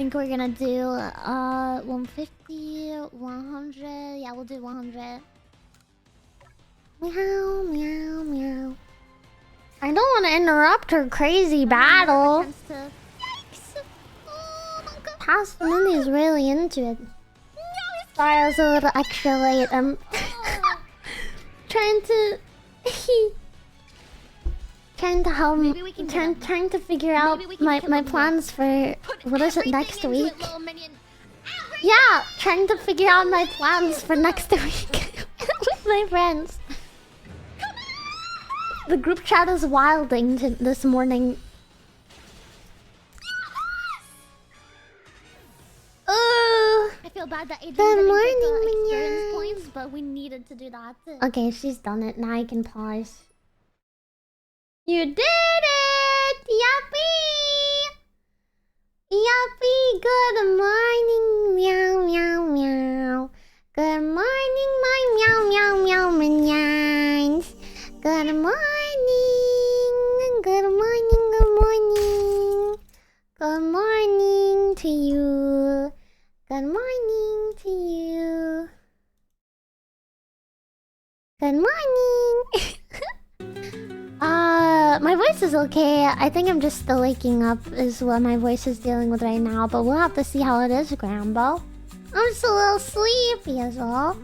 think we're gonna do 150, 100. Yeah, we'll do 100. Meow, meow, meow. I don't want to interrupt her crazy battle. Pastor Minnie's really into it. Sorry, I was a little extra late. I'm trying to help. Trying to figure out my plans for what is it next week? Yeah, trying to figure out my plans for next week with my friends. The group chat is wilding this morning. I feel bad that Adrian Good didn't morning, get the experience minions. points, but we needed to do that. Okay, she's done it. Now I can pause. You did it! Yuppie! Yuppie! Good morning, meow, meow, meow. Good morning, my meow, meow, meow minions. Good morning. Good morning, good morning. Good morning to you. Good morning to you. Good morning. My voice is okay. I think I'm just still waking up is what my voice is dealing with right now, but we'll have to see how it is, Grambo. I'm just a little sleepy as well.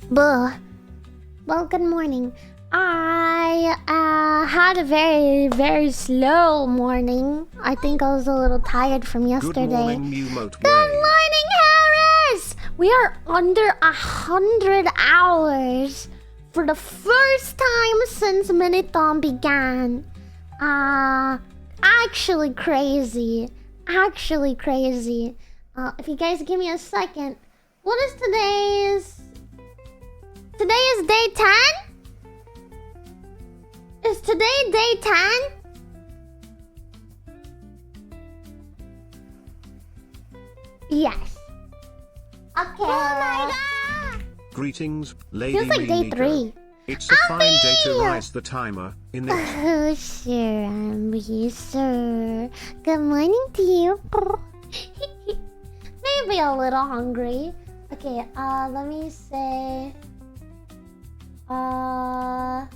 Buh. Well, good morning. I had a very, very slow morning. I think I was a little tired from yesterday. Good morning, Mewmote. Good morning, Harris! We are under 100 hours for the first time since Minithon began. Actually crazy. Actually crazy. If you guys give me a second. What is today's... Today is day 10? Is today day 10? Yes. Okay. Oh my god! Greetings, Lady Feels like day Miniko. 3. It's a fine day to rise the timer, in it? Oh, sure, Ambi, sir. Good morning to you. Maybe a little hungry. Okay, let me say... I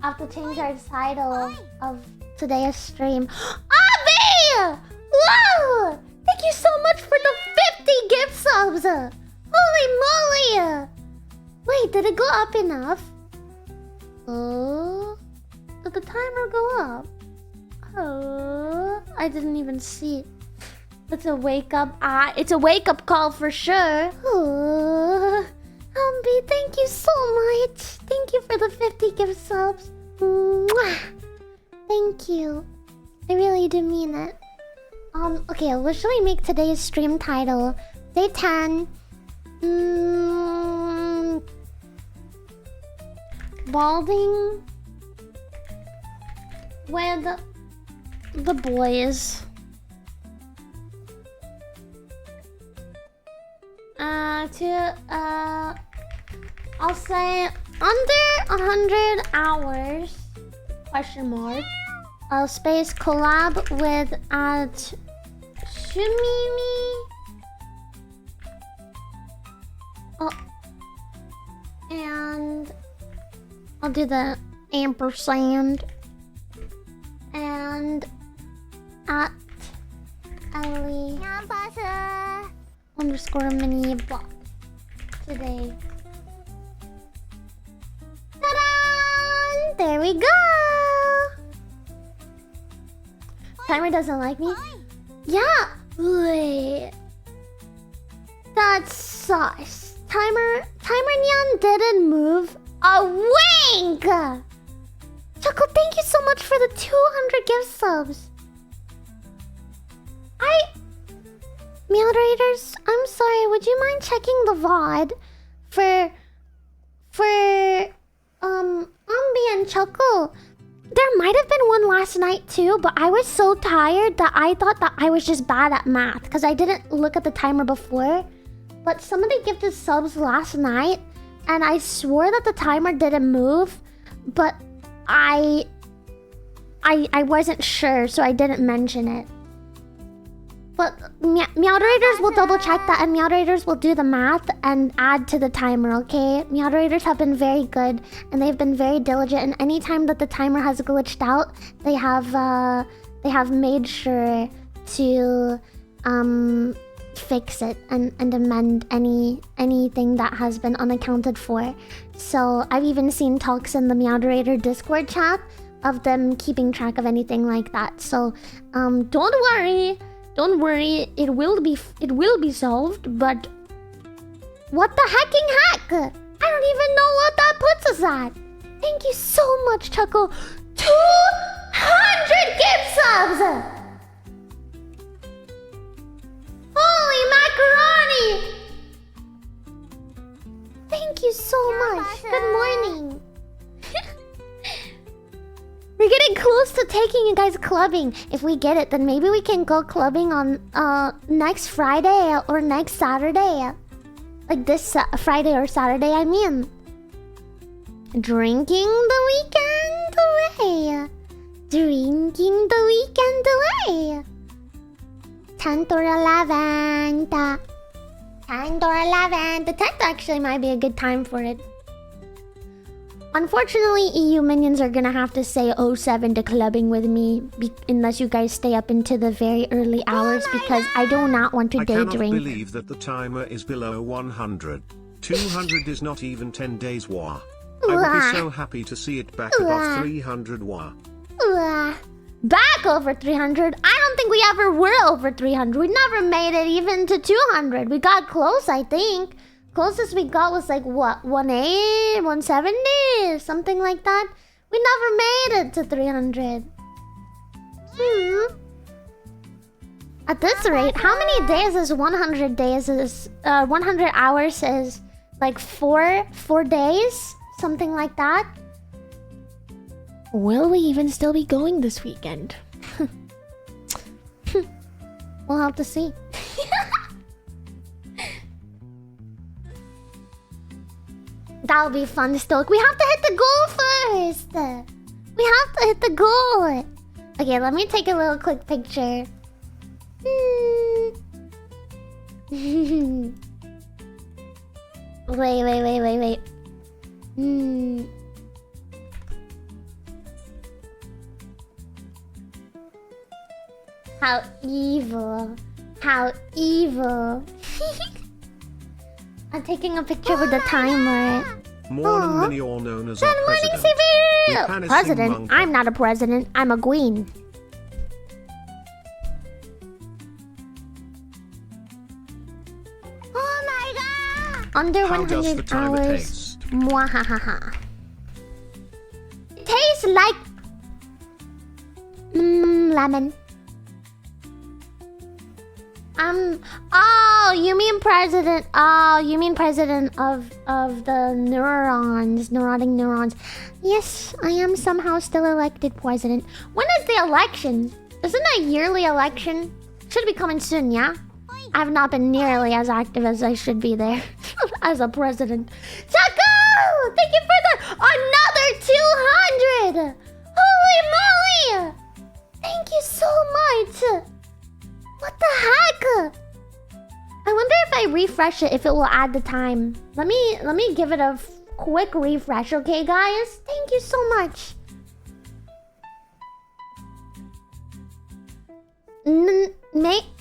have to change our title of today's stream. Abby! Whoa! Thank you so much for the 50 gift subs! Holy moly! Wait, did it go up enough? Oh, did the timer go up? Oh, I didn't even see it. It's a wake up. It's a wake up call for sure. Oh, Ambi, thank you so much. Thank you for the 50 gift subs. Mwah. Thank you. I really do mean it. Okay, what should we make today's stream title? Day 10. Balding with the boys. I'll say under 100 hours, question mark, space collab with at Shumimi. Oh, and I'll do the ampersand and at Ellie underscore mini bot today. Ta-da! There we go! Timer doesn't like me? Yeah! Wait. That's sus. Timer Nyan didn't move a wink! Choco, thank you so much for the 200 gift subs. Moderators, I'm sorry, would you mind checking the VOD for Ambi and Choco? There might have been one last night too, but I was so tired that I thought that I was just bad at math because I didn't look at the timer before. But somebody gifted subs last night and I swore that the timer didn't move, but I I wasn't sure, so I didn't mention it. But Meowderators will double check that, and Meowderators will do the math and add to the timer, okay? Meowderators have been very good, and they've been very diligent, and any time that the timer has glitched out, they have made sure to fix it and amend anything that has been unaccounted for. So I've even seen talks in the Meowderator Discord chat of them keeping track of anything like that. So don't worry, it will be solved. But what the hecking heck? I don't even know what that puts us at. Thank you so much, Chuckle. 200 gift subs. Holy macaroni! Thank you so much. Good morning. We're getting close to taking you guys clubbing. If we get it, then maybe we can go clubbing on next Friday or next Saturday. Like this Friday or Saturday, I mean. Drinking the weekend away. Drinking the weekend away. 10th or 11th. 10th or 11th. The 10th actually might be a good time for it. Unfortunately, EU minions are gonna have to say 07 to clubbing with me unless you guys stay up into the very early hours because I do not want to day drink. I cannot believe that the timer is below 100. 200 is not even 10 days wah. I would be so happy to see it back above 300 wah. Back over 300? I don't think we ever were over 300. We never made it even to 200. We got close, I think. Closest we got was like what, 180, 170, something like that. We never made it to 300. At this rate, how many days is 100 days? Is 100 hours is like four days, something like that. Will we even still be going this weekend? We'll have to see. That'll be fun, Stoke. We have to hit the goal first. We have to hit the goal. Okay, let me take a little quick picture. Wait. How evil. How evil. I'm taking a picture with the timer. Morning, Mini, all known as our Good morning, president. President? I'm not a president. I'm a queen. Oh my god! Under How does the 100 timer hours. taste? Mwahaha. It tastes like lemon. Oh, you mean president? Oh, you mean president of the neurotic neurons? Yes, I am somehow still elected president. When is the election? Isn't a yearly election? Should be coming soon, yeah? I have not been nearly as active as I should be there as a president. Chaco! Thank you for another 200! Holy moly! Thank you so much! What the heck? I wonder if I refresh it, if it will add the time. Let me give it a quick refresh, okay, guys? Thank you so much.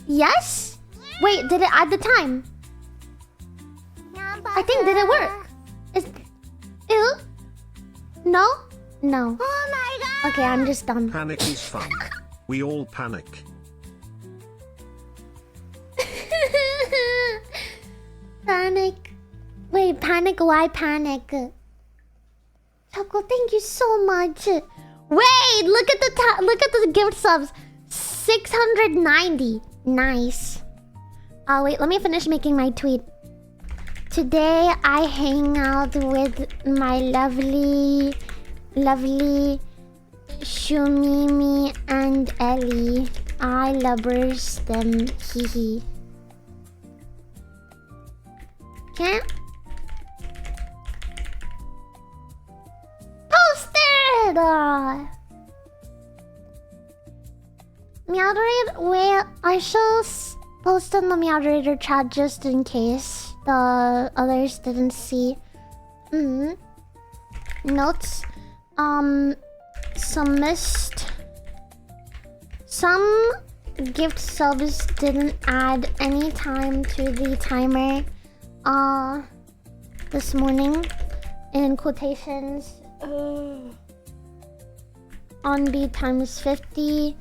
Yes? Wait, did it add the time? I think, did it work? No? No. Oh my god! Okay, I'm just done. Panic is fun. We all panic. Panic. Wait, panic? Why panic? Choco, thank you so much. Wait, look at the gift subs. 690. Nice. Oh wait, let me finish making my tweet. Today I hang out with my lovely Shumimi and Ellie. I lovers them. Hehe. Can't posted. Meowderator, wait, I shall post in the Meowderator chat just in case the others didn't see. Notes. Some missed. Some gift subs didn't add any time to the timer this morning. In quotations, on B times 50,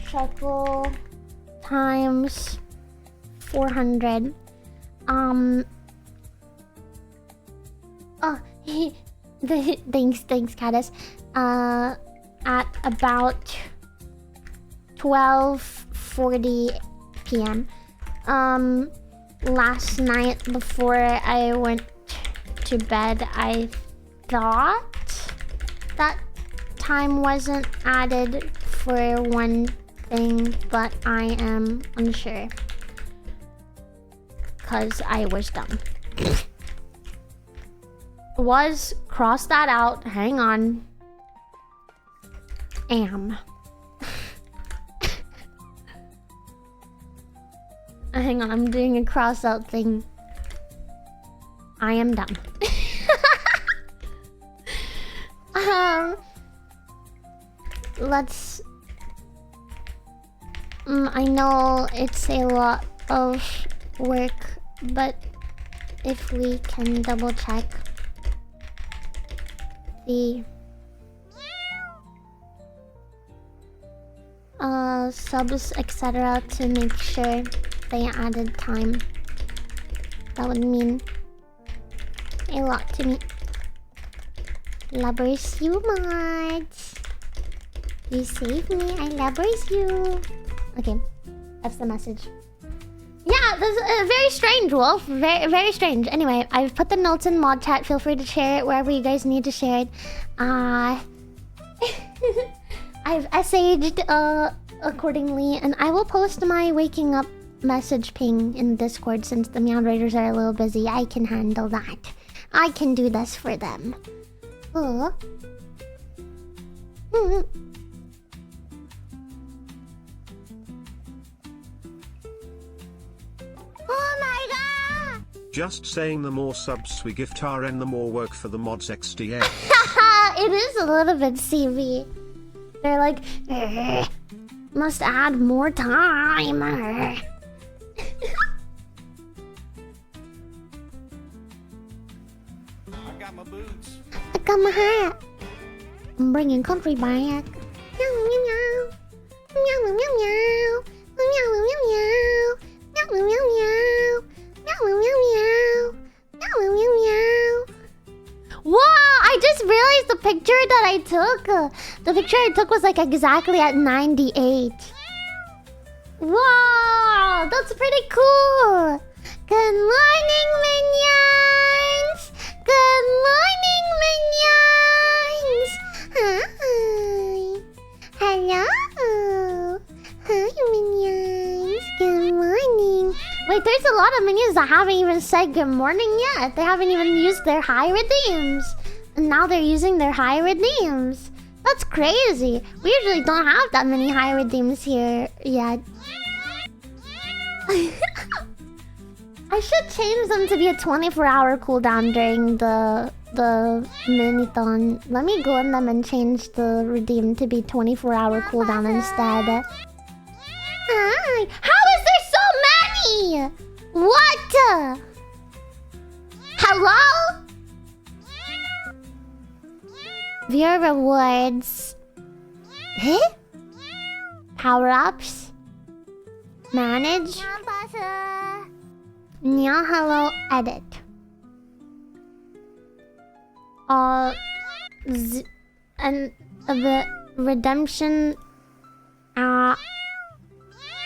shekel times 400. Thanks, Caddis. At about 12:40 p.m. Last night before I went to bed, I thought that time wasn't added for one thing, but I am unsure. 'Cause I was dumb. Cross that out. Hang on. Hang on, I'm doing a cross out thing. I am dumb. Let's... I know it's a lot of work, but if we can double check the subs, etc. to make sure they added time. That would mean a lot to me. Lovers you mods. You saved me. I lovers you. Okay, that's the message. Yeah, that's very strange, Wolf. Very, very strange. Anyway, I've put the notes in mod chat. Feel free to share it wherever you guys need to share it. I've SH'd accordingly, and I will post my waking up message ping in Discord since the Meowdrators are a little busy. I can handle that. I can do this for them. Oh. Oh my god! Just saying, the more subs we gift RN, the more work for the mods XDA. It is a little bit CV. They're like, must add more time. I got my boots. I got my hat. I'm bringing country back. Meow meow meow. Meow meow meow meow. Meow meow meow meow. Meow meow meow meow. Meow meow meow meow. Meow meow meow meow. Wow! I just realized the picture that I took. The picture I took was like exactly at 98. Wow! That's pretty cool. Good morning, minions. Good morning, minions. Hi. Hello. Hi, minions. Good morning. Wait, there's a lot of minions that haven't even said good morning yet. They haven't even used their high redeems. And now they're using their high redeems. That's crazy. We usually don't have that many high redeems here yet. I should change them to be a 24-hour cooldown during the Minithon. Let me go in them and change the redeem to be 24-hour cooldown instead. Hi. How is there so many? What? Hello? Viewer rewards. Huh? Power-ups. Manage. Nya hello edit. And the redemption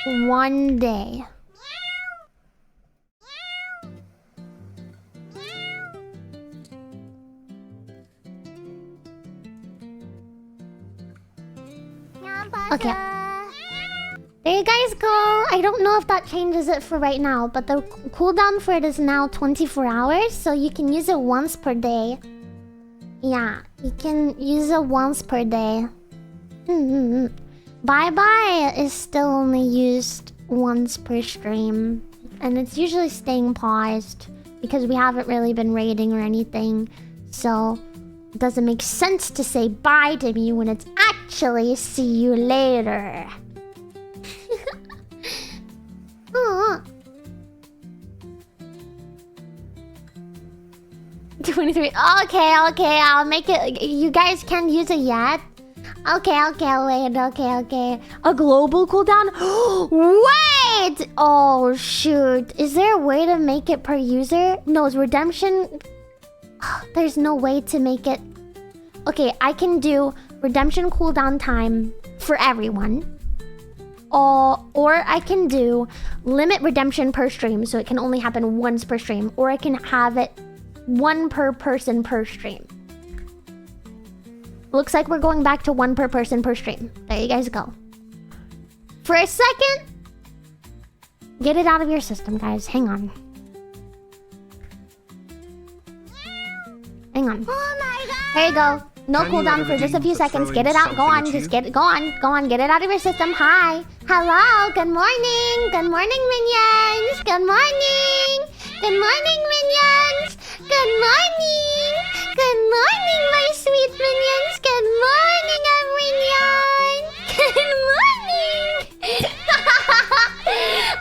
1 day. Okay. There you guys go. I don't know if that changes it for right now, but the cooldown for it is now 24 hours, so you can use it once per day. Yeah, you can use it once per day. Bye-bye is still only used once per stream. And it's usually staying paused because we haven't really been raiding or anything. So it doesn't make sense to say bye to me when it's actually see you later. Aw. 23. Okay, I'll make it. You guys can't use it yet. Okay, wait. Okay. A global cooldown? Wait! Oh, shoot. Is there a way to make it per user? No, it's redemption. There's no way to make it. Okay, I can do redemption cooldown time for everyone. Or I can do limit redemption per stream, so it can only happen once per stream. Or I can have it one per person per stream. Looks like we're going back to one per person per stream. There you guys go. For a second, get it out of your system, guys. Hang on. Oh my god! There you go. No cooldown for just a few seconds. Get it out. Go on. Just get it. Go on. Get it out of your system. Hi. Hello. Good morning. Good morning, minions. Good morning. Good morning, minions. Good morning. Good morning, my sweet minions. Good morning, everyone. Good morning.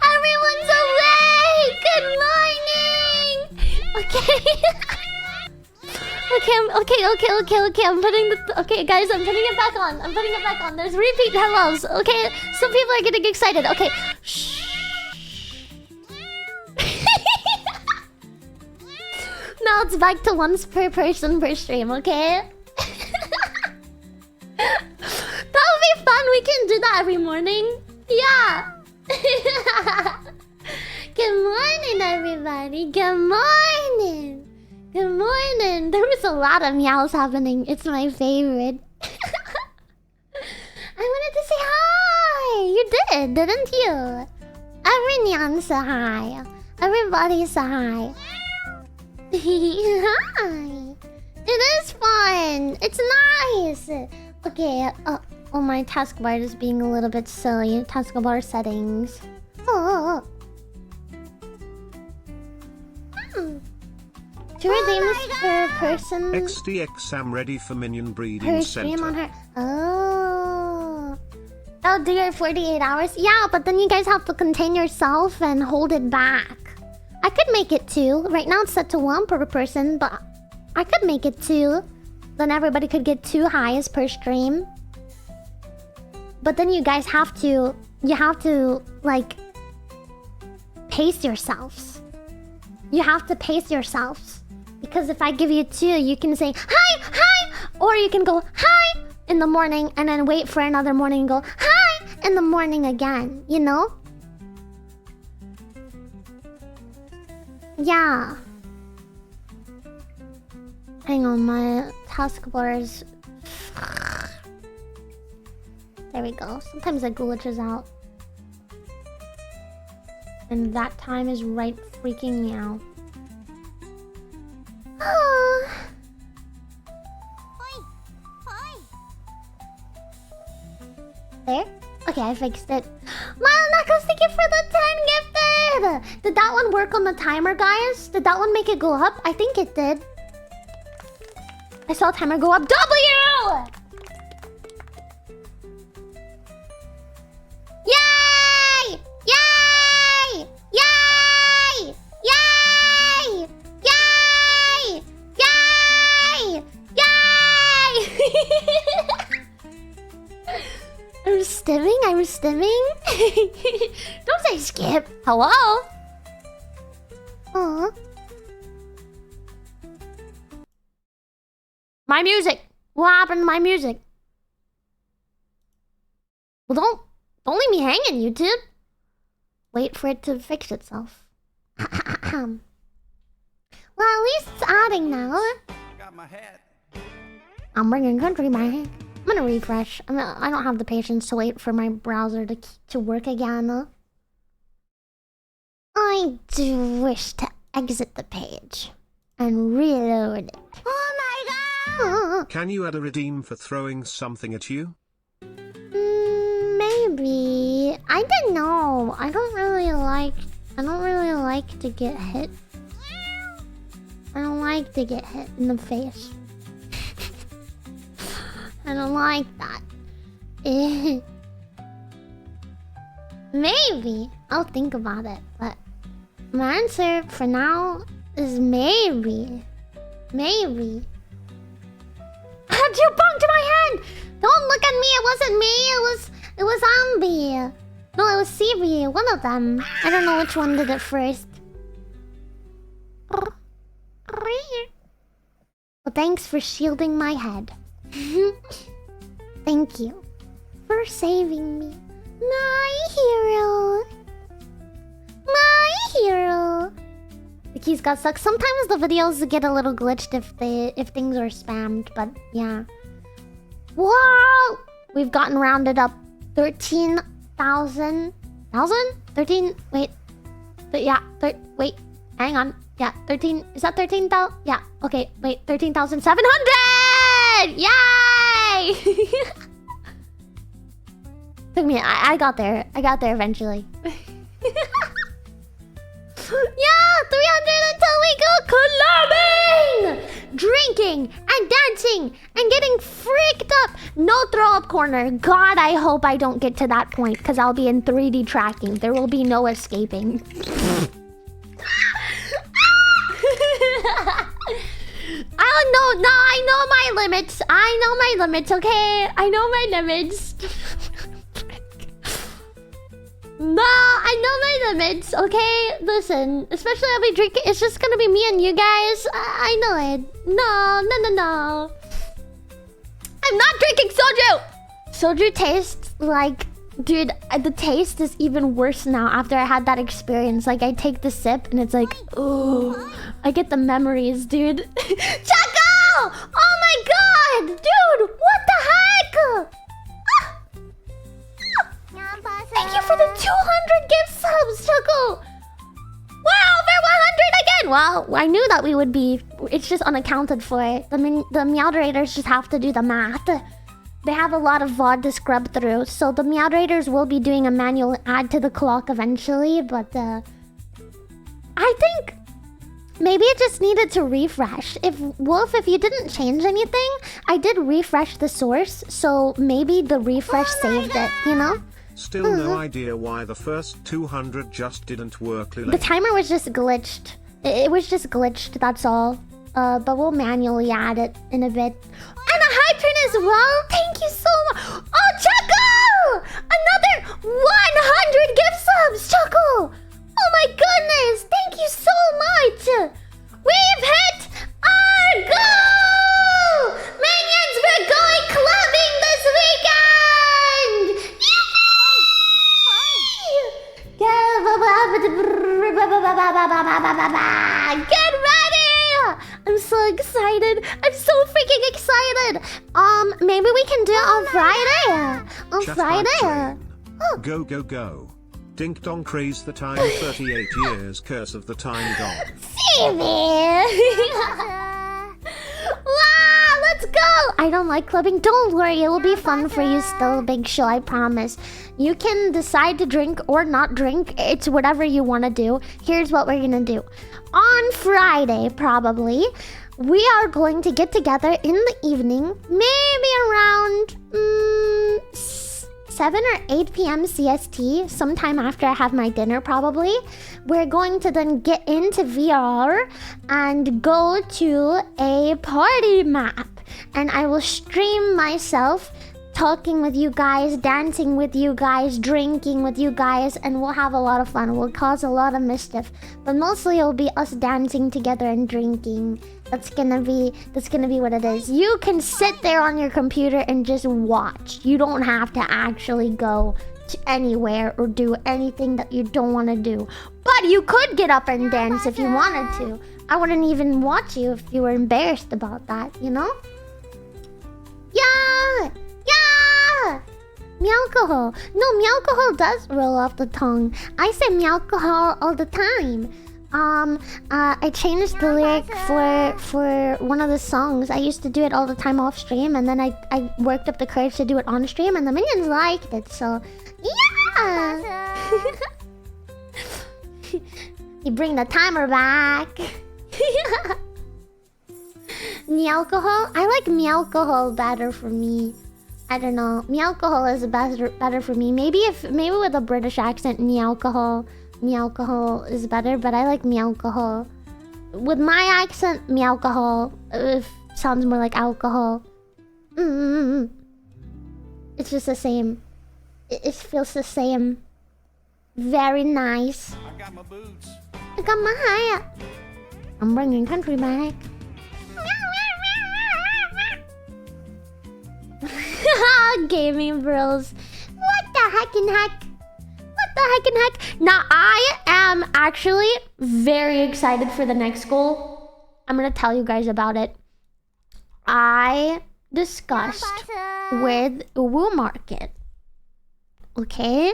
Everyone's awake. Good morning. Okay. Okay. I'm putting the. Okay, guys, I'm putting it back on. There's repeat hellos. Okay, some people are getting excited. Okay. Shh. Now it's back to once per person per stream. Okay. That would be fun. We can do that every morning. Yeah. Good morning, everybody. Good morning. Good morning. There was a lot of meows happening. It's my favorite. I wanted to say hi. You did, didn't you? Every neon said hi. Everybody said hi. Hi. It is fun. It's nice. Okay. Oh, my taskbar is being a little bit silly. Taskbar settings. Oh. 2 redeems per person. XDX, I'm ready for minion breeding Per stream center. on her. Oh. That'll do your 48 hours? Yeah, but then you guys have to contain yourself and hold it back. I could make it 2. Right now it's set to 1 per person, but I could make it 2. Then everybody could get 2 highs per stream. But then you guys have to... You have to, like... pace yourselves. You have to pace yourselves. Because if I give you 2, you can say, hi! Or you can go, hi! In the morning, and then wait for another morning and go, hi! In the morning again, you know? Yeah. Hang on, my taskbar is... There we go. Sometimes it glitches out. And that time is right freaking now. There? Okay, I fixed it. Knuckles, thank you for the 10 gifted! Did that one work on the timer, guys? Did that one make it go up? I think it did. I saw a timer go up. W! Yay! Yay! Yay! Yay! Yay! Yay! Yay! I'm stimming? Don't say skip. Hello? Aww. My music. What happened to my music? Well, don't leave me hanging, YouTube. Wait for it to fix itself. Well, at least it's adding now. Got my hat. I'm bringing country back. I'm gonna refresh. I don't have the patience to wait for my browser to work again. I do wish to exit the page and reload it. Oh my god! Can you add a redeem for throwing something at you? Maybe. I don't know. I don't really like to get hit. I don't like to get hit in the face. I don't like that. Maybe. I'll think about it, but my answer for now is maybe. Maybe. How'd you bunked my hand? Don't look at me, it wasn't me, it was Ambi. No, it was Seaby, one of them. I don't know which one did it first. Well, thanks for shielding my head. Thank you for saving me. My hero. My hero. The keys got stuck. Sometimes the videos get a little glitched if things are spammed, but yeah. Whoa! We've gotten rounded up 13,000. 13? Wait. Yeah, wait. Hang on. Yeah, 13. Is that 13,000? Yeah, okay. Wait, 13,700! Yay! Took me. I got there. I got there eventually. Yeah, 300 until we go clubbing! Drinking and dancing and getting freaked up. No throw up corner. God, I hope I don't get to that point because I'll be in 3D tracking. There will be no escaping. I know my limits. I know my limits, okay? I know my limits. No, I know my limits, okay? Listen, especially I'll be drinking. It's just gonna be me and you guys. I know it. No. I'm not drinking soju! Soju tastes like... Dude, the taste is even worse now after I had that experience. Like, I take the sip and it's like... Oh, I get the memories, dude. Chaco! Oh my god! Dude, what the heck? Thank you for the 200 gift subs, Choco! We're over 100 again! Well, I knew that we would be. It's just unaccounted for. The Meowderators just have to do the math. They have a lot of VOD to scrub through, so the Meowderators will be doing a manual add to the clock eventually, but I think maybe it just needed to refresh. Wolf, if you didn't change anything, I did refresh the source, so maybe the refresh saved it, you know? Still no idea why the first 200 just didn't work. The timer was just glitched. It was just glitched, that's all. But we'll manually add it in a bit. And a hydrant as well! Thank you so much! Oh, Choco! Another 100 gift subs, Choco! Oh my goodness! Thank you so much! We've hit our goal! Minions, we're going clubbing this weekend! Get ready! I'm so excited. I'm so freaking excited. Maybe we can do it on Friday. On Just Friday. Go, go, go. Dink dong craze the time 38 years curse of the time dog. See me. Wow, let's go! I don't like clubbing. Don't worry, it will be fun for you still, Big Show, I promise. You can decide to drink or not drink. It's whatever you want to do. Here's what we're gonna do. On Friday, probably, we are going to get together in the evening, maybe around 7 or 8 p.m. CST, sometime after I have my dinner probably. We're going to then get into VR and go to a party map. And I will stream myself talking with you guys, dancing with you guys, drinking with you guys, and we'll have a lot of fun. We'll cause a lot of mischief. But mostly it'll be us dancing together and drinking. That's gonna be what it is. You can sit there on your computer and just watch. You don't have to actually go to anywhere or do anything that you don't want to do. But you could get up and dance if you wanted to. I wouldn't even watch you if you were embarrassed about that, you know? Yeah! Yeah! Meowcohol. No, meowcohol does roll off the tongue. I say meowcohol all the time. I changed the lyric for one of the songs. I used to do it all the time off stream, and then I worked up the courage to do it on stream, and the minions liked it. So, yeah. You bring the timer back. Meowcohol? I like Meowcohol better for me. I don't know. Meowcohol is better for me. Maybe with a British accent, Meowcohol is better, but I like Meowcohol. With my accent, Meowcohol sounds more like alcohol. It's just the same. It feels the same. Very nice. I got my boots. I got my hat. I'm bringing country back. Gaming bros. What the heck and heck? What the heck and heck? Now, I am actually very excited for the next goal. I'm gonna tell you guys about it. I discussed with Woo Market, okay,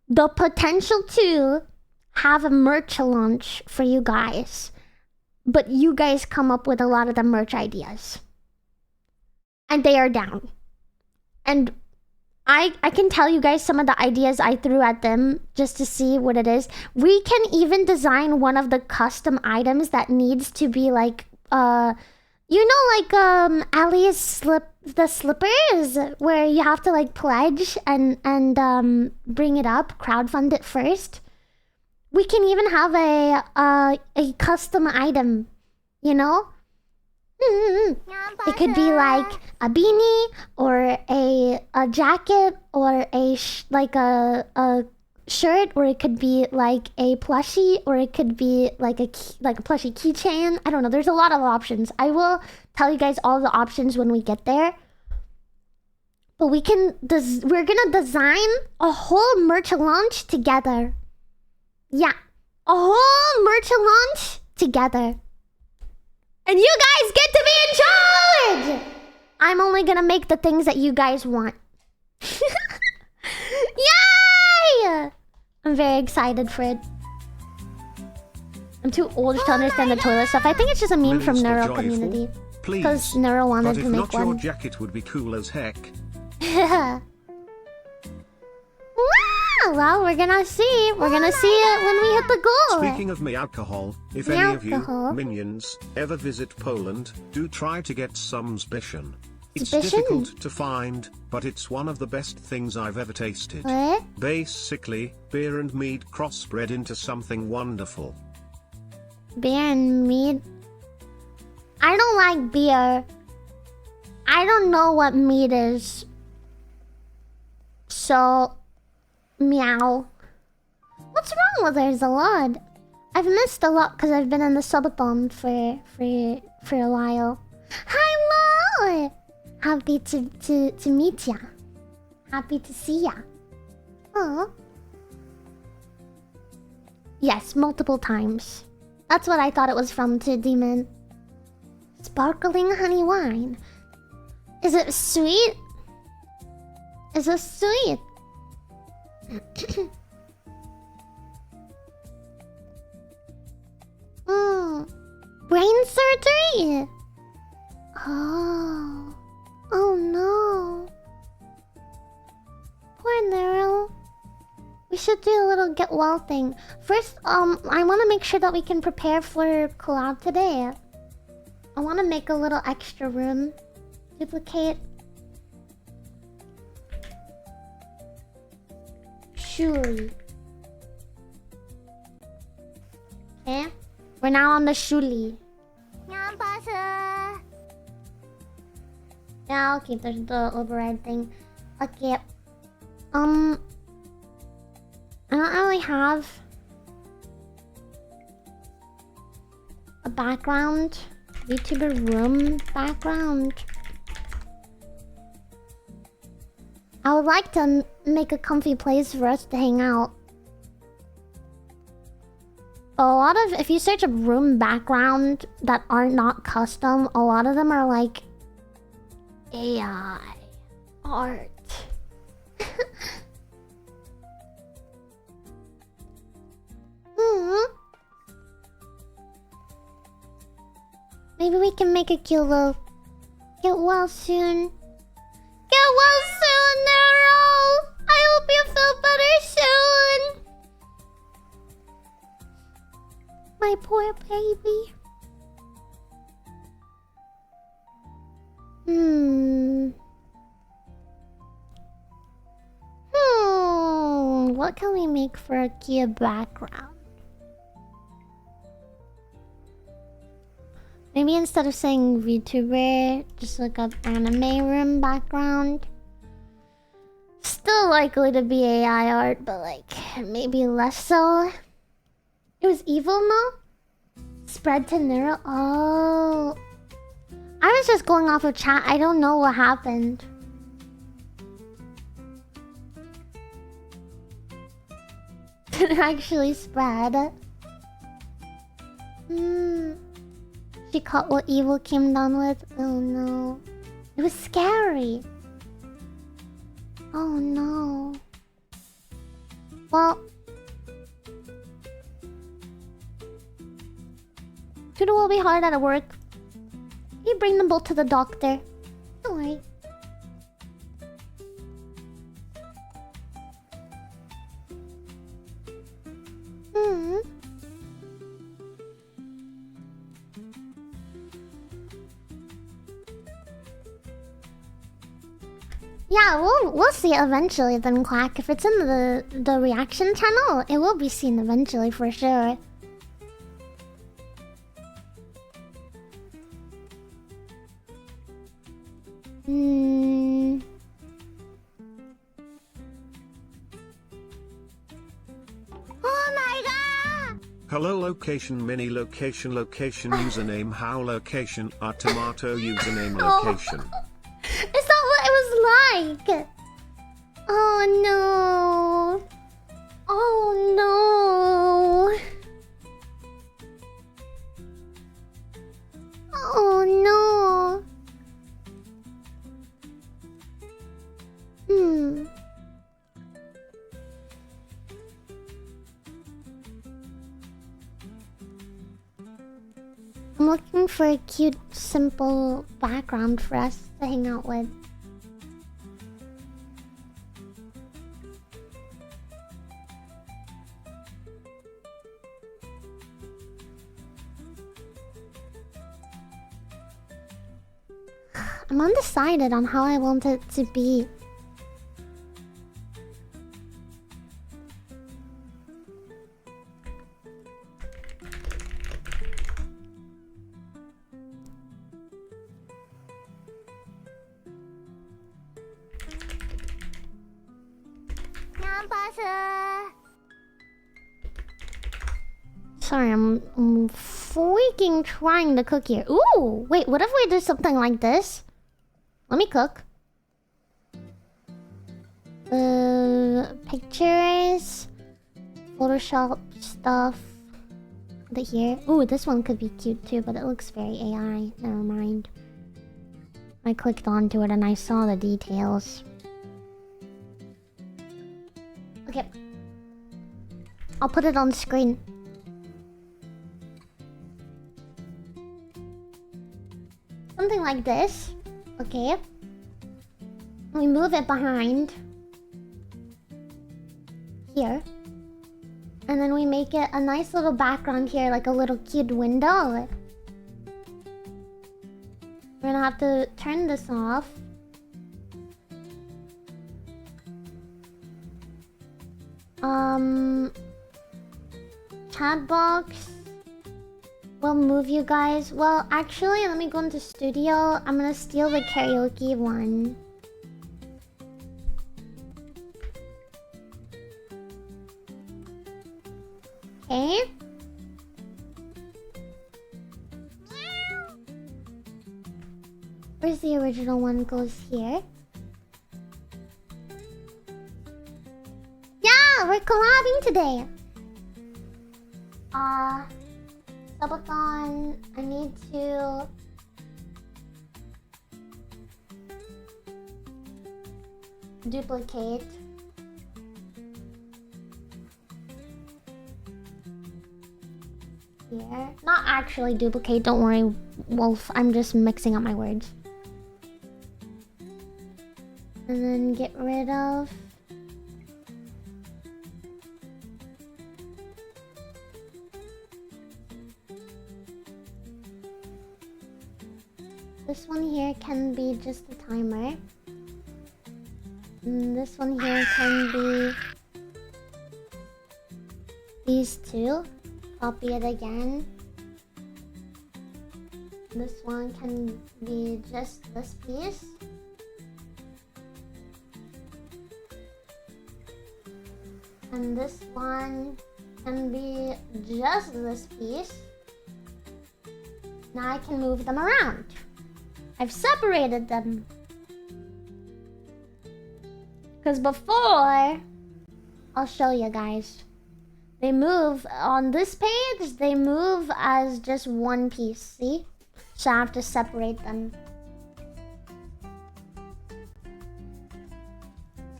the potential to have a merch launch for you guys, but you guys come up with a lot of the merch ideas, and they are down. And I can tell you guys some of the ideas I threw at them just to see what it is. We can even design one of the custom items that needs to be like, Ali's slippers, where you have to like pledge and bring it up, crowdfund it first. We can even have a custom item, you know? It could be like a beanie or a jacket or a shirt, or it could be like a plushie, or it could be like a plushie keychain. I don't know. There's a lot of options. I will tell you guys all the options when we get there. But we're gonna design a whole merch launch together. Yeah, a whole merch launch together. And you guys get to be in charge! I'm only gonna make the things that you guys want. Yay! I'm very excited for it. I'm too old to understand the toilet stuff. I think it's just a meme from Neuro community. Because Neuro wanted to make one. Your jacket would be cool as heck. Well, we're gonna see. We're gonna see it when we hit the goal. Speaking of alcohol, if any of you minions ever visit Poland, do try to get some Zbyszyn. It's difficult to find, but it's one of the best things I've ever tasted. What? Basically, beer and mead crossbred into something wonderful. Beer and mead? I don't like beer. I don't know what mead is. So, meow. What's wrong with her, Zalad? I've missed a lot because I've been in the subathon for a while. Hello! Happy to meet ya. Happy to see ya. Oh. Yes, multiple times. That's what I thought it was from too, Demon. Sparkling honey wine. Is it sweet? Is it sweet? Brain surgery? Oh. Oh no. Poor Nero. We should do a little get well thing. First, I want to make sure that we can prepare for collab today. I want to make a little extra room. Duplicate. Shuli. Okay. We're now on the Shuli. Yeah, okay, there's the override thing. Okay. I don't really have a background. YouTuber room background. I would like to make a comfy place for us to hang out. A lot of, if you search a room background that are not custom, a lot of them are like AI art. Maybe we can make a cute little... Get well soon. Get well soon, Nero! I hope you feel better soon! My poor baby. What can we make for a cute background? Maybe instead of saying VTuber, just look up anime room background. Still likely to be AI art, but like, maybe less so. It was evil, no? Spread to Nero? Oh. I was just going off of chat. I don't know what happened. Did it actually spread? She caught what evil came down with? Oh no. It was scary. Oh no. Well... Tudo will be hard at work. You bring them both to the doctor. Don't worry. Yeah, we'll see it eventually then, Quack. If it's in the reaction channel, it will be seen eventually for sure. Oh my god! Hello location mini location username how location tomato username location. It's not what it was like. Oh no. Oh no. Oh no. I'm looking for a cute, simple background for us to hang out with. I'm undecided on how I want it to be. Sorry, I'm freaking trying to cook here. Ooh, wait, what if we do something like this? Let me cook. Pictures, Photoshop stuff. Put it here. Ooh, this one could be cute too, but it looks very AI. Never mind. I clicked onto it and I saw the details. Okay. I'll put it on screen. Something like this. Okay. We move it behind. Here. And then we make it a nice little background here, like a little cute window. We're gonna have to turn this off. Chat box. We'll move you guys. Well, actually, let me go into studio. I'm gonna steal the karaoke one. Okay. Where's the original one? Goes here. Yeah, we're collabing today. Subathon, I need to duplicate. Here. here. Not actually duplicate, don't worry, Wolf. I'm just mixing up my words. And then get rid of... This one here can be just a timer. And this one here can be these two. Copy it again. This one can be just this piece. And this one can be just this piece. Now I can move them around. I've separated them. Because before, I'll show you guys. They move on this page, they move as just one piece, see? So I have to separate them.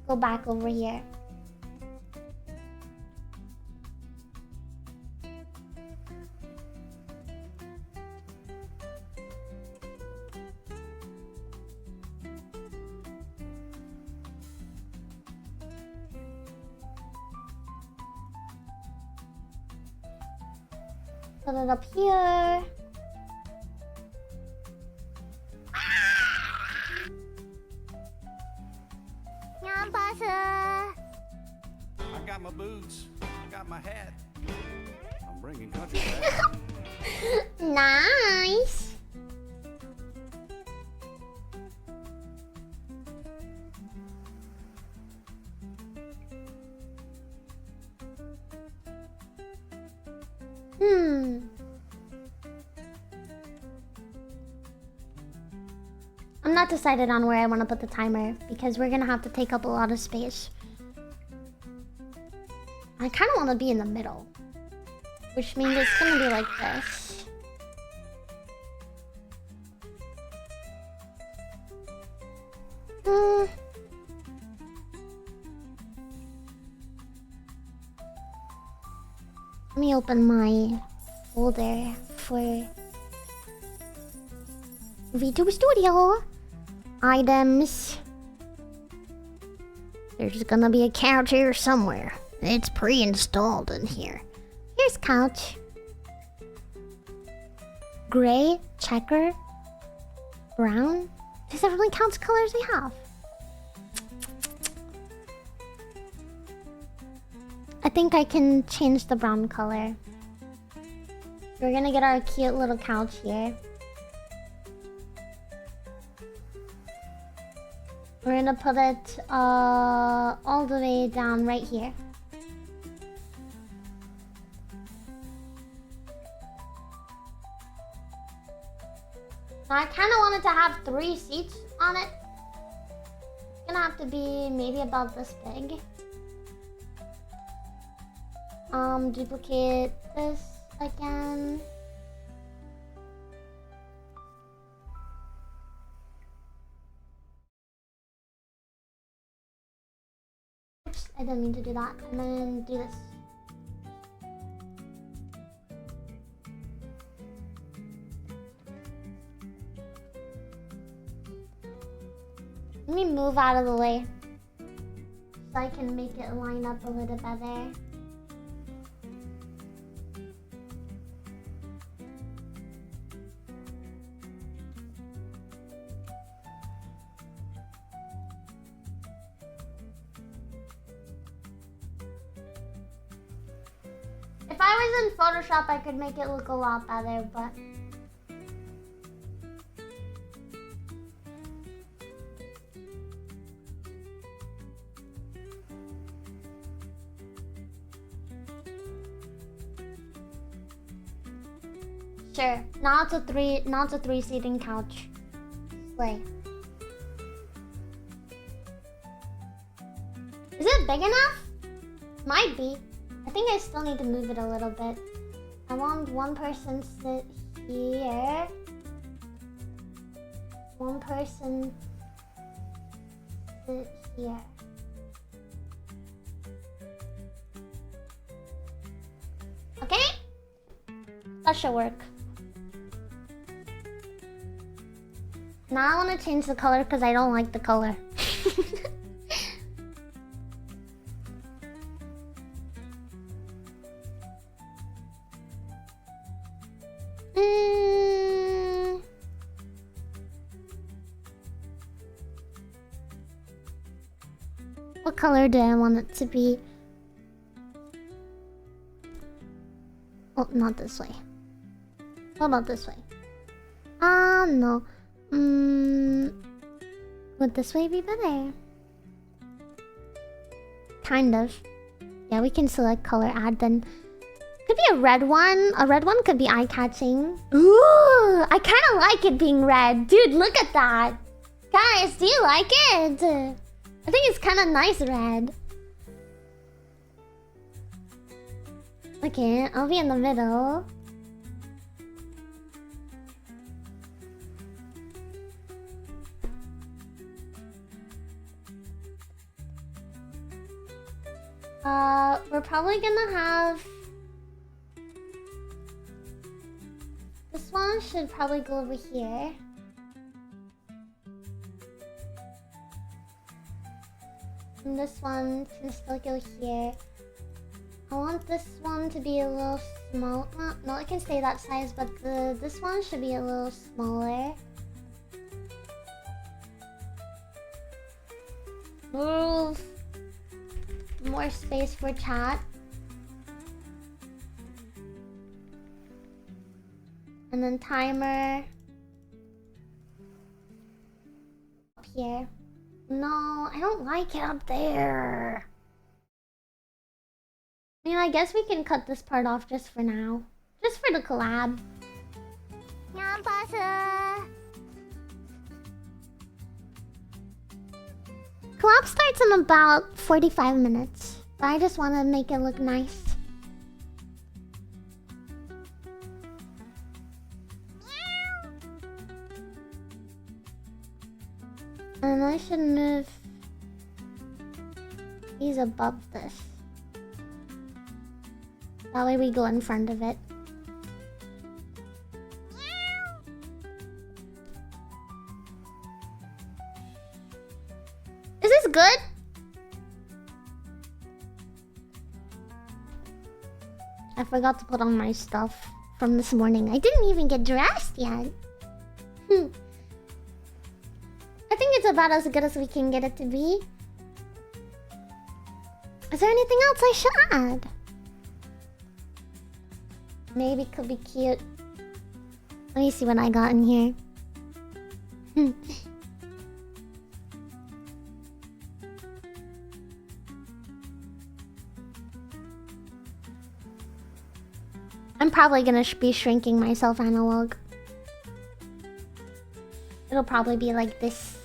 Go back over here. Put it up here. Nyampasa. I got my boots. I got my hat. I'm bringing country back. Nice. I'm not decided on where I want to put the timer because we're gonna have to take up a lot of space. I kind of want to be in the middle, which means it's gonna be like this. Let me open my folder for VTuber Studio. Items. There's gonna be a couch here somewhere. It's pre-installed in here. Here's couch. Gray, checker, brown. These are the only couch colors we have. I think I can change the brown color. We're gonna get our cute little couch here. We're gonna put it all the way down right here. Now I kind of wanted to have 3 seats on it. It's gonna have to be maybe about this big. Duplicate this again. Oops, I didn't mean to do that. And then do this. Let me move out of the way so I can make it line up a little better. If I was in Photoshop, I could make it look a lot better, but sure. Now it's a three seating couch. Slay. Is it big enough? Might be. I think I still need to move it a little bit. I want one person sit here. One person sit here. Okay? That should work. Now I want to change the color because I don't like the color. What color do I want it to be? Oh, not this way. What about this way? No. Would this way be better? Kind of. Yeah, we can select color add then. Could be a red one. A red one could be eye-catching. Ooh, I kind of like it being red. Dude, look at that. Guys, do you like it? I think it's kind of nice red. Okay, I'll be in the middle. We're probably gonna have... This one should probably go over here. And this one can still go here. I want this one to be a little small. No, it can stay that size, but this one should be a little smaller. Move. More space for chat. And then timer. Up here. No, I don't like it up there. I mean, I guess we can cut this part off just for now. Just for the collab. Collab starts in about 45 minutes. But I just want to make it look nice. And I should move these above this. That way we go in front of it. Is this good? I forgot to put on my stuff from this morning. I didn't even get dressed yet. I think it's about as good as we can get it to be. Is there anything else I should add? Maybe it could be cute. Let me see what I got in here. I'm probably gonna be shrinking myself analog. It'll probably be like this.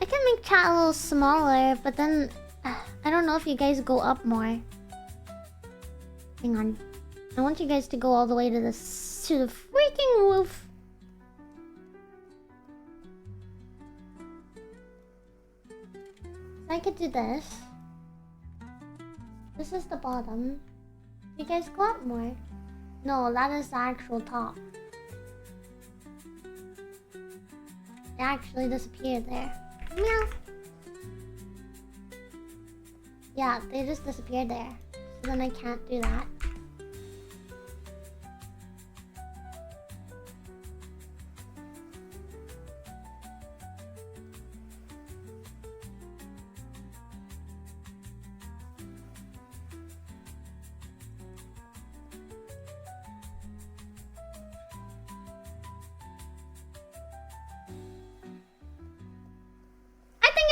I can make chat a little smaller, but then I don't know if you guys go up more. Hang on. I want you guys to go all the way to the freaking roof. I could do this. This is the bottom. You guys go up more. No, that is the actual top. It actually disappeared there. Meow. Yeah, they just disappeared there. So then I can't do that.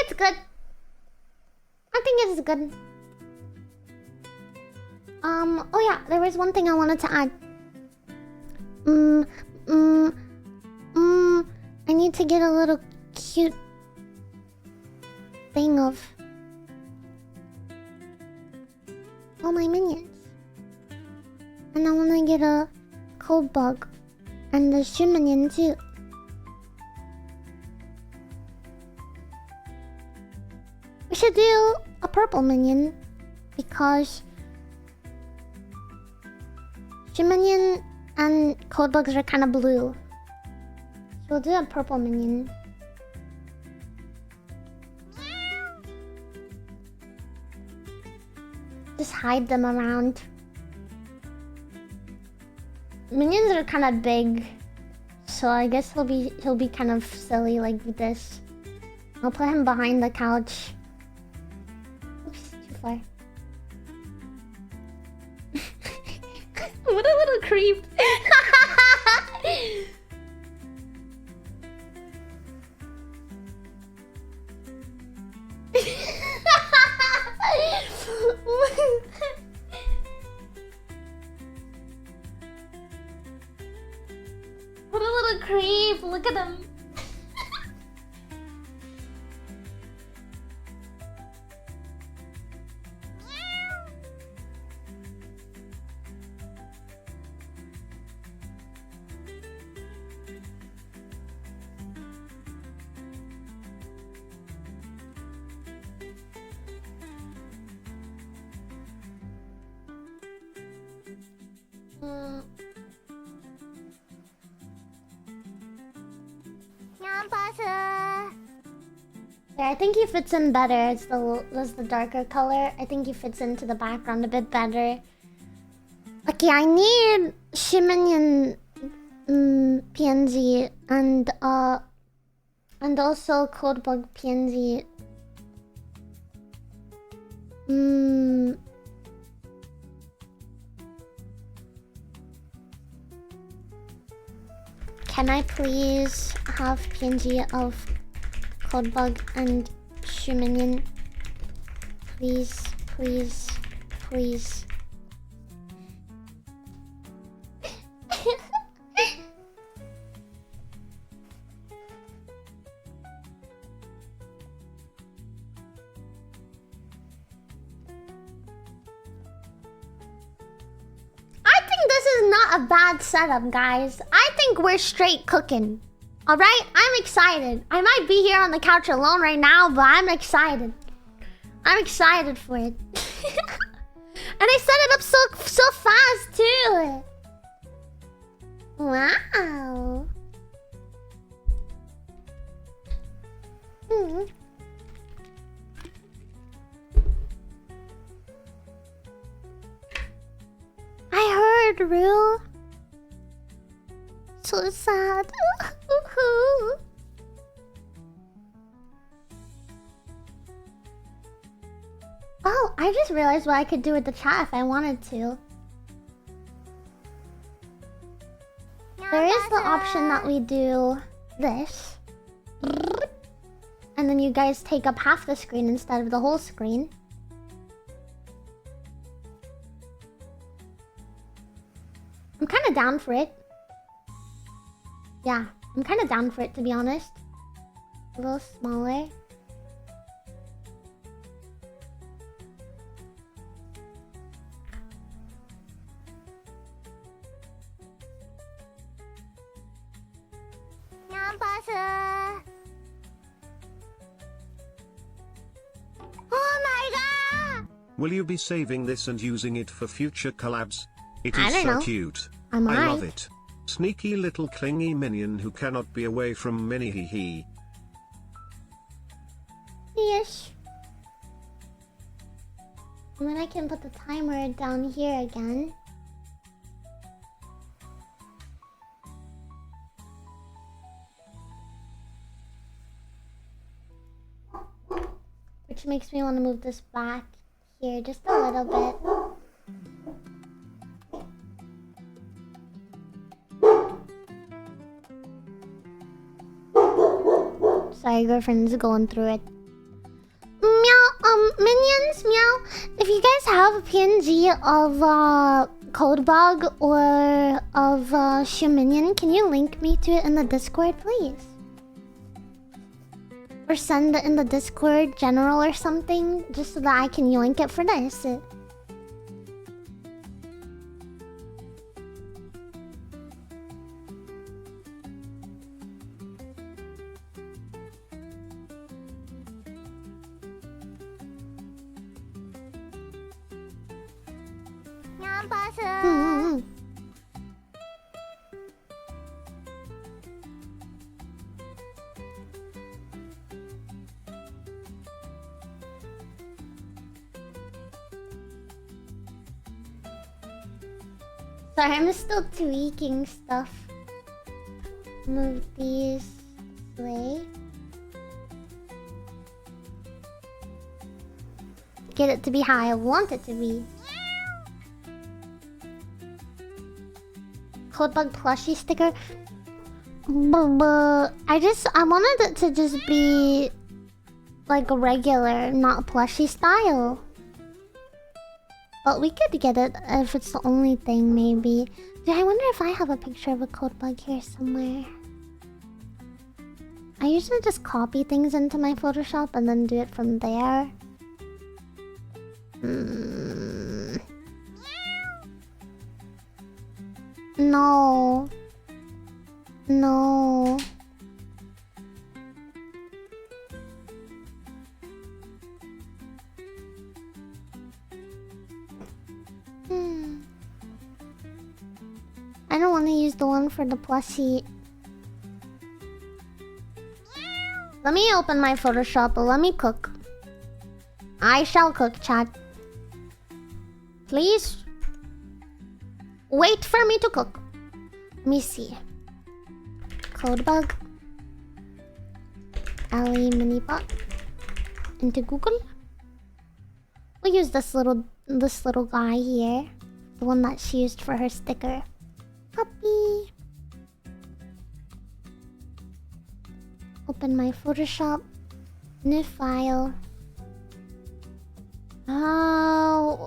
It's good. I think it's good. Oh yeah, there was one thing I wanted to add. I need to get a little cute thing of all my minions. And I want to get a cold bug and the shoe minion too. We should do a purple minion because Minion and Codebugs are kind of blue. So we'll do a purple minion. Just hide them around. Minions are kind of big, so I guess he'll be kind of silly like this. I'll put him behind the couch. Oops, too far. What a little creep. What a little creep. Look at him. Yeah, I think he fits in better. It's the darker color. I think he fits into the background a bit better. Okay, I need Shiminian PNG and also Codebug PNG. Can I please have PNG of Codebug and Shuminion? Please, please, please. I think this is not a bad setup, guys. I think we're straight cooking. Alright? I'm excited. I might be here on the couch alone right now, but I'm excited. I'm excited for it. And I set it up so fast, too. Wow. I heard, Rue. So sad. Oh, I just realized what I could do with the chat if I wanted to. There is the option that we do this. And then you guys take up half the screen instead of the whole screen. I'm kind of down for it. Yeah, I'm kind of down for it, to be honest. A little smaller. Oh my god! Will you be saving this and using it for future collabs? It I is don't so know. cute. I I might. love it. Sneaky little clingy minion who cannot be away from Mini hee hee. Yes. And then I can put the timer down here again. Which makes me want to move this back here just a little bit. Sorry, girlfriend's going through it. Meow, minions, meow. If you guys have a PNG of Codebug or of Shuminion, can you link me to it in the Discord, please? Or send it in the Discord general or something, just so that I can yoink it for this. Sorry, I'm still tweaking stuff. Move these this way. Get it to be how I want it to be. Codebug plushie sticker. I wanted it to just be like a regular, not plushie style. But we could get it if it's the only thing, maybe. Dude, I wonder if I have a picture of a Codebug here somewhere. I usually just copy things into my Photoshop and then do it from there. No. No. I don't want to use the one for the plushie. Let me open my Photoshop, but let me cook. I shall cook, chat. Please wait for me to cook. Let me see. Codebug. Ali Minipot. Into Google. We'll use this little guy here. The one that she used for her sticker. Copy. Open my Photoshop. New file.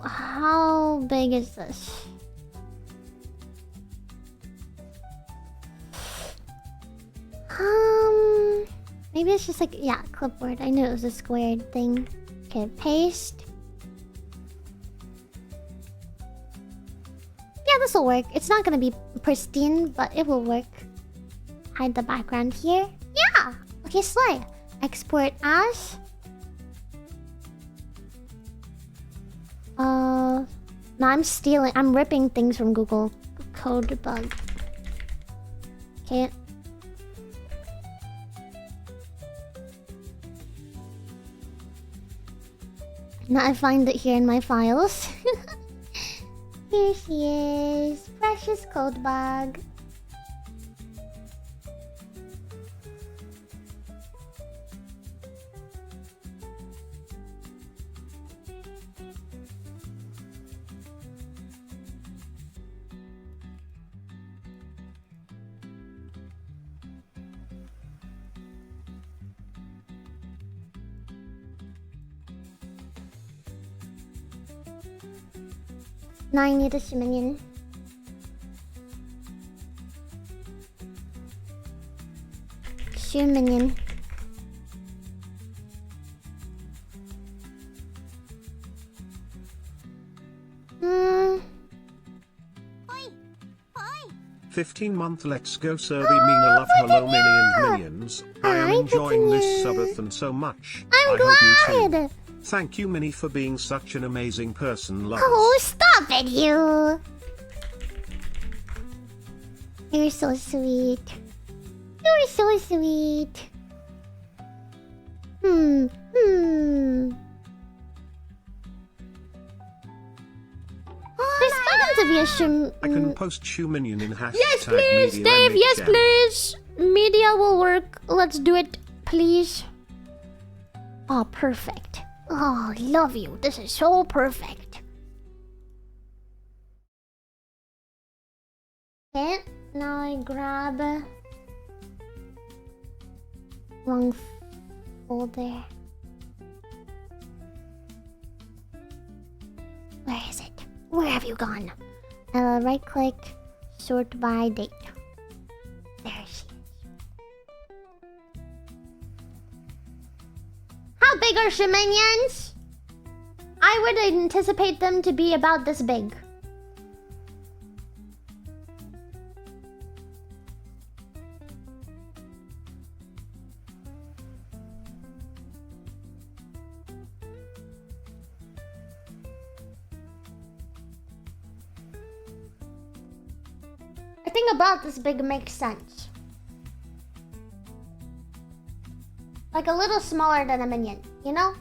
How big is this? Maybe it's just like, yeah, clipboard. I knew it was a squared thing. Okay, paste. Yeah, this will work. It's not gonna be pristine, but it will work. Hide the background here. Yeah! Okay, slay. Export as. No, I'm ripping things from Google. Codebug. Okay. Now I find it here in my files. Here she is. Precious Codebug. Now I need a Shiminion. Shiminion. Oi! Oi! 15-month Let's Go Survey Mina love hello Minnie and Minions. I am Hi, enjoying this Petunia. subathon so much. I'm I hope you glad. too. Thank you Minnie for being such an amazing person, love. Oh, stop it, you! You're so sweet. You're so sweet. There's bound to be a I can post Shoe Minion in hashtag Yes, please, media Dave. Yes, NHM. please. Media will work. Let's do it, please. Oh, perfect. Oh, I love you. This is so perfect. Okay, now I grab wrong folder. Where is it? Where have you gone? Right click, sort by date. There she is. How big are Shiminions? I would anticipate them to be about this big. I think about this big makes sense. Like a little smaller than a minion, you know?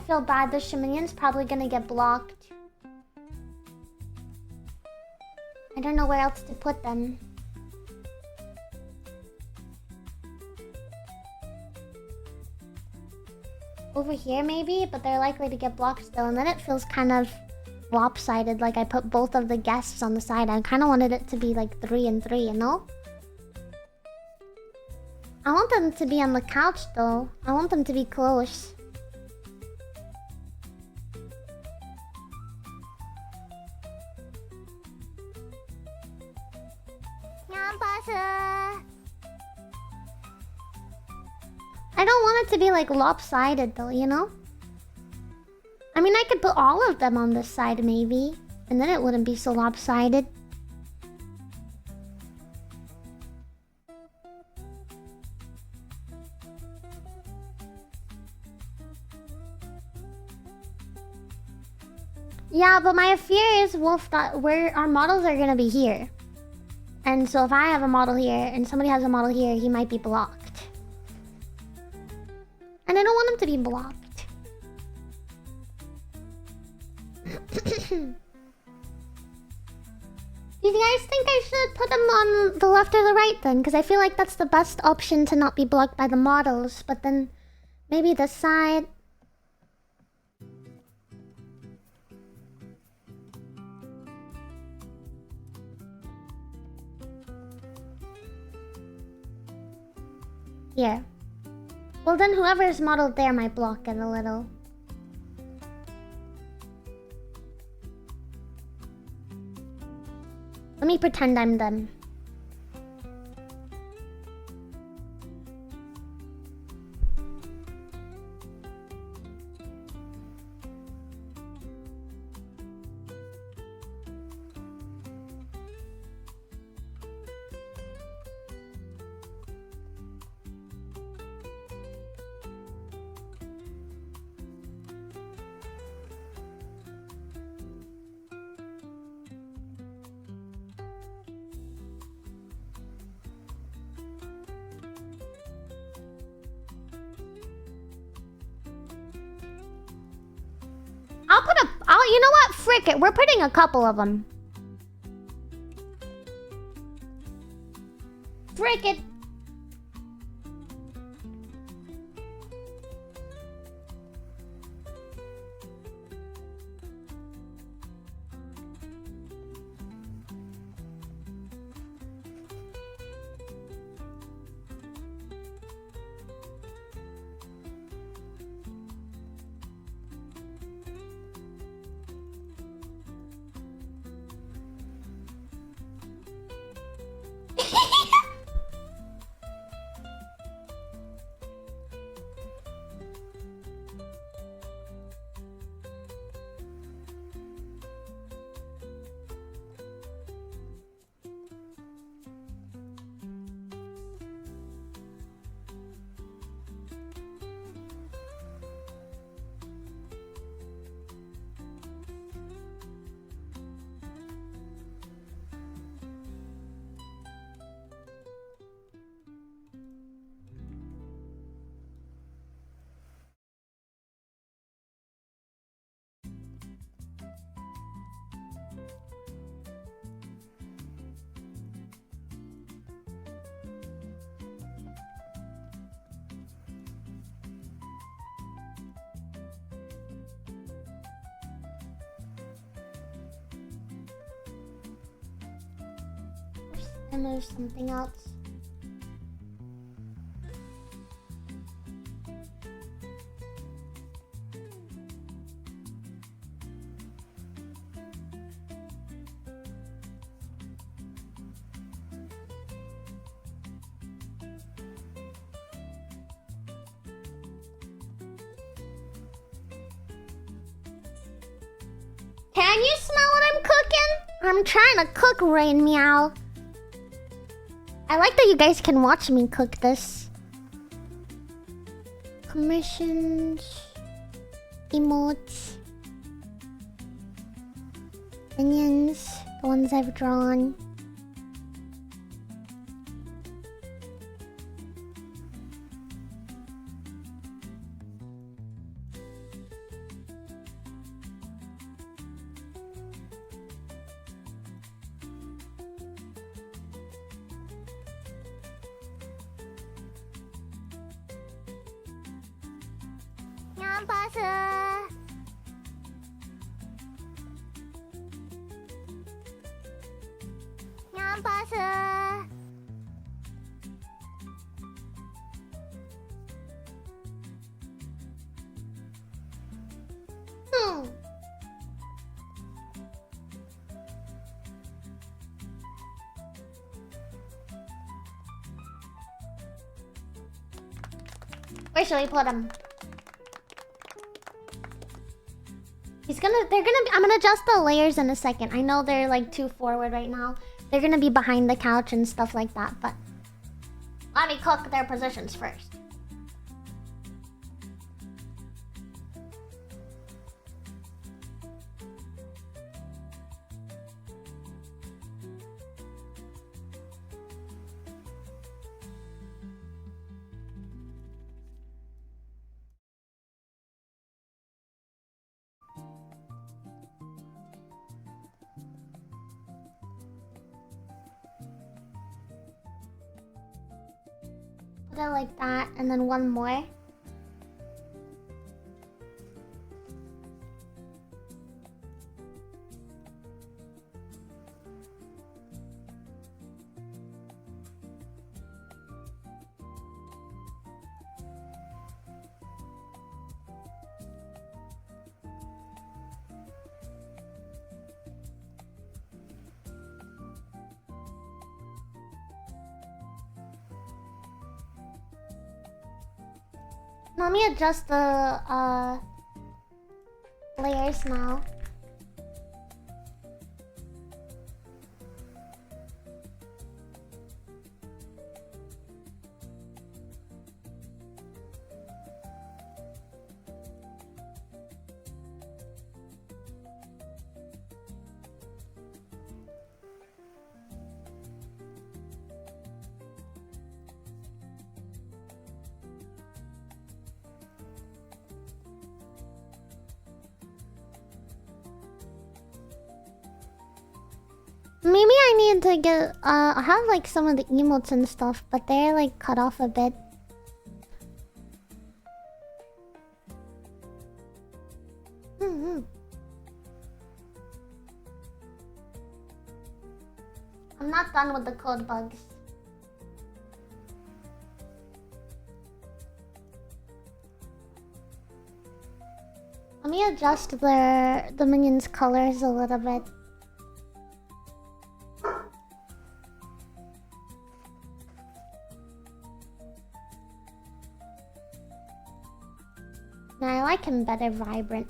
feel bad. The Shiminion's probably gonna get blocked. I don't know where else to put them. Over here maybe, but they're likely to get blocked still. And then it feels kind of lopsided, like I put both of the guests on the side. I kind of wanted it to be like 3 and 3, you know? I want them to be on the couch though. I want them to be close. I don't want it to be like lopsided though, you know? I mean, I could put all of them on this side maybe, and then it wouldn't be so lopsided. Yeah, but my fear is Wolf that where our models are gonna be here. And so if I have a model here and somebody has a model here, he might be blocked. And I don't want him to be blocked. Do you guys think I should put them on the left or the right then? Because I feel like that's the best option to not be blocked by the models. But then maybe the side... Here. Well then whoever is modeled there might block it a little. Let me pretend I'm them. You know what? Frick it. We're putting a couple of them. Frick it. And there's something else. Can you smell what I'm cooking? I'm trying to cook Rain Meow. I like that you guys can watch me cook this. Commissions. Emotes. Minions. The ones I've drawn. Where should we put him? I'm gonna adjust the layers in a second. I know they're like too forward right now. They're gonna be behind the couch and stuff like that, but let me cook their positions first. Put it like that, and then one more. Let me adjust the layers now. Maybe I need to get I have like some of the emotes and stuff, but they're like cut off a bit. I'm not done with the code bugs. Let me adjust the minions' colors a little bit. Now I like him better vibrant.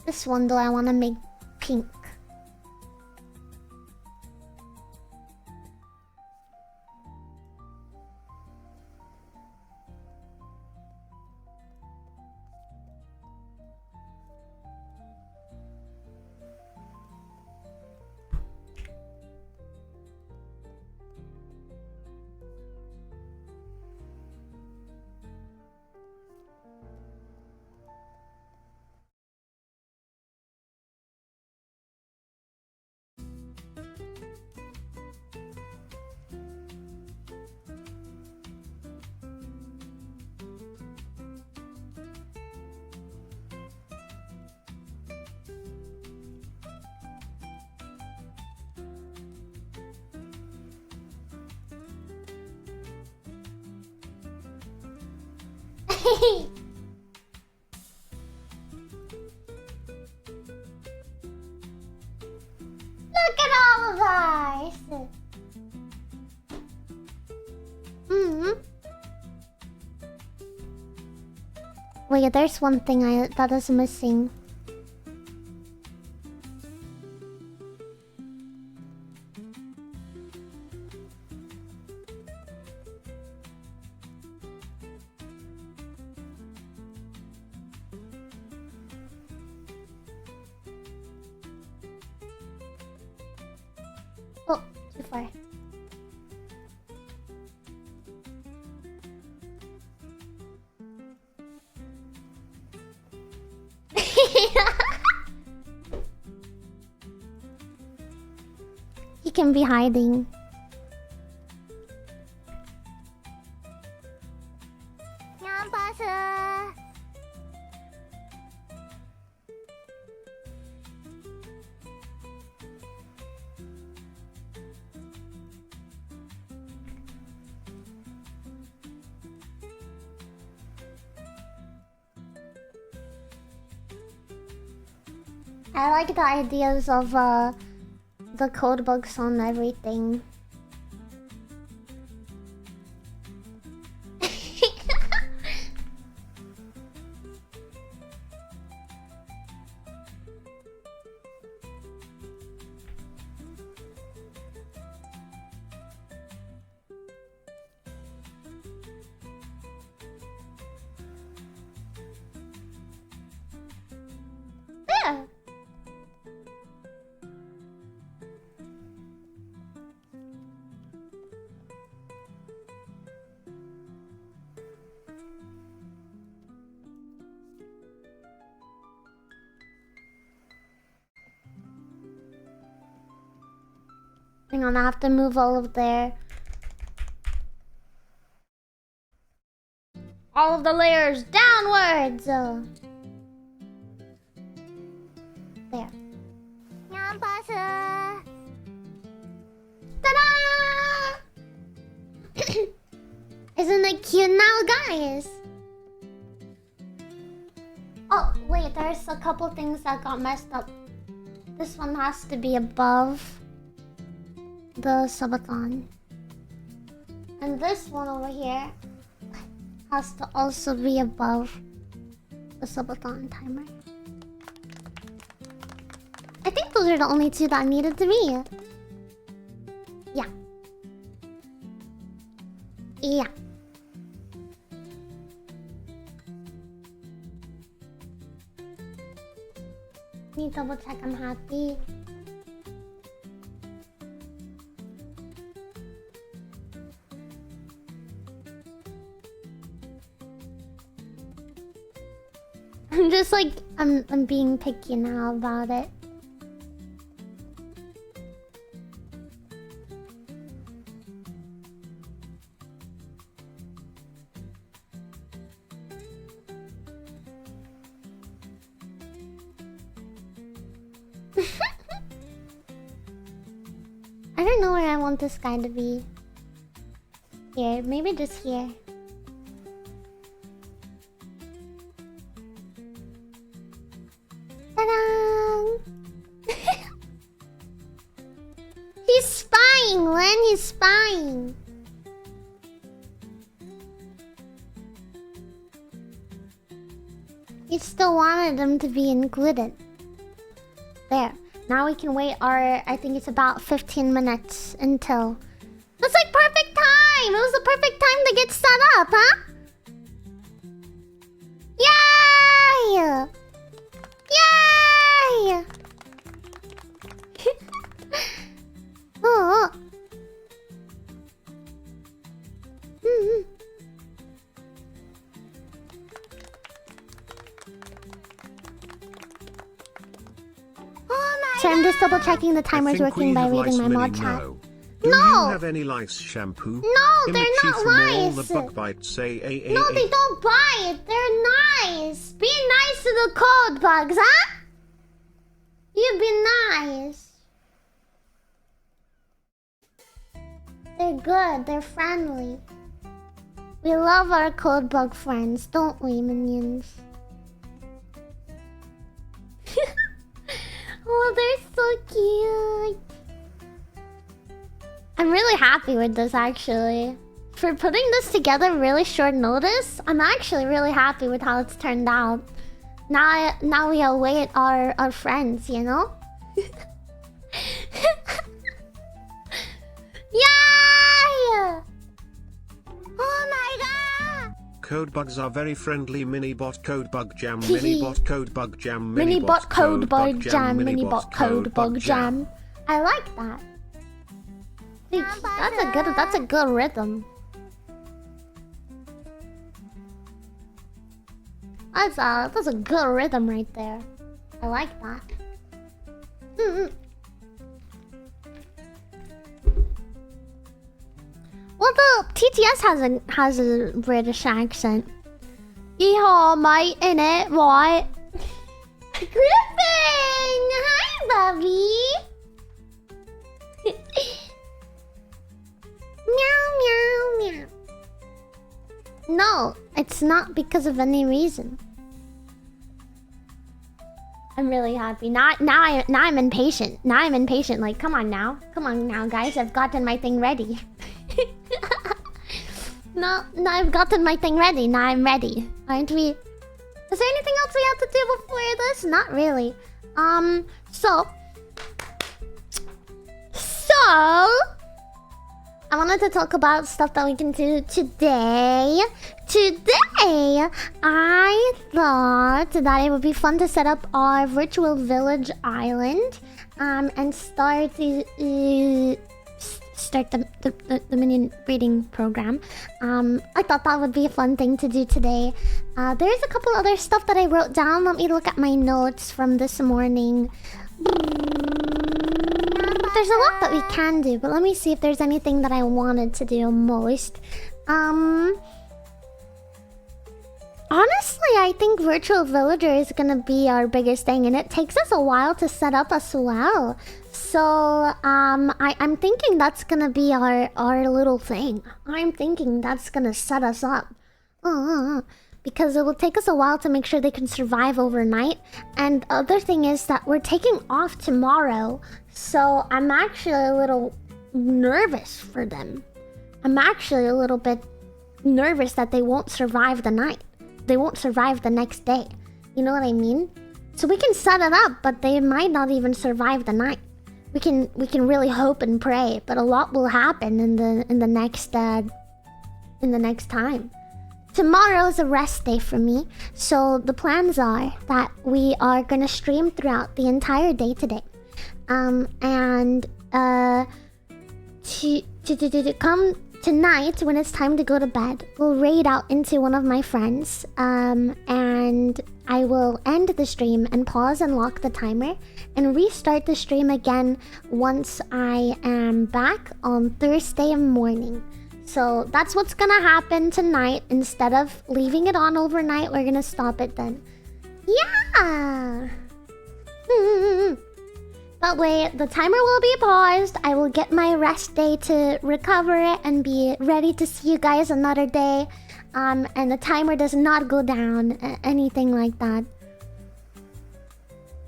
This one though I want to make pink. Look at all of us! Wait, there's one thing that is missing. Oh, too far. He can be hiding. I like the ideas of the code books on everything. Yeah. Hang on, I have to move all of all of the layers downwards. There. Ta-da! Isn't it cute now, guys? Oh, wait, there's a couple things that got messed up. This one has to be above the subathon. And this one over here has to also be above the subathon timer. I think those are the only two that needed to be. Yeah. Yeah. Need to double check I'm happy. I'm just like, I'm being picky now about it. I don't know where I want this guy to be. Here, maybe just here. Ta-da! He's spying, Len. He's spying. He still wanted them to be included. There. Now we can wait our... I think it's about 15 minutes until... That's like perfect time! It was the perfect time to get set up, huh? Yay! Yay! Oh. So I'm just double checking the timer's working by reading my mod chat. Do you have any lice shampoo? No, they're not lice. The bug bites say No, they don't bite. They're nice. Be nice to the code bugs, huh? You be nice. They're good. They're friendly. We love our code bug friends, don't we, minions? Oh, they're so cute. I'm really happy with this, actually. For putting this together really short notice, I'm actually really happy with how it's turned out. Now we await our friends, you know? Yay! Oh my god! Code bugs are very friendly. Minibot code bug jam. Minibot code bug jam. Minibot code bug jam. Minibot code bug jam. I like that. That's a good rhythm. That's a good rhythm right there. I like that. Well, the TTS has a British accent. Yeehaw, mate, innit? Right? Griffin! Hi, Bobby! Meow, meow, meow. No, it's not because of any reason. I'm really happy. Now I'm impatient. Now I'm impatient. Like, come on now, guys. I've gotten my thing ready. No, I've gotten my thing ready. Now I'm ready. Aren't we? Is there anything else we have to do before this? Not really. So I wanted to talk about stuff that we can do today. Today, I thought that it would be fun to set up our virtual village island, and start the minion breeding program. I thought that would be a fun thing to do today. There's a couple other stuff that I wrote down. Let me look at my notes from this morning. There's a lot that we can do, but let me see if there's anything that I wanted to do most. Honestly, I think virtual villager is gonna be our biggest thing, and it takes us a while to set up as well. So, I'm thinking that's gonna be our little thing. I'm thinking that's gonna set us up. Because it will take us a while to make sure they can survive overnight. And the other thing is that we're taking off tomorrow, so I'm actually a little nervous for them. I'm actually a little bit nervous that they won't survive the night. They won't survive the next day. You know what I mean? So we can set it up, but they might not even survive the night. We can really hope and pray, but a lot will happen in the next time. Tomorrow is a rest day for me, so the plans are that we are gonna stream throughout the entire day today. And to come tonight when it's time to go to bed, we'll raid out into one of my friends, and I will end the stream and pause and lock the timer and restart the stream again once I am back on Thursday morning. So that's what's gonna happen tonight. Instead of leaving it on overnight, we're gonna stop it then. Yeah! That way, the timer will be paused. I will get my rest day to recover it and be ready to see you guys another day. And the timer does not go down, anything like that.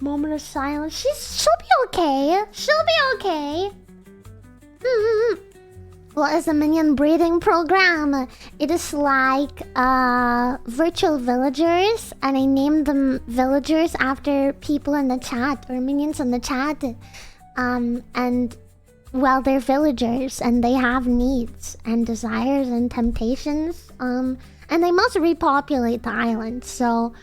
Moment of silence. She'll be okay. She'll be okay. What is a minion breeding program? It is like virtual villagers, and I named them villagers after people in the chat or minions in the chat. And well, they're villagers and they have needs and desires and temptations. And they must repopulate the island. So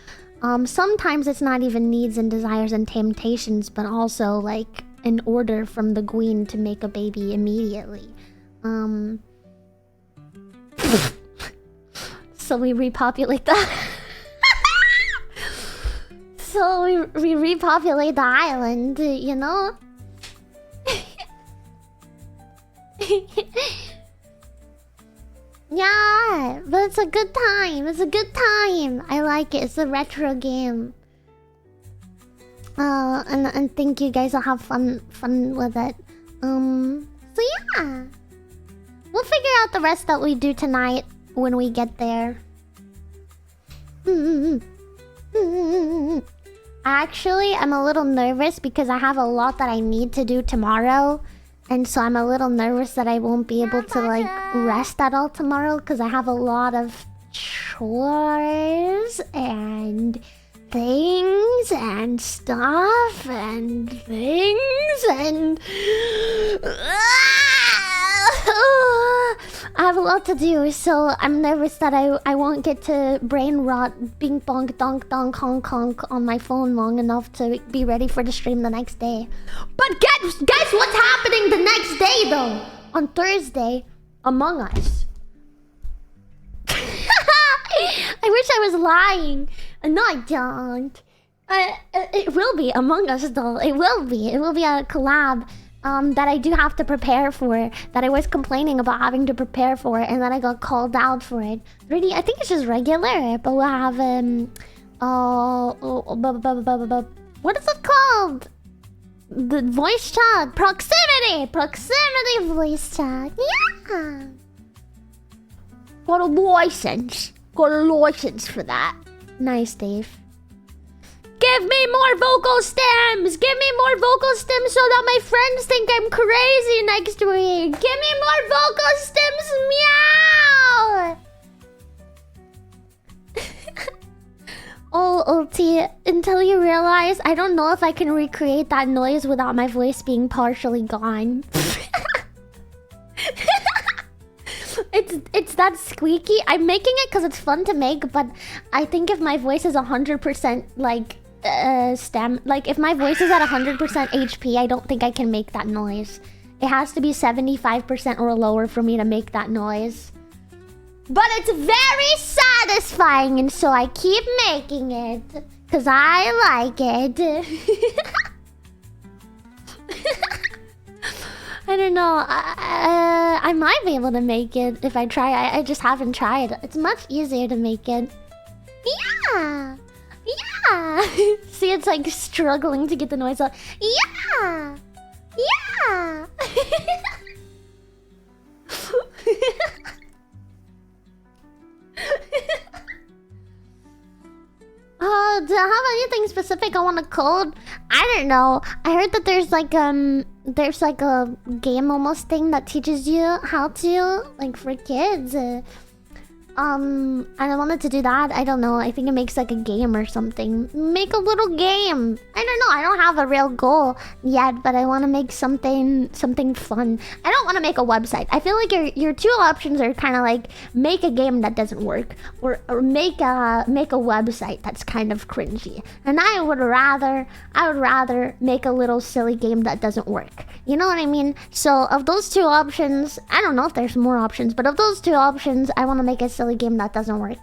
sometimes it's not even needs and desires and temptations, but also like an order from the queen to make a baby immediately. So we repopulate the so we repopulate the island, you know? Yeah, but it's a good time. It's a good time. I like it. It's a retro game. And think you guys will have fun with it. So yeah. We'll figure out the rest that we do tonight when we get there. Actually, I'm a little nervous because I have a lot that I need to do tomorrow. And so I'm a little nervous that I won't be able to like rest at all tomorrow because I have a lot of chores and things and stuff and things and I have a lot to do, so I'm nervous that I won't get to brain rot bing bong donk donk honk honk on my phone long enough to be ready for the stream the next day. But guess what's happening the next day though? On Thursday, Among Us. I wish I was lying. No, I don't. It will be Among Us though. It will be a collab. That I do have to prepare for, that I was complaining about having to prepare for, and then I got called out for it. Really, I think it's just regular, but we'll have what is it called? The voice chat, proximity voice chat. Yeah, got a license for that. Nice, Dave. Give me more vocal stems! Give me more vocal stems so that my friends think I'm crazy next week! Give me more vocal stems! Meow! Oh, Ulti, until you realize, I don't know if I can recreate that noise without my voice being partially gone. It's that squeaky. I'm making it because it's fun to make, but I think if my voice is 100% like stem, like if my voice is at 100% HP, I don't think I can make that noise. It has to be 75% or lower for me to make that noise. But it's very satisfying, and so I keep making it because I like it. I don't know. I might be able to make it if I try. I just haven't tried. It's much easier to make it. Yeah! Yeah! See, it's like struggling to get the noise out. Yeah! Yeah! Do I have anything specific I want to code? I don't know. I heard that there's like a game almost thing that teaches you how to, like, for kids. And I wanted to do that. I don't know. I think it makes like a game or something. Make a little game. I don't know. I don't have a real goal yet, but I want to make something fun. I don't want to make a website. I feel like your two options are kind of like make a game that doesn't work, or make a website that's kind of cringy. And I would rather make a little silly game that doesn't work. You know what I mean? So of those two options, I don't know if there's more options, but of those two options, I want to make a silly game that doesn't work.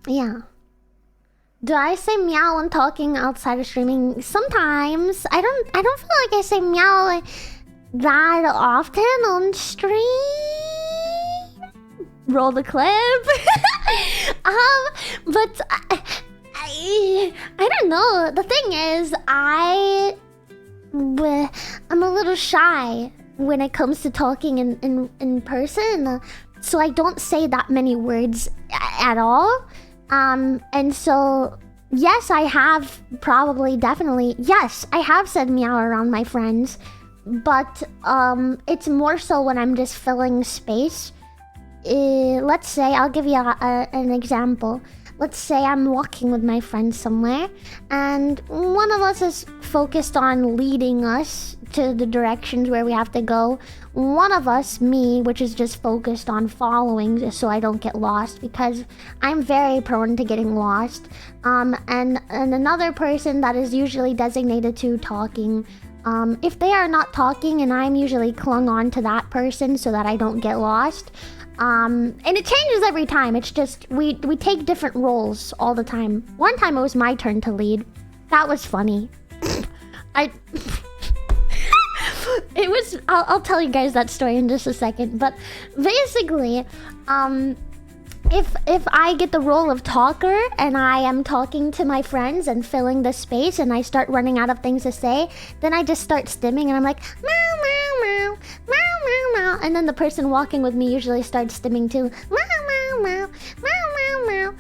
Yeah. Do I say meow when talking outside of streaming? Sometimes. I don't feel like I say meow like that often on stream. Roll the clip. But I don't know. The thing is, I'm a little shy when it comes to talking in person. So I don't say that many words at all. And so, yes, I have definitely, yes, I have said meow around my friends. But it's more so when I'm just filling space. Let's say, I'll give you an example. Let's say I'm walking with my friends somewhere, and one of us is focused on leading us to the directions where we have to go. One of us, me, which is just focused on following just so I don't get lost, because I'm very prone to getting lost. And another person that is usually designated to talking. If they are not talking, and I'm usually clung on to that person so that I don't get lost. And it changes every time. It's just we take different roles all the time. One time it was my turn to lead. That was funny. I'll tell you guys that story in just a second. But basically, if I get the role of talker and I am talking to my friends and filling the space and I start running out of things to say, then I just start stimming and I'm like meow meow meow meow meow meow, and then the person walking with me usually starts stimming too. Meow meow meow meow meow meow.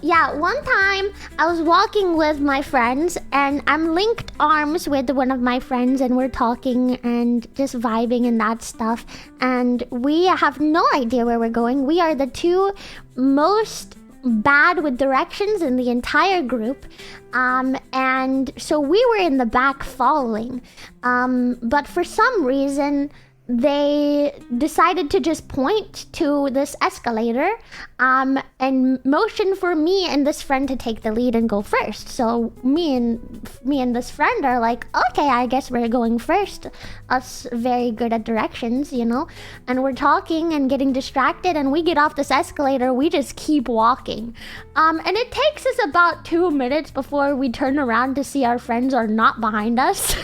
Yeah, one time I was walking with my friends and I'm linked arms with one of my friends and we're talking and just vibing and that stuff, and we have no idea where we're going. We are the two most bad with directions in the entire group, and so we were in the back following, but for some reason they decided to just point to this escalator and motion for me and this friend to take the lead and go first. So me and this friend are like, okay, I guess we're going first. Us very good at directions, you know? And we're talking and getting distracted and we get off this escalator, we just keep walking. And it takes us about 2 minutes before we turn around to see our friends are not behind us.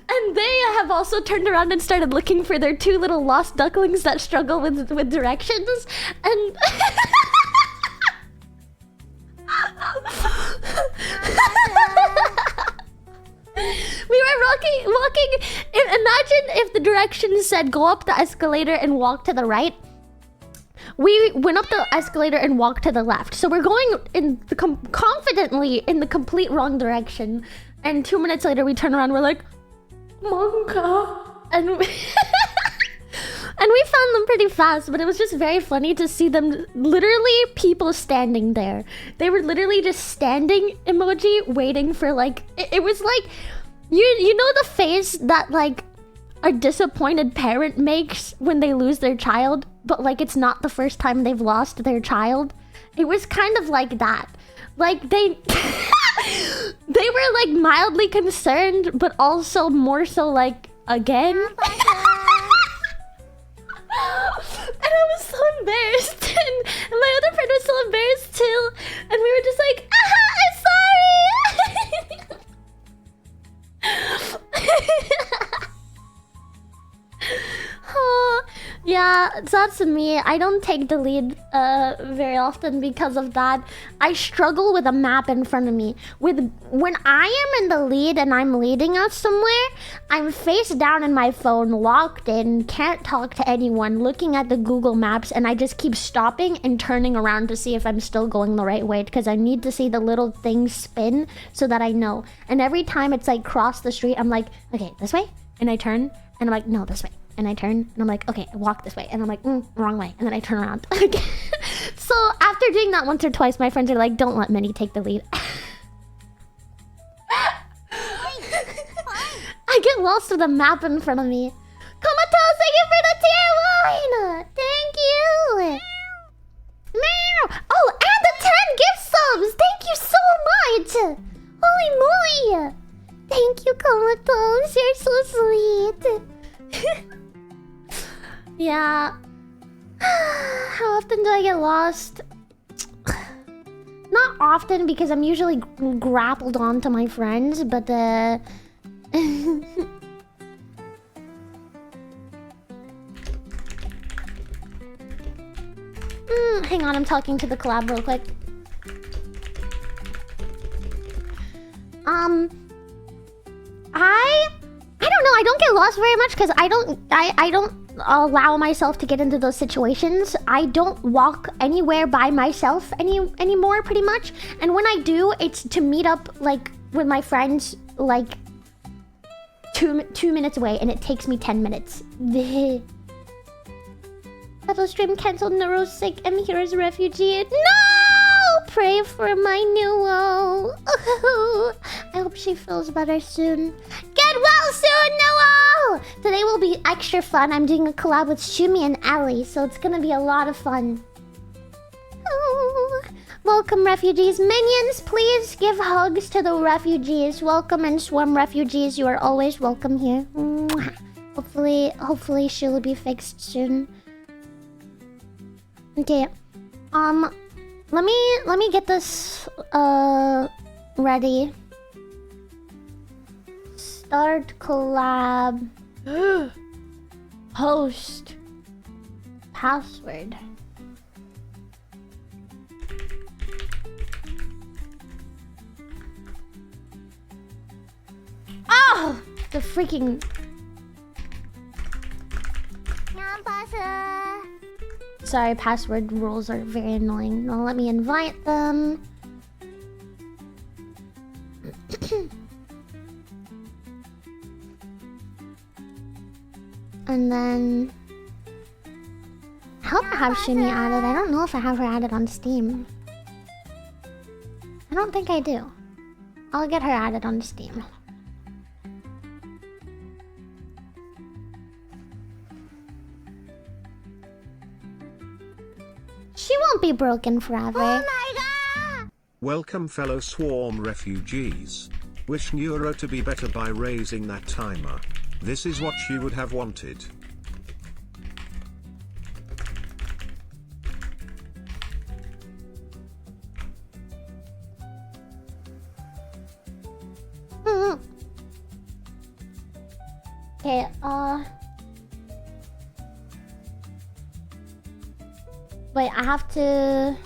And they have also turned around and started looking for their two little lost ducklings that struggle with directions. And we were walking. Imagine if the directions said go up the escalator and walk to the right. we went up the escalator and walked to the left. So we're going in the confidently in the complete wrong direction. And 2 minutes later, we turn around. We're like, Monka, and we and we found them pretty fast. But it was just very funny to see them. Literally, people standing there. They were literally just standing emoji, waiting for like. It was like, you know the face that like a disappointed parent makes when they lose their child, but like it's not the first time they've lost their child. It was kind of like that. Like they they were like mildly concerned, but also more so like again. And I was so embarrassed, and my other friend was so embarrassed too, and we were just like, I'm sorry. Oh, yeah, that's me. I don't take the lead very often because of that. I struggle with a map in front of me. When I am in the lead and I'm leading us somewhere, I'm face down in my phone, locked in, can't talk to anyone, looking at the Google Maps, and I just keep stopping and turning around to see if I'm still going the right way, because I need to see the little things spin so that I know. And every time it's like cross the street, I'm like, okay, this way, and I turn. And I'm like, no, this way. And I turn, and I'm like, okay, walk this way. And I'm like, wrong way. And then I turn around. So after doing that once or twice, my friends are like, don't let Minnie take the lead. I get lost with a map in front of me. Comatose, thank you for the tier 1! Thank you! Meow! Oh, and the 10 gift subs! Thank you so much! Holy moly! Thank you, Comatose. You're so sweet. Yeah. How often do I get lost? Not often, because I'm usually grappled onto my friends, but hang on, I'm talking to the collab real quick. I don't know. I don't get lost very much because I don't allow myself to get into those situations. I don't walk anywhere by myself anymore, pretty much. And when I do, it's to meet up like with my friends like two minutes away, and it takes me 10 minutes. Battle stream cancelled. Neurosick. I'm here as a refugee. No! Pray for my Nuo. I hope she feels better soon. Get well soon, Nuo! Today will be extra fun. I'm doing a collab with Shumi and Ali, so it's gonna be a lot of fun. Oh. Welcome, refugees. Minions, please give hugs to the refugees. Welcome and swarm refugees. You are always welcome here. Hopefully she'll be fixed soon. Okay. Let me get this ready. Start collab. Host. Password. Oh! The freaking... Sorry, password rules are very annoying. Now let me invite them. And then... I hope I have Shumi added. I don't know if I have her added on Steam. I don't think I do. I'll get her added on Steam. She won't be broken forever. Oh my god! Welcome, fellow swarm refugees. Wish Neuro to be better by raising that timer. This is what she would have wanted. Okay, wait, I have to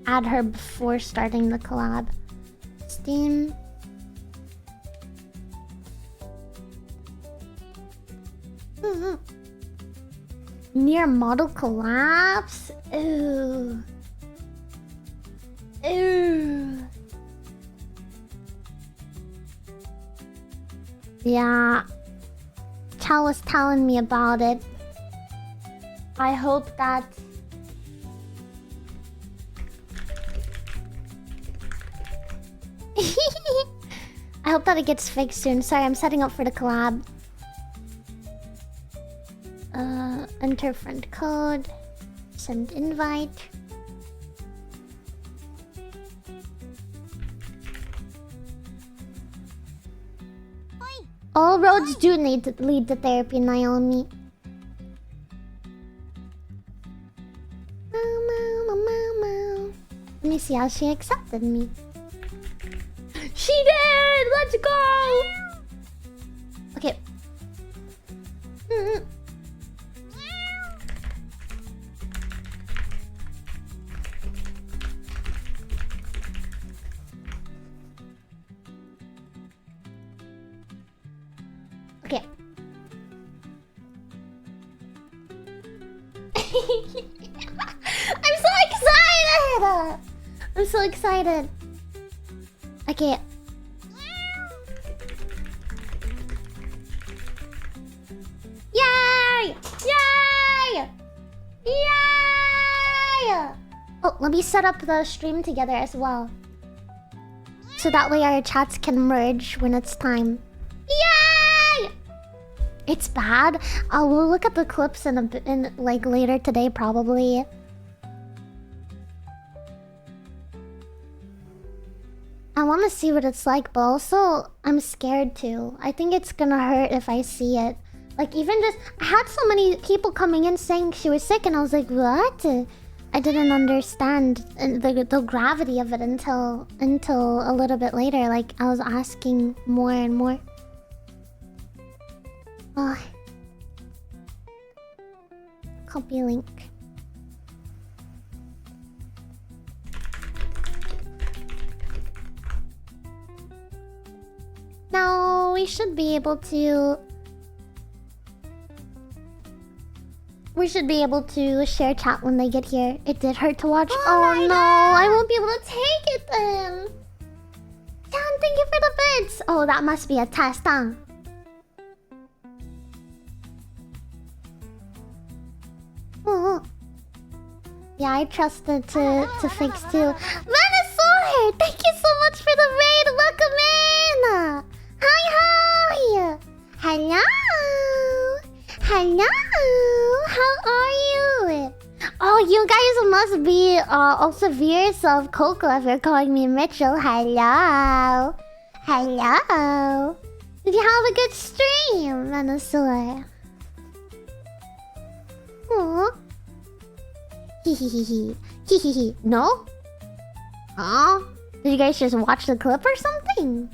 add her before starting the collab. Steam. Near model collapse? Ew. Ew. Yeah. Chow was telling me about it. I hope that... I hope that it gets fixed soon. Sorry, I'm setting up for the collab. Enter friend code. Send invite. All roads do lead to therapy, Naomi. Let me see how she accepted me. She did! Let's go! Okay. Okay. I'm so excited! I'm so excited. Okay. Yay! Yay! Yay! Oh, let me set up the stream together as well. So that way our chats can merge when it's time. Yay! It's bad. We'll look at the clips in like later today probably. I want to see what it's like, but also I'm scared too. I think it's gonna hurt if I see it. Like even just, I had so many people coming in saying she was sick, and I was like, what? I didn't understand the gravity of it until a little bit later. Like I was asking more and more. Oh. Copy link. Now we should be able to... We should be able to share chat when they get here. It did hurt to watch. Oh no, I won't be able to take it then. John, thank you for the bits. Oh, that must be a test, huh? Oh. Yeah, I trusted to fix too. Venusaur, thank you so much for the raid. Welcome in. Hi. Hello. Hello. How are you? Oh, you guys must be also viewers of Coco if you're calling me Mitchell. Hello. Hello. Did you have a good stream, Venusaur? Aww. Hehehe. No? Huh? Did you guys just watch the clip or something?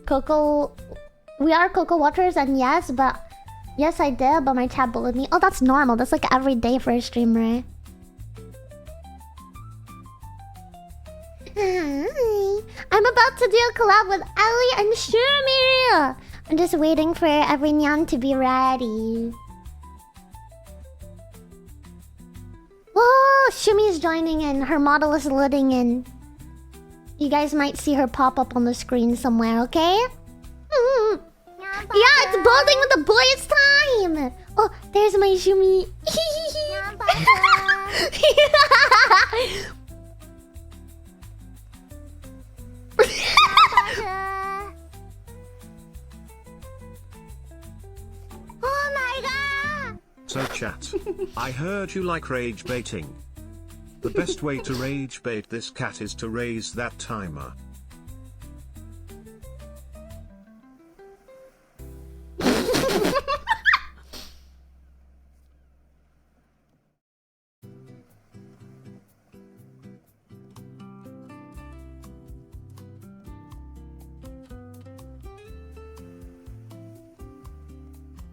Coco... We are Coco watchers, and yes, I did, but my chat bullied me. Oh, that's normal. That's like every day for a streamer. Hi. I'm about to do a collab with Ellie and Shumi. I'm just waiting for everyone to be ready. Whoa, Shumi's joining in. Her model is loading in. You guys might see her pop up on the screen somewhere, okay? Yeah, it's building with the boys' time. Oh, there's my Shumi. Oh my god. So chat, I heard you like rage baiting. The best way to rage bait this cat is to raise that timer.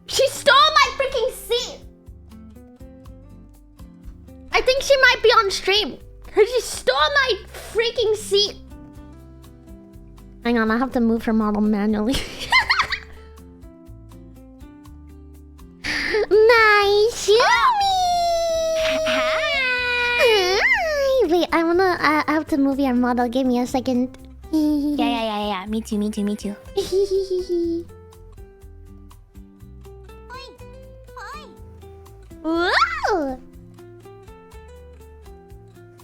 She stole my freaking seat! I think she might be on stream. She stole my freaking seat. Hang on, I have to move her model manually. My Shumi! Hi! Hi! Wait, I have to move your model. Give me a second. Yeah. Me too. Whoa!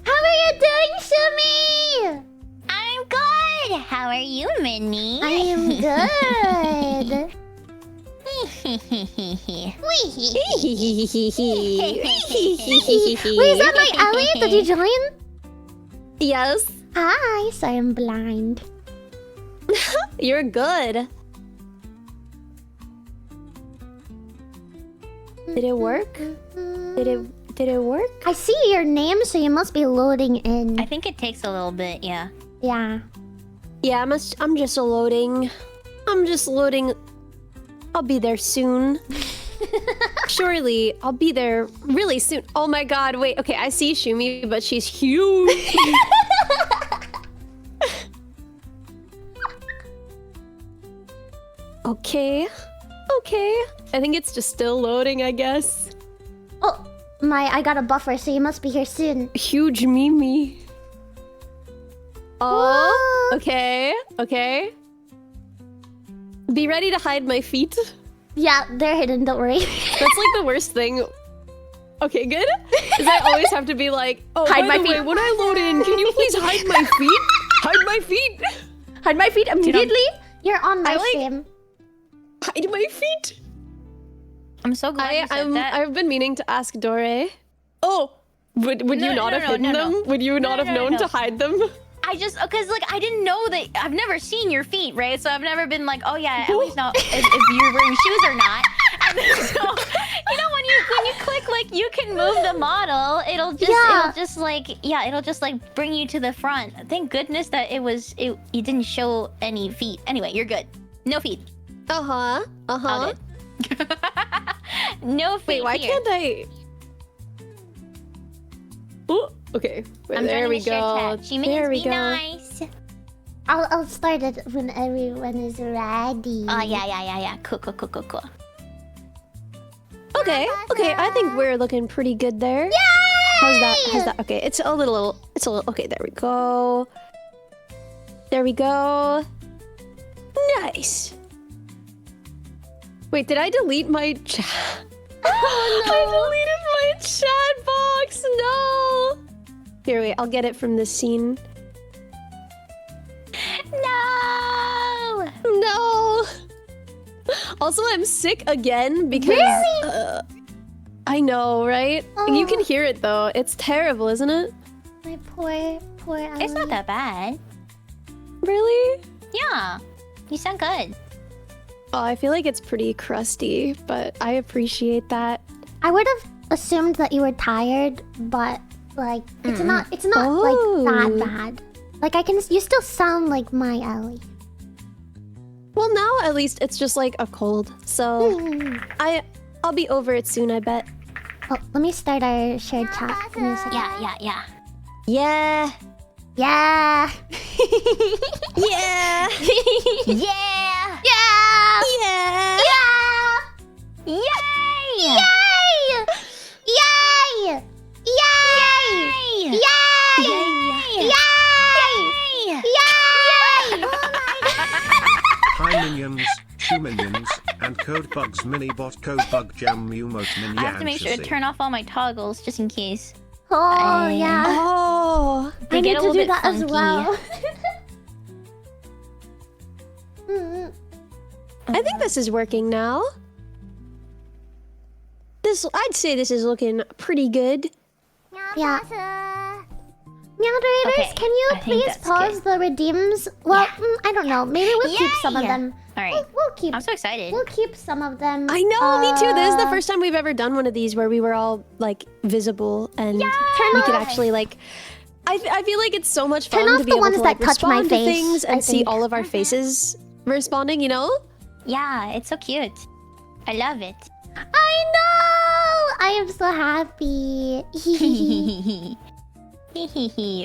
How are you doing, Shumi? I'm good. How are you, Minnie? I am good. Wait, is that my Ellie? Did you join? Yes, Hi, sorry, I'm blind. you're good. Did it work? Did it work? I see your name, so you must be loading in. I think it takes a little bit, yeah. Yeah. Yeah, I'm just loading. I'm just loading. I'll be there soon. Surely, I'll be there really soon. Oh my god, wait, okay, I see Shumi, but she's huge. Okay. I think it's just still loading, I guess. Oh, I got a buffer, so you must be here soon. Huge Mimi. Oh, Whoa. okay. Be ready to hide my feet. Yeah, they're hidden, don't worry. That's like the worst thing. Okay, good. Because I always have to be like, oh, Hide by my the feet. way, when I load in, can you please hide my feet? Hide my feet. Hide my feet immediately? You're on my I like- stream. Hide my feet. I'm so glad you said that. I've been meaning to ask Dore. Oh, would you No, not have hidden them? Would you not have known to hide them? I just, because like I didn't know that, I've never seen your feet, right? So I've never been like, oh yeah, at least know if you're wearing shoes or not. And then, so, you know, when you click like you can move the model, it'll just like bring you to the front. Thank goodness that you didn't show any feet. Anyway, you're good. No feet. Uh-huh. All good. No feet. Wait, why here. can't I? Oh, okay. Wait, I'm there joining we the share go. chat. She There we be go. nice. I'll start it when everyone is ready. Oh yeah. Cool. Okay, I think we're looking pretty good there. Yay! How's that? Okay, it's a little, okay, there we go. Nice. Wait, did I delete my chat? Oh, no. I deleted my chat box, no! Here, wait, I'll get it from this scene. No! Also, I'm sick again because... Really? I know, right? You can hear it though. It's terrible, isn't it? My poor Ellie. It's not that bad. Really? Yeah. You sound good. Oh, I feel like it's pretty crusty, but I appreciate that. I would have assumed that you were tired, but like it's not Oh. like that bad. Like you still sound like my Ellie. Well, now at least it's just like a cold, so I'll be over it soon, I bet. Oh, let me start our shared chat. Give me a second. Yeah. Yeah. Yeah. Yeah. Yeah. Yeah. Yeah. Yeah. Yay! Yay! Yay! Yay! Yay! Yay! Hi minions, Shoe minions, and Code Bugs Minibot Code Bug Jam Mumote Minion. I have to make sure to turn off all my toggles just in case. Oh yeah. Oh. They I get need a to little do bit that as funky. well. I think this is working now. I'd say this is looking pretty good. Yeah. Moderators, Okay, can you I think please that's pause the redeems? Well, I don't know. Maybe we'll keep some of Yay! them. All right. We'll keep. I'm so excited. We'll keep some of them. I know, me too. This is the Uh, first time we've ever done one of these where we were all like visible and Turn we could off- actually like. I feel like it's so much Turn fun off to be the able ones to that like touch my respond to face, things I and see think. all of our faces responding. You know? Yeah, it's so cute. I love it. I know. I am so happy.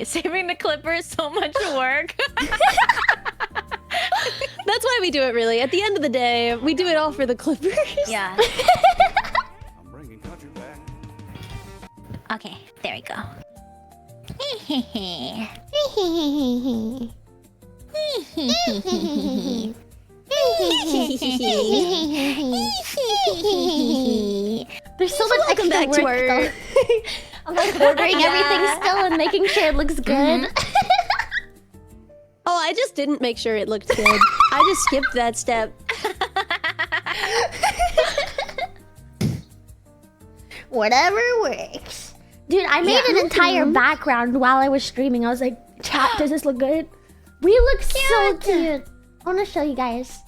Saving the clipper is so much work. That's why we do it. Really, at the end of the day, we do it all for the clippers. Yeah. Okay, there we go. There's so much extra back work to our- though. I'm like ordering everything still and making sure it looks good. Oh, I just didn't make sure it looked good. I just skipped that step. Whatever works. Dude, I made an entire background while I was streaming. I was like, chat, does this look good? We look so cute. I want to show you guys.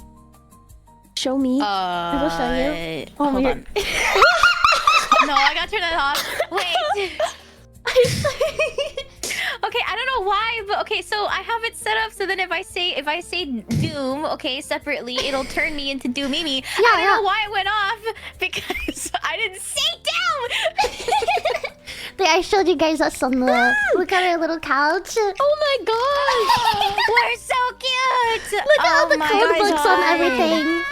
Show me. I will show you. Oh Hold my on. No, I gotta turn that off. Wait. Okay, I don't know why, but okay, so I have it set up so then if I say Doom, okay, separately, it'll turn me into Doomimi. Yeah, I don't know why it went off because I didn't sit down. There, I showed you guys us on the. Look at our little couch. Oh my gosh! We're so cute. Look at all the my code books on God. everything.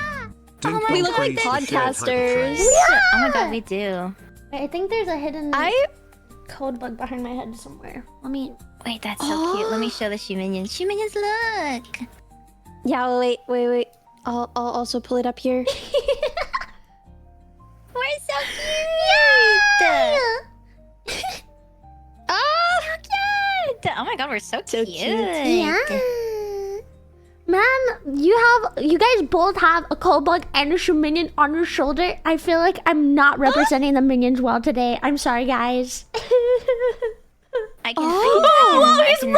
Dink we on look like praise the shared podcasters. hypertrain. Oh my god, we do. Wait, I think there's a hidden I code bug behind my head somewhere. Let me. Wait, that's so cute. Let me show the shoe minions. Shoe minions, look. yeah. Wait. I'll also pull it up here. We're so cute. Oh, so cute. Oh my god, we're so cute. Yeah. Man, you guys both have a code bug and a shoe minion on your shoulder. I feel like I'm not representing the minions well today. I'm sorry, guys. I can. Whoa, he's going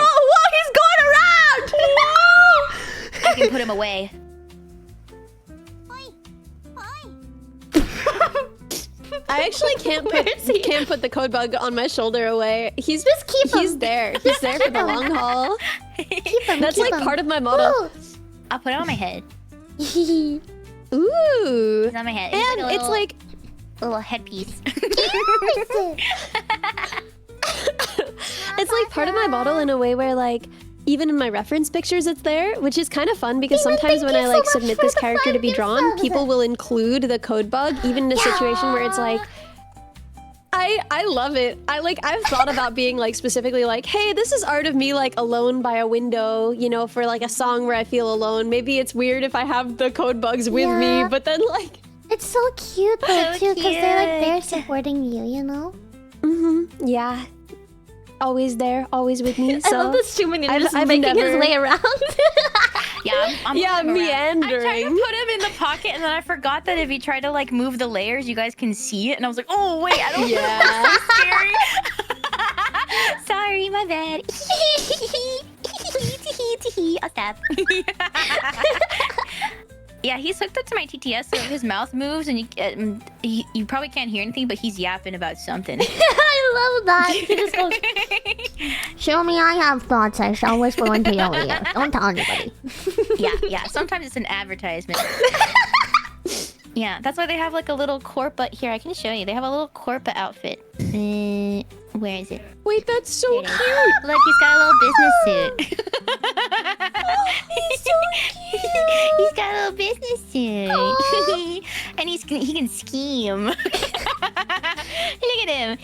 around! Whoa! I can put him away. I actually can't put the code bug on my shoulder away. He's Just keep him. He's there. He's there for the long haul. Keep him, That's keep like him. part of my motto. I'll put it on my head. Ooh. Ooh. It's on my head. And it's like a little headpiece. it's like part of my model in a way where like even in my reference pictures it's there, which is kind of fun because Demon, sometimes thank when you I so like much submit for this the character to be 5 drawn, subs. people will include the code bug even in a situation where it's like I love it. I've thought about being like specifically like, hey, this is art of me like alone by a window, you know, for like a song where I feel alone. Maybe it's weird if I have the code bugs with Yeah. me, but then like It's so cute though, So too, because they're like there cute. supporting you, you know? yeah. Always there, always with me. So I love this shoe minion just I've making his never- way around. Yeah, I'm Yeah, moving around. I tried to meandering. put him in the pocket, and then I forgot that if you try to like move the layers, you guys can see it. And I was like, oh wait, I don't. Yeah. So scary. Sorry, my bad. I'll stop. Yeah, he's hooked up to my TTS, so his mouth moves, and you probably can't hear anything, but he's yapping about something. I love that. He just goes, show me I have thoughts, I shall whisper into your ear. Don't tell anybody. Yeah. Sometimes it's an advertisement. Yeah, that's why they have like a little Corpa. Here, I can show you. They have a little Corpa outfit. Where is it? Wait, that's so There it is. cute. Look, he's got a little business suit. He's so cute. He's got a little business suit. And he can scheme. Look at him.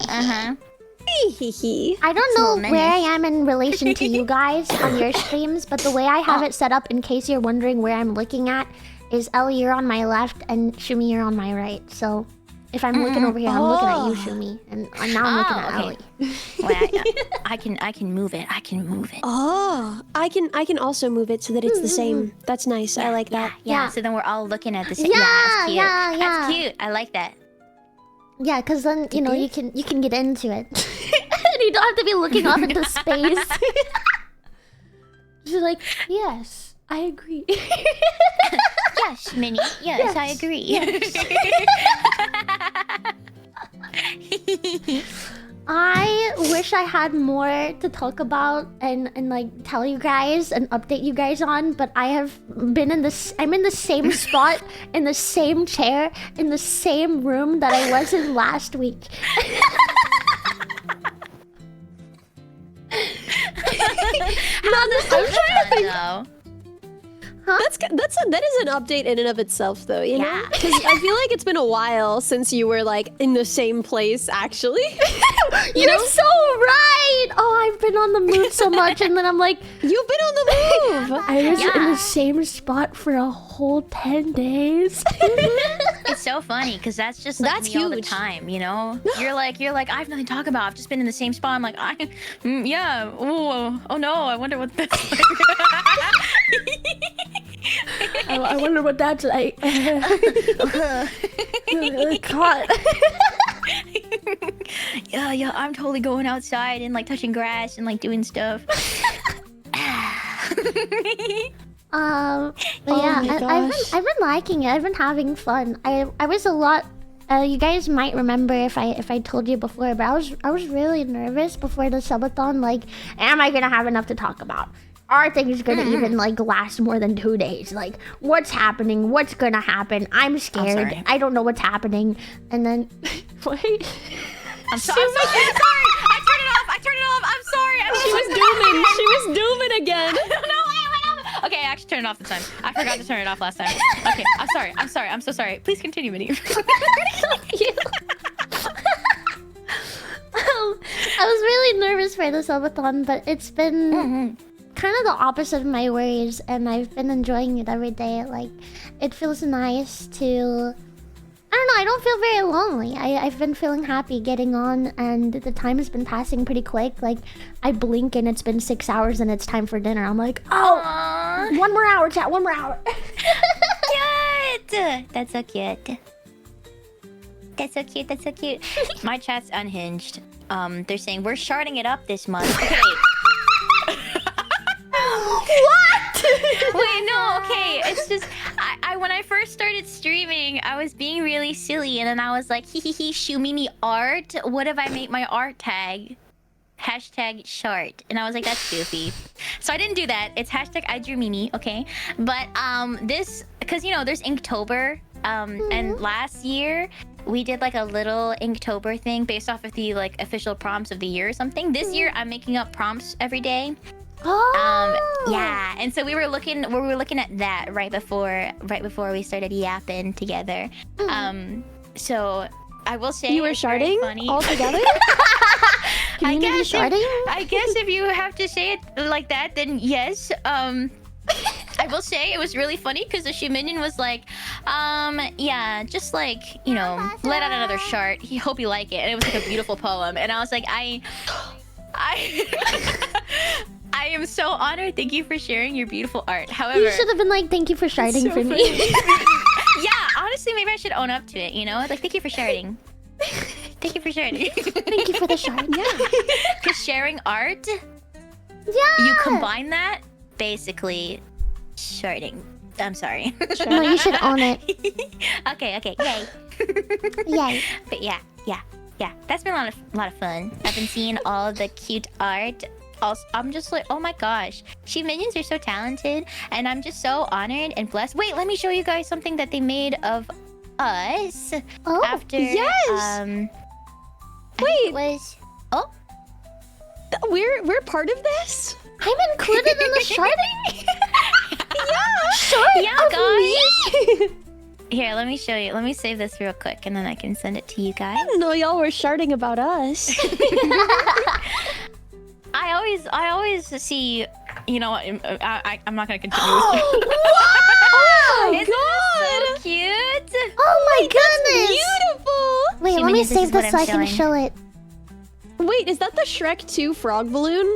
Uh-huh. I don't know Little where I menace. am in relation to you guys on your streams, but the way I have it set up, in case you're wondering where I'm looking at, is Ellie, you're on my left, and Shumi, you're on my right. So if I'm looking over here, I'm looking at you, Shumi, and now I'm looking at Ellie. Well, I can move it. I can move it. Oh, I can also move it so that it's the same. That's nice. I like that. Yeah. Yeah. So then we're all looking at the same. Yeah, that's cute. yeah, That's yeah. cute. I like that. Yeah, because then you know you can get into it, and you don't have to be looking off into space. You're like, yes, I agree. Yes, Minnie. Yes, I agree. I wish I had more to talk about and like tell you guys and update you guys on, but I have been I'm in the same spot, in the same chair, in the same room that I was in last week. I'm trying to think. Huh? That is an update in and of itself, though. You know, Yeah. because I feel like it's been a while since you were like in the same place. Actually, You're so right. Oh, I've been on the move so much, and then I'm like, you've been on the move. I was in Yeah. the same spot for a whole 10 days. It's so funny because that's just like That's me all the huge. time, you know? You're like, I have nothing to talk about. I've just been in the same spot. I'm like, yeah. Oh no, I wonder what that's like. I wonder what that's like. God. Yeah, I'm totally going outside and like touching grass and like doing stuff. But yeah, my I've been liking it. I've been having fun. I was a lot. You guys might remember if I told you before, but I was really nervous before the subathon. Like, am I gonna have enough to talk about? Are things gonna even like last more than 2 days? Like, what's happening? What's gonna happen? I'm scared. sorry. I don't know what's happening. And then, wait. I'm sorry. I turned it off. I'm sorry. She was dooming. She was dooming again. Okay, I actually turned it off this time. I forgot to turn it off last time. Okay, I'm sorry. I'm so sorry. Please continue, Minnie. I was really nervous for the subathon, but it's been kind of the opposite of my worries, and I've been enjoying it every day. Like, it feels nice to... I don't know, I don't feel very lonely. I've been feeling happy getting on, and the time has been passing pretty quick. Like, I blink and it's been 6 hours and it's time for dinner. I'm like, oh, Aww. 1 more hour, chat, 1 more hour. Cute. That's so cute. That's so cute. My chat's unhinged. They're saying we're sharding it up this month. Okay. What? Wait, no, okay. It's just I when I first started streaming, I was being really silly, and then I was like, hee, Shumimi art. What if I make my art tag? Hashtag shart. And I was like, that's goofy. So I didn't do that. It's hashtag I drew Mimi, okay? But this, because you know, there's Inktober. And last year we did like a little Inktober thing based off of the like official prompts of the year or something. This year I'm making up prompts every day. Yeah, and so we were looking at that right before we started yapping together. So I will say You were it's very sharding funny. all together? I Community guess sharding? I guess if you have to say it like that, then yes. I will say it was really funny because the Shuminion was like, yeah, just like, you know, let out another shart. He hope you like it. And it was like a beautiful poem. And I was like, I am so honored. Thank you for sharing your beautiful art. However, You should have been like, thank you for sharding so for me. yeah, honestly, maybe I should own up to it, you know? Like, thank you for sharing. Thank you for sharing. Thank you for the shard. Yeah. Because sharing art, Yeah. you combine that, basically, sharding. I'm sorry. No, you should own it. Okay, yay. Yay. But yeah. That's been a lot of fun. I've been seeing all of the cute art. Also, I'm just like, oh my gosh, she minions are so talented, and I'm just so honored and blessed. Wait, let me show you guys something that they made of us Oh, after. yes! I think Wait. it was. We're part of this? I'm included in the sharding? Yeah, guys. Here, let me show you. Let me save this real quick, and then I can send it to you guys. I didn't know y'all were sharding about us. I always see. You know what? I'm not gonna continue. With Oh Isn't this so cute? Oh my goodness! Beautiful! Wait, let me Humans, this save is what this so I'm I can showing. show it. Wait, is that the Shrek 2 frog balloon?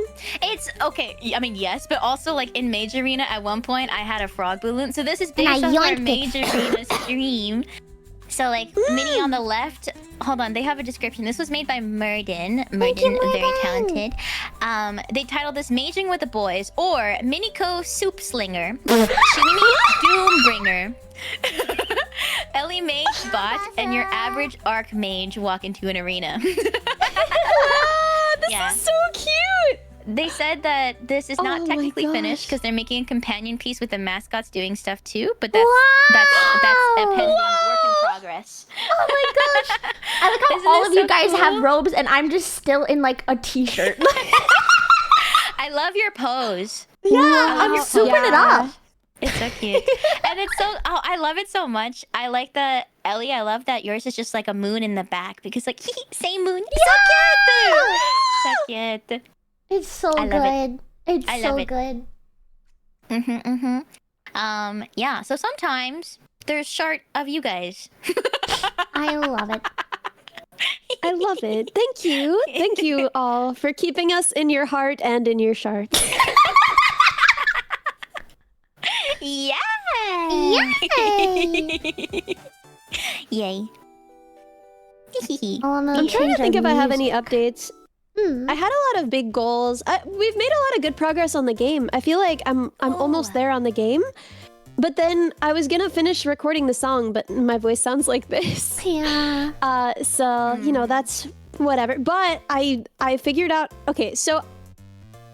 It's okay. I mean, yes, but also like in Mage Arena at one point I had a frog balloon. So this is And I based on our yoinked it. Mage Arena stream. So like Mini on the left. Hold on, they have a description. This was made by Murden. Thank you, Very Murden. talented. They titled this Maging with the Boys or Miniko Soup Slinger, Shumimi Doombringer, Ellie Mage Bot, and your average Arc Mage walk into an arena. This Yeah. is so cute! They said that this is not Oh my technically gosh. finished because they're making a companion piece with the mascots doing stuff too, but Wow. that's a pending work in progress. Oh my gosh! I like how Isn't all this of you so guys cool? have robes and I'm just still in like a t-shirt. I love your pose. Yeah, I'm souping it up. It's so cute. And it's so I love it so much. I like that Ellie, I love that yours is just like a moon in the back because like same moon. So cute. It's so I love it. good. It's I so love it. good. Yeah, so sometimes there's short of you guys. I love it. I love it. Thank you. Thank you all for keeping us in your heart and in your shart. Yeah. Yay! Yay. I'm trying to think if I have any updates. Hmm. I had a lot of big goals. We've made a lot of good progress on the game. I feel like I'm almost there on the game. But then I was gonna finish recording the song, but my voice sounds like this. Yeah. So you know, that's whatever. But I figured out. Okay, so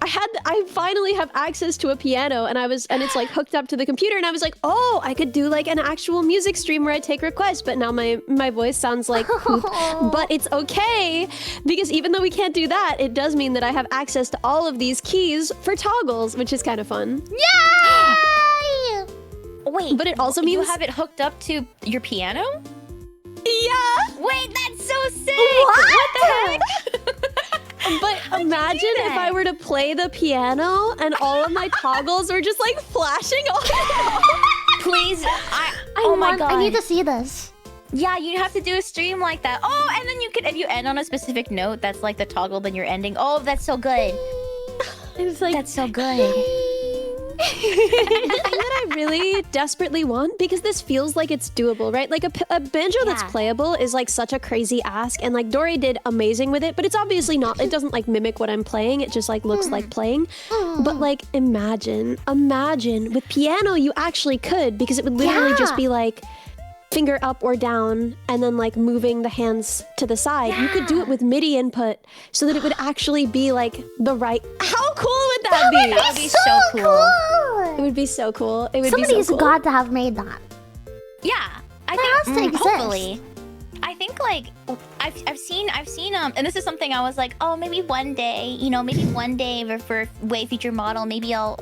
I finally have access to a piano, and it's like hooked up to the computer, and I was like, oh, I could do like an actual music stream where I take requests. But now my voice sounds like poop. But it's okay, because even though we can't do that, it does mean that I have access to all of these keys for toggles, which is kind of fun. Yay! Wait, But it also means you have it hooked up to your piano? yeah. Wait, that's so sick! What the heck? But imagine if I were to play the piano and all of my toggles were just like flashing off. Please, oh my god. I need to see this. Yeah, you have to do a stream like that. Oh, and then you can, if you end on a specific note, that's like the toggle, then you're ending. Oh, that's so good. It's like That's so good. The thing that I really desperately want, because this feels like it's doable, right? Like a banjo that's Yeah. playable is like such a crazy ask, and like Dory did amazing with it, but it's obviously not. It doesn't like mimic what I'm playing. It just like looks like playing. But like imagine with piano you actually could, because it would literally just be like finger up or down and then like moving the hands to the side. You could do it with MIDI input so that it would actually be like the right. How cool would that be? That would be so cool. It would be so cool. It would Somebody's be so cool. got to have made that. Yeah, I That think has to exist. hopefully. I think like I've seen and this is something I was like, oh, maybe one day for way future model, maybe I'll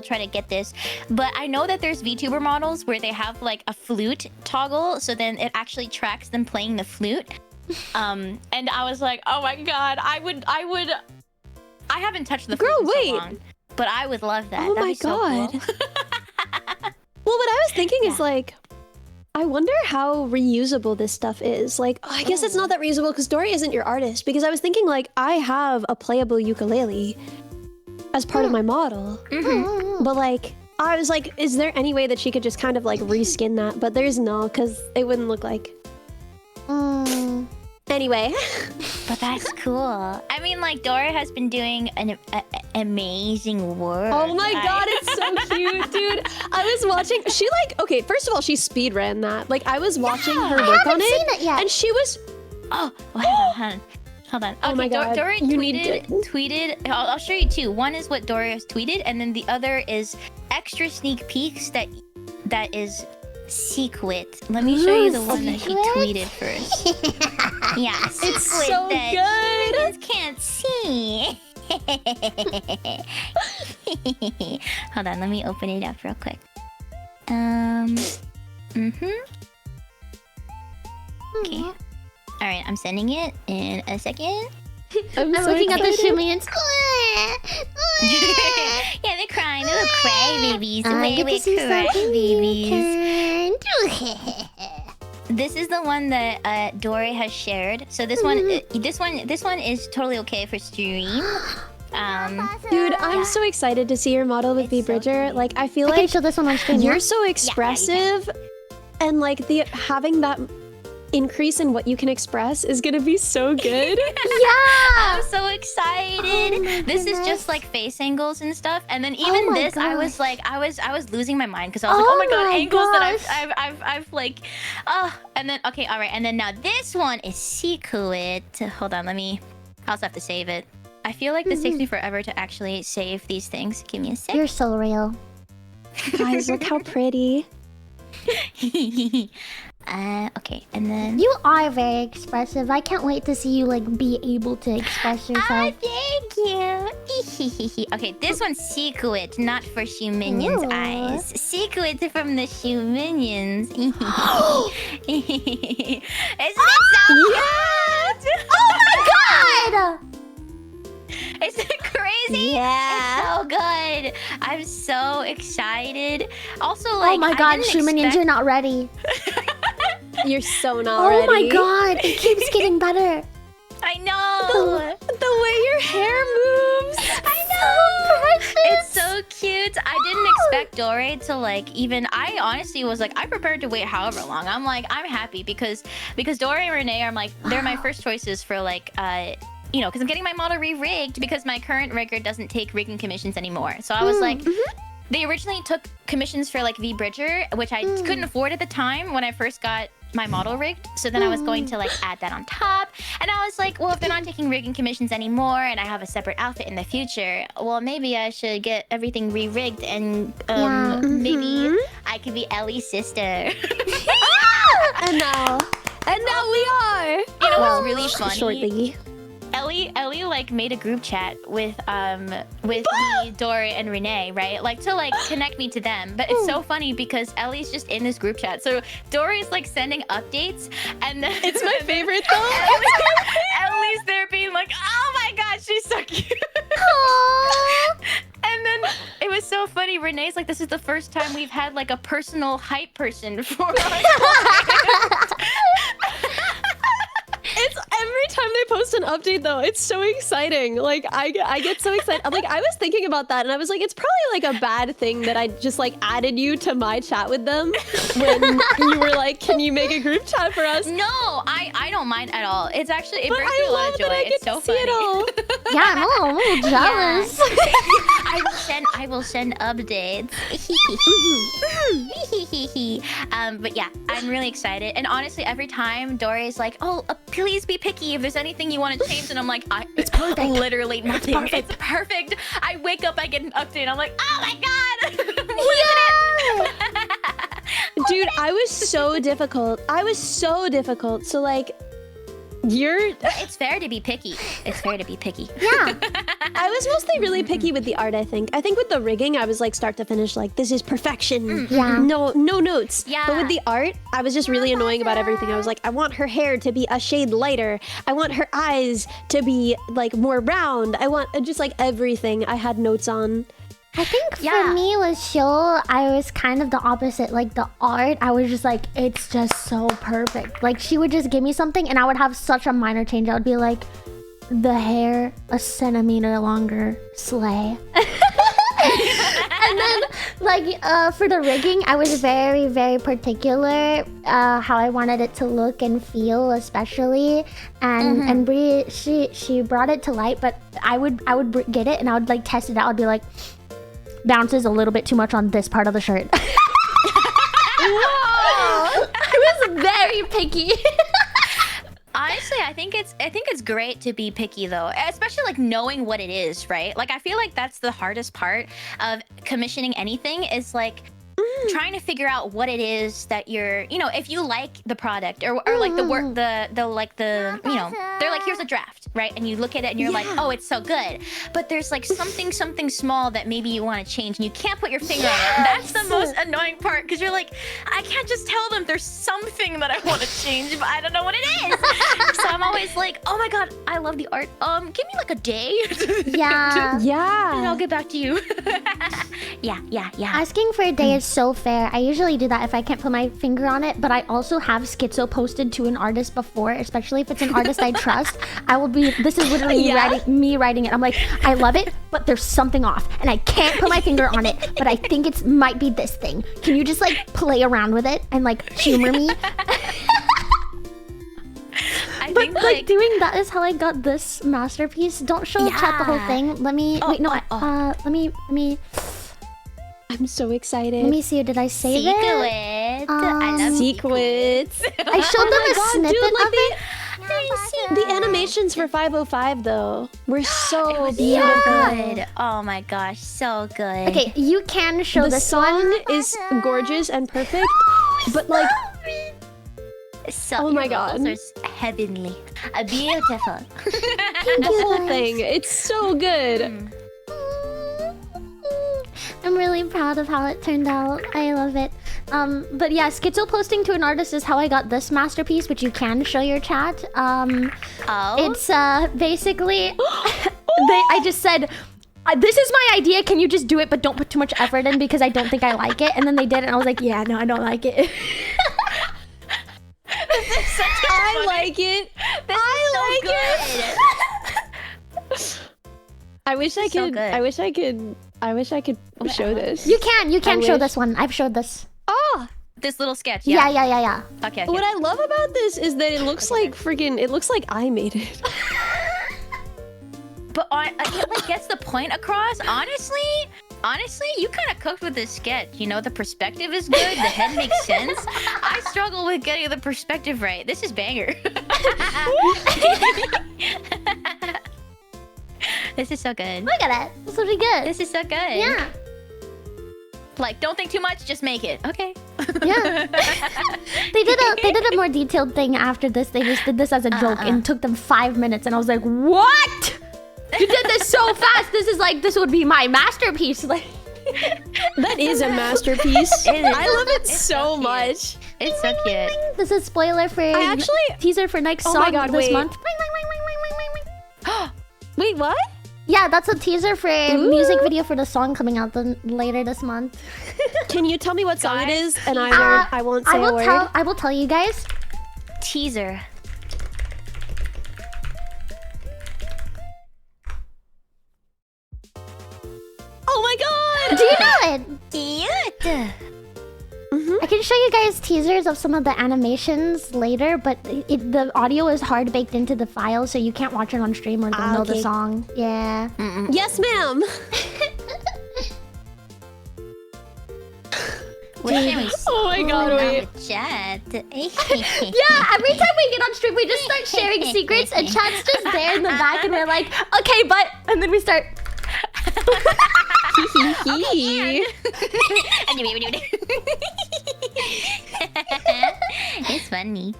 try to get this. But I know that there's VTuber models where they have like a flute toggle, so then it actually tracks them playing the flute. And I was like, oh my god, I haven't touched the flute in so long, but I would love that. Oh That'd my be so god. cool. Well, what I was thinking is like, I wonder how reusable this stuff is. Like, I guess it's not that reusable because Dory isn't your artist. Because I was thinking like, I have a playable ukulele as part of my model. But like, I was like, is there any way that she could just kind of like reskin that? But there's no, because it wouldn't look like. Anyway. But that's cool. I mean, like, Dora has been doing an amazing work. Oh my god, it's so cute, dude. I was watching. She like, okay, first of all, she speedran that. Like, I was watching her work on seen it yet. and she was. Oh, hold on. Okay, Oh my god, Dora you need tweeted. I'll show you two. One is what Dora has tweeted, and then the other is extra sneak peeks that is secret. Let me show you the one that she tweeted first. Yeah, secret It's so that good. humans can't see. Hold on, let me open it up real quick. Okay. All right, I'm sending it in a second. I'm so looking at the excited. shimmy and Yeah, they're crying. Little cry babies. I get to see Cry something babies. different. This is the one that Dory has shared. So this one is totally okay for stream. Dude, I'm so excited to see your model with B It's so Bridger. cute. Like, I feel I can like show this one on screen. you're Yeah? so expressive, and like having that increase in what you can express is gonna be so good. I'm so excited. Oh my This is goodness. just like face angles and stuff. And then even my this, I was gosh. like, I was losing my mind because I was like, oh my god, my angles gosh. that I've like, and then okay, all right, and then now this one is secret. Hold on, I also have to save it. I feel like this takes me forever to actually save these things. Give me a sec. You're so real. Guys, look how pretty. Okay, and then... You are very expressive. I can't wait to see you like be able to express yourself. Thank you. Okay, this one's secret, not for shoe minions' Ooh. eyes. Secret from the shoe minions. Isn't it so cute? Oh my god! Is it crazy? Yeah. It's so good. I'm so excited. Also, like, Oh my god, Shoe Minions, you're not ready. You're so not Oh ready. my god, it keeps getting better. I know. The way your hair moves. I know. It's so cute. I didn't expect Dore to like even. I honestly was like, I prepared to wait however long. I'm like, I'm happy because Dore and Renee are like, they're my first choices for like you know, because I'm getting my model re-rigged because my current rigger doesn't take rigging commissions anymore. So I was like, they originally took commissions for like V-Bridger, which I couldn't afford at the time when I first got my model rigged. So then I was going to like add that on top. And I was like, well, if they're not taking rigging commissions anymore and I have a separate outfit in the future, well, maybe I should get everything re-rigged and maybe I could be Ellie's sister. And now we are. You know what's really funny? Shortly. Ellie like made a group chat with me, Dory, and Renee, right? Like to like connect me to them. But it's so funny because Ellie's just in this group chat. So Dory's like sending updates, and then It's my favorite though. Ellie's there being like, "Oh my god, she's so cute." And then it was so funny. Renee's like, "This is the first time we've had like a personal hype person for us." It's every time they post an update though, it's so exciting. Like I get so excited. I'm like, I was thinking about that and I was like, it's probably like a bad thing that I just like added you to my chat with them when you were like, can you make a group chat for us? No, I don't mind at all. It's actually it But brings me I a lot love of joy. that I get It's so to see funny. it all. Yeah, I'm a little jealous. I will send updates. But yeah, I'm really excited. And honestly, every time Dory's like, "Oh, please be picky if there's anything you want to change," and I'm like, "It's perfect. Literally nothing. It's perfect." I wake up, I get an update, I'm like, "Oh my god!" Dude, I was so difficult. So like, It's fair to be picky. It's fair to be picky. Yeah. I was mostly really picky with the art, I think. I think with the rigging, I was like start to finish, like, this is perfection. Yeah. No notes. Yeah. But with the art, I was just really annoying about everything. I was like, I want her hair to be a shade lighter. I want her eyes to be like more round. I want just like everything I had notes on. I think for me with Show, I was kind of the opposite. Like the art, I was just like, it's just so perfect. Like she would just give me something and I would have such a minor change. I would be like, the hair a centimeter longer, slay. And then like for the rigging, I was very, very particular how I wanted it to look and feel, especially. And Brie, she brought it to light, but I would get it and I would like test it out. I'd be like, bounces a little bit too much on this part of the shirt. Whoa! I was very picky. Honestly, I think it's great to be picky though, especially like knowing what it is, right? Like I feel like that's the hardest part of commissioning anything is like trying to figure out what it is that you're, you know, if you like the product or like the work, the like the, you know, they're like, here's a draft, right? And you look at it and you're like, oh, it's so good. But there's like something small that maybe you want to change and you can't put your finger on it. That's the most annoying part because you're like, I can't just tell them there's something that I want to change, but I don't know what it is. So I'm always like, oh my God, I love the art. Give me like a day. Yeah. And I'll get back to you. Yeah. Asking for a day is so fair. I usually do that if I can't put my finger on it, but I also have schizo posted to an artist before, especially if it's an artist I trust. I will be, this is literally me writing it. I'm like, I love it, but there's something off and I can't put my finger on it, but I think it might be this thing. Can you just like play around with it and like humor me? I But think like doing that is how I got this masterpiece. Don't show chat the whole thing. Let me, let me, I'm so excited. let me see. Did I save it? Secret. I love Secrets. I showed them a snippet of it. The animations for 505 though were so beautiful. Yeah. good. Oh my gosh, so good. Okay, you can show The this song one. is gorgeous and perfect, but like So, Oh my your vocals God. are heavenly. Beautiful. The whole thing. It's so good. I'm really proud of how it turned out. I love it. But yeah, schizo posting to an artist is how I got this masterpiece, which you can show your chat. It's basically I just said, this is my idea, can you just do it but don't put too much effort in because I don't think I like it. And then they did it and I was like, yeah, no, I don't like it. I like it. I wish I could. I wish I could. I wish I could show this. You can show wish. this one. I've showed this. Oh, This little sketch, Yeah, yeah? yeah. Okay. what I love about this is that it looks like freaking. It looks like I made it. But it like gets the point across. Honestly, you kind of cooked with this sketch. You know, the perspective is good. The head makes sense. I struggle with getting the perspective right. This is banger. This is so good. Look at it. This will be good. This is so good. Yeah. Like, don't think too much. Just make it. Okay. Yeah. They did a more detailed thing after this. They just did this as a joke and took them 5 minutes, and I was like, what? You did this so fast. This would be my masterpiece. Like, That is a masterpiece. It is. I love it It's so so cute. much. It's so cute. this is spoiler for teaser for next Oh song my God, this wait. month. Wait, what? Yeah, that's a teaser for music video for the song coming out later this month. Can you tell me what song it is? And Uh, I won't say a word. I will tell you guys. Teaser. Oh my God! Do you know it? Cute. I can show you guys teasers of some of the animations later, but the audio is hard baked into the file, so you can't watch it on stream or don't know the okay. song. Yeah. Yes, ma'am. Oh my God, wait. Chat. Yeah, every time we get on stream, we just start sharing secrets, and chat's just there in the back, and we're like, okay, but, and then we start. It's funny.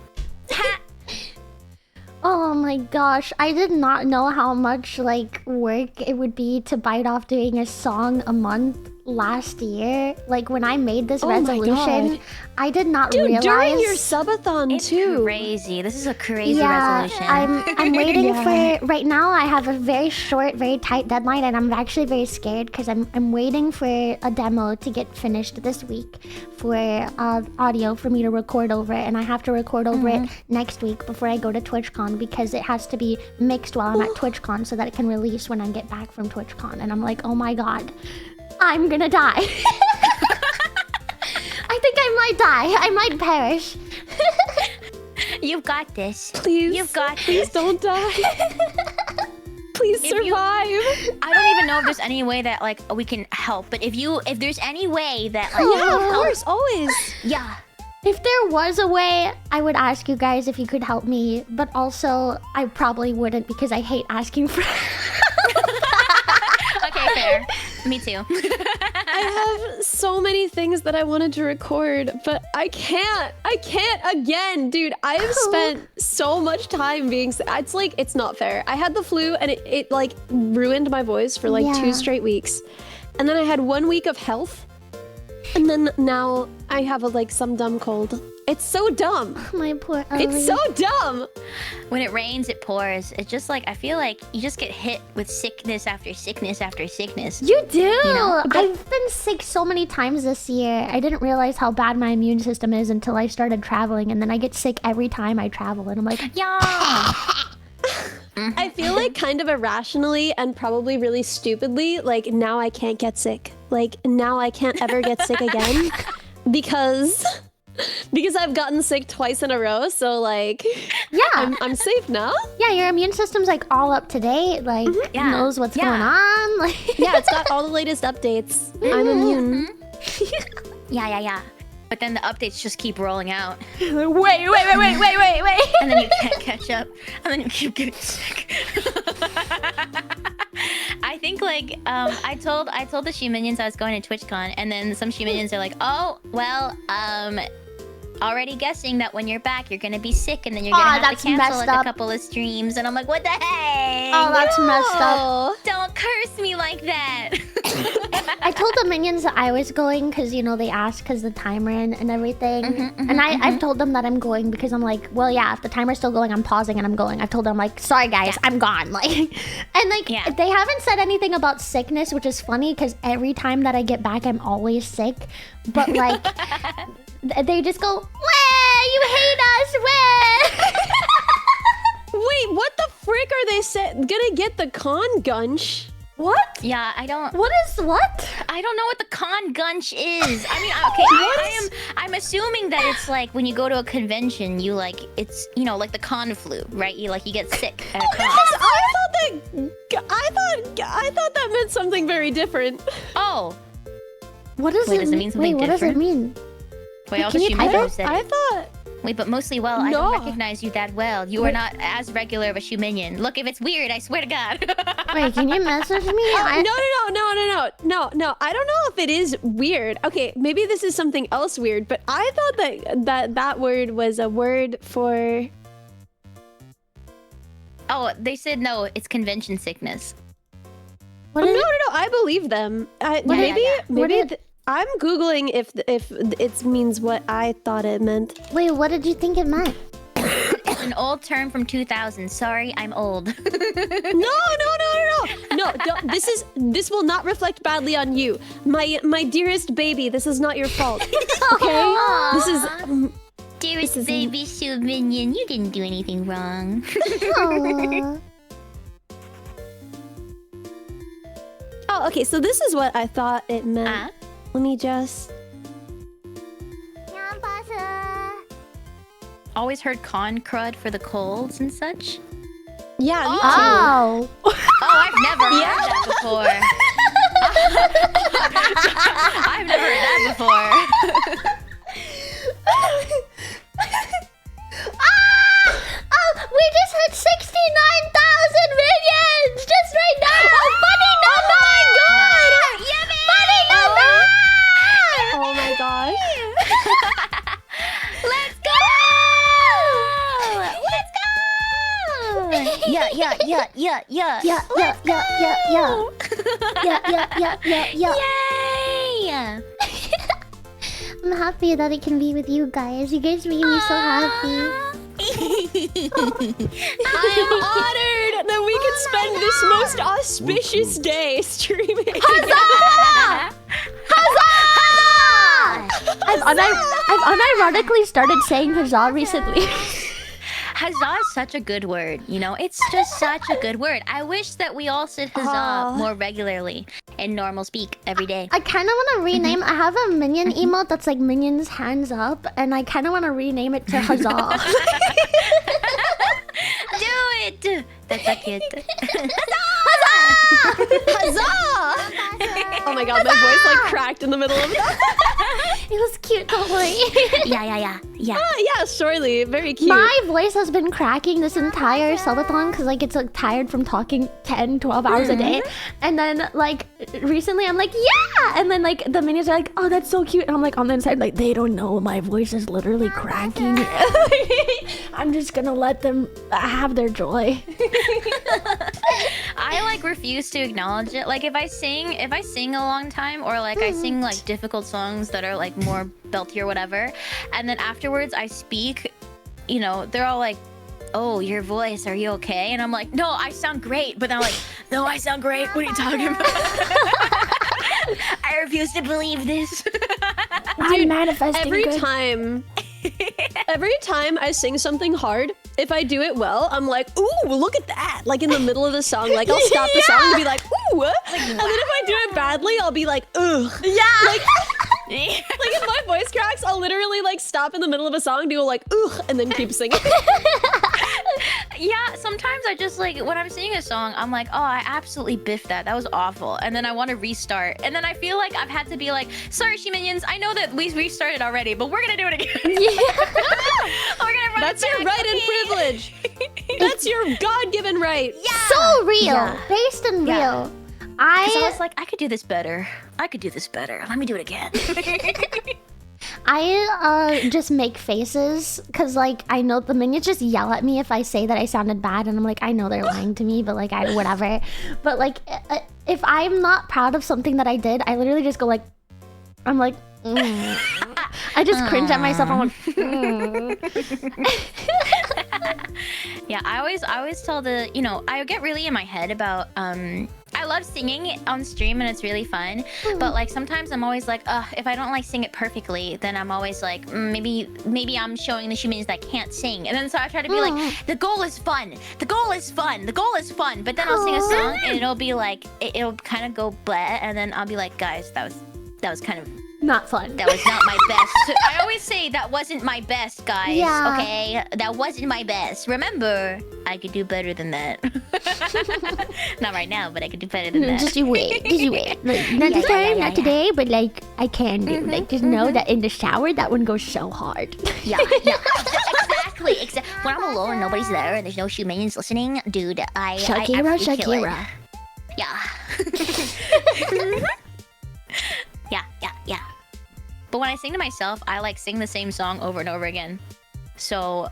Oh my gosh, I did not know how much like work it would be to bite off doing a song a month last year. Like when I made this Oh my resolution, God. I did not Dude, realize. during your subathon It's too. crazy. This is a crazy Yeah, resolution. I'm waiting for right now. I have a very short, very tight deadline, and I'm actually very scared because I'm waiting for a demo to get finished this week for audio for me to record over it, and I have to record over it next week before I go to TwitchCon because it has to be mixed while I'm at TwitchCon so that it can release when I get back from TwitchCon. And I'm like, oh my God, I'm gonna die. I think I might die. I might perish. You've got this. Please. You've got Please this. don't die. Please If you- survive. I don't even know if there's any way that like we can help, but if there's any way that like Yeah, of course, always. yeah. If there was a way, I would ask you guys if you could help me, but also I probably wouldn't because I hate asking for Okay, fair. Me too. I have so many things that I wanted to record, but I can't. I can't again, dude. I have spent so much time being sick. It's like, it's not fair. I had the flu and it like ruined my voice for like Yeah. 2 straight weeks. And then I had 1 week of health. And then now I have some dumb cold. It's so dumb. my poor Ellie. It's so dumb. When it rains, it pours. It's just like I feel like you just get hit with sickness after sickness after sickness. You do. know, I've been sick so many times this year. I didn't realize how bad my immune system is until I started traveling, and then I get sick every time I travel, and I'm like, Yeah. I feel like kind of irrationally and probably really stupidly, like now I can't get sick. Like now I can't ever get sick again because I've gotten sick twice in a row. So like, yeah, I'm safe now. yeah. Your immune system's like all up to date. Like Yeah. knows what's Yeah. going on. Like Yeah, it's got all the latest updates. I'm immune. Yeah. But then the updates just keep rolling out, wait. and then you can't catch up, and then you keep getting sick. I think like I told the She Minions I was going to TwitchCon, and then some She Minions are like, oh well, already guessing that when you're back, you're gonna be sick, and then you're gonna have that's to cancel messed like up. a couple of streams. And I'm like, what the heck? Oh, that's messed up. Don't curse me like that. I told the minions that I was going because, you know, they asked because the timer and everything. I've told them that I'm going because I'm like, well, yeah, if the timer's still going, I'm pausing and I'm going. I've told them, like, sorry, guys, I'm gone. Like, and, like, they haven't said anything about sickness, which is funny because every time that I get back, I'm always sick. But, like, they just go, wah, you hate us, wah. Wait, what the frick are they gonna get the con gunch? What? Yeah, I don't. What is what? I don't know what the con gunch is. I mean, okay, I'm assuming that it's like when you go to a convention, you like it's like the con flu, right? You get sick at a con. I thought that meant something very different. Oh, What does it does it mean? mean something Wait, what does it different? mean? wait, I'll can just you you type it? said I it. thought. Wait, but mostly, well, I No. don't recognize you that well. You are not as regular of a shoe minion. Look, if it's weird, I swear to God. Wait, can you message me? No. I don't know if it is weird. Okay, maybe this is something else weird, but I thought that word was a word for. Oh, they said no, it's convention sickness. What is No. I believe them. yeah. Maybe. I'm googling if it means what I thought it meant. Wait, what did you think it meant? It's an old term from 2000. Sorry, I'm old. No, don't, this will not reflect badly on you. My dearest baby, this is not your fault. Okay? This is Dearest baby shoe minion, you didn't do anything wrong. Aw. Oh, okay, so this is what I thought it meant. Let me just Always heard con crud for the colds and such. Yeah, me too. Oh. Oh, I've never heard that before. I've never heard that before. We just hit 69,000 minions just right now. Funny number. Oh my gosh. Let's go! Yeah. Yay! I'm happy that I can be with you guys. You guys make me so happy. I am honored that we could spend this most auspicious day streaming. I've unironically started saying huzzah recently. Huzzah is such a good word, It's just such a good word. I wish that we all said huzzah more regularly in normal speak every day. I kind of want to rename. I have a minion emote that's like minions hands up, and I kind of want to rename it to huzzah. Do it! That's so cute. Huzzah! Oh my god, my voice like cracked in the middle of that. It was cute, don't worry. Yeah. Yeah, surely. Very cute. My voice has been cracking this entire subathon because like it's like tired from talking 10-12 hours a day. And then like recently I'm like, yeah! And then like the minions are like, oh, that's so cute. And I'm like on the inside like, they don't know my voice is literally cracking. I'm just gonna let them have their joy. I like refuse to acknowledge it. Like if I sing a long time, or like I sing like difficult songs that are like more belty or whatever, and then afterwards I speak, they're all like, oh, your voice, are you okay? And I'm like, no, I sound great. But then I'm like, no, I sound great. What are you talking about? I refuse to believe this. I'm manifesting every good. time I sing something hard, if I do it well, I'm like, ooh, look at that. Like in the middle of the song, like I'll stop the song and be like, ooh. And then if I do it badly, I'll be like, ugh. Yeah. Like if my voice cracks, I'll literally like stop in the middle of a song, do like, ugh, and then keep singing. Yeah, sometimes I just like, when I'm singing a song, I'm like, oh, I absolutely biffed that. That was awful. And then I want to restart. And then I feel like I've had to be like, sorry, She-Minions, I know that we restarted already, but we're going to do it again. We're gonna run That's it your back. right and privilege. That's your God-given right. Yeah. So real. Yeah. Based and Yeah. real. Because I was like, I could do this better. Let me do it again. I just make faces because like I know the minions just yell at me if I say that I sounded bad, and I'm like, I know they're lying to me, but like I whatever. But like if I'm not proud of something that I did, I literally just go like, I'm like, I just cringe at myself. I'm like, Yeah, I always tell I get really in my head about I love singing it on stream and it's really fun, but like sometimes I'm always like, if I don't like sing it perfectly, then I'm always like, maybe I'm showing the humans that can't sing, and then so I try to be like, the goal is fun, the goal is fun, the goal is fun, but then I'll sing a song and it'll be like, it'll kind of go bleh, and then I'll be like, guys, that was kind of not fun. That was not my best. I always say that wasn't my best, guys. Yeah. Okay? That wasn't my best. Remember, I could do better than that. Not right now, but I could do better than that. Just you wait. Like, not this time, not today, but like I can do. Like just know that in the shower, that one goes so hard. Yeah. Exactly. When I'm alone and nobody's there and there's no humans listening, dude, I Shakira. kill it. Yeah. Yeah. But when I sing to myself, I like sing the same song over and over again. So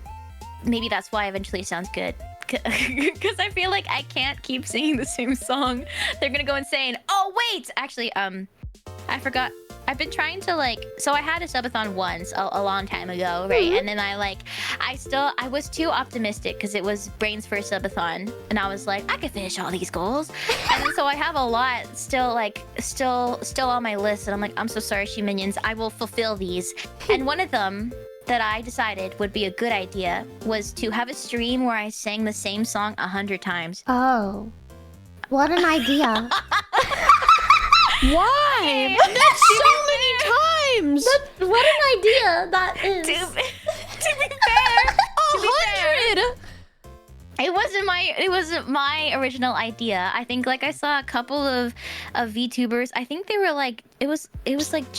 maybe that's why eventually it sounds good. Because I feel like I can't keep singing the same song. They're gonna go insane. Oh wait, actually, I forgot. I've been trying to like. So I had a subathon once a long time ago, right? And then I was too optimistic because it was Brain's first subathon, and I was like, I could finish all these goals. And then so I have a lot still on my list, and I'm like, I'm so sorry, she minions. I will fulfill these. And one of them that I decided would be a good idea was to have a stream where I sang the same song 100 times. Oh, what an idea! Why? That's so many times! What an idea that is! To be fair, 100! It wasn't my original idea. I think like I saw a couple of VTubers. I think they were like it was like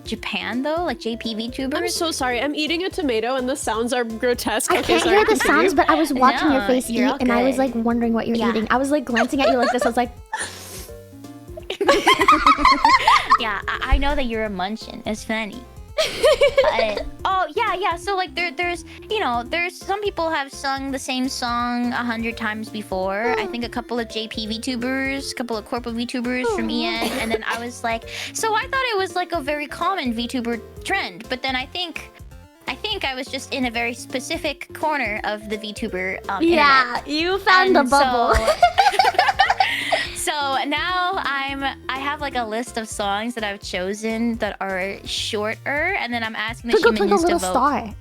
Japan though, like JP VTubers. I'm so sorry. I'm eating a tomato and the sounds are grotesque. I can't hear the sounds, but I was watching your face eat, and I was good. like wondering what you're eating. I was like glancing at you like this. I was like. Yeah, I know that you're a munchin. It's funny. Yeah. So like there's some people have sung the same song 100 times before. I think a couple of JP VTubers, a couple of corporate VTubers from EN, and then I was like, so I thought it was like a very common VTuber trend, but then I think I was just in a very specific corner of the VTuber Yeah, internet. you found the bubble. So now I have like a list of songs that I've chosen that are shorter, and then I'm asking the humans to vote. Star.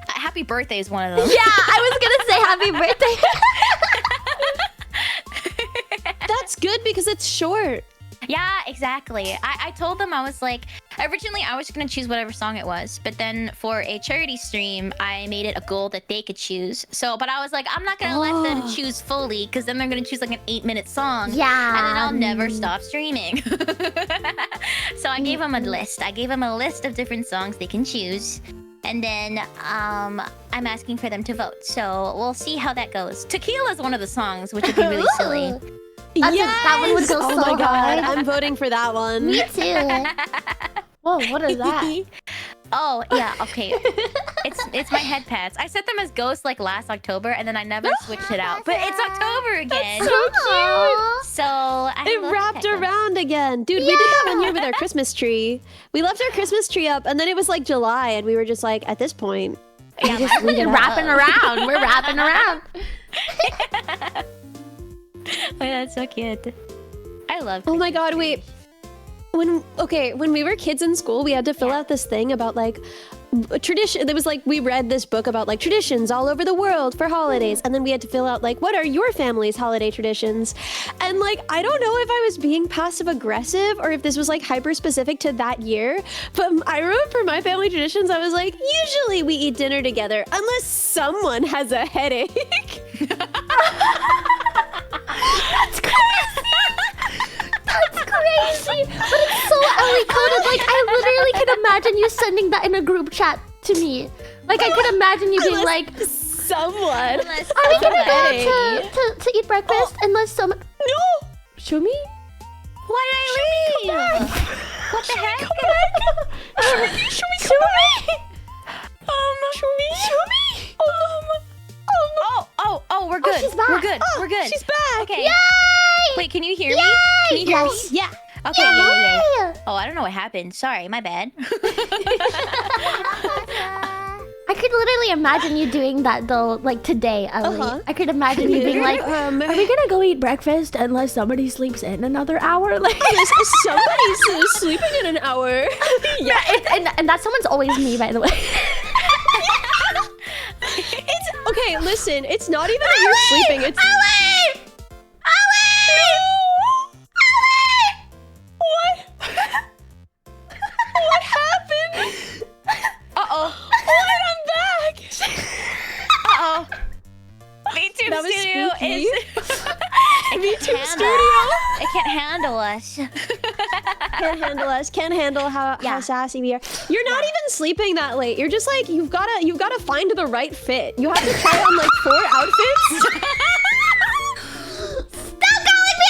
Happy Birthday is one of them. Yeah, I was gonna say happy birthday. That's good because it's short. Yeah, exactly. I told them, I was like, originally I was gonna choose whatever song it was, but then for a charity stream, I made it a goal that they could choose. But I was like, I'm not gonna let them choose fully, because then they're gonna choose like an 8-minute song. Yeah. And then I'll never stop streaming. So I gave them a list. I gave them a list of different songs they can choose. And then I'm asking for them to vote. So we'll see how that goes. Tequila is one of the songs, which would be really silly. That one would go oh so my god, hard. I'm voting for that one. Me too. Whoa, what is that? Oh, yeah, okay. It's my head pads. I set them as ghosts like last October, and then I never switched it out. But it's October again. So cute. So I It love wrapped head around again. Dude, we did that one year with our Christmas tree. We left our Christmas tree up, and then it was like July, and we were just like, at this point, Yeah, Just leave it wrapping around. We're wrapping around. Oh, that's so cute. I love oh my god, wait. When we were kids in school, we had to fill out this thing about like tradition. There was like, we read this book about like traditions all over the world for holidays, and then we had to fill out like, what are your family's holiday traditions? And like, I don't know if I was being passive aggressive or if this was like hyper specific to that year, but I wrote for my family traditions, I was like, usually we eat dinner together unless someone has a headache. That's crazy. That's crazy. But it's so Ellie coded. Like, I literally can imagine you sending that in a group chat to me. Like, I could imagine you being like, someone. are we gonna go to eat breakfast unless someone... No! Show me? Why did I leave? What the heck? Show me. Oh, we're good. she's back. We're good. We're good. She's back. Okay. Yay! Wait, can you hear me? Can you hear Yes. me? Yeah. Okay, yeah. Yay! Oh, I don't know what happened. Sorry, my bad. I could literally imagine you doing that though, like today, Ellie. I could imagine you being like, Are we gonna go eat breakfast unless somebody sleeps in another hour? Like, Somebody's sleeping in an hour. yeah, and that someone's always me, by the way. It's okay. Listen, it's not even that you're sleeping. It's Ellie! what happened. Uh-oh. I'm back. Uh-oh. VTube That was Studio spooky. is... VTube It can't handle us. Can't handle us. Can't handle how sassy we are. You're not even sleeping that late. You're just like you've gotta find the right fit. You have to try on like 4 outfits. Stop calling me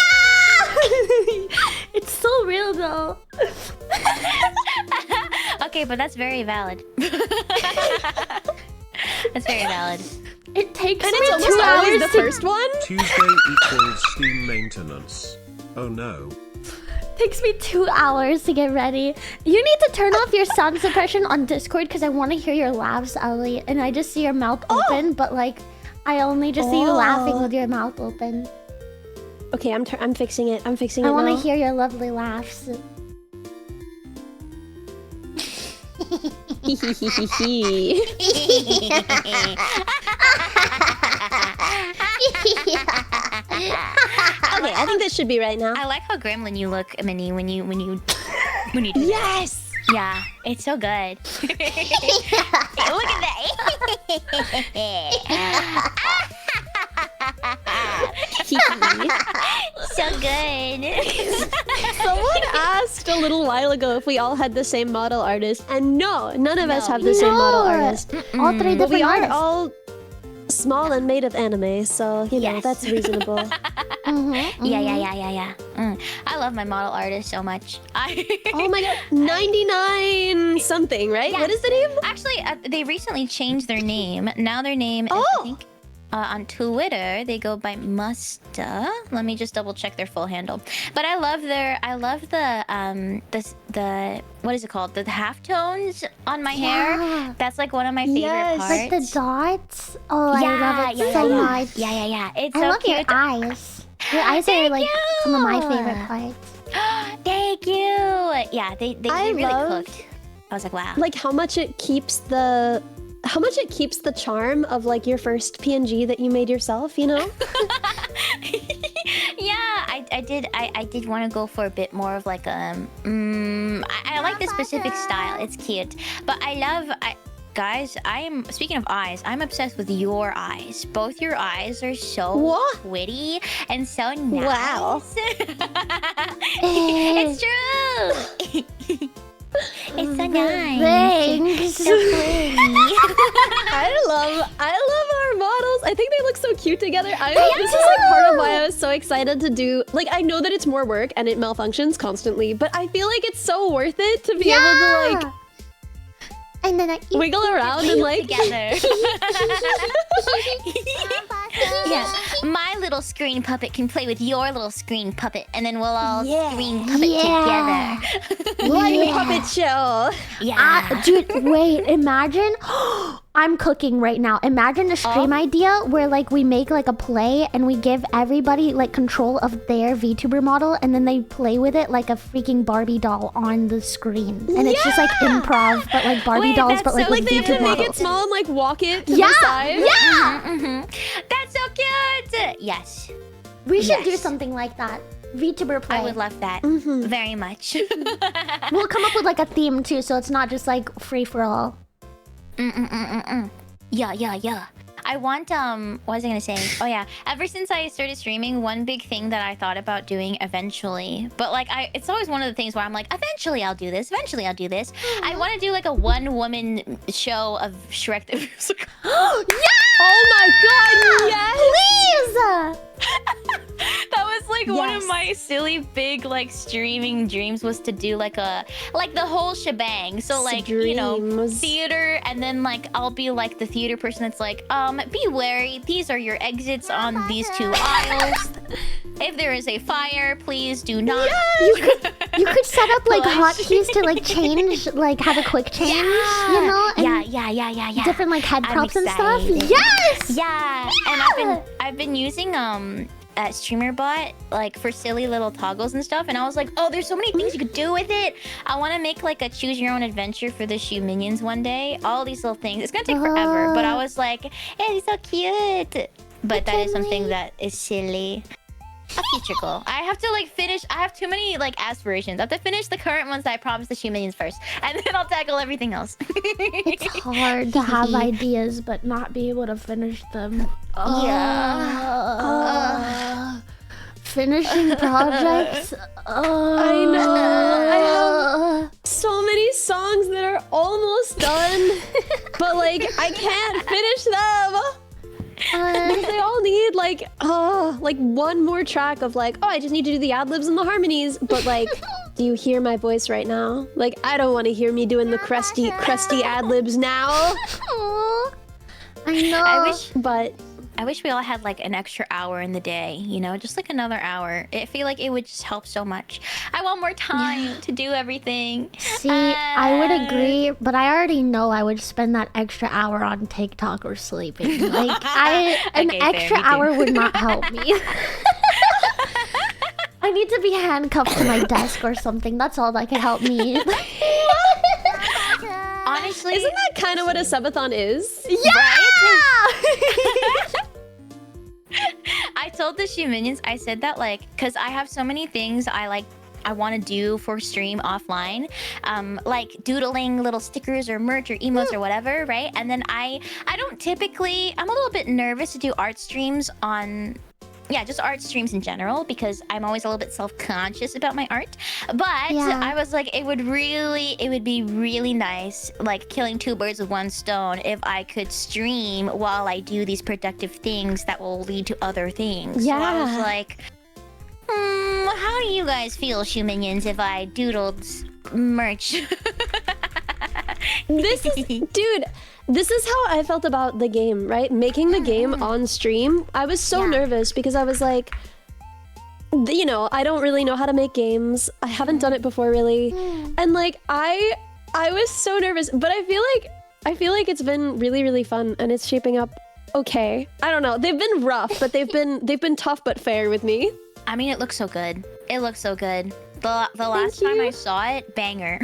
out! It's so real though. Okay, but that's very valid. That's very valid. It takes And me it's 2 almost always hours the to first one. Tuesday equals Steam maintenance. Oh no. Takes me 2 hours to get ready. You need to turn off your sound suppression on Discord because I want to hear your laughs, Ellie. And I just see your mouth open, but like, I only just see you laughing with your mouth open. Okay, I'm fixing it. I'm fixing it I want to now. hear your lovely laughs. Okay, I think this should be right now. I like how gremlin you look, Minnie, when you do that. Yes. Yeah, it's so good. Look at that. So good. Someone asked a little while ago if we all had the same model artist, and no, none of us have the same model artist. All 3 different But we are artists. all small and made of anime, so you know Yes. that's reasonable. Yeah. I love my model artist so much. Oh my god, 99 something, right? Yeah. What is the name? Actually, they recently changed their name. Now their name is, I think, on Twitter, they go by Musta. Let me just double check their full handle. But I love the what is it called? The halftones on my hair. That's like one of my favorite Yes. parts. Like the dots. Oh, I love it so much. Yeah. It's I so love cute. your eyes. Your eyes are like some of my favorite parts. Thank you. Yeah, they really love- cooked. I was like, wow. Like how much it keeps the charm of like your first PNG that you made yourself, you know? Yeah, I did want to go for a bit more of like I like this specific style. It's cute, but guys, speaking of eyes, I'm obsessed with your eyes. Both your eyes are so What? witty and so nice. Wow. It's true. It's so nice. Thanks. So pretty. I love our models. I think they look so cute together. This is like part of why I was so excited to do. Like, I know that it's more work and it malfunctions constantly, but I feel like it's so worth it to be able to like and then I wiggle around and like together. Yeah, my little screen puppet can play with your little screen puppet, and then we'll all screen puppet together. like a puppet show. Yeah. Dude, wait, imagine I'm cooking right now. Imagine a stream idea where like we make like a play and we give everybody like control of their VTuber model and then they play with it like a freaking Barbie doll on the screen. And it's just like improv, but like Barbie Wait, dolls, that's but like so with Like they have to VTuber make it models. small and like walk it to Yeah, the side. yeah. That's so cute. Yes, We should do Yes. something like that. VTuber play. I would love that very much. We'll come up with like a theme too, so it's not just like free for all. Yeah. I want what was I gonna say? Oh yeah, ever since I started streaming, one big thing that I thought about doing eventually, but like it's always one of the things where I'm like, eventually I'll do this. I want to do like a one-woman show of Shrek the Musical. Yeah! Oh my god, yes! Please! That was like one of my silly big like streaming dreams was to do like the whole shebang. So like you know, theater, and then like I'll be like the theater person that's like, be wary, these are your exits on these 2 aisles. If there is a fire, please do not. You could set up like hotkeys to like change, like have a quick change, you know? And yeah. different like head props and stuff. excited. Yes! Yeah, and I've been using StreamerBot like for silly little toggles and stuff, and I was like, oh, there's so many things you could do with it. I want to make like a choose your own adventure for the Shoe Minions one day. All these little things. It's gonna take forever, but I was like, hey, he's so cute. But that is something that is silly. A future goal. I have to like finish. I have too many like aspirations. I have to finish the current ones that I promised the Shoe Minions first, and then I'll tackle everything else. It's hard to have ideas but not be able to finish them. Finishing projects. I know. I have so many songs that are almost done, but like I can't finish them. Because they all need like one more track of like, oh, I just need to do the ad-libs and the harmonies. But like, do you hear my voice right now? Like, I don't want to hear me doing the crusty ad-libs now. I know. I wish we all had like an extra hour in the day, you know, just like another hour. I feel like it would just help so much. I want more time to do everything. See, I would agree, but I already know I would spend that extra hour on TikTok or sleeping. Like, an extra hour would not help me. I need to be handcuffed to my desk or something. That's all that could help me. Honestly, isn't that kind of what a subathon is? Yeah! Right? I told the Shoe Minions, I said that like, because I have so many things I want to do for stream offline, like doodling little stickers or merch or emotes or whatever, right? And then I don't typically, I'm a little bit nervous to do art streams on, just art streams in general, because I'm always a little bit self-conscious about my art. But I was like, it would be really nice, like killing 2 birds with 1 stone, if I could stream while I do these productive things that will lead to other things. Yeah. So I was like, how do you guys feel, Shoe Minions, if I doodled merch? This is how I felt about the game, right? Making the game on stream. I was so nervous because I was like, you know, I don't really know how to make games. I haven't done it before, really. And like, I was so nervous, but I feel like it's been really, really fun, and it's shaping up okay. I don't know. They've been rough, but they've been tough but fair with me. I mean, it looks so good. It looks so good. The last time I saw it, banger.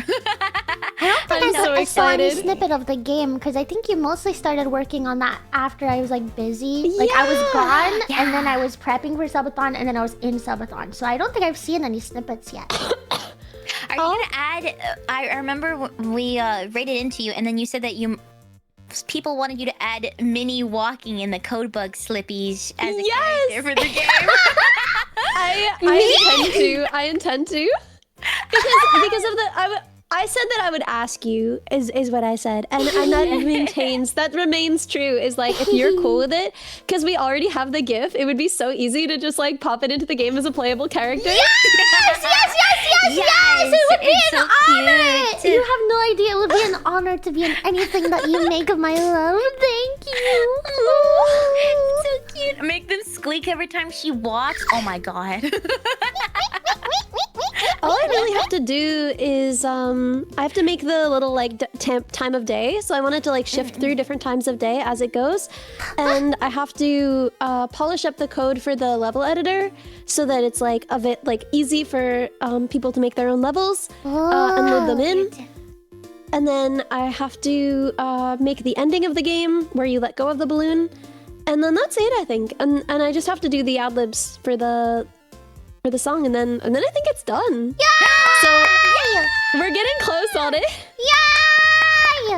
I don't think I saw any snippet of the game, because I think you mostly started working on that after I was like busy. Like I was gone, and then I was prepping for Subathon, and then I was in Subathon. So I don't think I've seen any snippets yet. Are you gonna add? I remember we rated into you, and then you said that people wanted you to add Mini walking in the Codebug Slippies as a character for the game. I intend to. Because of the I said that I would ask you is what I said, and that remains true. Is like, if you're cool with it, because we already have the GIF, it would be so easy to just like pop it into the game as a playable character. Yes! It would be an honor. You have no idea. It would be an honor to be in anything that you make of my love. Thank you. So cute. Make them squeak every time she walks. Oh my god. All I really have to do is I have to make the little like time of day. So I want it to like shift through different times of day as it goes, and I have to polish up the code for the level editor so that it's like a bit like easy for people to make their own levels and load them in. And then I have to make the ending of the game where you let go of the balloon, and then that's it, I think. And I just have to do the ad-libs for the song, and then I think it's done. Yeah! So we're getting close on it. Yay!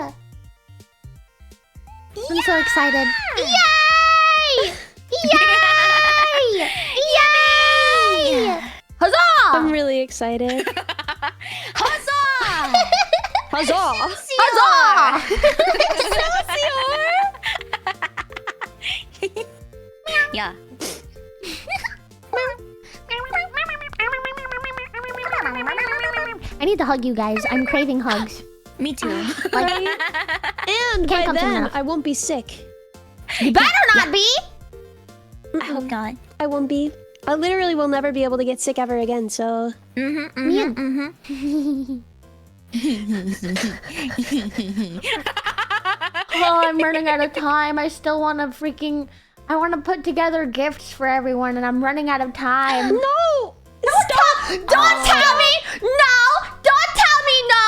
I'm so excited. Yay! Yay! Yay! Huzzah! I'm really excited. Huzzah! Huzzah! Yeah. hug you guys. I'm craving hugs. Me too. Like, And Can't by come soon then, enough. I won't be sick. you better not be. I hope not. I won't be. I literally will never be able to get sick ever again, so... Oh, I'm running out of time. I still want to freaking... I want to put together gifts for everyone, and I'm running out of time. No! Don't tell me no! Don't tell me no!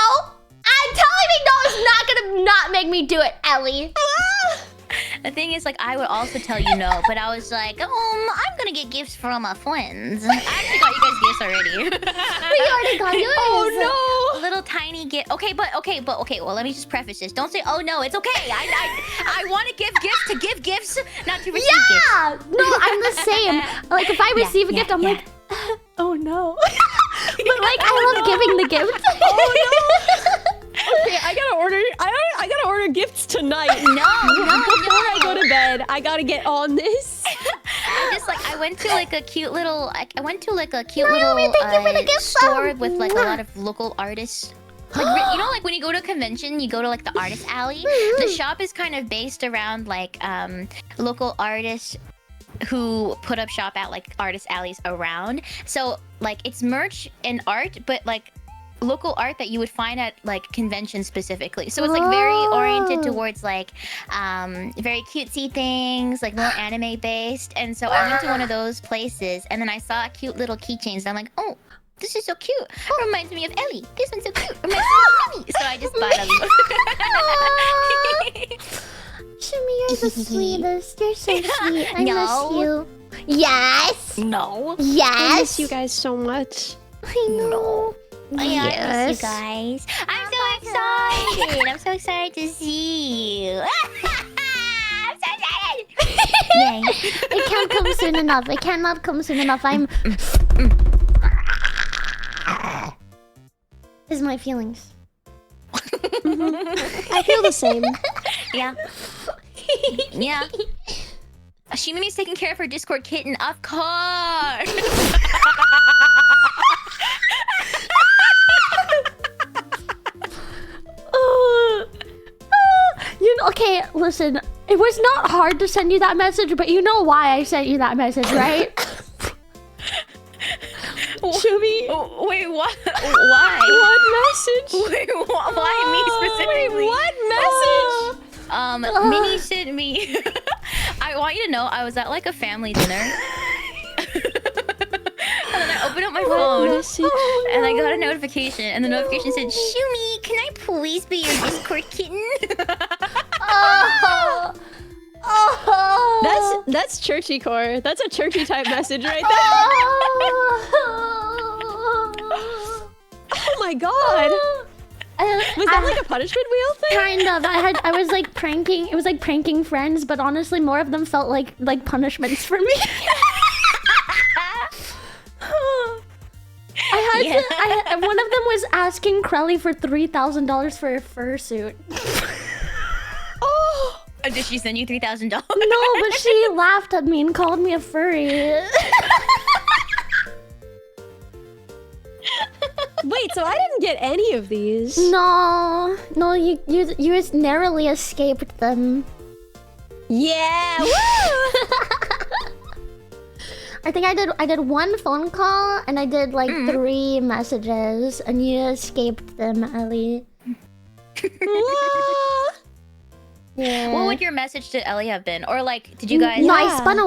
I'm telling me no is not gonna not make me do it, Ellie. The thing is, like, I would also tell you no, but I was like, I'm gonna get gifts from my friends. I actually got you guys gifts already. We already got yours. Oh A little tiny gift. Okay. Well, let me just preface this. Don't say, oh no, it's okay. I want to give gifts to give gifts, not to receive gifts. Yeah! No, I'm the same. Like, if I receive a gift, I'm like, oh no. But like, I love giving the gift. Okay, I gotta order gifts tonight. No. Before I go to bed, I gotta get on this. I went to like a cute little Naomi, thank you for the gift store sub. with like a lot of local artists. Like, you know, like when you go to a convention, you go to like the artist alley. The shop is kind of based around like local artists who put up shop at like artist alleys around. So like it's merch and art, but like local art that you would find at like conventions specifically. So it's like very oriented towards like very cutesy things, like more anime based. And so I went to one of those places and then I saw cute little keychains and I'm like, oh, this is so cute. Reminds me of Ellie. This one's so cute. Reminds me of Minnie. So I just bought them. Shimmy, you're the sweetest. You're so sweet. I No. miss you. Yes. No. Yes. I miss you guys so much. I know. Yeah, I miss you guys. I'm so excited. I'm so excited to see you. I'm so excited. Yay. It can't come soon enough. It cannot come soon enough. I'm. This is my feelings. I feel the same. Yeah. Yeah. Shimimi's taking care of her Discord kitten, of course. Okay, listen. It was not hard to send you that message, but you know why I sent you that message, right? Shumi. Wait, what? Why? What message? Wait, why me specifically? Wait, what message? Minnie sent me. I want you to know I was at like a family dinner. And then I opened up my phone and I got a notification and the notification said, Shumi, can I please be your Discord kitten? That's churchy core. That's a churchy type message right there. Oh my god. Was that like a punishment wheel thing? Kind of. I was like pranking. It was like pranking friends, but honestly, more of them felt like punishments for me. One of them was asking Krelly for $3,000 for a fursuit. Oh. Did she send you $3,000? No, but she laughed at me and called me a furry. Wait, so I didn't get any of these. No, you just narrowly escaped them. Yeah. Woo! I think I did one phone call and I did like 3 messages and you escaped them, Ellie. Yeah. What would your message to Ellie have been? Or like, did you guys? No, I spun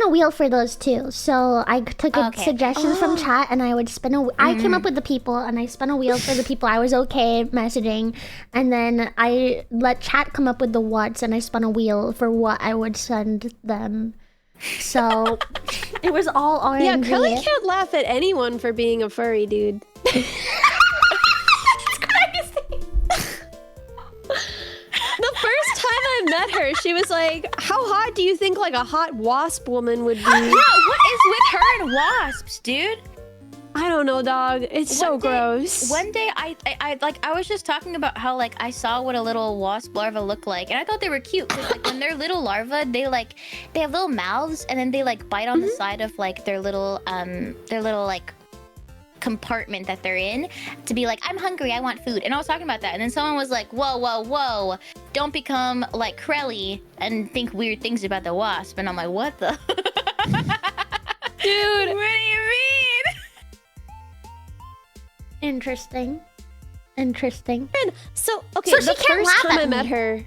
a wheel for those too. So I took suggestions from Oh. chat and I would spin a. I came up with the people and I spun a wheel for the people I was okay messaging, and then I let chat come up with the what's and I spun a wheel for what I would send them. So it was all RNG. Yeah, Kelly can't laugh at anyone for being a furry, dude. The first time I met her, she was like, how hot do you think like a hot wasp woman would be? Yeah, what is with her and wasps, dude? I don't know, dog. It's so gross. One day, I was just talking about how like I saw what a little wasp larva looked like, and I thought they were cute. 'Cause, like when they're little larvae, they have little mouths, and then they like bite on the side of like their little like compartment that they're in to be like, I'm hungry, I want food. And I was talking about that, and then someone was like, whoa, don't become like Krelly and think weird things about the wasp. And I'm like, what the? Dude, what do you mean? Interesting. And so, okay, So she the can't first laugh time at I met me. her...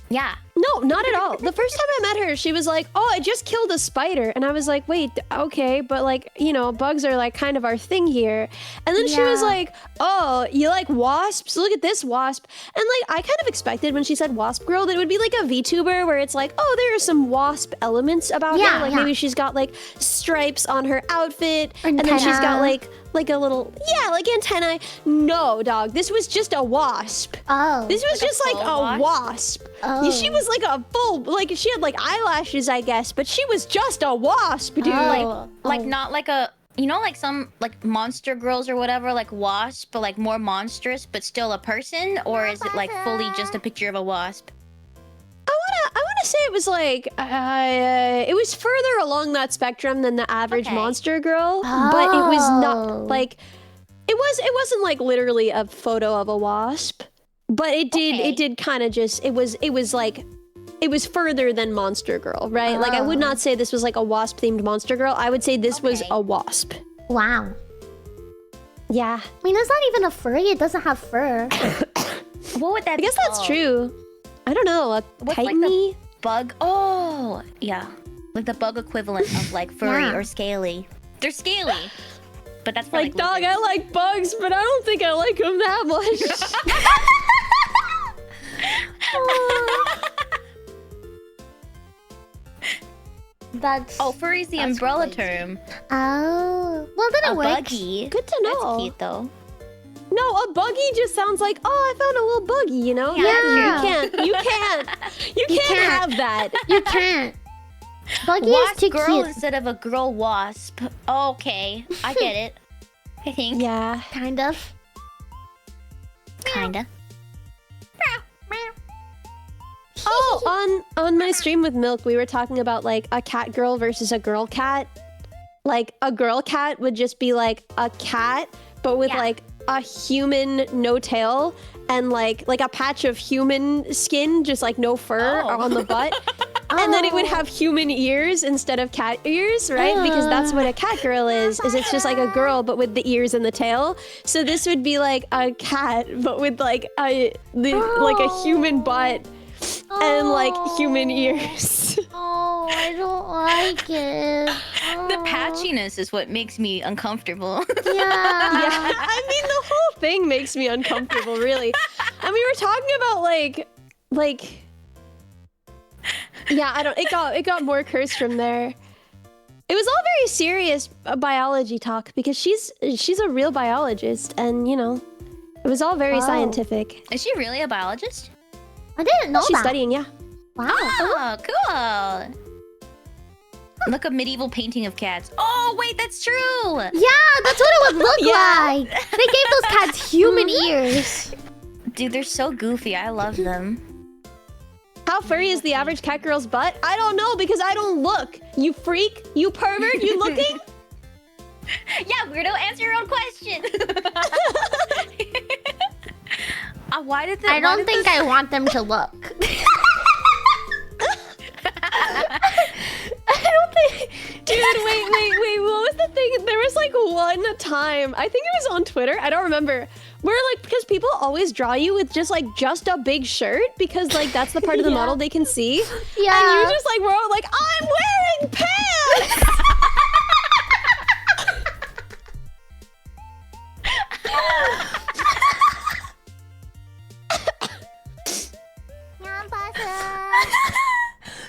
Yeah. No, not at all. The first time I met her, she was like, oh, I just killed a spider. And I was like, wait, okay, but like, you know, bugs are like kind of our thing here. And then she was Yeah. like, oh, you like wasps? Look at this wasp. And like, I kind of expected when she said wasp girl that it would be like a VTuber where it's like, oh, there are some wasp elements about Yeah, her. Like yeah. maybe she's got like stripes on her outfit. And then she's got Antenna. like a little, yeah, like antennae. No, dog, this was just a wasp. Oh. This was Like a just like full a wasp. Oh. She was like a full, like she had like eyelashes, I guess, but she was just a wasp, dude. Oh. Like not like a, you know, like some like monster girls or whatever, like wasp, but like more monstrous, but still a person, or is it like fully just a picture of a wasp? I wanna say it was like, it was further along that spectrum than the average Okay. monster girl, but it was Oh. not like, it wasn't like literally a photo of a wasp, but it Okay. did kind of just, it was like, it was further than monster girl, right? Like I would Oh. not say this was like a wasp themed monster girl. I would say this was Okay. a wasp. Wow. Yeah. I mean, it's not even a furry. It doesn't have fur. What would that I be guess that's called? true. I don't know, a What's like chitiny? Bug? Oh, yeah. Like the bug equivalent of like furry Yeah. or scaly. They're scaly. But that's for, Like, dog, I like bugs, but I don't think I like them that much. That's. Oh, furry's the That's umbrella crazy. term. Oh. Well, then A it works. buggy. Good to know. That's cute though. No, a buggy just sounds like, oh, I found a little buggy, you know? Yeah. You can't can't. have that. You can't. Buggy is Wasp too girl cute. instead of a girl wasp. Okay, I get it. I think. Yeah. Kind of. Kinda. Oh, on my stream with Milk, we were talking about like a cat girl versus a girl cat. Like a girl cat would just be like a cat, but with Yeah. like a human no tail and like a patch of human skin, just like no fur Oh. on the butt. And then it would Oh. have human ears instead of cat ears, right? Because that's what a cat girl is it's just like a girl but with the ears and the tail. So this would be like a cat but with like like a human butt and like human ears. Oh, I don't like it. The patchiness is what makes me uncomfortable. Yeah. Yeah, I mean the whole thing makes me uncomfortable, really. And we were talking about like yeah, I don't. It got more cursed from there. It was all very serious biology talk because she's a real biologist, and you know, it was all very Wow. scientific. Is she really a biologist? I didn't know She's that. studying, yeah. Wow. Oh, cool. Look, a medieval painting of cats. Oh, wait, that's true. Yeah, that's what it would look Yeah. like. They gave those cats human ears. Dude, they're so goofy. I love them. How furry is the average cat girl's butt? I don't know because I don't look. You freak. You pervert. You looking? Yeah, weirdo, answer your own question. Why did I don't think I want them to look. I don't think. Dude, wait. What was the thing? There was like one time, I think it was on Twitter, I don't remember, where like, because people always draw you with just a big shirt because like that's the part of the model they can see. Yeah. And you just like wrote like, I'm wearing pants!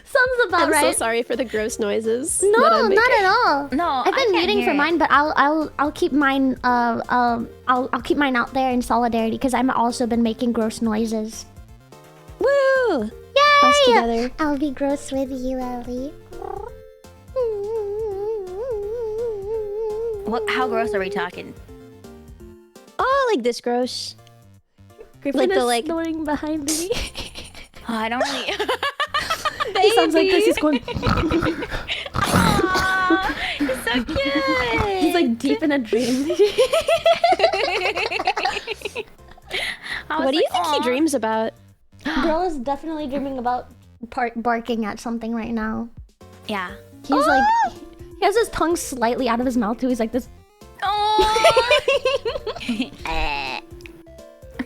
Sounds about I'm right. so sorry for the gross noises. that No, I'm not making. at all. No, I've been muting for mine. mine, but I'll keep mine. I'll keep mine out there in solidarity because I'm also been making gross noises. Woo! Us Yay! together. I'll be gross with you, Ellie. How gross are we talking? Oh, like this gross. Griffin Like the, is like- snoring behind me. Oh, I don't really. He sounds like this. He's going. Aw, he's so cute. He's like deep in a dream. What do you think he dreams about? Bro is definitely dreaming about barking at something right now. Yeah. He's like, he has his tongue slightly out of his mouth too. He's like this.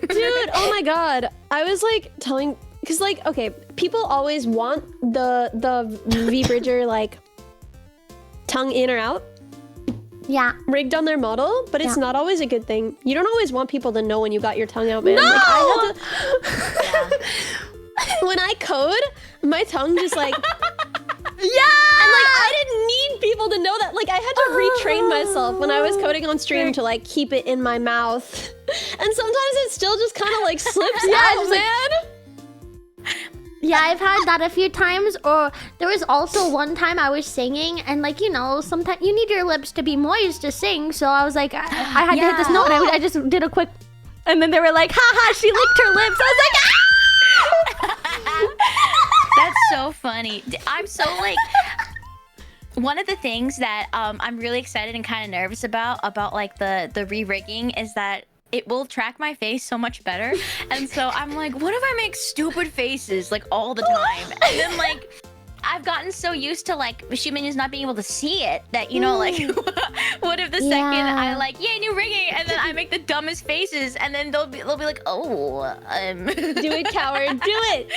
Dude, oh my god. I was like telling, because like, okay, people always want the V-Bridger like tongue in or out. Yeah. Rigged on their model, but it's not always a good thing. You don't always want people to know when you got your tongue out, man. No! Like, I had to... When I code, my tongue just like... And like, I didn't need people to know that. Like, I had to retrain myself when I was coding on stream to like keep it in my mouth. And sometimes it still just kind of like slips out, man. Yeah, I've had that a few times. Or there was also one time I was singing, and like, you know, sometimes you need your lips to be moist to sing. So I was like, I had to hit this note, and I just did a quick, and then they were like, haha, she licked her lips. I was like, ah! That's so funny. I'm so like... One of the things that I'm really excited and kind of nervous about like the re-rigging is that it will track my face so much better. And so I'm like, what if I make stupid faces like all the time? And then like, I've gotten so used to like machine minions not being able to see it that, you know, like, what if the second I like, yay, new rigging, and then I make the dumbest faces, and then they'll be like, oh, do it, coward, do it.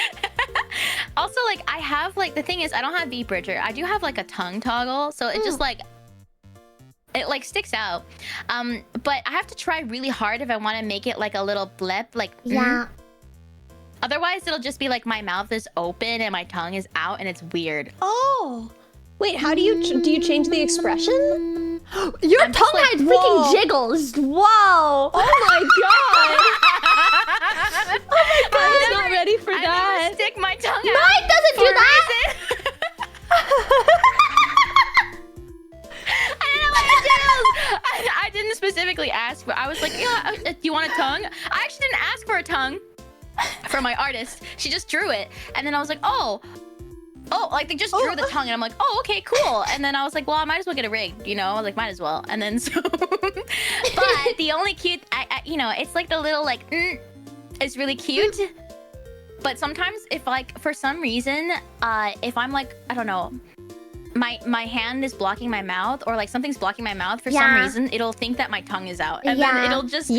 Also, like, I have like, the thing is, I don't have V-Bridger. I do have like a tongue toggle, so it just like, it like sticks out. But I have to try really hard if I want to make it like a little blip, like Otherwise, it'll just be like my mouth is open and my tongue is out, and it's weird. Oh, wait, how do you change the expression? Your I'm tongue like, has freaking jiggles. Whoa. Oh my god. Oh my god, I was not ready for I that. never stick my tongue out. Mine doesn't do that. I didn't specifically ask, but I was like, yeah, do you want a tongue? I actually didn't ask for a tongue for my artist. She just drew it. And then I was like, oh, like they just drew the tongue. And I'm like, oh, okay, cool. And then I was like, well, I might as well get it rigged, you know? I was like, might as well. And then so, but the only cute, you know, it's like the little like, it's really cute. But sometimes if like, for some reason, if I'm like, I don't know, my hand is blocking my mouth, or like something's blocking my mouth for some reason, it'll think that my tongue is out, and then it'll just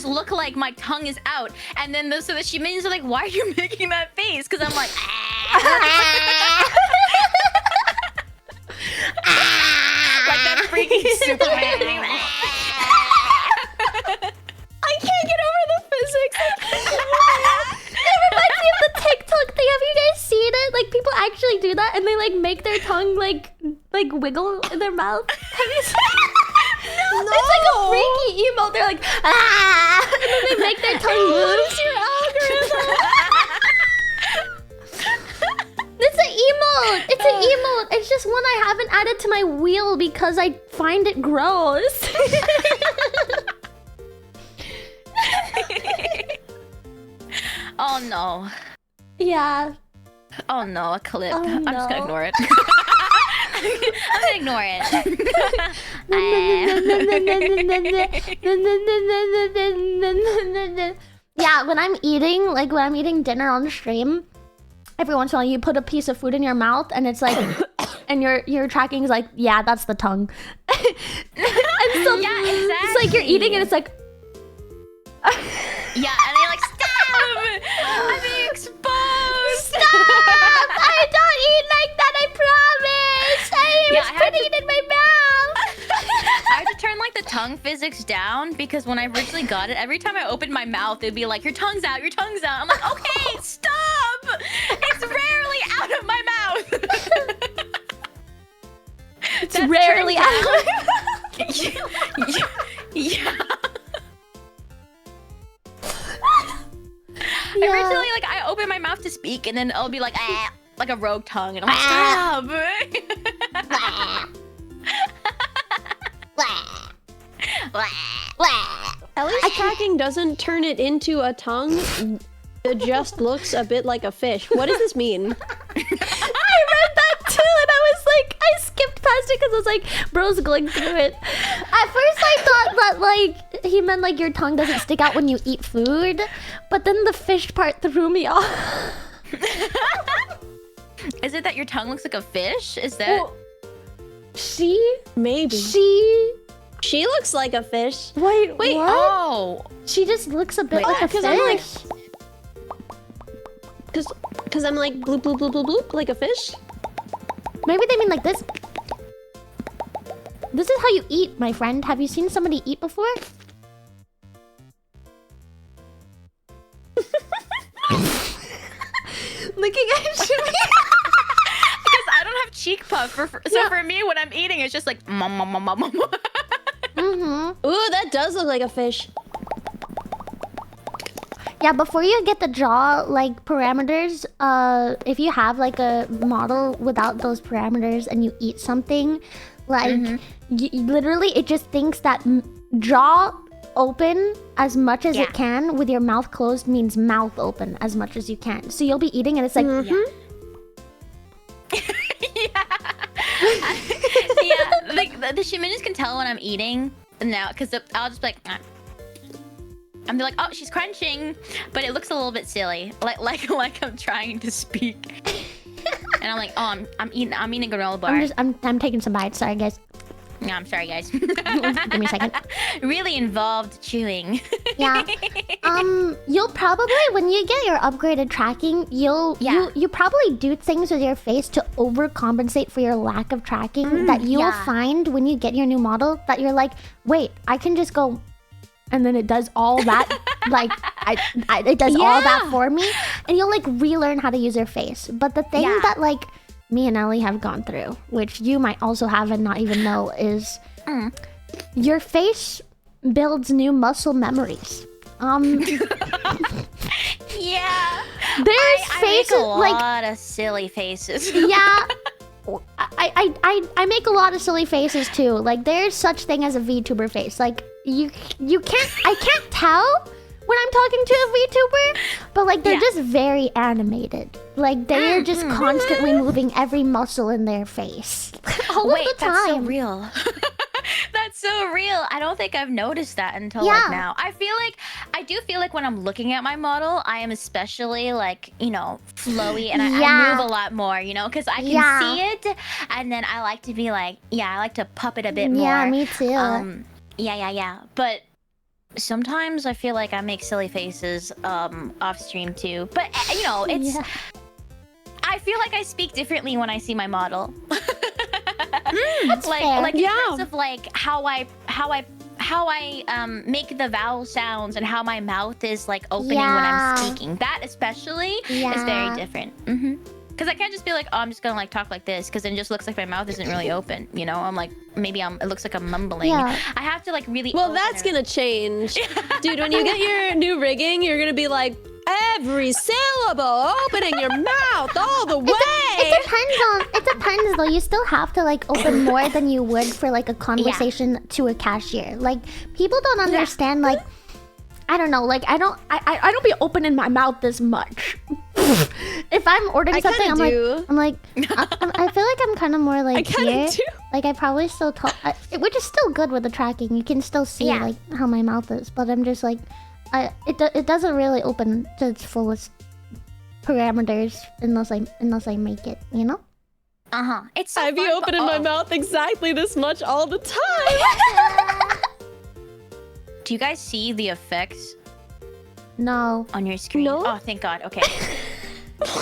look like my tongue is out, and then so the minions are like, why are you making that face? Because I'm like, like that freaking Superman. I can't get over the physics. It reminds me of the TikTok thing. Have you guys seen it? Like, people actually do that, and they like make their tongue like wiggle in their mouth. Have you seen it? No. It's like a freaky emote. They're like, ah, and then they make their tongue move. It's your algorithm. It's an emote. It's an emote. It's just one I haven't added to my wheel because I find it gross. Oh no. Yeah. Oh no, a clip. Oh, I'm just gonna no. ignore it. I'm gonna ignore it. Yeah, when I'm eating dinner on stream, every once in a while you put a piece of food in your mouth and it's like, and your tracking is like, yeah, that's the tongue. And so Yeah, exactly. it's like you're eating and it's like, Yeah, and they're like, stop! I'm being exposed! stop! I don't eat like that, I promise! I was putting it in my mouth! I had to turn like the tongue physics down because when I originally got it, every time I opened my mouth, it'd be like, your tongue's out, your tongue's out. I'm like, okay, stop! It's rarely out of my mouth! It's rarely out. Yeah. Originally, like, I open my mouth to speak, and then it'll be like, ah, like a rogue tongue, and I'm like, stop! At least tracking doesn't turn it into a tongue. It just looks a bit like a fish. What does this mean? I read that too, and I was like, I skipped past it because I was like, bro's going through it. At first I thought that like he meant like your tongue doesn't stick out when you eat food, but then the fish part threw me off. Is it that your tongue looks like a fish? Is that? Maybe. She looks like a fish. Wait, what? Oh. She just looks a bit like a fish. I'm like, cause I'm like bloop bloop bloop bloop bloop like a fish. Maybe they mean like this. This is how you eat, my friend. Have you seen somebody eat before? Looking at Jimmy. Because I don't have cheek puff. So for me, when I'm eating, it's just like mom. Ooh, that does look like a fish. Yeah, before you get the jaw like parameters, if you have like a model without those parameters and you eat something, like literally it just thinks that jaw open as much as it can with your mouth closed means mouth open as much as you can. So you'll be eating and it's like like the Shimini's can tell when I'm eating now because I'll just be like I'm like, oh, she's crunching, but it looks a little bit silly, like I'm trying to speak, and I'm like, oh, I'm eating a granola bar. I'm taking some bites. Sorry, guys. No, I'm sorry, guys. Give me a second. Really involved chewing. Yeah. You'll probably, when you get your upgraded tracking, you probably do things with your face to overcompensate for your lack of tracking that you'll find when you get your new model that you're like, wait, I can just go, and then it does all that, like, it does all that for me, and you'll like relearn how to use your face. But the thing that like me and Ellie have gone through, which you might also have and not even know, is your face builds new muscle memories. Yeah. There's I faces make a like lot of silly faces. yeah. I make a lot of silly faces too. Like there's such thing as a VTuber face. Like I can't tell when I'm talking to a VTuber, but like they're just very animated. Like they're just constantly moving every muscle in their face all of the time. That's so real. That's so real. I don't think I've noticed that until like now. I do feel like when I'm looking at my model, I am especially like, you know, flowy and I move a lot more, you know, because I can see it, and then I like to be like, I like to puppet a bit more. Yeah, me too. Yeah. But sometimes I feel like I make silly faces off stream too. But you know, it's I feel like I speak differently when I see my model. That's fair. Like in terms of like how I make the vowel sounds and how my mouth is like opening when I'm speaking. That especially is very different. Because I can't just be like, oh, I'm just gonna like talk like this, because it just looks like my mouth isn't really open. You know, I'm like, maybe it looks like I'm mumbling. I have to like really. Well, that's gonna change, dude. When you get your new rigging, you're gonna be like, every syllable, opening your mouth all the way. It depends though. You still have to like open more than you would for like a conversation to a cashier. Like people don't understand. Like I don't know. Like I don't be opening my mouth this much. If I'm ordering something, I'm like I feel like I'm kind of more like here. Like I probably still talk, which is still good with the tracking. You can still see like how my mouth is, but I'm just like. It doesn't really open to its fullest parameters unless I make it, you know? It's so I be opening my mouth exactly this much all the time. Do you guys see the effects? No. On your screen? No. Oh, thank God. Okay. What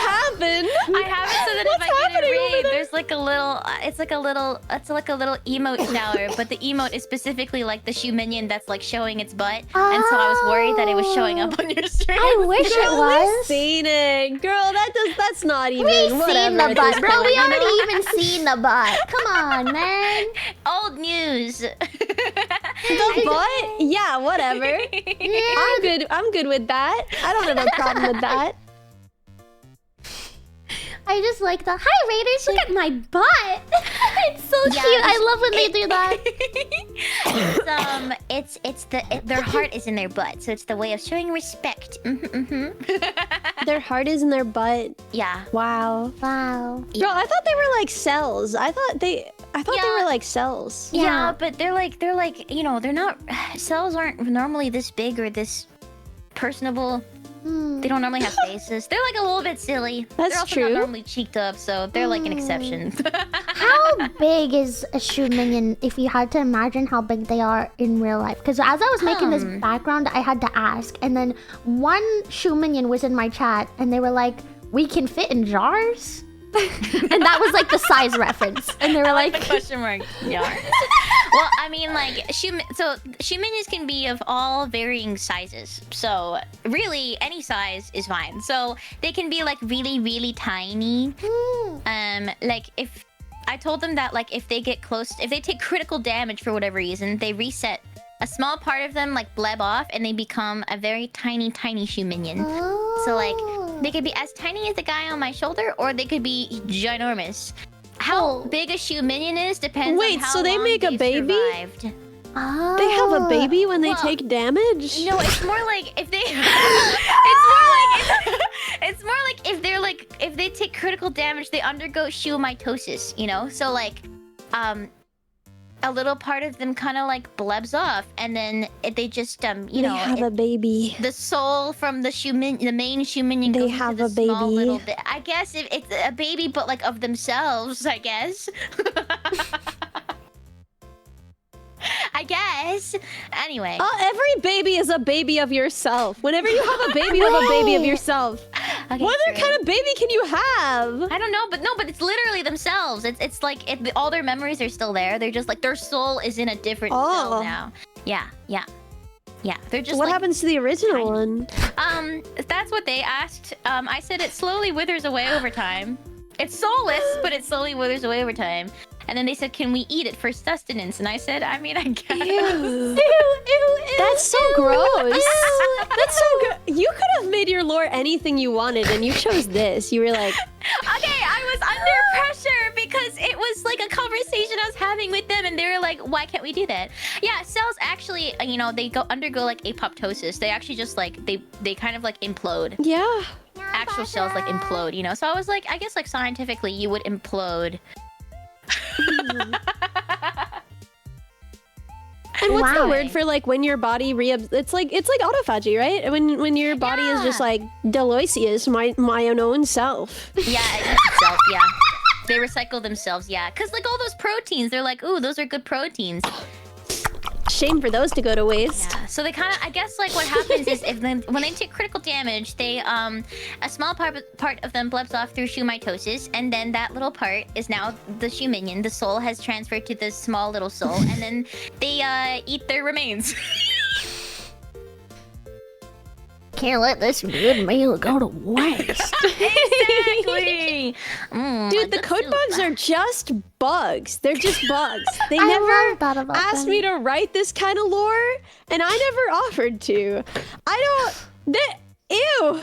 happened? I have it so that if I get it read, there's like a little, it's like a little emote shower, but the emote is specifically like the shoe minion that's like showing its butt, and so I was worried that it was showing up on your stream. I wish it was. We've seen it, girl. That's not even. We've seen the butt, bro. We already know? even seen the butt. Come on, man. Old news. The butt? Yeah, whatever. I'm good with that. I don't have a problem with that. I just like the hi Raiders, look at my butt. It's so cute. I love when they do that. Their heart is in their butt, so it's the way of showing respect. Their heart is in their butt. Yeah. Wow. Wow. Bro, I thought they were like cells. I thought they. I thought they Yeah. were like cells. Yeah, but they're like, you know, they're not. Cells aren't normally this big or this personable. They don't normally have faces. They're like a little bit silly. That's they're also true. not normally cheeked up, so they're like an exception. How big is a shoe minion if you had to imagine how big they are in real life? Because as I was making this background, I had to ask. And then one shoe minion was in my chat and they were like, we can fit in jars? And that was like the size reference. And they were like... the question mark. Yeah. Well, I mean, like, shoe minions can be of all varying sizes. So, really, any size is fine. So, they can be, like, really, really tiny. Like, if... I told them that, like, if they get close... If they take critical damage for whatever reason, they reset. A small part of them, like, bleb off, and they become a very tiny, tiny shoe minion. So, like, they could be as tiny as the guy on my shoulder, or they could be ginormous. How big a shoe minion is depends on how so they long make a they've baby? survived. They have a baby when they Well, take damage? No, it's more like if they... it's more like if they're like... If they take critical damage, they undergo shoe mitosis, you know? So, like, a little part of them kind of like blebs off, and then they just you know, they have a baby. the soul from the the main shoe minion They goes have into the a small baby. little bit. I guess if it's a baby, but like of themselves, I guess. I guess. Anyway. Every baby is a baby of yourself. Whenever you have a baby, you have a baby of yourself. Okay, What other true. kind of baby can you have? I don't know, but it's literally themselves. It's like all their memories are still there. They're just like their soul is in a different cell now. Yeah. They're just What like, happens to the original one? That's what they asked. I said it slowly withers away over time. It's soulless, but it slowly withers away over time. And then they said, "Can we eat it for sustenance?" And I said, "I mean, I guess." That's so gross. That's so good. You could have made your lore anything you wanted, and you chose this. You were like, Okay, I was under pressure because it was like a conversation I was having with them, and they were like, "Why can't we do that?" Yeah, cells actually, you know, they undergo like apoptosis. They actually just like they kind of like implode. yeah. Actual cells like implode, you know. So I was like, I guess like scientifically, you would implode. And what's the Wow. word for like when your body it's like autophagy, right? When your body is just like Deloisius, my own self. Yeah, it eats itself. Yeah, they recycle themselves. Yeah, because like all those proteins, they're like, ooh, those are good proteins. Shame for those to go to waste. Yeah. So they kind of, I guess, like what happens is when they take critical damage, they a small part of them blebs off through shoe mitosis, and then that little part is now the shoe minion. The soul has transferred to this small little soul, and then they eat their remains. Can't let this good meal go to waste. Exactly. Dude, the code bugs are just bugs. They're just bugs. They I never love that about asked them. me to write this kind of lore, and I never offered to. Ew.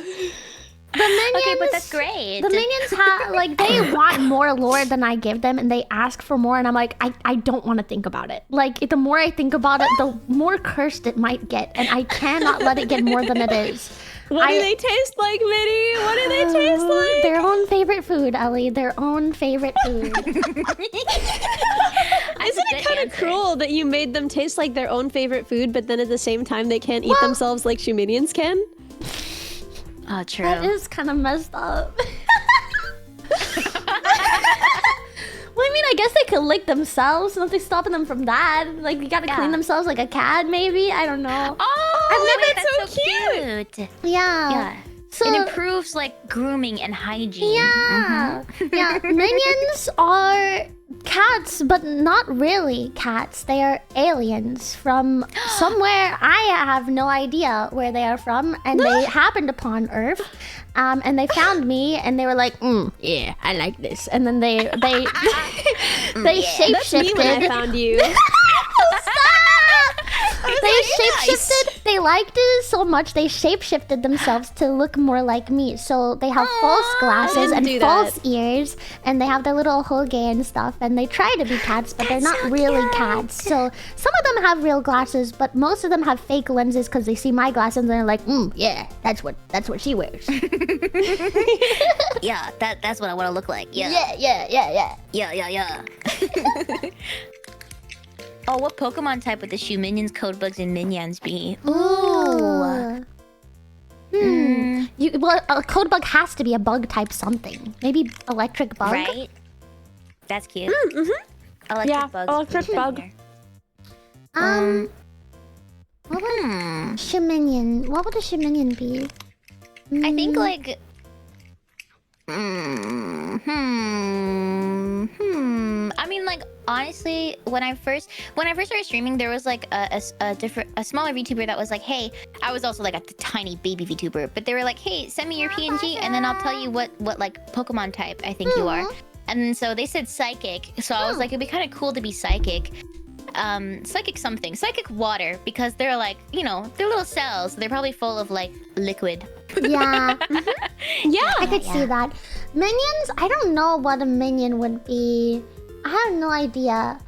The minions, Okay, but that's great. The minions have like they want more lore than I give them, and they ask for more, and I'm like, I don't want to think about it. Like the more I think about it, the more cursed it might get, and I cannot let it get more than it is. What do they taste like, Minnie? What do they taste like? Their own favorite food, Ellie. Their own favorite food. Isn't it kind of cruel that you made them taste like their own favorite food, but then at the same time they can't eat themselves like shoe minions can? Oh, true. That is kind of messed up. Well, I mean, I guess they could lick themselves. Nothing's stopping them from that. Like, you gotta clean themselves like a cat, maybe? I don't know. Oh, wait, that's so cute. Yeah. Yeah. So, It improves like grooming and hygiene. yeah. Yeah. Minions are cats, but not really cats. They are aliens from somewhere. I have no idea where they are from, and they happened upon Earth. And they found me, and they were like, Yeah, I like this. and then they That's me when I shape-shifted. found you. They shape-shifted. They liked it so much they shape-shifted themselves to look more like me. So they have false glasses and do false ears, and they have their little hoge and stuff. And they try to be cats, but they're not really cats. So some of them have real glasses, but most of them have fake lenses because they see my glasses and they're like, Yeah, that's what she wears. Yeah, that's what I want to look like. Yeah. Yeah. Yeah. Oh, what Pokemon type would the shoe minions, code bugs, and minions be? Ooh. Well, a code bug has to be a bug type something. Maybe electric bug. Right? That's cute. Electric Yeah, bugs. electric bug. What would Shiminion? What would a Shiminion be? I think like. I mean, like honestly, when I first started streaming, there was like a smaller VTuber that was like, "Hey," I was also like a tiny baby VTuber, but they were like, "Hey, send me your PNG, and then I'll tell you what like Pokemon type I think you are." And then so they said psychic, so I was like, it'd be kind of cool to be psychic. Psychic something, psychic water, because they're like, you know, they're little cells. They're probably full of like liquid. Yeah. Yeah. I could see that. Minions? I don't know what a minion would be. I have no idea.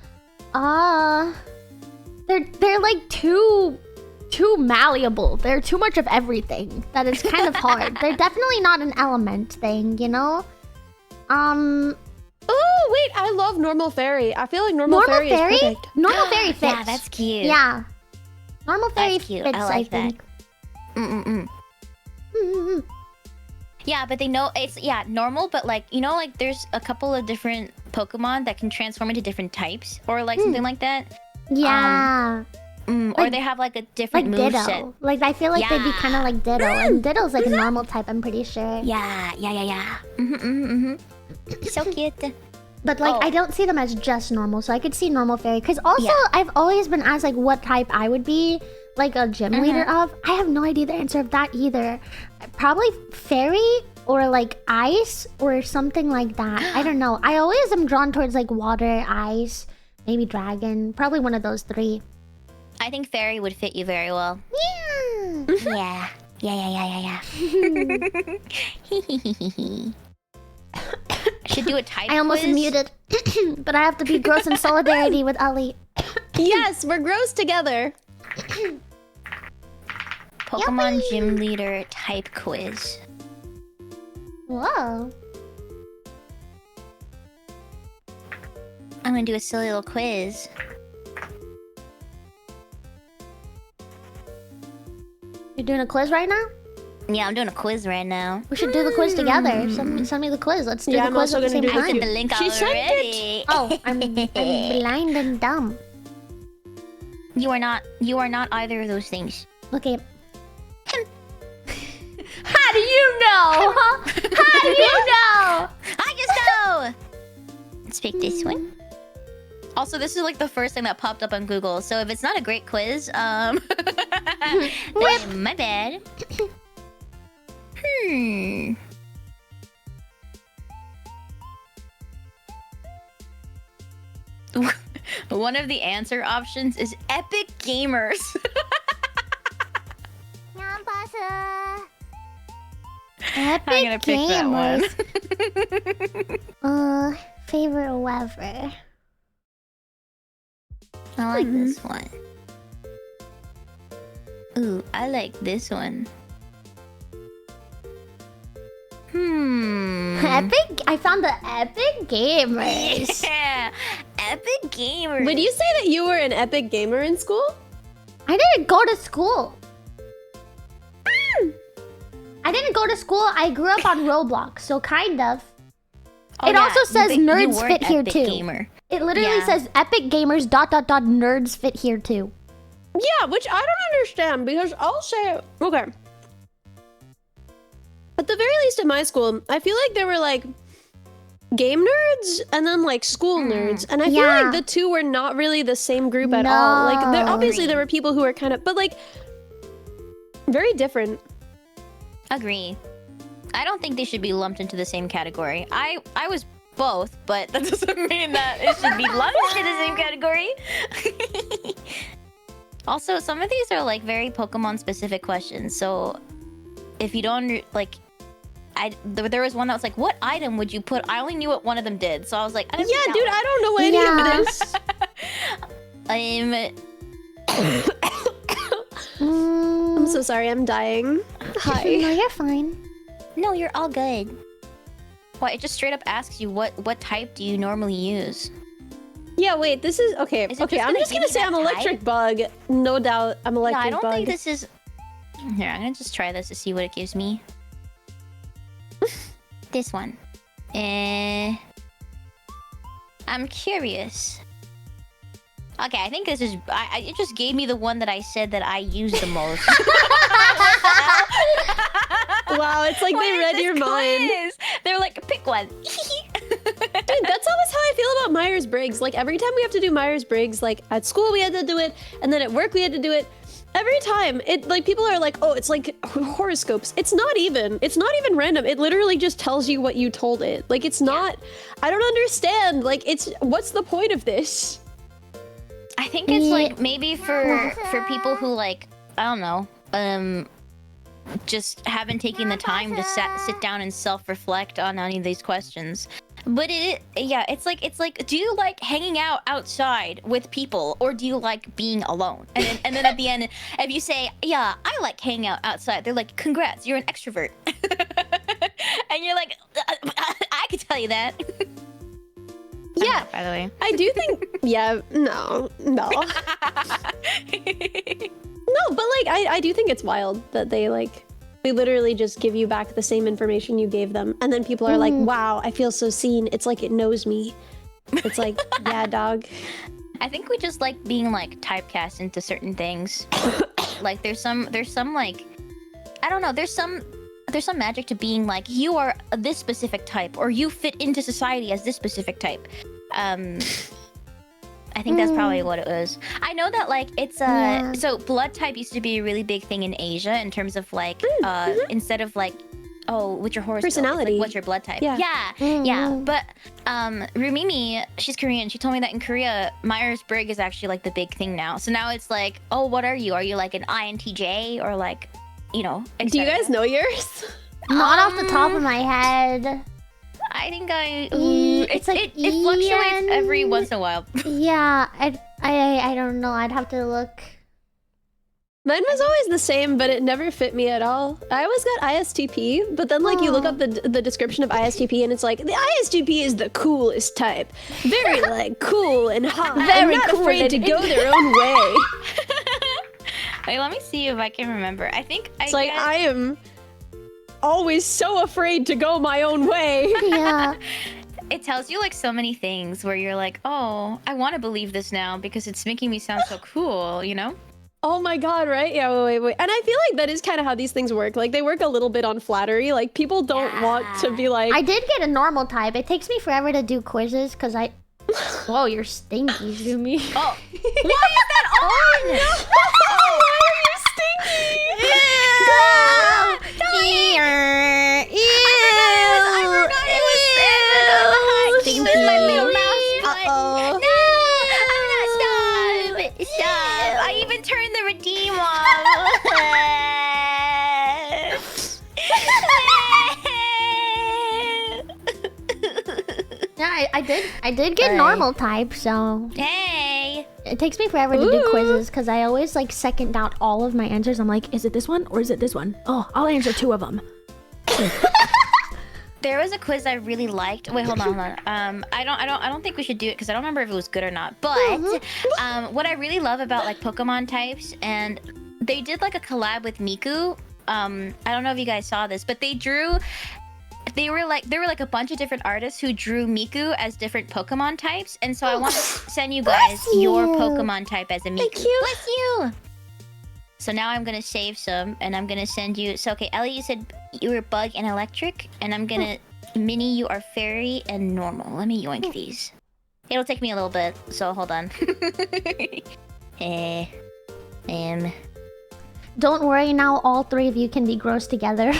They're like too malleable. They're too much of everything. That is kind of hard. They're definitely not an element thing, you know? Oh wait, I love normal fairy. I feel like normal fairy is perfect. Normal fairy fits. Yeah, that's cute. Yeah. Normal fairy That's cute. fits, I like that. think. Yeah, but they know it's normal, but like, you know, like there's a couple of different Pokemon that can transform into different types or like something like that. Yeah. Or they have like a different Like moveset. Ditto. Like I feel like they'd be kind of like Ditto, and Ditto's like a normal type, I'm pretty sure. Yeah. So cute. But like I don't see them as just normal, so I could see normal fairy. Because also I've always been asked like what type I would be like a gym leader of. I have no idea the answer of that either. Probably fairy or like ice or something like that. I don't know. I always am drawn towards like water, ice, maybe dragon. Probably one of those three. I think fairy would fit you very well. Yeah. Yeah. Should do a type I almost quiz. muted, but I have to be gross in solidarity with Ali. Yes, we're gross together. Pokemon Gym Leader type quiz. Whoa. I'm gonna do a silly little quiz. You're doing a quiz right now? Yeah, I'm doing a quiz right now. We should do the quiz together. Send me the quiz. Let's do the I'm quiz also at the gonna same do the I time. sent the link She sent already. Oh, I'm blind and dumb. You are not either of those things. Okay. How do you know? Huh? How do you know? I just know! Let's pick this one. Also, this is like the first thing that popped up on Google, so if it's not a great quiz, then my bad. One of the answer options is Epic Gamers. Epic I'm gonna pick gamers. that one. Favorite weather. I like this one. Ooh, I like this one. Epic? I found the Epic Gamers. Yeah, Epic Gamers. Would you say that you were an epic gamer in school? I didn't go to school. I didn't go to school. I grew up on Roblox, so kind of. Oh, It yeah, also says you nerds were fit an here epic too. Gamer. It literally Yeah. says Epic Gamers ... nerds fit here too. Yeah, which I don't understand because I'll say okay. At the very least in my school, I feel like there were like game nerds and then like school nerds, and I feel Yeah. like the two were not really the same group at all. Like obviously Agree. there were people who were kind of, but like very different. Agree. I don't think they should be lumped into the same category. I was both, but that doesn't mean that it should be lumped in the same category. Also, some of these are like very Pokemon specific questions. So if you don't like, there was one that was like, what item would you put? I only knew what one of them did, so I was like, I didn't Yeah, pick dude, that I don't know any of this. I'm so sorry, I'm dying. Hi. No, you're fine. No, you're all good. Well, it just straight up asks you what type do you normally use? Yeah, wait, this is okay. Is it Okay, just I'm gonna just give gonna you say that I'm electric type? bug. No doubt, I'm Yeah, electric I don't bug. think this is... Here, I'm gonna just try this to see what it gives me. This one. I'm curious. Okay, I think this is... it just gave me the one that I said that I use the most. Wow, it's like What they is read this your mind. quiz? They're like, pick one. Dude, that's always how I feel about Myers-Briggs. Like, every time we have to do Myers-Briggs, like, at school we had to do it, and then at work we had to do it. Every time, it, like, people are like, oh, it's like horoscopes. It's not even random. It literally just tells you what you told it. Like, it's not, I don't understand. Like, what's the point of this? I think it's like maybe for people who like, I don't know, just haven't taken the time to sit down and self-reflect on any of these questions. But it's like, do you like hanging out outside with people, or do you like being alone? And then at the end, if you say, yeah, I like hanging out outside, they're like, congrats, you're an extrovert. And you're like, I could tell you that. Yeah, by the way. I do think, yeah, no. No, but like, I do think it's wild that they literally just give you back the same information you gave them. And then people are like, wow, I feel so seen. It's like it knows me. It's like, yeah, dog. I think we just like being like typecast into certain things. Like there's some like, I don't know, there's some magic to being like, you are this specific type, or you fit into society as this specific type. I think that's probably what it was. I know that like it's so blood type used to be a really big thing in Asia in terms of like instead of like, oh, what's your horoscope? Personality. Like, what's your blood type? Yeah. Yeah. But Rumimi, she's Korean. She told me that in Korea, Myers-Briggs is actually like the big thing now. So now it's like, oh, what are you? Are you like an INTJ or like, you know? Do you guys know yours? Not off the top of my head. I think It's like it fluctuates EN. every once in a while. Yeah, I don't know. I'd have to look. Mine was always the same, but it never fit me at all. I always got ISTP, but then like you look up the description of ISTP and it's like, the ISTP is the coolest type. Very like cool and hot. Very and not cool afraid and- to go their own way. Wait, let me see if I can remember. I think It's like, I am always so afraid to go my own way. Yeah. it tells you like so many things where you're like, oh, I want to believe this now because it's making me sound so cool, you know? Oh my god, right? Yeah, wait. And I feel like that is kind of how these things work. Like, they work a little bit on flattery. Like, people don't want to be like... I did get a normal type. It takes me forever to do quizzes because I... Whoa, you're stinky, Zumi. Oh, why is that on? No! Oh, Why are you stinky? I forgot it was Stinky. my little mouse butt. Uh-oh. No, stop. I even turned the redeem off. Yeah, I did get normal type, so Hey. it takes me forever to do quizzes because I always like second doubt all of my answers. I'm like, Is it this one or is it this one? Oh, I'll answer two of them. There was a quiz I really liked. Wait, hold on. I don't think we should do it because I don't remember if it was good or not. But what I really love about like Pokemon types, and they did like a collab with Miku. I don't know if you guys saw this, but there were like a bunch of different artists who drew Miku as different Pokemon types, and so I want to send you guys your Pokemon type as a Miku. Thank you. Bless you. So now I'm gonna save some, and I'm gonna send you. So okay, Ellie, you said you were bug and electric, and I'm gonna Minnie, you are fairy and normal. Let me yoink these. It'll take me a little bit, so hold on. don't worry. Now all three of you can be gross together.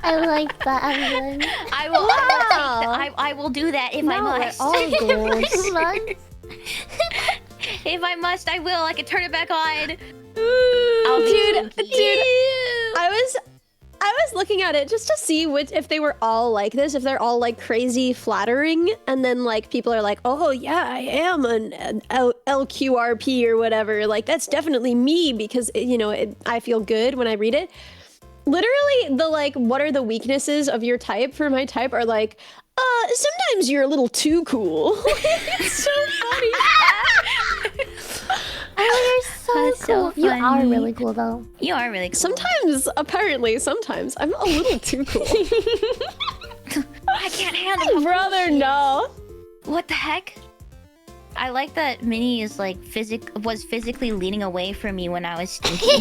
I like that, Evelyn. I will do that if I must. All gross. If I must, I will. I can turn it back on. Dude, I was looking at it just to see if they were all like this, if they're all like crazy flattering, and then like people are like, oh yeah, I am an LQRP or whatever. Like, that's definitely me because, you know, I feel good when I read it. Literally, the like, what are the weaknesses of your type for my type are like, sometimes you're a little too cool. It's so funny. Oh, you're so That's cool. so You are funny. really cool, though. You are really cool. Sometimes, apparently, sometimes I'm a little too cool. I can't handle Brother, no. What the heck? I like that Minnie is like was physically leaning away from me when I was stinking. I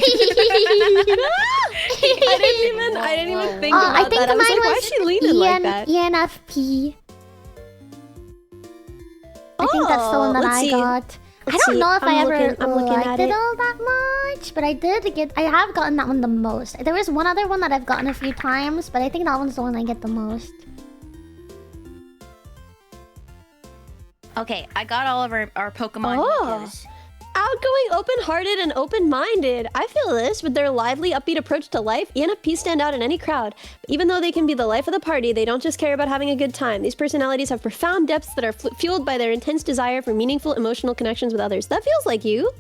didn't even think about I think that. I was mine like, why is she leaning like that? ENFP. I think that's the one that let's I see. got. I Let's don't see. know if I ever I'm looking liked at it it. all that much, but I have gotten that one the most. There was one other one that I've gotten a few times, but I think that one's the one I get the most. Okay, I got all of our Pokemon Mikus. Outgoing, open-hearted, and open-minded. I feel this. With their lively, upbeat approach to life, ENFPs stand out in any crowd. Even though they can be the life of the party, they don't just care about having a good time. These personalities have profound depths that are fueled by their intense desire for meaningful emotional connections with others. That feels like you.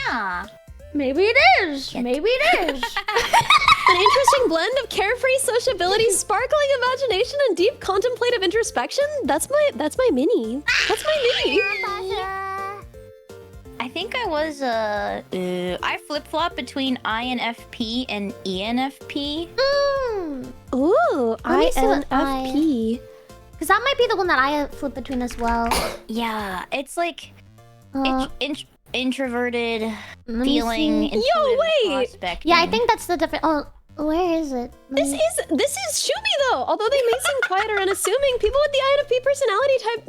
Yeah. Maybe it is. Maybe it is. An interesting blend of carefree sociability, sparkling imagination, and deep contemplative introspection. That's my Minnie. That's my Minnie. I think I was I flip-flop between INFP and ENFP. Ooh, Let me see what INFP. Because that might be the one that I flip between as well. Yeah, it's like Uh, introverted, let me feeling, see. intuitive, wait. prospecting. Yeah, I think that's the different. Oh, where is it? Let This me- is Shumi though. Although they may seem quiet or unassuming, people with the INFP personality type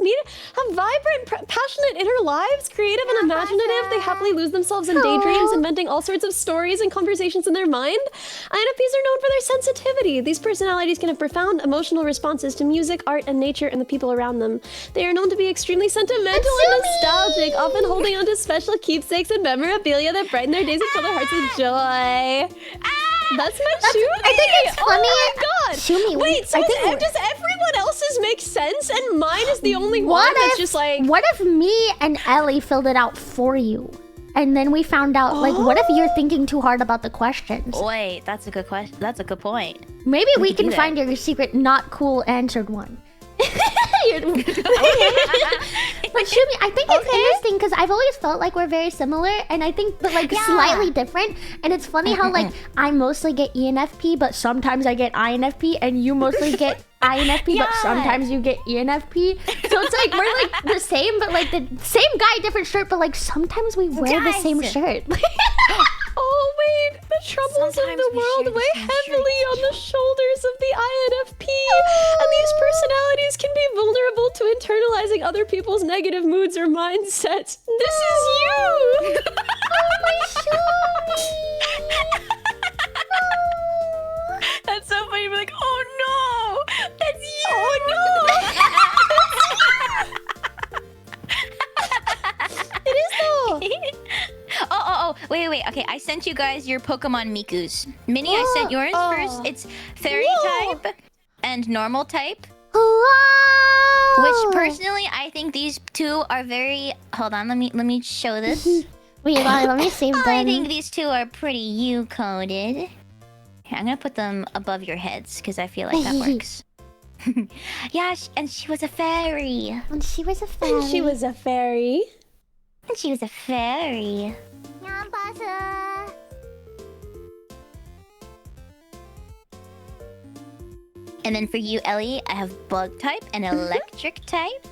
have vibrant, passionate inner lives, creative and imaginative. They happily lose themselves in daydreams, inventing all sorts of stories and conversations in their mind. INFPs are known for their sensitivity. These personalities can have profound emotional responses to music, art, and nature and the people around them. They are known to be extremely sentimental and nostalgic, often holding on to special keepsakes and memorabilia that brighten their days and fill their hearts with joy. That's my Shumi! I think it's funny. Oh my god! Shumi, Wait, so I think does everyone else's make sense and mine is the only What one that's if- just like... What if me and Ellie filled it out for you? And then we found out, like, what if you're thinking too hard about the questions? Wait, that's a good question. That's a good point. Maybe we could do can that. find your secret not cool answered one. But Shumi, I think it's interesting because I've always felt like we're very similar, and I think, but like slightly different. And it's funny how like I mostly get ENFP, but sometimes I get INFP, and you mostly get INFP, but sometimes you get ENFP. So it's like we're like the same, but like the same guy, different shirt, but like sometimes we wear the same shirt. Oh wait, the troubles of Sometimes the we world share the weigh same heavily on the shoulders of the INFP, and these personalities can be vulnerable to internalizing other people's negative moods or mindsets. This is you! That's so funny. We're like, oh no, that's you. It is though! Oh, wait. Okay, I sent you guys your Pokemon Mikus. Minnie, I sent yours first. It's fairy type and normal type. Wow! Which personally, I think these two are very. Hold on, let me show this. Wait, let me save them. I think these two are pretty U-coded. Here, I'm gonna put them above your heads because I feel like that works. Yeah, and she was a fairy. And she was a fairy. And she was a fairy. And she was a fairy. And then for you, Ellie, I have bug type and electric type.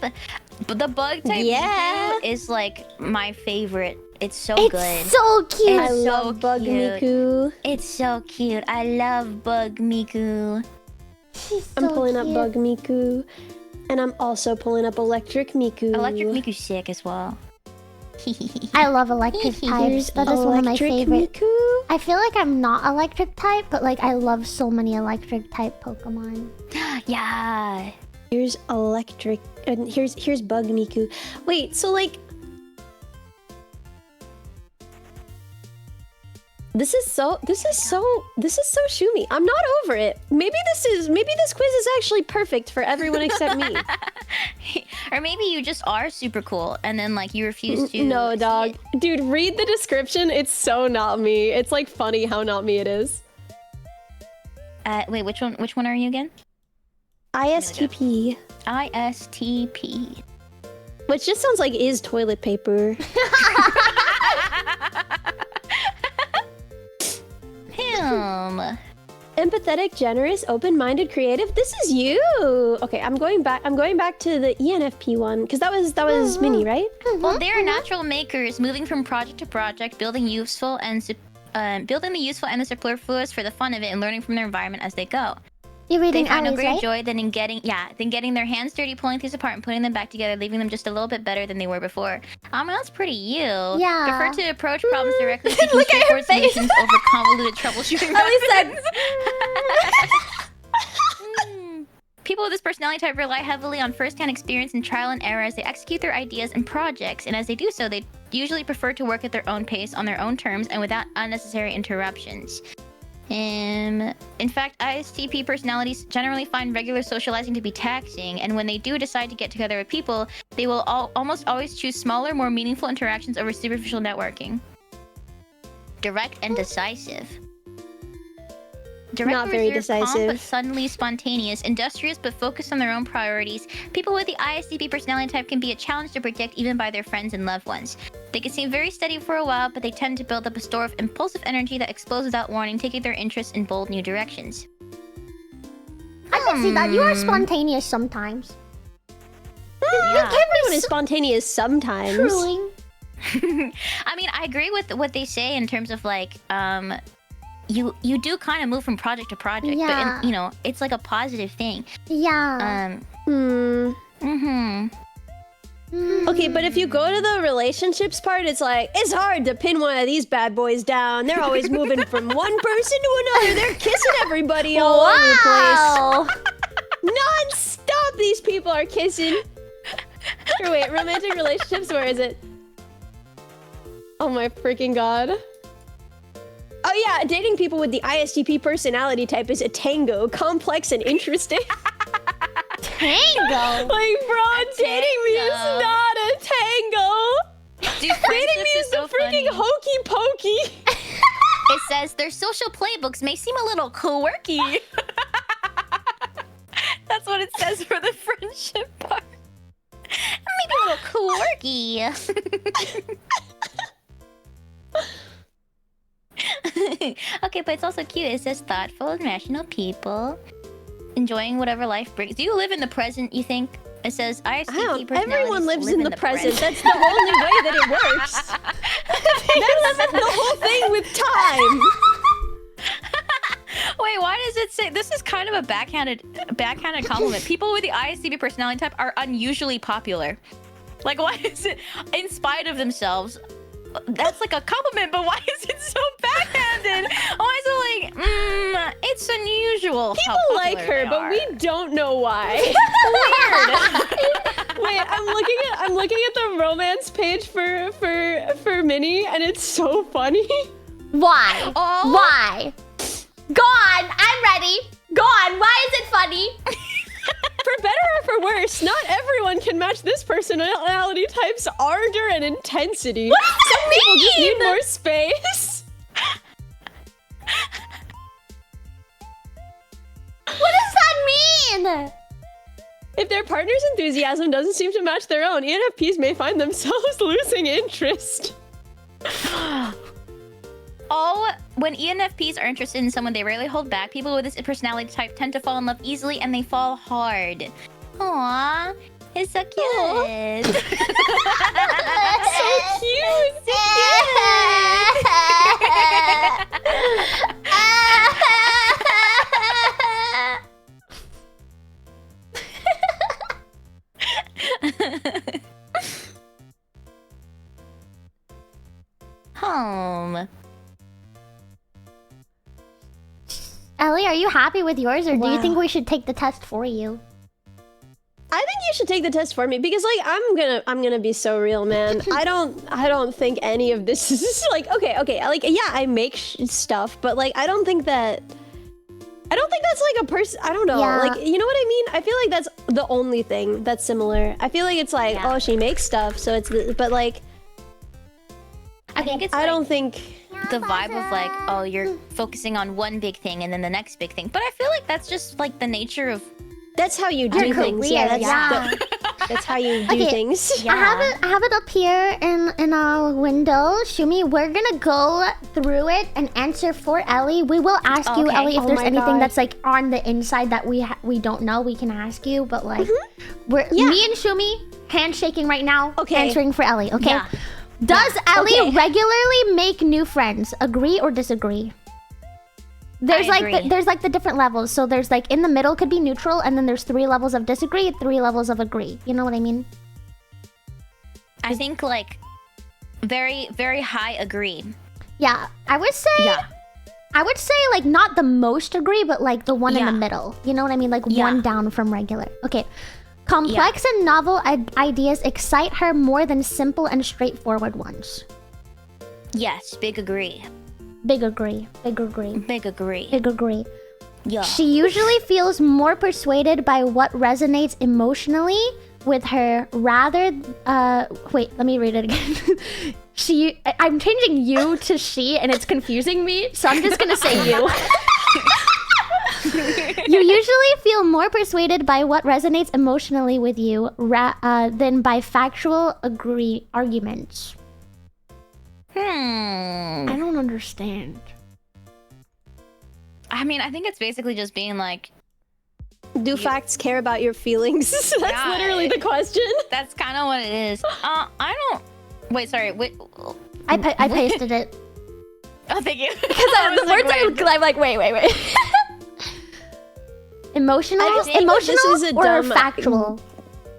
But the bug type is like my favorite. It's so good. It's so cute. I It's love so Bug cute. Miku. It's so cute. I love Bug Miku. She's I'm so pulling up cute. Bug Miku. And I'm also pulling up Electric Miku. Electric Miku's sick as well. I love electric types. That is one of my Electric favorite. Miku. I feel like I'm not electric type, but like I love so many electric type Pokemon. Yeah. Here's Electric, and here's Bug Miku. Wait, so like, this is so Shumi. I'm not over it. Maybe this quiz is actually perfect for everyone except me. Or maybe you just are super cool and then like you refuse to. No, see dog. it. Dude, read the description. It's so not me. It's like funny how not me it is. Wait, which one are you again? ISTP. ISTP. Which just sounds like is toilet paper. Him. Empathetic, generous, open-minded, creative. This is you. Okay, I'm going back to the ENFP one because that was Mini, right? Well, they are natural makers, moving from project to project, building the useful and the superfluous for the fun of it, and learning from their environment as they go. You're reading They find no Ali's, greater right? joy than getting their hands dirty, pulling things apart, and putting them back together, leaving them just a little bit better than they were before. That's pretty you. Yeah. Prefer to approach problems directly, seeking Look at her straightforward face. solutions over convoluted troubleshooting methods. People with this personality type rely heavily on first-hand experience and trial and error as they execute their ideas and projects, and as they do so, they usually prefer to work at their own pace, on their own terms, and without unnecessary interruptions. In fact, ISTP personalities generally find regular socializing to be taxing, and when they do decide to get together with people, they will almost always choose smaller, more meaningful interactions over superficial networking. Direct and decisive. Direct, Not very reserved, calm, decisive. but suddenly spontaneous, industrious but focused on their own priorities. People with the ISTP personality type can be a challenge to predict even by their friends and loved ones. They can seem very steady for a while, but they tend to build up a store of impulsive energy that explodes without warning, taking their interests in bold new directions. I can see that. You are spontaneous sometimes. Yeah. Everyone is spontaneous sometimes. Truly. I mean, I agree with what they say in terms of like, you do kind of move from project to project, Yeah. but it's like a positive thing. Yeah. Okay, but if you go to the relationships part, it's like, it's hard to pin one of these bad boys down. They're always moving from one person to another. They're kissing everybody all over the Wow. place. Non-stop, these people are kissing. Or wait, romantic relationships, where is it? Oh my freaking god. Oh yeah, dating people with the ISTP personality type is a tango, complex and interesting. Tango. Like, bro, dating me is not a tango. Dude, Dating me is so the freaking funny. hokey pokey. It says their social playbooks may seem a little quirky. That's what it says for the friendship part. Maybe a little quirky. Okay, but it's also cute. It says thoughtful and rational people, enjoying whatever life brings. Do you live in the present, you think? It says ISTP personalities Everyone lives live in the present. That's the only way that it works. That's the whole thing with time. Wait, why does it say this is kind of a backhanded compliment? People with the ISTP personality type are unusually popular. Like, why is it in spite of themselves? That's like a compliment, but why is it so backhanded? Why is it like, it's unusual? People like her, but we don't know why. Weird. Wait, I'm looking at the romance page for Minnie, and it's so funny. Why? Oh. Why? Go on. I'm ready. Go on. Why is it funny? For better or for worse, not everyone can match this personality type's ardor and intensity. What does that Some people just mean? need more space. What does that mean? If their partner's enthusiasm doesn't seem to match their own, ENFPs may find themselves losing interest. When ENFPs are interested in someone, they rarely hold back. People with this personality type tend to fall in love easily, and they fall hard. Aww, it's so cute. So cute. Home. Ellie, are you happy with yours, or do you Wow. think we should take the test for you? I think you should take the test for me because, like, I'm gonna be so real, man. I don't think any of this is like okay. Like, yeah, I make stuff, but like, I don't think that's like a person. I don't know. Yeah. Like, you know what I mean? I feel like that's the only thing that's similar. I feel like it's like, Yeah. oh, she makes stuff, so it's. But like, I think it's I like, don't think. Yeah. the vibe of like, oh, you're focusing on one big thing and then the next big thing. But I feel like that's just like the nature of. That's how you do things. Yeah, that's how you do things. Yeah. I have it up here in our window. Shumi, we're gonna go through it and answer for Ellie. We will ask you, Ellie, if there's anything that's like on the inside that we don't know. We can ask you, but like, me and Shumi handshaking right now, answering for Ellie. Okay. Yeah. Does Ellie regularly make new friends? Agree or disagree? There's there's like the different levels. So there's like in the middle could be neutral, and then there's 3 levels of disagree, 3 levels of agree. You know what I mean? I think like very, very high agree. Yeah, I would say. Yeah. I would say like not the most agree, but like the one in the middle. You know what I mean? Like one down from regular. Okay. Complex and novel ideas excite her more than simple and straightforward ones. Yes, big agree. Big agree. Big agree. Big agree. Big agree. Yeah. She usually feels more persuaded by what resonates emotionally with her rather... wait, let me read it again. I'm changing you to she and it's confusing me, so I'm just gonna say you. You usually feel more persuaded by what resonates emotionally with you than by factual arguments. I don't understand. I mean, I think it's basically just being like... Do facts care about your feelings? That's literally the question. That's kind of what it is. I don't... Wait, sorry. Wait. I pasted it. Oh, thank you. Because the words I'm like, wait. Emotional or factual?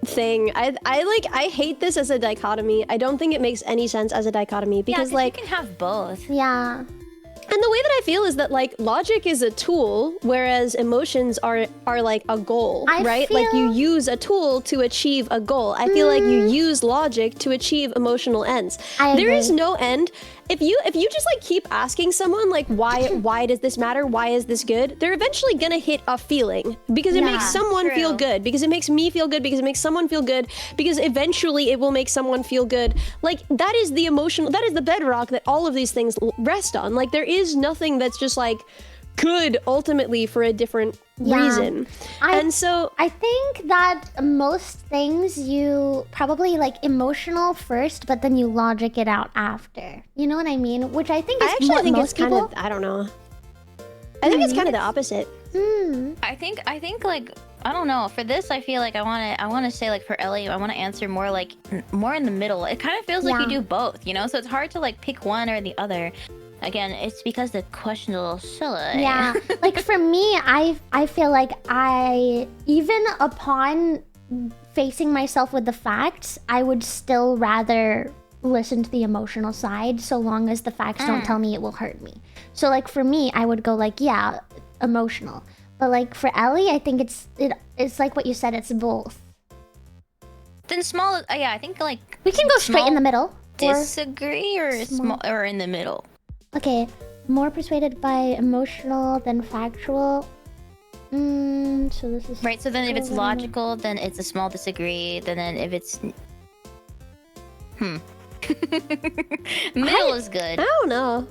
Thing. I hate this as a dichotomy. I don't think it makes any sense as a dichotomy because like you can have both. Yeah. And the way that I feel is that like logic is a tool, whereas emotions are like a goal, right? Like you use a tool to achieve a goal. I feel like you use logic to achieve emotional ends. There is no end. If you just like keep asking someone like why does this matter? Why is this good? They're eventually gonna hit a feeling because it makes someone feel good, because it makes me feel good, because it makes someone feel good, because eventually it will make someone feel good. Like that is the emotional, that is the bedrock that all of these things rest on. Like there is nothing that's just like good ultimately for a different reason. And so I think that most things you probably like emotional first, but then you logic it out after. You know what I mean? Which I think is what most people... I don't know. I think it's kind of the opposite. I think like I don't know. For this, I feel like I want to say like for Ellie, I want to answer more like more in the middle. It kind of feels like you do both, you know? So it's hard to like pick one or the other. Again, it's because the question's a little silly. Yeah, like for me, I feel like even upon facing myself with the facts, I would still rather listen to the emotional side so long as the facts don't tell me it will hurt me. So like for me, I would go like, yeah, emotional. But like for Ellie, I think it's like what you said, it's both. Then small, yeah, I think like... We can go straight in the middle. Disagree or small or in the middle. Okay, more persuaded by emotional than factual. So this is... Right, so then if it's logical, then it's a small disagree. Then if it's... Middle is good. I don't know.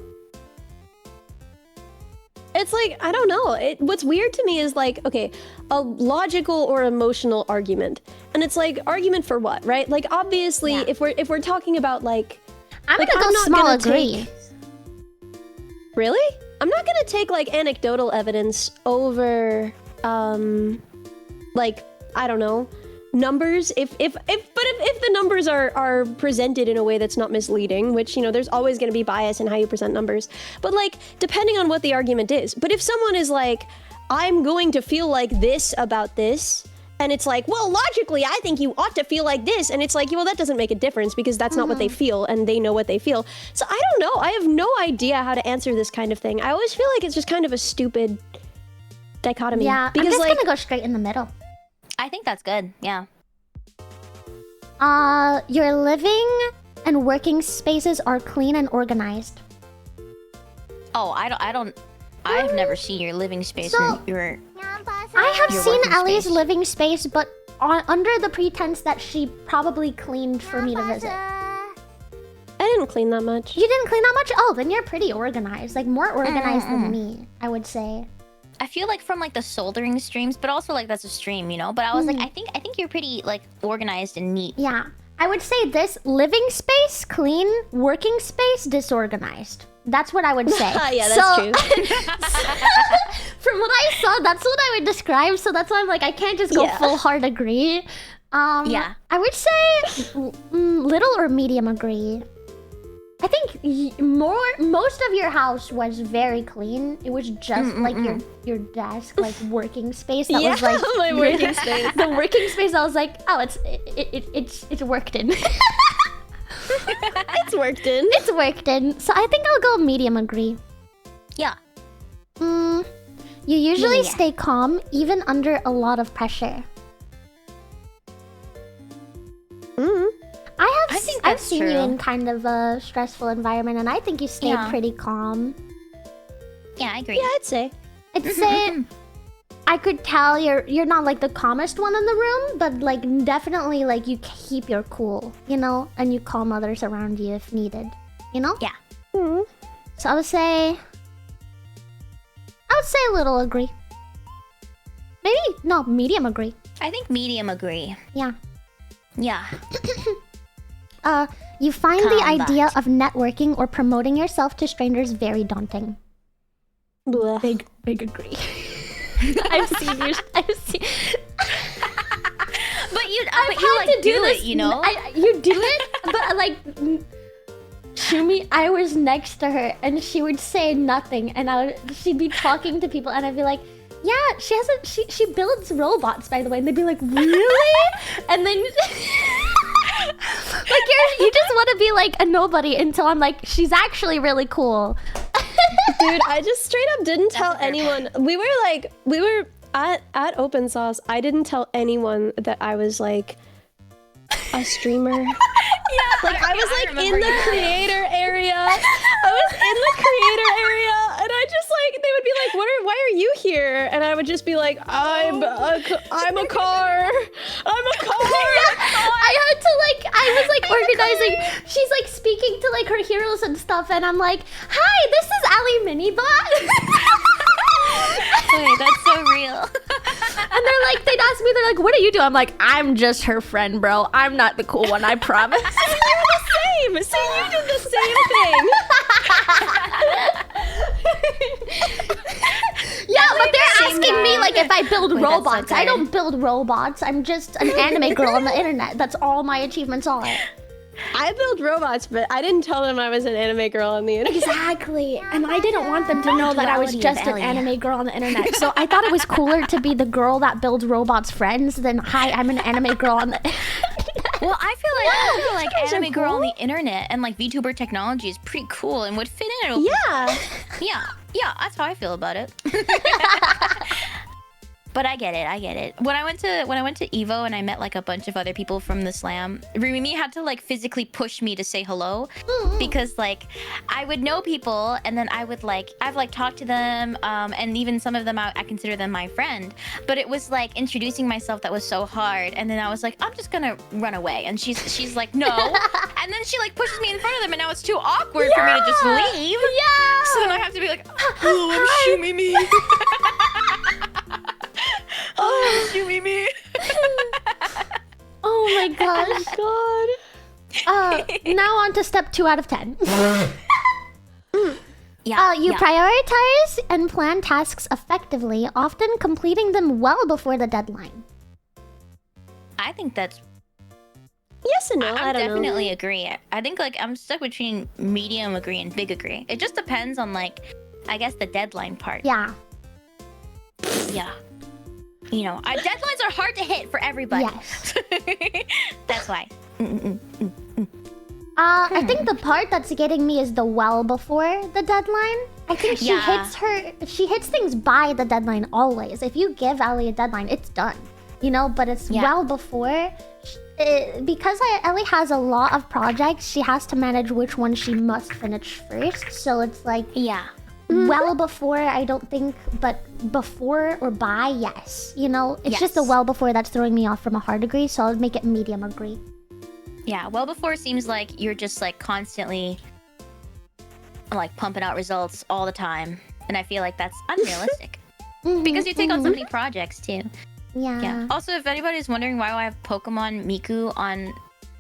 It's like, I don't know. What's weird to me is like, okay, a logical or emotional argument. And it's like, argument for what, right? Like, obviously, if we're talking about like... I'm gonna go small agree. Really? I'm not gonna take like anecdotal evidence over like I don't know, numbers. If the numbers are presented in a way that's not misleading, which, you know, there's always gonna be bias in how you present numbers. But like depending on what the argument is. But if someone is like, I'm going to feel like this about this, and it's like, well, logically, I think you ought to feel like this. And it's like, well, that doesn't make a difference because that's not what they feel and they know what they feel. So I don't know. I have no idea how to answer this kind of thing. I always feel like it's just kind of a stupid dichotomy. Yeah, because I'm just gonna go straight in the middle. I think that's good, yeah. Your living and working spaces are clean and organized. Oh, I've never seen your living space in your... I have seen Ellie's living space, but under the pretense that she probably cleaned for me to visit. I didn't didn't clean that much. You didn't clean that much? Oh, then you're pretty organized. Like, more organized than me, I would say. I feel like from like the soldering streams, but also like that's a stream, you know? But I was like, I think you're pretty like organized and neat. Yeah. I would say this: living space, clean; working space, disorganized. That's what I would say. Yeah, that's true. From what I saw, that's what I would describe. So that's why I'm like, I can't just go full hard agree. Yeah. I would say little or medium agree. I think most of your house was very clean. It was just like your desk, like working space. That was like my working space. The working space. I was like, oh, it's worked in. It's worked in. It's worked in. So I think I'll go medium agree. Yeah. You usually stay calm even under a lot of pressure. I've seen you in kind of a stressful environment, and I think you stayed pretty calm. Yeah, I agree. Yeah, I'd say. I'd say I could tell you're not like the calmest one in the room, but like definitely like you keep your cool, you know, and you calm others around you if needed, you know? Yeah. So I would say a little agree. Maybe no, medium agree. I think medium agree. Yeah. Yeah. You find the idea of networking or promoting yourself to strangers very daunting. Blech. Big agree. I've seen. But you like do it, you know? You do it, but like Shumi, I was next to her and she would say nothing, and she'd be talking to people, and I'd be like, yeah, she builds robots, by the way, and they'd be like, really? And then like you just want to be like a nobody until I'm like, she's actually really cool. Dude, I just straight up didn't tell anyone. We were at Open Sauce. I didn't tell anyone that I was like a streamer. I was like in the creator area. And I just like, they would be like, why are you here? And I would just be like, I'm a car. I'm a car. I was like organizing. She's like speaking to like her heroes and stuff, and I'm like, hi, this is Ali Minibot. Wait, that's so real. And they'd ask me, they're like, what do you do? I'm like, I'm just her friend, bro. I'm not the cool one, I promise. You're the same. See, you did the same thing. Yeah, but they're asking me like if I build robots. I don't build robots. I'm just an anime girl on the internet. That's all my achievements are. I build robots, but I didn't tell them I was an anime girl on the internet. Exactly. And I didn't want them to know that I was just an anime girl on the internet. So I thought it was cooler to be the girl that builds robots friends than, hi, I'm an anime girl on the internet. Well, I feel like anime girl on the internet and like VTuber technology is pretty cool and would fit in. Yeah. Yeah, that's how I feel about it. But I get it. When I went to Evo and I met like a bunch of other people from the slam, Rimi had to like physically push me to say hello because like I would know people and then I've talked to them and even some of them I consider them my friend, but it was like introducing myself that was so hard, and then I was like, I'm just gonna run away, and she's like, no, and then she like pushes me in front of them, and now it's too awkward for me to just leave. Yeah. So then I have to be like, hello, I'm Shumimi. Oh, Shumimi. Oh my gosh. Now on to step 2 out of 10. You prioritize and plan tasks effectively, often completing them well before the deadline. I think that's... Yes and no, I don't definitely know. agree. I think like I'm stuck between medium agree and big agree. It just depends on like, I guess the deadline part. Yeah. Yeah. You know, deadlines are hard to hit for everybody. Yes. That's why. I think the part that's getting me is the well before the deadline. I think she hits things by the deadline always. If you give Ellie a deadline, it's done. You know, but it's well before. Because Ellie has a lot of projects, she has to manage which one she must finish first. So it's like, well before, I don't think, but before or by, yes. You know, it's just the well before that's throwing me off from a hard agree, so I'll make it medium agree. Yeah, well before seems like you're just like constantly like pumping out results all the time. And I feel like that's unrealistic. Because you take on so many projects too. Yeah. Also, if anybody's wondering why I have Pokemon Miku on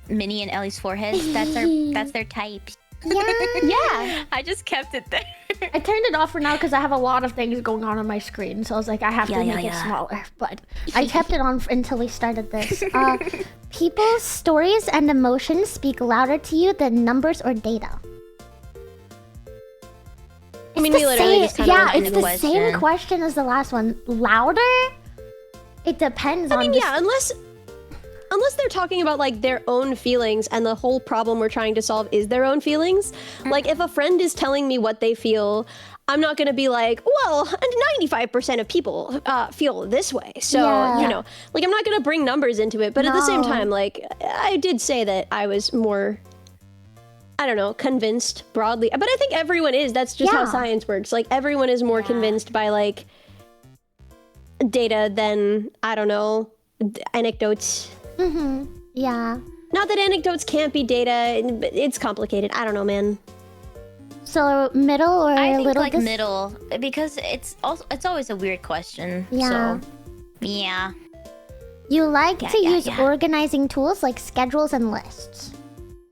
Minnie and Ellie's foreheads, that's their type. Yeah. I just kept it there. I turned it off for now because I have a lot of things going on my screen, so I was like, I have to make it smaller. But I kept it on until we started this. People's stories and emotions speak louder to you than numbers or data. I mean, we literally just kind of yeah, it's the same question as the last one. Louder? It depends on. I mean, yeah, unless they're talking about like their own feelings, and the whole problem we're trying to solve is their own feelings. Like, if a friend is telling me what they feel, I'm not gonna be like, well, 95% of people feel this way. So, you know, like, I'm not gonna bring numbers into it. But at the same time, like, I did say that I was more, I don't know, convinced broadly. But I think everyone is. That's just how science works. Like, everyone is more convinced by, like, data than, I don't know, anecdotes. Yeah. Not that anecdotes can't be data, but it's complicated. I don't know, man. So middle or I think little? like middle, because it's always a weird question. Yeah. So, yeah. You like to use organizing tools like schedules and lists.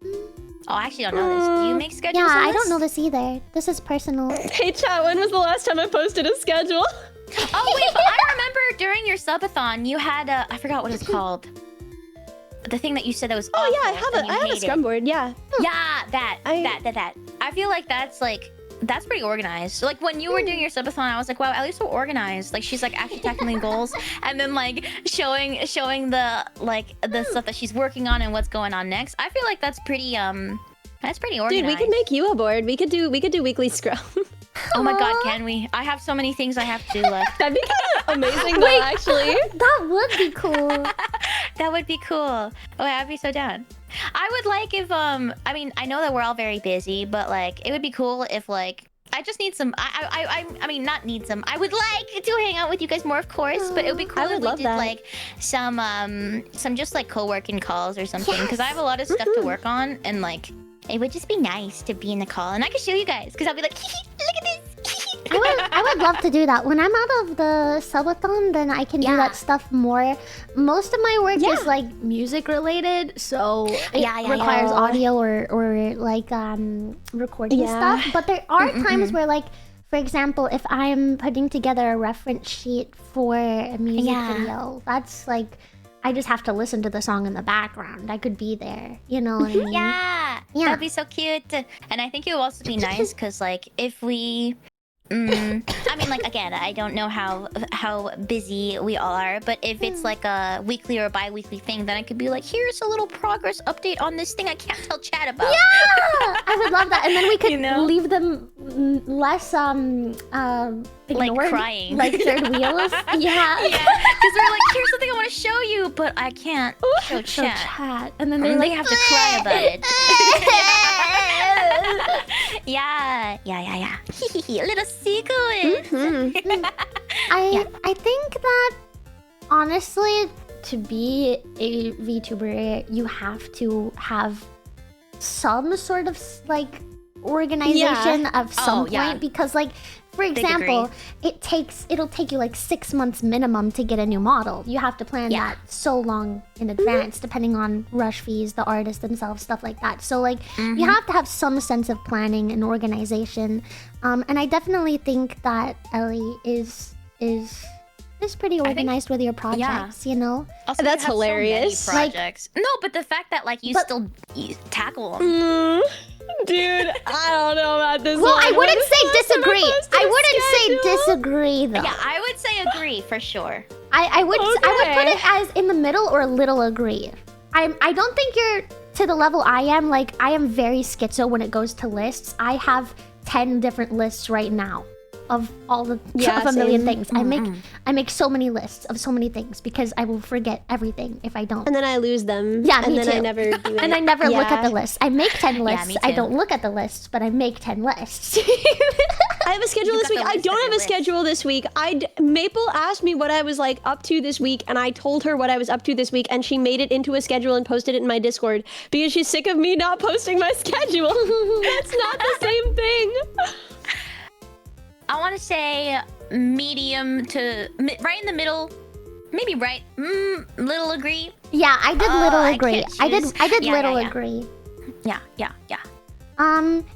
Oh, I actually don't know this. Do you make schedules? Yeah, and I lists? don't know this either. This is personal. Hey, chat, when was the last time I posted a schedule? Oh wait, but I remember during your subathon you had I forgot what it's called. The thing that you said that was Oh yeah, awful I have a scrum board. Yeah. Yeah, that. I feel like that's pretty organized. Like when you were doing your subathon, I was like, wow, Ellie's so organized. Like she's like actually tackling goals and then like showing the the stuff that she's working on and what's going on next. I feel like that's pretty organized. Dude, we could make you a board. We could do weekly scrum. Oh my god, can we? I have so many things I have to do left. That'd be kind of amazing, though, actually. That would be cool. That would be cool. Oh, I'd be so down. I would like if I mean, I know that we're all very busy, but like it would be cool if like I just need some I mean not need some. I would like to hang out with you guys more, of course, but it would be cool if we did like some just like co-working calls or something, because I have a lot of stuff to work on, and like it would just be nice to be in the call, and I could show you guys, because I'll be like, look at this. I would love to do that. When I'm out of the subathon, then I can do that stuff more. Most of my work is like music related, so it requires audio or like recording stuff. But there are times where, like, for example, if I'm putting together a reference sheet for a music video, that's like, I just have to listen to the song in the background. I could be there, you know what I mean? Yeah, that'd be so cute. And I think it would also be nice because, like, if we, I mean, like, again, I don't know how busy we all are, but if it's like a weekly or bi-weekly thing, then I could be like, here's a little progress update on this thing I can't tell chat about. Yeah, I would love that. And then we could leave them less ignored, like crying, like third wheels. Yeah, because we're like, here's something I want to show you, but I can't show chat. And then they have to cry about it. Yeah. A little secret. I think that honestly, to be a VTuber, you have to have some sort of like organization of some point, because like, for example, it'll take you like 6 months minimum to get a new model. You have to plan that so long in advance, depending on rush fees, the artists themselves, stuff like that. So like, you have to have some sense of planning and organization. And I definitely think that Ellie is pretty organized with your projects, you know? Also, that's hilarious. So many projects. No, but the fact that like you tackle them. Dude, I don't know about this. Well, I wouldn't say disagree. I wouldn't say disagree though. Yeah, I would say agree for sure. I would put it as in the middle or a little agree. I don't think you're to the level I am. Like, I am very schizo when it goes to lists. I have 10 different lists right now of all the of a million things. I make so many lists of so many things because I will forget everything if I don't. And then I lose them. Yeah, and me then too. I never do it. And I never look at the list. I make 10 lists. me too. I don't look at the lists, but I make 10 lists. I have a schedule You this got week. the I list don't of have your a list. schedule this week. Maple asked me what I was like up to this week, and I told her what I was up to this week, and she made it into a schedule and posted it in my Discord because she's sick of me not posting my schedule. That's not the same thing. I want to say medium to right in the middle. Maybe right. Little agree. Yeah, I did little I agree. can't I did choose. Yeah, little yeah. agree. Yeah.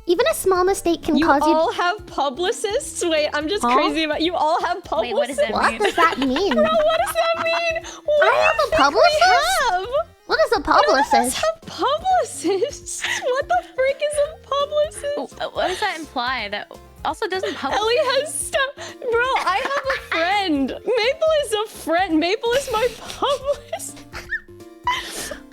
Even a small mistake can You cause you. all have publicists? Wait, I'm just Huh? crazy about you all have publicists? Wait, what does that What mean? does that mean? Bro, what does that mean? What I have do a you think publicist? we have? What is a None of us publicist? have publicists. What the frick is a publicist? What does that imply? That also doesn't publish. Ellie has stuff. Bro, I have a friend. Maple is a friend. Maple is my publicist.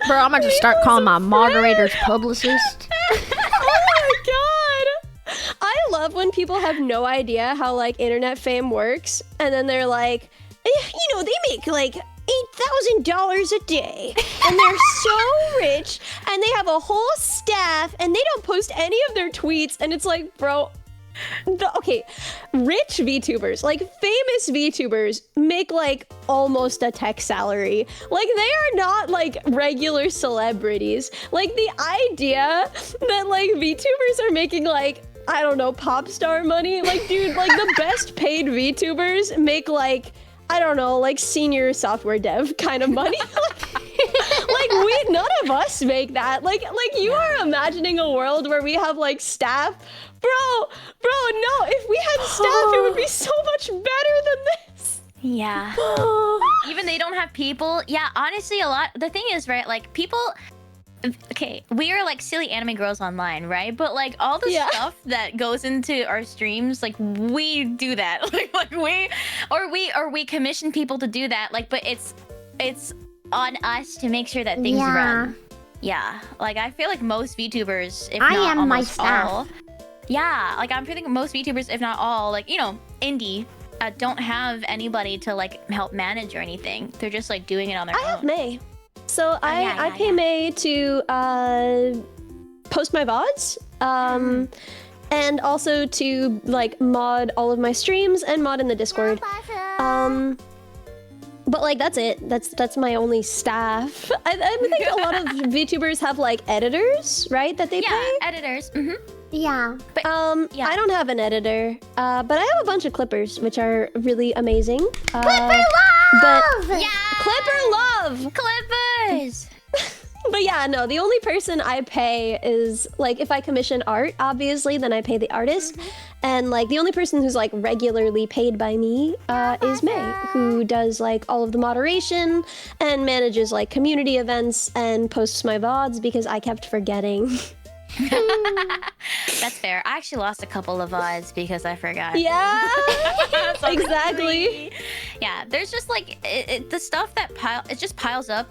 Bro, I'm gonna just start Maple's calling a my friend. moderators publicist. Oh my god. I love when people have no idea how like internet fame works, and then they're like, you know, they make like $8,000 a day, and they're so rich, and they have a whole staff, and they don't post any of their tweets, and it's like, bro. Okay, rich VTubers, like famous VTubers, make like almost a tech salary. Like they are not like regular celebrities. Like the idea that like VTubers are making like, I don't know, pop star money. Like, dude, like the best paid VTubers make like, I don't know, like senior software dev kind of money. Like none of us make that. Like you are imagining a world where we have like staff. Bro, no, if we had staff, it would be so much better than this. Yeah. Even they don't have people. Yeah, honestly, a lot. The thing is, right? Like people. Okay, we are like silly anime girls online, right? But like all the stuff that goes into our streams, like we do that. we commission people to do that. Like, but it's on us to make sure that things run. Yeah, like I feel like most VTubers, if I not am my almost staff. all, yeah, like I'm feeling most VTubers, if not all, like, you know, indie, don't have anybody to like help manage or anything. They're just like doing it on their own. I have May. So I pay yeah. May to post my VODs. And also to like mod all of my streams and mod in the Discord. But like that's it. That's my only staff. I think a lot of VTubers have like editors, right? That they pay. Editors. Yeah. But I don't have an editor, but I have a bunch of clippers, which are really amazing. Clipper But love! Clipper love. Clippers. But yeah, no, the only person I pay is like if I commission art, obviously, then I pay the artist. And like the only person who's like regularly paid by me is May, who does like all of the moderation and manages like community events and posts my VODs because I kept forgetting. That's fair. I actually lost a couple of VODs because I forgot. Yeah, So exactly. Yeah, there's just like the stuff that it just piles up.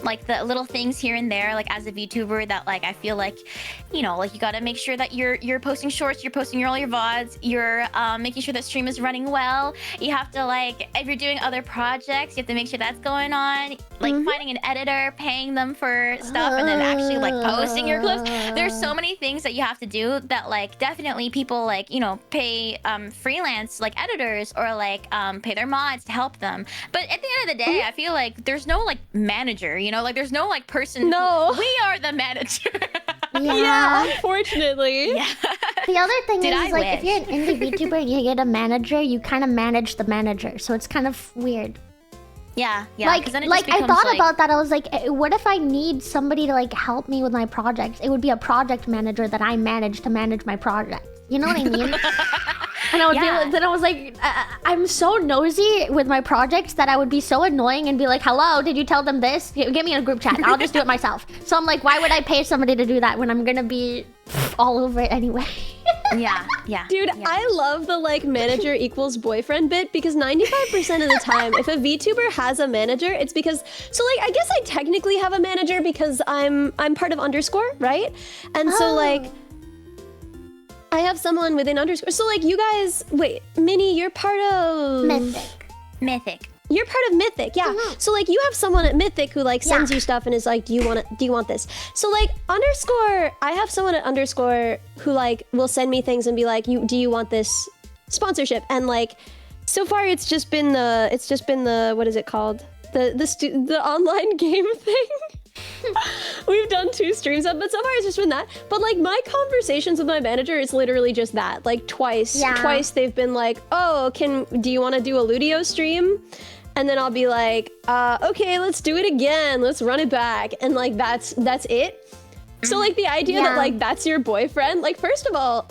Like the little things here and there, like as a VTuber, that like I feel like, you know, like you gotta make sure that you're posting shorts, you're posting all your VODs, you're making sure that stream is running well. You have to like, if you're doing other projects, you have to make sure that's going on. Like finding an editor, paying them for stuff, and then actually like posting your clips. There's so many things that you have to do that like definitely people like, you know, pay freelance like editors or like pay their mods to help them. But at the end of the day, I feel like there's no like manager, you know, like there's no like person. No. We are the manager. Yeah, unfortunately. Yeah. The other thing Did is, I like, if wish? you're an indie VTuber and you get a manager, you kind of manage the manager. So it's kind of weird. Yeah, 'cause then it Like just I becomes, thought like- about that. I was like, what if I need somebody to like help me with my projects? It would be a project manager that I manage to manage my project. You know what I mean? And I would Yeah. be, then I was like, I'm so nosy with my projects that I would be so annoying and be like, hello, did you tell them this? Get me in a group chat. I'll just do it myself. So I'm like, why would I pay somebody to do that when I'm gonna be all over it anyway? Yeah. Dude, yeah. I love the like manager equals boyfriend bit because 95% of the time, if a VTuber has a manager, it's because like I guess I technically have a manager because I'm part of Underscore, right? And so like I have someone within Underscore. So like you guys, wait, Minnie, you're part of Mythic. You're part of Mythic, yeah. So like you have someone at Mythic who like sends Yeah. you stuff and is like, do you want this? So like Underscore, I have someone at Underscore who like will send me things and be like, do you want this sponsorship, and like so far it's just been the what is it called, the online game thing. We've done 2 streams up, but so far it's just been that. But like my conversations with my manager is literally just that. Like twice they've been like, oh, do you want to do a Ludio stream? And then I'll be like, okay, let's do it again. Let's run it back. And like that's it. So like the idea that like that's your boyfriend. Like first of all,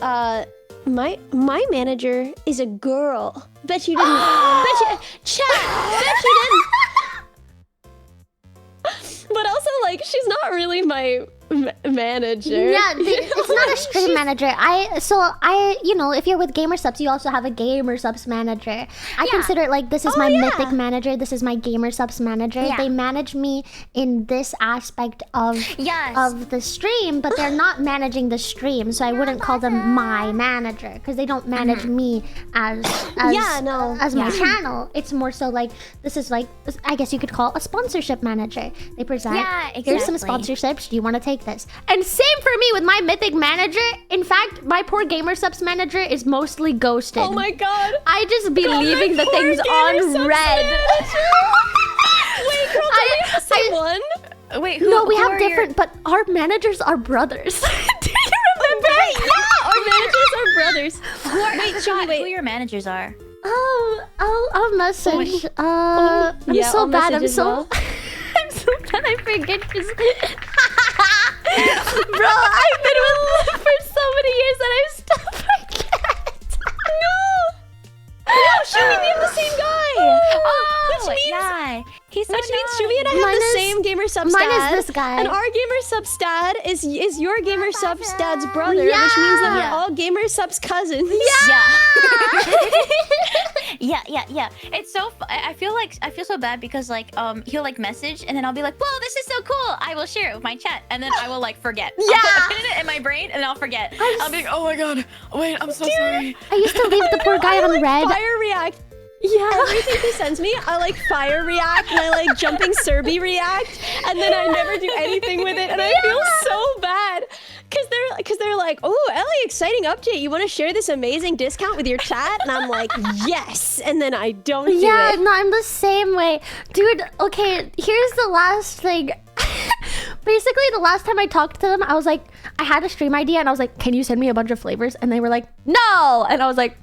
my manager is a girl. Bet you didn't. Bet you didn't. But also, like, she's not really my manager. Yeah, it's not a stream manager. You know, if you're with Gamer Subs, you also have a Gamer Subs manager. I consider it like this is my Mythic manager. This is my Gamer Subs manager. Yeah. They manage me in this aspect of the stream, but they're not managing the stream, so I wouldn't call them my manager because they don't manage me as my channel. It's more so like this is like, I guess you could call a sponsorship manager. They present. Yeah, Here's some exactly. sponsorships. Do you want to take this? And same for me with my Mythic manager. In fact, my poor Gamer Subs manager is mostly ghosted. Oh my god. I just be leaving the things on red. Wait, girl, do we have the same one? Wait, No, we who have are different, but our managers are brothers. Do you remember? Yeah, our managers are brothers. Who your managers are? I'll message. I'm Yeah, so I'll bad. message I'm as so well. I'm so bad. I forget. Bro, I've been with Liv for so many years that I still forget. No, should we be the same guy? Which means, yeah. He's so which means nice. Shubi and I have Mine the is- same Gamer Subs mine is dad. this guy. And our Gamer Subs dad is your Gamer Subs dad's brother, which means that Yeah. we're all Gamer Subs cousins. Yeah. It's so. I feel so bad because like he'll like message and then I'll be like, whoa, this is so cool. I will share it with my chat and then I will like forget. I'll put it in my brain and I'll forget. I'll be like, oh my god, wait, I'm so sorry. I used to leave the poor guy on red. Fire react. Yeah. Everything he sends me, I like fire react and I like jumping Serby react, and then I never do anything with it, and I feel so bad. Cause they're like, oh, Ellie, exciting update. You want to share this amazing discount with your chat? And I'm like, yes. And then I don't do Yeah, it. no, I'm the same way. Dude, okay, here's the last thing. Basically, the last time I talked to them, I was like, I had a stream idea and I was like, can you send me a bunch of flavors? And they were like, no! And I was like,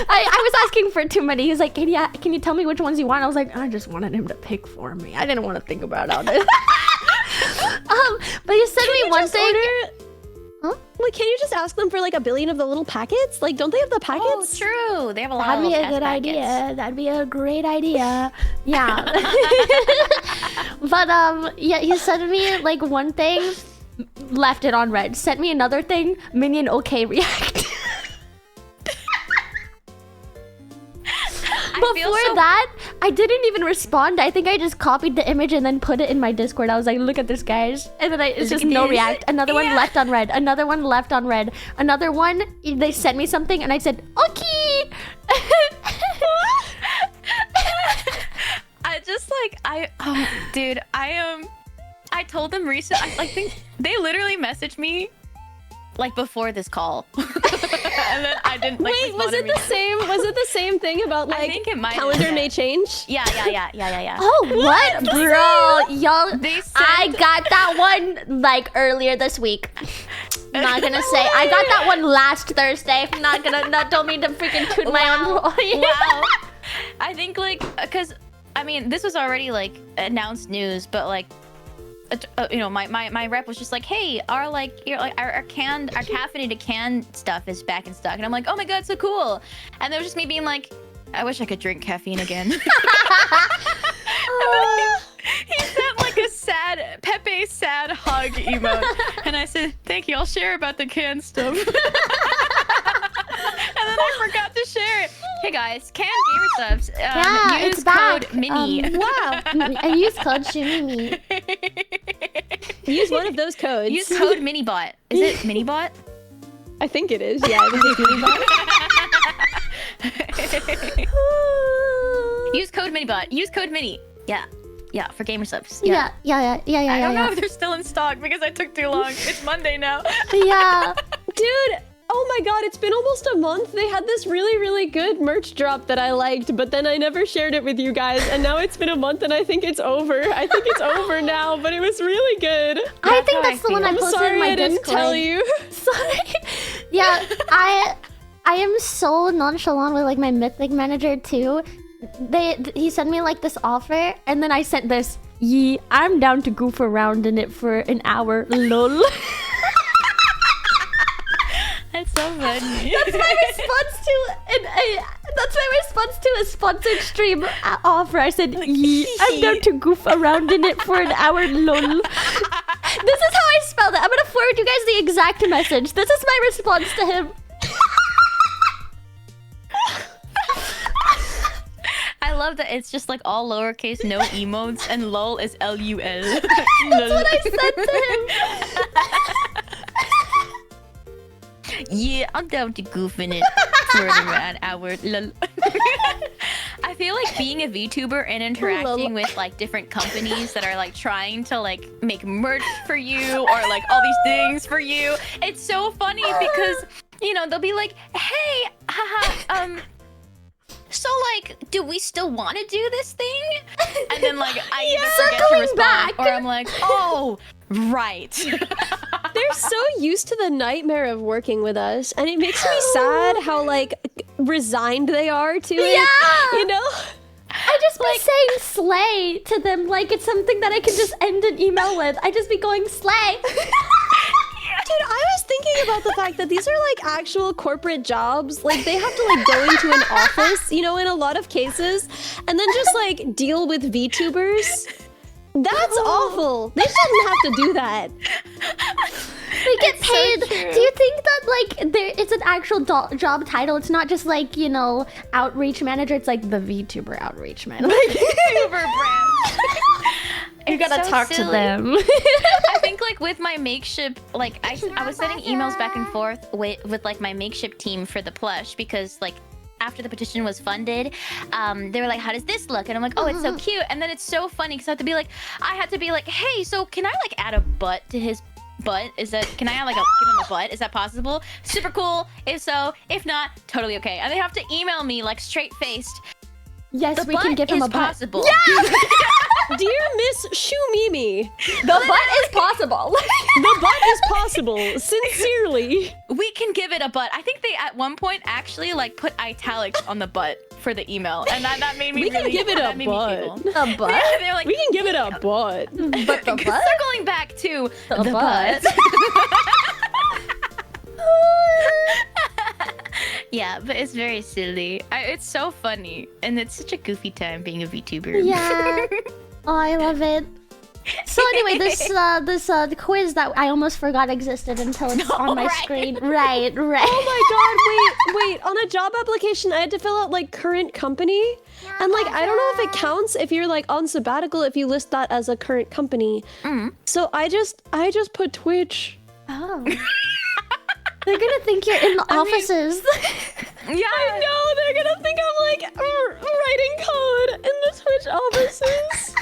I was asking for too many. He was like, can you tell me which ones you want? I was like, I just wanted him to pick for me. I didn't want to think about all this. But you sent me one thing. Huh? Like, can you just ask them for like 1 billion of the little packets? Like, don't they have the packets? Oh, true. They have a lot That'd of be a little good test idea. packets. That'd be a great idea. Yeah. But yeah, he sent me like one thing, left it on red. Sent me another thing, minion okay react. Before that, I didn't even respond. I think I just copied the image and then put it in my Discord. I was like, look at this, guys. And then it's just no react. Another one left on red. Another one left on red. Another one, they sent me something and I said, okay. I told them recently, I think they literally messaged me like before this call. And then I didn't like. Wait, was it the same? Was it the same thing about like I think it might calendar have may change? Yeah. Oh, what? Bro, y'all, They sent- I got that one like earlier this week. Not gonna say. I got that one last Thursday. Don't mean to freaking toot my own horn. Wow. I think like, cause I mean, this was already like announced news, but like, you know, my rep was just like, hey, our caffeinated canned stuff is back in stock, and I'm like, oh my god, so cool. And there was just me being like, I wish I could drink caffeine again. And then he sent like a sad Pepe sad hug emote, and I said, thank you, I'll share about the canned stuff. And then I forgot to share it. Hey guys, canned gamer subs. Yeah, use it's back. code MINI. Wow. I use code Shumimi. Use one of those codes. Use code MiniBot. Is it MiniBot? I think it is. Yeah, I think it's MiniBot. Use code MiniBot. Use code MINI. Yeah, for gamer subs. Yeah. I don't know if they're still in stock because I took too long. It's Monday now. Yeah. Dude, oh my god, it's been almost a month. They had this really, really good merch drop that I liked, but then I never shared it with you guys. And now it's been a month and I think it's over. I think it's over now, but it was really good. I think that's the one I I'm posted sorry in my I didn't Discord. tell you. Sorry. Yeah, I am so nonchalant with like my Mythic manager too. He sent me like this offer, and then I sent this. Yee, I'm down to goof around in it for an hour. Lol. That's so funny. That's my response to a sponsored stream offer. I said, Yee, I'm down to goof around in it for an hour. Lol. This is how I spelled it. I'm gonna forward you guys the exact message. This is my response to him. I love that it's just like all lowercase, no emotes, and lol is LUL. That's what I said to him. Yeah, I'm down to goof in it for an hour. Lol. I feel like being a VTuber and interacting with like different companies that are like trying to like make merch for you or like all these things for you. It's so funny because, you know, they'll be like, hey, haha, so like, do we still want to do this thing? And then like, I either forget to respond, or I'm like, oh, right. They're so used to the nightmare of working with us, and it makes me sad how like resigned they are to it. You know? I just be saying slay to them like it's something that I can just end an email with. I just be going slay. Dude, I was thinking about the fact that these are like actual corporate jobs. Like they have to like go into an office, you know, in a lot of cases, and then just like deal with VTubers. That's awful. They shouldn't have to do that. They get paid. Do you think that like it's an actual job title? It's not just like, you know, outreach manager. It's like the VTuber outreach manager. VTuber brand. You gotta talk to them. I think like with my makeshift, like I was sending emails back and forth with like my makeshift team for the plush because like after the petition was funded, they were like, how does this look? And I'm like, oh, it's so cute. And then it's so funny because I had to be like, hey, so can I like add a butt to his butt? Can I like give him a butt? Is that possible? Super cool. If so, if not, totally okay. And they have to email me like straight faced. Yes, we can give him a butt. Possible. Yeah! Dear Miss Shumimi, the butt is possible. The butt is possible. Sincerely. We can give it a butt. I think they at one point actually like put italics on the butt for the email, and that made me. We can give it a butt. A butt. They're like, we can give it a butt. But the butt. Circling back to the butt. Yeah, but it's very silly. It's so funny, and it's such a goofy time being a VTuber. Yeah. Oh, I love it. So anyway, this quiz that I almost forgot existed until it's on my screen. Right. Oh my god, wait. On a job application, I had to fill out like current company. And like, I don't know if it counts if you're like on sabbatical if you list that as a current company. So I just put Twitch. Oh. They're gonna think you're in the offices. Yeah, I know. They're gonna think I'm like writing code in the Twitch offices,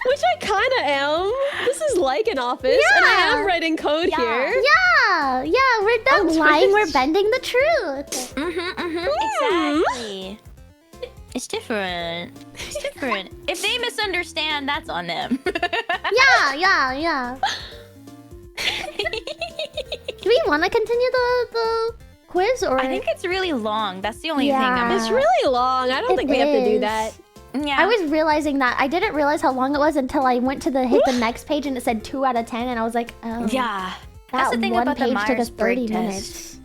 which I kind of am. This is like an office, and I am writing code here. Yeah. We're not lying. We're bending the truth. Exactly. It's different. If they misunderstand, that's on them. Yeah. Do we want to continue the quiz, or I think it's really long. That's the only thing. It's really long. I don't think we have to do that. Yeah. I was realizing that. I didn't realize how long it was until I went to hit the next page and it said 2 out of 10, and I was like, oh. Yeah. That's the thing one about the page took us Myers-Briggs 30 test. minutes.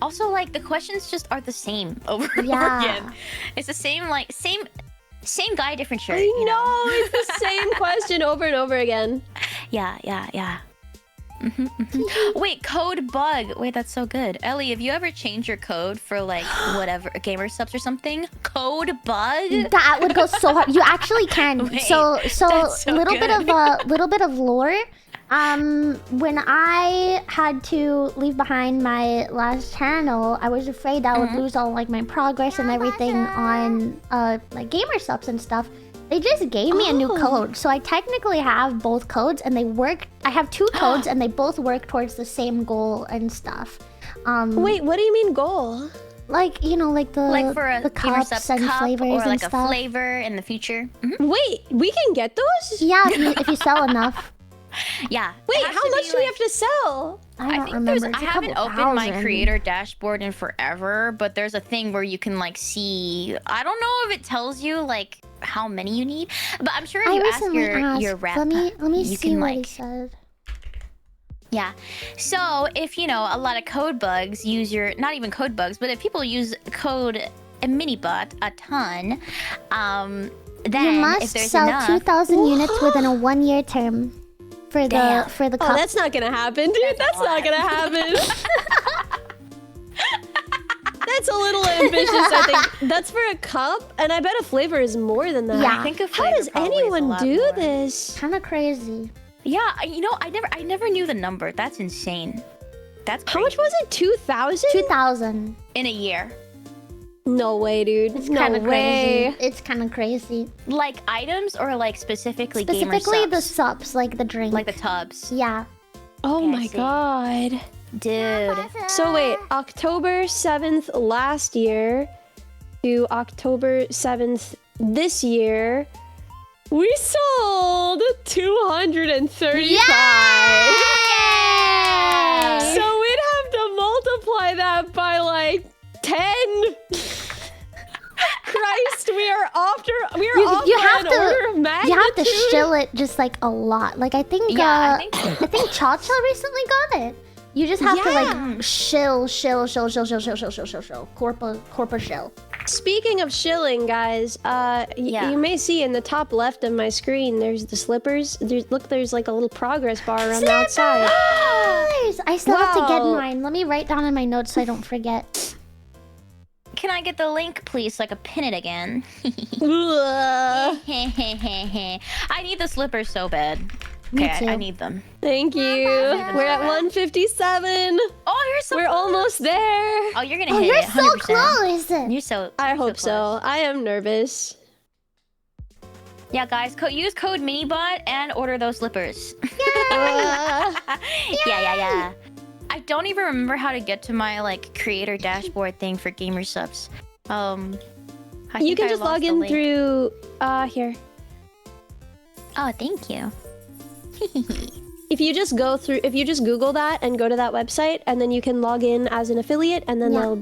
Also, like the questions just are the same over and over again. It's the same same guy, different shirt. I know. It's the same question over and over again. Yeah. Wait, code bug. Wait, that's so good. Ellie, have you ever changed your code for like whatever gamer subs or something? Code bug? That would go so hard. You actually can. Wait, so little good. bit of lore. When I had to leave behind my last channel, I was afraid I would lose all like my progress and everything on like gamer subs and stuff. They just gave me a new code, so I technically have both codes, and they work. I have 2 codes, and they both work towards the same goal and stuff. Wait, what do you mean goal? Like, you know, like the Like for a the Gamer cups Subs and cup flavors or and like a stuff. flavor in the future. Wait, we can get those? Yeah, if you sell enough. Yeah. Wait, It has how to much be, do we like- have to sell? I don't think remember. there's. It's I a haven't couple opened my thousand. creator dashboard in forever, but there's a thing where you can like see. I don't know if it tells you like how many you need, but I'm sure if I you ask recently asked. your rep, Let me you see can what he like. said. Yeah. So if you know a lot of code bugs use your not even code bugs, but if people use code Minibot a ton, then You if must there's sell enough, 2,000 units within a 1-year term for Damn. the Oh, cup. that's not gonna happen, dude. That's not gonna happen. That's a little ambitious, I think. That's for a cup, and I bet a flavor is more than that. Yeah. I think a How flavor does probably is a anyone lot do more. this? Kind of crazy. Yeah, you know, I never knew the number. That's insane. That's How much crazy. was it? 2,000? 2,000. In a year? No way, dude. It's no kind of way. crazy. It's kind of crazy. Like items or like specifically gamer Specifically the subs? subs, like the drink. Like the tubs. Yeah. Oh Yeah, I my see. god. Dude. So wait, October 7th last year to October 7th this year, we sold 235. Yay! So we'd have to multiply that by like 10. Christ, we are off You by have an order of to. You have to magnitude. shill it just like a lot. Like I think. Yeah, I think so. I think Cha Cha recently got it. You just have to like shill. Corpa shill. Speaking of shilling, guys, Yeah. you may see in the top left of my screen, there's the slippers. There's like a little progress bar around the outside. Nice. I still have to get Wow. mine. Let me write down in my notes so I don't forget. Can I get the link, please, so I could pin it again? Ugh. I need the slippers so bad. Me Okay, I too. need them. Thank you. We're at 157. Oh, you're so We're close. almost there. Oh, you're gonna Oh, hit you're it. so 100%. close. You're so. I you're hope so. close. I am nervous. Yeah, guys, use code Minibot and order those slippers. Uh, Yeah. I don't even remember how to get to my like creator dashboard thing for gamer subs. I you think can I just lost log the in link. through here. Oh, thank you. If you just Google that and go to that website, and then you can log in as an affiliate, and then Yeah. you'll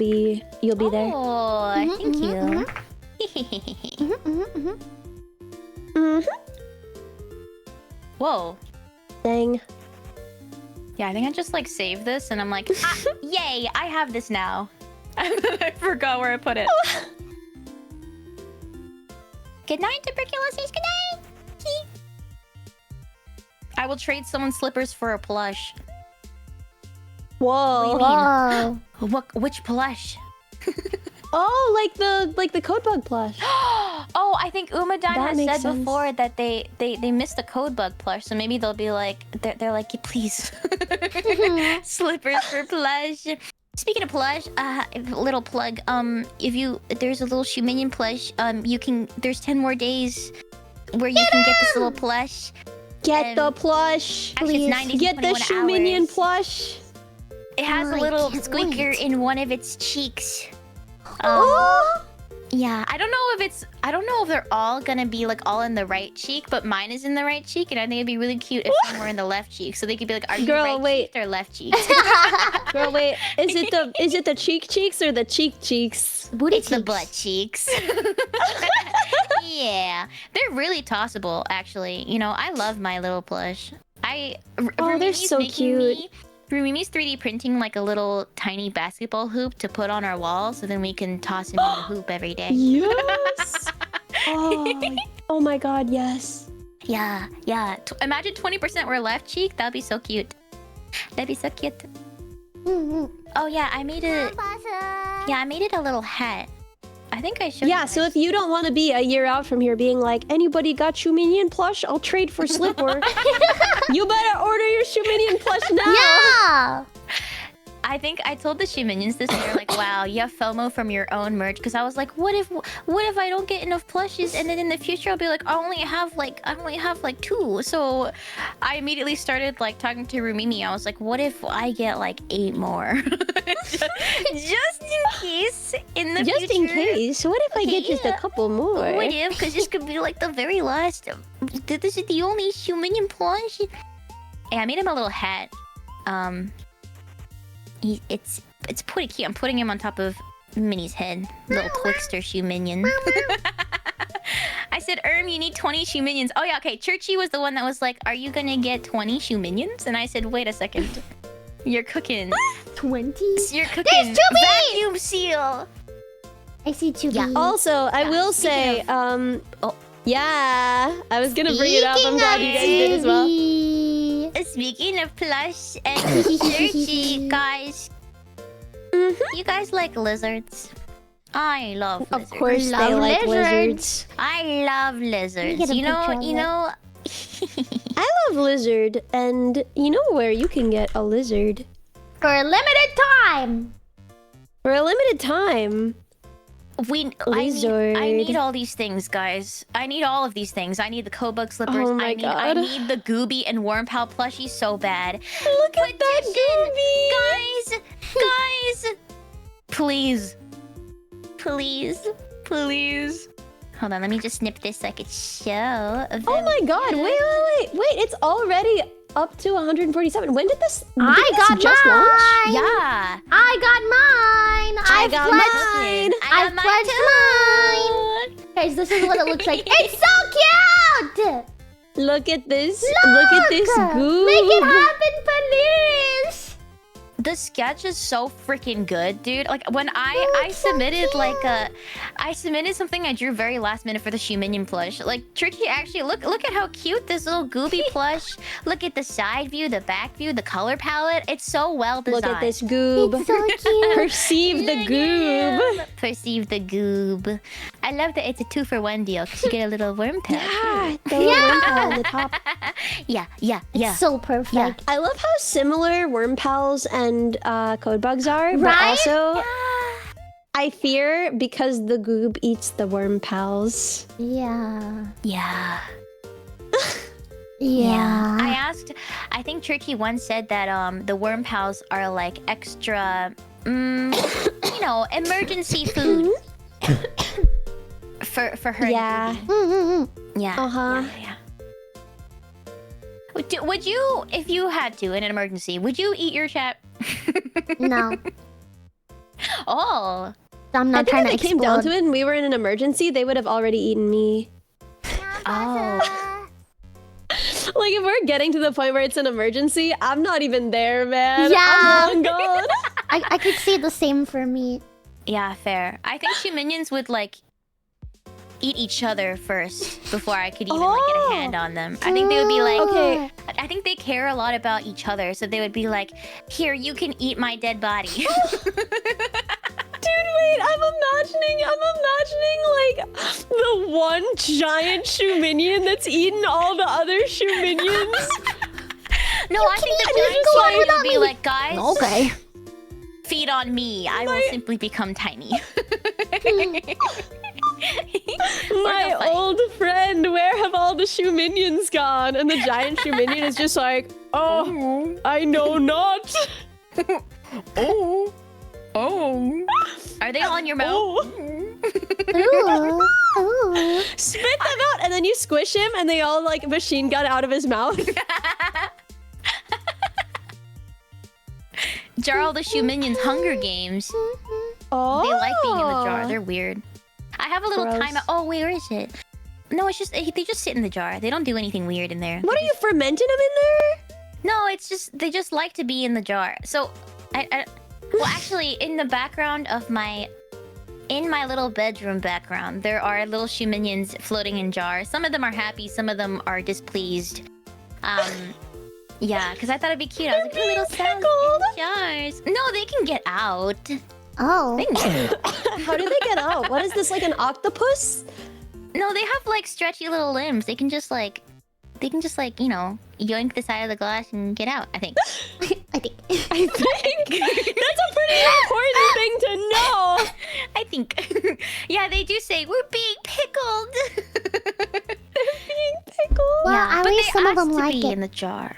be there. Oh, thank you. Mm-hmm. Whoa. Dang. Yeah, I think I just like saved this and I'm like, yay, I have this now. I forgot where I put it. Good night, tuberculosis. Good night. I will trade someone's slippers for a plush. Whoa. Whoa. Which plush? Oh, like the code bug plush. Oh, I think Umadime That has makes said sense. before that they missed the code bug plush, so maybe they'll be like, they're like, please, slippers for plush. Speaking of plush, little plug. There's a little Shuminion plush. There's 10 more days where you can get this little plush. Get the plush. Actually, it's 90 to Get the 21 Shuminion hours. plush. It has Oh, a I little can't squeaker wait. in one of its cheeks. Oh. Yeah, I don't know if they're all gonna be like all in the right cheek, but mine is in the right cheek, and I think it'd be really cute if some were in the left cheek, so they could be like, "Are you Girl, right wait. cheek or left cheek?" Girl, wait. Is it the cheeks or the cheeks? Booty It's the cheeks. butt cheeks. Yeah, they're really tossable, actually. You know, I love my little plush. Oh, they're so cute. Rumimi's 3D printing like a little tiny basketball hoop to put on our wall, so then we can toss him in the hoop every day. Yes. Oh my god, yes. Yeah. Imagine 20% were left cheek. That'd be so cute. That'd be so cute. Oh yeah, I made it. Yeah, I made it a little hat. I think I showed. Yeah, you so guys. if you don't want to be a year out from here being like, anybody got Shuminion plush? I'll trade for Slipper. You better order your Shuminion plush now. Yeah. I think I told the Shoe Minions this, and they're like, "Wow, you have FOMO from your own merch." Because I was like, "What if I don't get enough plushes, and then in the future I'll be like, I only have like 2." So I immediately started like talking to Rumimi. I was like, "What if I get like 8 more, just in case in the Just future?" in case. What if I get just a couple more? What if? Because this could be like the very last. This is the only Shoe Minion plush. Hey, I made him a little hat. It's pretty cute. I'm putting him on top of Minnie's head. Little Twixter Shoe Minion. I said, you need 20 Shoe Minions. Oh yeah, okay. Churchy was the one that was like, "Are you gonna get 20 Shoe Minions?" And I said, "Wait a second. You're cooking. 20? You're cooking. Vacuum seal." I see 2B. Yeah. Also, I will say, yeah, I was gonna bring it up. I'm glad you guys did as well. Speaking of plush and Churchy, guys. You guys like lizards? I love lizards. Of course they like lizards. I love lizards. Get a You picture of know. I love lizard, and you know where you can get a lizard? For a limited time. For a limited time. I need all these things, guys. I need all of these things. I need the Kobug slippers. Oh my I God. need the Gooby and Worm Pal plushies so bad. Look at that Gooby! Guys! Please. Hold on, let me just snip this so I could show. Oh my God! Wait! It's already up to 147. When did this? I got just mine. launch? Yeah. I got mine. I got mine. I pledged mine. Guys, this is what it looks like. It's so cute. Look at this. Look at this goo. Make it happen, please. The sketch is so freaking good, dude. Like when I submitted I submitted something I drew very last minute for the Shoe Minion plush. Like Tricky, actually look at how cute this little Gooby plush. Look at the side view, the back view, the color palette. It's so well designed. Look at this goob. It's so cute. Perceive the goob. Perceive the goob. I love that it's a 2-for-1 deal because you get a little worm pal. Yeah, the worm pal on the top. Yeah. It's so perfect. Yeah. I love how similar worm pals and code bugs are, but Right? also I fear because the goob eats the worm pals. Yeah. Yeah. Yeah. I think Tricky once said that the worm pals are like extra emergency food. for her. Yeah. Yeah. Uh-huh. Yeah. Would you, if you had to in an emergency, would you eat your chat? No. Oh. I'm not I think trying if to it came down explode. to it and we were in an emergency, they would have already eaten me. Oh. Like, if we're getting to the point where it's an emergency, I'm not even there, man. Yeah. I'm long gone. I could say the same for me. Yeah, fair. I think Shoe Minions would like eat each other first before I could even like get a hand on them. I think they would be like, Okay. I think they care a lot about each other, so they would be like, "Here, you can eat my dead body." Dude, wait, I'm imagining like the one giant shoe minion that's eaten all the other shoe minions. No, I think the giant go on Shoe without would be me. like, "Guys, Okay. feed on me. I will simply become tiny." My old friend, where have all the shoe minions gone? And the giant shoe minion is just like, "Oh, I know not." Oh. Are they all in your mouth? Oh. Ooh. Ooh. Spit them out, and then you squish him, and they all like machine gun out of his mouth. Jarl the Shoe Minions Hunger Games. Oh, They like being in the jar. They're weird. I have a little Gross. timer. Oh, where is it? No, it's just they just sit in the jar. They don't do anything weird in there. What are you fermenting them in there? No, it's just they just like to be in the jar. So, well, actually, in the background of my little bedroom background, there are little Shoe Minions floating in jars. Some of them are happy, some of them are displeased. Yeah, because I thought it'd be cute. I was like, "Oh, little sounds in jars." No, they can get out. Oh. They can get out. How do they get out? What is this, like an octopus? No, they have like stretchy little limbs. They can just like, yoink the side of the glass and get out, I think. I think. I think that's a pretty important thing to know. I think. Yeah, they do say we're being pickled. Being pickled. Well, Yeah, at but least they some of ask them to like be it. in the jar.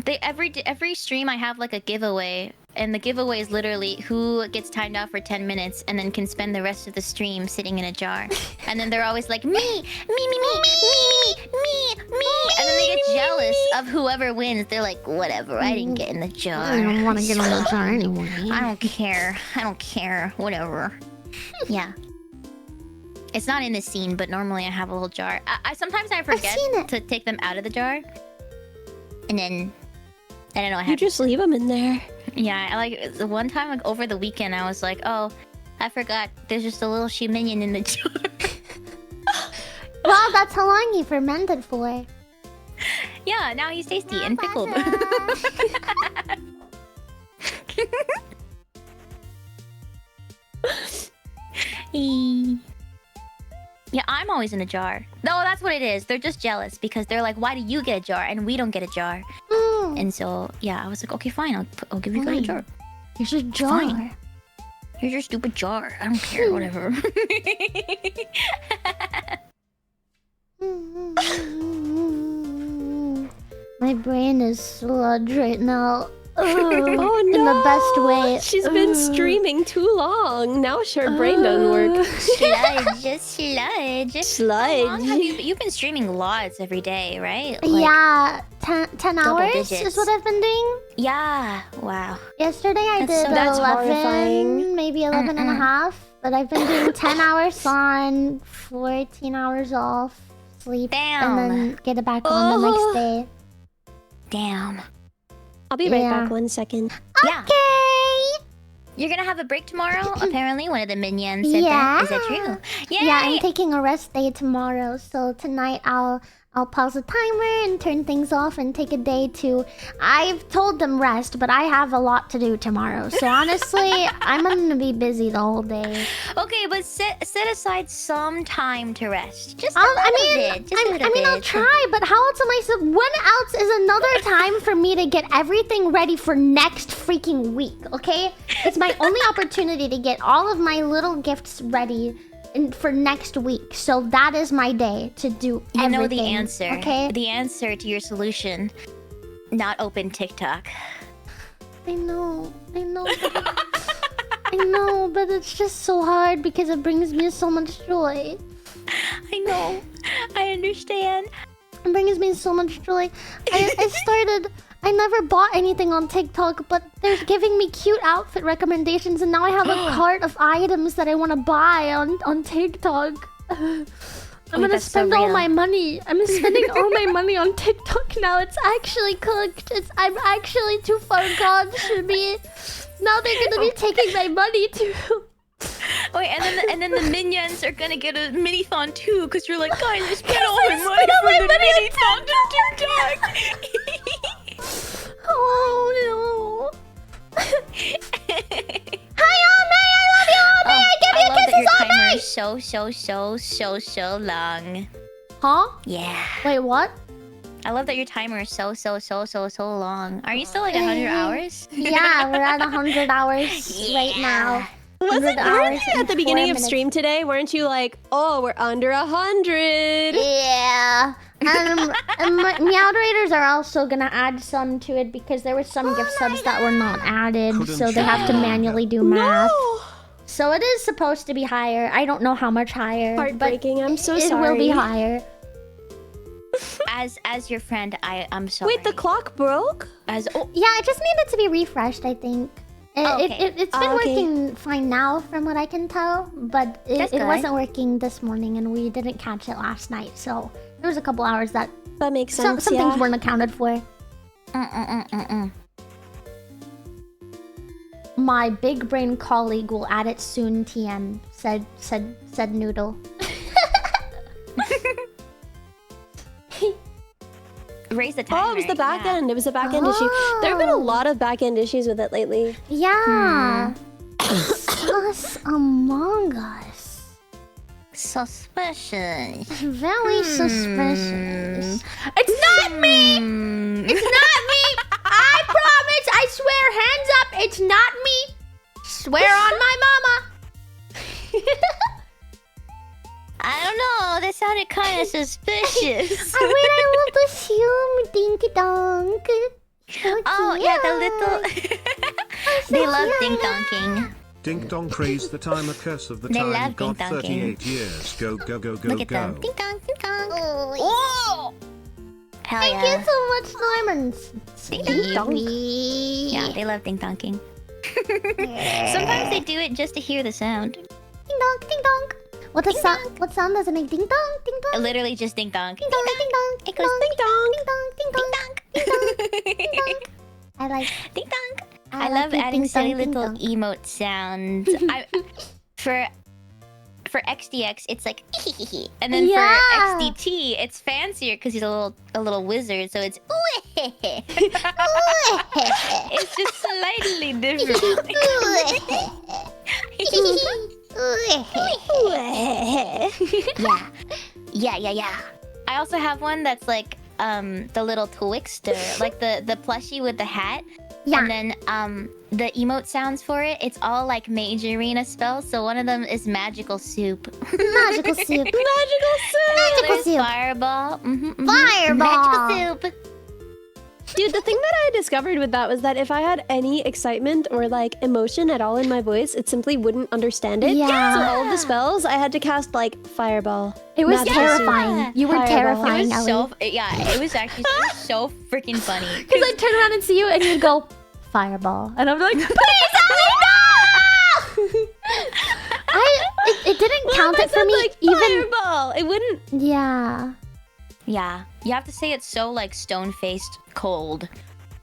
They every stream I have like a giveaway, and the giveaway is literally who gets timed out for 10 minutes and then can spend the rest of the stream sitting in a jar. And then they're always like me, and then they get jealous of whoever wins. They're like, whatever, I didn't get in the jar. I don't want to get on the jar anyway. I don't care, whatever. Yeah. It's not in the scene, but normally I have a little jar. I sometimes I forget seen it. to take them out of the jar. And then I don't know. I You have just leave them in there. yeah. Like the one time, like over the weekend, I was like, oh, I forgot. There's just a little she minion in the jar. Well, that's how long he fermented for. Yeah. Now he's tasty and pickled. Yeah, I'm always in a jar. No, that's what it is. They're just jealous because they're like, why do you get a jar and we don't get a jar? Mm. And so, yeah, I was like, okay, fine. I'll give you guys a Fine. jar. Here's a jar. Fine. Here's your stupid jar. I don't care, whatever. My brain is sludge right now. Oh no! In the best way. She's been streaming too long. Now her brain doesn't work. Sludge. Sludge. How long have you've been streaming lots every day, right? Yeah, 10 double hours digits. is what I've been doing. Yeah. Wow. Yesterday I That's did so- That's 11, horrifying. maybe 11 and a half. But I've been doing 10 hours on, 14 hours off, sleep, Damn. and then get it back on the next day. Damn. I'll be right Yeah. back 1 second. Yeah. Okay! You're gonna have a break tomorrow, apparently. One of the minions said Yeah. that. Is that true? Yay! Yeah, I'm taking a rest day tomorrow, so tonight I'll pause the timer and turn things off and take a day to... I've told them rest, but I have a lot to do tomorrow. So honestly, I'm gonna be busy the whole day. Okay, but set aside some time to rest. Just a I little mean, bit. Just a little I mean, bit. I'll try, but how else am I when else is another time for me to get everything ready for next freaking week, okay? It's my only opportunity to get all of my little gifts ready for next week. So that is my day to do everything. You know the answer. Okay? The answer to your solution. Not open TikTok. I know. I know, but it's just so hard because it brings me so much joy. I know. I understand. It brings me so much joy. I never bought anything on TikTok, but they're giving me cute outfit recommendations, and now I have a cart of items that I want to buy on TikTok. I'm gonna that's so spend all real. my money. I'm spending all my money on TikTok now. It's actually cooked. I'm actually too far gone for me. Now they're gonna be taking my money too. Wait, and then the minions are gonna get a Minithon too, because you're like, guys, I spent all my money spent all for my the money on Minithon to TikTok. Oh no. Hi, Ame! I love you, Ame! I give you love that kisses your all timer night! is so long. Huh? Yeah. Wait, what? I love that your timer is so long. Are you still like 100 hours? Yeah, we're at 100 hours right now. Weren't 100 hours you at and the beginning 4 of minutes. stream today? Weren't you like, oh, we're under 100? Yeah. And Meowderators are also gonna add some to it because there were some gift subs that were not added, Couldn't so they have to you- manually do math. No! So it is supposed to be higher. I don't know how much higher. Heartbreaking. I'm so it sorry. will be higher. As your friend, I'm sorry. Wait, the clock broke? As Yeah, I just need it to be refreshed, I think. Okay. It's been Okay. working fine now, from what I can tell, but That's it good. wasn't working this morning, and we didn't catch it last night. So there was a couple hours that That makes some sense, yeah. things weren't accounted for. My big brain colleague will add it soon. TM said Noodle. raise the timer. Oh, it was the back yeah. end. It was a back end issue. There have been a lot of back end issues with it lately. Yeah. Sus Among Us. Suspicious. Very suspicious. It's not me! It's not me! I promise! I kind of suspicious. I mean, I love the shoe, dinky donk. Oh, yeah, the little... They love ding-donking. Ding dong praise the timer curse of the They time love god ding-donking. 38 years. Go go go go Look at go. them. Ding-dong, ding-dong. Oh, Hell thank yeah. you so much, diamonds. Ding-dong. Yeah, they love ding-donking. Sometimes they do it just to hear the sound. Ding dong, ding dong. What sound does it make? Ding dong, ding dong. Literally just ding-dong. Ding dong, ding dong. It goes ding-dong. Ding dong, ding dong, ding dong, ding dong. I like. Ding-dong. I I like love the adding silly ding-dong, little ding-dong. emote sounds. For XDX, it's like and then Yeah. for XDT, it's fancier because he's a little wizard, so it's it's just slightly different. Yeah. I also have one that's like the little Twixter, like the plushie with the hat. Yeah. And then the emote sounds for it, it's all like mage arena spells. So one of them is magical soup. Magical soup. Magical soup! Magical There's soup. fireball. Fireball. Magical soup. Dude, the thing that I discovered with that was that if I had any excitement or like emotion at all in my voice, it simply wouldn't understand it. Yeah. So all of the spells, I had to cast like fireball. It was Magical terrifying. soup, You were fireball. terrifying, It was Ellie. it was actually so freaking funny. Because I'd turn around and see you, and you'd go, fireball. And I'm like, please, Ellie, no! It didn't count it for me, like, even... fireball. It wouldn't. Yeah. Yeah, you have to say it's so like stone-faced cold.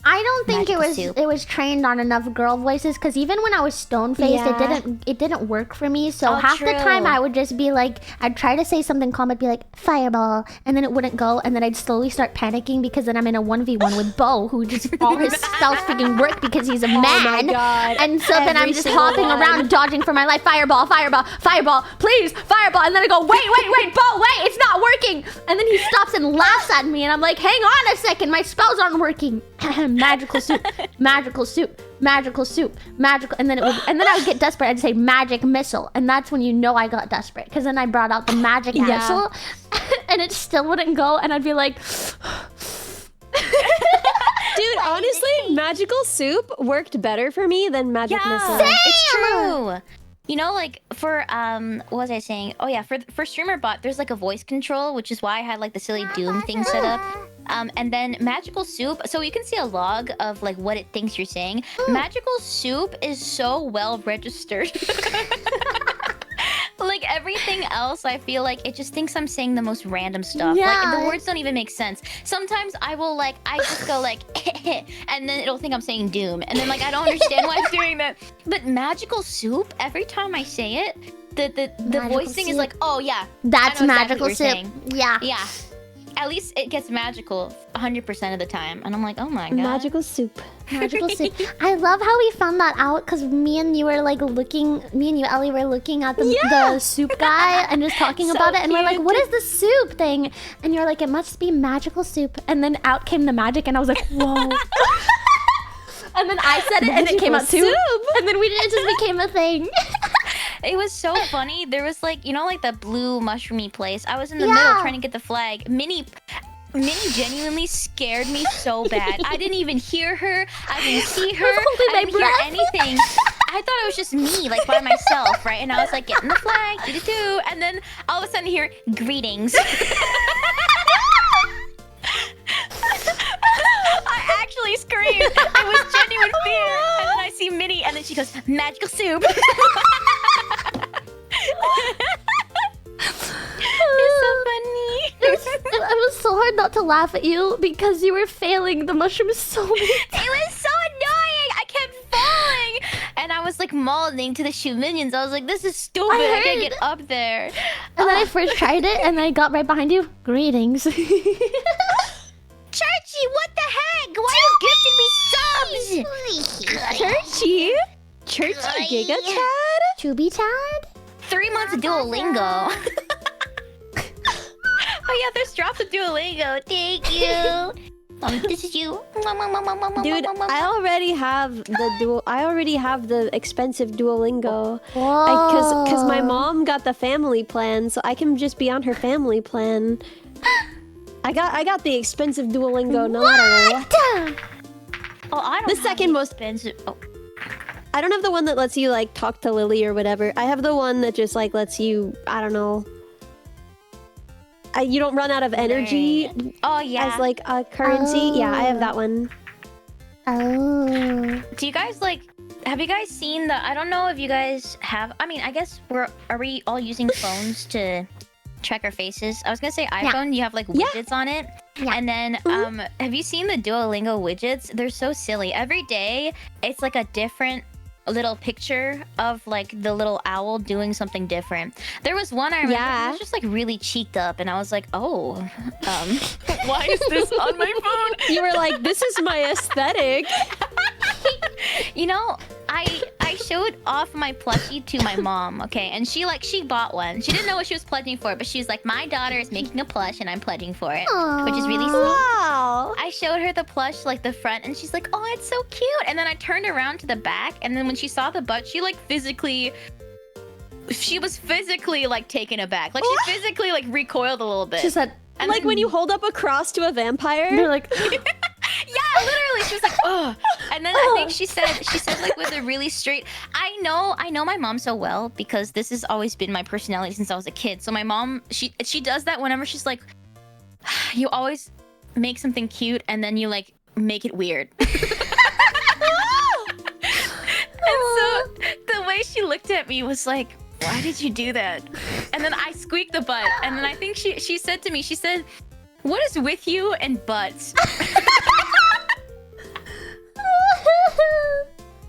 I don't think Magical soup. it was trained on enough girl voices, because even when I was stone-faced, Yeah. it didn't work for me. So Oh, half the time true. I would just be like, I'd try to say something calm, I'd be like, fireball, and then it wouldn't go, and then I'd slowly start panicking because then I'm in a 1v1 with Bo, who just all his spells freaking work because he's a man. Oh my god. And so then I'm Every just single hopping one. around, dodging for my life. Fireball, fireball, fireball, please, fireball. And then I go, wait, Bo, wait, it's not working. And then he stops and laughs at me, and I'm like, hang on a second, my spells aren't working. Magical soup, magical soup, magical soup, magical. And then I would get desperate. I'd say magic missile, and that's when you know I got desperate, because then I brought out the magic Yeah. missile, and it still wouldn't go. And I'd be like. Dude, honestly, magical soup worked better for me than magic missile. It's true. You know, like for what was I saying? Oh yeah, for streamer bot, there's like a voice control, which is why I had like the silly doom thing set up. And then magical soup, so you can see a log of like what it thinks you're saying. Magical soup is so well registered. Like everything else, I feel like it just thinks I'm saying the most random stuff. Yeah. Like the words don't even make sense. Sometimes I just go like, and then it'll think I'm saying doom, and then like I don't understand why it's doing that. But magical soup, every time I say it, the Magical voicing is soup. like, oh yeah, That's I know exactly magical what you're soup. saying. Yeah. Yeah. At least it gets magical 100% of the time, and I'm like, oh my god. Magical soup. Magical soup. I love how we found that out, because me and you, Ellie, were looking at the soup guy and just talking So about it, and we're like, cute. what is the soup thing? And you're like, it must be magical soup. And then out came the magic, and I was like, whoa. And then I said it, and it came out too. soup. And then it just became a thing. It was so funny. There was like, you know, like the blue mushroomy place. I was in the Yeah. middle trying to get the flag. Minnie genuinely scared me so bad. I didn't even hear her. I didn't see her. holding my I didn't hear breath. anything. I thought it was just me, like by myself, right? And I was like, getting the flag, do. And then all of a sudden, hear greetings. I actually screamed. It was genuine fear. And then I see Minnie, and then she goes, magical soup. It's so funny. It was so hard not to laugh at you, because you were failing the mushrooms so many times. It was so annoying. I kept falling. And I was like molding to the shoe minions. I was like, this is stupid. I can't heard. get up there. And then I first tried it, and I got right behind you. Greetings. Churchy, what the heck? Why you gifted me subs? Churchy? Churchy Giga Chad? Chubby Chad? 3 months of Duolingo. Oh yeah, there's drops of Duolingo. Thank you. This is you. Dude, I already have the expensive Duolingo. Whoa. Because my mom got the family plan, so I can just be on her family plan. I got the expensive Duolingo no matter what. Oh, I don't The have second most expensive. Oh. I don't have the one that lets you like talk to Lily or whatever. I have the one that just like lets you, I don't know. You don't run out of energy Oh yeah. as like a currency. Yeah, I have that one. Oh. Do you guys like? Have you guys seen the? I don't know if you guys have. I mean, I guess are we all using phones to track our faces? I was gonna say iPhone. You have like widgets on it. Yeah. And then have you seen the Duolingo widgets? They're so silly. Every day it's like a different little picture of like the little owl doing something different. There was one I remember it was just like really cheeked up, and I was like, oh, why is this on my phone? You were like, this is my aesthetic. You know, I showed off my plushie to my mom, okay, and she bought one. She didn't know what she was pledging for, but she was like, my daughter is making a plush and I'm pledging for it, which is really sweet. Wow. I showed her the plush, like the front, and she's like, oh, it's so cute. And then I turned around to the back, and then when she saw the butt, she was physically like taken aback. Like she physically like recoiled a little bit. She said, and like then, when you hold up a cross to a vampire. you're like, yeah, literally. She was like, ugh. And then I think she said like with a really straight. I know my mom so well because this has always been my personality since I was a kid. So my mom, she does that whenever she's like, you always make something cute and then you like make it weird. And so the way she looked at me was like, why did you do that? And then I squeaked the butt. And then I think she said to me, she said, what is with you and butts?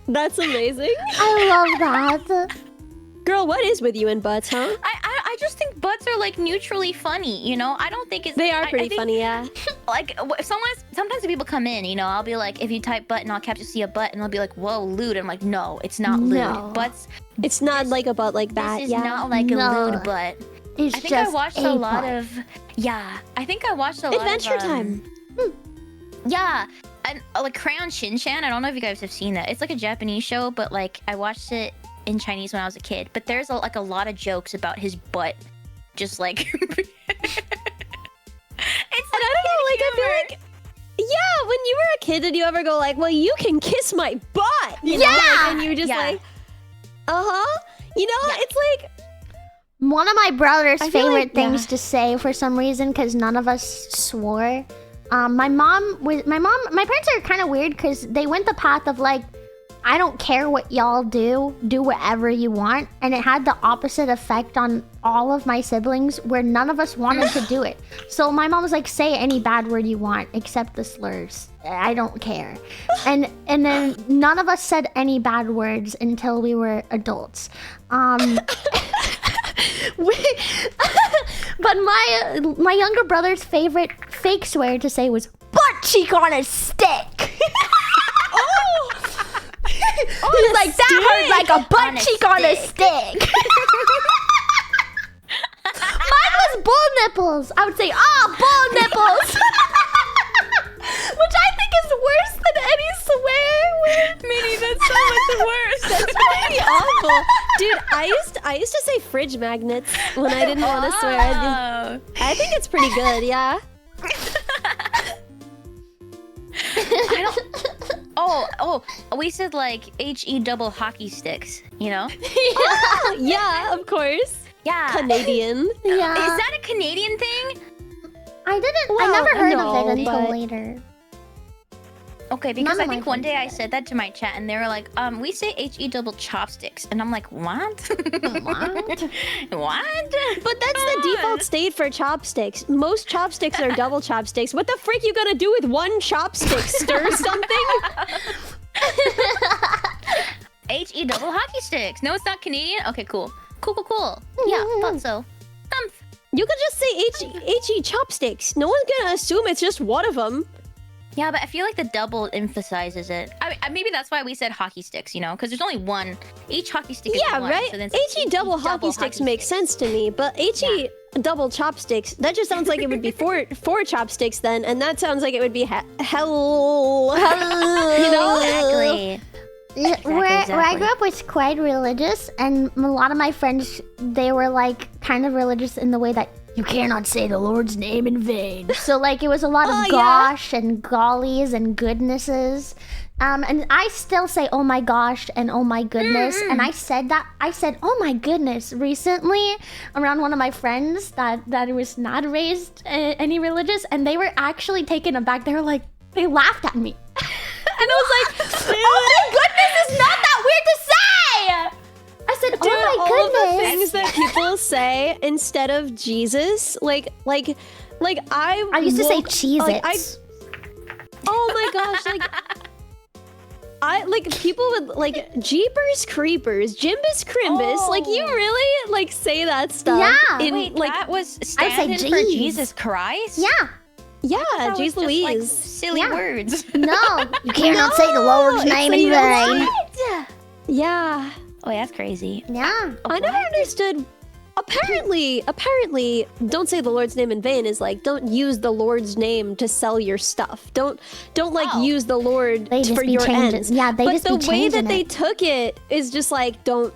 That's amazing. I love that. Girl, what is with you and butts, huh? I just think butts are like neutrally funny, you know? I don't think it's... They are I pretty think, funny, yeah. Like, sometimes when people come in, you know, I'll be like, if you type butt in all caps, you see a butt, and they'll be like, whoa, lewd. I'm like, no, it's not lewd. Butts... It's not like a butt like that, This is not like a lewd butt. It's I think just I watched a lot of... Yeah, I think I watched a lot of... Adventure Time. Yeah, and like Crayon Shin-chan. I don't know if you guys have seen that. It's like a Japanese show, but like I watched it in Chinese when I was a kid. But there's like a lot of jokes about his butt, just like. It's and I don't know, like I feel like, yeah, when you were a kid, did you ever go like, well, you can kiss my butt? You know? Like, and you were just like, you know, it's like. one of my brother's I feel favorite like- things to say for some reason, because none of us swore. My parents are kind of weird because they went the path of like, I don't care what y'all do whatever you want, and it had the opposite effect on all of my siblings where none of us wanted to do it. So my mom was like, say any bad word you want except the slurs. I don't care. And then none of us said any bad words until we were adults. But my younger brother's favorite fake swear to say was butt cheek on a stick. He's like, that hurt like a butt cheek on a stick. Mine was bull nipples. I would say, bull nipples. Which I think is worse than any swear word. Minnie, that's so much worse. That's pretty awful. Dude, I used to say fridge magnets when I didn't want to swear. I think it's pretty good, yeah. We said like HE double hockey sticks, you know? Yeah, of course. Yeah. Canadian. Yeah. Is that a Canadian thing? I never heard of it until but- later. Okay, because None I of think my one day I friends said that to my chat and they were like, we say HE double chopsticks. And I'm like, what? What? What? But that's the default state for chopsticks. Most chopsticks are double chopsticks. What the frick you gonna do with one chopstick? Stir something? HE double hockey sticks. No, it's not Canadian? Okay, cool. Cool. Yeah, thought so. You could just say HE chopsticks. No one's gonna assume it's just one of them. Yeah, but I feel like the double emphasizes it. Maybe that's why we said hockey sticks, you know? Because there's only one. Each hockey stick is Yeah, one. right? So then HE double hockey sticks makes sense to me, but HE double chopsticks. That just sounds like it would be four chopsticks then, and that sounds like it would be hell. You know? Exactly. Where I grew up was quite religious, and a lot of my friends, they were like kind of religious in the way that you cannot say the Lord's name in vain. So like it was a lot of gosh and gollies and goodnesses. And I still say oh my gosh and oh my goodness. And I said oh my goodness recently around one of my friends that was not raised any religious, and they were actually taken aback. They were like, they laughed at me. And I was like, oh my goodness, it's not that weird to say! I said, Dude, oh my all goodness. of the things that people say instead of Jesus, like I used to say woke- Cheez-Its. oh my gosh, like people would like Jeepers Creepers, Jimbus Crimbus, like you really like say that stuff. Yeah. In, Wait, that was I would say stand-in for jeez. Jesus Christ? Yeah. yeah, That was jeez just, Louise. like, silly Yeah. words. No, you cannot say the Lord's it's name like in you vain. Yeah. Oh, that's crazy. Yeah. I never understood. Apparently, don't say the Lord's name in vain is like don't use the Lord's name to sell your stuff. Don't like use the Lord They just for be your changing- ends. yeah, they but just the be way that changing they it. took it is just like don't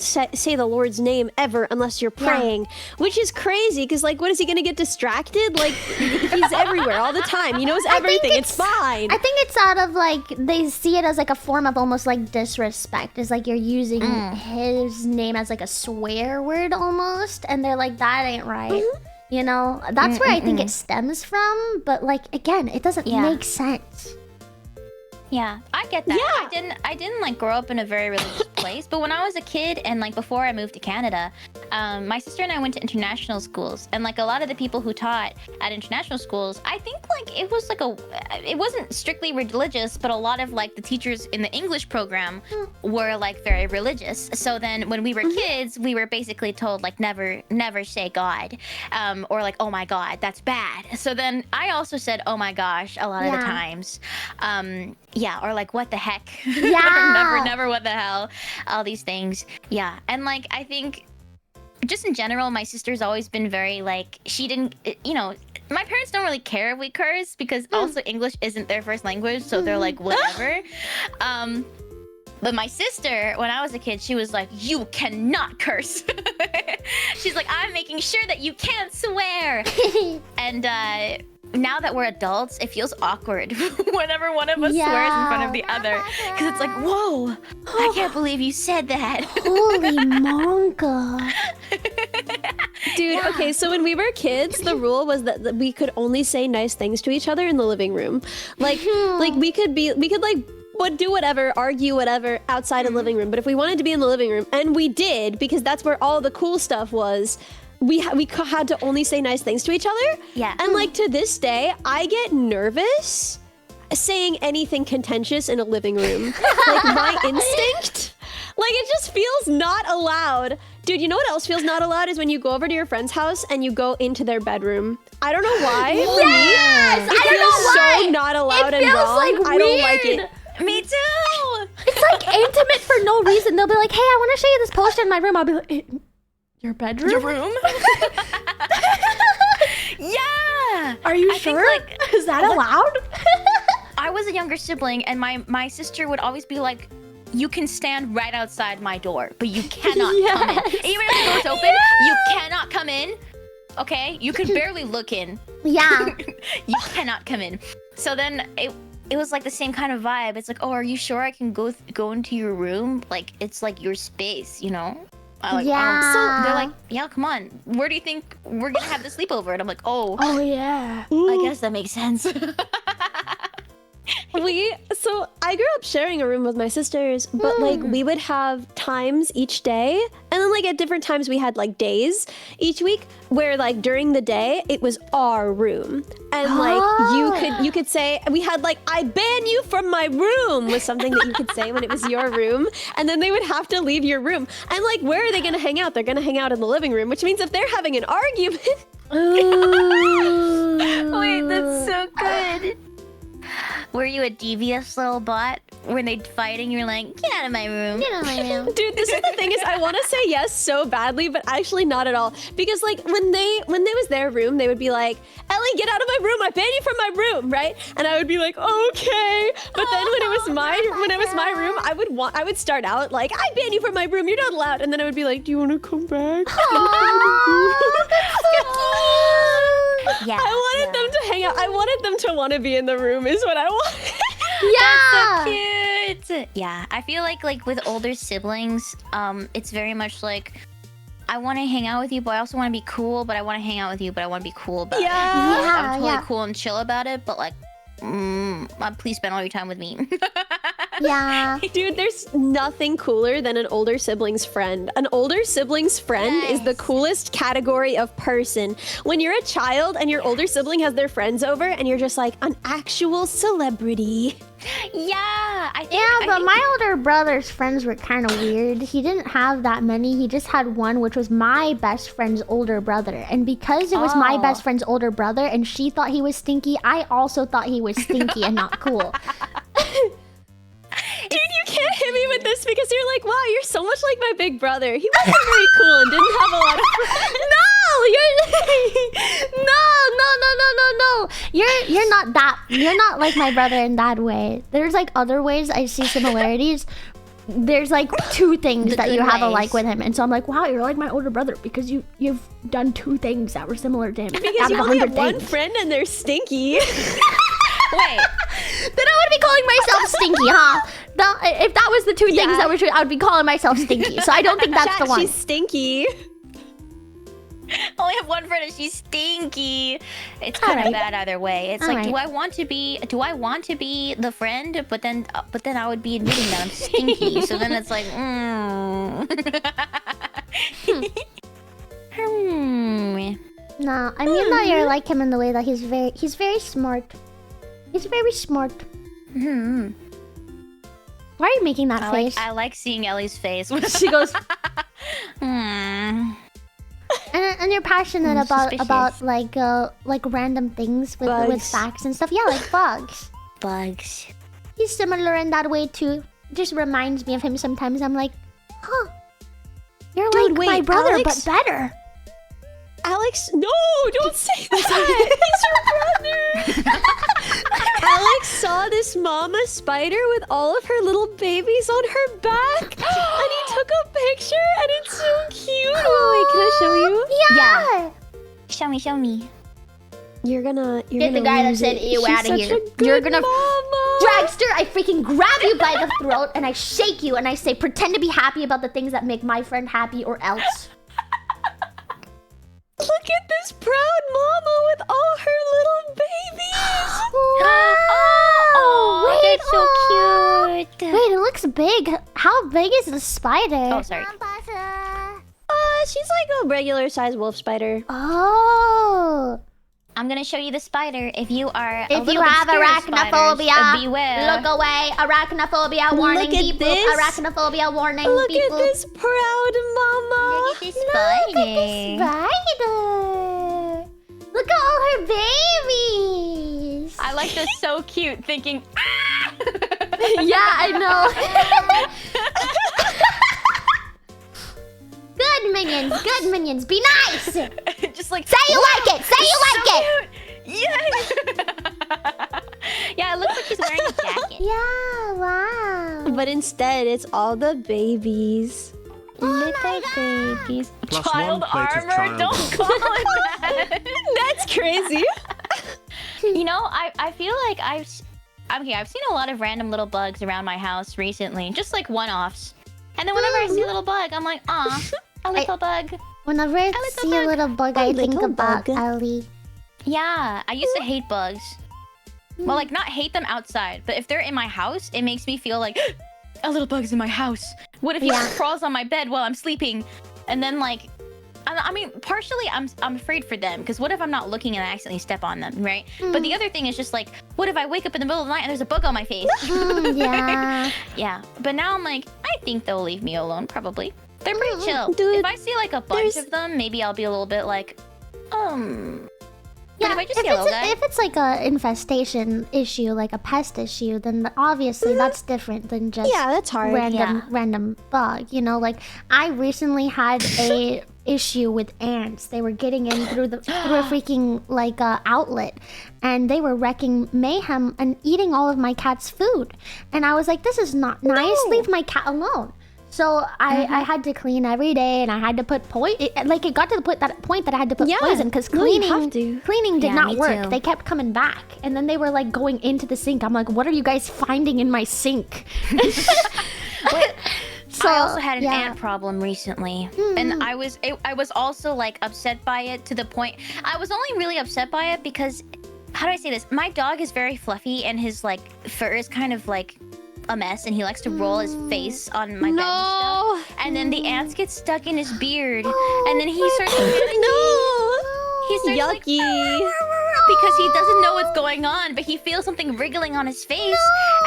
say the Lord's name ever unless you're praying, which is crazy because like what is he gonna get distracted? Like he's everywhere all the time. He knows everything. It's fine. I think it's out of like they see it as like a form of almost like disrespect. It's like you're using his name as like a swear word almost, and they're like, that ain't right. You know, that's where I think it stems from. But like again, it doesn't make sense. Yeah, I get that. I didn't like grow up in a very religious place, but when I was a kid and like before I moved to Canada, my sister and I went to international schools, and like a lot of the people who taught at international schools, I think like it was like it wasn't strictly religious, but a lot of like the teachers in the English program were like very religious. So then when we were kids, we were basically told like never say God, or like oh my God, that's bad. So then I also said oh my gosh a lot of the times. Yeah, or like what the heck? Yeah. or never what the hell? All these things. Yeah, and like I think just in general, my sister's always been very like she didn't, you know. My parents don't really care if we curse because also English isn't their first language, so they're like whatever. But my sister, when I was a kid, she was like, you cannot curse. She's like, I'm making sure that you can't swear. And now that we're adults, it feels awkward whenever one of us swears in front of the other. Because it's like, whoa, I can't believe you said that. Holy monka. Dude, okay, so when we were kids, the rule was that we could only say nice things to each other in the living room. Like we could would do whatever, argue whatever outside of the living room. But if we wanted to be in the living room, and we did, because that's where all the cool stuff was, we had to only say nice things to each other. Yeah. And like to this day, I get nervous saying anything contentious in a living room. Like my instinct, like it just feels not allowed. Dude, you know what else feels not allowed is when you go over to your friend's house and you go into their bedroom. I don't know why. For me, Yes! it I don't know feels why. so not allowed It and feels wrong. like I don't like weird. it. Me too. It's like intimate for no reason. They'll be like, hey, I want to show you this poster in my room. I'll be like, your bedroom? Your room? Yeah. Are you I think, sure? like, Is that allowed? I was a younger sibling, and my sister would always be like, you can stand right outside my door, but you cannot come in. Even if the door's open, you cannot come in. Okay? You could barely look in. Yeah. You cannot come in. So then it was like the same kind of vibe. It's like, oh, are you sure I can go into your room? Like, it's like your space, you know? I'm like, Yeah. So they're like, yeah, come on. Where do you think we're gonna have the sleepover? And I'm like, oh, Oh, yeah. I guess that makes sense. So I grew up sharing a room with my sisters, but like we would have times each day, and then like at different times we had like days each week where like during the day it was our room, and like you could say we had like I ban you from my room was something that you could say when it was your room, and then they would have to leave your room, and like where are they gonna hang out? They're gonna hang out in the living room, which means if they're having an argument. Wait, that's so good. Were you a devious little bot? When they fighting, you're like, get out of my room. Get out of my room. Dude, this is the thing is I want to say yes so badly, but actually not at all. Because like when it was their room, they would be like, Ellie, get out of my room. I ban you from my room, right? And I would be like, okay. But then when it was my room, I would start out like, I ban you from my room. You're not allowed. And then I would be like, do you want to come back? Yeah. I wanted them to hang out. I wanted them to want to be in the room is what I wanted. Yeah. Cute. Yeah, I feel like with older siblings, it's very much like I want to hang out with you, but I also want to be cool. But I want to hang out with you, but I want to be cool about it. I'm totally cool and chill about it, but like, please spend all your time with me. Yeah. Dude, there's nothing cooler than an older sibling's friend. An older sibling's friend is the coolest category of person. When you're a child and your older sibling has their friends over and you're just like an actual celebrity. Yeah, But my older brother's friends were kind of weird. He didn't have that many. He just had one, which was my best friend's older brother. And because it was my best friend's older brother and she thought he was stinky, I also thought he was stinky and not cool. Dude, you can't hit me with this because you're like, wow, you're so much like my big brother. He wasn't very cool and didn't have a lot of friends. No, you're not like my brother in that way. There's like other ways I see similarities. There's like two things that you have alike with him, and so I'm like, wow, you're like my older brother because you've done two things that were similar to him. Because you only have one friend and they're stinky. Wait. Then I would be calling myself stinky, huh? If that was the two things that were true, I would be calling myself stinky. So I don't think that's the one. She's stinky. Only have one friend and she's stinky. It's kind of bad either way. It's like, do I want to be the friend? But then I would be admitting that I'm stinky. So then it's like, No, I mean that you're like him in the way that he's very smart. He's very smart. Why are you making that face? I like seeing Ellie's face. She goes. And you're passionate about like random things with facts and stuff. Yeah, like bugs. Bugs. He's similar in that way too. Just reminds me of him sometimes. I'm like, huh? You're like my brother, Alex? but better. Alex, no, don't say that. He's your brother. Alex saw this mama spider with all of her little babies on her back, and he took a picture, and it's so cute. Oh, wait, can I show you? Yeah. Show me. You're gonna Get the guy that said ew out of here. You're gonna Dragster, I freaking grab you by the throat and I shake you and I say, pretend to be happy about the things that make my friend happy or else. Look at this proud mama with all her little babies. Wow. Oh, Wait, that's so cute. Wait, it looks big. How big is the spider? Oh, sorry. She's like a regular size wolf spider. Oh. I'm gonna show you the spider. If you are If you have arachnophobia, beware. look away. Arachnophobia warning Look at people. this. Arachnophobia warning Look people. at this proud mama. Look at this spider. Spider. Look at all her babies. I like this so cute thinking. Yeah, I know. Good minions, be nice. Just like Say you like it. Say you like it. Yes. Yeah, it looks like she's wearing a jacket. Yeah, wow. But instead, it's all the babies. Little babies. Plus Child one plate of armor. child Don't call it that. That's crazy. You know, I feel like I've seen a lot of random little bugs around my house recently, just like one-offs. And then whenever I see a little bug, I'm like, aw, a little bug. Whenever I see a little bug, I think little about bug. Ellie. Yeah, I used to hate bugs. Well, like, not hate them outside, but if they're in my house, it makes me feel like, a little bug's in my house. What if he crawls on my bed while I'm sleeping? And then, like, I mean, partially I'm afraid for them, because what if I'm not looking and I accidentally step on them, right? But the other thing is just like, what if I wake up in the middle of the night and there's a bug on my face? Yeah. Yeah, but now I'm like, I think they'll leave me alone, probably. They're pretty chill. Dude, if I see like a bunch of them, maybe I'll be a little bit like, But if I just see a little guy, if it's like a infestation issue, like a pest issue, then obviously that's different than just Yeah, that's hard. random bug. You know, like I recently had a issue with ants. They were getting in through a freaking like outlet, and they were wrecking mayhem and eating all of my cat's food. And I was like, this is not nice. Leave my cat alone. So I had to clean every day, and I had to put like it got to the point that I had to put poison because cleaning did not work. Too. They kept coming back, and then they were like going into the sink. I'm like, what are you guys finding in my sink? So, I also had an ant problem recently, and I was also like upset by it to the point. I was only really upset by it because, how do I say this? My dog is very fluffy, and his like fur is kind of like a mess, and he likes to roll his face on my bed and stuff. And then the ants get stuck in his beard, and then he starts panicking. He starts Yucky. Because he doesn't know what's going on, but he feels something wriggling on his face,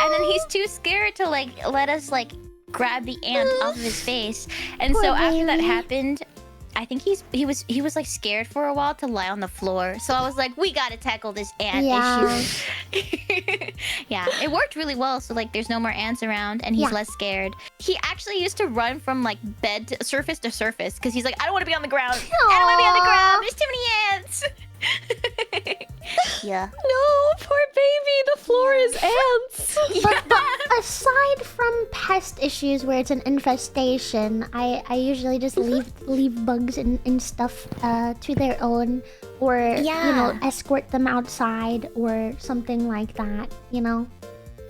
and then he's too scared to like let us like grab the ant off of his face. And so after that happened, I think he was like scared for a while to lie on the floor. So I was like, we gotta tackle this ant issue. Yeah, it worked really well. So like, there's no more ants around, and he's less scared. He actually used to run from like bed to surface because he's like, I don't want to be on the ground. I don't want to be on the ground. There's too many ants. Yeah. No, poor baby. The floor is ants. But aside from pest issues where it's an infestation, I usually just leave bugs and stuff to their own, or you know, escort them outside or something like that. You know.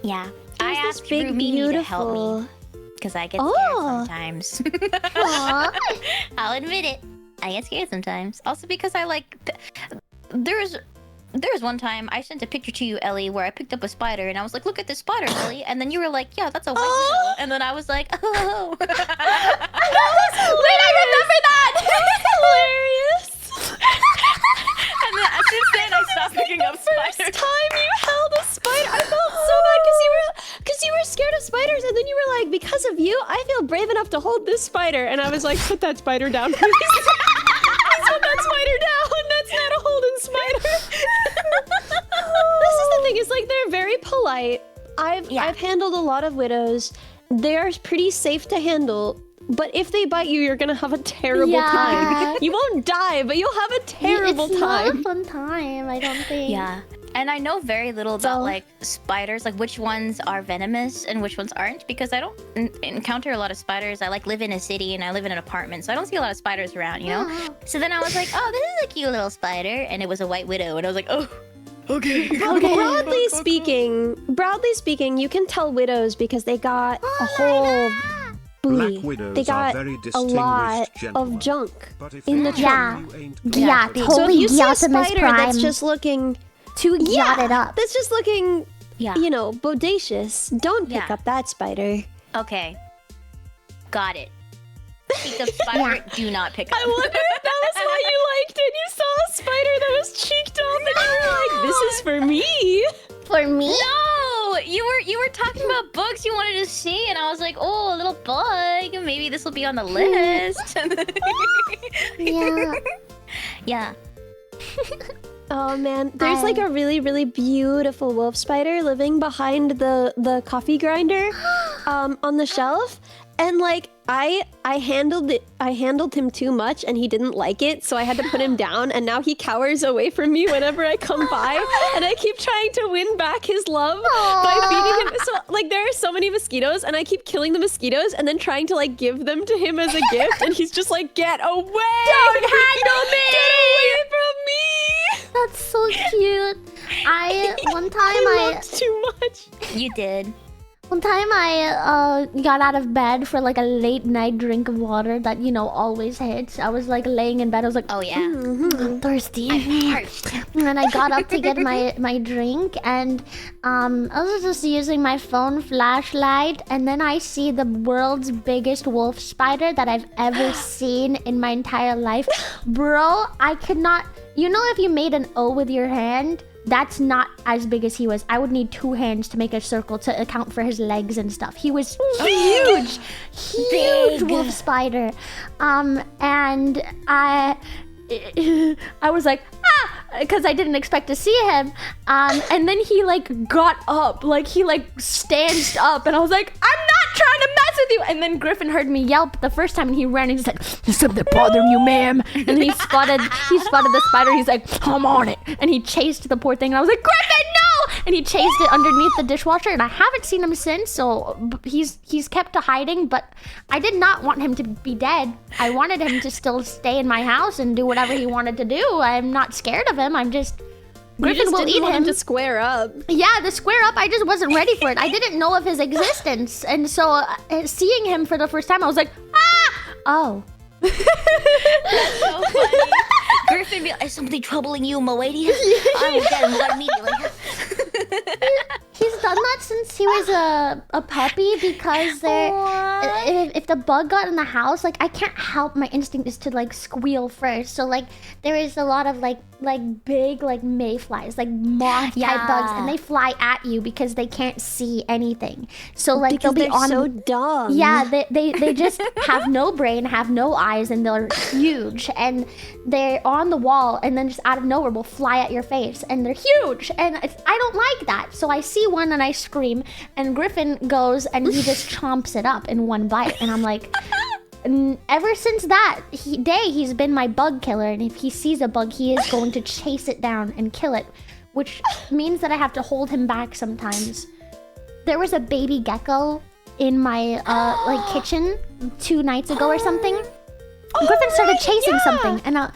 Yeah. I There's this asked big, Rumini to help me because I get scared sometimes. I'll admit it. I get scared sometimes. Also because I like... There was one time I sent a picture to you, Ellie, where I picked up a spider, and I was like, look at this spider, Ellie. And then you were like, yeah, that's a white widow. And then I was like, oh. Wait, I remember that! Hilarious. And then since then, I stopped picking up spiders. First time you held a spider, I felt so bad because you were scared of spiders, and then you were like, because of you, I feel brave enough to hold this spider. And I was like, put that spider down, please. Put that spider down. That's not a holding spider. This is the thing. Is like they're very polite. I've handled a lot of widows. They're pretty safe to handle. But if they bite you, you're gonna have a terrible time. You won't die, but you'll have a terrible time. It's not a fun time, I don't think. Yeah. And I know very little about like spiders, like which ones are venomous and which ones aren't, because I don't encounter a lot of spiders. I like live in a city and I live in an apartment, so I don't see a lot of spiders around, you know? So then I was like, oh, this is a cute little spider, and it was a white widow, and I was like, oh, okay. Broadly speaking, you can tell widows because they got a whole booty. Black widows They got are very a distinguished lot gentlemen. of junk But if in the they trunk. tell you ain't Yeah, good, So if totally you see a Optimus spider Prime that's just looking, to yacht it up. that's just looking, Yeah. you know, bodacious, don't pick up that spider. Okay. Got it. Pick up spider, do not pick up. I wonder if that was why you liked it. You saw a spider that was cheeked up, and you were like, "This is for me." For me? No, you were talking about books you wanted to see, and I was like, oh, a little bug. Maybe this will be on the list. Yeah. Yeah. Oh man, there's like a really, really beautiful wolf spider living behind the coffee grinder, on the shelf, and like I handled him too much, and he didn't like it, so I had to put him down, and now he cowers away from me whenever I come by, and I keep trying to win back his love by feeding him. So like there are so many mosquitoes, and I keep killing the mosquitoes, and then trying to like give them to him as a gift, and he's just like, get away! Don't handle me! Get away from me! That's so cute. One time I loved too much. You did. One time I got out of bed for like a late night drink of water that, you know, always hits. I was like laying in bed. I was like, Oh yeah. I'm thirsty. I'm parched. And I got up to get my drink, and I was just using my phone flashlight, and then I see the world's biggest wolf spider that I've ever seen in my entire life. Bro, I could not... You know, if you made an O with your hand, that's not as big as he was. I would need 2 hands to make a circle to account for his legs and stuff. He was huge, huge wolf spider. And I was like, ah! because I didn't expect to see him. And then he like got up, like he like stands up, and I was like, I'm not trying to mess with you. And then Griffin heard me yelp the first time, and he ran and he's like, there's something bothering you, ma'am. And then he spotted the spider. He's like, I'm on it, and he chased the poor thing. And I was like, Griffin, no! And he chased it underneath the dishwasher, and I haven't seen him since. So he's kept to hiding, but I did not want him to be dead. I wanted him to still stay in my house and do whatever he wanted to do. I'm not scared of him. I'm just Griffin will eat him to square up. Yeah, the square up, I just wasn't ready for it. I didn't know of his existence. And so seeing him for the first time, I was like, ah! Oh. That's so funny. Griffin be like, is something troubling you, milady? I will get him immediately. He's done that since he was a puppy because if the bug got in the house, like I can't help, my instinct is to like squeal first. So like there is a lot of like big like mayflies, like moth type bugs, and they fly at you because they can't see anything. So like because they'll be they're so dumb. Yeah, they just have no brain, have no eyes, and they're huge, and they're on the wall, and then just out of nowhere will fly at your face, and they're huge, and I don't like that. So I see one and I scream, and Griffin goes and he just chomps it up in one bite, and I'm like, ever since that day, he's been my bug killer, and if he sees a bug, he is going to chase it down and kill it, which means that I have to hold him back sometimes. There was a baby gecko in my like kitchen 2 nights ago or something. Griffin started chasing something, and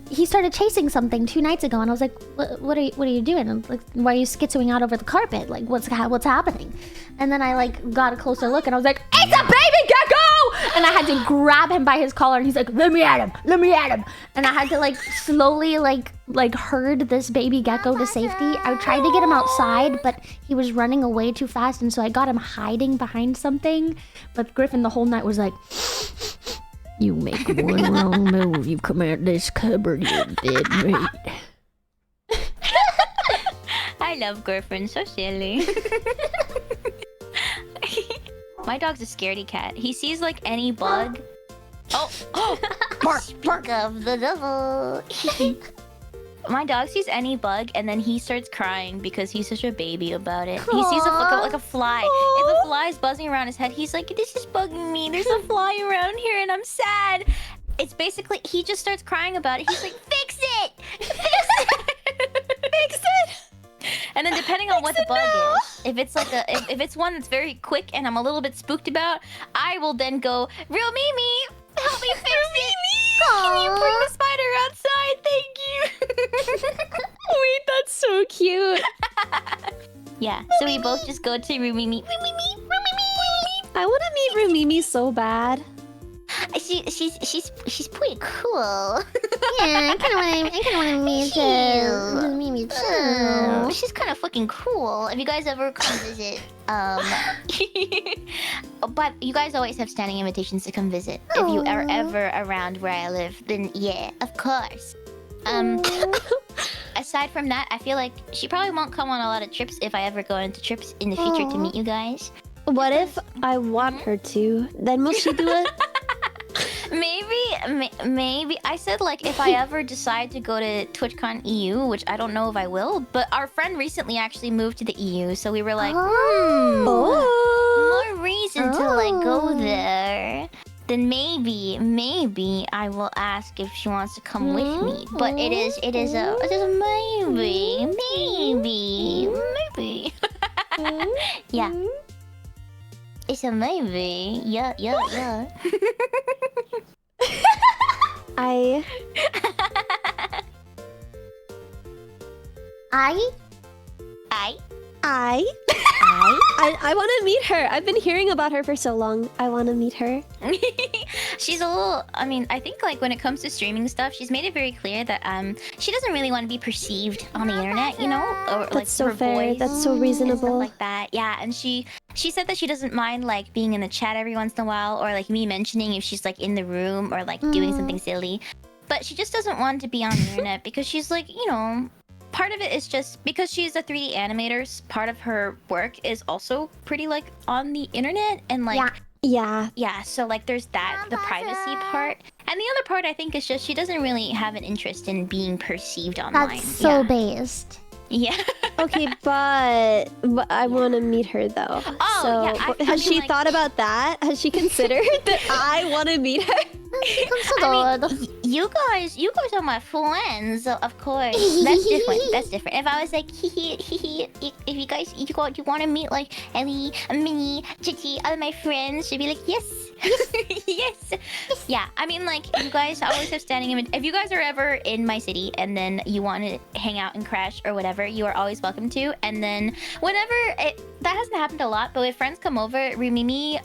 he started chasing something 2 nights ago, and I was like, "What are you doing? And, like, why are you schizoing out over the carpet? Like, what's happening?" And then I like got a closer look, and I was like, "It's a baby gecko!" And I had to grab him by his collar, and he's like, "Let me at him! Let me at him!" And I had to like slowly like herd this baby gecko to safety. I tried to get him outside, but he was running away too fast, and so I got him hiding behind something. But Griffin the whole night was like, you make one wrong move, you come out this cupboard, you're dead meat. I love Griffin, so silly. My dog's a scaredy cat. He sees like any bug. Oh! Bark of the devil. My dog sees any bug and then he starts crying because he's such a baby about it. He sees like a fly. If a fly is buzzing around his head, he's like, this is bugging me. There's a fly around here and I'm sad. It's basically, he just starts crying about it. He's like, fix it! Fix it! Fix it! And then depending on what the bug is, if it's like if it's one that's very quick and I'm a little bit spooked about, I will then go, Real Mimi, help me fix it! Can you bring the spider outside? Thank you. Wait, that's so cute. Yeah, so we both just go to Rumimi. I want to meet Rumimi so bad. She's pretty cool. Yeah, I kind of want to meet Mimi too. She's kind of fucking cool. If you guys ever come visit, but you guys always have standing invitations to come visit. If you are ever around where I live, then yeah, of course. Aside from that, I feel like she probably won't come on a lot of trips if I ever go into trips in the future to meet you guys. What if I want her to? Then will she do it? Maybe. I said, like, if I ever decide to go to TwitchCon EU, which I don't know if I will, but our friend recently actually moved to the EU, so we were like, more reason to, like, go there. Then maybe I will ask if she wants to come with me. But it is a maybe. Yeah. It's a maybe. Yeah. I want to meet her. I've been hearing about her for so long. I want to meet her. She's a little, I mean, I think like when it comes to streaming stuff, she's made it very clear that she doesn't really want to be perceived on the internet, you know? Or That's like so her fair. voice That's so and reasonable. stuff like that. Yeah, and she said that she doesn't mind like being in the chat every once in a while, or like me mentioning if she's like in the room or like doing something silly. But she just doesn't want to be on the internet because she's like, you know, part of it is just because she's a 3D animator, part of her work is also pretty like on the internet, and like Yeah. Yeah, so like there's that, the privacy part. And the other part I think is just she doesn't really have an interest in being perceived online. That's so based. Yeah. Okay, but I want to meet her though. Oh, so, yeah, I has mean, she like- thought about that? Has she considered that I want to meet her? Considered. You guys are my friends, of course. That's different. That's different. If I was like, if you guys, you want to meet like Ellie, Minnie, Chitty, all my friends, she'd be like, yes, yes. Yeah, I mean, like, you guys always have standing invitation. If you guys are ever in my city and then you want to hang out and crash or whatever, you are always welcome to. And then whenever that hasn't happened a lot, but if friends come over, Rimimi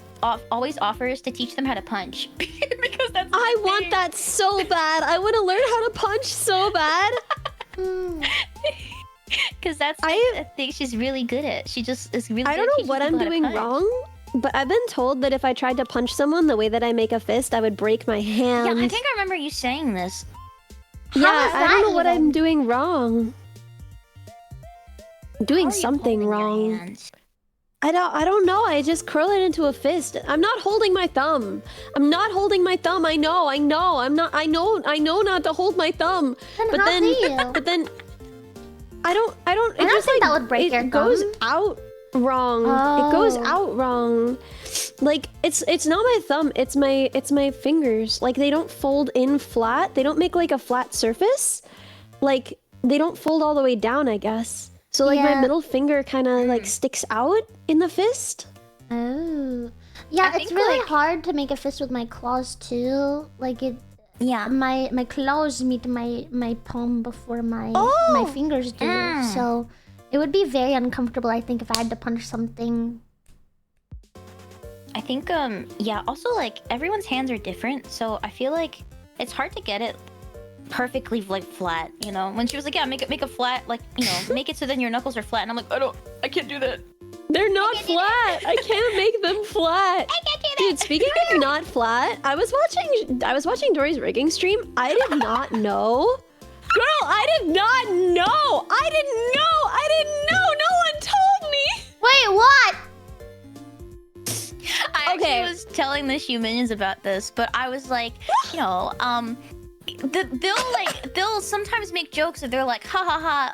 always offers to teach them how to punch because that's. I want that so bad. I want to learn how to punch so bad. Because that's I think she's really good at. She just is really. I don't know what I'm doing wrong, but I've been told that if I tried to punch someone the way that I make a fist, I would break my hand. Yeah, I think I remember you saying this. Yeah, I don't know what I'm doing wrong. I'm doing How are you something holding your wrong. hands? I don't know. I just curl it into a fist. I'm not holding my thumb. I'm not holding my thumb. I know. I'm not. I know not to hold my thumb. Then But how then, do you? but then, I don't. It I don't just think like that would break your it goes thumb. out wrong. It goes Oh. out wrong. Like it's not my thumb. It's my fingers. Like they don't fold in flat. They don't make like a flat surface. Like they don't fold all the way down, I guess. So like my Yeah. middle finger kind of like sticks out in the fist. Oh. Yeah, I it's think, really like- hard to make a fist with my claws too. Like it. Yeah. My claws meet my palm before my Oh! fingers do. Mm. So it would be very uncomfortable, I think, if I had to punch something. I think yeah. Also, like everyone's hands are different, so I feel like it's hard to get it perfectly like flat. You know, when she was like, yeah, make a flat, like make it so then your knuckles are flat, and I'm like, I can't do that. They're not flat. I can't make them flat. I can't do that. Dude, speaking of not flat, I was watching Dory's rigging stream. I did not know. Girl, I did not know. I didn't know. No one told me. Wait, what? I Okay. actually was telling the humans about this, but I was like, they'll sometimes make jokes and they're like, ha ha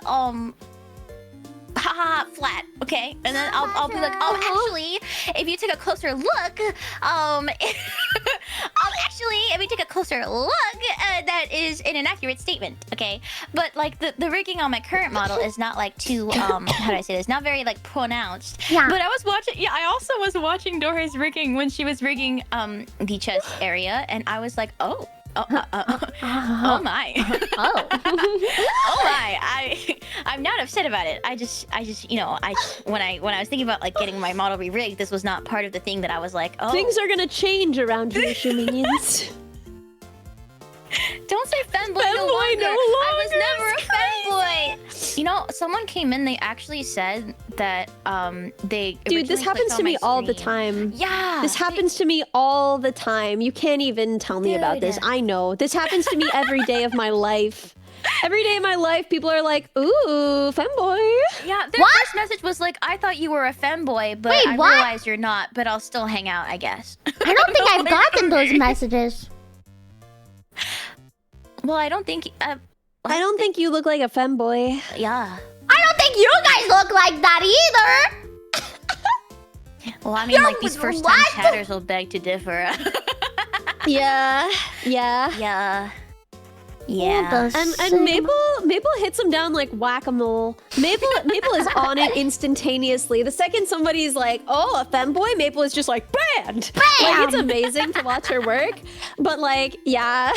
ha, flat, okay? And then I'll be like, oh, actually, if you take a closer look, if you take a closer look, that is an inaccurate statement, okay? But like the rigging on my current model is not like too, how do I say this? Not very like pronounced. Yeah. But I also was watching Dory's rigging when she was rigging the chest area, and I was like, oh my. Oh. Oh my. I'm not upset about it. I just when I was thinking about like getting my model re-rigged, this was not part of the thing that I was like, oh. Things are gonna change around here, Shuminians. Don't say fanboy, no Fanboy longer. no I was longer, never a it's fanboy. You know, someone came in, they actually said that they Dude, this originally happens clicked to on me my all the stream. time. Yeah. This happens to me all the time. You can't even tell me about this. Dude. I know. This happens to me every day of my life. Every day of my life, people are like, ooh, femboy. Yeah, their first message was like, I thought you were a femboy, but Wait, I what? realized you're not, but I'll still hang out, I guess. I don't think I've gotten those messages. Well, I don't think... I don't think you look like a femboy. Yeah. I don't think you guys look like that either. Well, I mean, like, these first-time What? chatters will beg to differ. Yeah. Yeah. And Maple hits him down like whack-a-mole. Maple is on it instantaneously. The second somebody's like, "Oh, a femboy," Maple is just like, "Banned!" Like it's amazing to watch her work. But like, yeah,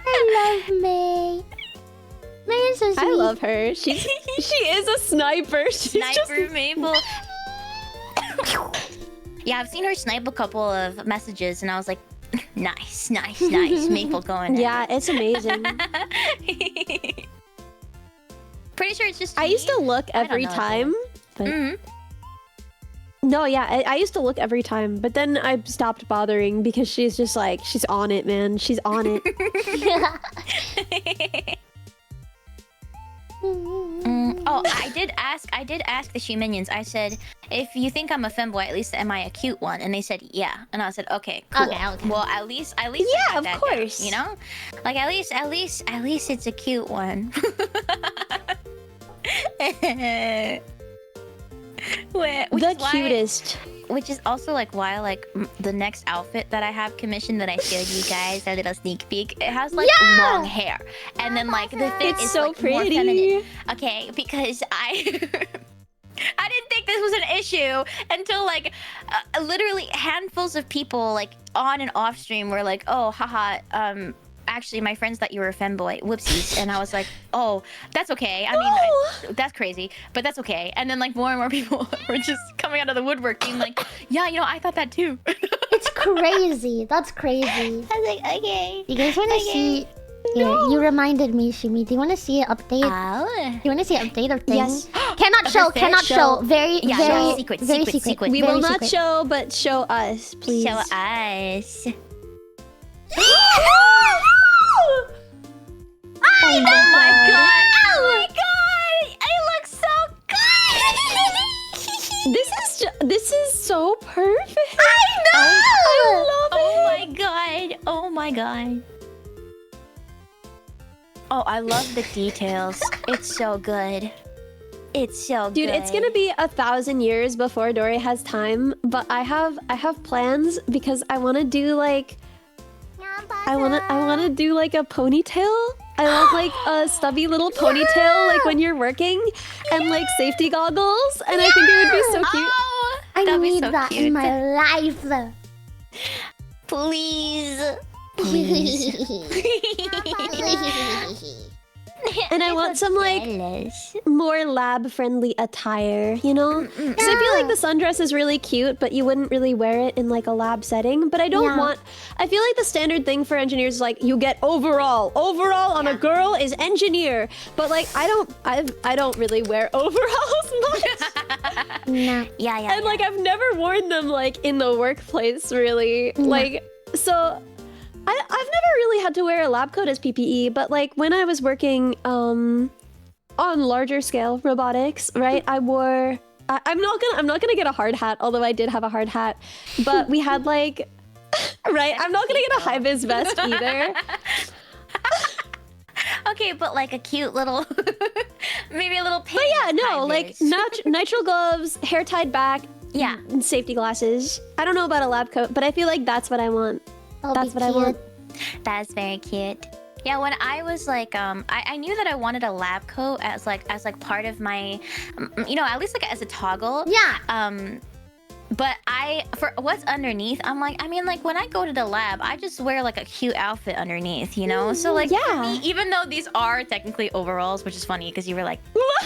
I love May. May is so sweet. I love her. She is a sniper. She's Sniper just Maple. Yeah, I've seen her snipe a couple of messages, and I was like, nice. Maple going in. yeah, it's amazing. Pretty sure it's just I me. used to look I don't every know. time. But... Mhm. No, yeah, I used to look every time, but then I stopped bothering because she's just like, she's on it, man. She's on it. Oh, I did ask the She Minions. I said, if you think I'm a femboy, at least am I a cute one? And they said, yeah. And I said, okay, cool. Okay. Well, at least I Yeah, got of that course. down, you know? Like at least it's a cute one. The cutest. Which is also like why like the next outfit that I have commissioned that I showed you guys a little sneak peek. It has like long hair, and then like the fit It's is so like more pretty. feminine. Okay, because I I didn't think this was an issue until like literally handfuls of people like on and off stream were like, oh haha, actually my friends thought you were a femboy, whoopsies. And I was like, oh, that's okay. I mean that's crazy, but that's okay. And then like more and more people were just coming out of the woodwork being like, yeah, you know, I thought that too. It's crazy. That's crazy. I was like, okay. You guys want to see? Yeah, you reminded me, Shimi. Do you want to see an update? Oh. Do you want to see an update of things? Yes. Cannot show. Cannot show. Very, Yeah, very, yeah, secret, very secret, secret. We very will not secret. show, but show us, please. Show us. Oh Oh my god! Oh my god! I look so good! This is so perfect. I know. I love Oh it. my god! Oh my god! Oh, I love the details. It's so good. It's so Dude, good. it's gonna be 1,000 years before Dory has time, but I have plans because I want to do like I want to do like a ponytail. I want like a stubby little ponytail like when you're working and like safety goggles, and I think it would be so cute. Oh, I that'd be need so that cute. in my life. Please. And I want some like more lab-friendly attire, you know? Because I feel like the sundress is really cute, but you wouldn't really wear it in like a lab setting. But I don't want. I feel like the standard thing for engineers is like you get overall. Overall on a girl is engineer, but like I don't really wear overalls much. Nah. Yeah. And like I've never worn them like in the workplace really. Like so. I've never really had to wear a lab coat as PPE, but like when I was working on larger scale robotics, right? I wore. I'm not gonna get a hard hat, although I did have a hard hat. But we had like, right? I'm not gonna get a high vis vest either. Okay, but like a cute little, maybe a little pink. But yeah, no, like nitrile gloves, hair tied back, Yeah. and safety glasses. I don't know about a lab coat, but I feel like that's what I want. That's what I want. That's very cute. Yeah, when I was like, I knew that I wanted a lab coat as like part of my, you know, at least like as a toggle. Yeah. But for what's underneath, I'm like, I mean, like when I go to the lab, I just wear like a cute outfit underneath, you know? So like, for me, even though these are technically overalls, which is funny because you were like,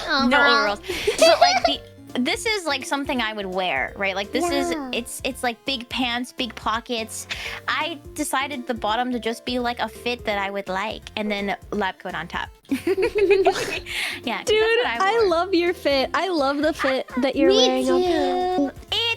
no overalls, but like this is like something I would wear, right? Like this is it's like big pants, big pockets. I decided the bottom to just be like a fit that I would like, and then lab coat on top. Yeah, dude, I love your fit. I love the fit that you're wearing. Too.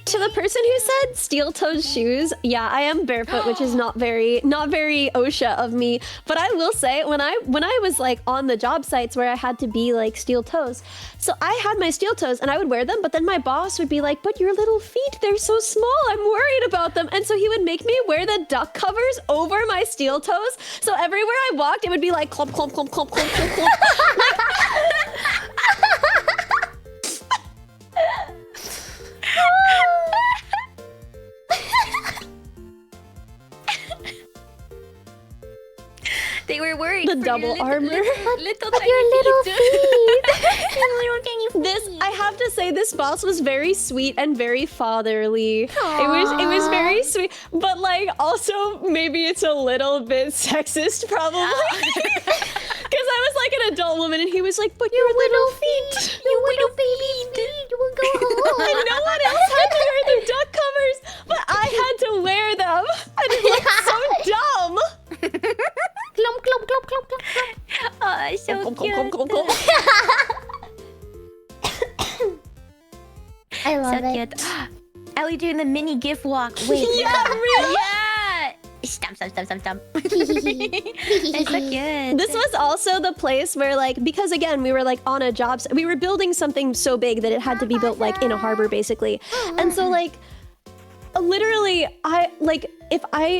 To the person who said steel-toed shoes, yeah, I am barefoot, which is not very OSHA of me. But I will say, when I was like on the job sites where I had to be like steel toes, so I had my steel toes and I would wear them, but then my boss would be like, "But your little feet, they're so small. I'm worried about them." And so he would make me wear the duck covers over my steel toes. So everywhere I walked, it would be like clump, clump, clump, clump, clump, clump, clump. They were worried. The for double your armor. little But your little feet. little tiny feet. This, I have to say, this boss was very sweet and very fatherly. It was very sweet, but like also maybe it's a little bit sexist, probably. Because I was like an adult woman, and he was like, "But your little feet, You little baby feet. You will go home. and no one else had to wear the duck covers, but I had to wear them, and it looked so dumb." Clump, clump, clump, clump, clump, clump. Oh, so cute. I love So it. cute. Ellie doing the mini gift walk. Wait. Yeah, really. Yeah. Stomp, It's so cute. This was also the place where, like, because again, we were like on a job, we were building something so big that it had to be built like in a harbor, basically. And so, like, literally,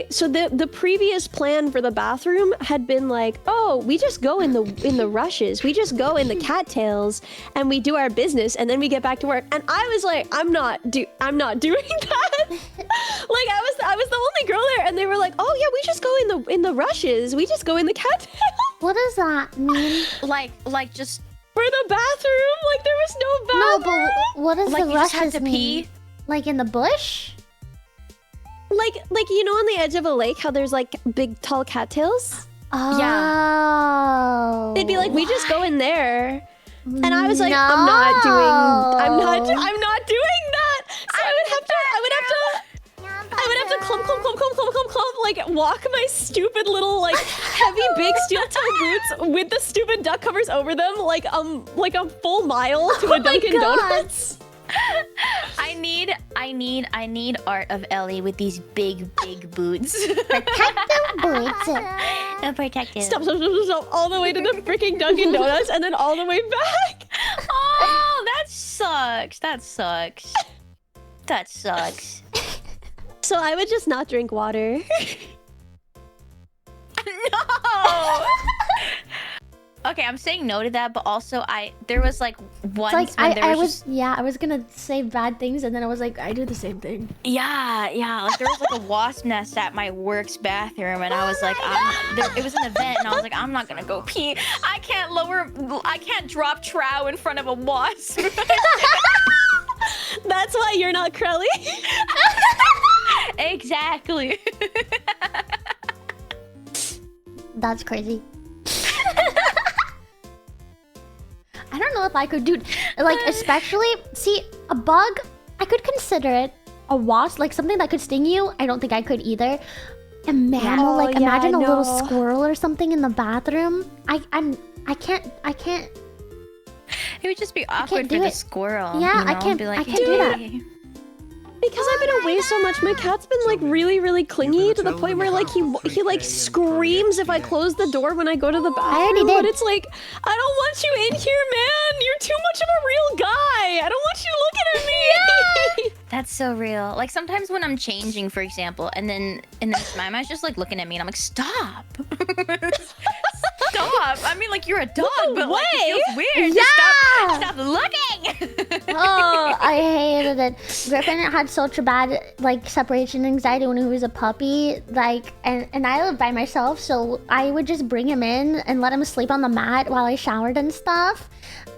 so the previous plan for the bathroom had been like, oh, we just go in the rushes, we just go in the cattails, and we do our business, and then we get back to work. And I was like, I'm not doing that. Like, I was the only girl there, and they were like, oh yeah, we just go in the rushes, we just go in the cattails. What does that mean? Like just For the bathroom, like there was no bathroom. No, but what does like the you just had rushes to mean? pee. Like in the bush? Like you know, on the edge of a lake, how there's like big tall cattails. Oh. They'd be like, we just go in there, and I was like, No. I'm not doing that. So I would have to clump, like walk my stupid little like heavy big steel toe boots with the stupid duck covers over them, like a full mile to a Dunkin' Donuts. I need art of Ellie with these big boots. Protective boots. No protective. Stop, all the way to the freaking Dunkin' Donuts and then all the way back. Oh, that sucks. So I would just not drink water. No. Okay, I'm saying no to that, but also there was like once It's like when there I was was gonna say bad things and then I was like, I do the same thing. yeah, like there was like a wasp nest at my work's bathroom, and I was like, it was an event, and I was like, I'm not gonna go pee. I can't drop trow in front of a wasp. That's why you're not Crelly. Exactly. That's crazy. I don't know if I could do, like, especially, see, a bug, I could consider it. A wasp, like something that could sting you, I don't think I could either. A mammal, Oh, like yeah, imagine a little no. squirrel or something in the bathroom. I can't. It would just be awkward do for the it. squirrel. Yeah, you know? I can't- Be like, I can't do that. "Hey." Because I've been away so much, my cat's been like really clingy to the point where like he like screams if I close the door when I go to the bathroom. already did. But it's like, I don't want you in here, man. You're too much of a real guy. I don't want you looking at me. That's so real. Like sometimes when I'm changing, for example, and then Smima's just like looking at me, and I'm like, stop. Stop. I mean, like you're a dog, but like it feels weird. Yeah. Just stop looking. Oh, I hated it. Griffin had such a bad like separation anxiety when he was a puppy. Like, and I lived by myself, so I would just bring him in and let him sleep on the mat while I showered and stuff.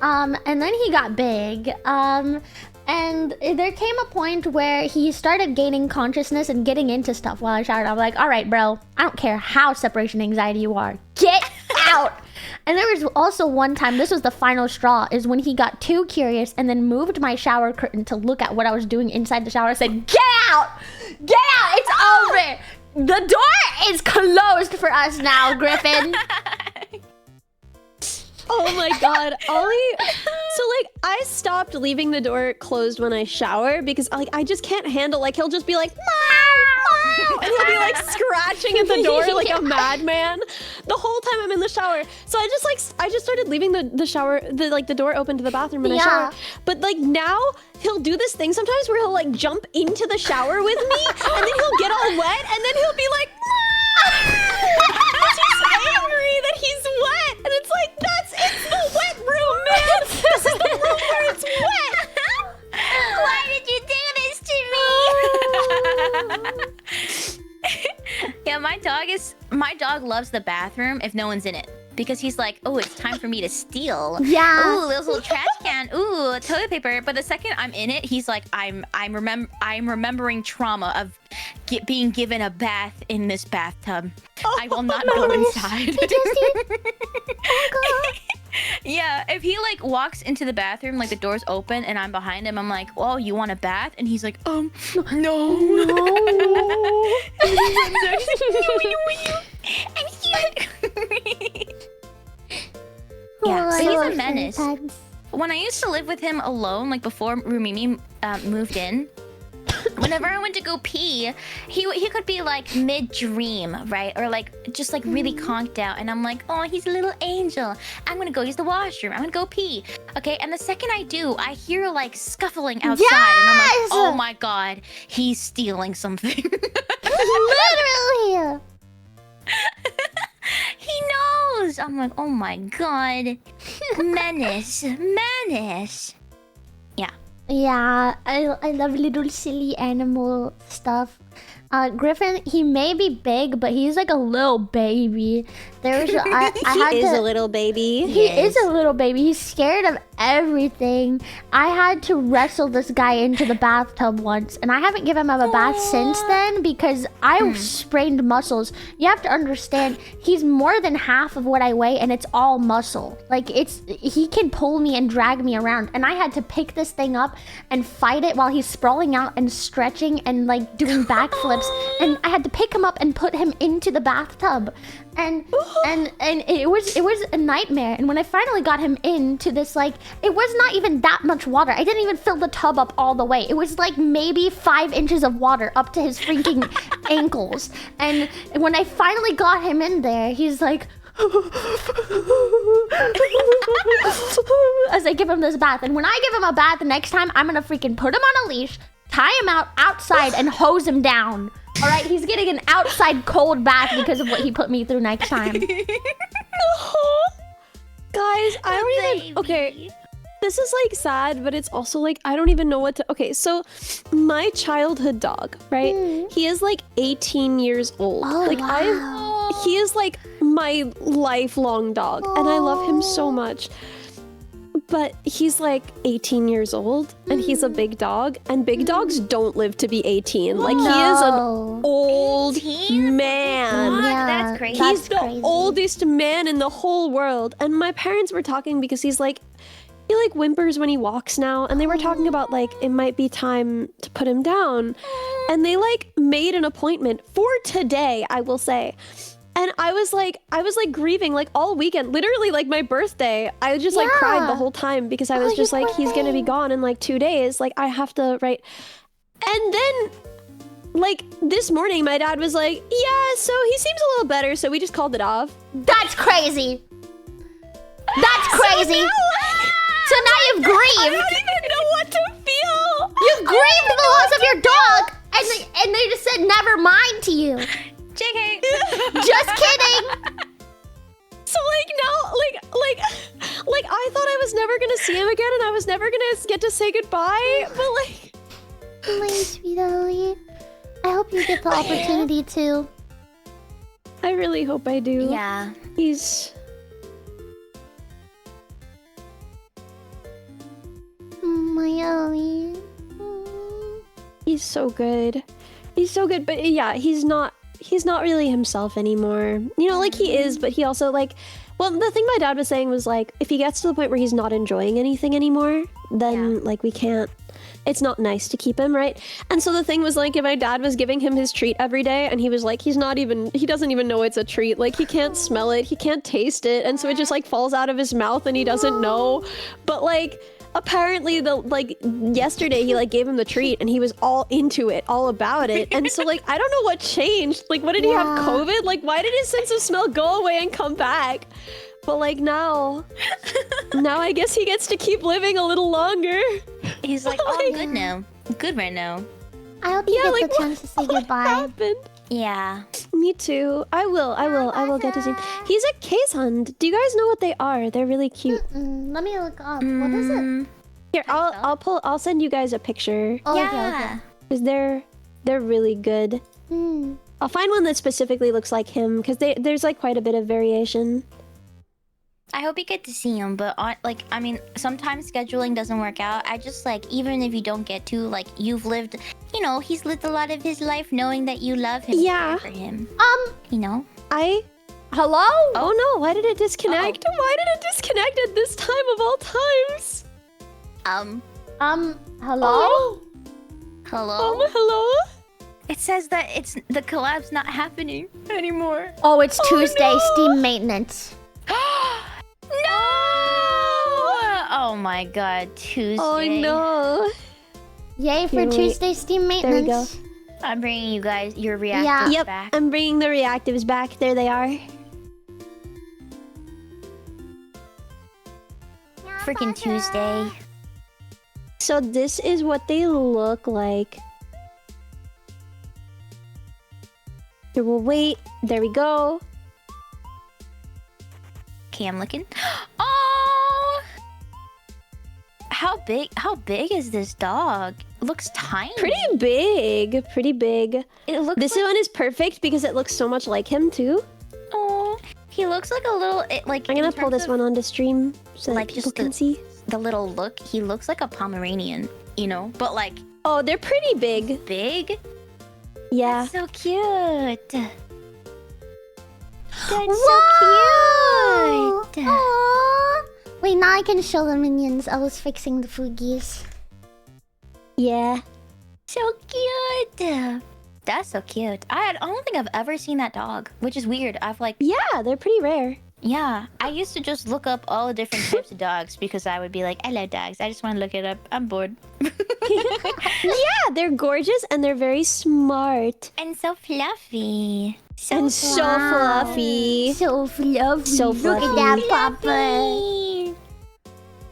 And then he got big. And there came a point where he started gaining consciousness and getting into stuff while I showered. I'm like, all right, bro, I don't care how separation anxiety you are. Get out! And there was also one time, this was the final straw, is when he got too curious and then moved my shower curtain to look at what I was doing inside the shower. I said, get out! Get out! It's over! The door is closed for us now, Griffin. Oh my god, Ollie. So like I stopped leaving the door closed when I shower because like I just can't handle, like he'll just be like meow, and he'll be like scratching at the door like a madman the whole time I'm in the shower. So I just started leaving the door open to the bathroom when I shower. But like now he'll do this thing sometimes where he'll like jump into the shower with me and then he'll get all wet and then he'll be like he's angry that he's wet, and it's like it's the wet room, man. This is the room where it's wet. Why did you do this to me? Yeah, my dog loves the bathroom if no one's in it. Because he's like, oh, it's time for me to steal. Yeah. Ooh, this little trash can. Ooh, toilet paper. But the second I'm in it, he's like, I'm remembering trauma of being given a bath in this bathtub. I will not go inside. Yeah, if he like walks into the bathroom, like the door's open and I'm behind him, I'm like, oh, you want a bath? And he's like, no. I'm scared. Yeah, so he's a menace. When I used to live with him alone, like before Rumimi moved in, whenever I went to go pee, he could be like mid-dream, right? Or like just like really conked out. And I'm like, oh, he's a little angel. I'm gonna go use the washroom. I'm gonna go pee. Okay, and the second I do, I hear like scuffling outside. And I'm like, oh my god, he's stealing something. Literally. He knows. I'm like, oh my god. Menace. Menace. Yeah. Yeah, I love little silly animal stuff. Griffin, he may be big, but he's like a little baby. There's I had He is to, a little baby. He is a little baby. He's scared of everything. I had to wrestle this guy into the bathtub once, and I haven't given him a bath since then because I sprained muscles. You have to understand, he's more than half of what I weigh, and it's all muscle. Like, he can pull me and drag me around, and I had to pick this thing up and fight it while he's sprawling out and stretching and like doing backflips, and I had to pick him up and put him into the bathtub. And it was a nightmare. And when I finally got him into this, like, it was not even that much water. I didn't even fill the tub up all the way. It was like maybe 5 inches of water up to his freaking ankles. And when I finally got him in there, he's like as I give him this bath. And when I give him a bath the next time, I'm gonna freaking put him on a leash, tie him out outside, and hose him down. All right, he's getting an outside cold bath because of what he put me through next time. Guys, I don't even... Okay, this is like sad, but it's also like I don't even know what to... Okay, so my childhood dog, right? He is like 18 years old. Oh, like wow. he is like my lifelong dog, and I love him so much. But he's like 18 years old, and he's a big dog, and big dogs don't live to be 18. Like, he is an old 18? man. God, Yeah, that's crazy. He's the crazy. oldest man in the whole world. And my parents were talking because he like whimpers when he walks now, and they were talking about like it might be time to put him down. And they like made an appointment for today, I will say. And I was like grieving like all weekend, literally like my birthday. I just like cried the whole time because I was just like, he's gonna be gone in like 2 days. Like, I have to, right? And then like this morning, my dad was like, yeah, so he seems a little better, so we just called it off. That's crazy. That's crazy. So now you've grieved. I don't even know what to feel. You've grieved the loss of your dog, and they just said never mind to you. JK. Just kidding. So like now, like I thought I was never gonna see him again, and I was never gonna get to say goodbye. But like, My sweet Ellie, I hope you get the opportunity to. I really hope I do. Yeah. He's My Ellie. he's so good. He's so good, but yeah, he's not really himself anymore. You know, like he is, but he also like, well, the thing my dad was saying was like, if he gets to the point where he's not enjoying anything anymore, then like we can't, it's not nice to keep him, right? And so the thing was like, if my dad was giving him his treat every day and he was like, he doesn't even know it's a treat. Like, he can't smell it, he can't taste it. And so it just like falls out of his mouth and he doesn't know. But like, apparently yesterday he like gave him the treat and he was all into it, all about it. And so like, I don't know what changed. Like, what did he have, COVID? Like, why did his sense of smell go away and come back? But like now I guess he gets to keep living a little longer. He's like, oh, I'm good now. I'm good right now. I hope you get the chance to say What goodbye. happened? Yeah. Me too. I will get to see him. He's a case hunt. Do you guys know what they are? They're really cute. Let me look up. What is it? Here, I'll send you guys a picture. Oh, Yeah. Because they're really good. okay. I'll find one that specifically looks like him, because there's like quite a bit of variation. I hope you get to see him, but like, I mean, sometimes scheduling doesn't work out. I just like, even if you don't get to, like, you've lived, you know, he's lived a lot of his life knowing that you love him. Yeah. For him. You know? Hello? Oh no, why did it disconnect? Why did it disconnect at this time of all times? Hello? Hello? Hello? It says that the collab's not happening anymore. Oh, it's Tuesday, no. Steam maintenance. No! Oh my god, Tuesday. Oh no. Yay for Here, wait. Tuesday Steam There we go. maintenance. I'm bringing you guys your reactors Yep, back. I'm bringing the reactives back. There they are. Freaking Tuesday. So this is what they look like. Here, we'll wait. There we go. Okay, I'm looking. Oh! How big is this dog? It looks tiny. Pretty big. Pretty big. It looks This like, one is perfect because it looks so much like him too. oh, he looks like a little like I'm gonna in pull terms this of, one onto stream so like, that just people can see. the little look. He looks like a Pomeranian, you know, but like Oh, they're pretty big. big. Yeah. So cute. That's Wow! so cute. Aww. Wait, now I can show the minions. I was fixing the foogies. Yeah. So cute. That's so cute. I don't think I've ever seen that dog, which is weird. I've like, Yeah, they're pretty rare. yeah, I used to just look up all the different types of dogs because I would be like, I love dogs. I just want to look it up. I'm bored. Yeah, they're gorgeous and they're very smart. And so fluffy. And so fluffy. So fluffy. So Look at that papa. Fluffy.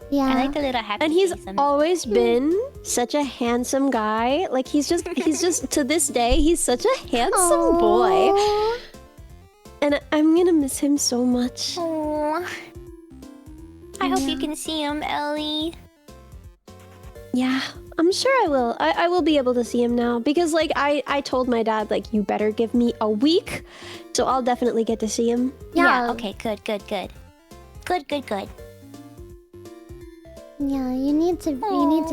Yeah. I like the little happy And he's face on it. always been such a handsome guy. Like he's just to this day, he's such a handsome boy. Aww. And I'm gonna miss him so much. Aw. I hope you can see him, Ellie. Yeah, I'm sure I will. I will be able to see him now because like I told my dad like you better give me a week, so I'll definitely get to see him. Yeah. Okay, good. Good. Yeah, you need to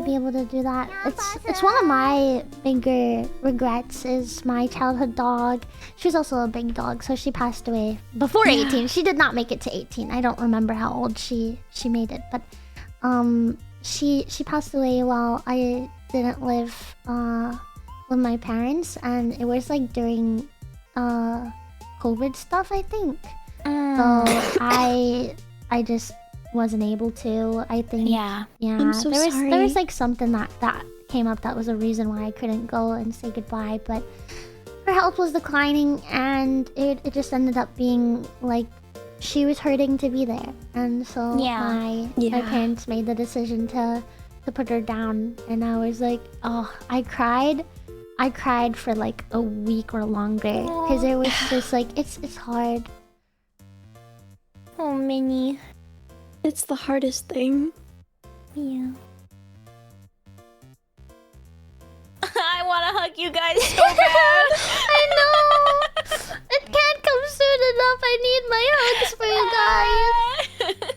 be able to do that. It's one of my bigger regrets is my childhood dog. She was also a big dog, so she passed away before 18. She did not make it to 18. I don't remember how old she made it, but she passed away while I didn't live with my parents, and it was like during COVID stuff, I think. So I just wasn't able to. I think. Yeah. Yeah. I'm so there sorry. was like something that came up that was a reason why I couldn't go and say goodbye, but her health was declining, and it just ended up being like she was hurting to be there, and so my parents made the decision to put her down, and I was like, oh, I cried for like a week or longer because it was just like it's hard. Oh, Minnie. It's the hardest thing. Yeah. I want to hug you guys so bad. I know. It can't come soon enough. I need my hugs for you guys.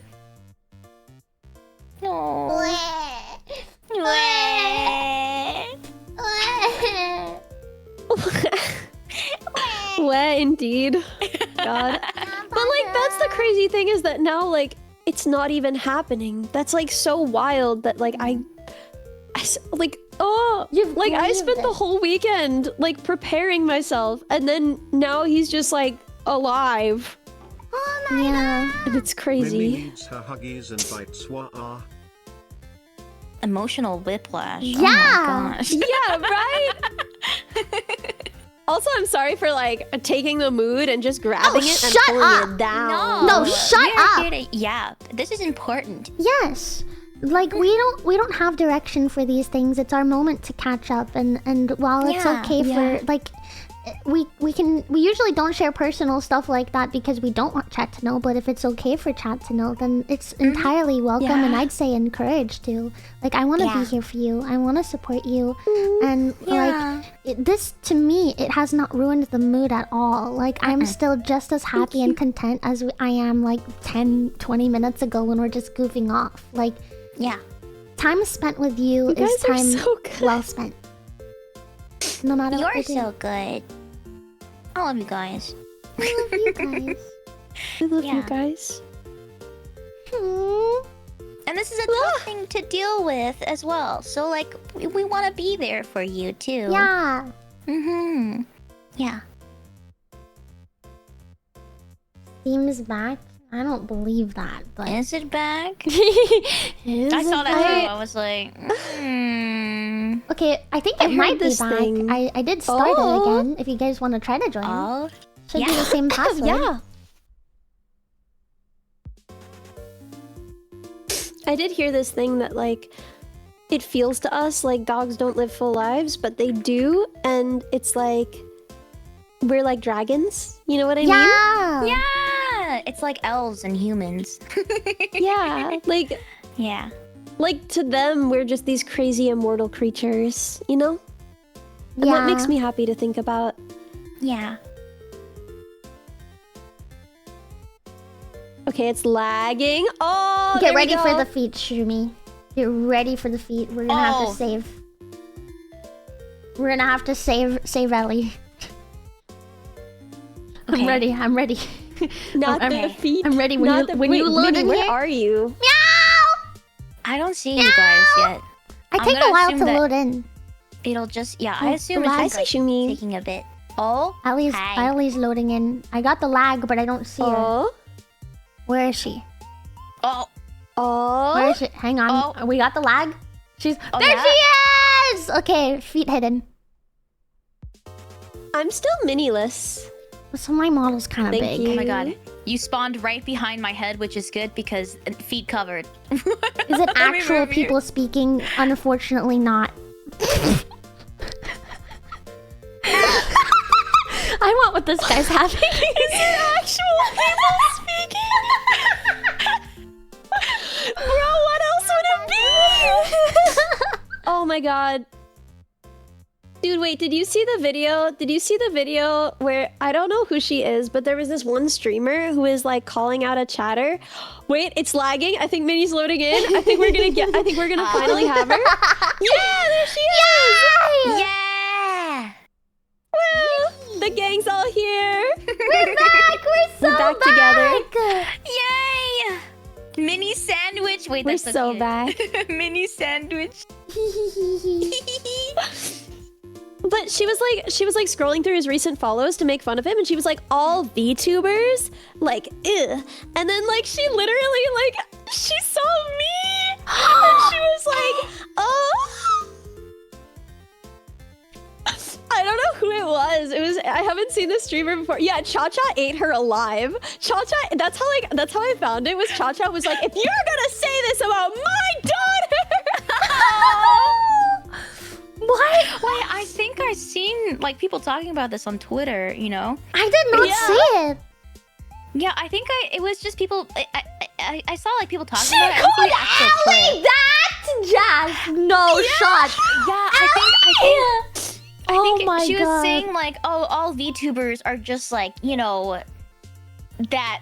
Wah, indeed. God. But like that's the crazy thing is that now like it's not even happening. That's like so wild that like I like I spent the whole weekend like preparing myself, and then now he's just like alive. Oh my god. And it's Mimi crazy. needs her huggies and bites. Wah. Emotional whiplash. Yeah. Oh my gosh. Yeah, right? Also, I'm sorry for like taking the mood and just grabbing it and shut pulling up. it down. No, shut We're up. here to- yeah, this is important. Yes. Like we don't have direction for these things. It's our moment to catch up, and while it's Yeah, okay for like we usually don't share personal stuff like that because we don't want chat to know, but if it's okay for chat to know, then it's entirely welcome, and I'd say encouraged to. Like I want to be here for you. I want to support you. And like this to me, it has not ruined the mood at all. Like I'm still just as happy and content as I am like 10-20 minutes ago when we're just goofing off. Like time spent with you is guys are time so good. well spent. No matter what You're we do. so good. I love you guys. I love you guys. I love Yeah. you guys. And this is a tough thing to deal with as well. So like we want to be there for you too. Yeah. Mm-hmm. Yeah. Steam's back. I don't believe that, but Is it back? Is I saw it that too. back? I was like, Okay, I think it I might heard be this back. thing. I did start it Oh. again. If you guys want to try to join, Oh, should be yeah. the same password. Yeah. I did hear this thing that like it feels to us like dogs don't live full lives, but they do, and it's like we're like dragons. You know what I mean? Yeah. Yeah, it's like elves and humans. Yeah. Yeah. Like to them, we're just these crazy immortal creatures, you know? And that makes me happy to think about. Yeah. Okay, it's lagging. Oh, Get there we ready for go. the feet, Shumi. Get ready for the feet. We're gonna have to save. We're gonna have to save Ellie. Okay. I'm ready. I'm ready. Not I'm, the feet. I'm ready when Not you the, when wait, you load Minnie, in where here. are you? Meow! I don't see you guys yet. I I'm take a gonna while assume to that- load in. It'll just I Oh, assume lag. it's I just see like Shumi. taking a bit. Oh, hi. Ellie's loading in. I got the lag, but I don't see her. Oh. Where is she? Oh, Where Oh. is she? Hang on. Oh. We got the lag. She's Oh, there. yeah? She is. Okay, feet hidden. I'm still miniless. So my model's kind of Thank big. you. oh my god. You spawned right behind my head, which is good because feet covered. Is it actual move you. people speaking? Unfortunately, not. I want what this guy's having. Is it actual people speaking? Bro, what else would it be? Oh my god. Dude, wait, did you see the video? Did you see the video where I don't know who she is, but there was this one streamer who is like calling out a chatter. Wait, it's lagging. I think Minnie's loading in. I think we're gonna finally have her. Yeah, there she is! Yeah! Woo! The gang's all here. We're back. We're back together. Yay! Mini sandwich. Wait, We're that's so cute. back. Mini sandwich. But she was like scrolling through his recent follows to make fun of him, and she was like, all VTubers, like, ew. And then like she literally like she saw me, and she was like, oh. I don't know who it was. I haven't seen this streamer before. Yeah, Cha-Cha ate her alive. Cha-Cha, that's how I found it. Was Cha-Cha was like, if you're gonna say this about my daughter. What? Wait, I think I've seen like people talking about this on Twitter, you know? I did not see it. Yeah, I think it was just people. I saw like people talking She about it. I didn't see called the actual Ellie clip. that? Jazz, no shot. Yeah, I think my she was God. saying like, oh, all VTubers are just like, you know, that.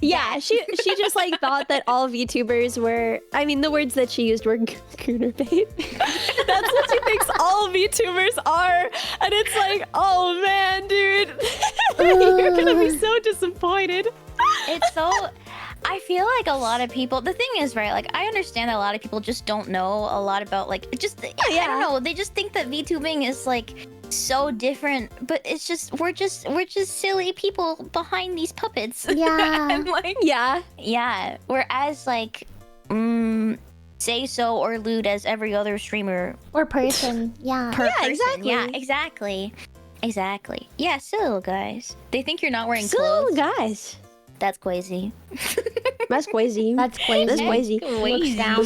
Yeah, she just like thought that all VTubers were. I mean, the words that she used were gooner bait. That's what she thinks all VTubers are, and it's like, oh man, dude, you're gonna be so disappointed. It's so. I feel like a lot of people. The thing is, right? Like, I understand that a lot of people just don't know a lot about like. It just. I don't know. They just think that VTubing is like so different, but it's just we're just silly people behind these puppets. Yeah. And like yeah. Whereas like say so or lewd as every other streamer Or person, yeah. per person. exactly. Yeah, exactly. Yeah, silly little guys. They think you're not wearing So clothes. guys, That's crazy. that's crazy. That's crazy. That's crazy. Looks down.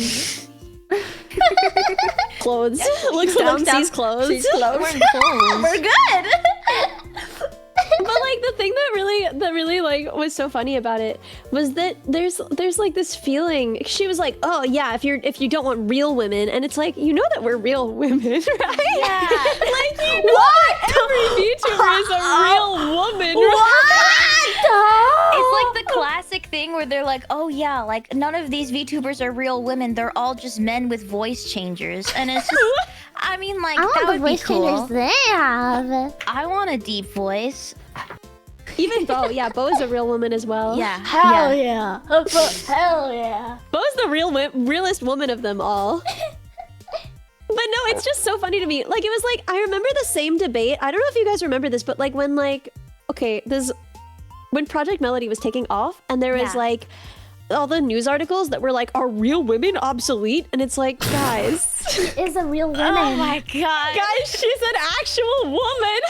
Clothes. Looks down, sees clothes. Wearing clothes. We're good. But like the thing that really like was so funny about it was that there's like this feeling. She was like, oh yeah, if you don't want real women, and it's like, you know that we're real women, right? Yeah. Like you know that every VTuber is a real woman, right? It's like the classic thing where they're like, oh yeah, like none of these VTubers are real women. They're all just men with voice changers. And it's just, I mean, like, I that want the would be voice cool. changers they have. I want a deep voice. Even Bo, yeah, Bo is a real woman as well. Yeah. Hell yeah. Hell yeah. Bo's the realest woman of them all. But no, it's just so funny to me. Like, it was like, I remember the same debate. I don't know if you guys remember this, but like when like, okay, when Project Melody was taking off, and there was Yeah. like, all the news articles that were like, "Are real women obsolete?" And it's like, guys, She is a real woman. Oh my god. guys, she's an actual woman.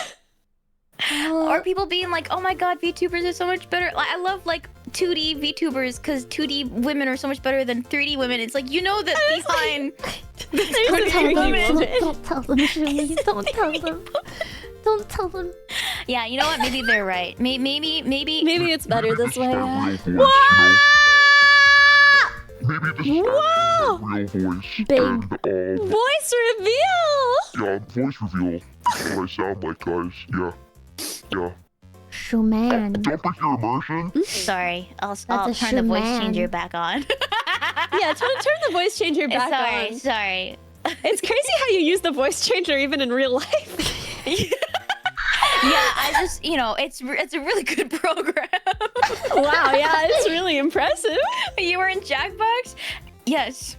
Or people being like, oh my god, VTubers are so much better. Like, I love like 2D VTubers because 2D women are so much better than 3D women. It's like, you know that behind There's this a 3D woman. Don't tell them, Shumi. Don't tell them. Don't tell them. Yeah, you know what? Maybe they're right. Maybe. Maybe it's better this way. Maybe this Whoa! is their real voice. Big. And, Voice reveal. yeah, voice reveal. That's what I sound like, guys. Yeah. Yeah. Shuman. Don't break your immersion. Sorry, I'll a turn the voice shaman. changer back on. Yeah, turn the voice changer back on. Sorry. It's crazy how you use the voice changer even in real life. Yeah, I just, it's a really good program. Wow, yeah, it's really impressive. You were in Jackbox? Yes.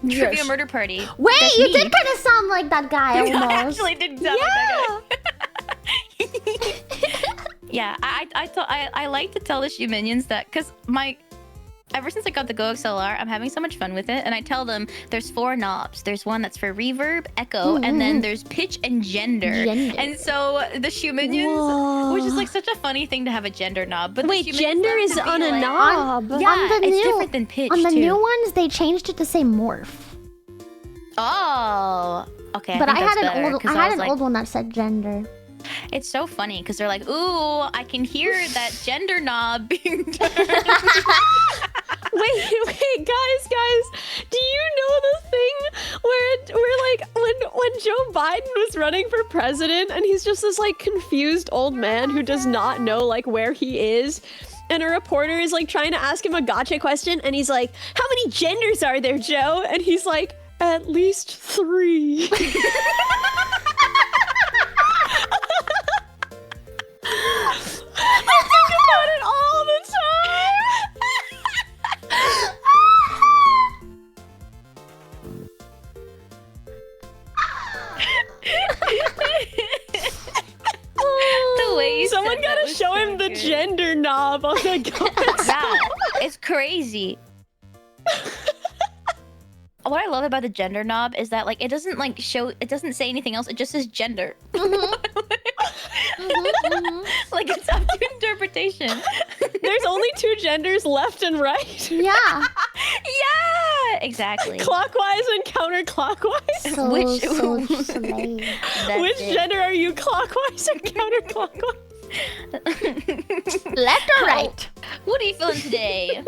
Trivia Murder Party. Wait, That's you me. did kind of sound like that guy I almost. actually didn't sound like that guy. Yeah, I like to tell the Shoe Minions that because ever since I got the Go XLR, I'm having so much fun with it, and I tell them there's 4 knobs. There's one that's for reverb, echo, and then there's pitch and gender. And so the Shoe Minions, which is like such a funny thing to have a gender knob. But Wait, the Shoe Minions gender love is to be on a like- knob. Yeah, On the it's new- different than pitch On the too. new ones, they changed it to say morph. Oh, okay. But I think had that's an better, old, 'cause I had was an like, old one that said gender. It's so funny because they're like, "Ooh, I can hear that gender knob being turned." Wait, guys, do you know the thing where like when Joe Biden was running for president and he's just this like confused old man who does not know like where he is, and a reporter is like trying to ask him a gotcha question and he's like, "How many genders are there, Joe?" And he's like, "At least 3." I think about it all the The way you Someone said that gotta was show so him the good. gender knob on the comments. Yeah, it's crazy. What I love about the gender knob is that like it doesn't like show, it doesn't say anything else. It just says gender. Like it's up to interpretation. There's only 2 genders, left and right. Yeah. Yeah, exactly. Clockwise and counterclockwise. So, Which- so slay. That's Which it. gender are you, clockwise or counterclockwise? Left or right? What are you feeling today?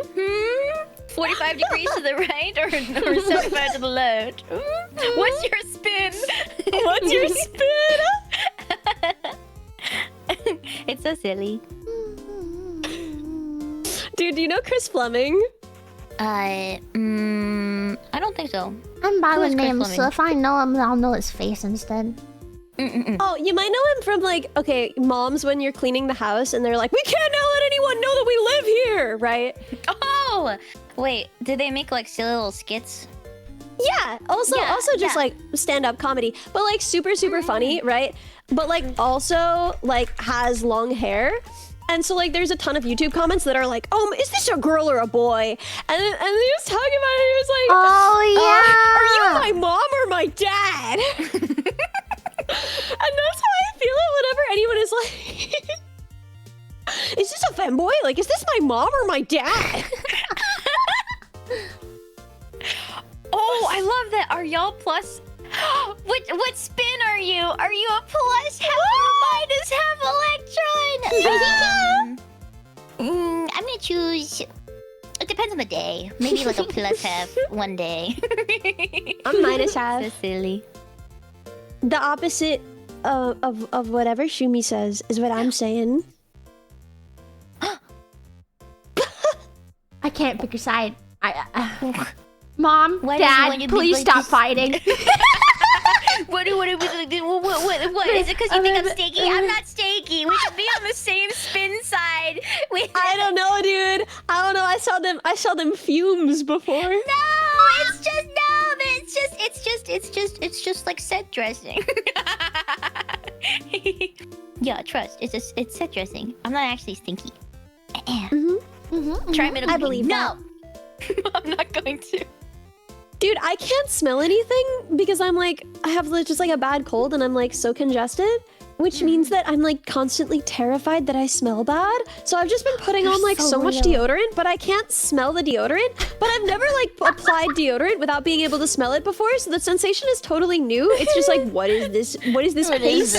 45 degrees to the right or 75 to the left? What's your spin? What's your spin? It's so silly. Dude, do you know Chris Fleming? I don't think so. I'm bad Who is with Chris names, so Fleming? if I know him, I'll know his face instead. Oh, you might know him from like, okay, moms when you're cleaning the house and they're like, "We can't now let anyone know that we live here," right? Oh! Wait, did they make like silly little skits? Yeah. Also just yeah. like stand-up comedy, but like super funny, right? But like also like has long hair. And so like there's a ton of YouTube comments that are like, is this a girl or a boy? And he was talking about it, he was like, Oh, yeah. are you my mom or my dad? And that's how I feel it whenever anyone is like, is this a femboy? Like, is this my mom or my dad? Oh, I love that. Are y'all plus? What spin are you? Are you a plus? Half mine is half electron. I'm gonna choose. It depends on the day. Maybe like a plus half one day. I'm minus half. So silly. The opposite of whatever Shumi says is what I'm saying. I can't pick your side. Mom, Why does Dad, when you please like stop this- fighting. What is it? Because you think I'm stakey? I'm not stakey. We should be on the same spin side. I don't know, dude. I don't know. I saw them fumes before. No, it's just like set dressing. Yeah, trust. It's set dressing. I'm not actually stinky. Try middle. I believe no. I'm not going to. Dude, I can't smell anything because I'm like, I have just like a bad cold and I'm like so congested, which means that I'm like constantly terrified that I smell bad. So I've just been putting on like so much deodorant, but I can't smell the deodorant. But I've never like applied deodorant without being able to smell it before, so the sensation is totally new. It's just like, what is this? What is this paste?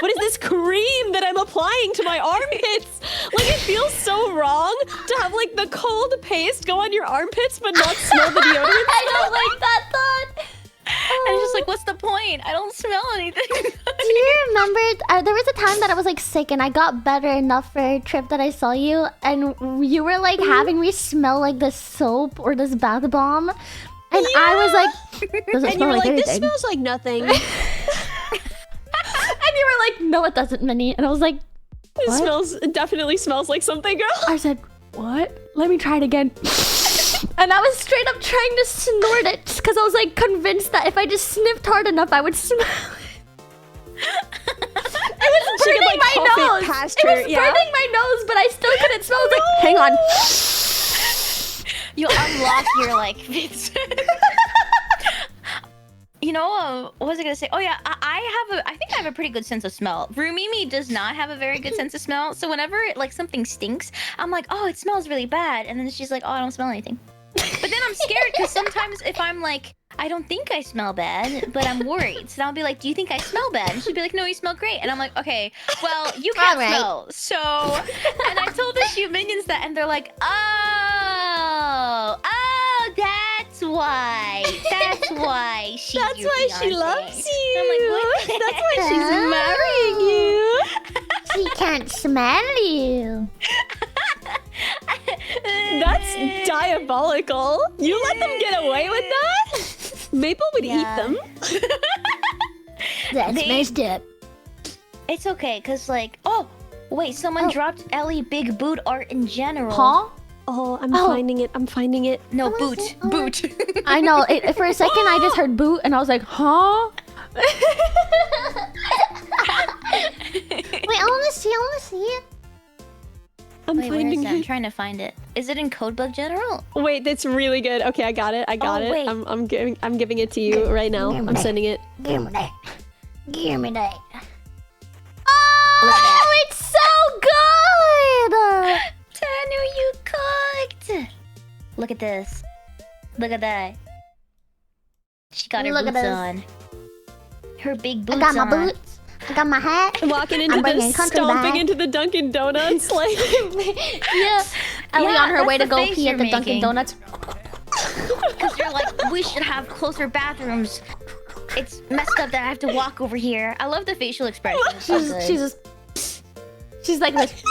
What is this cream that I'm applying to my armpits? Like it feels so wrong to have like the cold paste go on your armpits but not smell the deodorant. I don't like that thought. And it's just like, what's the point? I don't smell anything. Do you remember? There was a time that I was like sick and I got better enough for a trip that I saw you, and you were like having me smell like this soap or this bath bomb, and I was like, does it And you smell were like like, this anything? smells like nothing. And you were like, no, it doesn't, Minnie. And I was like, It definitely smells like something, girl. I said, what? Let me try it again. And I was straight up trying to snort it because I was like convinced that if I just sniffed hard enough, I would smell it. It was burning like, my huff it nose. past It her, was yeah. burning my nose, but I still couldn't smell. I was like, hang on. You unlock your like. You know, what was I gonna say? Oh yeah, I think I have a pretty good sense of smell. Rumimi does not have a very good sense of smell. So whenever like something stinks, I'm like, oh, it smells really bad, and then she's like, oh, I don't smell anything. But then I'm scared because sometimes if I'm like, I don't think I smell bad, but I'm worried. So I'll be like, do you think I smell bad? And she'll be like, no, you smell great. And I'm like, okay, well, you can't smell. So, and I told the shoe minions that, and they're like, oh, that's why. That's why she. That's why she loves you. I'm like, what? That's why she's marrying you. She can't smell you. That's diabolical. You let them get away with that? Maple would eat them. That's messed up. It's okay, cause like, oh, wait, someone dropped Ellie Big Boot art in general. Huh? Oh, I'm finding it. I'm finding it. No, boot. Boot. I know. For a second, I just heard boot, and I was like, huh? Wait, I want to see. it. I'm Wait, where is finding it? I'm it. trying to find it. Is it in Codebook General? Wait, that's really good. Okay, I got it. I got it. wait. I'm giving it to you right now. I'm sending it. Give me that. Give me that. Oh, it's so good! Tanu, you cooked! Look at this. Look at that. She got her Look at boots this. on. Her big I boots got my on. boots. I got my hat. Walking into I'm bringing the country stomping back. into the Dunkin' Donuts like Yeah. Ellie on her way to that's the go face pee at you're the Dunkin' making. Donuts. Because you're like, we should have closer bathrooms. It's messed up that I have to walk over here. I love the facial expression. It's so good. She's like this.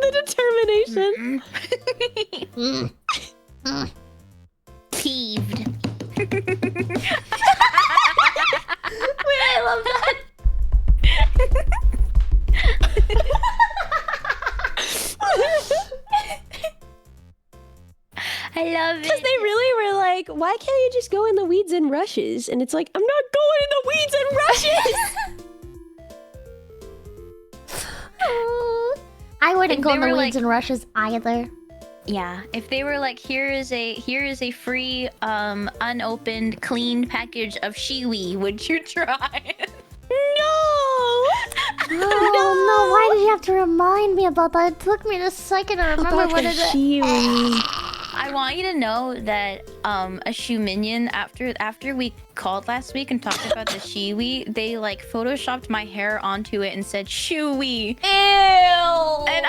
the determination. Peeved. Wait, I love that. I love it. Because they really were like, why can't you just go in the weeds and rushes? And it's like, I'm not going in the weeds and rushes. I wouldn't If go they in the were, weeds like- and rushes either. Yeah, if they were like, here is a free unopened clean package of shiwi, would you try? No! No, why did you have to remind me about that? It took me a second to remember what it is. I want you to know that a shoe minion after we called last week and talked about the shiwi, they like photoshopped my hair onto it and said shoey. Ew! And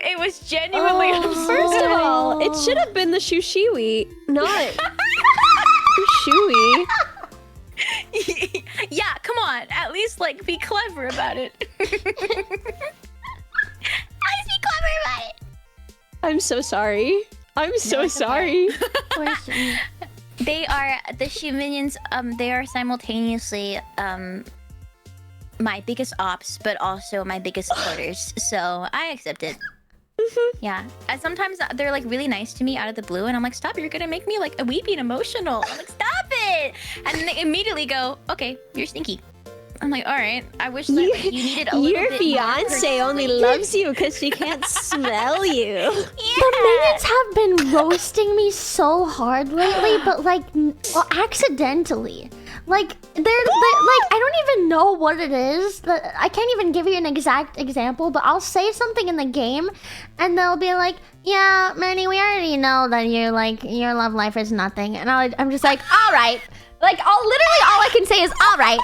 it was genuinely absurd. First of all, it should have been the shushiwi, not shoey. Yeah, come on. At least like be clever about it. At least be clever about it. I'm so sorry. I'm so sorry. They are the shoe minions. They are simultaneously my biggest ops, but also my biggest supporters. So I accept it. Yeah. And sometimes they're like really nice to me out of the blue, and I'm like, stop! You're gonna make me like a weepy and emotional. I'm like, stop it! And then they immediately go, okay, you're sneaky. I'm like, all right. I wish that like, you needed a little Your bit fiance more only loves you because she can't smell you. The minions have been roasting me so hard lately, but like accidentally. Like they're like I don't even know what it is. I can't even give you an exact example, but I'll say something in the game, and they'll be like, "Yeah, Manny, we already know that you're like your love life is nothing," and I'm just like, "All right." Like all I can say is "all right."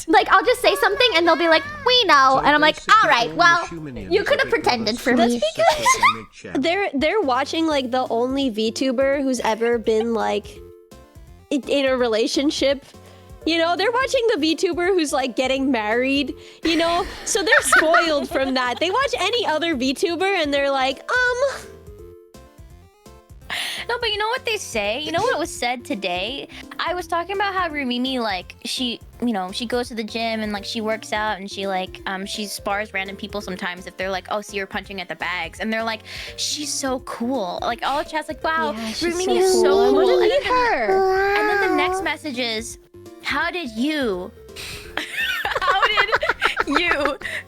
Like I'll just say something, and they'll be like, "We know," and I'm like, "All right, well, you could have pretended for me." They're watching like the only VTuber who's ever been like in a relationship. You know, they're watching the VTuber who's like getting married, you know? So they're spoiled from that. They watch any other VTuber and they're like, No, but you know what they say? You know what was said today? I was talking about how Rumimi, like, she, you know, she goes to the gym and like she works out and she like, she spars random people sometimes if they're like, oh, see her punching at the bags. And they're like, she's so cool. Like all the chat's like, wow, Rumimi is so cool. And then the next message is, how did you,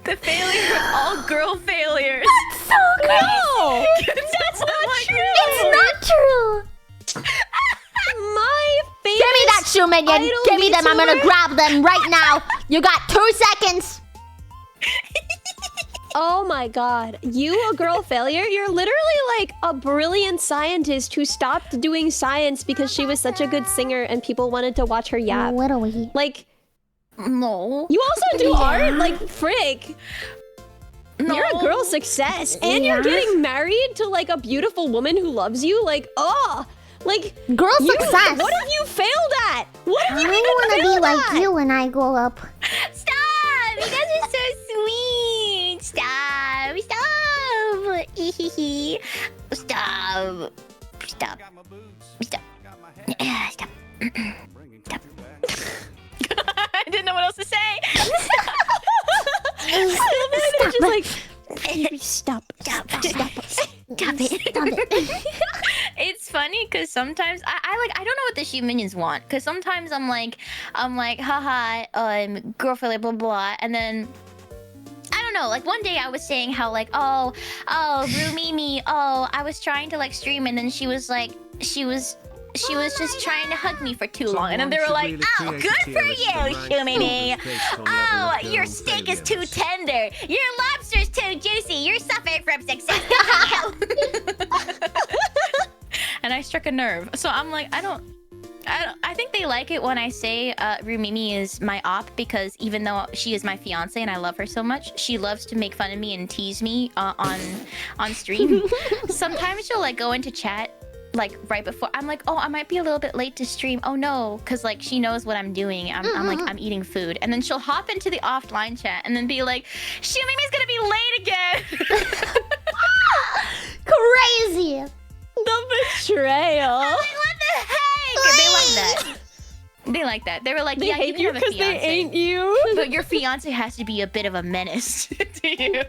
the failure, all girl failures? That's so crazy. no, That's not true. It's not true. my face. Give me that shoe minion. Give me them. I'm gonna grab them right now. You got 2 seconds. Oh my god. You a girl failure? You're literally like a brilliant scientist who stopped doing science because she was such a good singer and people wanted to watch her yap. Literally. Like, No. you also do art? Like, frick. No. You're a girl success. And you're getting married to like a beautiful woman who loves you. Like, oh. Like, Girl success. What have you failed at? What have you I even want to be failed like at? you when I grow up. Stop! You guys are so sweet. Stop! Stop! Stop! Stop! Got my boots. Stop! Got my hat. Stop! I'm bringing country back. I didn't know what else to say. They're just like, stop. Stop it. It's funny because sometimes I don't know what the sheep minions want. Because sometimes I'm like, haha, girl failure, blah blah, and then I don't know. Like one day I was saying how like, oh, Rumimi, I was trying to like stream, and then she was just trying to hug me for too long, and then they were like, "Oh, good for you, Shumini. Oh, your steak is too tender. Your lobster's too juicy. You're suffering from success." And I struck a nerve. So I'm like, I think they like it when I say Rumimi is my op, because even though she is my fiance and I love her so much, she loves to make fun of me and tease me on stream. Sometimes she'll like go into chat like right before I'm like, oh, I might be a little bit late to stream. Oh no, because like she knows what I'm doing. I'm like, I'm eating food, and then she'll hop into the offline chat and then be like, Shumimi's gonna be late again. Crazy. The betrayal. I'm like, what the heck? They like that. They like that. They were like, They yeah, hate you you can have a because they fiance, ain't you. but your fiance has to be a bit of a menace to you.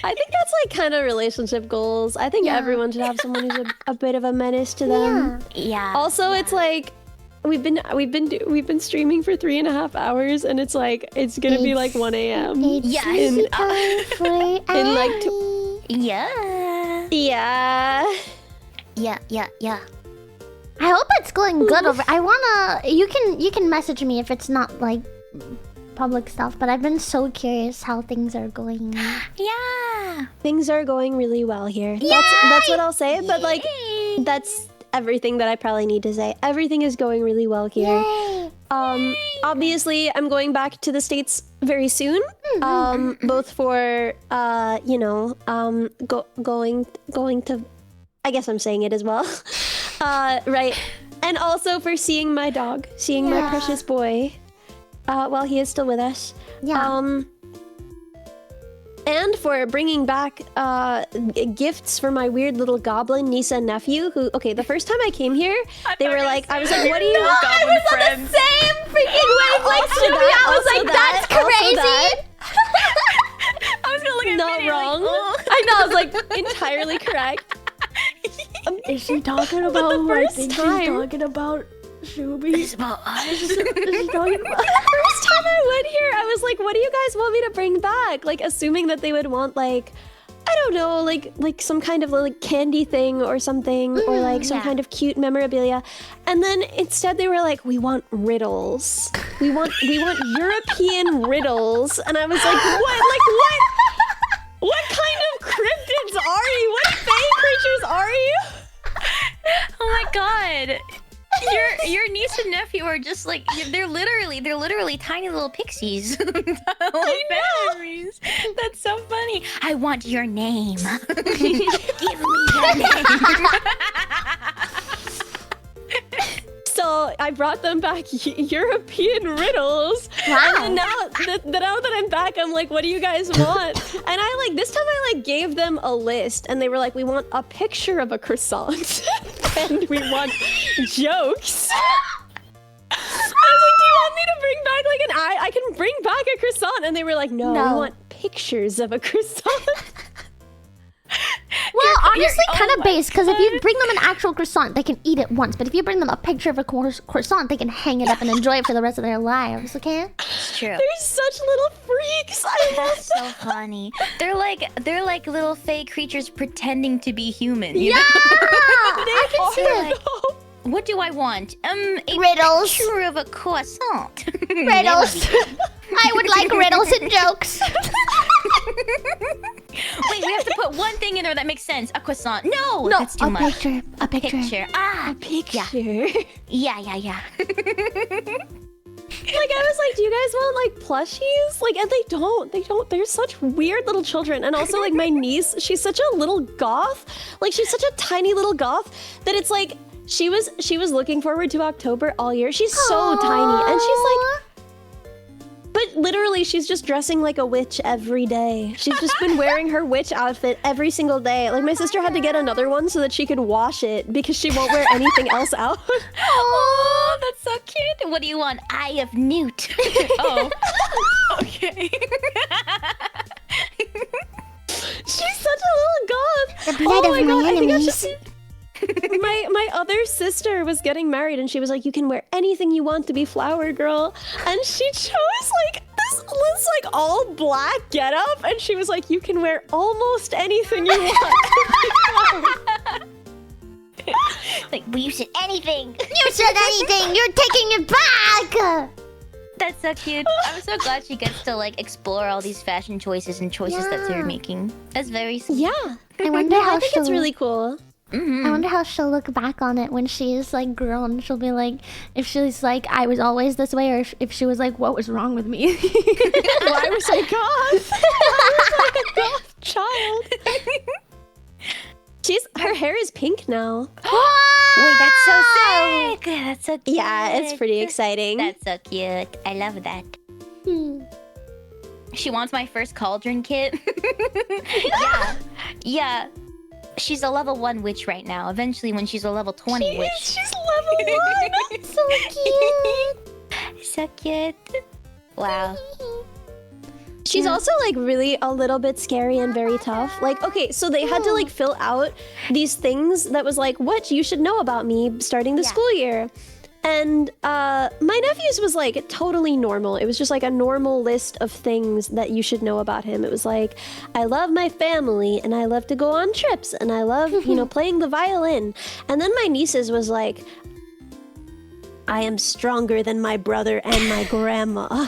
I think that's like kind of relationship goals. I think everyone should have someone who's a bit of a menace to them. Yeah. Also, it's like we've been streaming for 3.5 hours, and it's like it's gonna be like 1 a.m. Yes. Easy time for in like Yeah. Yeah. Yeah. I hope it's going good over. I wanna. You can message me if it's not like public stuff. But I've been so curious how things are going. Yeah. Things are going really well here. That's what I'll say. But like, that's everything that I probably need to say. Everything is going really well here. Yay. Obviously, I'm going back to the States very soon. Both for going to. I guess I'm saying it as well. Right. And also for seeing my dog, my precious boy, while he is still with us. Yeah. And for bringing back gifts for my weird little goblin niece and nephew. Who, okay, the first time I came here, they were like, I was like, what do you? I was on the Same freaking wavelength to me. I was like, that's crazy. I was gonna look at Not Minnie wrong. Like, oh. I know. I was like, entirely correct. Is she talking about the who I first think time- she's talking about? Shuby. It's about us. This is talking about. First time I went here, I was like, what do you guys want me to bring back? Like, assuming that they would want, like, I don't know, like some kind of like candy thing or something, or like some kind of cute memorabilia. And then instead they were like, we want riddles. We want European riddles. And I was like, what? Like, what? What kind of cryptids are you? What fey creatures are you? Oh my god. Your niece and nephew are just like they're literally tiny little pixies. I know. That's so funny. I want your name. Give me your name. So I brought them back European riddles. Wow. And now that I'm back, I'm like, what do you guys want? And I like, this time I like gave them a list and they were like, we want a picture of a croissant. And we want jokes. I was like, do you want me to bring back like I can bring back a croissant. And they were like, no. We want pictures of a croissant. Well, honestly, kind of base, because if you bring them an actual croissant, they can eat it once. But if you bring them a picture of a croissant, they can hang it up and enjoy it for the rest of their lives, okay? It's true. They're such little freaks. I love That's so funny. They're like little fake creatures pretending to be human. You know? I can see it. What do I want? A Riddles. picture of a croissant. Riddles. I would like riddles and jokes. Wait, we have to put one thing in there that makes sense. A croissant. No, No, that's too a much. picture. A picture. Picture. Ah, picture. yeah. Like, I was like, do you guys want, like, plushies? Like, and they don't. They're such weird little children. And also, like, my niece, she's such a little goth. Like, she's such a tiny little goth that it's like, she was looking forward to October all year. She's so tiny. And she's like, but literally, she's just dressing like a witch every day. She's just been wearing her witch outfit every single day. Like, my sister had to get another one so that she could wash it because she won't wear anything else out. Oh, that's so cute. What do you want? Eye of Newt. Oh, okay. She's such a little goth. The blood of my enemies. My other sister was getting married and she was like, you can wear anything you want to be flower girl. And she chose like this like all black getup and she was like, you can wear almost anything you want. Like, you said anything. You said anything. You're taking it back. That's so cute. I'm so glad she gets to like explore all these fashion choices and choices that they're making. That's very sweet. Yeah. I wonder how I think it's really cool. I wonder how she'll look back on it when she is like grown. She'll be like, if she's like, I was always this way, or if she was like, what was wrong with me? Why was I goth? Why was I a goth child? Her hair is pink now. Wait, that's so sick. That's so cute. Yeah, it's pretty exciting. That's so cute. I love that. She wants my first cauldron kit. Yeah. She's a level 1 witch right now. Eventually, when she's a level 20 witch. She's level 1. So cute. So cute. Wow. She's also like really a little bit scary and very tough. Like, okay, so they had to like fill out these things that was like, what you should know about me starting the school year. And my nephew's was like totally normal. It was just like a normal list of things that you should know about him. It was like, I love my family and I love to go on trips and I love, you know, playing the violin. And then my niece's was like, I am stronger than my brother and my grandma.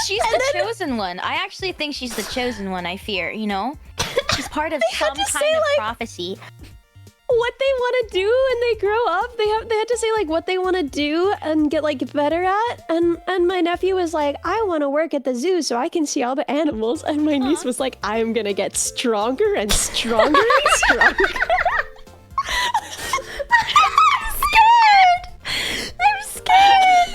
She's the chosen one. I actually think she's the chosen one, I fear, you know? She's part of some kind of prophecy. What they want to do when they grow up, they had to say like what they want to do and get like better at. And my nephew was like, I want to work at the zoo so I can see all the animals. And my niece was like, I am gonna get stronger and stronger and stronger. I'm scared.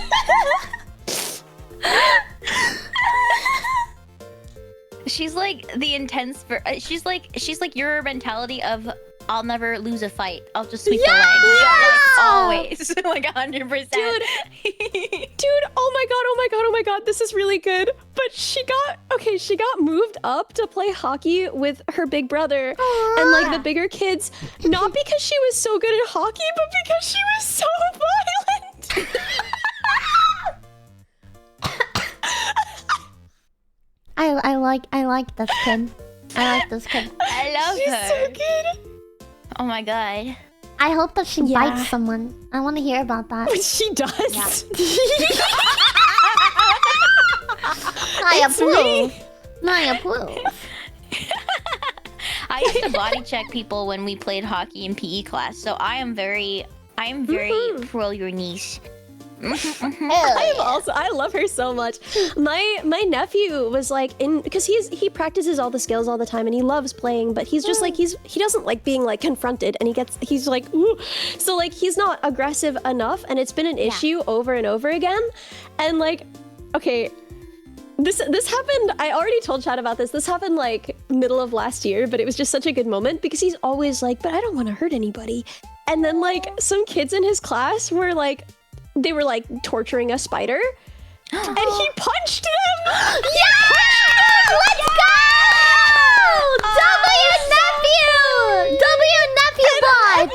She's like the intense she's like your mentality of I'll never lose a fight. I'll just sweep the leg. Like, always. Like 100%. Dude, oh my god, this is really good. But she got moved up to play hockey with her big brother. And like the bigger kids, not because she was so good at hockey, but because she was so violent. I like this kid. I like this kid. I love her. She's so good. Oh my god. I hope that she bites someone. I want to hear about that. She does. I approve. I approve. I used to body check people when we played hockey in PE class, so I am very pro your niece. I love her so much. My nephew was like because he practices all the skills all the time and he loves playing, but he's just like he doesn't like being like confronted, and he's like ooh. So like he's not aggressive enough, and it's been an issue over and over again. And like, okay, this happened, I already told Chad about this. This happened like middle of last year, but it was just such a good moment because he's always like, but I don't want to hurt anybody. And then like some kids in his class were like, they were like torturing a spider, and he punched them. Let's go! W nephew bot.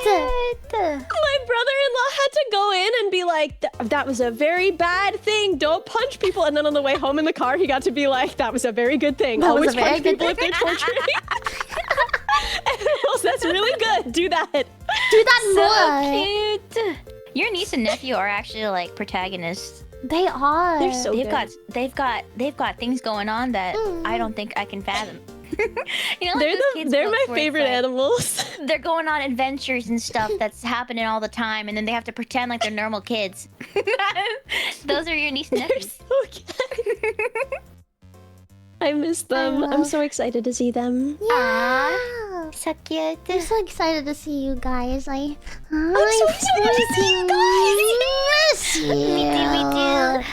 My brother-in-law had to go in and be like, that was a very bad thing. Don't punch people. And then on the way home in the car, he got to be like, that was a very good thing. Always punch people if they're torturing. And that's really good. Do that. Do that more. Cute. Your niece and nephew are actually like protagonists. They are. They're so good. They've got things going on that I don't think I can fathom. You know, like they're my favorite animals. They're going on adventures and stuff that's happening all the time, and then they have to pretend like they're normal kids. Those are your niece and nephew. So cute. I miss them. I'm so excited to see them. Yeah. So cute. I'm so excited to see you guys. I'm so excited to see you guys. Miss you. We do.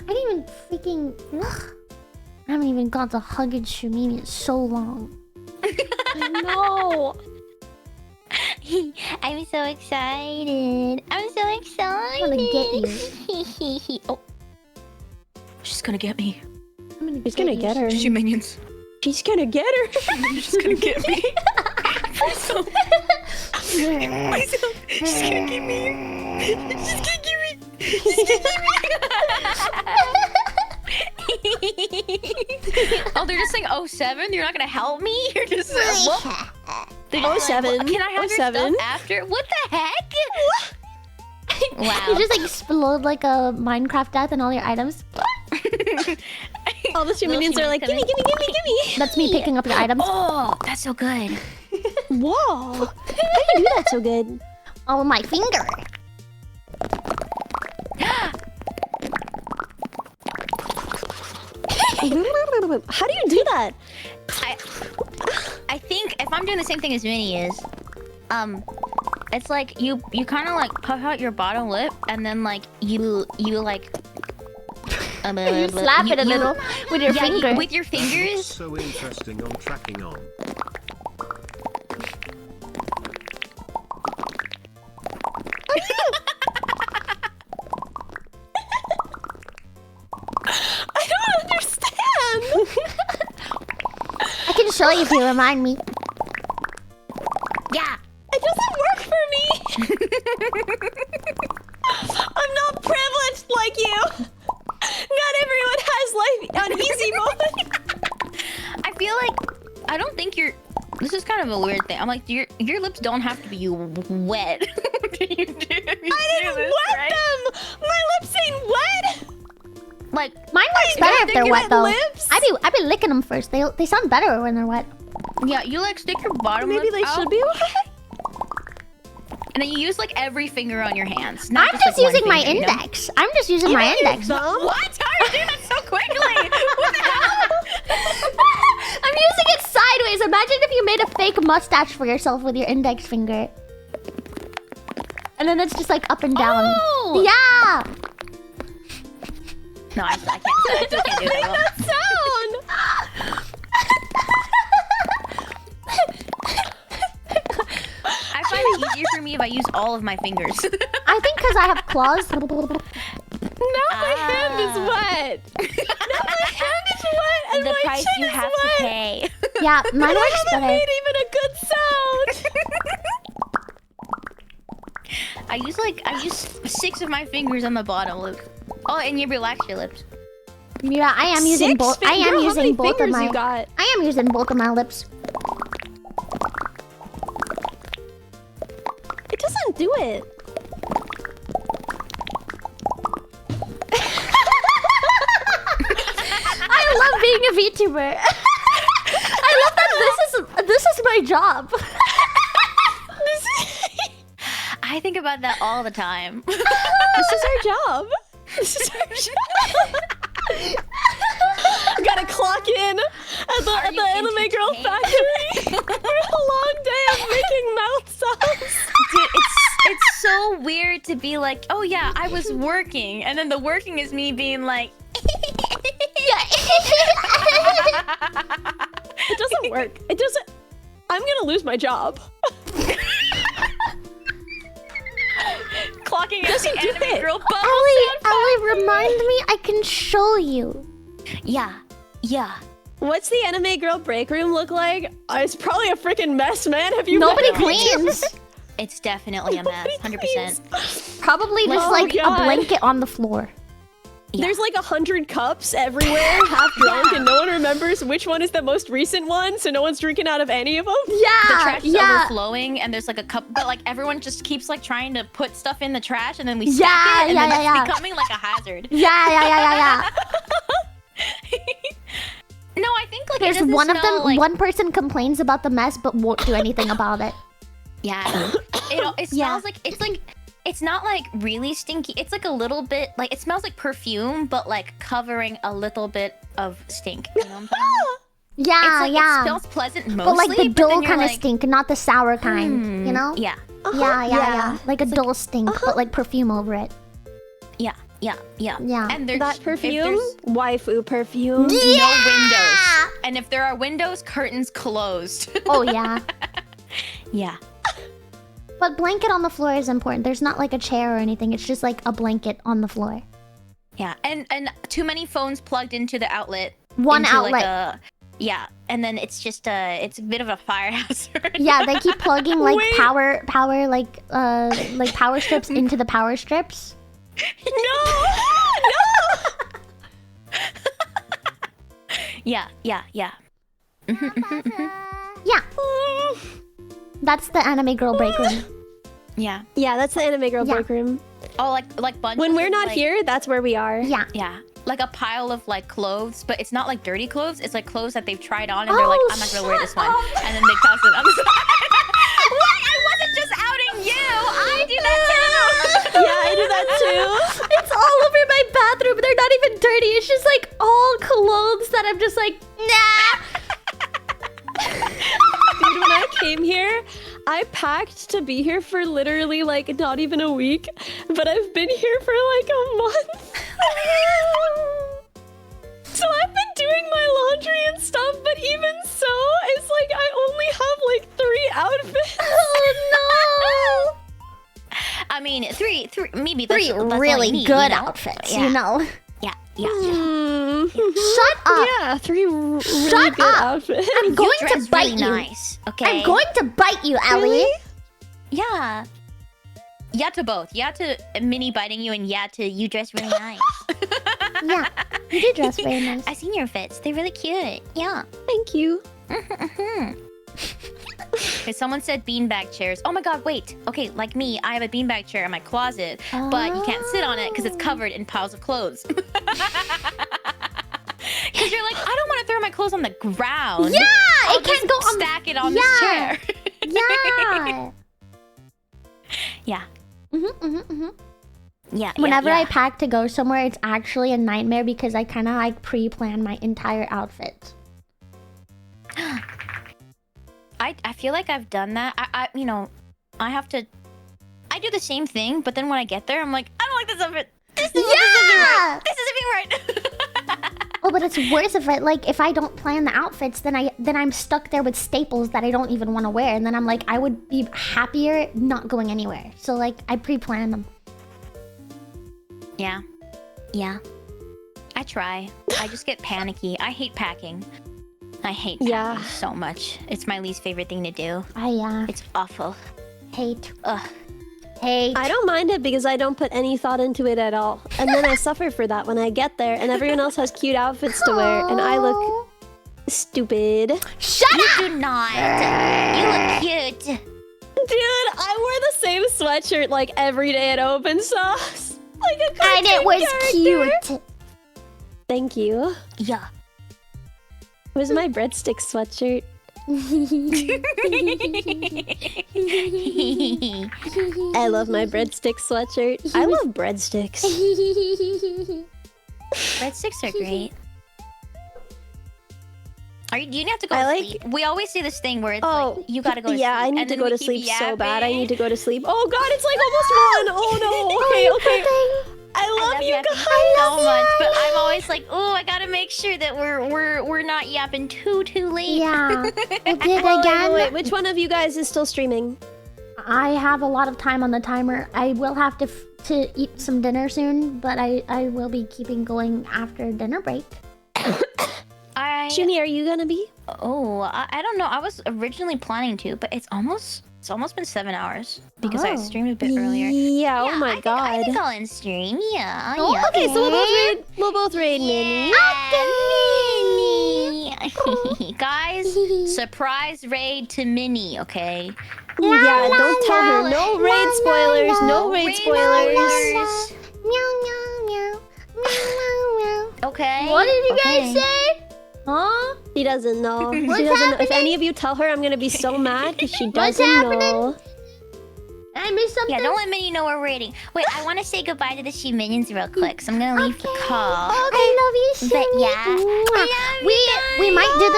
I didn't even freaking. I haven't even got to hug and Shumimi in so long. I know. I'm so excited. I'm so excited. I'm gonna get you. Oh. She's gonna get me. She's gonna get her. She minions. She's gonna get her. She's gonna get me. She's gonna get me. She's gonna get me. Oh, they're just saying 07? You're not gonna help me? You're just whoop. 07. Can I have your stuff after? What the heck? Wow. You just like explode like a Minecraft death and all your items. All the minions are like, gimme. That's me picking up your items. Oh, that's so good. Whoa. How do you do that so good? Oh, my finger. How do you do that? I think if I'm doing the same thing as Minnie is, it's like you kind of like puff out your bottom lip and then like you like you slap it a little with your finger. With your fingers. So interesting on tracking on. I don't understand. I can show you if you remind me. Yeah. It doesn't work for me. I'm not privileged like you. Not everyone has life on easy mode. I feel like I don't think you're. This is kind of a weird thing. I'm like your lips don't have to be wet. I didn't wet them. My lips ain't wet. Like mine works better if they're wet though. Lips? I be licking them first. They sound better when they're wet. yeah, you like stick your bottom. Maybe lip they out, should be wet. and then you use like every finger on your hands. I'm just like, using one my finger, you know? index. I'm just using my index. What? How are you doing that so quickly? What the hell? I'm using it sideways. Imagine if you made a fake mustache for yourself with your index finger. And then it's just like up and down. Oh! Yeah! No, I still can't do that well. Sound! I find it easier for me if I use all of my fingers. I think because I have claws. Now my hand is wet. Now my hand is wet and The my price chin you is have wet. to pay. Yeah, mine And I works haven't better. made even a good sound. I use 6 of my fingers on the bottom, Luke. Oh, and you relax your lips. Yeah, I am using both. I am How many using both of fingers my. you got? I am using both of my lips. It doesn't do it. I love being a VTuber. I love that this is my job. I think about that all the time. This is our job. This is our job. Gotta clock in at the Anime Girl factory for a long day of making mouth sounds. Dude, it's so weird to be like, oh yeah, I was working, and then the working is me being like, It doesn't work. It doesn't. I'm gonna lose my job. clocking at the do anime it. girl bubble Ellie, remind me. I can show you. Yeah. What's the Anime Girl break room look like? It's probably a freaking mess, man. Have you? Nobody been- cleans. It's definitely a mess, 100%. Probably just Oh, like God. a blanket on the floor. Yeah. There's like 100 cups everywhere, half drunk, and no one remembers which one is the most recent one, so no one's drinking out of any of them. The Yeah, trash is yeah. overflowing, and there's like a cup, but like everyone just keeps like trying to put stuff in the trash, and then we Yeah, stack it, and yeah, then yeah, it's yeah. becoming like a hazard. Yeah. No, I think like it There's doesn't one of smell them. like- One person complains about the mess, but won't do anything about it. Yeah, it smells like it's not like really stinky. It's like a little bit like it smells like perfume, but like covering a little bit of stink. You know what I'm saying? Yeah, It's like yeah. it smells pleasant mostly, but like the then dull you're kind of like, stink, not the sour kind. You know? Yeah, Yeah. Like a dull stink, but like perfume over it. yeah. Yeah. And there's That if perfume? there's Waifu perfume. no windows, and if there are windows, curtains closed. Oh yeah. Yeah. But blanket on the floor is important. There's not like a chair or anything. It's just like a blanket on the floor. Yeah, and too many phones plugged into the outlet. One into, like, outlet. yeah, and then it's just it's a bit of a fire hazard. Yeah, they keep plugging like Wait. power power strips into the power strips. No! Yeah. Yeah. That's the anime girl break room. Yeah. Yeah, that's the Anime Girl Yeah. break room. Oh, like bunches When we're of, not like- here, that's where we are. Yeah. Yeah. Like a pile of like clothes, but it's not like dirty clothes. It's like clothes that they've tried on and they're like, I'm not gonna wear this one, and then they toss it on the side. What? I wasn't just outing you. I do that too. Yeah, I do that too. It's all over my bathroom. They're not even dirty. It's just like all clothes that I'm just like, nah. Dude, when I came here, I packed to be here for literally like not even a week, but I've been here for like a month. So I've been doing my laundry and stuff, but even so, it's like I only have like 3 outfits. Oh I mean, three, maybe no. that's, Three that's all really you need, good you know? outfits, Yeah. you know. Yeah. Shut up. Yeah, 3 really Shut good up. outfits. I'm going You to dress bite really you. nice. Okay. I'm going to bite you, Ellie. Really? Yeah. Yeah to both. Yeah to mini biting you, and yeah to you dress really nice. Yeah, you do dress very nice. I seen your fits. They're really cute. Yeah. Thank you. Okay, someone said beanbag chairs. Oh my god, wait. Okay, like me, I have a beanbag chair in my closet, but you can't sit on it because it's covered in piles of clothes. Because you're like, I don't want to throw my clothes on the ground. Yeah, I'll it can't just go on. stack it on Yeah. this chair. Yeah. Yeah. Yeah. Whenever yeah. I pack to go somewhere, it's actually a nightmare because I kind of like pre-plan my entire outfit. I feel like I've done that. I you know, I have to. I do the same thing, but then when I get there, I'm like, I don't like this outfit. This isn't right. Oh, but it's worse if I don't plan the outfits, then I'm stuck there with staples that I don't even want to wear, and then I'm like, I would be happier not going anywhere. So like, I pre-plan them. Yeah. I try. I just get panicky. I hate packing. I hate packing so much. It's my least favorite thing to do. It's awful. Hate. Ugh. Hate. I don't mind it because I don't put any thought into it at all. And then I suffer for that when I get there and everyone else has cute outfits to wear and I look stupid. Shut up! You do not. You look cute. Dude, I wore the same sweatshirt like every day at open sauce. Like a cartoon And it was character. cute. Thank you. Yeah. It was my breadstick sweatshirt. I love my breadstick sweatshirt. I love breadsticks. Breadsticks are great. You have to go I to like- sleep. We always say this thing where it's Oh, like, you gotta go to sleep. yeah, I need and to then go we to keep sleep so bad. I yapping. need to go to sleep. Oh god, it's like almost 1. Oh no. Okay. I love you guys. so much, but I'm always like, oh, I gotta make sure that we're not yapping too late. Yeah. We'll do it again. Wait, which one of you guys is still streaming? I have a lot of time on the timer. I will have to eat some dinner soon, but I will be keeping going after dinner break. Shuni, are you gonna be? Oh, I don't know. I was originally planning to, but it's almost been 7 hours because I streamed a bit earlier. Yeah, oh my god. I think I'll end stream. Yeah. Oh, yeah. okay, so we'll both raid Minnie. Minnie. Guys, surprise raid to Minnie, okay? Yeah, don't tell her. No raid spoilers. No raid spoilers. Meow, meow, meow. Meow, meow, meow. Okay. What did you guys say? Huh? She doesn't know. She What's doesn't know. If happening? any of you tell her, I'm gonna be so mad because she What's doesn't happening? know. I missed something. Yeah, don't let Minnie know we're raiding. Wait, I want to say goodbye to the She Minions real quick, so I'm gonna leave the call. I love you, But Shani. yeah, we might do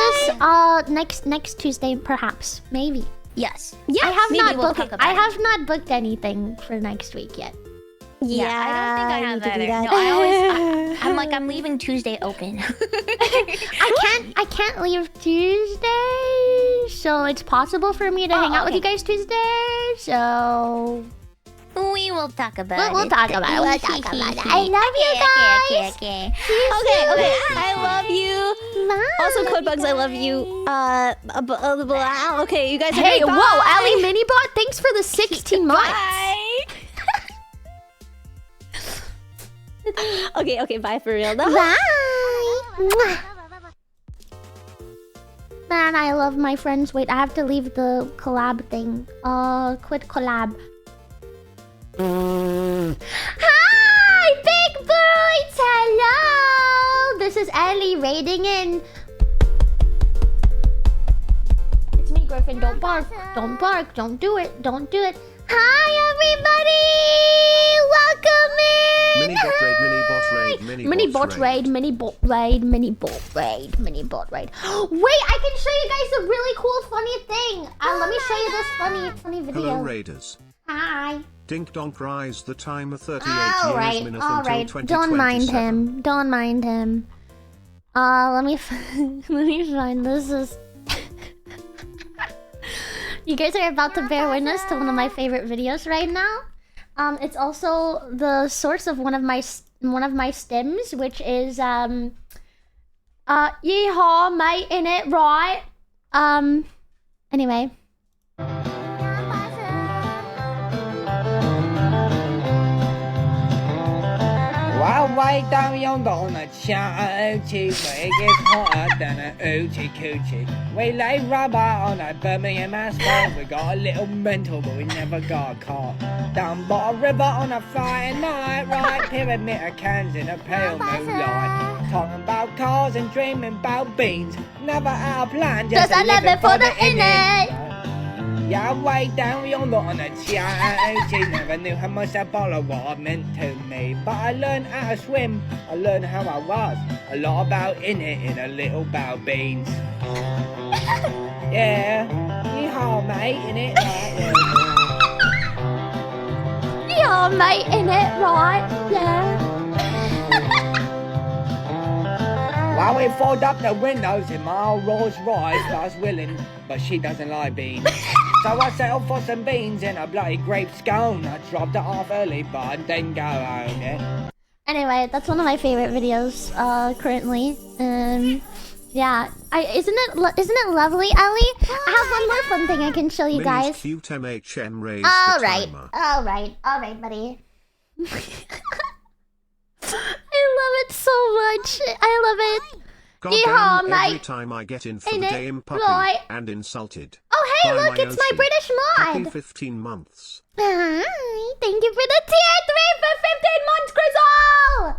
this next Tuesday, perhaps, maybe. Yes. I have maybe not we'll booked. talk about I it. have not booked anything for next week yet. Yeah, I don't think I have need to do either. that. No, I'm leaving Tuesday open. I can't leave Tuesday, so it's possible for me to hang out with you guys Tuesday. So We will talk about we'll it. talk about it. We'll talk about it. I love you guys. Okay. Okay. I love you. Bye. Also, Codebugs, I love you. Okay, you guys are Hey, great. whoa, Bye. Ali Minibot, thanks for the 16 months. Bye. Okay, bye for real. Bye. Mwah. Man, I love my friends. Wait, I have to leave the collab thing. Quit collab. Hi, big birds! Hello! This is Ellie raiding in. It's me, Griffin. Don't bark. Don't bark. Don't do it. Don't do it. Hi, everybody! Welcome in! Mini-bot raid, mini-bot raid, Mini-bot raid, mini-bot raid, mini-bot raid, mini-bot raid. Wait, I can show you guys a really cool, funny thing. Let me show you this funny video. Hello Raiders. Hi. Dink Donk Rise the timer 38 Alright, years Minithon alright. till Don't mind 2027. him. Don't mind him. Let me let me find this. Is you guys are about to bear witness to one of my favorite videos right now. It's also the source of one of my stems, which is yeehaw mate, in it, right? Anyway. Wow, way down yonder on a cha-oochie, where it gets hotter than a oochie coochie. We lay rubber on a Birmingham asphalt. We got a little mental, but we never got caught. Down by a river on a Friday night, right? Pyramid of cans in a pale moonlight. Talking about cars and dreaming about beans. Never had a plan, just a living for the innit. Yeah, way down yonder on a cha-oochie. Never knew how much that bottle of water meant to me. But I learned how to swim, I learned how I was. A lot about in it, in a little about beans. Yeah, yeehaw mate, in it, right? Yeah, mate, in it, right? Yeah. Well, we fogged up the windows in my old Rolls Royce. I was willing, but she doesn't like beans. So I settled for some beans in a bloody grape scone. I dropped it off early, but I didn't go home, yeah. Anyway, that's one of my favorite videos currently. Yeah, isn't it lovely, Ellie? I have one more fun thing I can show you guys. Minnie's cute MHM raised All the right, timer. all right, buddy. I love it so much. I love it. Goddamn, mate. every time I get in for Ain't the it game puppy right? and insulted. Oh, hey, by look, my it's my OC. British Happy mod. 15 months. Hi, thank you for the tier 3 for 15 months, Grizzle!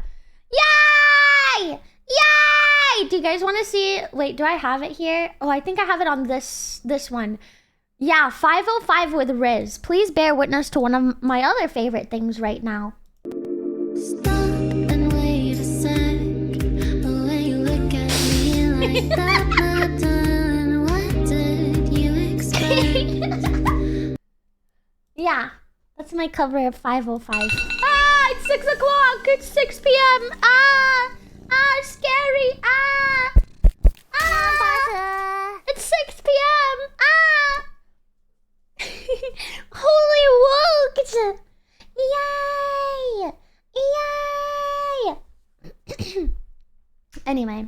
Yay! Yay! Do you guys want to see? Wait, do I have it here? Oh, I think I have it on this one. Yeah, 505 with Riz. Please bear witness to one of my other favorite things right now. Stop and wait a sec. The way you look at me like that, my darling, what did you expect? Yeah, that's my cover of 505. Ah, it's 6 o'clock. It's 6 p.m. Scary. It's 6 p.m. Holy wokes! Yay! Anyway,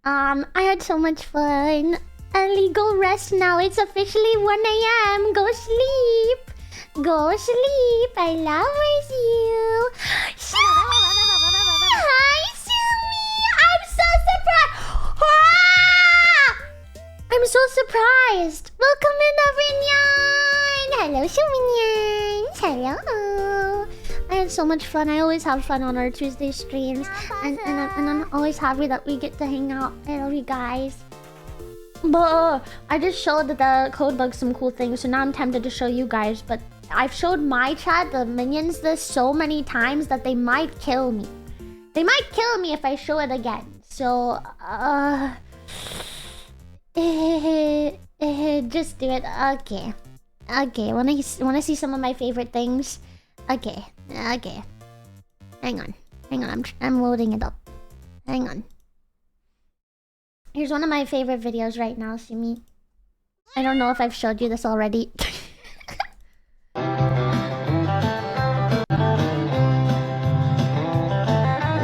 I had so much fun. Ellie, go rest now. It's officially 1 a.m. Go sleep. Go sleep. I love you. Sumi! Hi, Sumi! I'm so surprised. I'm so surprised. Welcome in, everyone. Hello, Suminians. Hello. I had so much fun. I always have fun on our Tuesday streams, and I'm always happy that we get to hang out. I love you guys. But I just showed the code bug some cool things, so now I'm tempted to show you guys. But I've showed my chat, the minions, this so many times that they might kill me. They might kill me if I show it again. So, just do it. Okay. Wanna see some of my favorite things? Okay. Hang on. I'm loading it up. Hang on. Here's one of my favorite videos right now, Sumi. I don't know if I've showed you this already.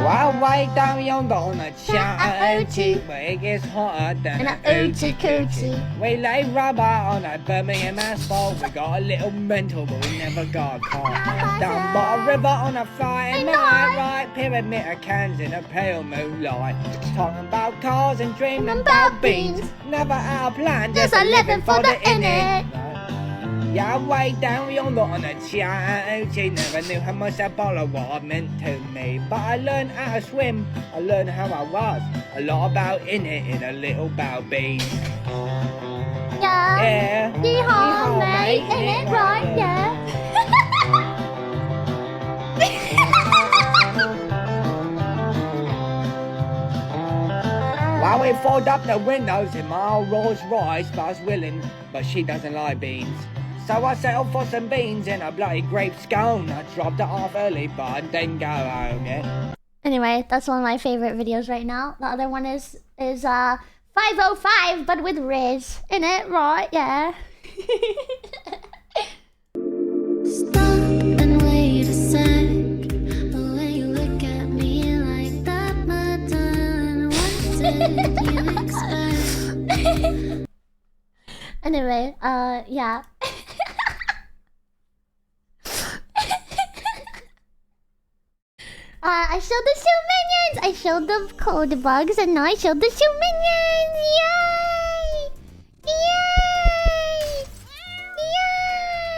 Well, way down yonder on a chatty, where it gets hotter than a oochie coochie. We lay rubber on a Birmingham asphalt. We got a little mental, but we never got caught. Down by a river on a Friday night, right? Pyramid of cans in a pale moonlight. Talking about cars and dreaming about beans. Never out of plan, just a living for the innit. Yeah, way down yonder on a chatty. Never knew how much that bottle of water meant to me. But I learned how to swim, I learned how I was. A lot about in it, in a little about beans. Yeah. Yeehaw, mate. Ain't it right? Yeah. Well, we fogged up the windows in my old Rolls Royce, but I was willing, but she doesn't like beans. So I settled for some beans in a bloody grape scone. I dropped it off early, but I didn't go home, yeah. Anyway, that's one of my favorite videos right now. The other one is 505, but with Riz in it, right? Yeah. Stop and wait a sec. The way you look at me like that, my darling, what did you expect? Anyway, yeah. I showed the shoe minions! I showed the code bugs, and now I showed the shoe minions! Yay!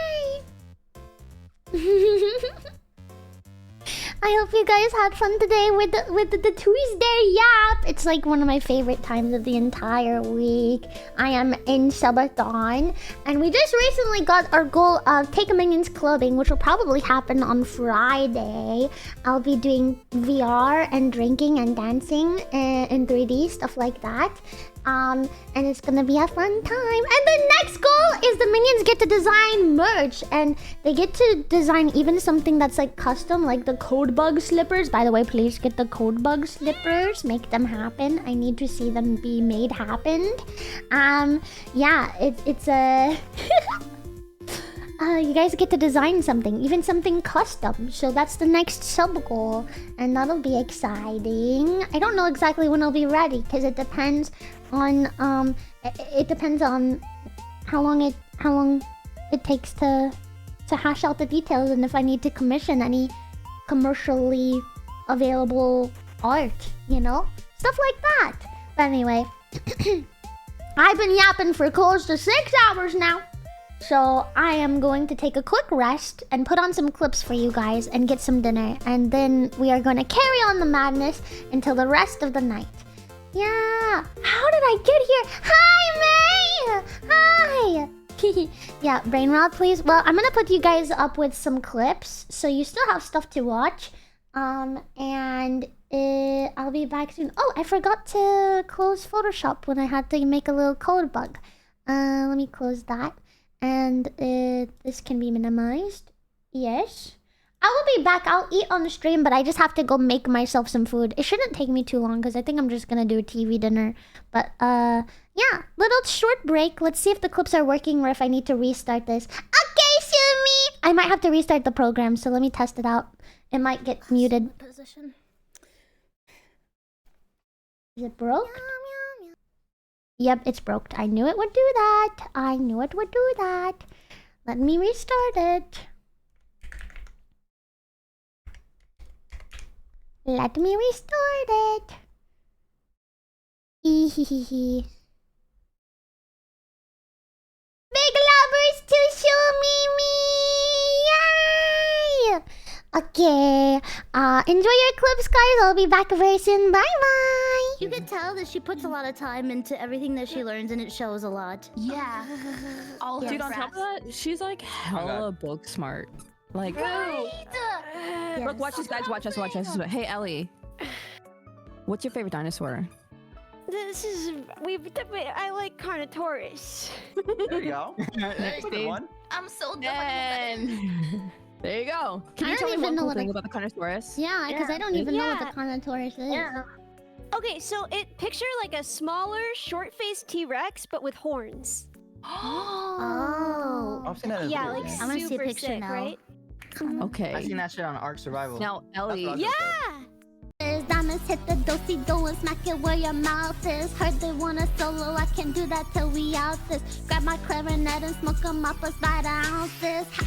Yay! I hope you guys had fun today with the Tuesday Yap. It's like one of my favorite times of the entire week. I am in subathon, and we just recently got our goal of Take a Minion's clothing, which will probably happen on Friday. I'll be doing VR and drinking and dancing in 3D, stuff like that. And it's gonna be a fun time. And the next goal is the minions get to design merch, and they get to design even something that's like custom, like the code bug bug slippers. By the way, please get the code bug slippers. Make them happen. I need to see them be made happen. Yeah, it's a... you guys get to design something, even something custom. So that's the next sub goal, and that'll be exciting. I don't know exactly when I'll be ready because it depends on it depends on how long it takes to hash out the details and if I need to commission any commercially available art, you know, stuff like that. But anyway, I've been yapping for close to 6 hours now. So I am going to take a quick rest and put on some clips for you guys and get some dinner. And then we are going to carry on the madness until the rest of the night. Yeah. How did I get here? Hi, May! Hi! Yeah, brain rot, please. Well, I'm going to put you guys up with some clips. So you still have stuff to watch. And I'll be back soon. Oh, I forgot to close Photoshop when I had to make a little code bug. Let me close that. And this can be minimized. Yes. I will be back. I'll eat on the stream, but I just have to go make myself some food. It shouldn't take me too long because I think I'm just gonna do a TV dinner. But yeah, little short break. Let's see if the clips are working or if I need to restart this. Okay, Shumi! I might have to restart the program, so let me test it out. It might get muted. Position. Is it broke? Yep, it's broke. I knew it would do that. I knew it would do that. Let me restart it. Let me restart it. Hehehe. Big lovers to show me. Yay! Okay. Enjoy your clips, guys. I'll be back very soon. Bye bye. You can tell that she puts a lot of time into everything that she learns, and it shows a lot. Yeah. All Dude, on top of that, she's like hella book smart. Like, look, watch this, guys. Watch us. Watch us. Hey, Ellie, what's your favorite dinosaur? This is I like Carnotaurus. There you go. That's a good one. I'm so done. There you go. Can you tell me one cool thing about the Carnotaurus? Yeah, because I don't even know what the Carnotaurus is. Yeah. Okay, so picture like a smaller, short-faced T-Rex, but with horns. Oh. I've seen that in Yeah, video like games. I'm gonna see a super picture sick, now. right? Okay. I've seen that shit on Ark Survival. Now, Ellie. That's what I was Yeah. Diamonds hit the do-si-do and smack it where your mouth is. Heard they want a solo, I can do that till we out this. Grab my clarinet and smoke 'em up us by the ounces. Ha,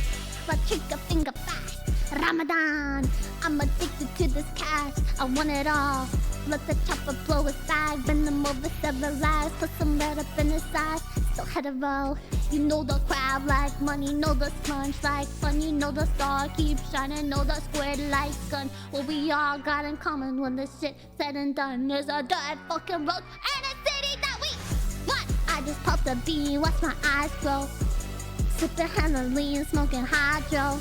chica finger fast. Ramadan, I'm addicted to this cash. I want it all. Let the chopper blow his bag, bend them over several lives, put some red up in his eyes. Still hetero, you know the crowd like money, know the sponge like fun. You know the star keeps shining, know the squared like gun. What we all got in common when this shit said and done is a dirt fucking road and a city that we want. I just popped a bean, watch my eyes grow. Sipping Halloween, smoking hydro.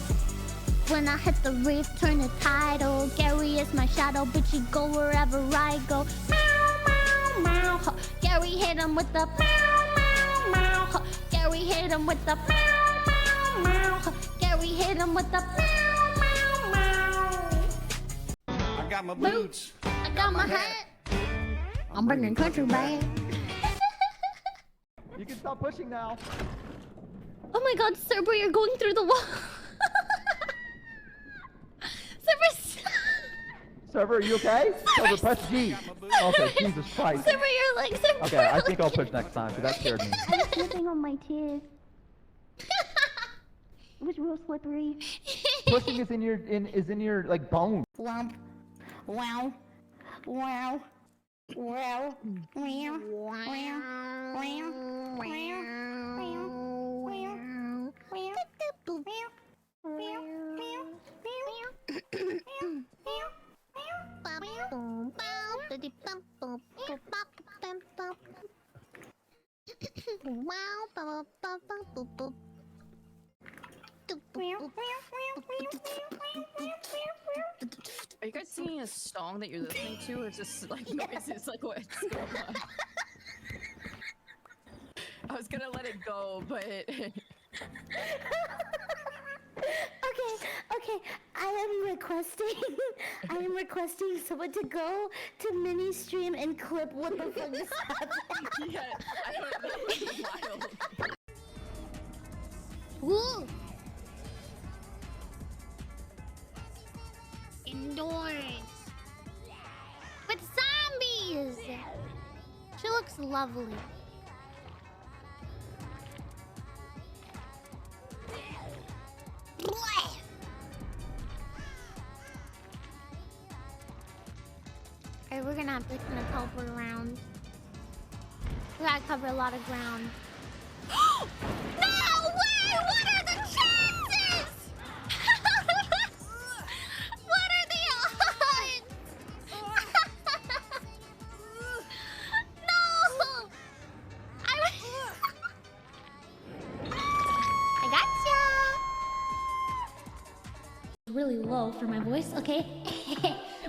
When I hit the reef, turn it tidal. Gary is my shadow, bitch, you go wherever I go. Meow, meow, meow. Gary hit him with the meow, meow, meow. Gary hit him with the meow, meow, meow. Gary hit him with the meow, meow, meow. I got my boots. I got my hat. I'm bringing country back. You can stop pushing now. Oh my god, Cerber, you're going through the wall. Server, are you okay? Server, press G. Okay, Jesus Christ. Cerber, you're like Cerber. Okay, I think I'll push next time, because that scared me. I'm slipping on my teeth. It was real slippery. Pushing is in your like bone. Womp. Wow. Wow. Wow. Meow. Are you guys singing a song that you're listening to, or just like noises? Like what's going on? I was gonna let it go, but Okay, I am requesting someone to go to mini stream and clip what the fuck is happening. Yeah, I don't know. That was wild. Woo! Indoors. With zombies! She looks lovely. Alright, we're gonna have to kind of teleport around. We gotta cover a lot of ground. No way! What are the chances? What are the odds? No! I gotcha! Really low for my voice, okay?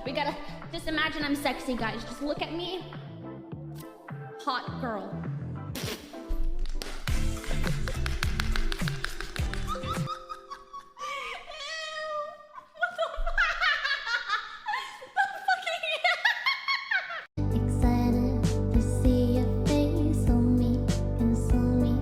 We gotta just imagine I'm sexy, guys. Just look at me. Hot girl. Excited to see your face on me, console me.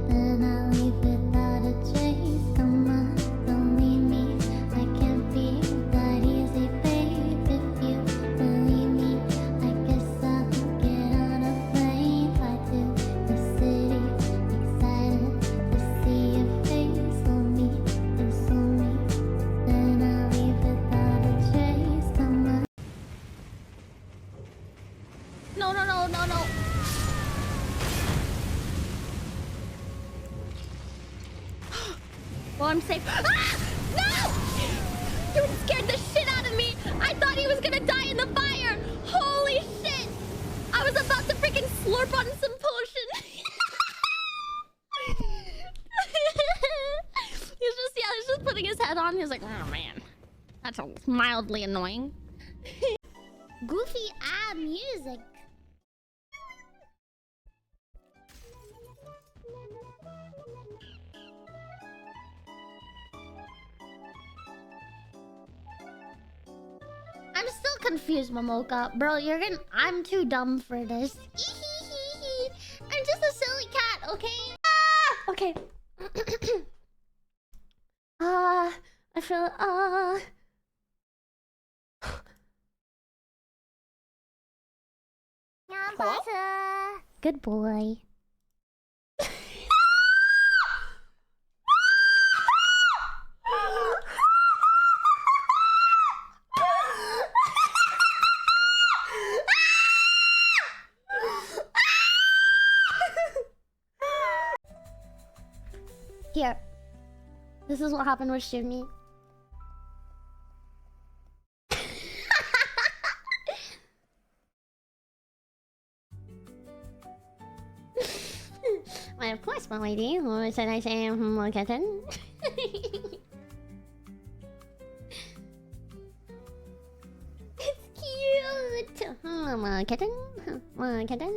Then I leave without a trace. Come on, don't leave me. I can't be that easy, babe. If you believe me, I guess I'll get on a plane, fly to the city. Excited to see your face on me, console me. Then I leave without a trace. Come on. No. Well, I'm safe. Ah! No! You scared the shit out of me. I thought he was gonna die in the fire. Holy shit! I was about to freaking slurp on some potion. He's just putting his head on. He's like, oh man, that's mildly annoying. Goofy music. I'm still confused, Momoka. Bro, I'm too dumb for this. I'm just a silly cat, okay? Ah! Okay. I feel, Hello? Good boy. Here. This is what happened with Shivni. Why, of course, my lady. What should I say? Kitten? It's cute. Kitten? Kitten?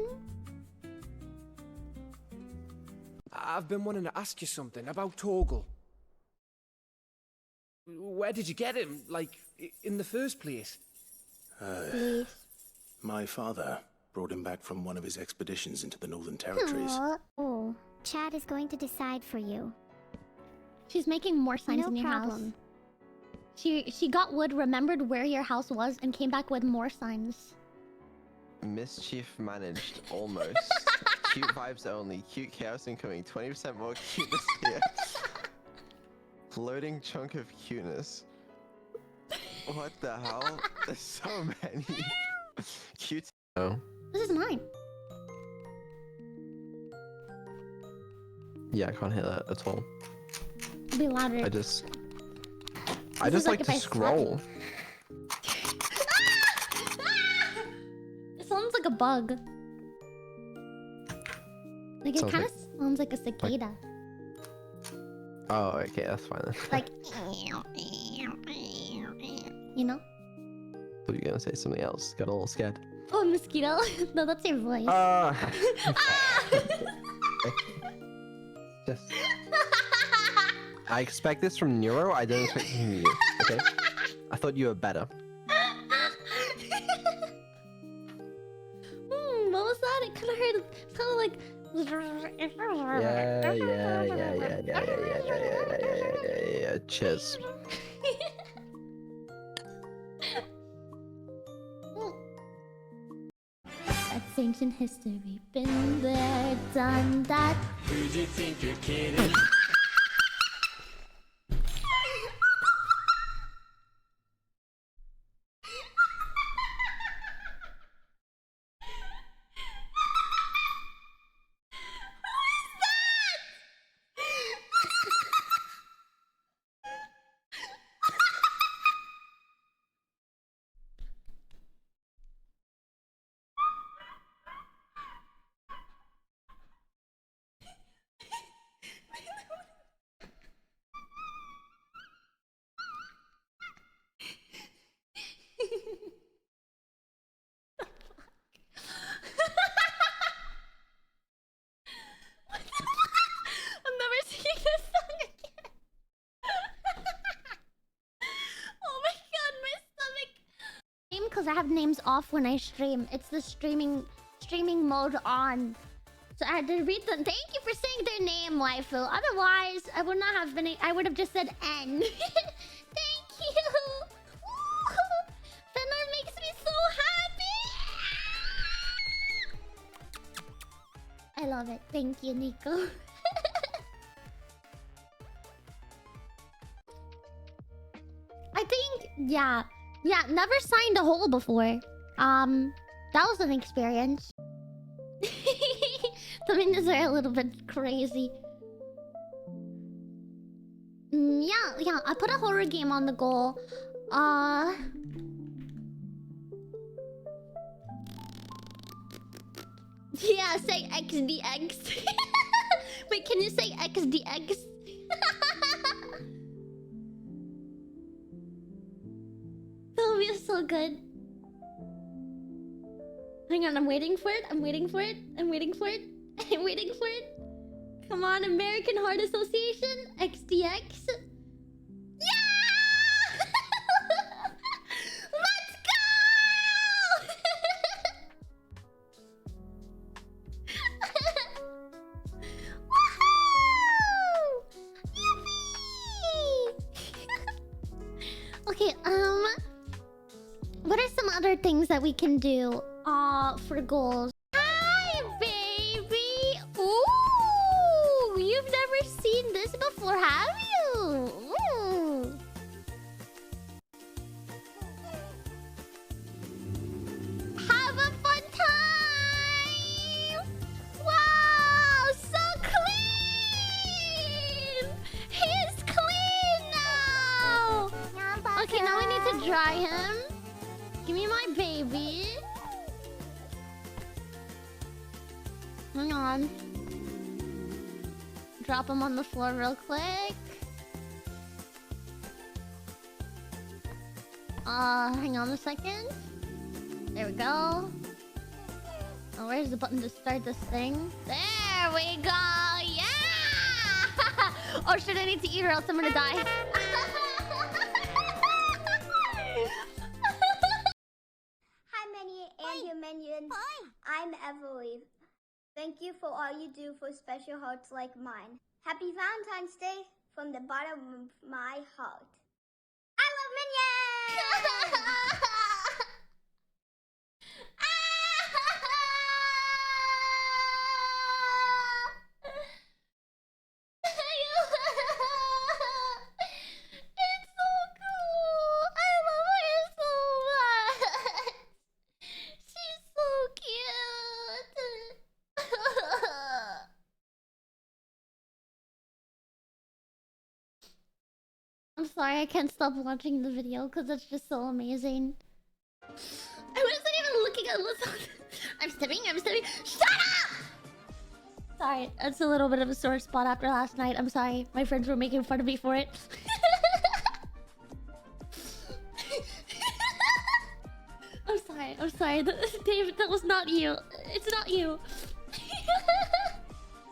I've been wanting to ask you something about Torgal. Where did you get him? Like, in the first place? My father brought him back from one of his expeditions into the Northern Territories. Oh, Chad is going to decide for you. She's making more signs in your house. She got wood, remembered where your house was, and came back with more signs. Mischief managed, almost. Cute vibes only. Cute chaos incoming. 20% more cuteness here. Floating chunk of cuteness. What the hell? There's so many. Cute. Oh. This is mine. Yeah, I can't hear that at all. Be louder. I just like to scroll. It sounds like a bug. Like it kind of sounds like a cicada. Oh, okay, that's fine then. Like, you know? I thought you were gonna say something else. Got a little scared. Oh, mosquito? No, that's your voice. Just. I expect this from Neuro. I don't expect it from you. Okay. I thought you were better. What was that? It kind of heard. It sounded like. Yeah. Cheers. That's ancient history. Been there, done that. Who do you think you're kidding? I'm never singing this song again. Oh my god, my stomach. Because I have names off when I stream. It's the streaming mode on. So I had to read them. Thank you for saying their name, waifu. Otherwise, I would not have been. I would have just said N. Thank you. Fenner makes me so happy. I love it. Thank you, Nico. I think, yeah, never signed a hole before. That was an experience. The minutes are a little bit crazy. Yeah, I put a horror game on the goal. Yeah, say XDX. Wait, can you say XDX? That'll be so good. Hang on, I'm waiting for it. I'm waiting for it. Come on, American Heart Association. XDX. Yeah! Let's go! Woohoo! Okay, what are some other things that we can do for goals? Hi, baby! Ooh! You've never seen this before, have you? Ooh. Have a fun time! Wow! So clean! He's clean now! Okay, now we need to dry him. Give me my baby. Hang on. Drop him on the floor real quick. Hang on a second. There we go. Oh, where's the button to start this thing? There we go! Yeah! Oh shit, I need to eat or else I'm gonna die. Hi, Manny and your minions. I'm Evelyn. Thank you for all you do for special hearts like mine. Happy Valentine's Day from the bottom of my heart. I love minions! It's so cool! I love her so much! She's so cute! I'm sorry, I can't stop watching the video because it's just so amazing. I wasn't even looking at what's on. I'm stepping. Shut up! Sorry, that's a little bit of a sore spot after last night. I'm sorry. My friends were making fun of me for it. I'm sorry. David, that was not you. It's not you.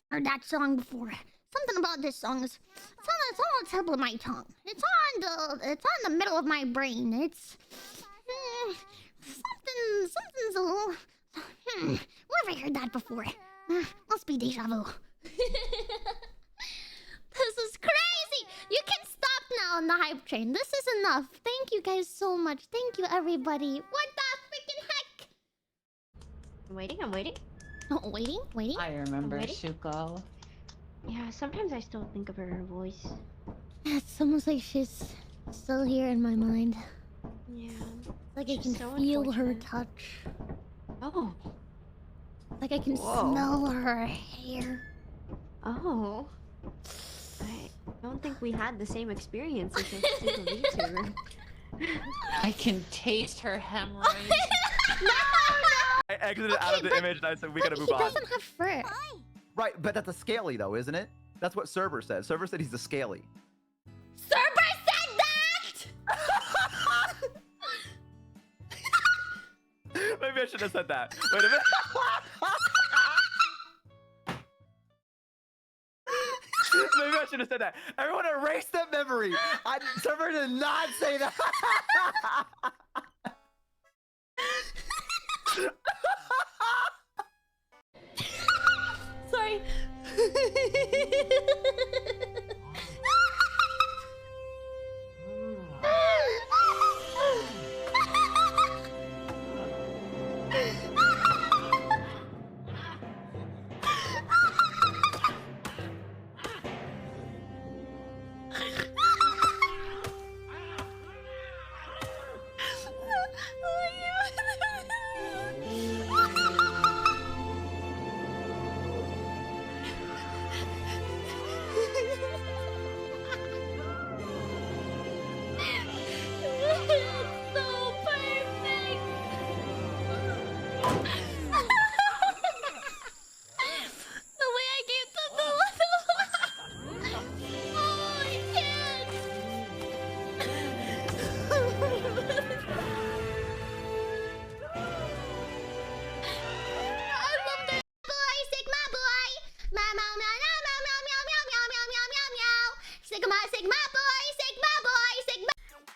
Heard that song before. Something about this song is... Something on the tip of my tongue. It's on the middle of my brain. It's something's a little. Where have I heard that before? Must be deja vu. This is crazy. You can stop now on the hype train. This is enough. Thank you guys so much. Thank you, everybody. What the freaking heck? I'm waiting. Oh, waiting. I remember Shuko. Yeah, sometimes I still think of her voice. It's almost like she's still here in my mind. Yeah. Like I can feel her touch. Oh. Like I can smell her hair. Oh. I don't think we had the same experience as a single VTuber. I can taste her hemorrhoids. No! I exited out of the image and I said we gotta move He on. doesn't have fur. Right, but that's a scaly though, isn't it? That's what Server said. Server said he's a scaly. Server said that! Maybe I should have said that. Wait a minute. Maybe I should have said that. Everyone erase that memory. Server did not say that. Sorry.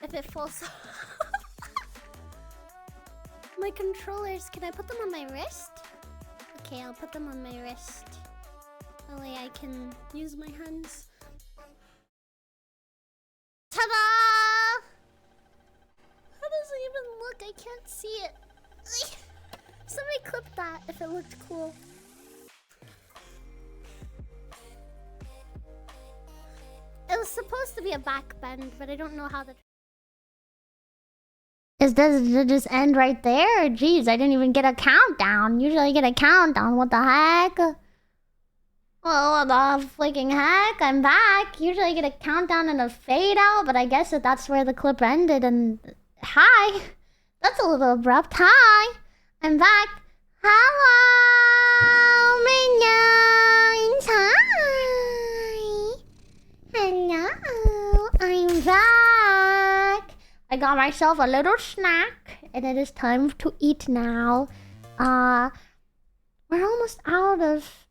If it falls my controllers, can I put them on my wrist? Okay, I'll put them on my wrist. That way I can use my hands. Ta-da! How does it even look? I can't see it. Somebody clip that if it looked cool. It was supposed to be a back bend, but I don't know how the... Does it just end right there? Jeez, I didn't even get a countdown. Usually I get a countdown. What the heck? Oh, what the freaking heck? I'm back. Usually I get a countdown and a fade out, but I guess that's where the clip ended. And hi. That's a little abrupt. Hi. I'm back. Hello, minions. Hi. Hello. I'm back. I got myself a little snack, and it is time to eat now. We're almost out of...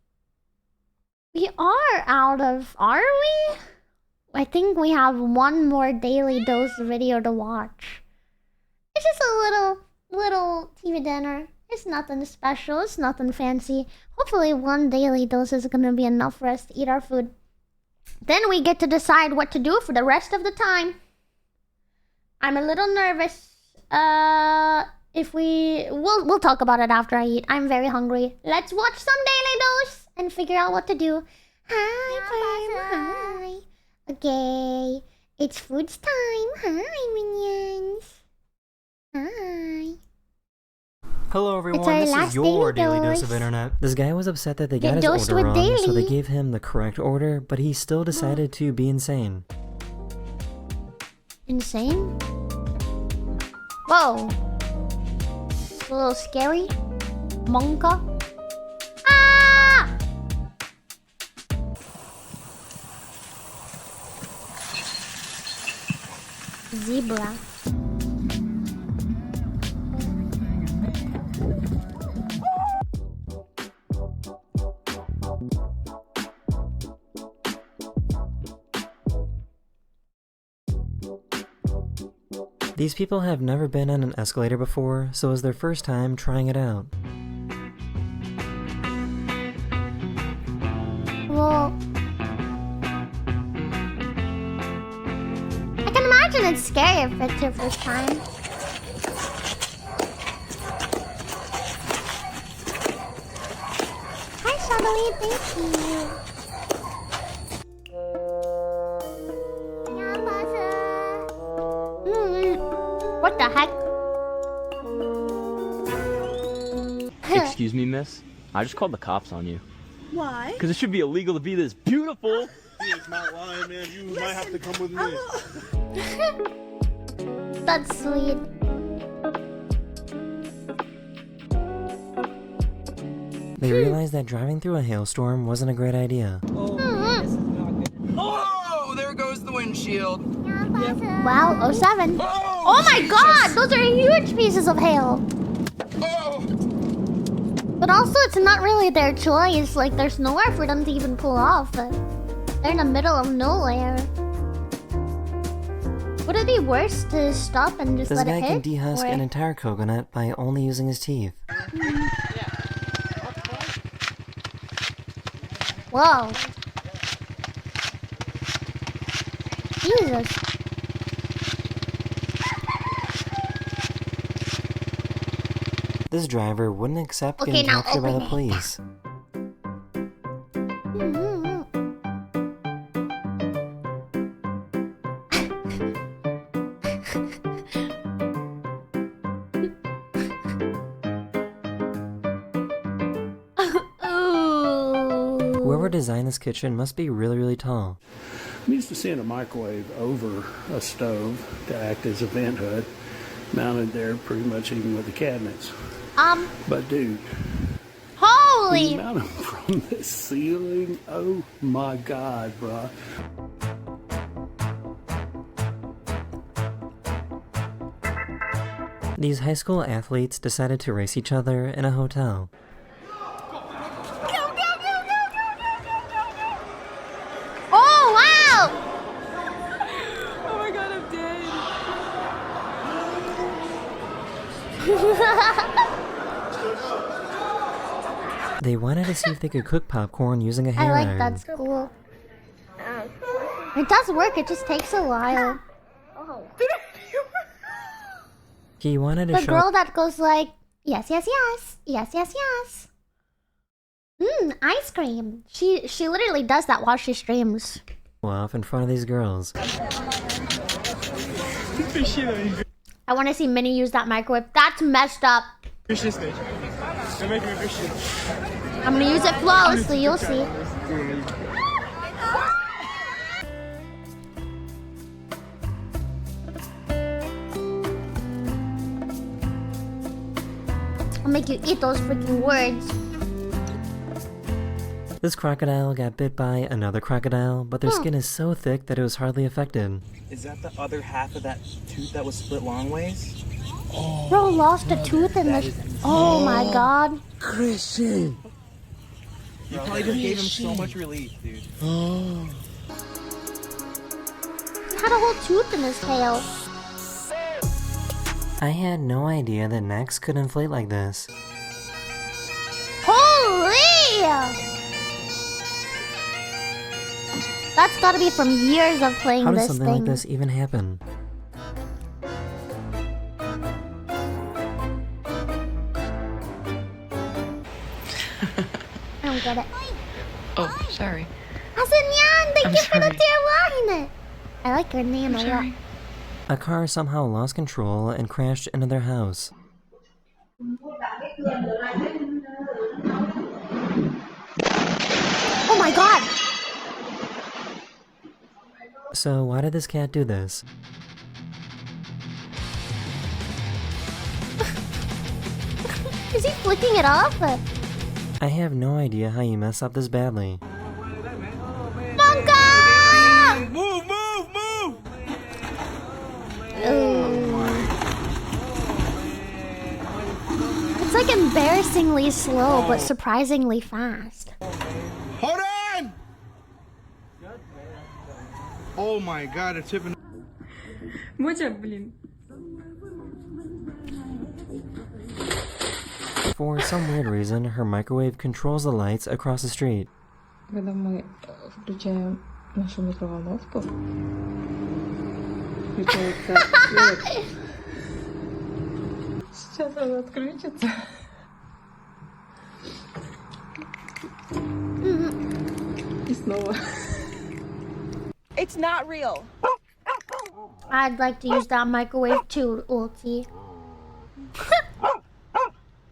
We are out of... Are we? I think we have one more Daily Dose video to watch. It's just a little TV dinner. It's nothing special. It's nothing fancy. Hopefully one Daily Dose is gonna be enough for us to eat our food. Then we get to decide what to do for the rest of the time. I'm a little nervous. We'll talk about it after I eat. I'm very hungry. Let's watch some Daily Dose and figure out what to do. Hi, hi. Okay, it's food's time. Hi, minions. Hi. Hello everyone, It's our this last is your Daily Daily Dose Dose. of Internet. This guy was upset that they Get got his dosed order with wrong, so they Daily. gave him the correct order, but he still decided to be insane. Insane? Whoa. It's a little scary. Monka. Ah! Zebra. These people have never been on an escalator before, so it was their first time trying it out. Well, I can imagine it's scary if it's your first time. Hi, Shadowy, thank you. What the heck? Excuse me, miss. I just called the cops on you. Why? Because it should be illegal to be this beautiful. He is not lying, man. You might have to come with me. That's sweet. They realized that driving through a hailstorm wasn't a great idea. Oh, there goes the windshield. Wow, 07. Oh my god, those are huge pieces of hail. But also, it's not really their choice. Like, there's nowhere for them to even pull off. They're in the middle of nowhere. Would it be worse to stop and just This let guy it can hit? dehusk an entire coconut by only using his teeth. Whoa. Jesus. This driver wouldn't accept Okay, getting now captured by the open it. police. Whoever designed this kitchen must be really, really tall. I'm used to seeing a microwave over a stove to act as a vent hood, mounted there pretty much even with the cabinets. But dude, Holy! when you mount them from the ceiling, oh my god, bruh. These high school athletes decided to race each other in a hotel. Oh, wow! Oh my god, I'm dead. They wanted to see if they could cook popcorn using a I hair like iron. that's cool. It does work, it just takes a while. He wanted to The show girl that goes like, yes, yes, yes, yes, yes, yes. Ice cream. She literally does that while she streams. off in front of these girls. I want to see Minnie use that microwave. That's messed up. I'm gonna use it flawlessly, you'll see. I'll make you eat those freaking words. This crocodile got bit by another crocodile, but their Hmm. skin is so thick that it was hardly affected. Is that the other half of that tooth that was split long ways? Bro lost a tooth in the... Oh my god. Christian! You probably just gave him so much relief, dude. He had a whole tooth in his tail. I had no idea that necks could inflate like this. Holy! That's gotta be from years of playing How does this something thing. like this even happen? I don't get it. Oh, sorry. Hasanyan, thank I'm you for the sorry. tier line! I like your name a lot. A car somehow lost control and crashed into their house. Oh my god! So why did this cat do this? Is he flicking it off? I have no idea how you mess up this badly. Monka! Move, move, move! It's like embarrassingly slow, but surprisingly fast. Hold on! Oh my god, it's tipping. Моча, блин. For some weird reason, her microwave controls the lights across the street. Когда мы включаем нашу микроволновку, включается свет. Сейчас она отключится. И снова. It's not real. I'd like to use that microwave too, Ulti.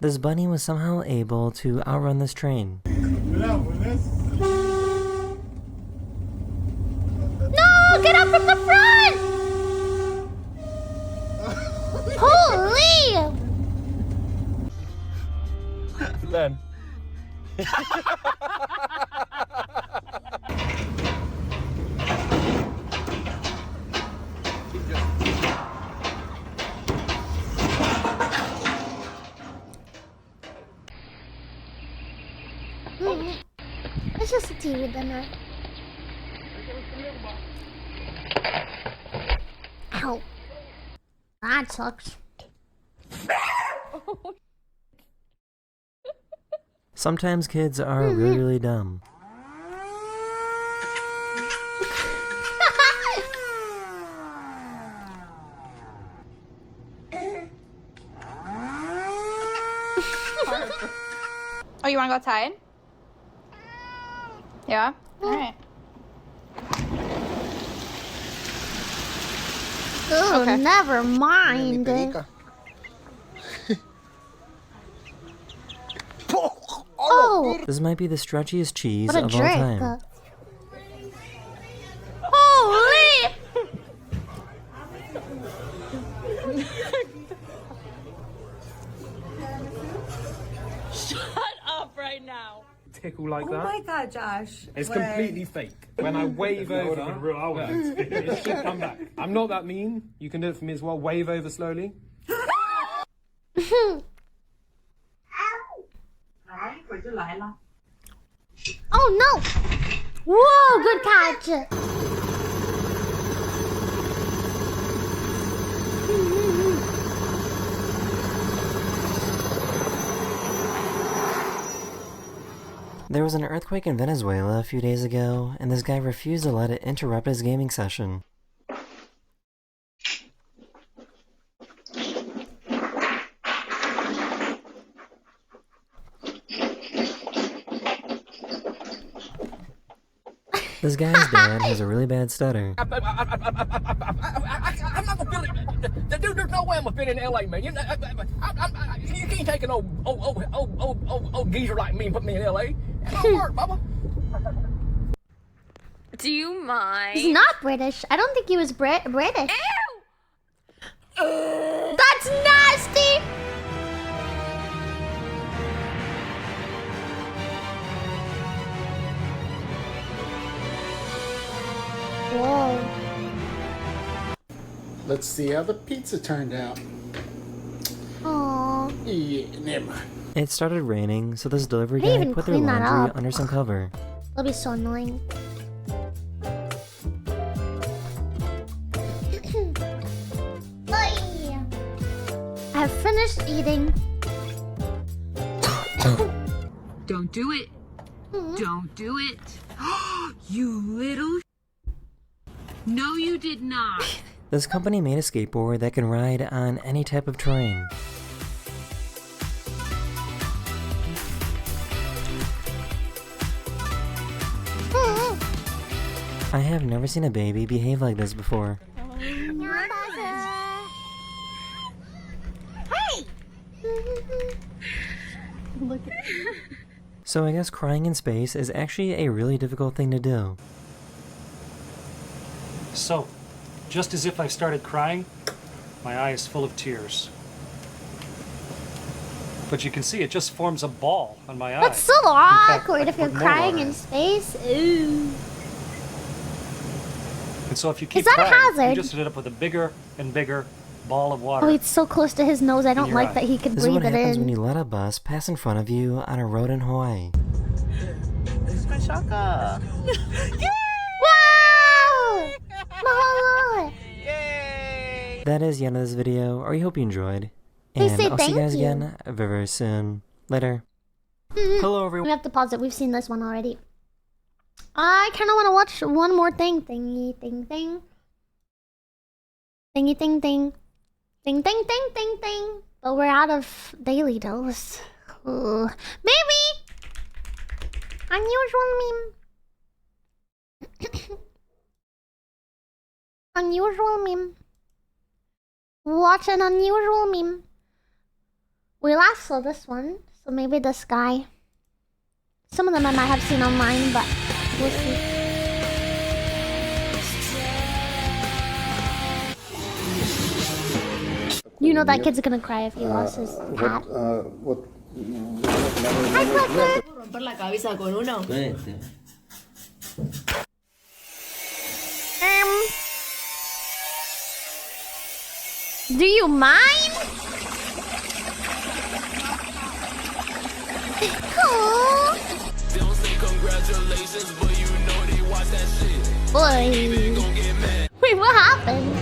This bunny was somehow able to outrun this train. No! Get up from the front! Holy! Ben. It's just a TV dinner. Ow. That sucks. Sometimes kids are really dumb. Oh, you want to go outside? Yeah? Alright. Oh, Okay. never mind. Oh! This might be the stretchiest cheese What a of all trick. time. Holy! Shut up right now. Tickle like Oh that. my god, Josh. It's Wait. completely fake. When I wave over, it should come back. I'm not that mean. You can do it for me as well. Wave over slowly. Oh no! Whoa, good catch! There was an earthquake in Venezuela a few days ago, and this guy refused to let it interrupt his gaming session. This guy's dad has a really bad stutter. I'm not gonna feel it. There's no way I'm gonna fit in LA, man. You can't take an old geezer like me and put me in LA. It don't work, Bubba. Do you mind? He's not British. I don't think he was British. Ew! That's nasty! Whoa. Let's see how the pizza turned out. Aww. Yeah, never mind. It started raining, so this delivery I didn't guy even put their clean that laundry up. under some cover. That'll be so annoying. I have finished eating. Don't do it. Don't do it. You little. No, you did not. This company made a skateboard that can ride on any type of terrain. I have never seen a baby behave like this before. Hey! Look at So I guess crying in space is actually a really difficult thing to do. So, just as if I've started crying, my eye is full of tears. But you can see it just forms a ball on my eye. That's so In fact, awkward I if you're put more crying water in space. Ooh. And so if you keep that a crying, hazard? you just end up with a bigger and bigger ball of water. Oh, it's so close to his nose. I don't You're like right. that he could This is what breathe it happens in. when you let a bus pass in front of you on a road in Hawaii. Shaka. Wow! Mahalo! That is the end of this video, or I hope you enjoyed. Please And say I'll see you thank guys you. again very, very soon. Later. Hello, everyone. We have to pause it. We've seen this one already. I kind of want to watch one more thing. Thingy, thing, thing. Thingy, thing, thing. Thing, thing, thing, thing, thing. But we're out of daily dose. Maybe! Unusual meme. Unusual meme. Watch an unusual meme. We last saw this one, so maybe this guy. Some of them I might have seen online, but we'll see. You know that kid's gonna cry if he lost his cat. Hi, Clicker! Romper la cabeza con uno. Do you mind? Don't say congratulations, but you know they watch that shit. Boy. Wait, what happened?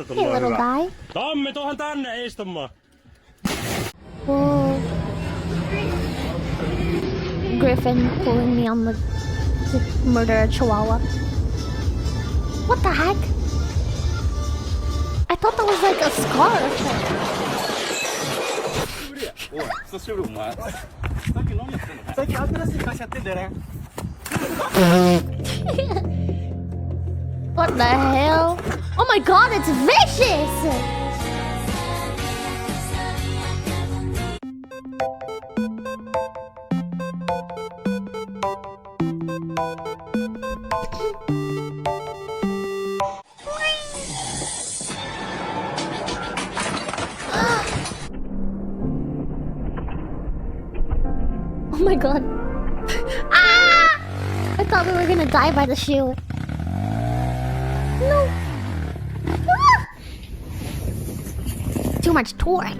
Hey, little guy. Tommi, tuohon tänne istumaan. Whoa. Griffin pulling me on the to murder a chihuahua. What the heck? I thought that was like a scarf. What the hell? Oh my god, it's vicious! Oh my god. Ah! I thought we were gonna die by the shoe. No. Ah! Too much torque.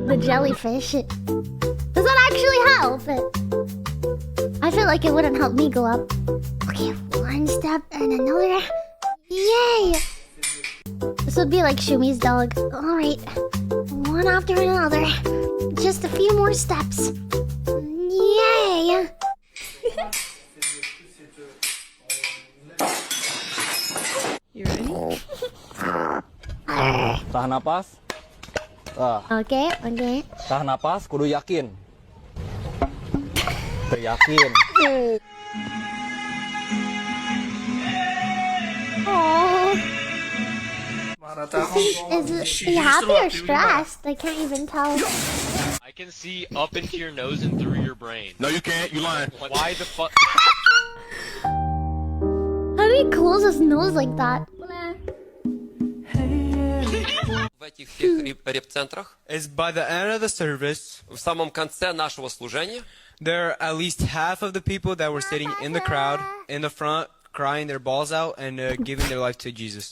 The jellyfish. Does that actually help? I feel like it wouldn't help me go up. Okay, one step and another. Yay! This would be like Shumi's dog. Alright. One after another. Just a few more steps. Yay! You ready? Tahan napas. Okay, okay. Tahan napas, kudu yakin. Yakin. Oh. Is he happy or stressed? I can't even tell. I can see up into your nose and through your brain. No, you can't. You lying. Why the fuck? How did he close his nose like that? В этих всех реп-центрах is by the end of the service, в самом конце нашего служения, there are at least half of the people that were sitting in the crowd, in the front, crying their balls out and giving their life to Jesus.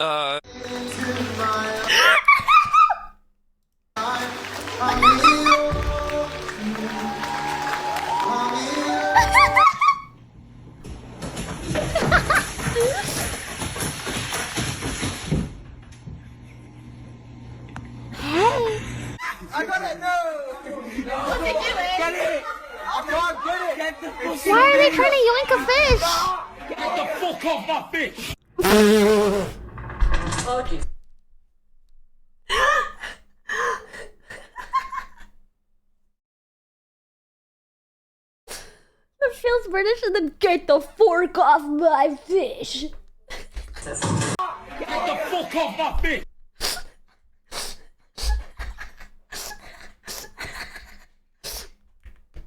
I got it, no! Get it! I can't get it! Why are they trying to yoink a fish? Get the fuck off my fish! Oh, jeez. It feels British and then get the fork off my fish. Get the fuck off my fish!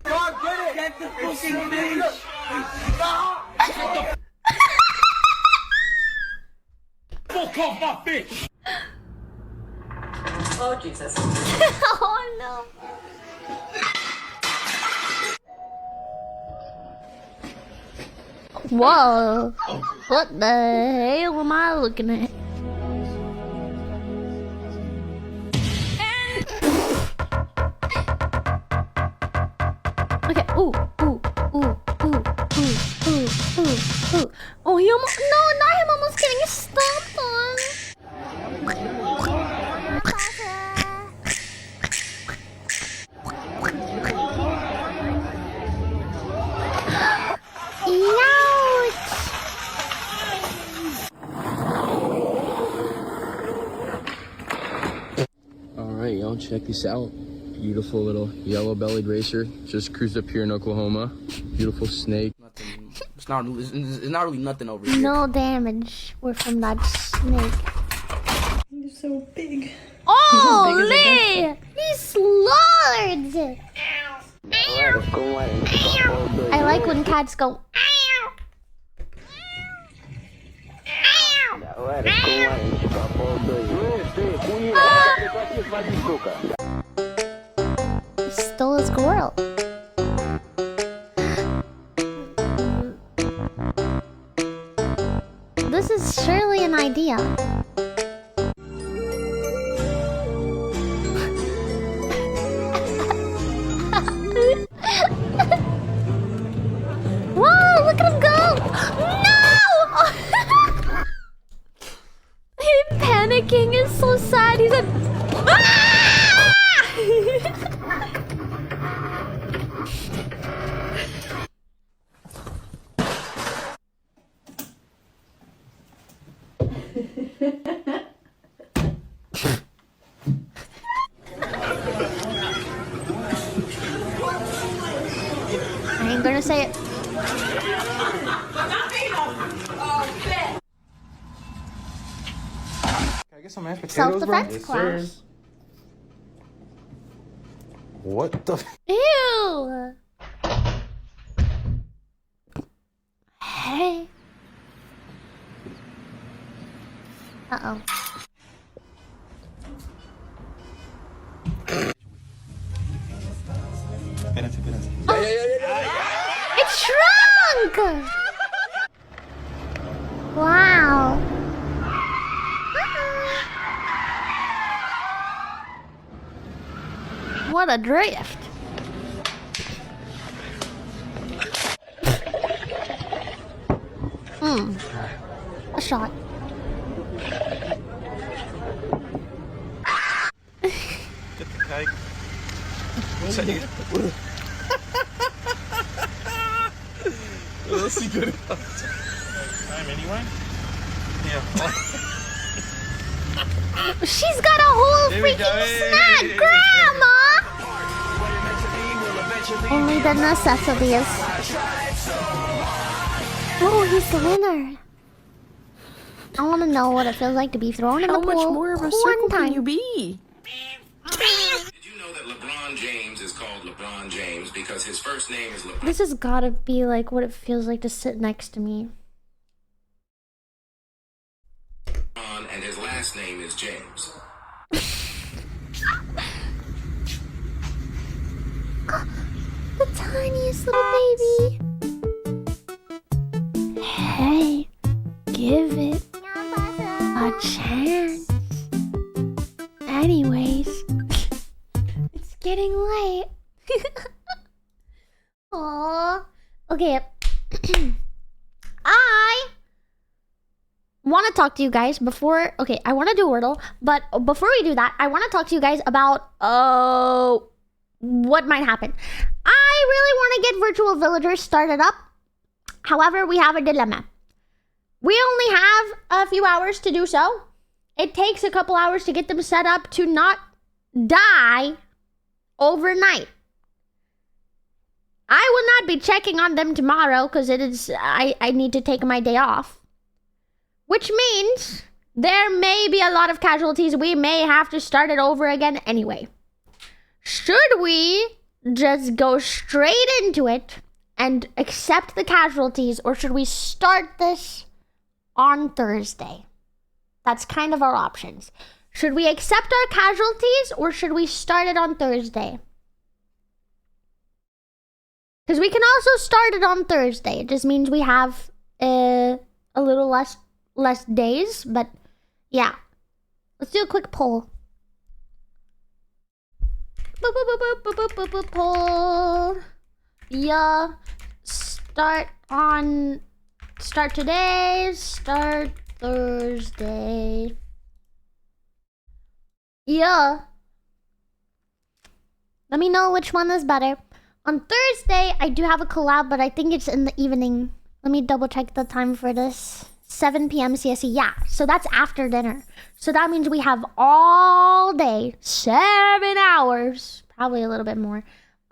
Can't get it! Get the fucking fish! Get the fuck off my fish! Oh, Jesus. Oh no. Whoa. What the hell am I looking at? check this out. Beautiful little yellow-bellied racer. Just cruised up here in Oklahoma. Beautiful snake. Nothing. It's not really nothing over here. No damage. We're from that snake. He's so big. Holy! He's large! I like when cats go. Stole a squirrel. This is surely an idea. Whoa, look at him go! No! Him panicking is so sad. He's like, ah! I ain't gonna say it. Can I get some mashed potatoes, bro? Self-defense class. What the? Ew. Hey. Uh-oh. It shrunk! Wow. What a drift. A shot. Get the cake. Let's see good. Time anyway? Yeah. She's got a whole Here we freaking go. snack, Grandma! Only the necessities. Oh, he's the winner. I want to know what it feels like to be thrown in the pool. How much more of a circle can you be? Did you know that LeBron James is called LeBron James because his first name is LeBron? This has got to be like what it feels like to sit next to me. And his last name is James. The tiniest little baby. Hey, give it a chance. Anyways, it's getting late. Aww. Okay. I want to talk to you guys before. Okay, I want to do Wordle, but before we do that, I want to talk to you guys about what might happen. I really want to get virtual villagers started up. However, we have a dilemma. We only have a few hours to do so. It takes a couple hours to get them set up to not die overnight. I will not be checking on them tomorrow because I need to take my day off. Which means there may be a lot of casualties. We may have to start it over again anyway. Should we just go straight into it and accept the casualties, or should we start this on Thursday? That's kind of our options. Should we accept our casualties, or should we start it on Thursday? Because we can also start it on Thursday. It just means we have a little less days, but yeah. Let's do a quick poll. Poll. Yeah. Start today. Start Thursday. Yeah. Let me know which one is better. On Thursday, I do have a collab, but I think it's in the evening. Let me double check the time for this. 7 p.m. CST. Yeah, so that's after dinner. So that means we have all day, 7 hours, probably a little bit more,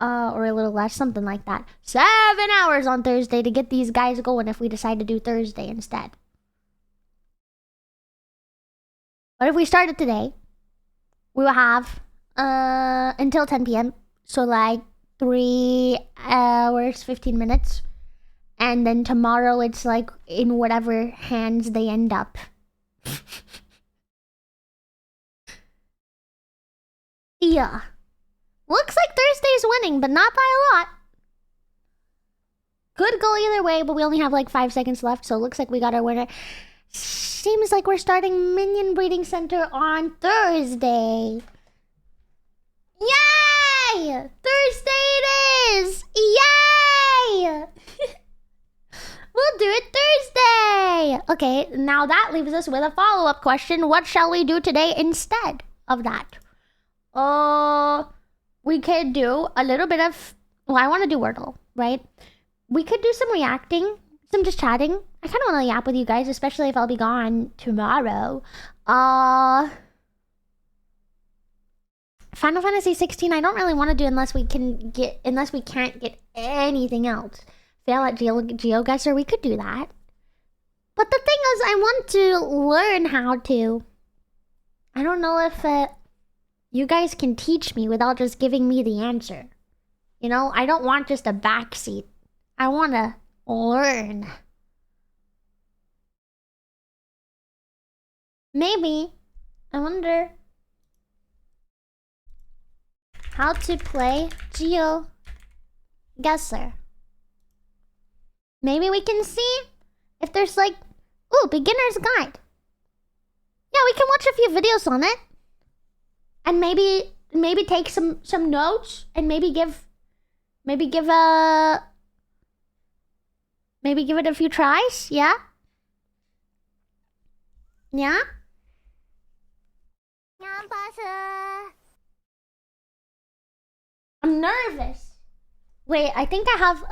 or a little less, something like that. 7 hours on Thursday to get these guys going if we decide to do Thursday instead. But if we started today, we will have until 10 p.m. So like 3 hours, 15 minutes. And then tomorrow it's like in whatever hands they end up. Yeah. Looks like Thursday's winning, but not by a lot. Could go either way, but we only have like 5 seconds left, so it looks like we got our winner. Seems like we're starting Minion Breeding Center on Thursday. Yay! Thursday it is! Yay! We'll do it Thursday! Okay, now that leaves us with a follow-up question. What shall we do today instead of that? We could do a little bit of... Well, I want to do Wordle, right? We could do some reacting, some just chatting. I kind of want to yap with you guys, especially if I'll be gone tomorrow. Final Fantasy 16, I don't really want to do unless we can't get anything else. Fail at GeoGuessr, we could do that. But the thing is, I want to learn how to. I don't know if you guys can teach me without just giving me the answer. You know, I don't want just a backseat. I want to learn. Maybe. I wonder how to play GeoGuessr. Maybe we can see if there's like, ooh, beginner's guide. Yeah, we can watch a few videos on it. And maybe take some notes and maybe give it a few tries, yeah? Yeah? I'm nervous. Wait, I think I have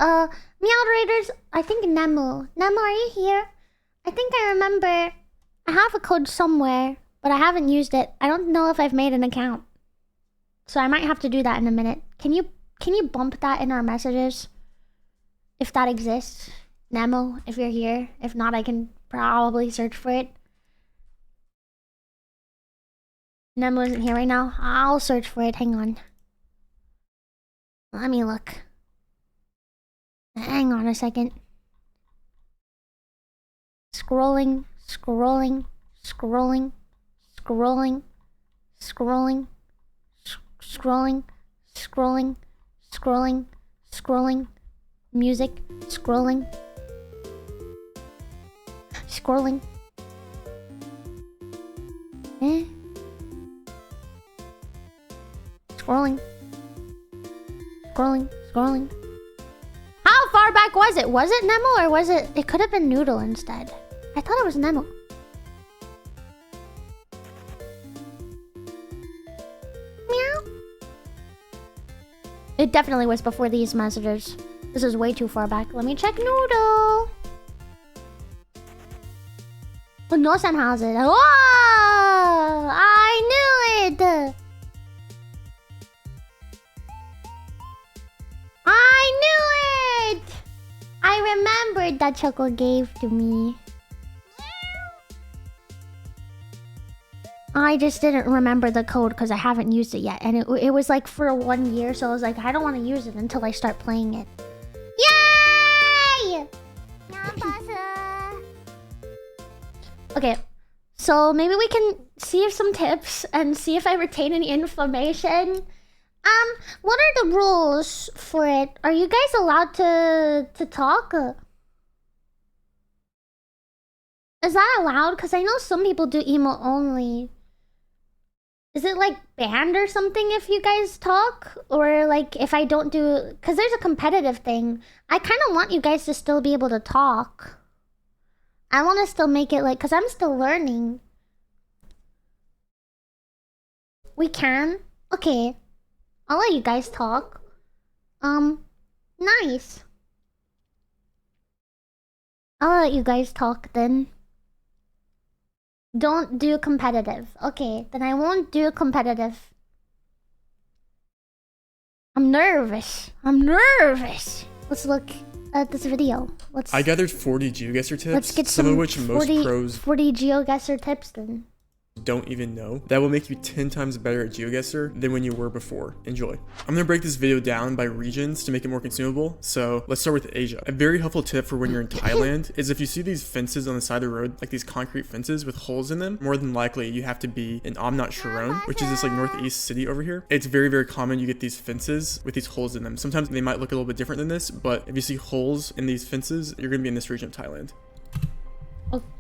Meowderators. I think Nemo. Nemo, are you here? I think I remember. I have a code somewhere, but I haven't used it. I don't know if I've made an account. So I might have to do that in a minute. Can you bump that in our messages? If that exists. Nemo, if you're here. If not, I can probably search for it. Nemo isn't here right now. I'll search for it. Hang on. Let me look. Hang on a second. Scrolling, scrolling, scrolling, scrolling, scrolling, scrolling, scrolling, scrolling, scrolling, music, scrolling, scrolling. Scrolling, scrolling, scrolling. How far back was it? Was it Nemo or was it... It could have been Noodle instead. I thought it was Nemo. Meow. It definitely was before these messages. This is way too far back. Let me check Noodle. Oh, no, Sam has it. Oh! I knew it! I knew it! I remembered that Choco gave to me. I just didn't remember the code because I haven't used it yet. And it was like for 1 year, so I was like, I don't want to use it until I start playing it. Yay! Okay, so maybe we can see if some tips and see if I retain any information. What are the rules for it? Are you guys allowed to talk? Is that allowed? Because I know some people do emo only. Is it like banned or something if you guys talk? Or like if I don't do... Because there's a competitive thing. I kind of want you guys to still be able to talk. I want to still make it like... Because I'm still learning. We can? Okay. I'll let you guys talk. Nice. I'll let you guys talk then. Don't do competitive. Okay, then I won't do competitive. I'm nervous. Let's look at this video. I gathered 40 GeoGuessr tips, let's get some of which most pros 40 GeoGuessr tips then. don't even know. That will make you 10 times better at GeoGuessr than when you were before. Enjoy. I'm gonna break this video down by regions to make it more consumable. So let's start with Asia. A very helpful tip for when you're in Thailand is if you see these fences on the side of the road, like these concrete fences with holes in them, more than likely you have to be in Amnat Sharon, which is this like northeast city over here. It's very, very common you get these fences with these holes in them. Sometimes they might look a little bit different than this, but if you see holes in these fences, you're gonna be in this region of Thailand.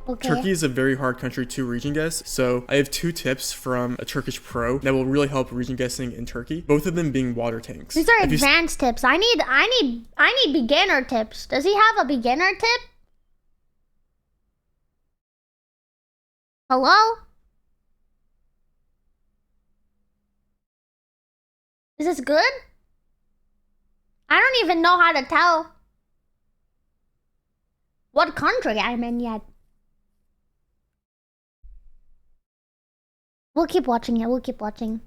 Okay. Turkey is a very hard country to region guess, so I have 2 tips from a Turkish pro that will really help region guessing in Turkey. Both of them being water tanks. These are advanced tips. I need beginner tips. Does he have a beginner tip? Hello? Is this good? I don't even know how to tell what country I'm in yet. We'll keep watching it. We'll keep watching.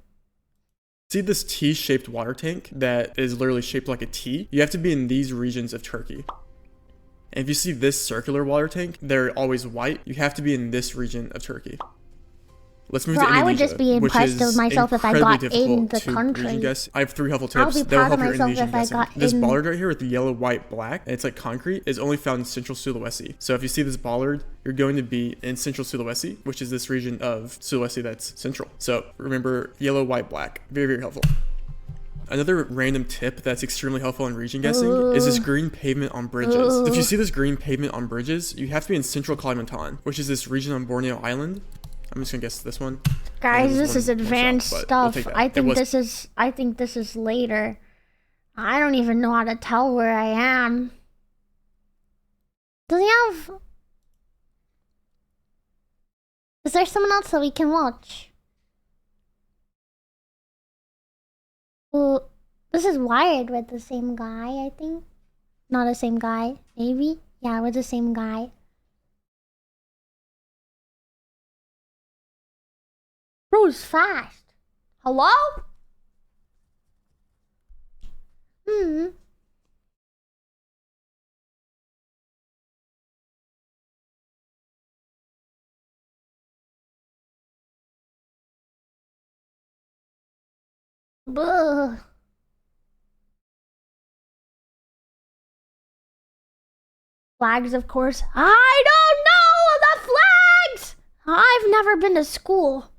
See this T-shaped water tank that is literally shaped like a T? You have to be in these regions of Turkey. And if you see this circular water tank, they're always white. You have to be in this region of Turkey. Let's move to Indonesia, I would just be impressed with myself if I got in the country. Guess. I have 3 helpful I'll tips be that will proud of help your myself Indonesian if I guessing. got This in. bollard right here with the yellow, white, black, and it's like concrete, is only found in central Sulawesi. So if you see this bollard, you're going to be in central Sulawesi, which is this region of Sulawesi that's central. So remember, yellow, white, black. Very, very helpful. Another random tip that's extremely helpful in region guessing is this green pavement on bridges. If you see this green pavement on bridges, you have to be in central Kalimantan, which is this region on Borneo Island. I'm just gonna guess this one. Guys, this is advanced stuff. We'll I think this is later. I don't even know how to tell where I am. Does he have... Is there someone else that we can watch? Well, this is wired with the same guy, I think. Not the same guy, maybe? Yeah, with the same guy. Bro's fast. Hello? Buh. Flags, of course. I don't know the flags! I've never been to school.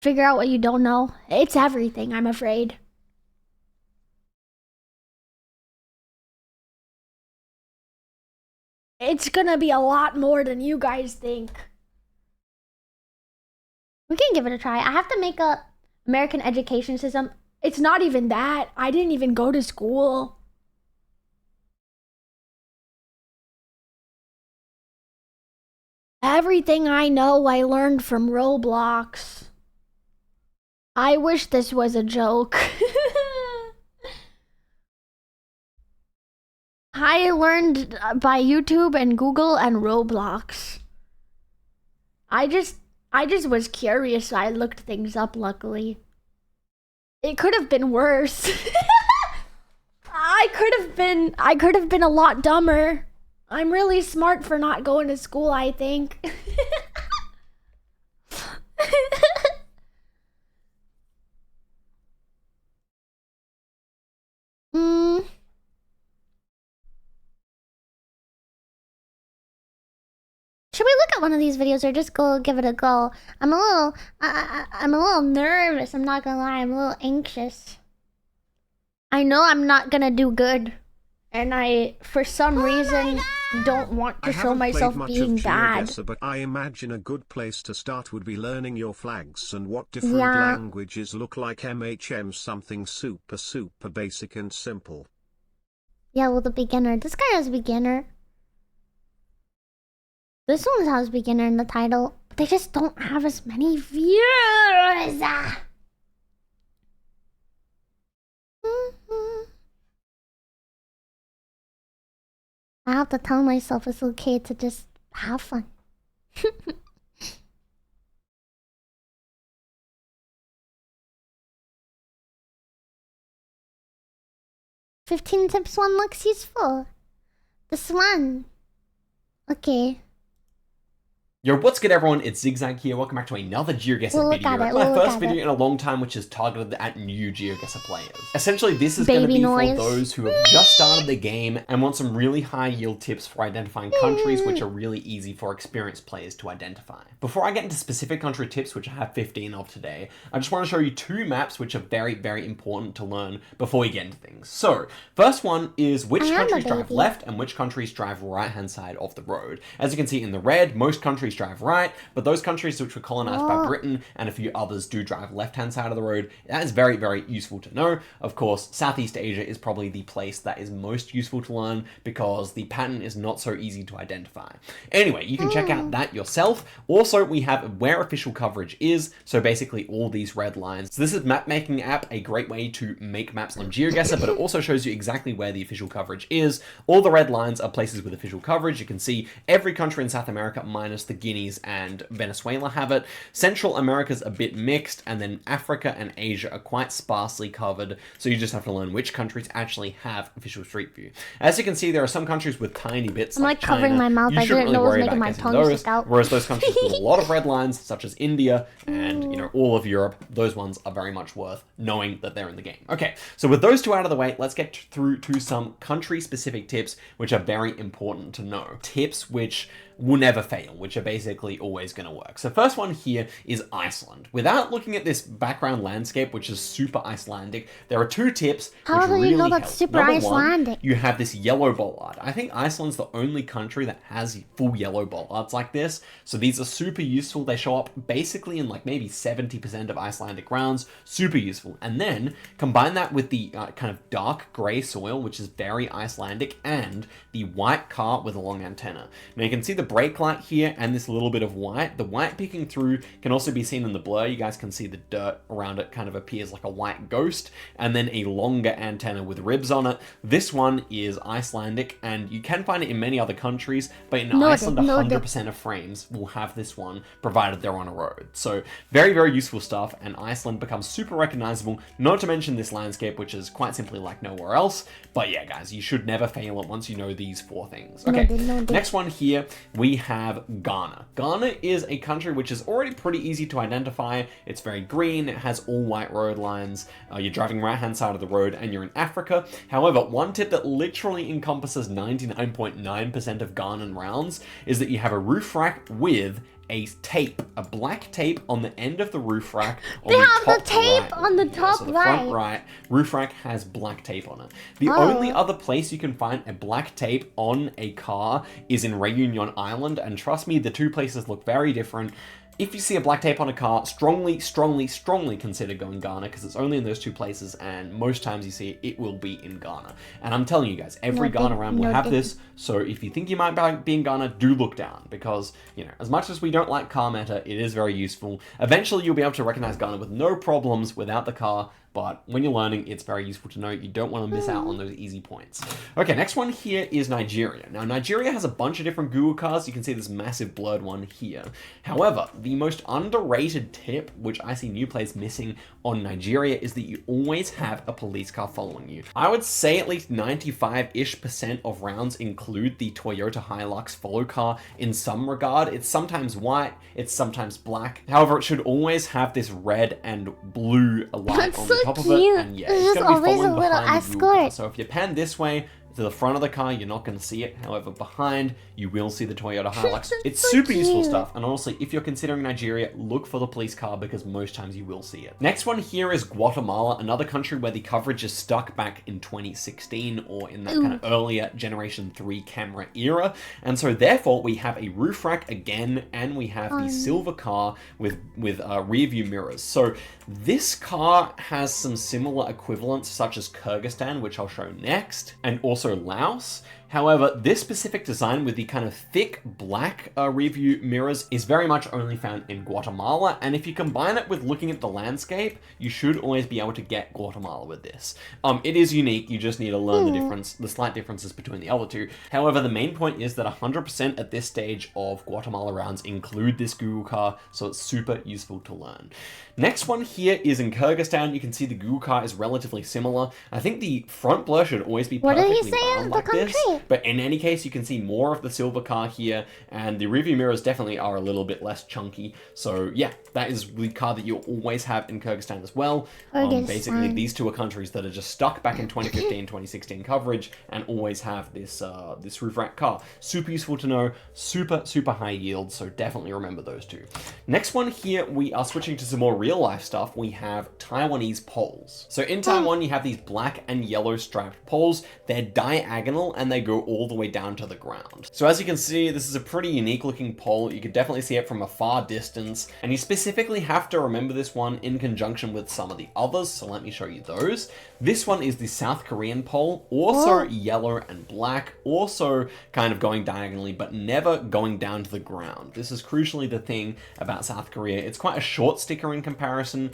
Figure out what you don't know. It's everything, I'm afraid. It's gonna be a lot more than you guys think. We can give it a try. I have to make a American education system. It's not even that. I didn't even go to school. Everything I know I learned from Roblox. I wish this was a joke. I learned by YouTube and Google and Roblox. I just was curious, so I looked things up, luckily. It could have been worse. I could have been a lot dumber. I'm really smart for not going to school, I think. Should we look at one of these videos or just go give it a go? I'm a little nervous, I'm not gonna lie. I'm a little anxious. I know I'm not gonna do good. And I, for some reason, don't want to show myself being bad. But I imagine a good place to start would be learning your flags and what different Yeah. languages look like. MHM, something super basic and simple. Yeah, well, the beginner. This guy has beginner. This one has beginner in the title, but they just don't have as many viewers. I have to tell myself it's okay to just have fun. $15 tips one looks useful. This one. Okay. Yo, what's good everyone? It's Zigzag here. Welcome back to another GeoGuessr We'll look video. at it, It's my we'll look first at video it. in a long time, which is targeted at new GeoGuessr players. Essentially, this is Baby going to be noise. for those who have just started the game and want some really high yield tips for identifying countries which are really easy for experienced players to identify. Before I get into specific country tips, which I have 15 of today, I just want to show you two maps which are very, very important to learn before we get into things. So, first one is which countries drive left and which countries drive right-hand side of the road. As you can see in the red, most countries drive right, but those countries which were colonized by Britain and a few others do drive left-hand side of the road. That is very, very useful to know. Of course, Southeast Asia is probably the place that is most useful to learn because the pattern is not so easy to identify. Anyway, you can check out that yourself. Also, we have where official coverage is, so basically all these red lines. So this is map making app, a great way to make maps on GeoGuessr, but it also shows you exactly where the official coverage is. All the red lines are places with official coverage. You can see every country in South America minus the Guineas and Venezuela have it. Central America's a bit mixed, and then Africa and Asia are quite sparsely covered, so you just have to learn which countries actually have official Street View. As you can see, there are some countries with tiny bits I'm like China. covering my mouth. You I shouldn't didn't know it was worry making about my getting tongue those, stick out. whereas those countries with a lot of red lines, such as India and, you know, all of Europe, those ones are very much worth knowing that they're in the game. Okay, so with those two out of the way, let's get through to some country-specific tips which are very important to know. Tips which will never fail, which are basically always going to work. So first one here is Iceland. Without looking at this background landscape, which is super Icelandic, there are two tips How which do really you know help. that's super Number Icelandic? one, you have this yellow bollard. I think Iceland's the only country that has full yellow bollards like this. So these are super useful. They show up basically in like maybe 70% of Icelandic rounds. Super useful. And then combine that with the kind of dark gray soil, which is very Icelandic, and the white car with a long antenna. Now you can see the brake light here and this little bit of white. The white peeking through can also be seen in the blur. You guys can see the dirt around it kind of appears like a white ghost, and then a longer antenna with ribs on it. This one is Icelandic, and you can find it in many other countries, but in Iceland, 100% of frames will have this one, provided they're on a road. So very, very useful stuff, and Iceland becomes super recognizable, not to mention this landscape, which is quite simply like nowhere else. But yeah, guys, you should never fail it once you know these four things. Okay, next one here, we have Ghana. Ghana is a country which is already pretty easy to identify. It's very green, it has all white road lines, you're driving right-hand side of the road, and you're in Africa. However, one tip that literally encompasses 99.9% of Ghanan rounds is that you have a roof rack with a tape, a black tape on the end of the roof rack. They have the tape on the top so the right. front right roof rack has black tape on it. The only other place you can find a black tape on a car is in Reunion Island, and trust me, the two places look very different. If you see a black tape on a car, strongly, strongly, strongly consider going Ghana, because it's only in those two places, and most times you see it, it will be in Ghana. And I'm telling you guys, every Ghana round will have this, so if you think you might be in Ghana, do look down, because, you know, as much as we don't like car meta, it is very useful. Eventually, you'll be able to recognize Ghana with no problems without the car, but when you're learning, it's very useful to know. You don't want to miss out on those easy points. Okay, next one here is Nigeria. Now, Nigeria has a bunch of different Google cars. You can see this massive blurred one here. However, the most underrated tip, which I see new players missing on Nigeria, is that you always have a police car following you. I would say at least 95-ish% of rounds include the Toyota Hilux follow car in some regard. It's sometimes white, it's sometimes black. However, it should always have this red and blue light on the top of it, and yeah, it's going to be following behind the Google car. So if you pan this way to the front of the car, you're not going to see it. However, behind, you will see the Toyota Hilux. It's super useful stuff, and honestly, if you're considering Nigeria, look for the police car, because most times you will see it. Next one here is Guatemala, another country where the coverage is stuck back in 2016, or in that kind of earlier Generation 3 camera era, and so therefore we have a roof rack again, and we have the silver car with rear view mirrors. So this car has some similar equivalents, such as Kyrgyzstan, which I'll show next, and also Laos, However, this specific design with the kind of thick black rear view mirrors is very much only found in Guatemala, and if you combine it with looking at the landscape, you should always be able to get Guatemala with this. It is unique, you just need to learn the slight differences between the other two. However, the main point is that 100% at this stage of Guatemala rounds include this Google car, so it's super useful to learn. Next one here is in Kyrgyzstan. You can see the Google car is relatively similar. I think the front blur should always be perfectly round like this, but in any case, you can see more of the silver car here, and the rearview mirrors definitely are a little bit less chunky. So yeah, that is the car that you'll always have in Kyrgyzstan as well. Basically, these two are countries that are just stuck back in 2015, 2016 coverage, and always have this this roof rack car. Super useful to know, super high yield, so definitely remember those two. Next one here, we are switching to some more real life stuff. We have Taiwanese poles. So in Taiwan, you have these black and yellow striped poles. They're diagonal and they go all the way down to the ground. So as you can see, this is a pretty unique looking pole. You can definitely see it from a far distance, and you specifically have to remember this one in conjunction with some of the others. So let me show you those. This one is the South Korean pole, also yellow and black, also kind of going diagonally, but never going down to the ground. This is crucially the thing about South Korea. It's quite a short sticker in comparison.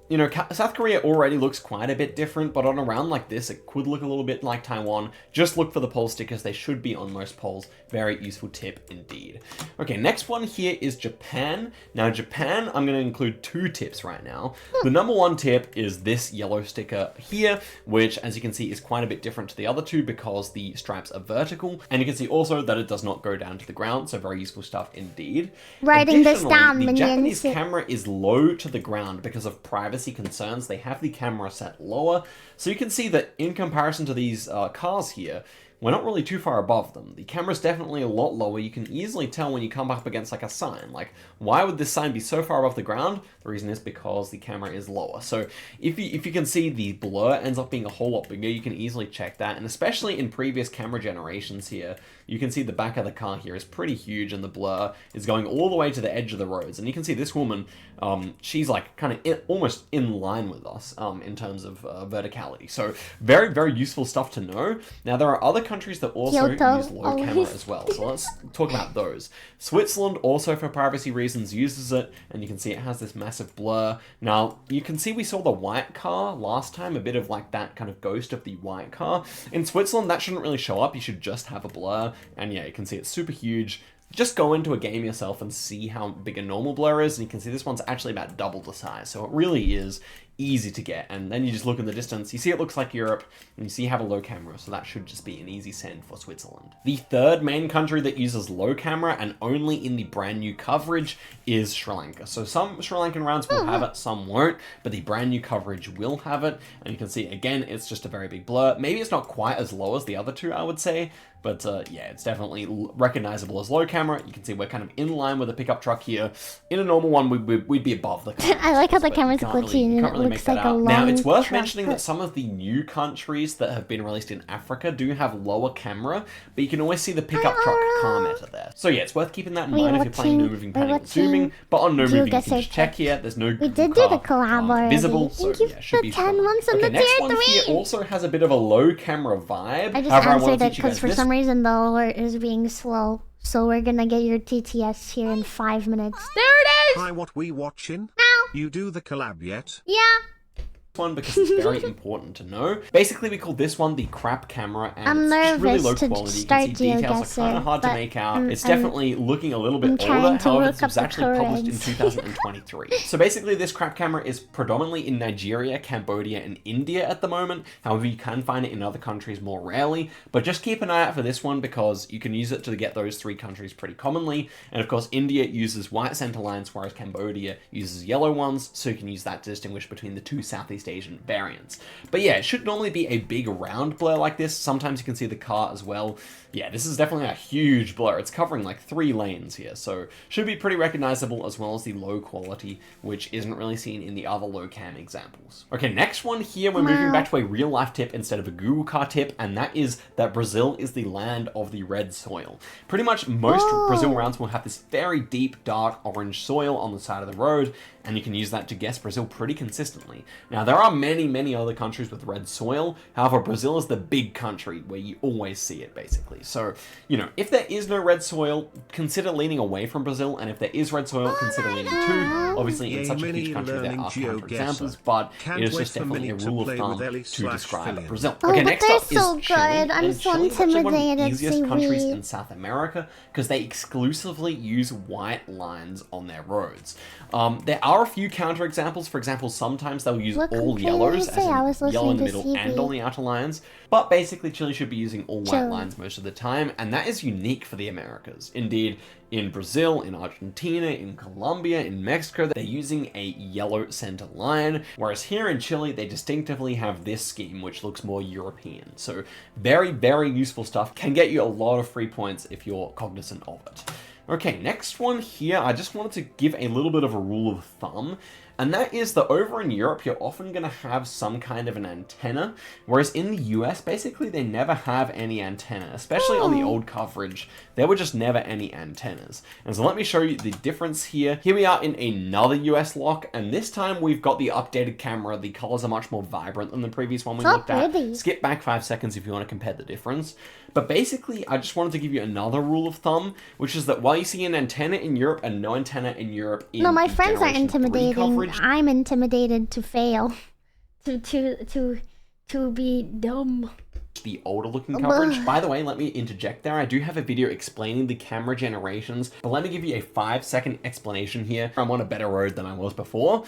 You know, South Korea already looks quite a bit different, but on a round like this, it could look a little bit like Taiwan. Just look for the pole stickers. They should be on most poles. Very useful tip indeed. Okay, next one here is Japan. Now, Japan, I'm going to include two tips right now. The number one tip is this yellow sticker here, which, as you can see, is quite a bit different to the other two because the stripes are vertical. And you can see also that it does not go down to the ground, so very useful stuff indeed. Writing this down, the Japanese camera is low to the ground because of privacy concerns. They have the camera set lower, so you can see that in comparison to these cars here, we're not really too far above them. The camera's definitely a lot lower. You can easily tell when you come up against like a sign. Like, why would this sign be so far above the ground? The reason is because the camera is lower. So if you can see the blur ends up being a whole lot bigger, you can easily check that. And especially in previous camera generations here, you can see the back of the car here is pretty huge and the blur is going all the way to the edge of the roads. And you can see this woman, she's like kind of almost in line with us in terms of verticality. So very useful stuff to know. Now there are other countries that also use low camera as well. So let's talk about those. Switzerland also for privacy reasons uses it, and you can see it has this massive blur. Now you can see we saw the white car last time, a bit of like that kind of ghost of the white car. In Switzerland that shouldn't really show up, you should just have a blur, and yeah, you can see it's super huge. Just go into a game yourself and see how big a normal blur is, and you can see this one's actually about double the size, so it really is easy to get. And then you just look in the distance, you see it looks like Europe, and you see you have a low camera, so that should just be an easy send for Switzerland. The third main country that uses low camera, and only in the brand new coverage, is Sri Lanka. So some Sri Lankan rounds will have it, some won't, but the brand new coverage will have it, and you can see, again, it's just a very big blur. Maybe it's not quite as low as the other two, I would say, but yeah, it's definitely recognizable as low camera. You can see we're kind of in line with a pickup truck here. In a normal one, we'd be above the camera. I like how the camera's glitchy and it looks like a long Now, it's worth truck. mentioning that some of the new countries that have been released in Africa do have lower camera, but you can always see the pickup truck car meta there. So yeah, it's worth keeping that in mind if you're playing no moving, panning, and zooming. But on no moving, you can just check here. There's no we did do the collab already. Visible, so yeah, should be 10 months on the next tier one 3. here also has a bit of a low camera vibe. I just However, answered it because for some reason the alert is being slow. So we're gonna get your TTS here in 5 minutes. There it is! Hi, what we watching? You do the collab yet? Yeah. One because it's very important to know. Basically, we call this one the crap camera, and I'm it's just really low nervous to quality. You start can see details are kind of hard to make out. It's definitely looking a little bit older. However, this was actually published in 2023. So basically, this crap camera is predominantly in Nigeria, Cambodia, and India at the moment. However, you can find it in other countries more rarely. But just keep an eye out for this one because you can use it to get those 3 countries pretty commonly. And of course, India uses white center lines, whereas Cambodia uses yellow ones. So you can use that to distinguish between the 2 Southeast Asian variants. But yeah, it should normally be a big round blur like this. Sometimes you can see the car as well. Yeah, this is definitely a huge blur. It's covering like 3 lanes here, so should be pretty recognizable, as well as the low quality, which isn't really seen in the other low cam examples. Okay, next one here, we're moving back to a real life tip instead of a Google car tip, and that is that Brazil is the land of the red soil. Pretty much most Brazil rounds will have this very deep, dark orange soil on the side of the road, and you can use that to guess Brazil pretty consistently. Now, there are many other countries with red soil. However, Brazil is the big country where you always see it, basically. So, you know, if there is no red soil, consider leaning away from Brazil, and if there is red soil, consider leaning to. Obviously, in such a huge country, there are counterexamples, but it is just definitely a rule of thumb to describe Brazil. Okay, next up is Chile. I'm so Chile is actually one of the intimidated, easiest countries Seaweed. in South America because they exclusively use white lines on their roads. There are a few counterexamples. For example, sometimes they'll use all yellows, as in yellow in the middle and on the outer lines. But basically, Chile should be using all white lines most of the time, and that is unique for the Americas. Indeed, in Brazil, in Argentina, in Colombia, in Mexico, they're using a yellow center line, whereas here in Chile, they distinctively have this scheme, which looks more European. So very, very useful stuff. Can get you a lot of free points if you're cognizant of it. Okay, next one here, I just wanted to give a little bit of a rule of thumb, and that is that over in Europe, you're often going to have some kind of an antenna, whereas in the US, basically, they never have any antenna, especially on the old coverage. There were just never any antennas. And so let me show you the difference here. Here we are in another US lock, and this time we've got the updated camera. The colors are much more vibrant than the previous one we looked at. Skip back 5 seconds if you want to compare the difference. But basically, I just wanted to give you another rule of thumb, which is that while you see an antenna in Europe and no antenna in Europe in No, my the friends are Generation 3 intimidating. coverage, I'm intimidated to fail. To be dumb. the older looking coverage. By the way, let me interject there. I do have a video explaining the camera generations, but let me give you a 5-second explanation here. I'm on a better road than I was before.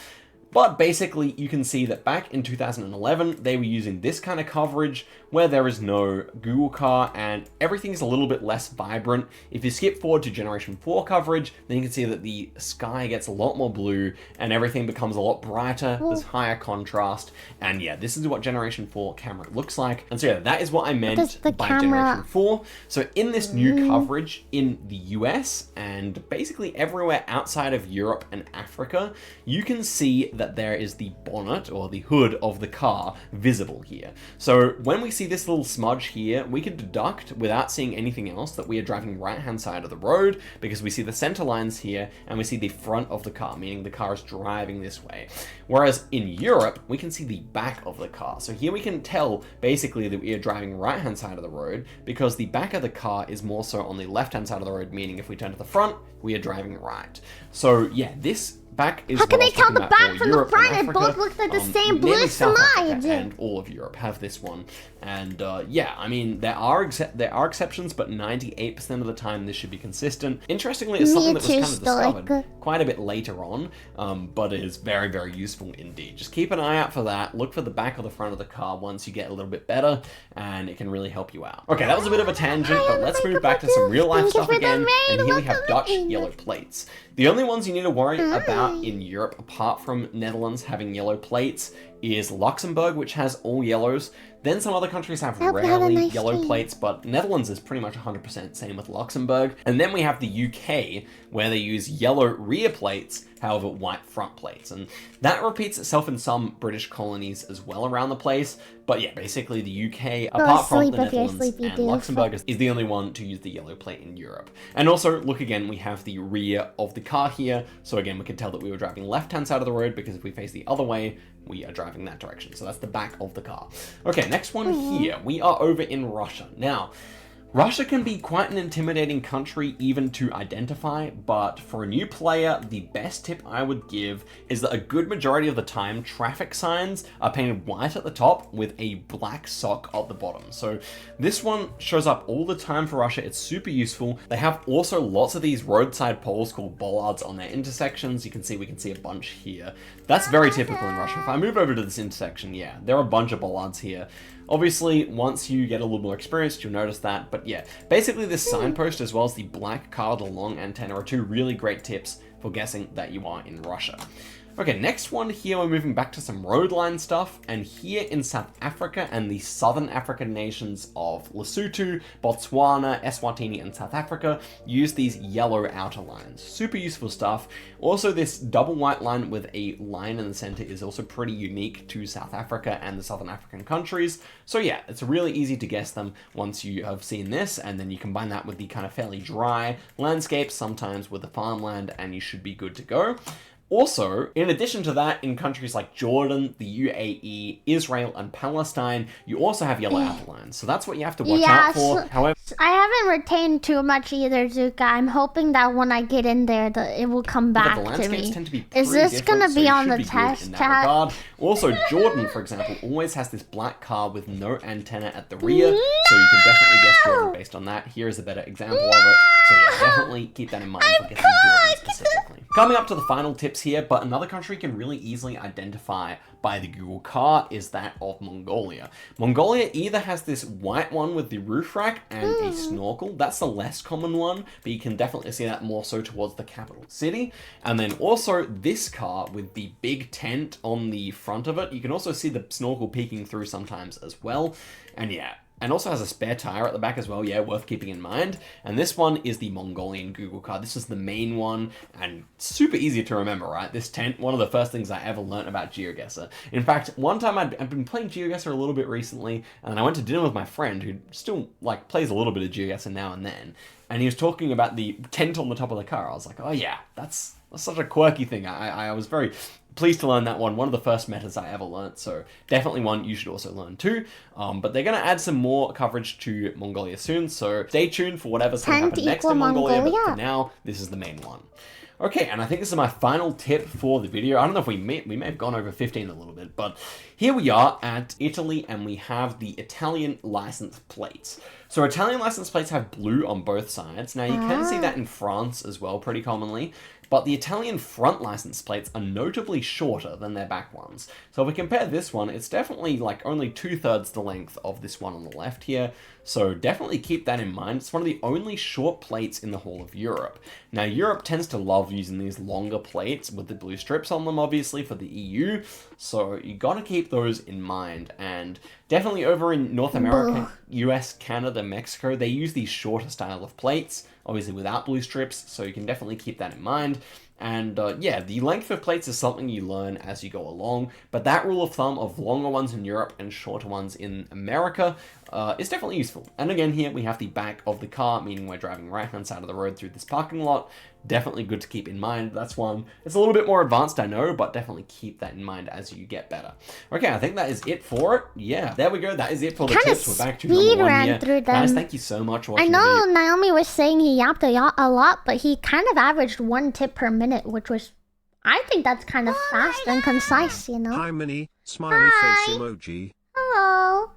But basically, you can see that back in 2011, they were using this kind of coverage where there is no Google car and everything's a little bit less vibrant. If you skip forward to Generation 4 coverage, then you can see that the sky gets a lot more blue and everything becomes a lot brighter. There's higher contrast. And yeah, this is what Generation 4 camera looks like. And so yeah, that is what I meant by Generation 4. So in this new coverage in the US and basically everywhere outside of Europe and Africa, you can see that there is the bonnet or the hood of the car visible here. So when we see this little smudge here, we can deduct without seeing anything else that we are driving right-hand side of the road because we see the center lines here and we see the front of the car, meaning the car is driving this way. Whereas in Europe, we can see the back of the car. So here we can tell basically that we are driving right-hand side of the road because the back of the car is more so on the left-hand side of the road, meaning if we turn to the front, we are driving right. So yeah, this back is how can what I they was tell talking the about back for from Europe the front? and It both Africa. look like the same Mainly blue South Africa smudge. and all of Europe have this one. And yeah, I mean, there are exceptions, but 98% of the time this should be consistent. Interestingly, it's something that was kind of discovered quite a bit later on, but it is very, very useful indeed. Just keep an eye out for that. Look for the back or the front of the car once you get a little bit better, and it can really help you out. Okay, that was a bit of a tangent, but let's move back to some real life stuff again. And here we have Dutch yellow plates. The only ones you need to worry about in Europe, apart from Netherlands having yellow plates, is Luxembourg, which has all yellows. Then some other countries have rarely yellow plates, but Netherlands is pretty much 100% same with Luxembourg. And then we have the UK, where they use yellow rear plates, however white front plates. And that repeats itself in some British colonies as well around the place. But yeah, basically the UK, apart from the Netherlands and Luxembourg, is the only one to use the yellow plate in Europe. And also, look again, we have the rear of the car here. So again, we can tell that we were driving left-hand side of the road because if we face the other way, we are driving that direction. So that's the back of the car. Okay, next one here. We are over in Russia. Now, Russia can be quite an intimidating country even to identify, but for a new player, the best tip I would give is that a good majority of the time, traffic signs are painted white at the top with a black sock at the bottom. So this one shows up all the time for Russia. It's super useful. They have also lots of these roadside poles called bollards on their intersections. You can see, we can see a bunch here. That's very typical in Russia. If I move over to this intersection, yeah, there are a bunch of bollards here. Obviously, once you get a little more experienced, you'll notice that. But yeah, basically this signpost as well as the black car, the long antenna are two really great tips for guessing that you are in Russia. Okay, next one here, we're moving back to some road line stuff, and here in South Africa and the southern African nations of Lesotho, Botswana, Eswatini, and South Africa use these yellow outer lines. Super useful stuff. Also, this double white line with a line in the center is also pretty unique to South Africa and the southern African countries. So yeah, it's really easy to guess them once you have seen this, and then you combine that with the kind of fairly dry landscapes, sometimes with the farmland, and you should be good to go. Also, in addition to that, in countries like Jordan, the UAE, Israel, and Palestine, you also have yellow apple lines. So that's what you have to watch out for. However, I haven't retained too much either, Zuka. I'm hoping that when I get in there, it will come back the to landscapes me. tend to be Is this gonna so be on should the be good test in that chat? regard. Also, Jordan, for example, always has this black car with no antenna at the rear, so you can definitely guess Jordan based on that. Here is a better example of it. So yeah, definitely keep that in mind for guessing Jordan specifically. Coming up to the final tips here, but another country you can really easily identify by the Google car is that of Mongolia. Mongolia either has this white one with the roof rack and a snorkel. That's the less common one, but you can definitely see that more so towards the capital city. And then also this car with the big tent on the front of it. You can also see the snorkel peeking through sometimes as well. And yeah, and also has a spare tire at the back as well, yeah, worth keeping in mind. And this one is the Mongolian Google car. This is the main one, and super easy to remember, right? This tent, one of the first things I ever learned about GeoGuessr. In fact, one time I'd been playing GeoGuessr a little bit recently, and I went to dinner with my friend who still like plays a little bit of GeoGuessr now and then, and he was talking about the tent on the top of the car. I was like, oh yeah, that's such a quirky thing. I was very pleased to learn that one of the first metas I ever learned, so definitely one you should also learn too. But they're going to add some more coverage to Mongolia soon, so stay tuned for whatever's going to happen next in Mongolia, but for now, this is the main one. Okay, and I think this is my final tip for the video. I don't know if we may have gone over 15 a little bit, but here we are at Italy, and we have the Italian license plates. So Italian license plates have blue on both sides. Now you can see that in France as well pretty commonly, but the Italian front license plates are notably shorter than their back ones. So if we compare this one, it's definitely like only 2/3 the length of this one on the left here. So definitely keep that in mind. It's one of the only short plates in the whole of Europe. Now Europe tends to love using these longer plates with the blue strips on them, obviously, for the EU. So you gotta keep those in mind. And definitely over in North America, US, Canada, Mexico, they use these shorter style of plates, obviously without blue strips, so you can definitely keep that in mind. And yeah, the length of plates is something you learn as you go along, but that rule of thumb of longer ones in Europe and shorter ones in America is definitely useful. And again, here we have the back of the car, meaning we're driving right-hand side of the road through this parking lot. Definitely good to keep in mind. That's one. It's a little bit more advanced, I know, but definitely keep that in mind as you get better. Okay, I think that is it for it. Yeah, there we go. That is it for the tips. We're back to number 1 here. Guys, thank you so much for watching the video. I know Naomi was saying he yapped a lot, but he kind of averaged 1 tip per minute, which was, I think that's kind of fast and concise, you know? Hi, Mini. Smiley face emoji. Hello.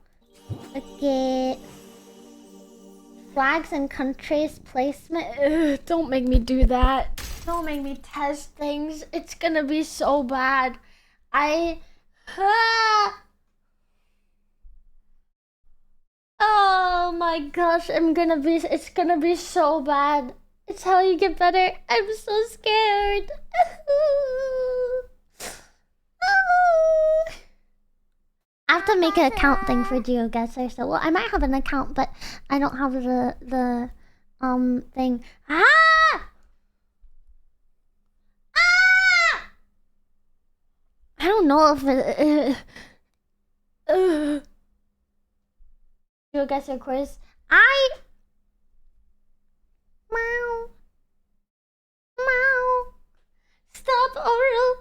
Okay. Flags and countries placement. Ugh, don't make me do that. Don't make me test things. It's gonna be so bad. Oh my gosh, it's gonna be so bad. It's how you get better. I'm so scared. I have to make an account thing for GeoGuessr, so well, I might have an account, but I don't have the thing. I don't know if GeoGuessr quiz. Meow. Stop, Oral.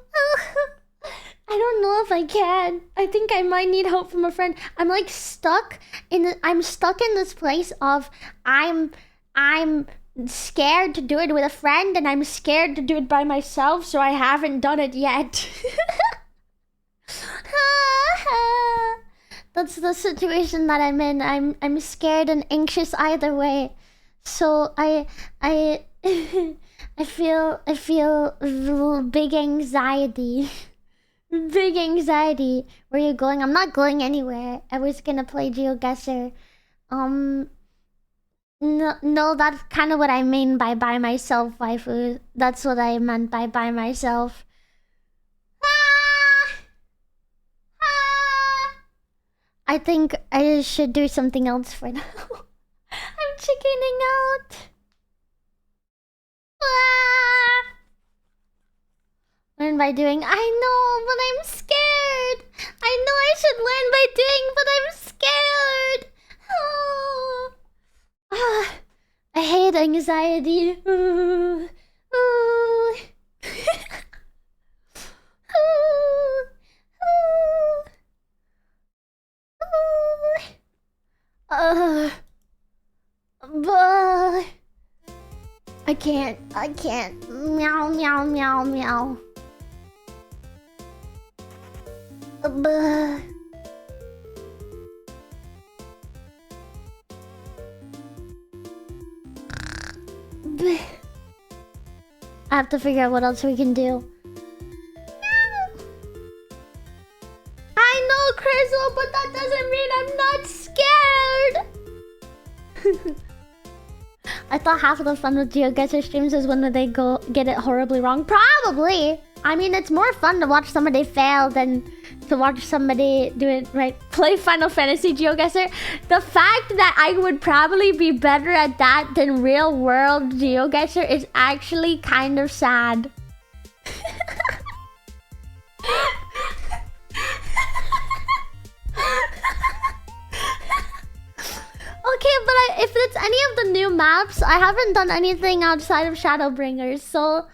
I don't know if I can. I think I might need help from a friend. I'm like stuck in this place of I'm scared to do it with a friend, and I'm scared to do it by myself, so I haven't done it yet. That's the situation that I'm in. I'm scared and anxious either way. So I feel big anxiety. Big anxiety. Where are you going? I'm not going anywhere. I was gonna play GeoGuessr. No, that's kind of what I mean by myself, waifu. That's what I meant by myself. I think I should do something else for now. I'm chickening out. Learn by doing. I know, but I'm scared. I know I should learn by doing, but I'm scared. I hate anxiety. I can't. Meow, meow, meow, meow. Buh. Buh. I have to figure out what else we can do. I know, Crystal, but that doesn't mean I'm not scared. I thought half of the fun with GeoGuessr streams is when they go get it horribly wrong. Probably. I mean, it's more fun to watch somebody fail than to watch somebody do it right. Play Final Fantasy GeoGuessr. The fact that I would probably be better at that than real world GeoGuessr is actually kind of sad. Okay, but if it's any of the new maps, I haven't done anything outside of Shadowbringers, so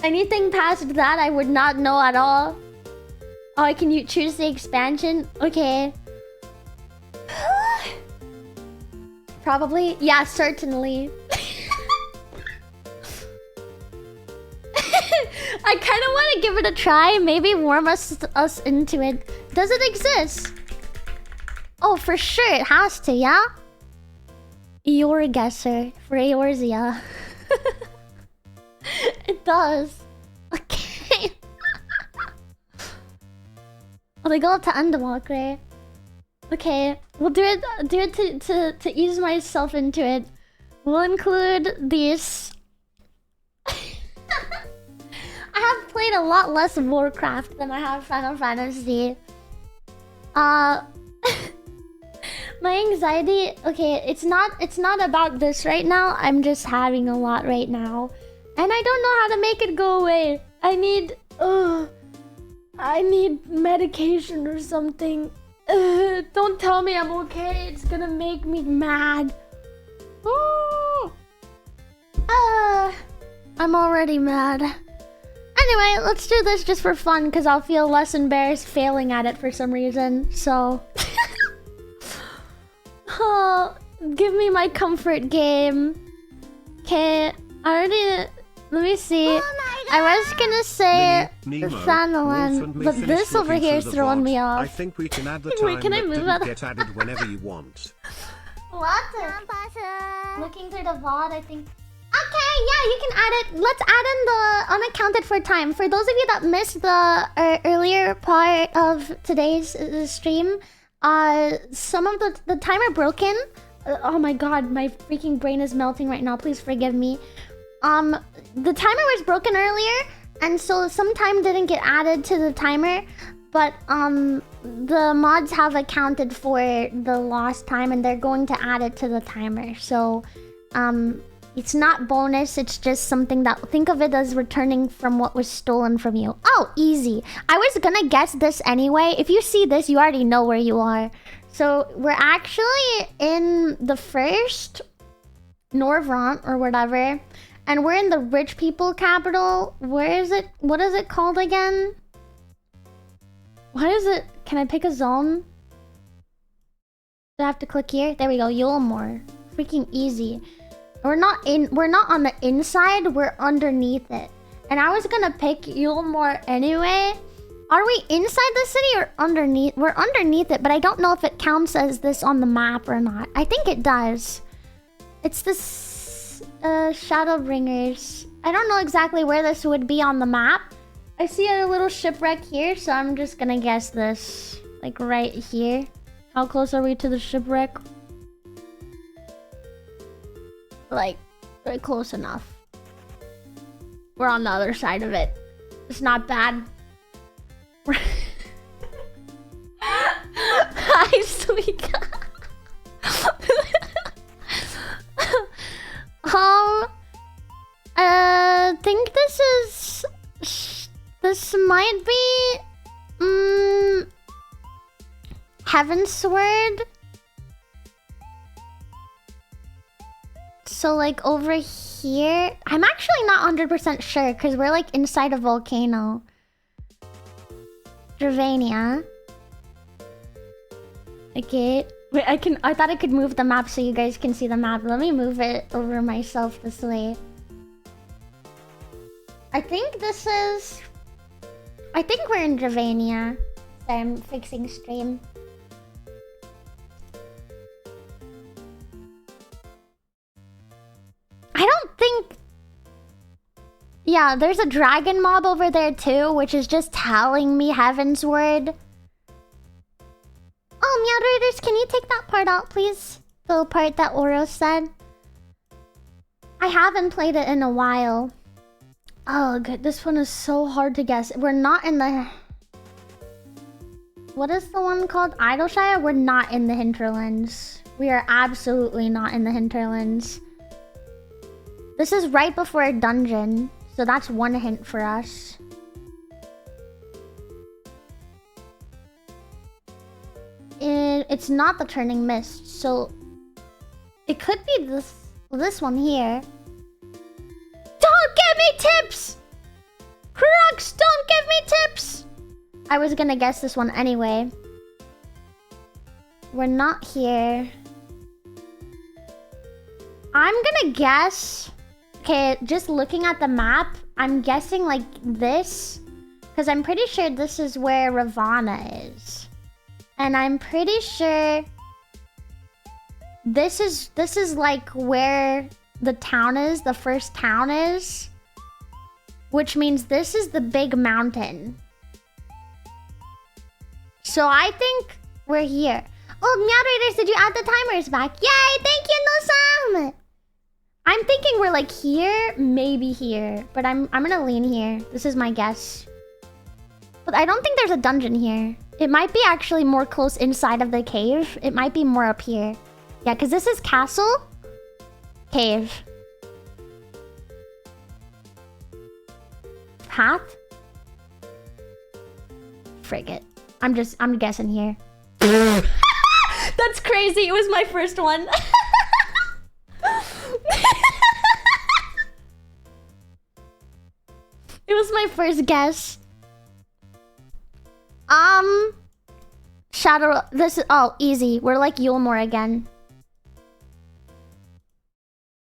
anything past that I would not know at all. Oh, can you choose the expansion? Okay. Probably. Yeah, certainly. I kind of want to give it a try. Maybe warm us into it. Does it exist? Oh, for sure it has to, yeah? Eorguesser for Eorzea. It does. Okay. Oh, they go up to Underwalk, right? Okay, we'll do it to ease myself into it. We'll include these. I have played a lot less Warcraft than I have Final Fantasy. My anxiety, okay, it's not about this right now. I'm just having a lot right now. And I don't know how to make it go away. I need medication or something. Don't tell me I'm okay. It's gonna make me mad. I'm already mad. Anyway, let's do this just for fun, because I'll feel less embarrassed failing at it for some reason. So... Oh, give me my comfort game. Okay, I already... Let me see. I was gonna say Thanalan, but this over here is throwing me off. I think we can add the Wait, time can I that move didn't out? get added whenever you want. What? Looking through the VOD, I think... Okay, yeah, you can add it. Let's add in the unaccounted for time. For those of you that missed the earlier part of today's stream, some of the timer broken. Oh my god, my freaking brain is melting right now. Please forgive me. The timer was broken earlier, and so some time didn't get added to the timer. But the mods have accounted for the lost time, and they're going to add it to the timer. So it's not bonus, it's just something that... Think of it as returning from what was stolen from you. Oh, easy. I was gonna guess this anyway. If you see this, you already know where you are. So we're actually in the first Norvrant or whatever. And we're in the rich people capital. Where is it? What is it called again? What is it? Can I pick a zone? Do I have to click here? There we go, Yulmore. Freaking easy. We're not on the inside, we're underneath it. And I was gonna pick Yulmore anyway. Are we inside the city or underneath? We're underneath it, but I don't know if it counts as this on the map or not. I think it does. It's this Shadowbringers. I don't know exactly where this would be on the map. I see a little shipwreck here, so I'm just gonna guess this. Like right here. How close are we to the shipwreck? Like, very close enough. We're on the other side of it. It's not bad. Hi, sweet. I think this might be Heavensward. So like over here, I'm actually not 100% sure because we're like inside a volcano. Dravania. Okay, Wait, I thought I could move the map so you guys can see the map. Let me move it over myself this way. I think we're in Dravania. So I'm fixing stream. I don't think... Yeah, there's a dragon mob over there too, which is just telling me Heaven's Word. Oh, Meow Raiders, can you take that part out, please? The part that Oro said. I haven't played it in a while. Oh, good. This one is so hard to guess. We're not in the... What is the one called? Idleshire? We're not in the hinterlands. We are absolutely not in the hinterlands. This is right before a dungeon, so that's one hint for us. It's not the Turning Mist, so it could be this one here. Don't give me tips! Crux, don't give me tips! I was gonna guess this one anyway. We're not here. I'm gonna guess... Okay, just looking at the map, I'm guessing like this. Because I'm pretty sure this is where Ravana is. And I'm pretty sure... This is like where the town is, the first town is. Which means this is the big mountain. So I think we're here. Oh, Meow Raiders, did you add the timers back? Yay, thank you, Nosam! I'm thinking we're like here, maybe here. But I'm gonna lean here. This is my guess. But I don't think there's a dungeon here. It might be actually more close inside of the cave. It might be more up here. Yeah, because this is castle. Cave. Path? Frig it. I'm guessing here. That's crazy. It was my first one. It was my first guess. Shadow... This is... Oh, easy. We're like Yulmore again.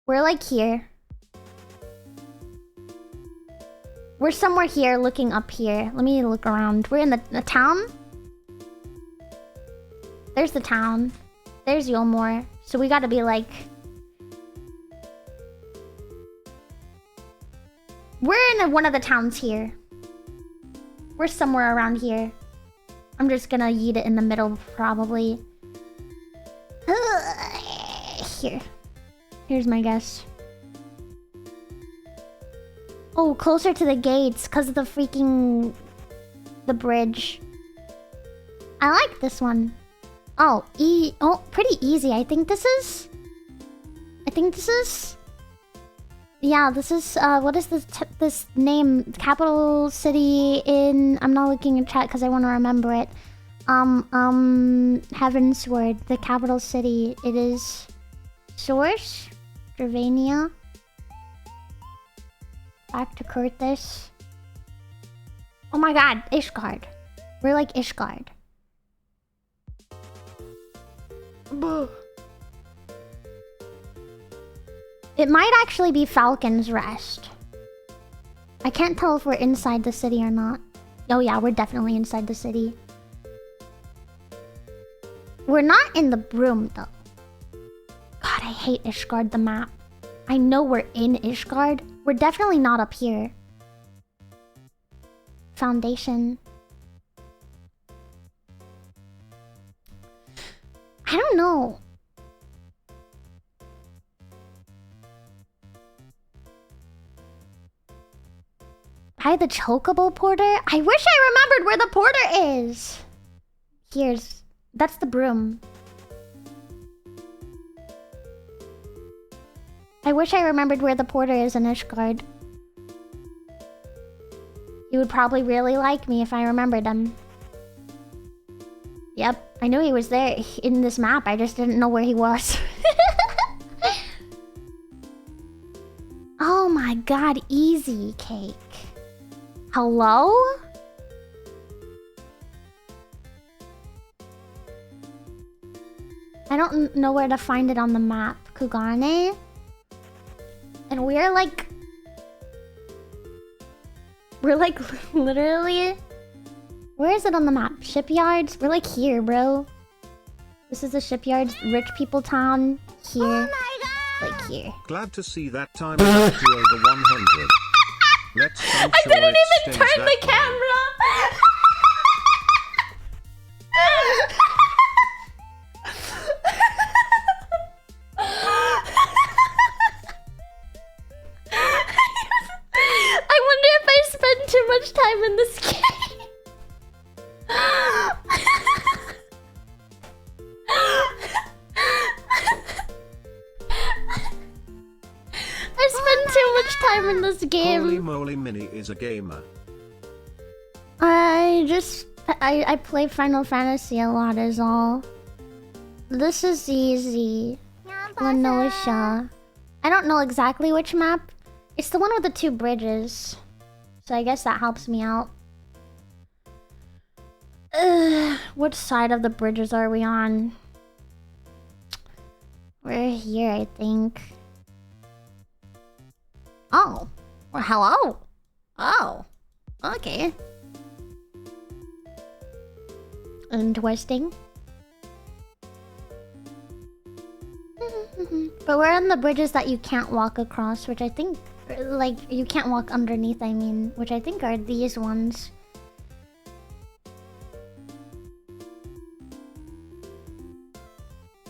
We're like here. We're somewhere here looking up here. Let me look around. We're in the town? There's the town. There's Yulmore. So we gotta be like... We're in one of the towns here. We're somewhere around here. I'm just gonna yeet it in the middle, probably. Here. Here's my guess. Oh, closer to the gates, because of the freaking... the bridge. I like this one. Oh, pretty easy. I think this is... Yeah, this is, what is this name? Capital city in... I'm not looking in chat because I want to remember it. Heaven's Word, the capital city. It is... Source? Dravania? Back to Kurthis. Oh my god, Ishgard. We're like Ishgard. Buh. It might actually be Falcon's Rest. I can't tell if we're inside the city or not. Oh yeah, we're definitely inside the city. We're not in the Broom though. God, I hate Ishgard, the map. I know we're in Ishgard. We're definitely not up here. Foundation. I don't know. By the Chocobo Porter? I wish I remembered where the porter is. That's the broom. I wish I remembered where the porter is in Ishgard. He would probably really like me if I remembered him. Yep, I knew he was there in this map. I just didn't know where he was. Oh my god, easy cake. Hello? I don't know where to find it on the map. Kugane. And we're like literally... Where is it on the map? Shipyards? We're like here, bro. This is the shipyards, rich people town. Here. Oh my god! Like here. Glad to see that time is up to over 100. Let's make I sure didn't it even stays turn the that way. camera! I wonder if I spend too much time in this game. I spend too much time in this game. Holy moly, Mini is a gamer. I play Final Fantasy a lot is all. This is easy. Lenosha. I don't know exactly which map. It's the one with the 2 bridges. So I guess that helps me out. Which side of the bridges are we on? We're here, I think. Oh. Well, hello. Oh. Okay. Interesting. But we're on the bridges that you can't walk across, which I think... Like, you can't walk underneath, I mean. Which I think are these ones.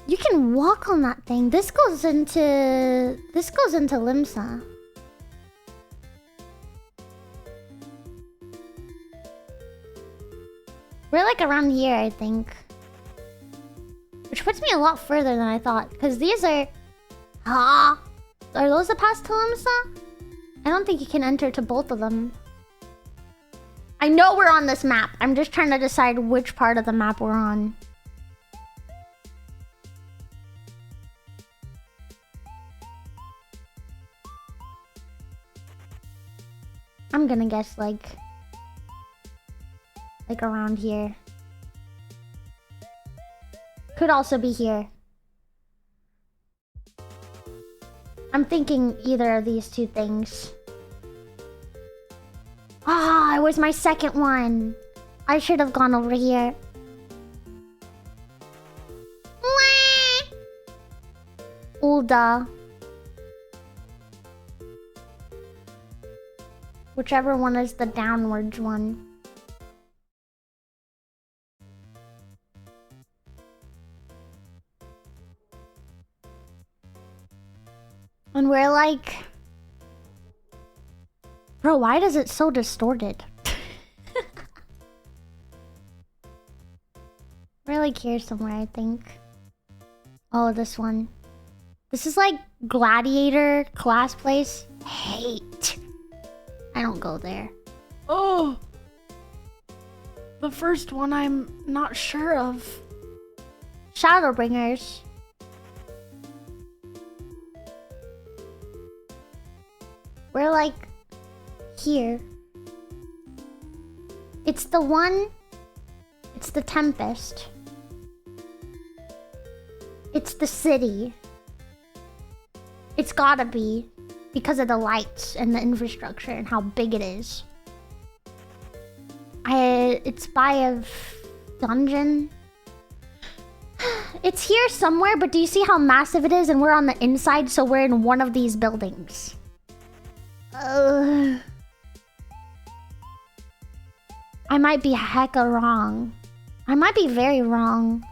You can walk on that thing. This goes into Limsa. We're like around here, I think. Which puts me a lot further than I thought. Because these are... Ah! Are those the pass to Limsa? I don't think you can enter to both of them. I know we're on this map. I'm just trying to decide which part of the map we're on. I'm gonna guess like around here. Could also be here. I'm thinking either of these 2 things. Ah, it was my second one. I should have gone over here. Ulda. Whichever one is the downwards one. And we're like... Bro, why is it so distorted? We're like here somewhere, I think. Oh, this one. This is like gladiator class place. Hate. I don't go there. Oh! The first one I'm not sure of. Shadowbringers. We're like here. It's the one. It's the Tempest. It's the city. It's gotta be because of the lights and the infrastructure and how big it is. It's by a dungeon. It's here somewhere, but do you see how massive it is? And we're on the inside, so we're in one of these buildings. I might be hecka wrong. I might be very wrong.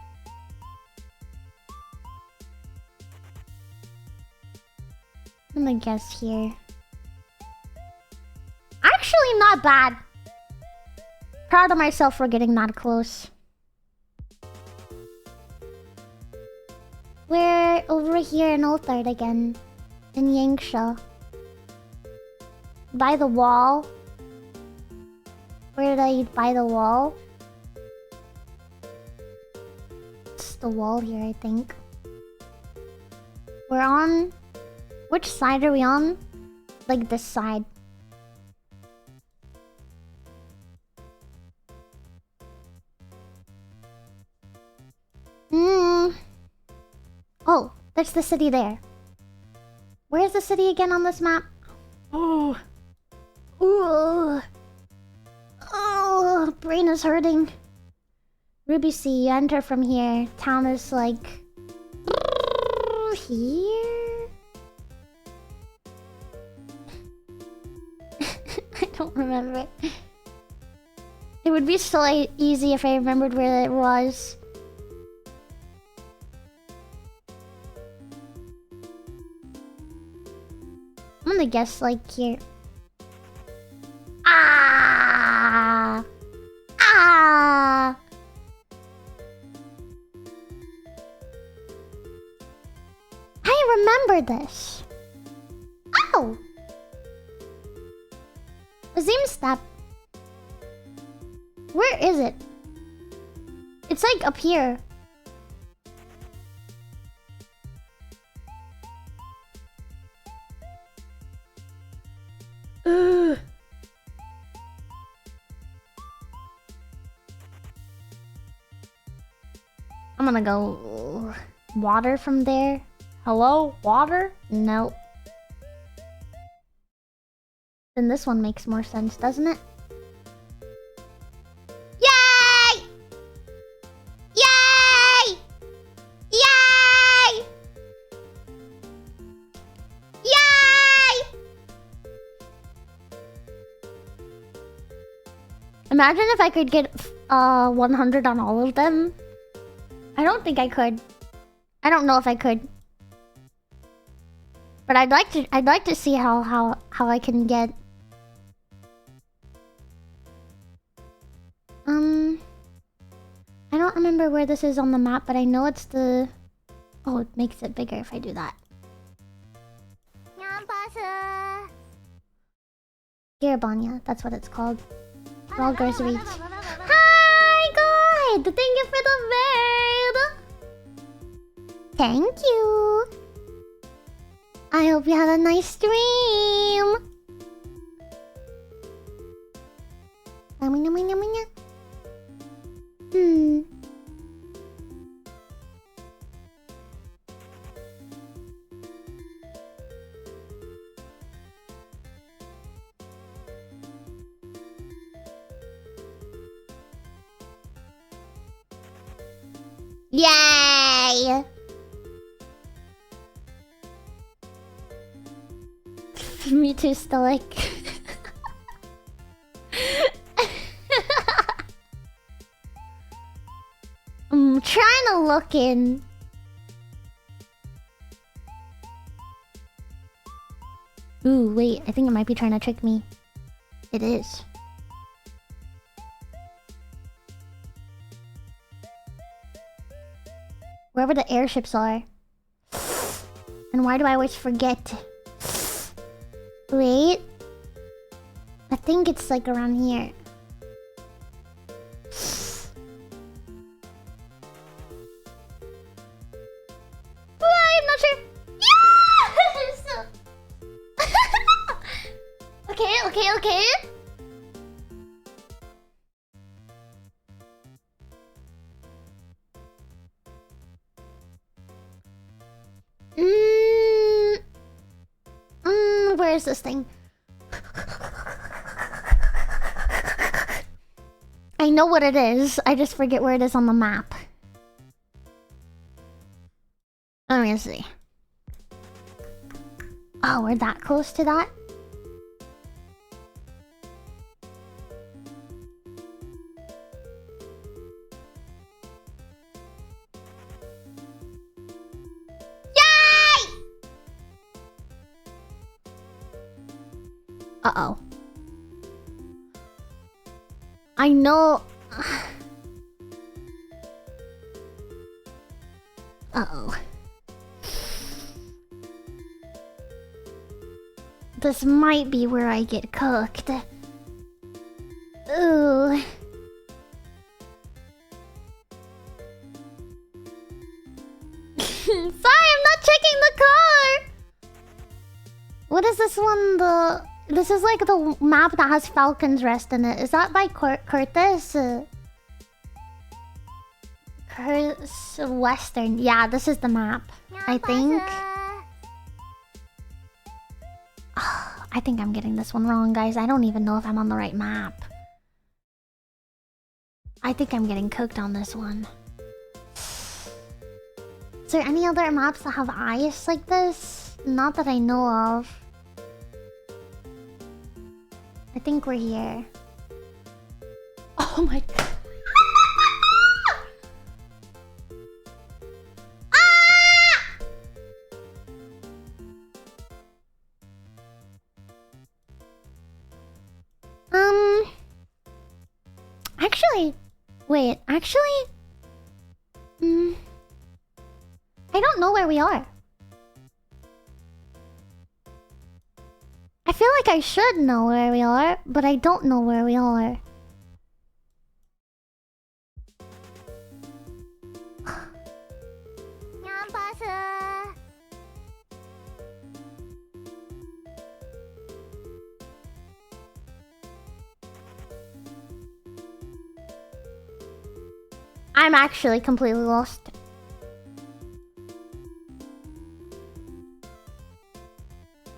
I'm gonna guess here. Actually, not bad. Proud of myself for getting that close. We're over here in Ulthard again. In Yanksha. By the wall. Where did I eat by the wall? It's the wall here, I think. We're on... Which side are we on? Like this side. That's the city there. Where's the city again on this map? Oh. Ooh. Oh, brain is hurting. Ruby Sea, you enter from here. Town is like... here? I don't remember. It would be so easy if I remembered where it was. I'm gonna guess like here. Ah! Ah! I remember this. Oh! Azim Step. Where is it? It's like up here. Ugh. I'm gonna go water from there. Hello? Water? No. Then this one makes more sense, doesn't it? Yay! Yay! Yay! Yay! Imagine if I could get 100 on all of them. I don't think I could. I don't know if I could. But I'd like to see how I can get I don't remember where this is on the map, but I know it's the... Oh, it makes it bigger if I do that. Garabanya, that's what it's called. Rogers Reach. Hi, God! Thank you for the bird! Thank you! I hope you had a nice stream! Yay! Me too, Stoic. I'm trying to look in. Ooh, wait, I think it might be trying to trick me. It is. Wherever the airships are. And why do I always forget? Wait. I think it's like around here. I'm not sure. Yes! Okay. Where is this thing? I know what it is. I just forget where it is on the map. Let me see. Oh, we're that close to that? Uh-oh. I know... Uh-oh. This might be where I get cooked. Ooh. Sorry, I'm not checking the car! What is this one? This is like the map that has Falcon's Rest in it. Is that by Curtis? Western. Yeah, this is the map. I think. I think I'm getting this one wrong, guys. I don't even know if I'm on the right map. I think I'm getting cooked on this one. Is there any other maps that have ice like this? Not that I know of. I think we're here. Oh my god. Actually, wait, actually, I don't know where we are. I feel like I should know where we are, but I don't know where we are. I'm actually completely lost.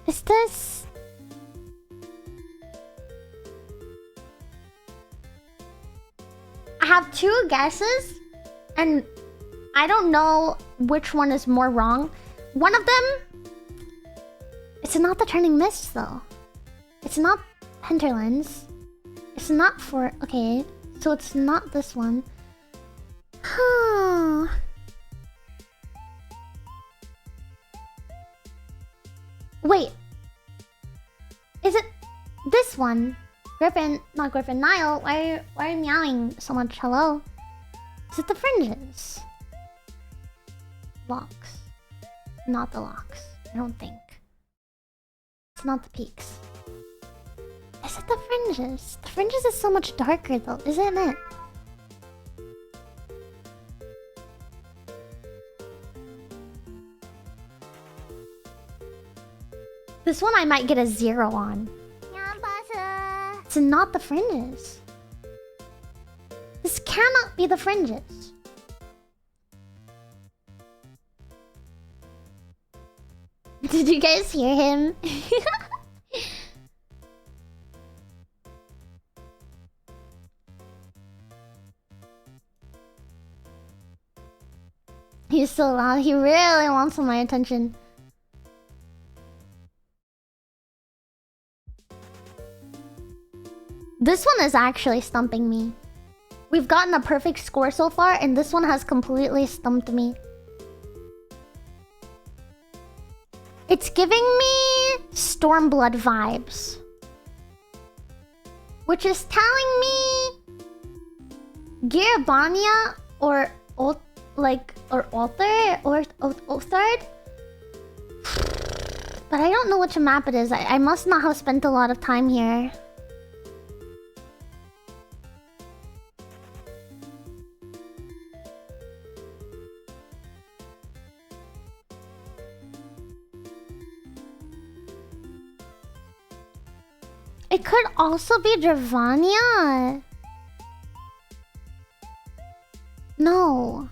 Is this... I have two guesses, and I don't know which one is more wrong. One of them... It's not the Turning Mist, though. It's not Hinterlands. It's not for... Okay, so it's not this one. Huh. Wait. Is it this one? Griffin, not Griffin, Niall, why are you meowing so much? Hello? Is it the fringes? Locks. Not the locks. I don't think. It's not the peaks. Is it the fringes? The fringes is so much darker though, isn't it? This one I might get a 0 on. It's not the fringes. This cannot be the fringes. Did you guys hear him? He's so loud. He really wants my attention. This one is actually stumping me. We've gotten a perfect score so far, and this one has completely stumped me. It's giving me Stormblood vibes. Which is telling me... Girabania or Othard? But I don't know which map it is. I must not have spent a lot of time here. It could also be Dravania. No.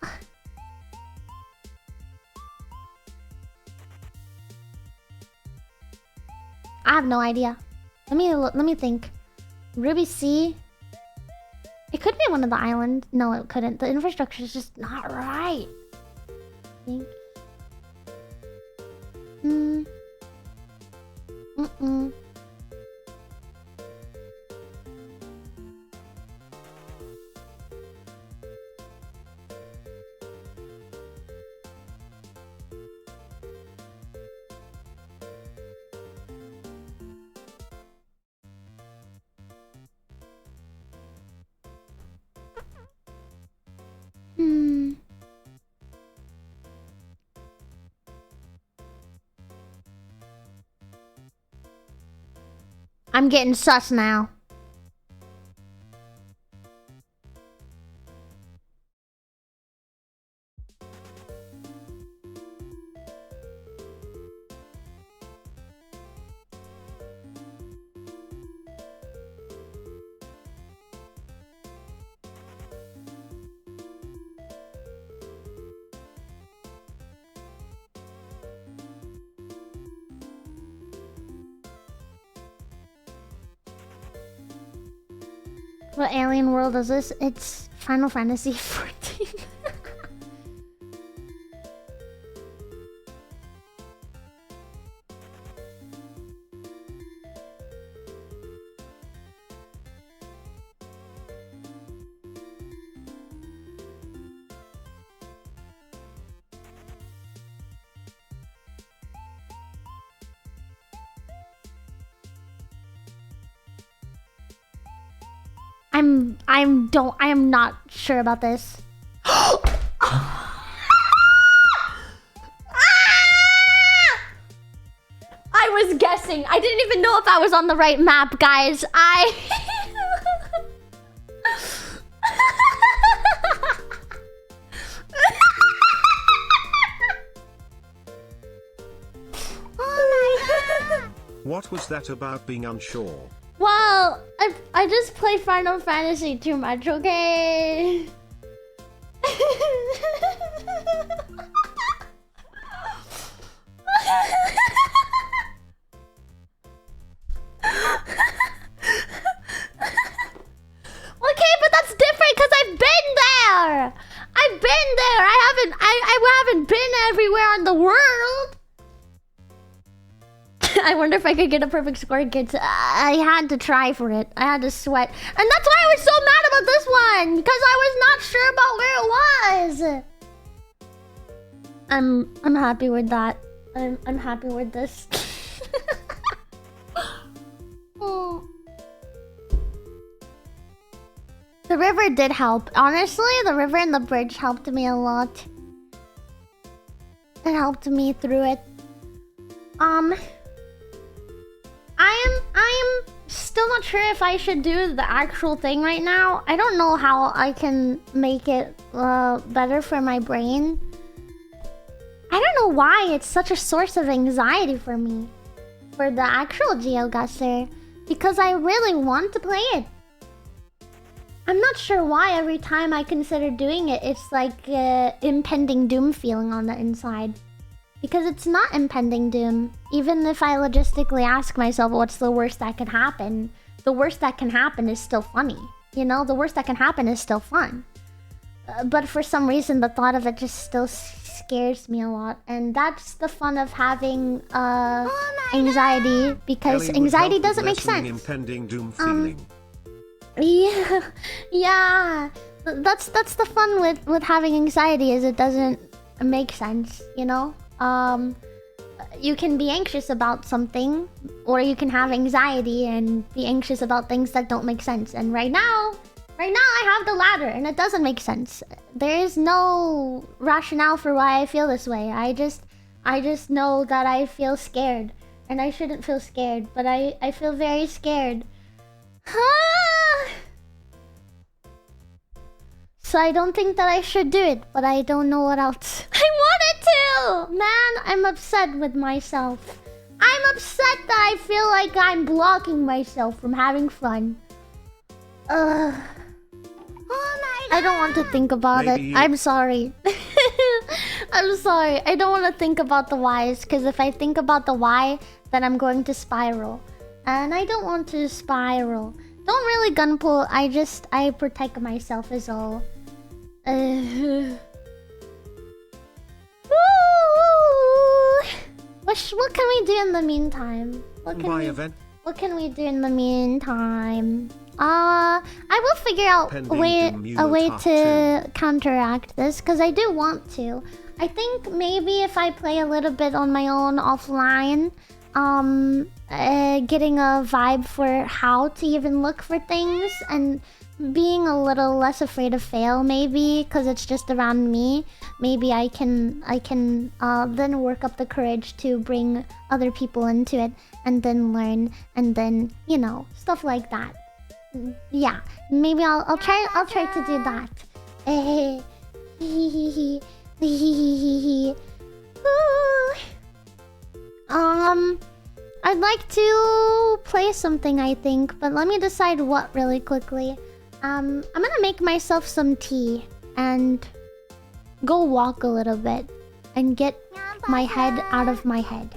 I have no idea. Let me think. Ruby Sea. It could be one of the islands. No, it couldn't. The infrastructure is just not right. I think. I'm getting sus now. What alien world is this? It's Final Fantasy 14. I am not sure about this. I was guessing. I didn't even know if I was on the right map, guys. What was that about being unsure? Well, I just play Final Fantasy too much, okay? Okay, but that's different because I've been there. I've been there. I haven't been everywhere in the world. I wonder if I could get a perfect score, kids. I had to try for it. I had to sweat. And that's why I was so mad about this one. Because I was not sure about where it was. I'm happy with that. I'm happy with this. Oh. The river did help. Honestly, the river and the bridge helped me a lot. It helped me through it. I am still not sure if I should do the actual thing right now. I don't know how I can make it better for my brain. I don't know why it's such a source of anxiety for me. For the actual GeoGuessr. Because I really want to play it. I'm not sure why every time I consider doing it, it's like impending doom feeling on the inside. Because it's not impending doom. Even if I logistically ask myself what's the worst that can happen, the worst that can happen is still funny. You know, the worst that can happen is still fun. But for some reason, the thought of it just still scares me a lot. And that's the fun of having anxiety, because anxiety doesn't make sense. Impending doom feeling. Yeah. That's the fun with having anxiety, is it doesn't make sense, you know? You can be anxious about something, or you can have anxiety and be anxious about things that don't make sense. And right now I have the latter, and it doesn't make sense. There is no rationale for why I feel this way. I just know that I feel scared, and I shouldn't feel scared, but I feel very scared. So I don't think that I should do it, but I don't know what else. I wanted to! Man, I'm upset with myself. I'm upset that I feel like I'm blocking myself from having fun. Oh my God. I don't want to think about it. I'm sorry. I'm sorry. I don't want to think about the whys, because if I think about the why, then I'm going to spiral. And I don't want to spiral. Don't really gunpull. I protect myself is all. What can we do in the meantime? What can we do in the meantime? I will figure out a way to counteract this, because I do want to. I think maybe if I play a little bit on my own offline, getting a vibe for how to even look for things, and being a little less afraid of fail, maybe, because it's just around me. Maybe I can then work up the courage to bring other people into it, and then learn, and then, you know, stuff like that. Yeah, maybe I'll try to do that. I'd like to play something, I think, but let me decide what really quickly. I'm gonna make myself some tea and go walk a little bit and get my head out of my head.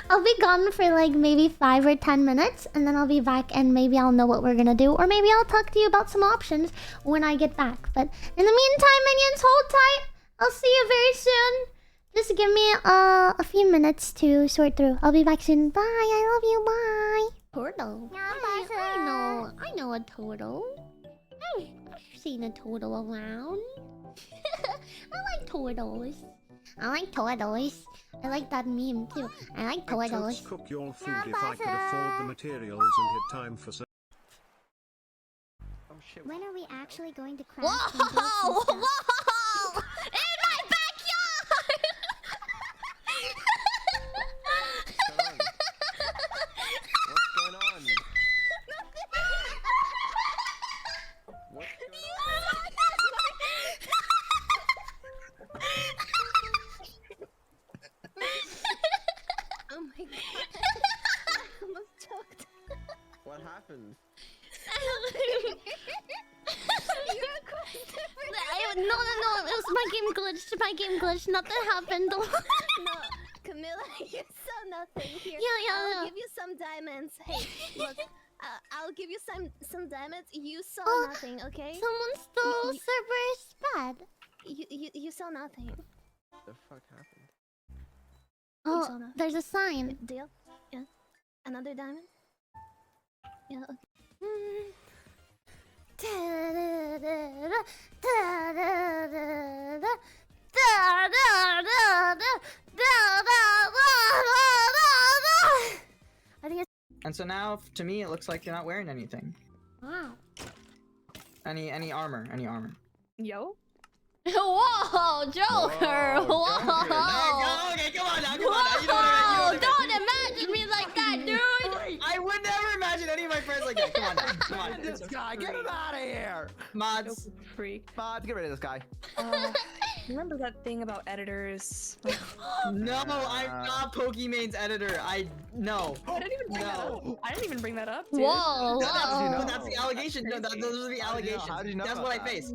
I'll be gone for like maybe 5 or 10 minutes, and then I'll be back, and maybe I'll know what we're gonna do, or maybe I'll talk to you about some options when I get back. But in the meantime, minions, hold tight. I'll see you very soon. Just give me a few minutes to sort through. I'll be back soon. Bye. I love you. Bye. Turtle. I know a turtle. I've seen a turtle around. I like turtles. I like turtles. I like that meme too. I like turtles. I'd cook your food if I could afford the materials and hit time for some. When are we actually going to crash? Whoa! Whoa! In my backyard! What's going on? What's Oh my god. I almost choked. What happened? No, it was my game glitched. My game glitched. Nothing happened. No, Camilla, you saw nothing here. Yeah. I'll give you some diamonds. Hey, look, I'll give you some diamonds. You saw nothing, okay? Someone stole Cerberus' bed. You saw nothing. What the fuck happened? Oh, there's a sign. Deal? Yeah. Another diamond? Yeah, okay. And so now, to me, it looks like you're not wearing anything. Wow. Any armor? Yo. Whoa, Joker! Whoa! Okay, come on now, come on now. You know Whoa! what Don't imagine me like that, dude! I would never imagine any of my friends like that. Come on now, come on. This guy, get him out of here! Mods. Freak. Mods, get rid of this guy. Remember that thing about editors? No, I'm not Pokemon's editor. No. I didn't even bring that up. I didn't even bring that up, dude. Whoa! That's the allegation. No, those are the allegations. How did you know That's about what I that? face.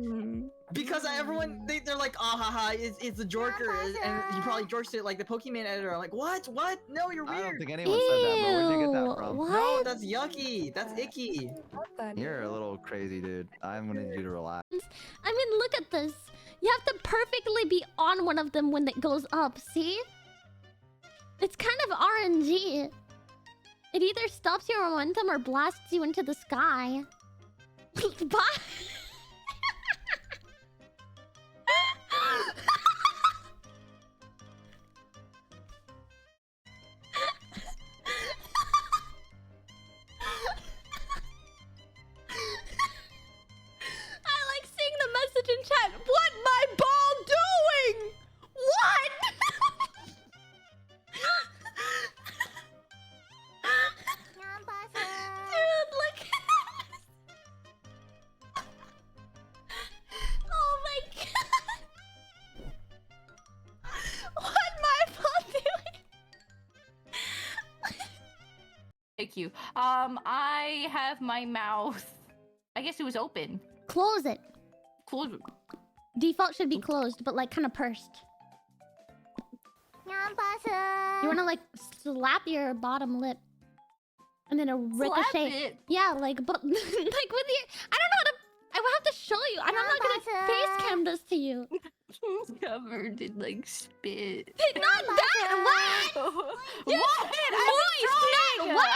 Because everyone, they're like, oh, haha, it's a Jorker, and you probably Jorked it like the Pokemon editor. I'm like, what? What? No, you're weird. I don't think anyone said that, bro. Where'd you get that from? What? No, that's yucky. That's icky. You're a little crazy, dude. I'm gonna need you to relax. I mean, look at this. You have to perfectly be on one of them when it goes up, see? It's kind of RNG. It either stops your momentum or blasts you into the sky. Bye! In chat, what my ball doing? What? Dude, look at this. Oh my god. What my ball doing? Thank you. I have my mouth. I guess it was open. Close it. Close it. Default should be closed, but like kind of pursed. You wanna like slap your bottom lip, and then a ricochet. Slap it? Yeah, like but like with your. I don't know how to. I will have to show you. And I'm not gonna face cam this to you. It's covered in like spit. Not that. What? What? Moist. Not what?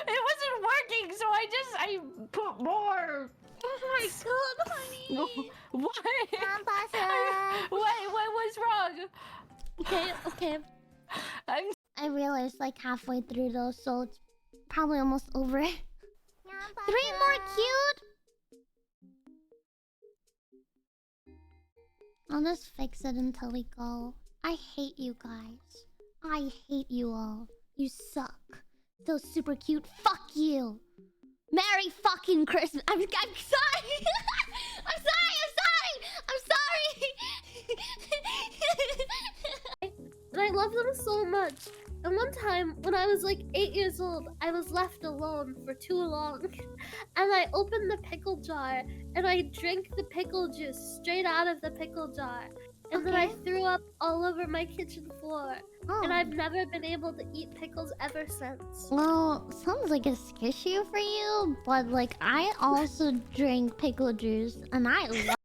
It wasn't working, so I put more. Oh my god, honey. What? What was wrong? Okay. I realized like halfway through though, so it's probably almost over. 3 more cute. I'll just fix it until we go. I hate you guys. I hate you all. You suck. Still super cute. Fuck you. Merry fucking Christmas. I'm sorry. I'm sorry. And I love them so much. And one time, when I was like 8 years old, I was left alone for too long. And I opened the pickle jar, and I drank the pickle juice straight out of the pickle jar. and then I threw up all over my kitchen floor. Oh. And I've never been able to eat pickles ever since. Well, sounds like a issue for you, but like I also drink pickle juice, and I love.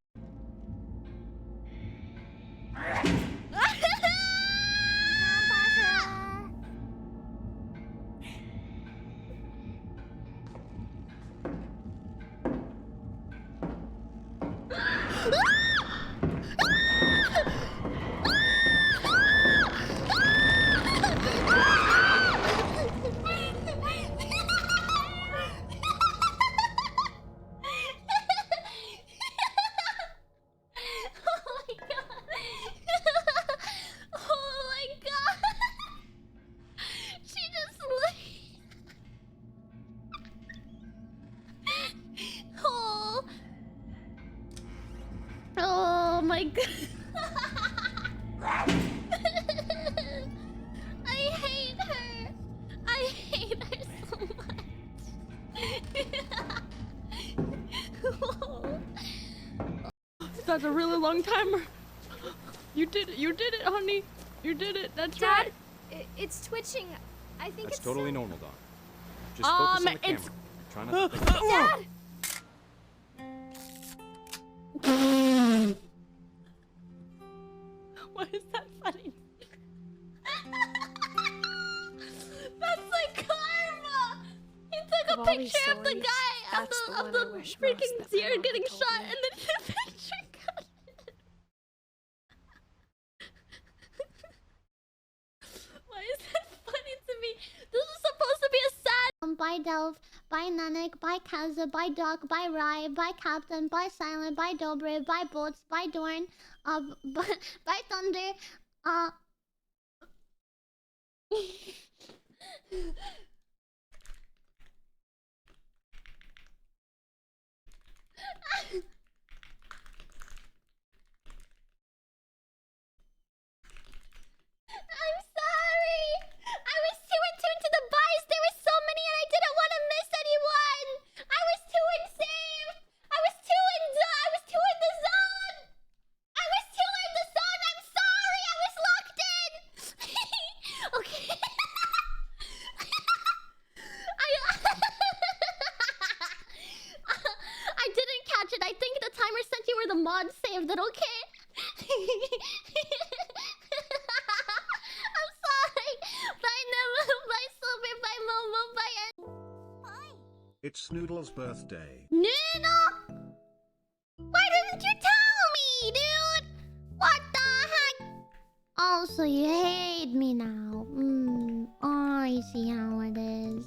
Oh my god. I hate her. I hate her so much. That's a really long timer. You did it, honey. You did it. That's Dad, right. it's twitching. I think That's it's totally normal, Doc. Just focus on the camera. Try not to think about Dad! Why is that funny? That's like karma. He took a picture of the guy of the freaking deer getting shot, and then the picture got. Why is that funny to me? This is supposed to be a sad. Bye Delve, bye Nanak, bye Kaza, bye Doc, bye Rai, bye Captain, bye Silent, bye Dobre, bye Boats, bye Dorn, bye Thunder, I'm sorry! I was too attuned to the buys! There were so many and I didn't want to miss anyone! I was too insane! I was too in the zone! I was too in the zone! I'm sorry! I was locked in! Okay. I didn't catch it. I think the timer sent you where the mod saved it, okay? I'm sorry. Bye Nemo, bye Silver, bye Momo, bye It's Noodle's birthday. Nina! Why didn't you tell me, dude? What the heck? Oh, so you hate me now. I see how it is.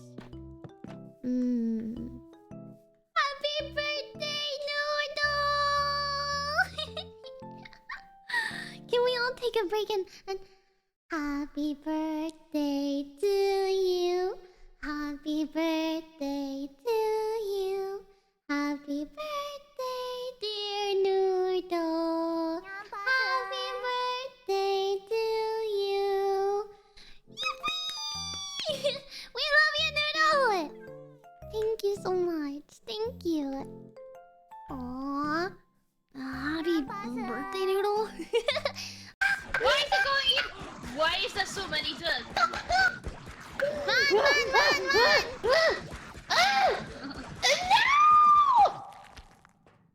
Happy birthday, Noodle! Can we all take a break and happy birthday to you. Happy birthday to you. Happy birthday, dear Noodle. Happy birthday to you. Yippee! We love you, Noodle! Thank you so much. Thank you. Aww. Happy birthday, Noodle. Why is it going in? Why is there so many turns? Run! No!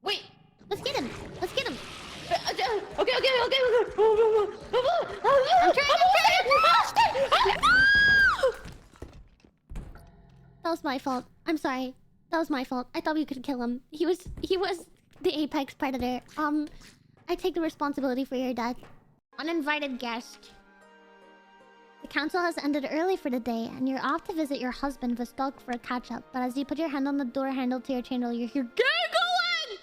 Wait. Let's get him. Let's get him. Okay. I'm trying. That was my fault. I'm sorry. That was my fault. I thought we could kill him. He was the apex predator. I take the responsibility for your death. Uninvited guest. The council has ended early for the day, and you're off to visit your husband Vostok for a catch-up. But as you put your hand on the door handle to your channel, you hear giggling!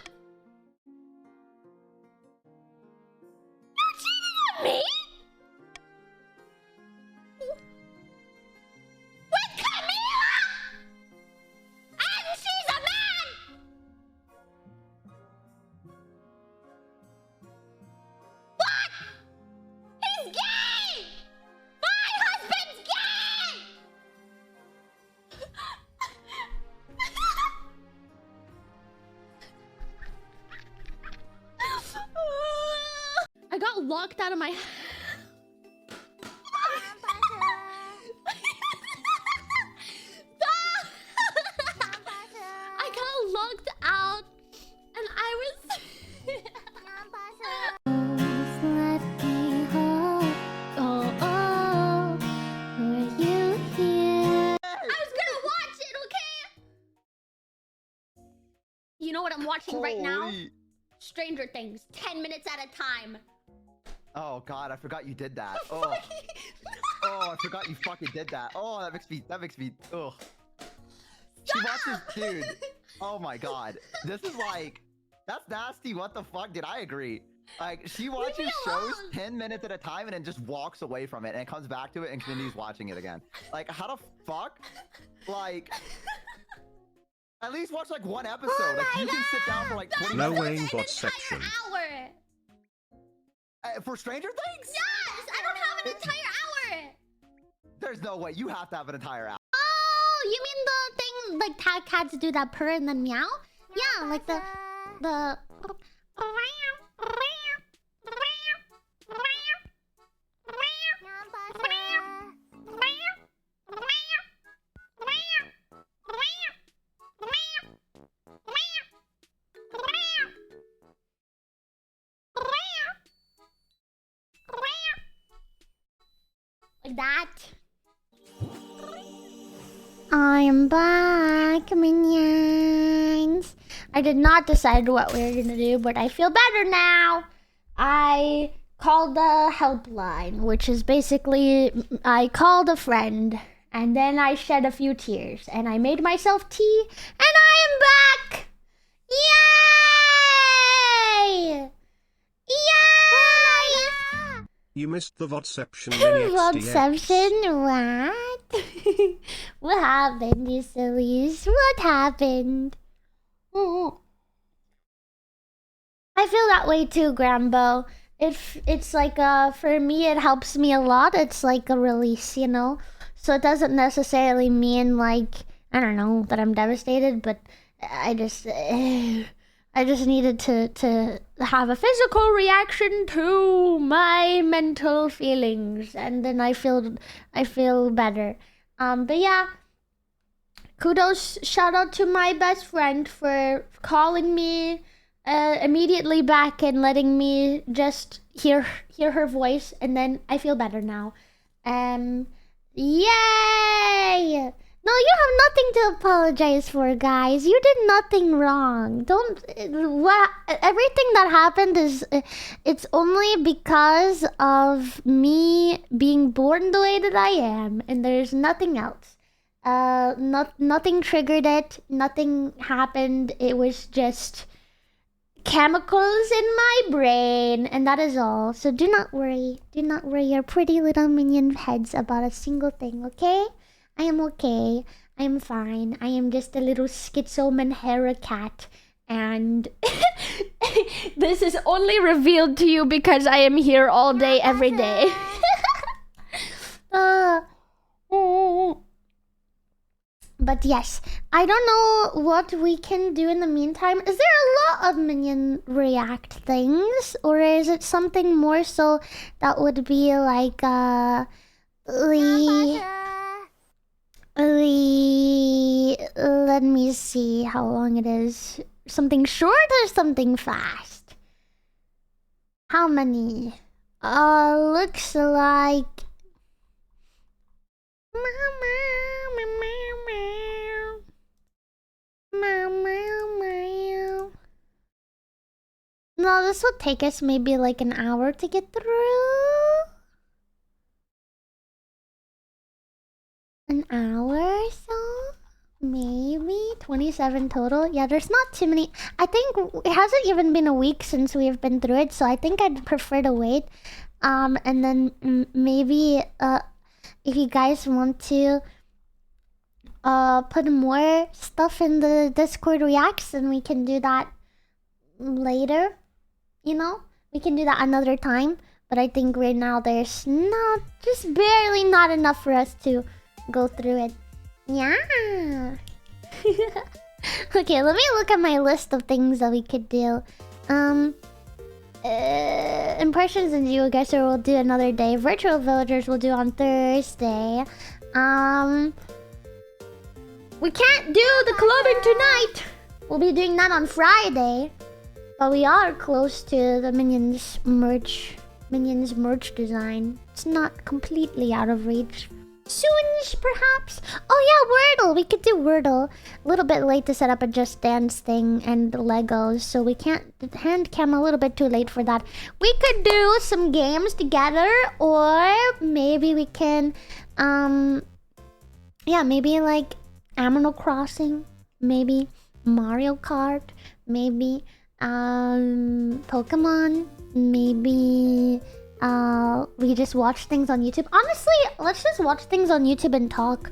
You're cheating on me? With Camila! And she's a man! What? He's gay! My husband's gay! I got locked out of my... I got locked out and I was... Let me hold. Oh, oh, were you here? I was gonna watch it, okay? You know what I'm watching right now? Stranger Things, 10 minutes at a time. Oh god, I forgot you did that. Oh. Oh, I forgot you fucking did that. Oh, that makes me, ugh. She watches, dude. Oh my god. This is like, that's nasty. What the fuck? Did I agree? Like, she watches shows 10 minutes at a time and then just walks away from it and comes back to it and continues watching it again. Like, how the fuck? Like, at least watch like one episode. Like, you can sit down for like 20 minutes. No way in bot section. For Stranger Things? Yes! I don't have an entire hour! There's no way. You have to have an entire hour. Oh, you mean the thing like cats do that purr and then meow? Yeah, like the... Like that. I'm back, minions. I did not decide what we were gonna do, but I feel better now. I called the helpline, which is basically I called a friend, and then I shed a few tears, and I made myself tea, and I am back! Yay! Yay! You missed the Vodception mini Vodception? What? What happened, you sillies? What happened? Oh. I feel that way too, Grambo. It's like, for me, it helps me a lot. It's like a release, you know? So it doesn't necessarily mean, like, I don't know, that I'm devastated, but I just needed to have a physical reaction to my mental feelings, and then I feel better. But yeah, kudos, shout out to my best friend for calling me immediately back and letting me just hear her voice, and then I feel better now. Yay! No, you have nothing to apologize for, guys. You did nothing wrong. Everything that happened it's only because of me being born the way that I am, and there's nothing else. Nothing triggered it. Nothing happened. It was just chemicals in my brain, and that is all. So do not worry. Do not worry your pretty little minion heads about a single thing, okay? I am okay. I am fine. I am just a little schizo Manhera cat. And this is only revealed to you because I am here all day, every day. But yes, I don't know what we can do in the meantime. Is there a lot of minion react things? Or is it something more so that would be like, let me see how long it is. Something short or something fast? How many? Looks like... No, this will take us maybe like an hour to get through. An hour or so? Maybe 27 total. Yeah, there's not too many. I think it hasn't even been a week since we have been through it, so I think I'd prefer to wait. And then maybe if you guys want to put more stuff in the Discord reacts, then we can do that later. You know, we can do that another time. But I think right now there's just barely not enough for us to go through it. Yeah. Okay, let me look at my list of things that we could do. impressions and GeoGuessr we'll do another day. Virtual villagers we'll do on Thursday. We can't do the clubbing tonight. We'll be doing that on Friday. But we are close to the Minions merch design. It's not completely out of reach. Soonish, perhaps? Oh yeah, Wordle! We could do Wordle. A little bit late to set up a Just Dance thing and the Legos, so we can't... Hand cam a little bit too late for that. We could do some games together, or maybe we can... Yeah, maybe like Animal Crossing. Maybe Mario Kart. Maybe... Pokemon. Maybe... we just watch things on YouTube. Honestly, let's just watch things on YouTube and talk.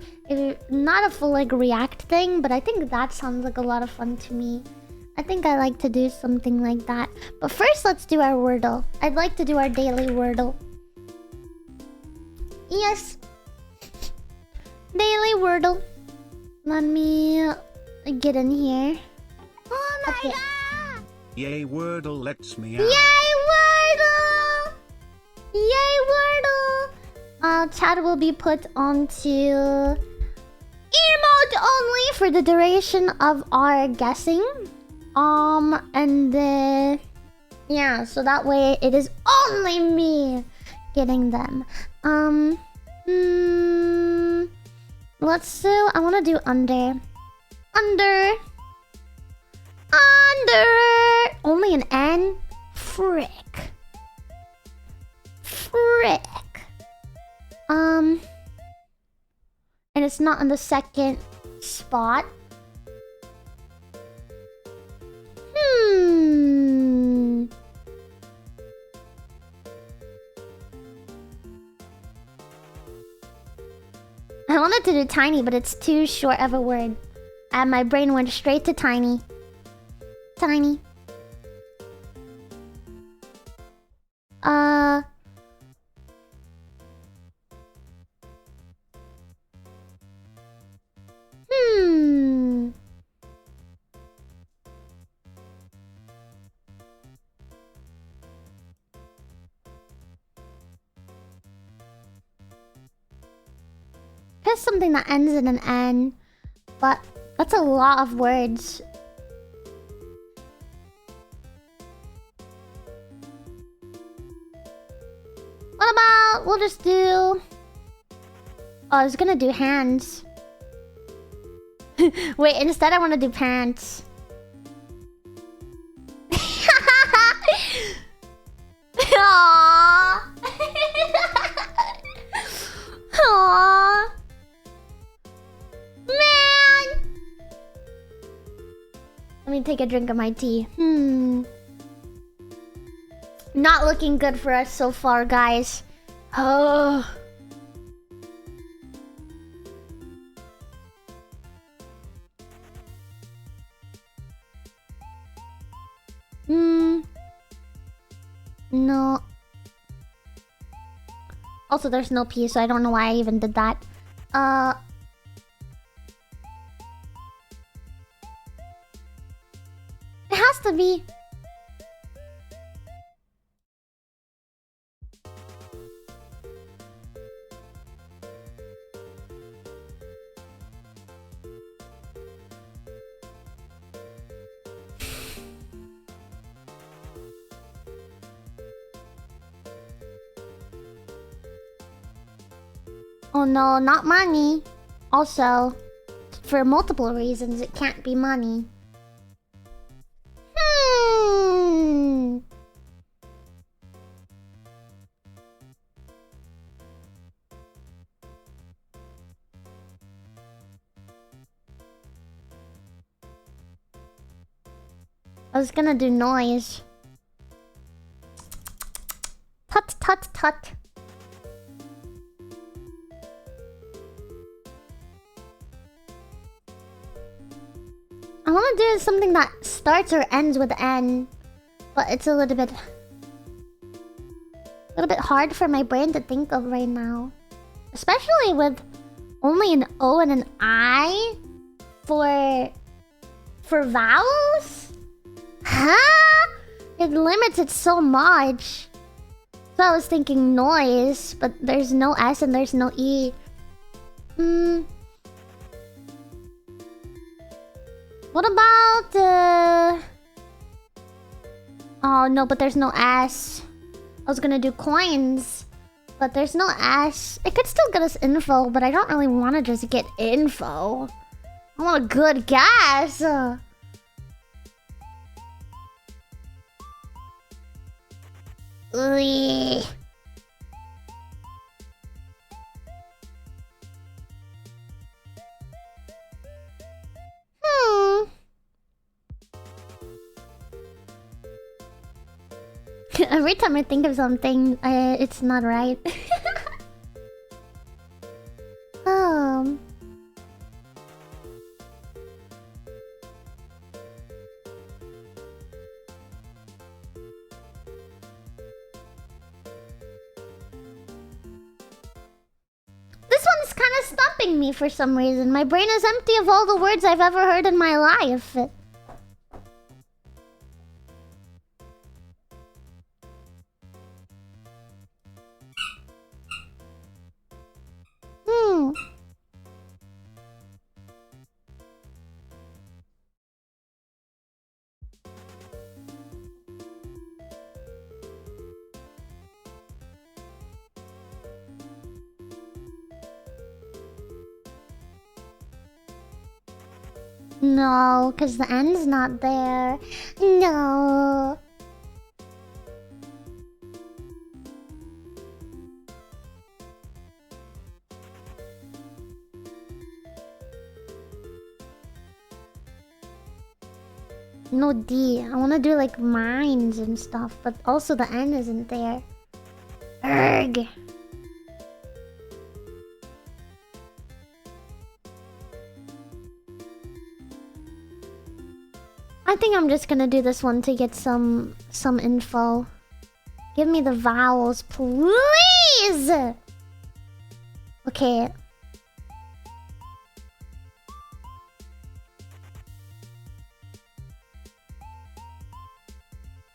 Not a full like react thing, but I think that sounds like a lot of fun to me. I think I like to do something like that. But first, let's do our Wordle. I'd like to do our daily Wordle. Yes. Daily Wordle. Let me get in here. Oh my god! Yay, Wordle lets me out. Yay, Wordle! Yay, Wordle! Chat will be put onto emote only for the duration of our guessing. And then... Yeah, so that way it is only me getting them. Let's do... I want to do under. Under! Only an N? Frick. And it's not in the second spot. I wanted to do tiny, but it's too short of a word. And my brain went straight to tiny. Tiny. Here's something that ends in an N, but that's a lot of words. What about, we'll just do... Oh, I was gonna do hands. Wait, instead I want to do pants. Aww. Aww. Man. Let me take a drink of my tea. Not looking good for us so far, guys. Oh. No. Also, there's no P, so I don't know why I even did that. It has to be. Oh no, not money. Also, for multiple reasons, it can't be money. I was gonna do noise. Tut tut tut. I want to do something that starts or ends with N, but it's a little bit hard for my brain to think of right now, especially with only an O and an I for vowels. Huh? It limits it so much. So I was thinking noise, but there's no S and there's no E. What about oh no, but there's no S. I was gonna do coins, but there's no S. It could still get us info, but I don't really want to just get info. I want a good guess. Ugh. Every time I think of something, it's not right. This one's kind of stumping me for some reason. My brain is empty of all the words I've ever heard in my life. No, because the end's not there. No. No D. I want to do like mines and stuff, but also the N isn't there. Erg. I think I'm just gonna do this one to get some info. Give me the vowels, please. Okay.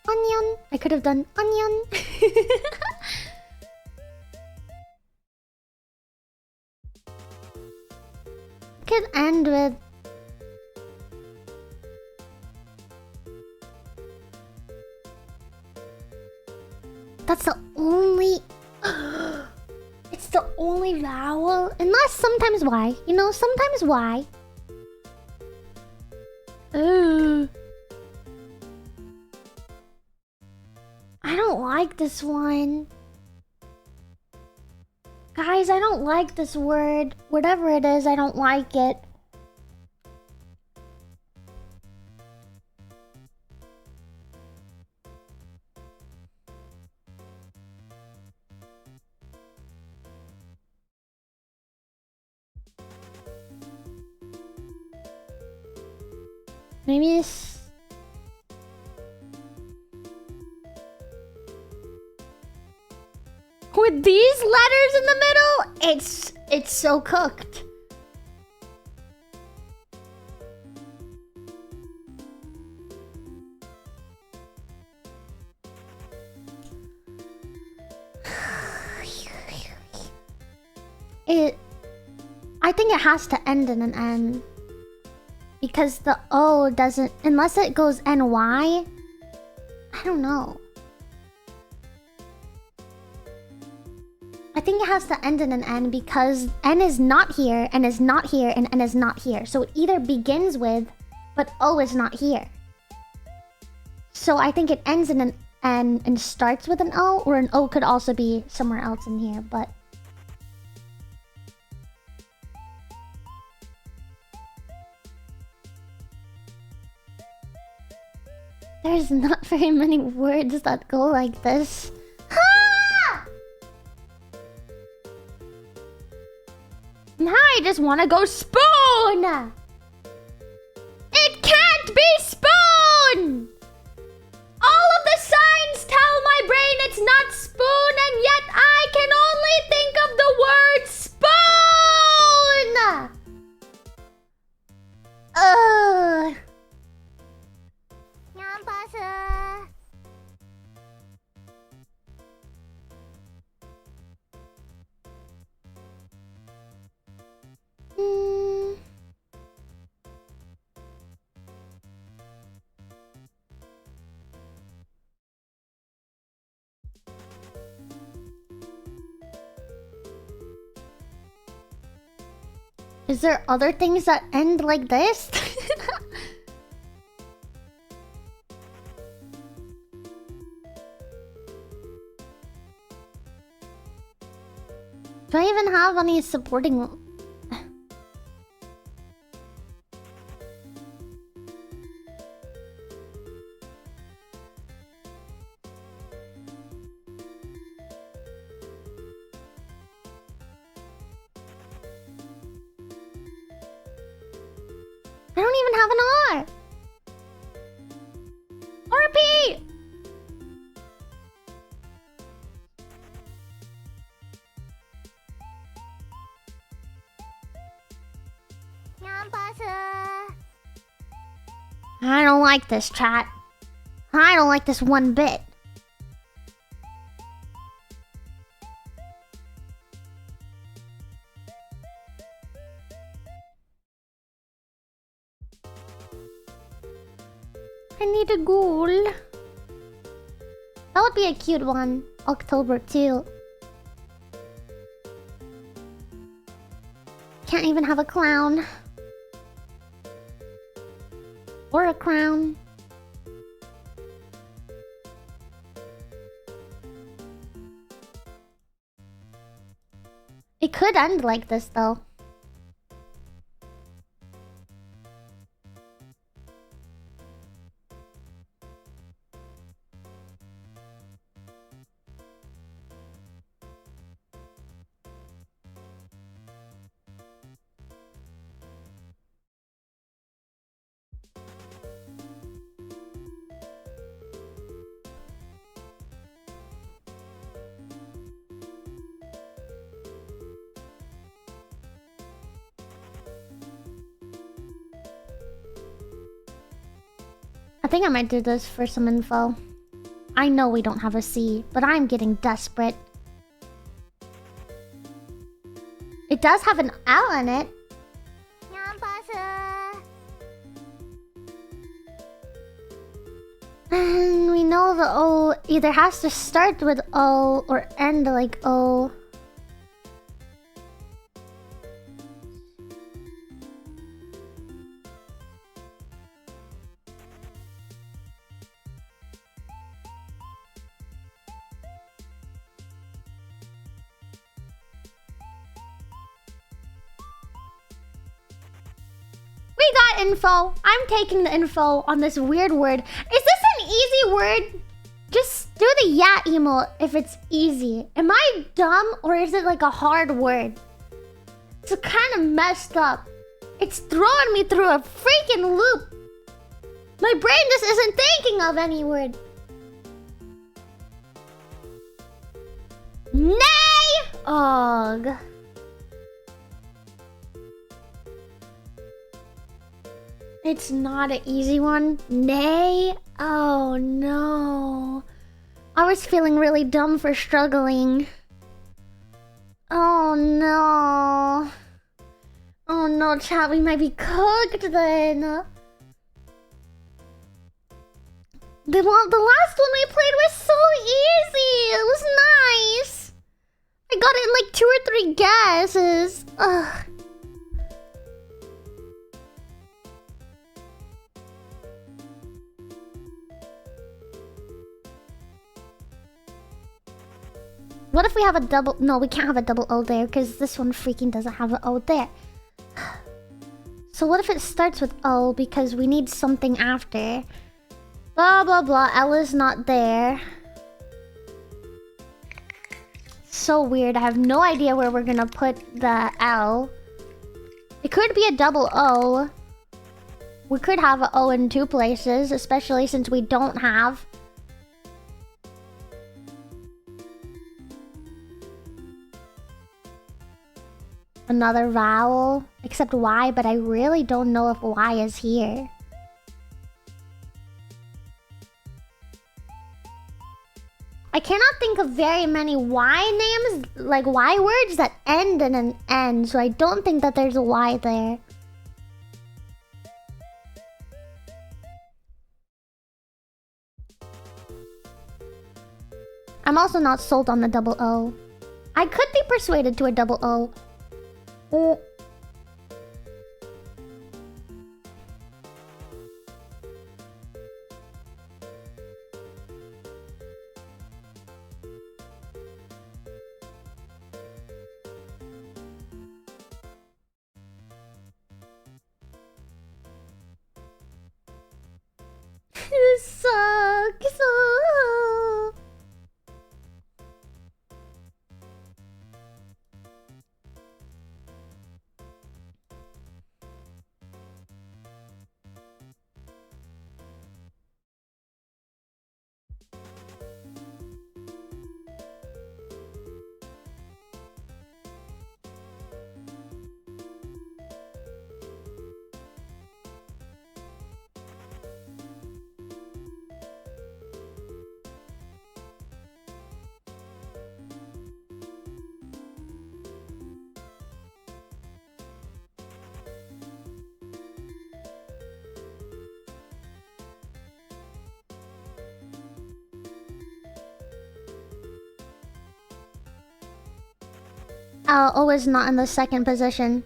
Onion. I could have done onion. Could end with that's the only it's the only vowel. Unless sometimes Y. You know, sometimes Y. Ooh. I don't like this one. Guys, I don't like this word. Whatever it is, I don't like it. Maybe it's... with these letters in the middle, it's so cooked. I think it has to end in an N. Because the O doesn't... unless it goes NY. I don't know. I think it has to end in an N because N is not here, and is not here, and N is not here. So it either begins with, but O is not here. So I think it ends in an N and starts with an O, or an O could also be somewhere else in here, but... there's not very many words that go like this. Ah! Now I just want to go spoon! It can't be spoon! All of the signs tell my brain it's not spoon, and yet I can only think of the word spoon! Ugh. Is there other things that end like this? Do I even have any supporting... I don't even have an R! RP! I don't like this, chat. I don't like this one bit. I need a goal. That would be a cute one. October too. Can't even have a clown. Or a crown. It could end like this though. I think I might do this for some info. I know we don't have a C, but I'm getting desperate. It does have an L in it. And we know the O either has to start with O or end like O. We got info. I'm taking the info on this weird word. Is this an easy word? Just do the yeah emote if it's easy. Am I dumb or is it like a hard word? It's kind of messed up. It's throwing me through a freaking loop. My brain just isn't thinking of any word. Nay! Ugh. It's not an easy one. Nay? Oh no. I was feeling really dumb for struggling. Oh no. Oh no, chat, we might be cooked then. The last one we played was so easy. It was nice. I got it in like 2 or 3 guesses. Ugh. What if we have a double... No, we can't have a double O there because this one freaking doesn't have an O there. So what if it starts with O because we need something after? Blah, blah, blah. L is not there. So weird. I have no idea where we're gonna put the L. It could be a double O. We could have an O in 2 places, especially since we don't have... another vowel, except Y, but I really don't know if Y is here. I cannot think of very many Y names, like Y words that end in an N, so I don't think that there's a Y there. I'm also not sold on the double O. I could be persuaded to a double O. Always not in the second position.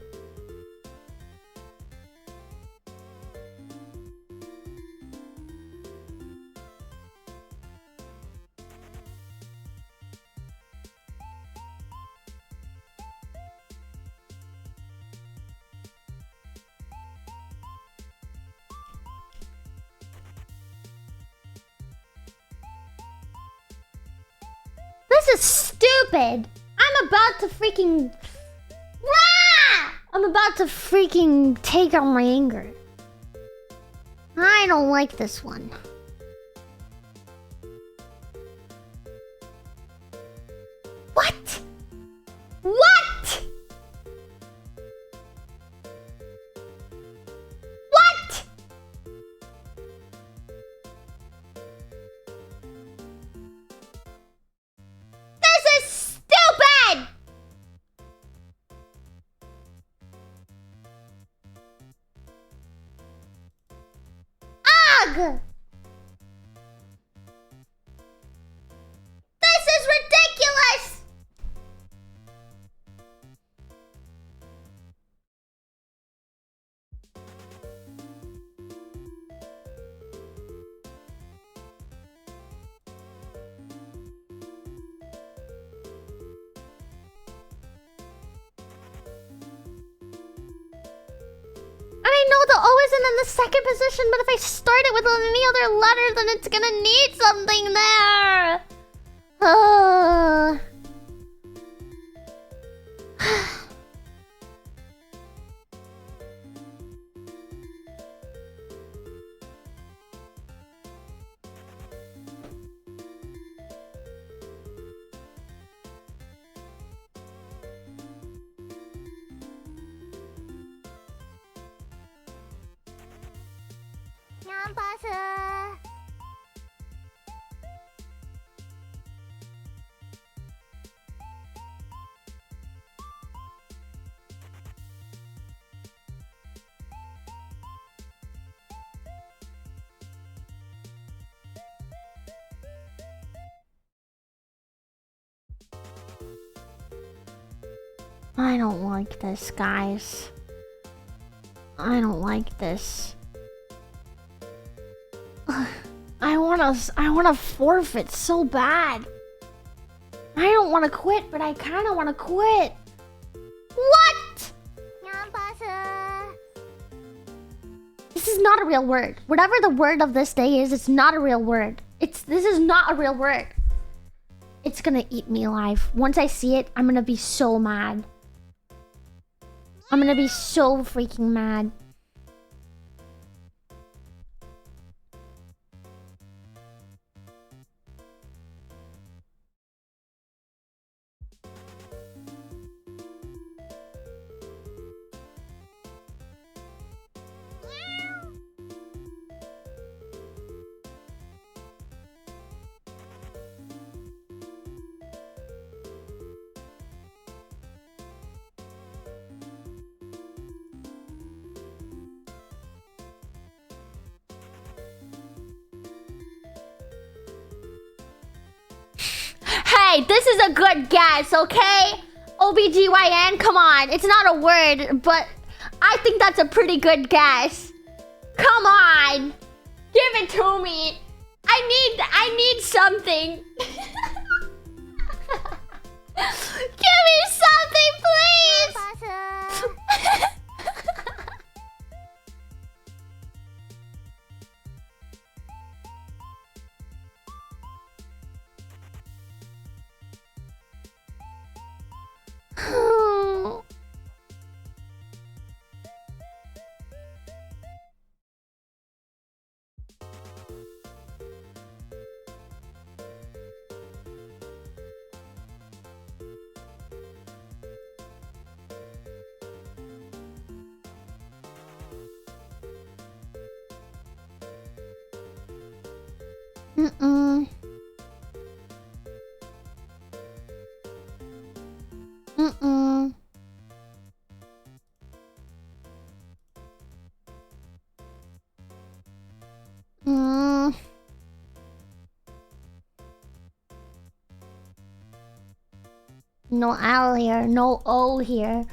This is stupid. I'm about to freaking... I'm about to freaking take out my anger. I don't like this one. What? What? What? This is stupid! Ugh! This is ridiculous! I know the O isn't in the second position, but if I start it with any other letter, then it's gonna need something there. I don't like this, guys. I don't like this. I wanna forfeit so bad. I don't wanna quit, but I kinda wanna quit. What? This is not a real word. Whatever the word of this day is, it's not a real word. This is not a real word. It's gonna eat me alive. Once I see it, I'm gonna be so mad. I'm gonna be so freaking mad. Hey, this is a good guess, okay? OBGYN, come on. It's not a word, but I think that's a pretty good guess. Come on. Give it to me. I need something. Give me something, please. Mm-mm. Mm-mm. Mm. No L here. No O here.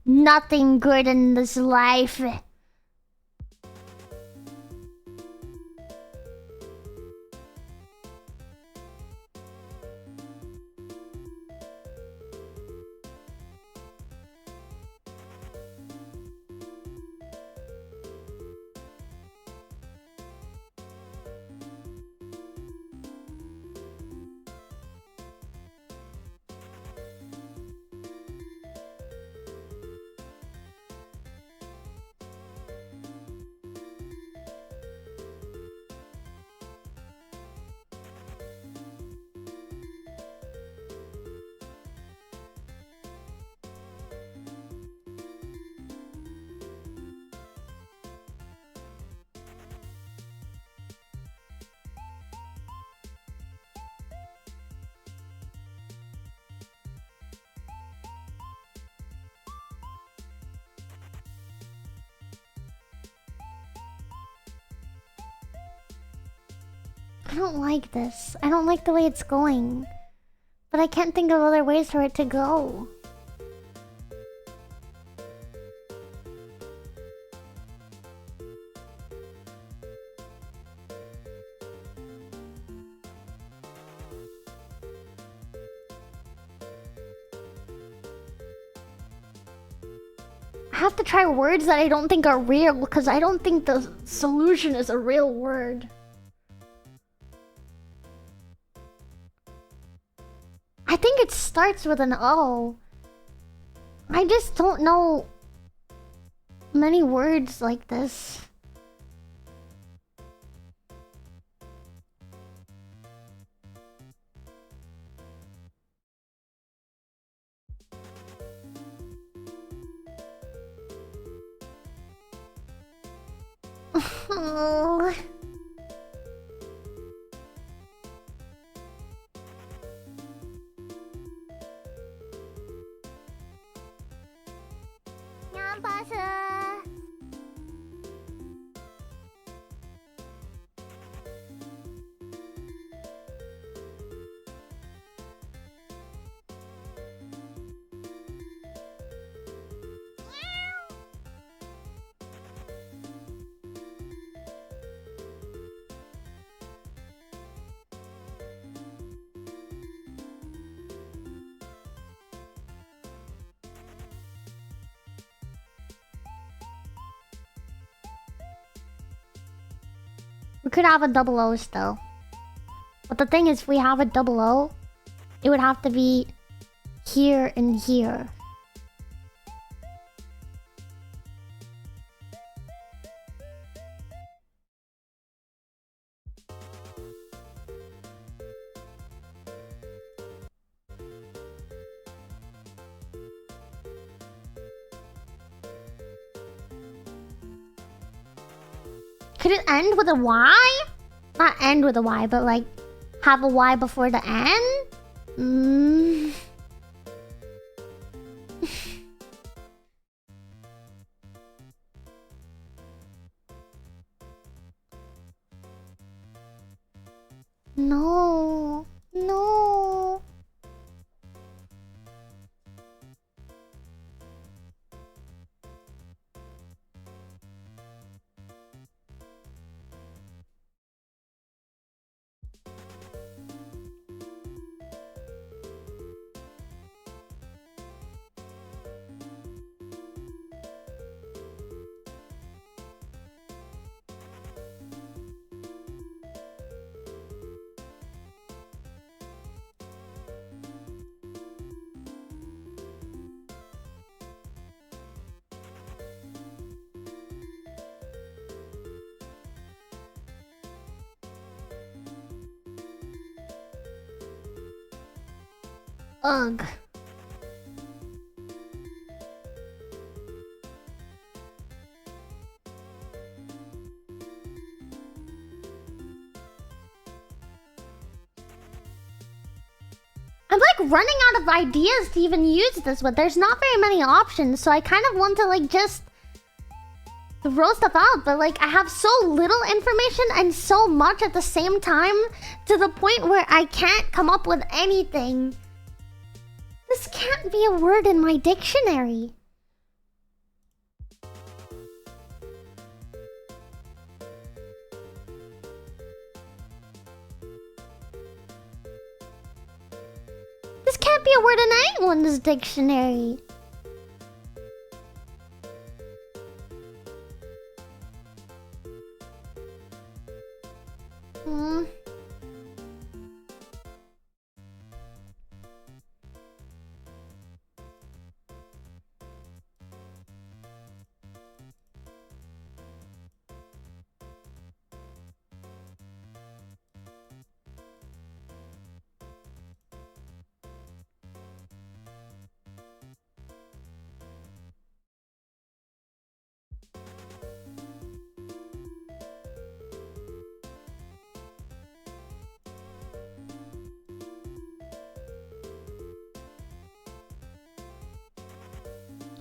Nothing good in this life. I don't like this. I don't like the way it's going. But I can't think of other ways for it to go. I have to try words that I don't think are real because I don't think the solution is a real word. I think it starts with an O. I just don't know many words like this. Oh. We could have a double O still. But the thing is, if we have a double O, it would have to be here and here. Could it end with a Y? Not end with a Y, but like have a Y before the N? No. No. Ugh. I'm like running out of ideas to even use this with. There's not very many options, so I kind of want to like just throw stuff out, but like I have so little information and so much at the same time to the point where I can't come up with anything. This can't be a word in my dictionary. This can't be a word in anyone's dictionary. Hmm.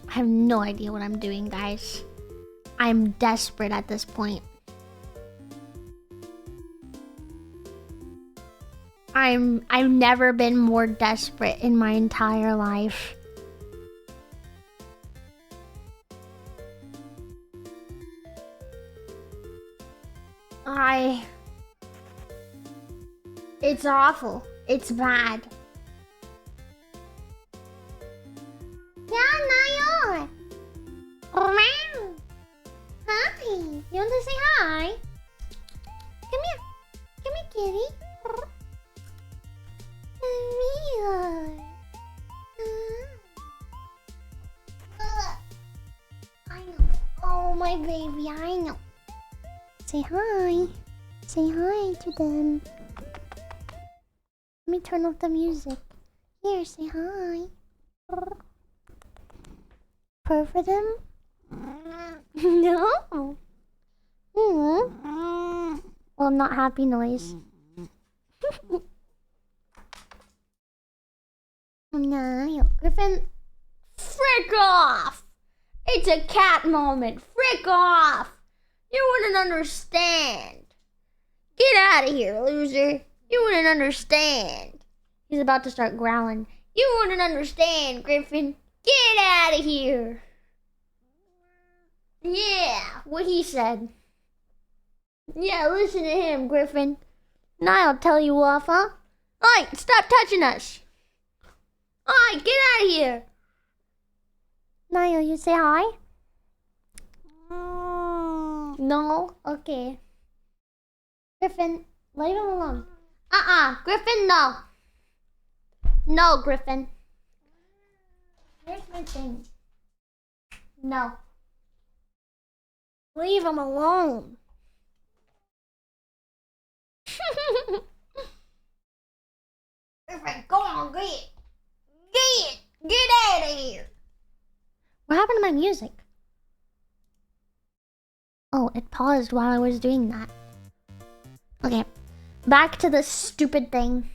I have no idea what I'm doing, guys. I'm desperate at this point. I've never been more desperate in my entire life. It's awful. It's bad. Yeah, Nayo. Oh, man. Hi. You want to say hi? Come here. Come here, kitty. Come here. I know. Oh, my baby, I know. Say hi. Say hi to them. Let me turn off the music. Here, say hi. Purr for them? No. Well, not happy noise. No, Griffin. Frick off! It's a cat moment. Frick off! You wouldn't understand. Get out of here, loser. You wouldn't understand. He's about to start growling. You wouldn't understand, Griffin. Get out of here. Yeah, what he said. Yeah, listen to him, Griffin. Now I'll tell you off, huh? Alright, stop touching us. Alright, get out of here. Niall, you say hi? No? Okay. Griffin, leave him alone. Griffin, no. No, Griffin. Here's my thing. No. Leave him alone. Griffin, go on, get it. Get it. Get out of here. What happened to my music? Oh, it paused while I was doing that. Okay. Back to the stupid thing.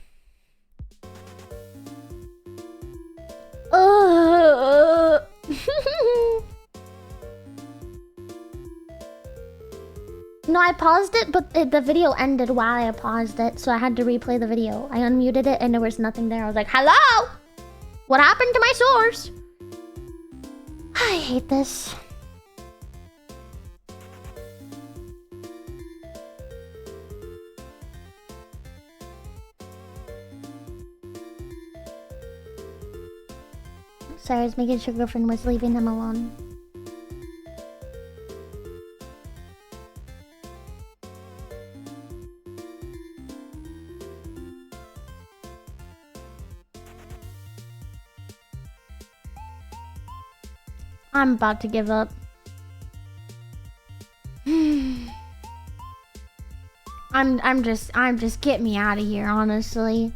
No, I paused it, but the video ended while I paused it, so I had to replay the video. I unmuted it and there was nothing there. I was like, hello? What happened to my source? I hate this. Sorry, I was making sure Griffin was leaving him alone. I'm about to give up. I'm just get me out of here, honestly.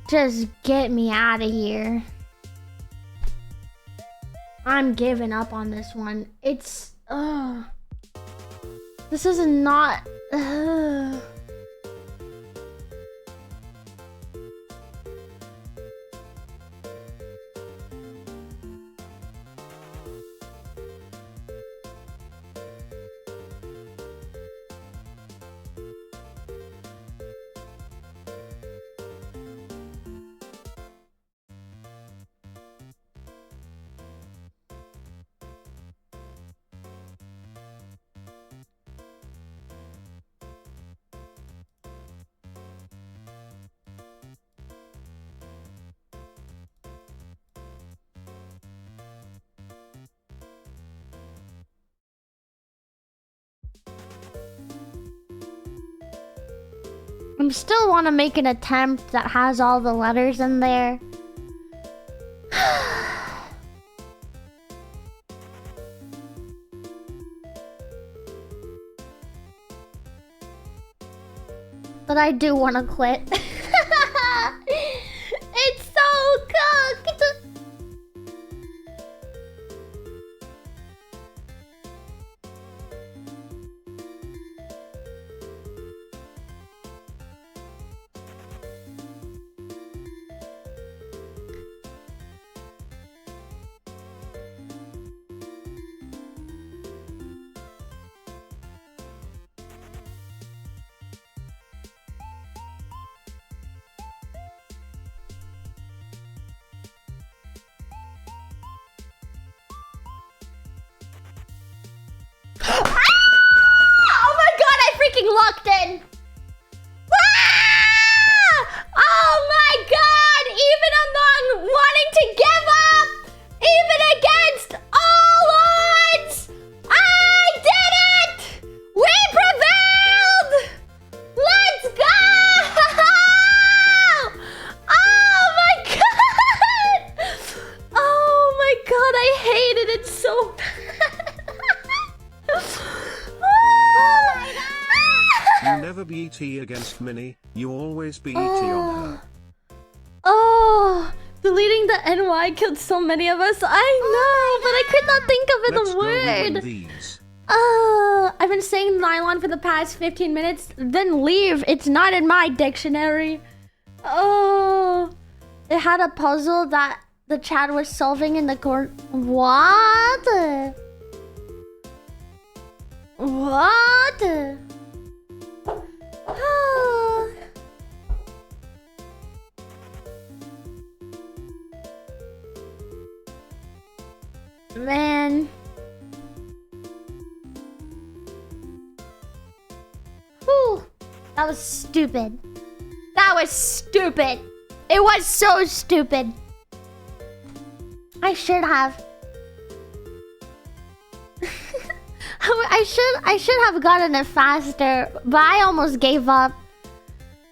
Just get me out of here. I'm giving up on this one. It's this is not I still want to make an attempt that has all the letters in there. But I do want to quit. It's so cooked! Oh my god, I freaking locked in! Ah! Oh my god! Even among wanting to give up! Even against all odds! I did it! We prevailed! Let's go! Oh my god! Oh my god, I hate it. It's so bad. You never be ET against Minnie, you always be ET on her. Oh, deleting the NY killed so many of us. I know, but I could not think of Let's the go win word. these. I've been saying nylon for the past 15 minutes. Then leave. It's not in my dictionary. Oh, it had a puzzle that the chat was solving in the corner. What? What? Man. Whew. That was stupid. That was stupid. It was so stupid. I should have. I should have gotten it faster, but I almost gave up.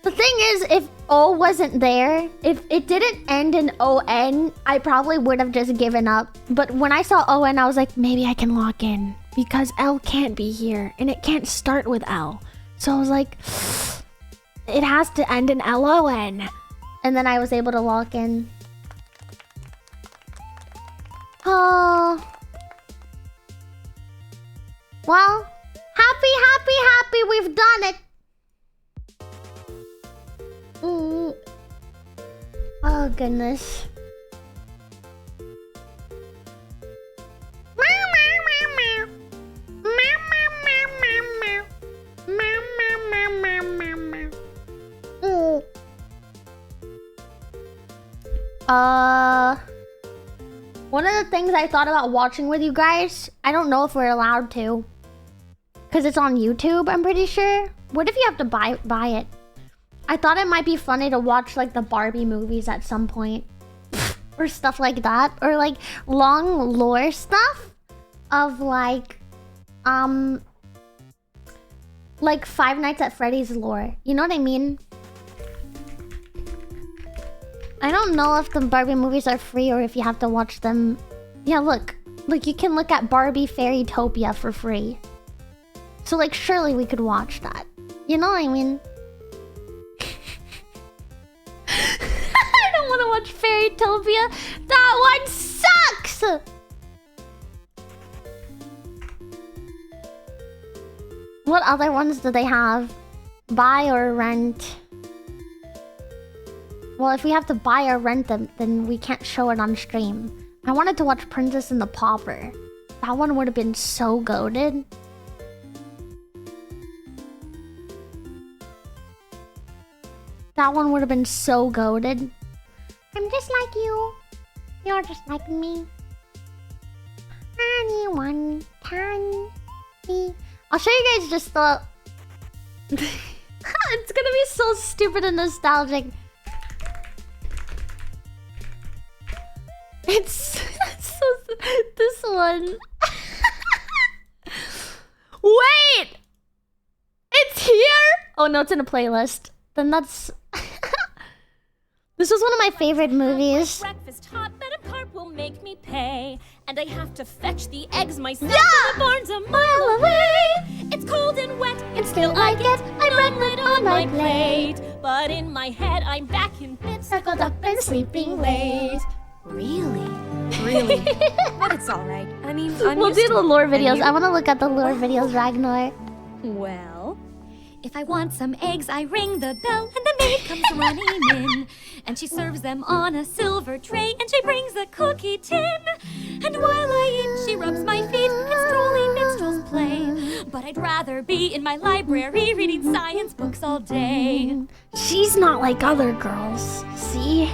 The thing is, if O wasn't there, if it didn't end in ON, I probably would have just given up. But when I saw ON, I was like, maybe I can lock in because L can't be here and it can't start with L. So I was like, it has to end in LON. And then I was able to lock in. Oh. Well, happy, we've done it. Oh, goodness. One of the things I thought about watching with you guys, I don't know if we're allowed to. Because it's on YouTube, I'm pretty sure. What if you have to buy it? I thought it might be funny to watch like the Barbie movies at some point. Or stuff like that. Or like long lore stuff of like Five Nights at Freddy's lore. You know what I mean? I don't know if the Barbie movies are free or if you have to watch them. Yeah, look. Like, you can look at Barbie Fairytopia for free. So, like, surely we could watch that. You know what I mean? I don't want to watch Fairytopia. That one sucks! What other ones do they have? Buy or rent? Well, if we have to buy or rent them, then we can't show it on stream. I wanted to watch Princess and the Pauper. That one would have been so goated. That one would have been so goated. I'm just like you. You're just like me. Anyone can be. I'll show you guys just the... It's gonna be so stupid and nostalgic. It's so... This one. Wait! It's here? Oh no, it's in a playlist. then that's... This was one of my favorite movies. Breakfast hot, Madam Carp will make me pay. And I have to fetch the eggs myself. Yeah! The barn's a mile away. It's cold and wet, and still I get an omelet on my plate. But in my head, I'm back in bed, snuggled up and sleeping late. Really? Really? But it's alright. I mean, I'm We'll used do to the it. lore And videos. you? I want to look at the lore videos, Ragnar. Well, if I want some eggs, I ring the bell, and the maid comes running in. And she serves them on a silver tray, and she brings a cookie tin. And while I eat, she rubs my feet, and strolling minstrels play. But I'd rather be in my library reading science books all day. She's not like other girls. See?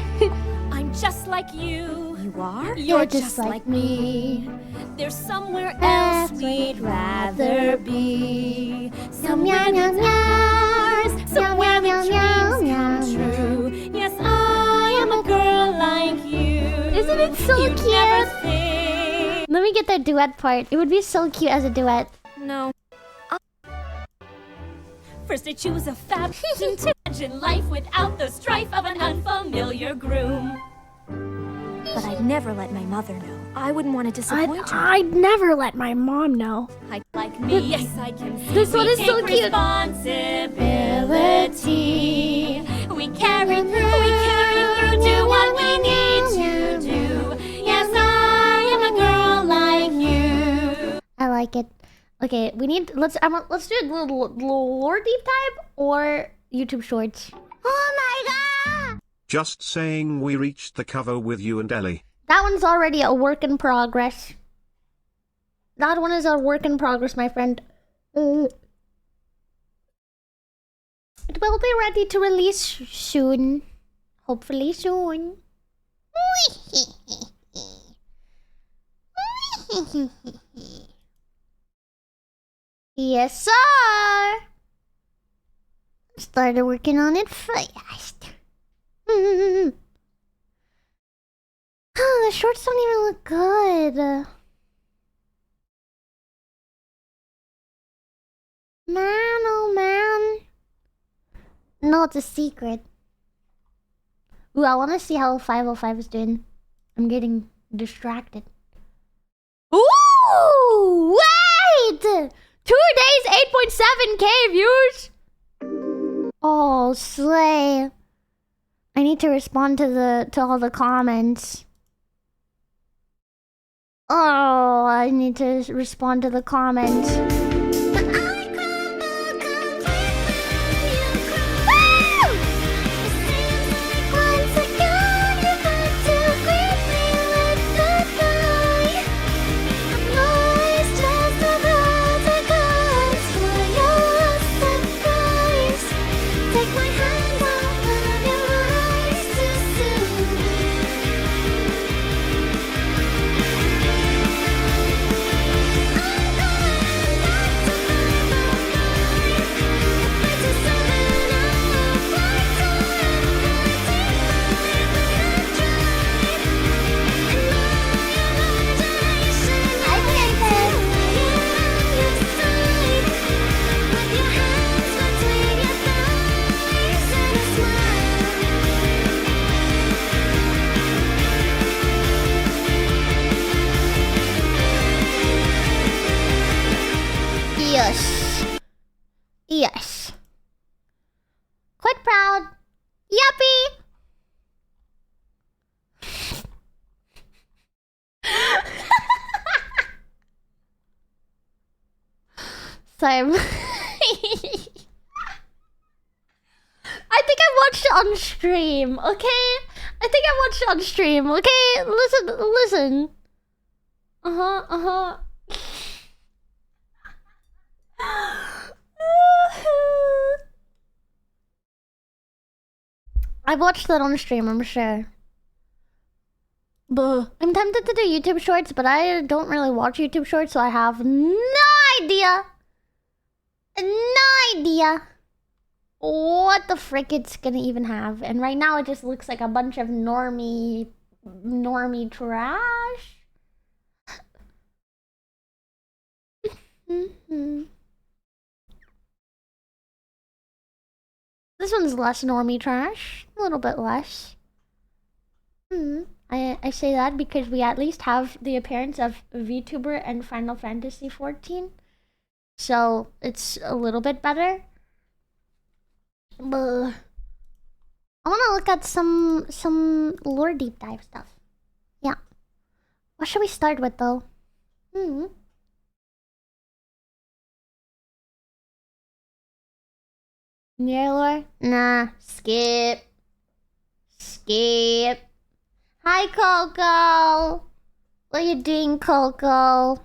I'm just like you. You are? You're just like me. There's somewhere else we'd rather be. Somewhere meow meows, somewhere where dreams come true. Yes, I am a girl like you. Isn't it so You'd cute? never think. Let me get the duet part. It would be so cute as a duet. No. First I choose a fab to imagine life without the strife of an unfamiliar groom. But I'd never let my mother know. I wouldn't want to disappoint her. I'd never let my mom know. Like me, yes, I can see. This one we is so take cute. Responsibility. We carry through, do what we need to do. Yes, I am a girl like you. I like it. Okay, we need... Let's do a little lore deep dive or YouTube shorts. Oh my god! Just saying we reached the cover with you and Ellie. That one's already a work in progress. That one is a work in progress, my friend. It will be ready to release soon. Hopefully soon. Yes, sir! Started working on it fast. Oh, the shorts don't even look good. Man, oh man. No, it's a secret. Ooh, I want to see how 505 is doing. I'm getting distracted. Ooh! Wait! 2 days, 8.7k views! Oh, slay. I need to respond to all the comments. Oh, I need to respond to the comments. Yes. Yes. Quite proud. Yuppie. Sorry. I think I watched it on stream, okay? I think I watched it on stream, okay? Listen. I watched that on stream, I'm sure. But I'm tempted to do YouTube shorts, but I don't really watch YouTube shorts, so I have no idea. No idea what the frick it's gonna even have. And right now it just looks like a bunch of normie trash. This one's less normie trash. A little bit less. I say that because we at least have the appearance of VTuber and Final Fantasy 14. So it's a little bit better. But I want to look at some lore deep dive stuff. Yeah. What should we start with though? Near lore? Nah. Skip. Skip. Hi, Coco. What are you doing, Coco?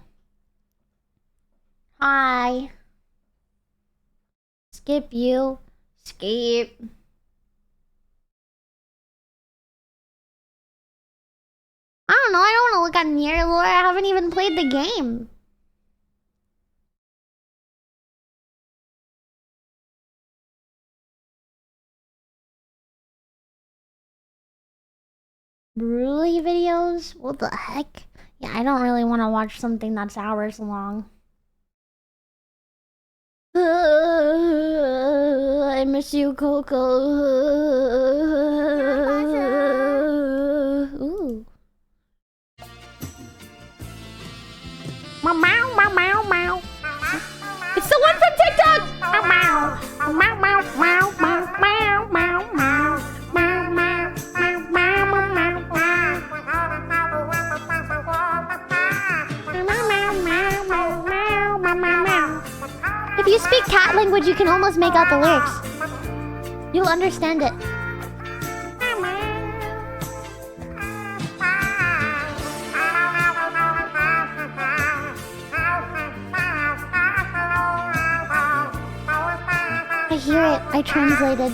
Hi. Skip you. Skip. I don't know. I don't want to look at near lore. I haven't even played the game. Brulee videos? What the heck? Yeah, I don't really want to watch something that's hours long. I miss you, Coco. Ooh. Meow, meow, meow, meow, meow. It's the one from TikTok! Meow, meow, meow, meow, meow, meow, meow, meow, meow. If you speak cat language, you can almost make out the lyrics. You'll understand it. I hear it. I translated.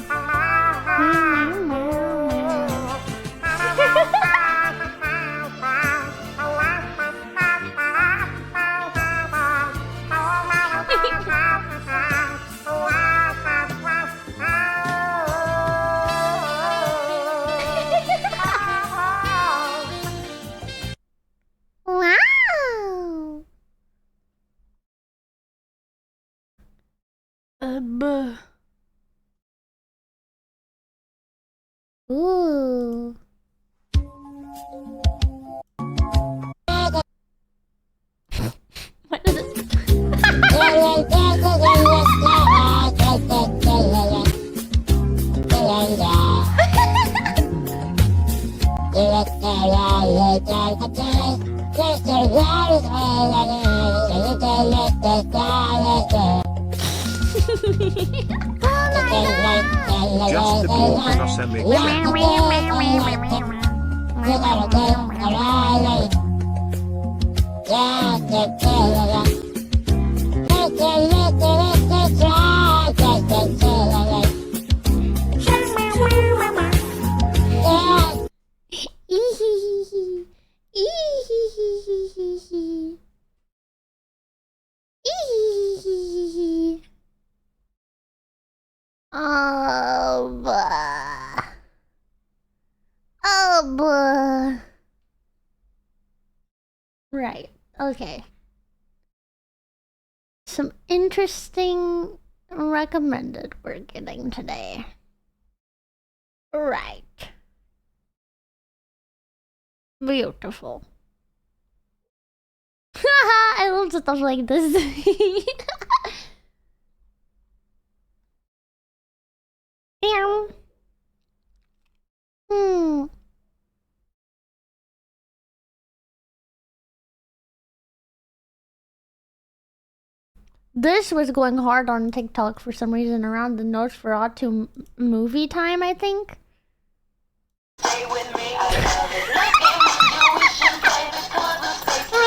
Wow. Ooh. What is it? Just the ball plus Right. Okay. Some interesting recommended we're getting today. Right. Beautiful. Haha, I love stuff like this. This was going hard on TikTok for some reason around the Nosferatu movie time, I think. Around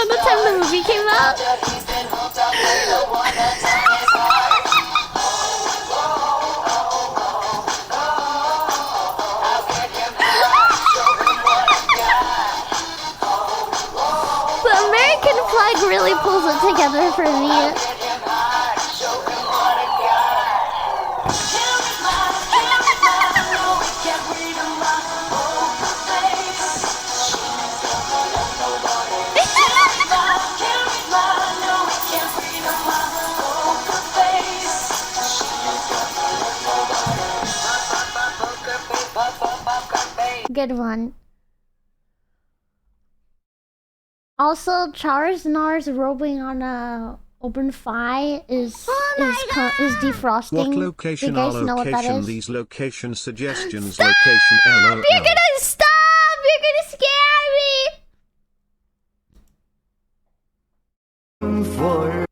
the time the movie came out. The American flag really pulls it together for me. Good one. Also, Char's Nars rubbing on a open fire is defrosting. What location you guys are know what that location? is? These location suggestions. Stop! Location LOL. You're gonna stop! You're gonna scare me! Fire.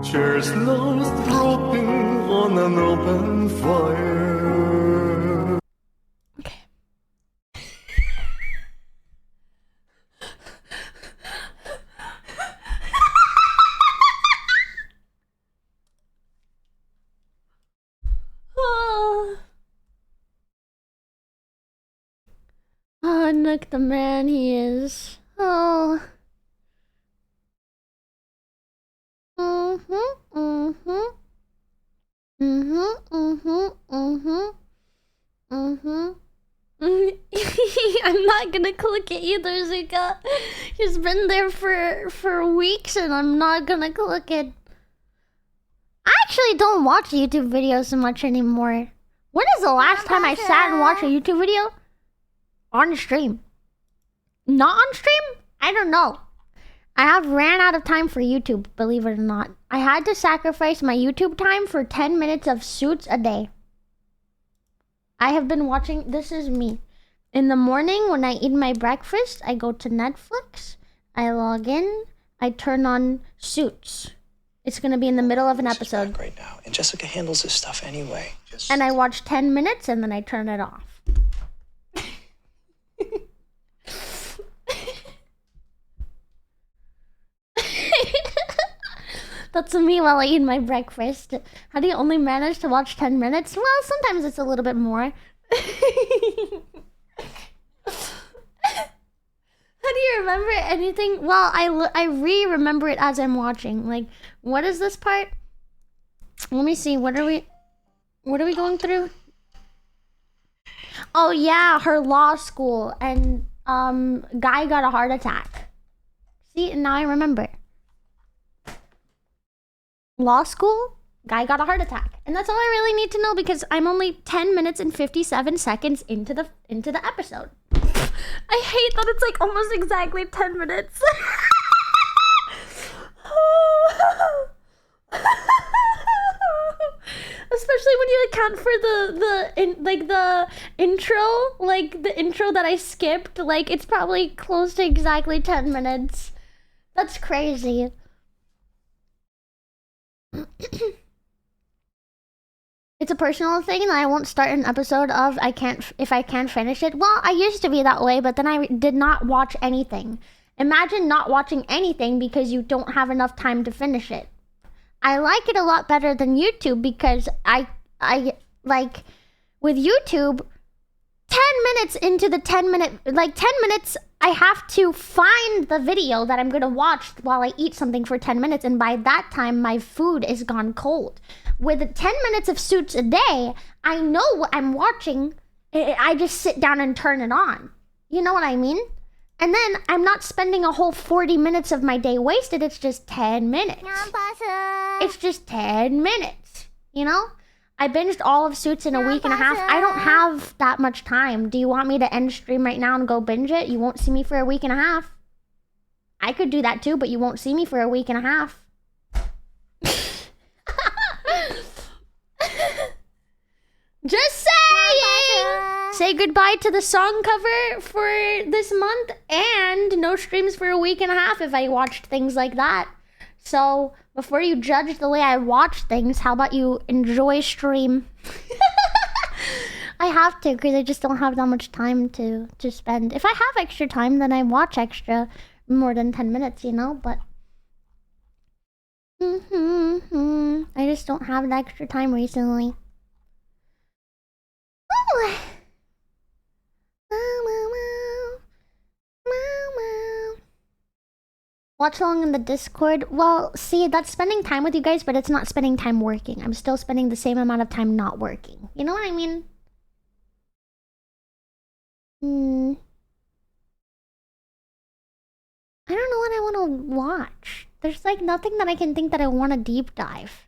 Cheers lost dropping on an open fire. Oh, look the man he is. Oh. I'm not gonna click it either, Zuka. He's been there for weeks and I'm not gonna click it. I actually don't watch YouTube videos so much anymore. When is the last time I sat and watched a YouTube video? On stream. Not on stream? I don't know. I have ran out of time for YouTube, believe it or not. I had to sacrifice my YouTube time for 10 minutes of Suits a day. I have been watching, this is me. In the morning when I eat my breakfast, I go to Netflix, I log in, I turn on Suits. It's gonna be in the middle of an episode. Right now, and Jessica handles this stuff anyway. And I watch 10 minutes and then I turn it off. That's me while I eat my breakfast. How do you only manage to watch 10 minutes? Well, sometimes it's a little bit more. How do you remember anything? Well, I remember it as I'm watching. Like, what is this part? Let me see. What are we going through? Oh yeah, her law school, and guy got a heart attack. See, now I remember. Law school, guy got a heart attack. And that's all I really need to know because I'm only 10 minutes and 57 seconds into the episode. I hate that it's like almost exactly 10 minutes. Especially when you account for the intro, like the intro that I skipped, like it's probably close to exactly 10 minutes. That's crazy. It's a personal thing that I won't start an episode of if I can't finish it. Well, I used to be that way, but then I did not watch anything. Imagine not watching anything because you don't have enough time to finish it. I like it a lot better than YouTube because I like with YouTube 10 minutes into the 10 minutes I have to find the video that I'm gonna watch while I eat something for 10 minutes, and by that time my food is gone cold. With 10 minutes of Suits a day, I know what I'm watching. I just sit down and turn it on. You know what I mean? And then I'm not spending a whole 40 minutes of my day wasted. It's just 10 minutes. It's just 10 minutes. You know? I binged all of Suits in a week and a half. I don't have that much time. Do you want me to end stream right now and go binge it? You won't see me for a week and a half. I could do that too, but you won't see me for a week and a half. Just saying! Say goodbye to the song cover for this month and no streams for a week and a half if I watched things like that. So, before you judge the way I watch things, how about you enjoy stream? I have to, because I just don't have that much time to spend. If I have extra time, then I watch extra more than 10 minutes, you know, but... I just don't have the extra time recently. Ooh. Watch along in the Discord. Well, see, that's spending time with you guys, but it's not spending time working. I'm still spending the same amount of time not working. You know what I mean? I don't know what I want to watch. There's like nothing that I can think that I want to deep dive.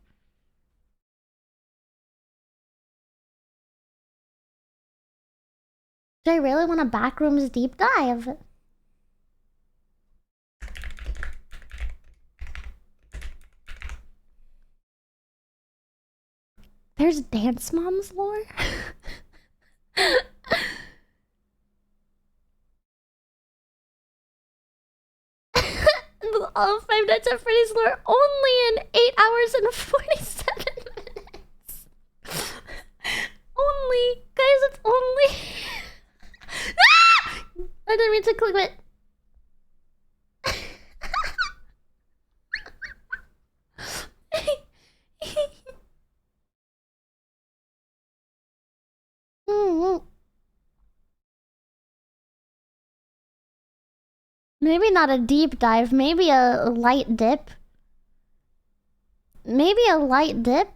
Do I really want a backrooms deep dive? There's Dance Moms lore? All of Five Nights at Freddy's lore only in 8 hours and 47 minutes. Only. Guys, it's only... Ah! I didn't mean to click it. Maybe not a deep dive, maybe a light dip. Maybe a light dip?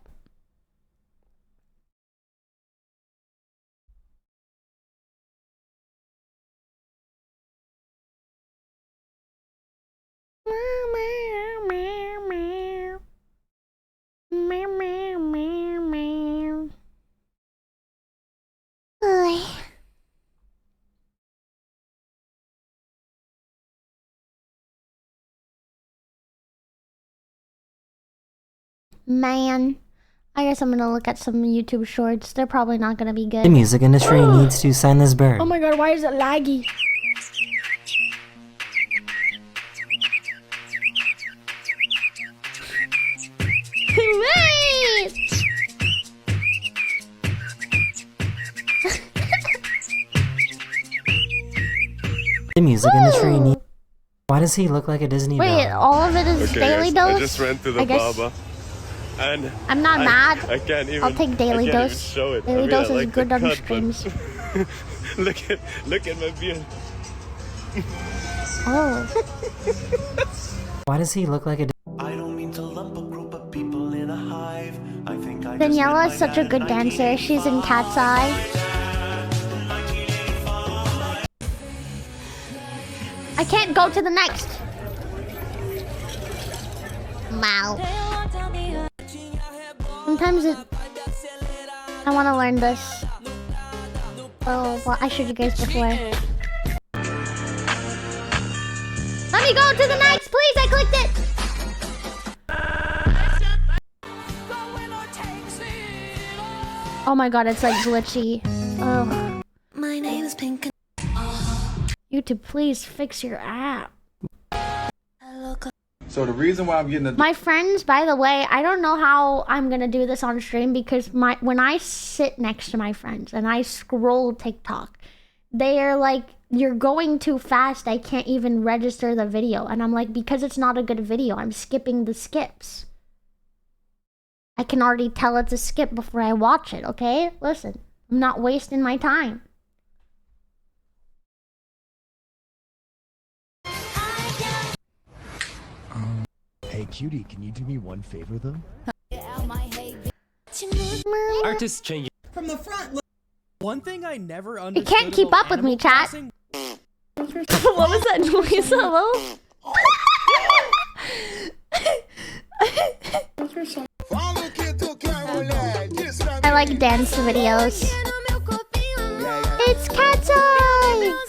Man, I guess I'm gonna look at some YouTube shorts. They're probably not gonna be good. The music industry needs to sign this bird. Oh my god, why is it laggy? Wait! The music industry needs... Why does he look like a Disney Wait, dog? all of it is daily dose? I just went to the I guess barber. And I'm not mad. I can't even. I'll take daily I can't dose. even show it. Daily dose is like good the on cut, streams. but look at my beard. Oh. Why does he look like a... I don't mean to lump a group of people in a hive. I think I Daniela is such a good dancer. She's in Cat's Eye. I can't go to the next. Wow. Sometimes I want to learn this. Oh, well, I showed you guys before. Let me go to the next, please. I clicked it. Oh my god, it's like glitchy. Oh. My name is Pink. YouTube, please fix your app. So the reason why I'm getting the... My friends, by the way, I don't know how I'm gonna do this on stream because when I sit next to my friends and I scroll TikTok, they are like, you're going too fast, I can't even register the video. And I'm like, because it's not a good video, I'm skipping the skips. I can already tell it's a skip before I watch it, okay? Listen, I'm not wasting my time. Hey cutie, can you do me one favor though? Artist changing. From the front. One thing I never understood. It can't keep up with me, chat. What was that noise? Hello? I like dance videos. It's Cat's Eye!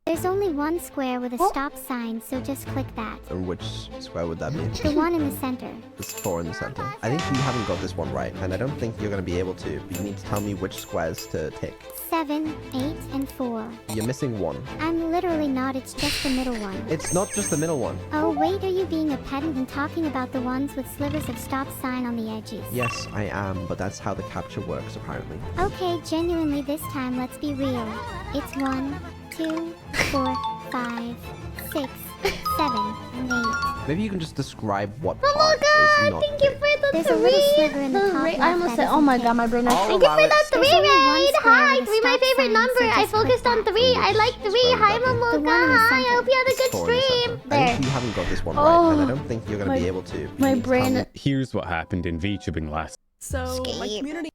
There's only one square with a stop sign, so just click that. And which square would that be? The one in the center. There's 4 in the center. I think you haven't got this one right, and I don't think you're going to be able to. But you need to tell me which squares to tick. 7, 8, and 4. You're missing 1. I'm literally not, it's just the middle one. It's not just the middle one. Oh wait, are you being a pedant and talking about the ones with slivers of stop sign on the edges? Yes, I am, but that's how the capture works, apparently. Okay, genuinely this time, let's be real. It's 1, 2, 4, 5, 6, 7, and 8. Maybe you can just describe what Oh my part god, is not thank you ticked. for the There's a little sliver in the top three. left I almost that said, oh my isn't god, my brain hurts. I'll Thank you allow for it. that There's 3 only one raid. square Hi, with a 3 my stop favorite sign, number. so I just focused click on that. 3. I like 3. Hi, The Mamoka. one in the Hi, I center. hope you had a It's good 4 in the stream. center. I There. think you haven't got this one Oh, right, and I don't think you're going to my- be able to. my You need to tell brain- me- Here's what happened in VTubing last. So my community.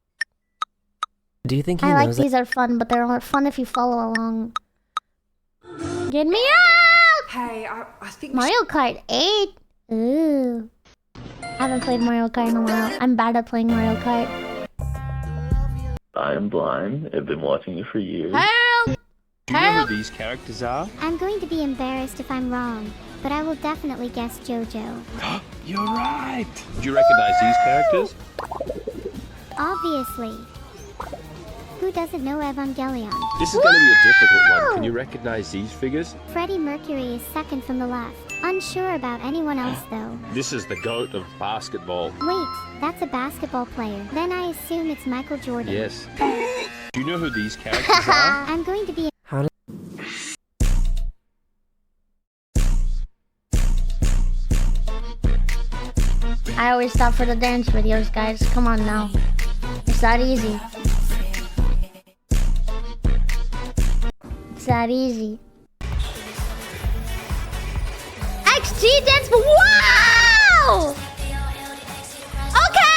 Do you think he I like knows that? these are fun, but they're fun if you follow along. Get me out! Hey, I think Mario Kart 8. Ooh. I haven't played Mario Kart in a while. I'm bad at playing Mario Kart. I'm blind. I've been watching you for years. Help! Do you know who these characters are? I'm going to be embarrassed if I'm wrong, but I will definitely guess JoJo. You're right. Do you recognize these characters? Obviously. Who doesn't know Evangelion? This is going to be a difficult one. Can you recognize these figures? Freddie Mercury is second from the left. Unsure about anyone else though. This is the GOAT of basketball. Wait, that's a basketball player. Then I assume it's Michael Jordan. Yes. Do you know who these characters are? I'm going to be I always stop for the dance videos, guys. Come on now. It's that easy. It's that easy. XG dance, wow! Okay!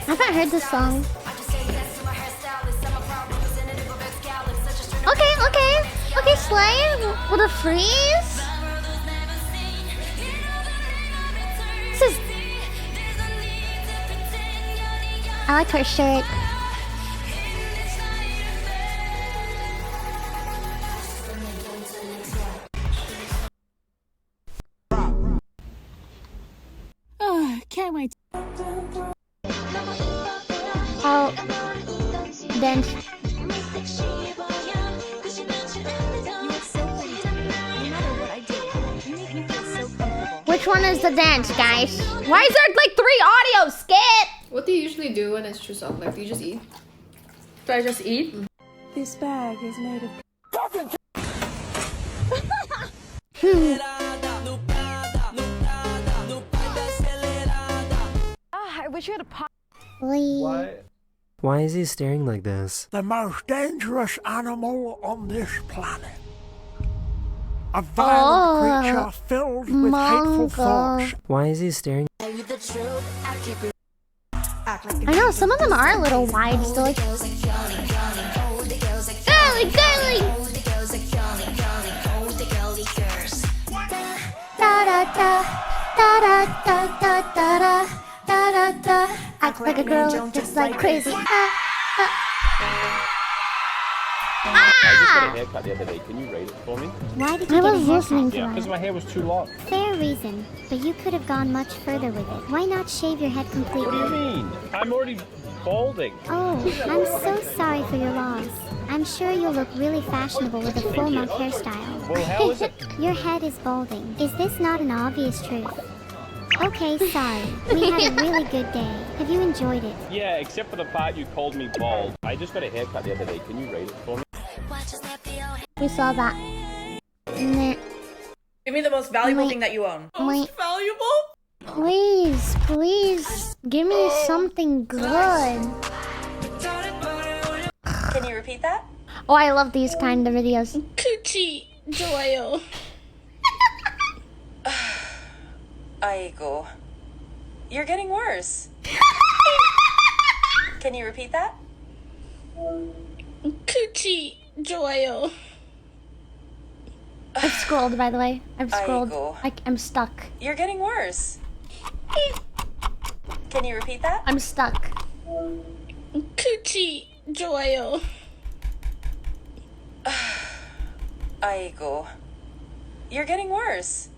I haven't heard this song. Okay, Slay with a freeze. This is. I like her shirt. Can't wait. Oh, dance. Which one is the dance, guys? Why is there like 3 audios? Skip! What do you usually do when it's just up? Like, do you just eat? Do I just eat? This bag is made of. I wish you had a pot. Why is he staring like this? The most dangerous animal on this planet. A violent creature filled with hateful thoughts. Why is he staring? I know, some of them are a little wide still. Like... Girly, girly! Da da da, da da da da da da da da. Act like a girl, just like crazy. I just got a haircut the other day. Can you rate it for me? Why did you get a haircut? Yeah, because my hair was too long. Fair reason, but you could have gone much further with it. Why not shave your head completely? What do you mean? I'm already balding. Oh, I'm so sorry for your loss. I'm sure you'll look really fashionable with a full monk hairstyle. Well, how is it? Your head is balding. Is this not an obvious truth? Okay, sorry. We had a really good day. Have you enjoyed it? Yeah, except for the part you called me bald. I just got a haircut the other day. Can you rate it for me? We saw that. Nah. Give me the most valuable thing that you own. Most valuable? Please, please, give me something good. Can you repeat that? Oh, I love these kind of videos. Coochie Joyo. Aigo. You're getting worse. Can you repeat that? Coochie Joyo. I've scrolled, by the way. I've scrolled. Aigo. I'm stuck. You're getting worse. Can you repeat that? I'm stuck. Coochie Joyo. Aigo. You're getting worse.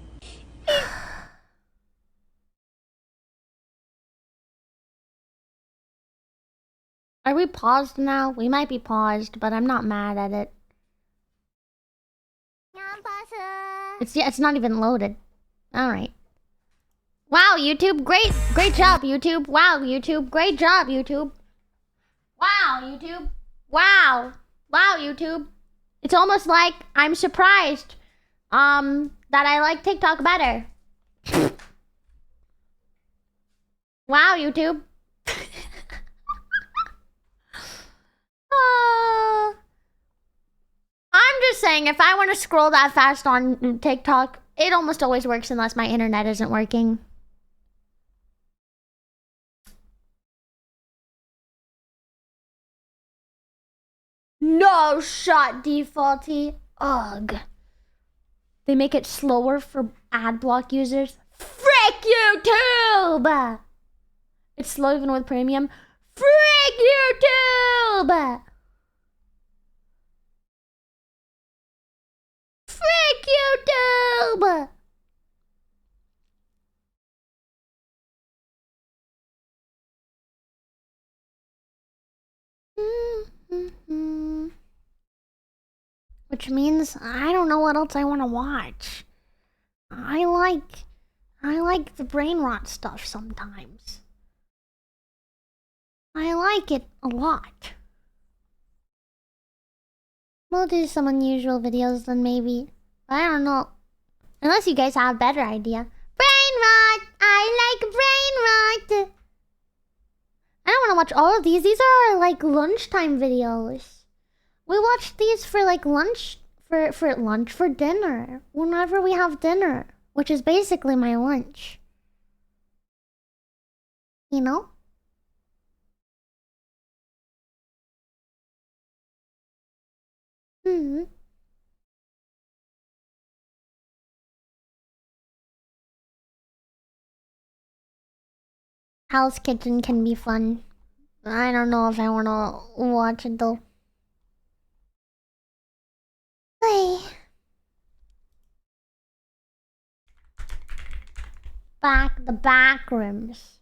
Are we paused now? We might be paused, but I'm not mad at it. It's not even loaded. All right. Wow, YouTube, great job, YouTube. Wow, YouTube, great job, YouTube. Wow, YouTube. Wow, YouTube. It's almost like I'm surprised, that I like TikTok better. Wow, YouTube. saying, if I want to scroll that fast on TikTok, it almost always works unless my internet isn't working. No shot, defaulty. Ugh. They make it slower for ad block users. Frick YouTube! It's slow even with premium. Frick YouTube! Frick YouTube! Which means I don't know what else I want to watch. I like the brain rot stuff sometimes. I like it a lot. We'll do some unusual videos then maybe. I don't know. Unless you guys have a better idea. Brain rot! I like brain rot! I don't want to watch all of these. These are like lunchtime videos. We watch these for like lunch, for dinner. Whenever we have dinner, which is basically my lunch. You know? Hmm. Hell's Kitchen can be fun. I don't know if I want to watch it though. Hey. The back rooms.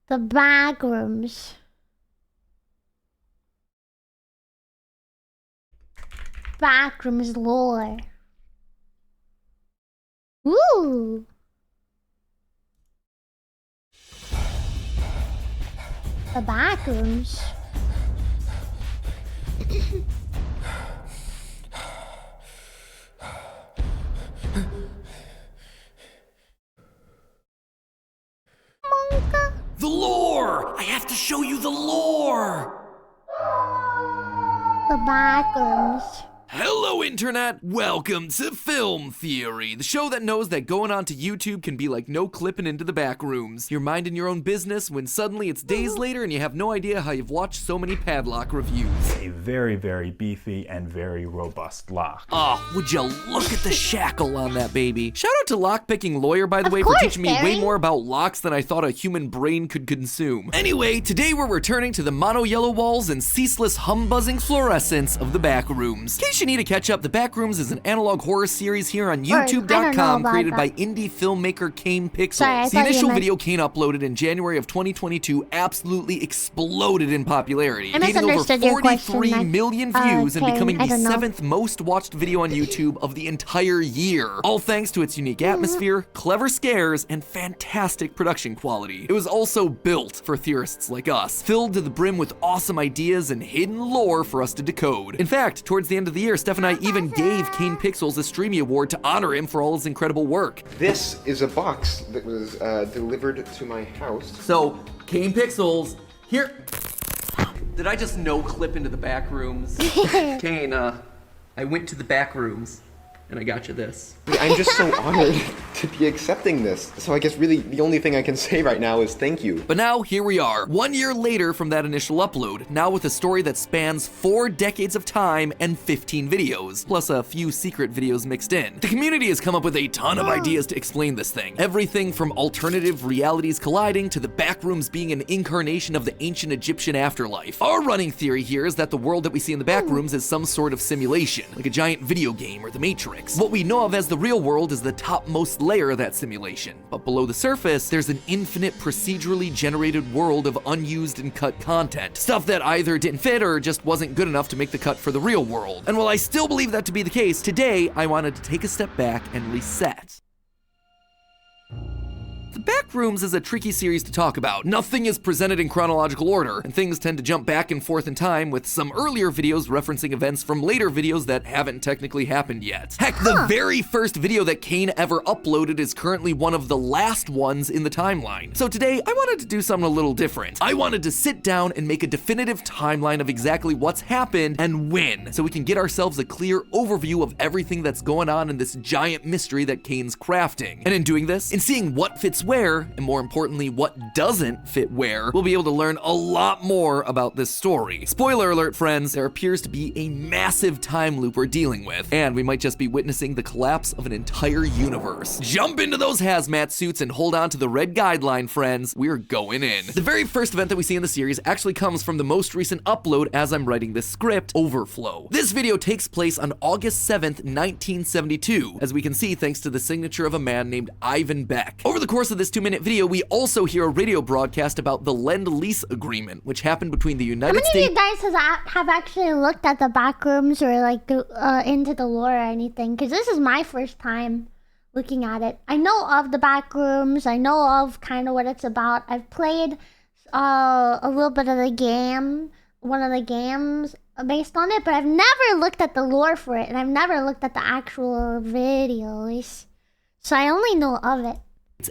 The back rooms. Back rooms lore. Ooh. The back rooms. The lore! I have to show you the lore! The back rooms. Hello, Internet! Welcome to Film Theory, the show that knows that going onto YouTube can be like no clipping into the back rooms. You're minding your own business when suddenly it's days later and you have no idea how you've watched so many padlock reviews. A very, very beefy and very robust lock. Oh, would you look at the shackle on that baby. Shout out to lockpicking lawyer, by the way, for teaching me way more about locks than I thought a human brain could consume. Anyway, today we're returning to the mono yellow walls and ceaseless hum-buzzing fluorescence of the back rooms. In case you need to catch up, The Backrooms is an analog horror series here on YouTube.com created by indie filmmaker Kane Pixels. The initial video Kane uploaded in January of 2022 absolutely exploded in popularity, gaining over 43 million views and becoming the 7th most watched video on YouTube of the entire year. All thanks to its unique atmosphere, clever scares, and fantastic production quality. It was also built for theorists like us, filled to the brim with awesome ideas and hidden lore for us to decode. In fact, towards the end of the year, Steph and I even gave Kane Pixels a Streamy Award to honor him for all his incredible work. This is a box that was delivered to my house. So, Kane Pixels, here. Did I just no clip into the back rooms? Kane, I went to the back rooms and I got you this. I'm just so honored to be accepting this. So I guess really the only thing I can say right now is thank you. But now here we are, 1 year later from that initial upload, now with a story that spans 4 decades of time and 15 videos, plus a few secret videos mixed in. The community has come up with a ton of ideas to explain this thing. Everything from alternative realities colliding to the backrooms being an incarnation of the ancient Egyptian afterlife. Our running theory here is that the world that we see in the backrooms is some sort of simulation, like a giant video game or the Matrix. What we know of as the real world is the topmost layer of that simulation, but below the surface, there's an infinite procedurally generated world of unused and cut content. Stuff that either didn't fit or just wasn't good enough to make the cut for the real world. And while I still believe that to be the case, today I wanted to take a step back and reset. The Backrooms is a tricky series to talk about. Nothing is presented in chronological order, and things tend to jump back and forth in time, with some earlier videos referencing events from later videos that haven't technically happened yet. Heck, the very first video that Kane ever uploaded is currently one of the last ones in the timeline. So today, I wanted to do something a little different. I wanted to sit down and make a definitive timeline of exactly what's happened and when, so we can get ourselves a clear overview of everything that's going on in this giant mystery that Kane's crafting. And in doing this, in seeing what fits where, and more importantly, what doesn't fit where, we'll be able to learn a lot more about this story. Spoiler alert, friends, there appears to be a massive time loop we're dealing with, and we might just be witnessing the collapse of an entire universe. Jump into those hazmat suits and hold on to the red guideline, friends. We're going in. The very first event that we see in the series actually comes from the most recent upload as I'm writing this script, Overflow. This video takes place on August 7th, 1972, as we can see thanks to the signature of a man named Ivan Beck. Over the course of this 2-minute video, we also hear a radio broadcast about the Lend-Lease agreement, which happened between the United States— How many of you guys have actually looked at the back rooms or like into the lore or anything? Because this is my first time looking at it. I know of the back rooms. I know of kind of what it's about. I've played a little bit of the game, one of the games based on it, but I've never looked at the lore for it, and I've never looked at the actual videos. So I only know of it.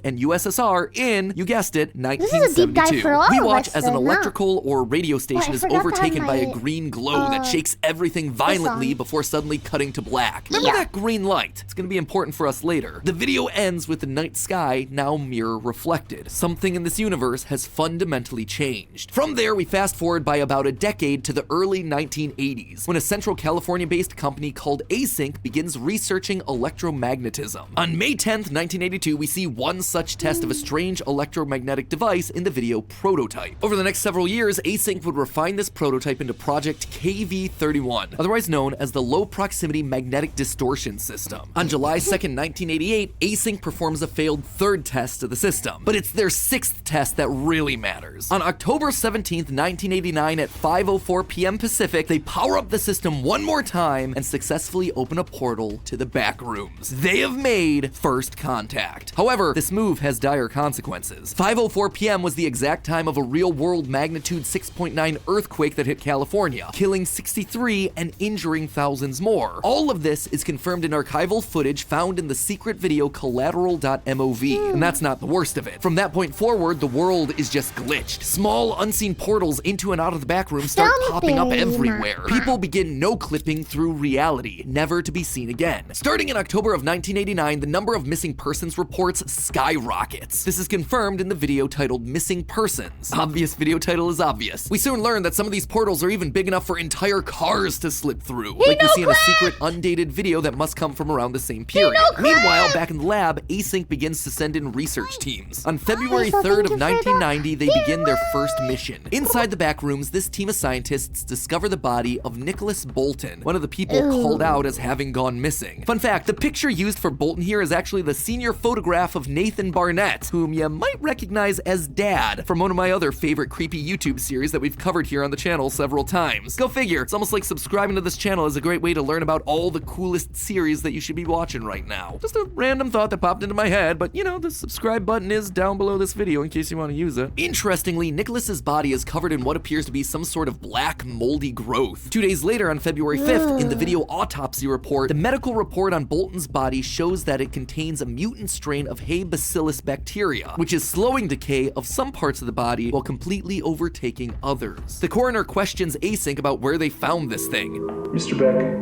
And USSR in, you guessed it, 1972. This is a deep dive for all we of watch us as an then, electrical or radio station is overtaken by a my, green glow that shakes everything violently before suddenly cutting to black. Remember that green light? It's going to be important for us later. The video ends with the night sky now mirror reflected. Something in this universe has fundamentally changed. From there, we fast forward by about a decade to the early 1980s, when a Central California-based company called Async begins researching electromagnetism. On May 10th, 1982, we see one such test of a strange electromagnetic device in the video Prototype. Over the next several years, Async would refine this prototype into Project KV-31, otherwise known as the Low Proximity Magnetic Distortion System. On July 2nd, 1988, Async performs a failed third test of the system, but it's their sixth test that really matters. On October 17th, 1989 at 5:04 p.m. Pacific, they power up the system one more time and successfully open a portal to the back rooms. They have made first contact. However, this move has dire consequences. 5:04 p.m. was the exact time of a real-world magnitude 6.9 earthquake that hit California, killing 63 and injuring thousands more. All of this is confirmed in archival footage found in the secret video collateral.mov, and that's not the worst of it. From that point forward, the world is just glitched. Small, unseen portals into and out of the back room start popping up everywhere. People begin no-clipping through reality, never to be seen again. Starting in October of 1989, the number of missing persons reports skyrockets. This is confirmed in the video titled Missing Persons. Obvious video title is obvious. We soon learn that some of these portals are even big enough for entire cars to slip through, like we see in a secret undated video that must come from around the same period. Meanwhile, back in the lab, Async begins to send in research teams. On February 3rd of 1990, they begin their first mission. Inside the back rooms, this team of scientists discover the body of Nicholas Bolton, one of the people called out as having gone missing. Fun fact, the picture used for Bolton here is actually the senior photograph of Nathan Barnett, whom you might recognize as Dad from one of my other favorite creepy YouTube series that we've covered here on the channel several times. Go figure, it's almost like subscribing to this channel is a great way to learn about all the coolest series that you should be watching right now. Just a random thought that popped into my head, but you know, the subscribe button is down below this video in case you want to use it. Interestingly, Nicholas's body is covered in what appears to be some sort of black, moldy growth. 2 days later, on February 5th, in the video autopsy report, the medical report on Bolton's body shows that it contains a mutant strain of Bacillus bacteria, which is slowing decay of some parts of the body while completely overtaking others. The coroner questions Async about where they found this thing. Mr. Beck,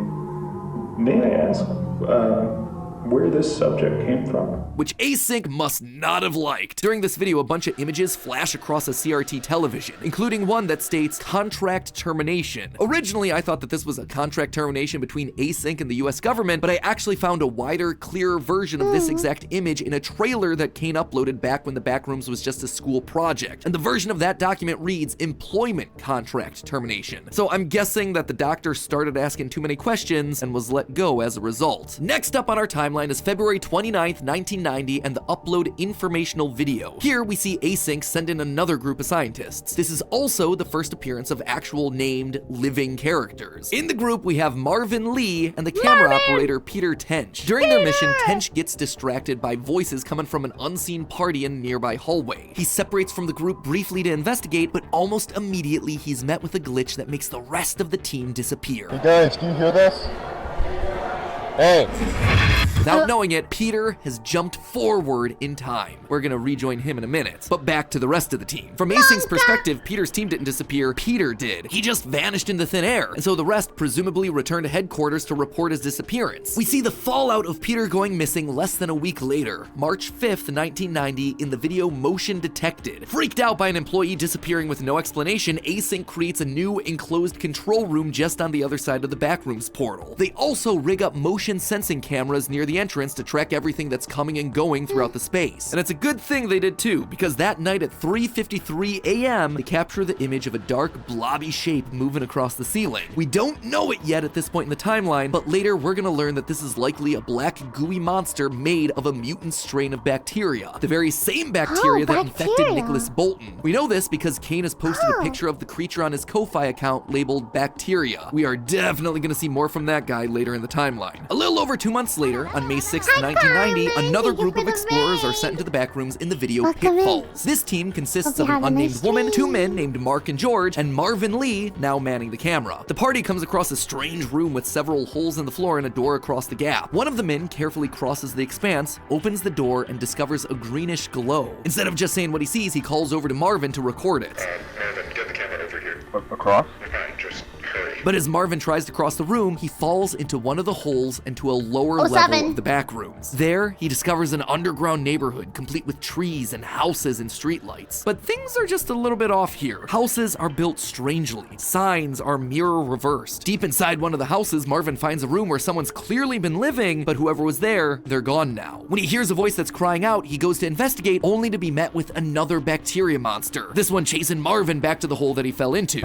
may I ask where this subject came from? Which Async must not have liked. During this video, a bunch of images flash across a CRT television, including one that states contract termination. Originally, I thought that this was a contract termination between Async and the US government, but I actually found a wider, clearer version of this exact image in a trailer that Kane uploaded back when the Backrooms was just a school project. And the version of that document reads employment contract termination. So I'm guessing that the doctor started asking too many questions and was let go as a result. Next up on our timeline, timeline is February 29th, 1990, and the upload informational video. Here we see Async send in another group of scientists. This is also the first appearance of actual named living characters. In the group, we have Marvin Lee and the camera operator Peter Tench. During their mission, Tench gets distracted by voices coming from an unseen party in a nearby hallway. He separates from the group briefly to investigate, but almost immediately he's met with a glitch that makes the rest of the team disappear. Hey guys, can you hear this? Hey! Without knowing it, Peter has jumped forward in time. We're gonna rejoin him in a minute, but back to the rest of the team. From Async's perspective, Peter's team didn't disappear, Peter did. He just vanished into thin air, and so the rest presumably returned to headquarters to report his disappearance. We see the fallout of Peter going missing less than a week later, March 5th, 1990, in the video Motion Detected. Freaked out by an employee disappearing with no explanation, Async creates a new enclosed control room just on the other side of the backrooms portal. They also rig up motion sensing cameras near the entrance to track everything that's coming and going throughout the space. And it's a good thing they did too, because that night at 3:53 a.m., they capture the image of a dark, blobby shape moving across the ceiling. We don't know it yet at this point in the timeline, but later we're gonna learn that this is likely a black, gooey monster made of a mutant strain of bacteria, the very same bacteria that infected Nicholas Bolton. We know this because Kane has posted a picture of the creature on his Ko-Fi account labeled Bacteria. We are definitely gonna see more from that guy later in the timeline. A little over 2 months later, on May 6th, 1990, another group of explorers are sent into the backrooms in the video Pitfalls. This team consists of an unnamed woman, 2 men named Mark and George, and Marvin Lee, now manning the camera. The party comes across a strange room with several holes in the floor and a door across the gap. One of the men carefully crosses the expanse, opens the door, and discovers a greenish glow. Instead of just saying what he sees, he calls over to Marvin to record it. Marvin, get the camera over here. Across? Fine, just hurry. But as Marvin tries to cross the room, he falls into one of the holes and to a lower level of the back rooms. There, he discovers an underground neighborhood complete with trees and houses and streetlights. But things are just a little bit off here. Houses are built strangely. Signs are mirror reversed. Deep inside one of the houses, Marvin finds a room where someone's clearly been living, but whoever was there, they're gone now. When he hears a voice that's crying out, he goes to investigate, only to be met with another bacteria monster. This one chasing Marvin back to the hole that he fell into.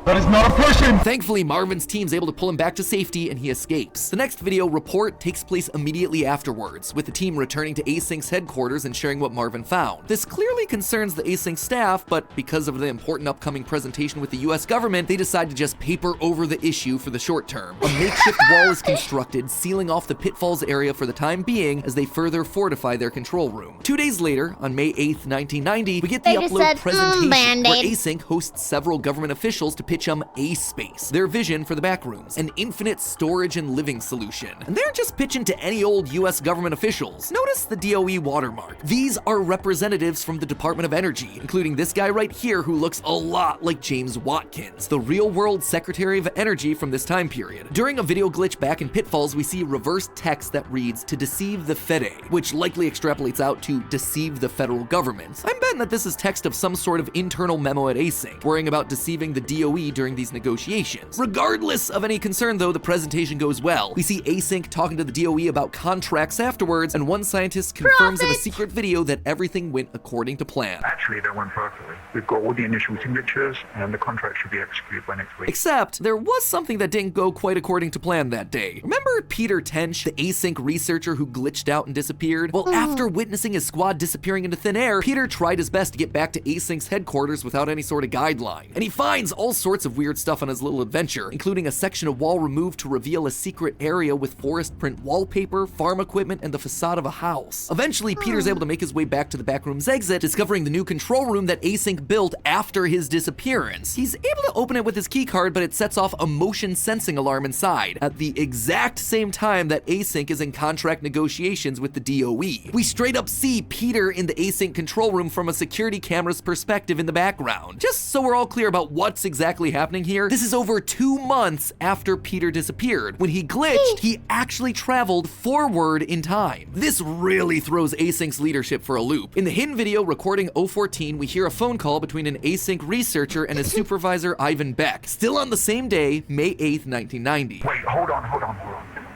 That is not a person! Thankfully, Marvin's team's able to pull him back to safety and he escapes. The next video, Report, takes place immediately afterwards, with the team returning to Async's headquarters and sharing what Marvin found. This clearly concerns the Async staff, but because of the important upcoming presentation with the US government, they decide to just paper over the issue for the short term. A makeshift wall is constructed, sealing off the Pitfalls area for the time being as they further fortify their control room. 2 days later, on May 8th, 1990, we get the upload presentation where Async hosts several government officials to pitch them A-Space, their vision for the backrooms, an infinite storage and living solution. And they're just pitching to any old US government officials. Notice the DOE watermark. These are representatives from the Department of Energy, including this guy right here who looks a lot like James Watkins, the real-world Secretary of Energy from this time period. During a video glitch back in Pitfalls, we see reverse text that reads, "to deceive the Fede," which likely extrapolates out to deceive the federal government. I'm betting that this is text of some sort of internal memo at Async, worrying about deceiving the DOE during these negotiations. Regardless of any concern though, the presentation goes well. We see Async talking to the DOE about contracts afterwards, and one scientist confirms in a secret video that everything went according to plan. Actually, that went perfectly. We've got all the initial signatures, and the contract should be executed by next week. Except, there was something that didn't go quite according to plan that day. Remember Peter Tench, the Async researcher who glitched out and disappeared? Well, after witnessing his squad disappearing into thin air, Peter tried his best to get back to Async's headquarters without any sort of guideline. And he finds all sorts of weird stuff on his little adventure, including a section of wall removed to reveal a secret area with forest print wallpaper, farm equipment, and the facade of a house. Eventually, Peter's able to make his way back to the backroom's exit, discovering the new control room that Async built after his disappearance. He's able to open it with his keycard, but it sets off a motion sensing alarm inside, at the exact same time that Async is in contract negotiations with the DOE. We straight up see Peter in the Async control room from a security camera's perspective in the background. Just so we're all clear about what's exactly happening here, this is over 2 months after Peter disappeared. When he glitched, he actually traveled forward in time. This really throws Async's leadership for a loop. In the hidden video recording 014, we hear a phone call between an Async researcher and his supervisor Ivan Beck, still on the same day, May 8th, 1990. Wait, hold on.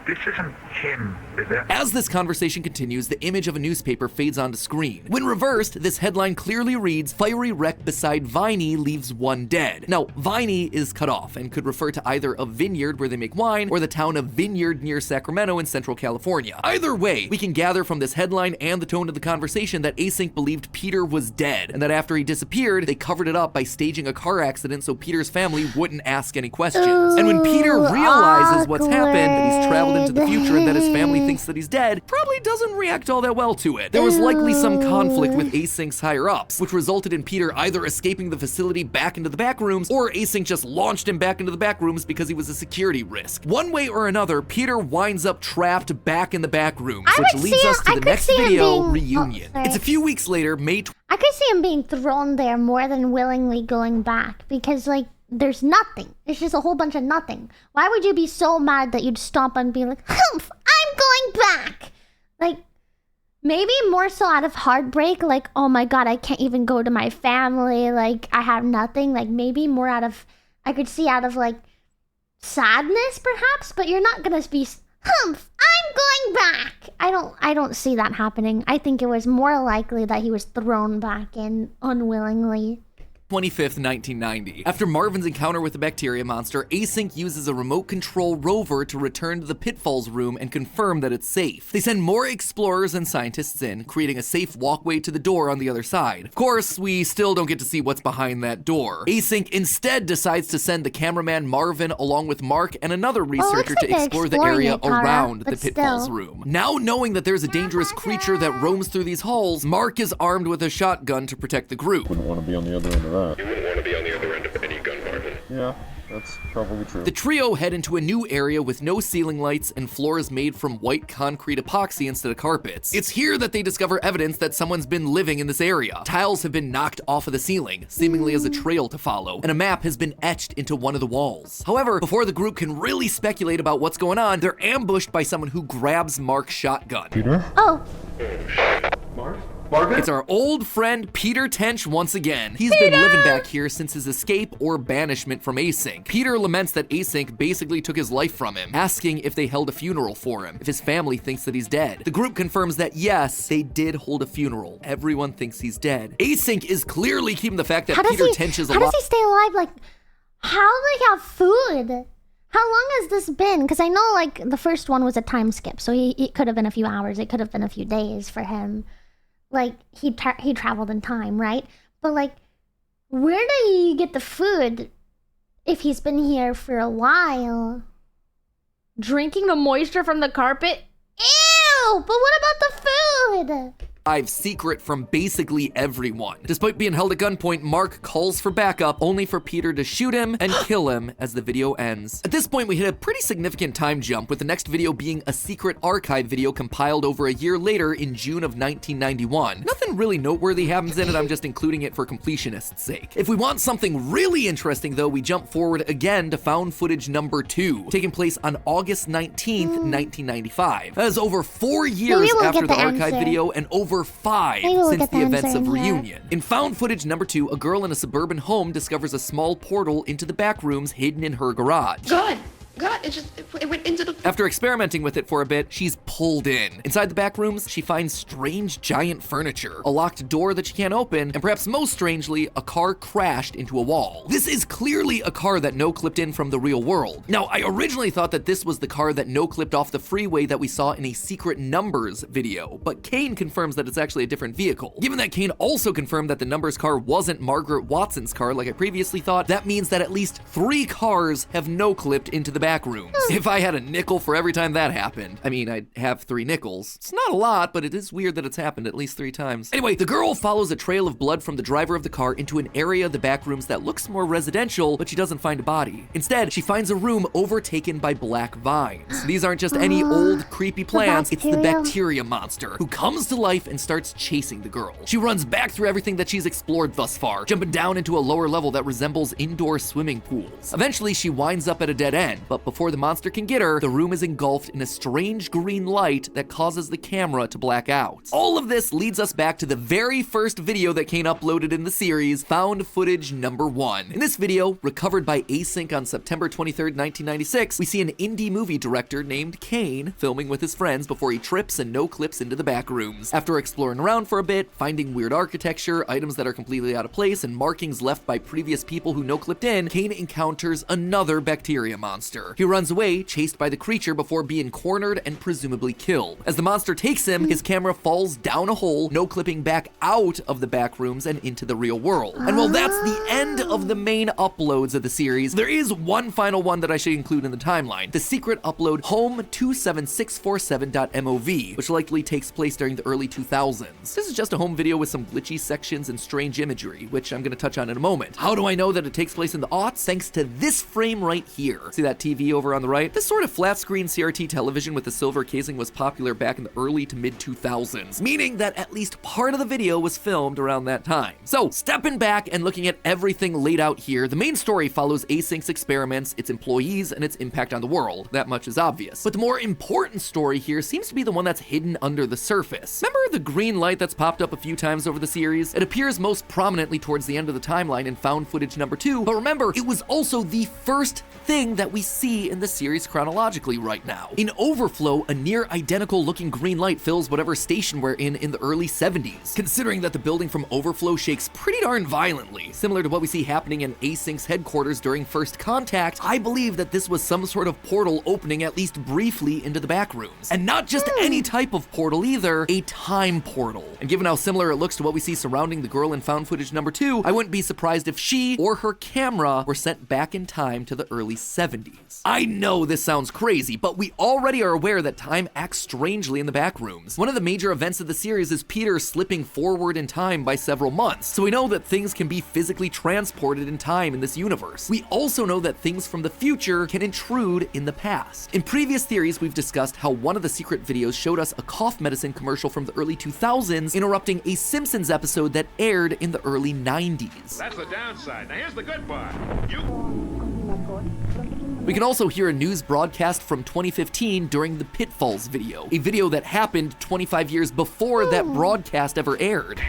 This isn't him, is it? As this conversation continues, the image of a newspaper fades onto screen. When reversed, this headline clearly reads, "Fiery wreck beside Viney leaves one dead." Now, Viney is cut off and could refer to either a vineyard where they make wine or the town of Vineyard near Sacramento in Central California. Either way, we can gather from this headline and the tone of the conversation that Async believed Peter was dead, and that after he disappeared, they covered it up by staging a car accident so Peter's family wouldn't ask any questions. And when Peter realizes what's happened, that he's traveled into the future and that his family thinks that he's dead, probably doesn't react all that well to it. There was likely some conflict with Async's higher-ups, which resulted in Peter either escaping the facility back into the back rooms, or Async just launched him back into the back rooms because he was a security risk. One way or another, Peter winds up trapped back in the back rooms, which leads us to the next video, Reunion. It's a few weeks later, May I could see him being thrown there more than willingly going back, because like there's nothing. It's just a whole bunch of nothing. Why would you be so mad that you'd stop and be like, humph, I'm going back? Like, maybe more so out of heartbreak, like, oh my god, I can't even go to my family, like, I have nothing. Like, maybe more out of, I could see out of, like, sadness, perhaps, but you're not gonna be, humph, I'm going back! I don't see that happening. I think it was more likely that he was thrown back in unwillingly. 25th, 1990. After Marvin's encounter with the bacteria monster, Async uses a remote control rover to return to the Pitfalls room and confirm that it's safe. They send more explorers and scientists in, creating a safe walkway to the door on the other side. Of course, we still don't get to see what's behind that door. Async instead decides to send the cameraman Marvin along with Mark and another researcher to explore the area around the Pitfalls room. Now knowing that there's a dangerous creature that roams through these halls, Mark is armed with a shotgun to protect the group. Wouldn't want to be on the other end of that. You wouldn't want to be on the other end of any gun, Marvin. Yeah, that's probably true. The trio head into a new area with no ceiling lights and floors made from white concrete epoxy instead of carpets. It's here that they discover evidence that someone's been living in this area. Tiles have been knocked off of the ceiling, seemingly as a trail to follow, and a map has been etched into one of the walls. However, before the group can really speculate about what's going on, they're ambushed by someone who grabs Mark's shotgun. Peter? Oh. Mark? Marvin? It's our old friend Peter Tench once again. He's been living back here since his escape or banishment from Async. Peter laments that Async basically took his life from him, asking if they held a funeral for him, if his family thinks that he's dead. The group confirms that yes, they did hold a funeral. Everyone thinks he's dead. Async is clearly keeping the fact that Peter Tench is alive. How does he stay alive? Like, how do they have food? How long has this been? Because I know, like, the first one was a time skip, so it could have been a few hours, it could have been a few days for him. Like, he traveled in time, right? But, like, where did he get the food if he's been here for a while? Drinking the moisture from the carpet? Ew! But what about the food? Secret from basically everyone. Despite being held at gunpoint, Mark calls for backup, only for Peter to shoot him and kill him as the video ends. At this point, we hit a pretty significant time jump, with the next video being a secret archive video compiled over a year later in June of 1991. Nothing really noteworthy happens in it, I'm just including it for completionist's sake. If we want something really interesting though, we jump forward again to found footage number 2, taking place on August 19th, 1995. That is over 4 years after the archive video and over 5 since the events of Reunion. In found footage number 2, a girl in a suburban home discovers a small portal into the back rooms hidden in her garage. God, it went into the... After experimenting with it for a bit, she's pulled in. Inside the back rooms, she finds strange giant furniture, a locked door that she can't open, and perhaps most strangely, a car crashed into a wall. This is clearly a car that no-clipped in from the real world. Now, I originally thought that this was the car that no-clipped off the freeway that we saw in a Secret Numbers video, but Kane confirms that it's actually a different vehicle. Given that Kane also confirmed that the Numbers car wasn't Margaret Watson's car like I previously thought, that means that at least 3 cars have no-clipped into the back rooms. If I had a nickel for every time that happened, I mean, I'd have 3 nickels. It's not a lot, but it is weird that it's happened at least 3 times. Anyway, the girl follows a trail of blood from the driver of the car into an area of the back rooms that looks more residential, but she doesn't find a body. Instead, she finds a room overtaken by black vines. These aren't just any old, creepy plants, it's the bacteria monster, who comes to life and starts chasing the girl. She runs back through everything that she's explored thus far, jumping down into a lower level that resembles indoor swimming pools. Eventually, she winds up at a dead end, but before before the monster can get her, the room is engulfed in a strange green light that causes the camera to black out. All of this leads us back to the very first video that Kane uploaded in the series, found footage number 1. In this video, recovered by Async on September 23rd, 1996, we see an indie movie director named Kane filming with his friends before he trips and no-clips into the back rooms. After exploring around for a bit, finding weird architecture, items that are completely out of place, and markings left by previous people who no-clipped in, Kane encounters another bacteria monster. He runs away, chased by the creature before being cornered and presumably killed. As the monster takes him, his camera falls down a hole, no-clipping back out of the back rooms and into the real world. And while that's the end of the main uploads of the series, there is one final one that I should include in the timeline. The secret upload home27647.mov, which likely takes place during the early 2000s. This is just a home video with some glitchy sections and strange imagery, which I'm going to touch on in a moment. How do I know that it takes place in the aughts? Thanks to this frame right here. See that TV over on the right? This sort of flat screen CRT television with the silver casing was popular back in the early to mid 2000s, meaning that at least part of the video was filmed around that time. So stepping back and looking at everything laid out here, the main story follows Async's experiments, its employees, and its impact on the world. That much is obvious. But the more important story here seems to be the one that's hidden under the surface. Remember the green light that's popped up a few times over the series? It appears most prominently towards the end of the timeline in found footage number 2, but remember, it was also the first thing that we see in the series chronologically right now. In Overflow, a near identical looking green light fills whatever station we're in the early 70s, considering that the building from Overflow shakes pretty darn violently, similar to what we see happening in Async's headquarters during First Contact. I believe that this was some sort of portal opening at least briefly into the back rooms. And not just any type of portal either, a time portal. And given how similar it looks to what we see surrounding the girl in found footage number 2, I wouldn't be surprised if she or her camera were sent back in time to the early 70s. I know this sounds crazy, but we already are aware that time acts strangely in the back rooms. One of the major events of the series is Peter slipping forward in time by several months, so we know that things can be physically transported in time in this universe. We also know that things from the future can intrude in the past. In previous theories, we've discussed how one of the secret videos showed us a cough medicine commercial from the early 2000s interrupting a Simpsons episode that aired in the early 90s. That's the downside. Now here's the good part. We can also hear a news broadcast from 2015 during the Pitfalls video, a video that happened 25 years before that broadcast ever aired.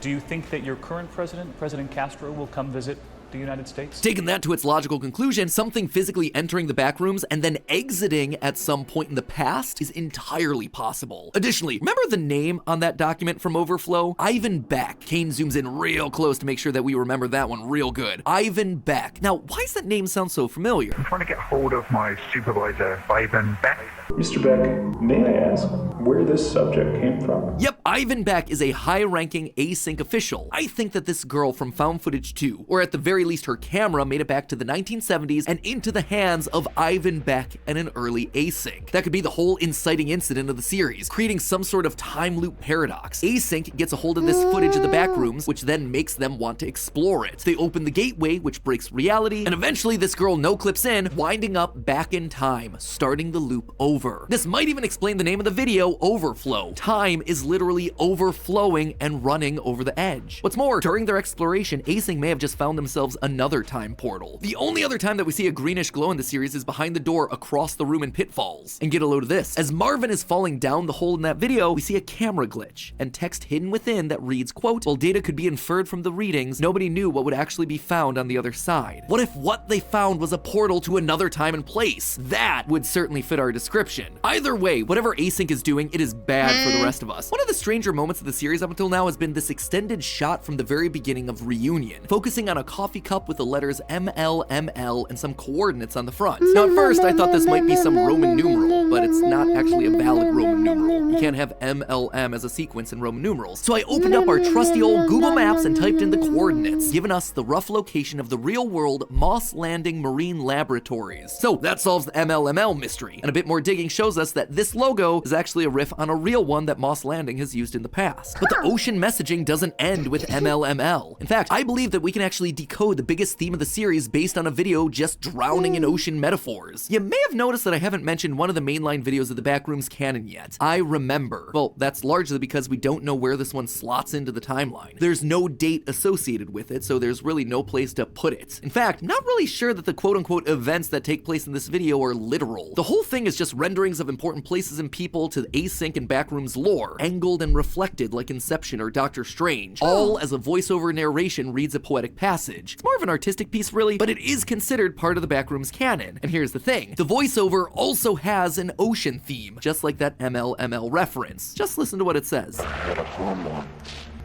Do you think that your current president, President Castro, will come visit the United States? Taking that to its logical conclusion, something physically entering the back rooms and then exiting at some point in the past is entirely possible. Additionally, remember the name on that document from Overflow? Ivan Beck. Kane zooms in real close to make sure that we remember that one real good. Ivan Beck. Now, why does that name sound so familiar? I'm trying to get hold of my supervisor, Ivan Beck. Mr. Beck, may I ask where this subject came from? Yep, Ivan Beck is a high-ranking Async official. I think that this girl from found footage 2, or at the very least her camera, made it back to the 1970s and into the hands of Ivan Beck and an early Async. That could be the whole inciting incident of the series, creating some sort of time loop paradox. Async gets a hold of this footage of the back rooms, which then makes them want to explore it. They open the gateway, which breaks reality, and eventually this girl no-clips in, winding up back in time, starting the loop over. This might even explain the name of the video, Overflow. Time is literally overflowing and running over the edge. What's more, during their exploration, Async may have just found themselves another time portal. The only other time that we see a greenish glow in the series is behind the door across the room in Pitfalls. And get a load of this. As Marvin is falling down the hole in that video, we see a camera glitch and text hidden within that reads, quote, "While data could be inferred from the readings, nobody knew what would actually be found on the other side." What if what they found was a portal to another time and place? That would certainly fit our description. Either way, whatever Async is doing, it is bad for the rest of us. One of the stranger moments of the series up until now has been this extended shot from the very beginning of Reunion, focusing on a coffee cup with the letters MLML and some coordinates on the front. Now at first I thought this might be some Roman numeral, but it's not actually a valid Roman numeral. You can't have MLM as a sequence in Roman numerals. So I opened up our trusty old Google Maps and typed in the coordinates, giving us the rough location of the real world Moss Landing Marine Laboratories. So that solves the MLML mystery, and a bit more digging shows us that this logo is actually a riff on a real one that Moss Landing has used in the past. But the ocean messaging doesn't end with MLML. In fact, I believe that we can actually decode also the biggest theme of the series based on a video just drowning in ocean metaphors. You may have noticed that I haven't mentioned one of the mainline videos of the Backrooms canon yet. I Remember. Well, that's largely because we don't know where this one slots into the timeline. There's no date associated with it, so there's really no place to put it. In fact, not really sure that the quote-unquote events that take place in this video are literal. The whole thing is just renderings of important places and people to the async and Backrooms lore, angled and reflected like Inception or Doctor Strange, all as a voiceover narration reads a poetic passage. It's more of an artistic piece really, but it is considered part of the Backrooms canon. And here's the thing, the voiceover also has an ocean theme, just like that MLML reference. Just listen to what it says. I had a home once,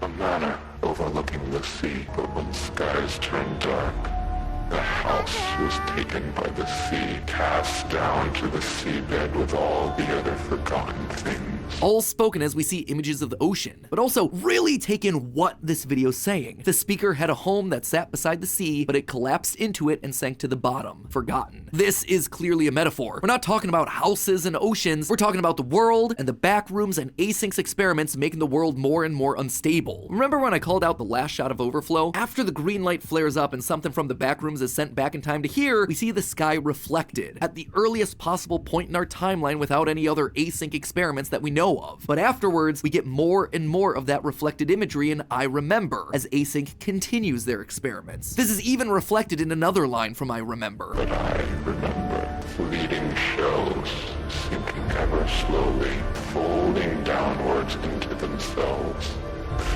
a manor overlooking the sea, but when skies turned dark, the house was taken by the sea, cast down to the seabed with all the other forgotten things. All spoken as we see images of the ocean, but also really take in what this video's saying. The speaker had a home that sat beside the sea, but it collapsed into it and sank to the bottom, forgotten. This is clearly a metaphor. We're not talking about houses and oceans, we're talking about the world and the Backrooms and async experiments making the world more and more unstable. Remember when I called out the last shot of Overflow? After the green light flares up and something from the Backrooms is sent back in time to here, we see the sky reflected at the earliest possible point in our timeline without any other async experiments that we know of. But afterwards, we get more and more of that reflected imagery in I Remember as async continues their experiments. This is even reflected in another line from I Remember. But I remember fleeting shells sinking ever slowly, folding downwards into themselves,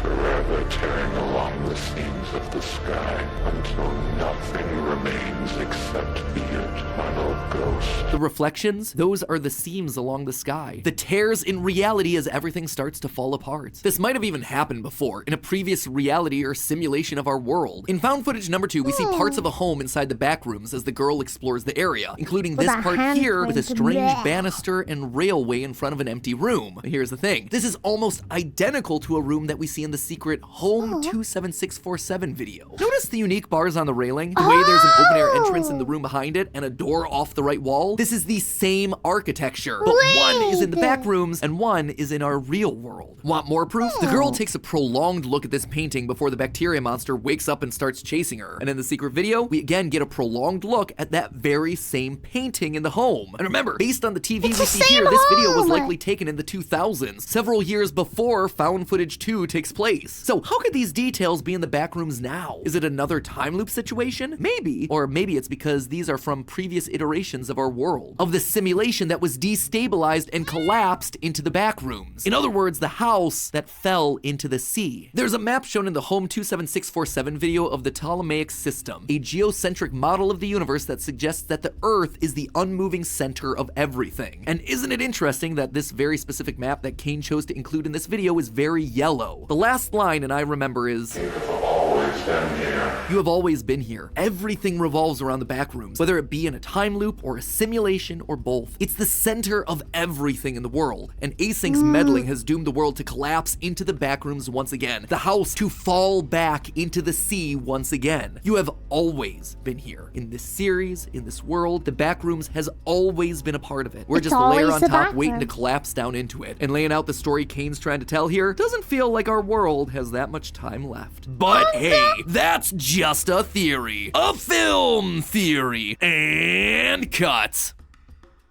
forever tearing along the seams of the sky until nothing remains except the eternal ghost. The reflections, those are the seams along the sky. The tears in reality as everything starts to fall apart. This might have even happened before, in a previous reality or simulation of our world. In found footage number 2, we see parts of a home inside the Backrooms as the girl explores the area, including this part here with a strange banister and railway in front of an empty room. Here's the thing, this is almost identical to a room that we see in the secret Home 27647 video. Notice the unique bars on the railing? The way there's an open air entrance in the room behind it and a door off the right wall? This is the same architecture, but one is in the Backrooms and one is in our real world. Want more proof? The girl takes a prolonged look at this painting before the bacteria monster wakes up and starts chasing her. And in the secret video, we again get a prolonged look at that very same painting in the home. And remember, based on the TV we see here, this video was likely taken in the 2000s, several years before found footage 2 takes place. So how could these details be in the Backrooms now? Is it another time loop situation? Maybe. Or maybe it's because these are from previous iterations of our world, of the simulation that was destabilized and collapsed into the Backrooms. In other words, the house that fell into the sea. There's a map shown in the Home 27647 video of the Ptolemaic system, a geocentric model of the universe that suggests that the Earth is the unmoving center of everything. And isn't it interesting that this very specific map that Kane chose to include in this video is very yellow? The last line, and I remember, is, You have always been here. You have always been here. Everything revolves around the Backrooms, whether it be in a time loop or a simulation or both. It's the center of everything in the world, and Async's meddling has doomed the world to collapse into the Backrooms once again, the house to fall back into the sea once again. You have always been here. In this series, in this world, the Backrooms has always been a part of it. We're just a layer on top waiting to collapse down into it. And laying out the story Kane's trying to tell here doesn't feel like our world has that much time left. But hey, that's just a theory. A film theory. And cut.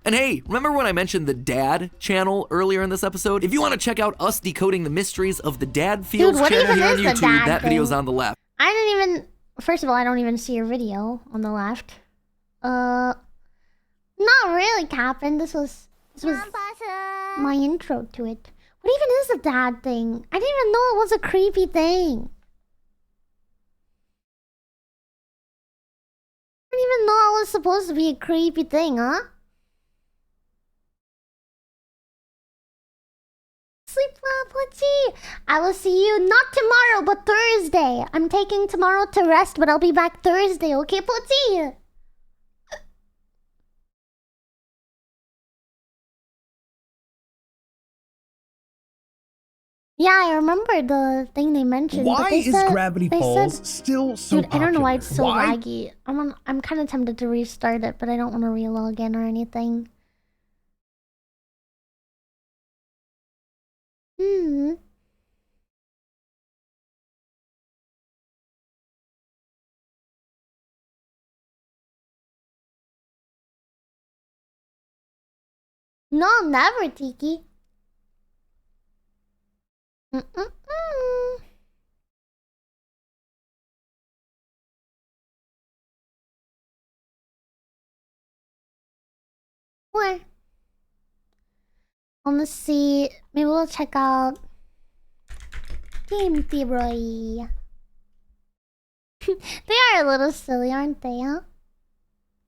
And hey, remember when I mentioned the Dad channel earlier in this episode? If you want to check out us decoding the mysteries of the Dad Fields channel here on YouTube, that video's on the left. I didn't even, first of all, I don't even see your video on the left. Not really, Captain. This was my intro to it. What even is the dad thing? I didn't even know it was a creepy thing. I didn't even know it was supposed to be a creepy thing, huh? Sleep well, Putty. I will see you not tomorrow, but Thursday. I'm taking tomorrow to rest, but I'll be back Thursday, okay, Putty? Yeah, I remember the thing they mentioned. Why is Gravity Falls said, still so dude, I don't know why it's so popular? laggy. I'm kind of tempted to restart it, but I don't want to relog in or anything. No, never, Tiki. What? Let's see. Maybe we'll check out Game Theory. They are a little silly, aren't they, huh?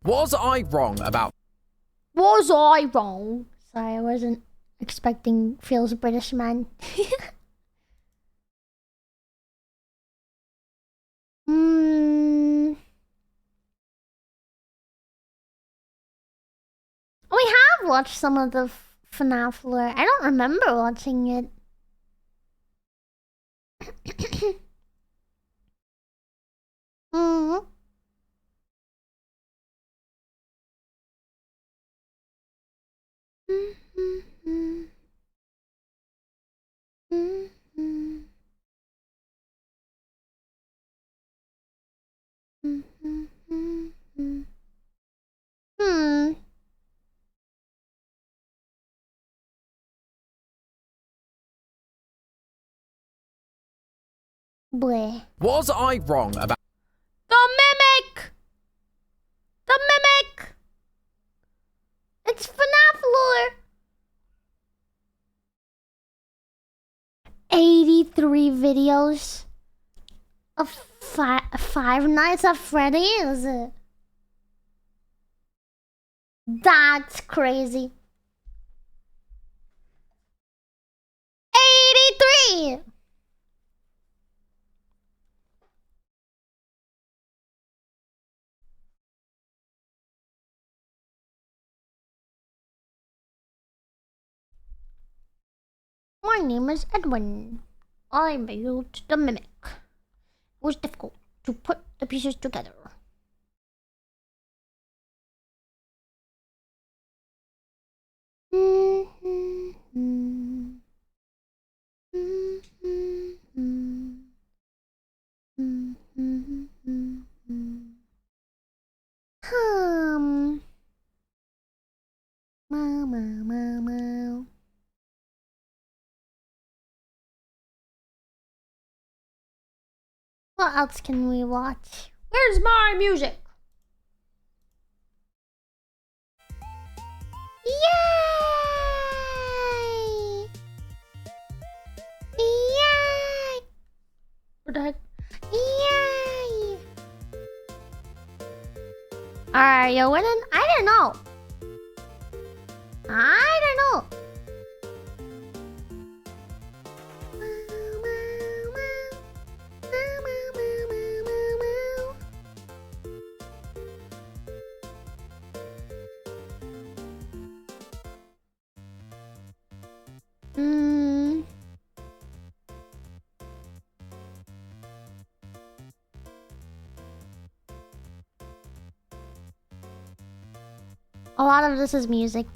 Was I wrong about... Was I wrong? Sorry, I wasn't expecting Phil's British man. We have watched some of the FNAF lore. I don't remember watching it. Bleh. Was I wrong about... The Mimic! The Mimic! It's FNAF lore! 83 videos of Five Nights at Freddy's. That's crazy. 83! My name is Edwin. I built the Mimic. It was difficult to put the pieces together. What else can we watch? Where's my music? Yay! Yay! What the heck? Yay! Are you winning? I don't know. I don't know. A lot of this is music,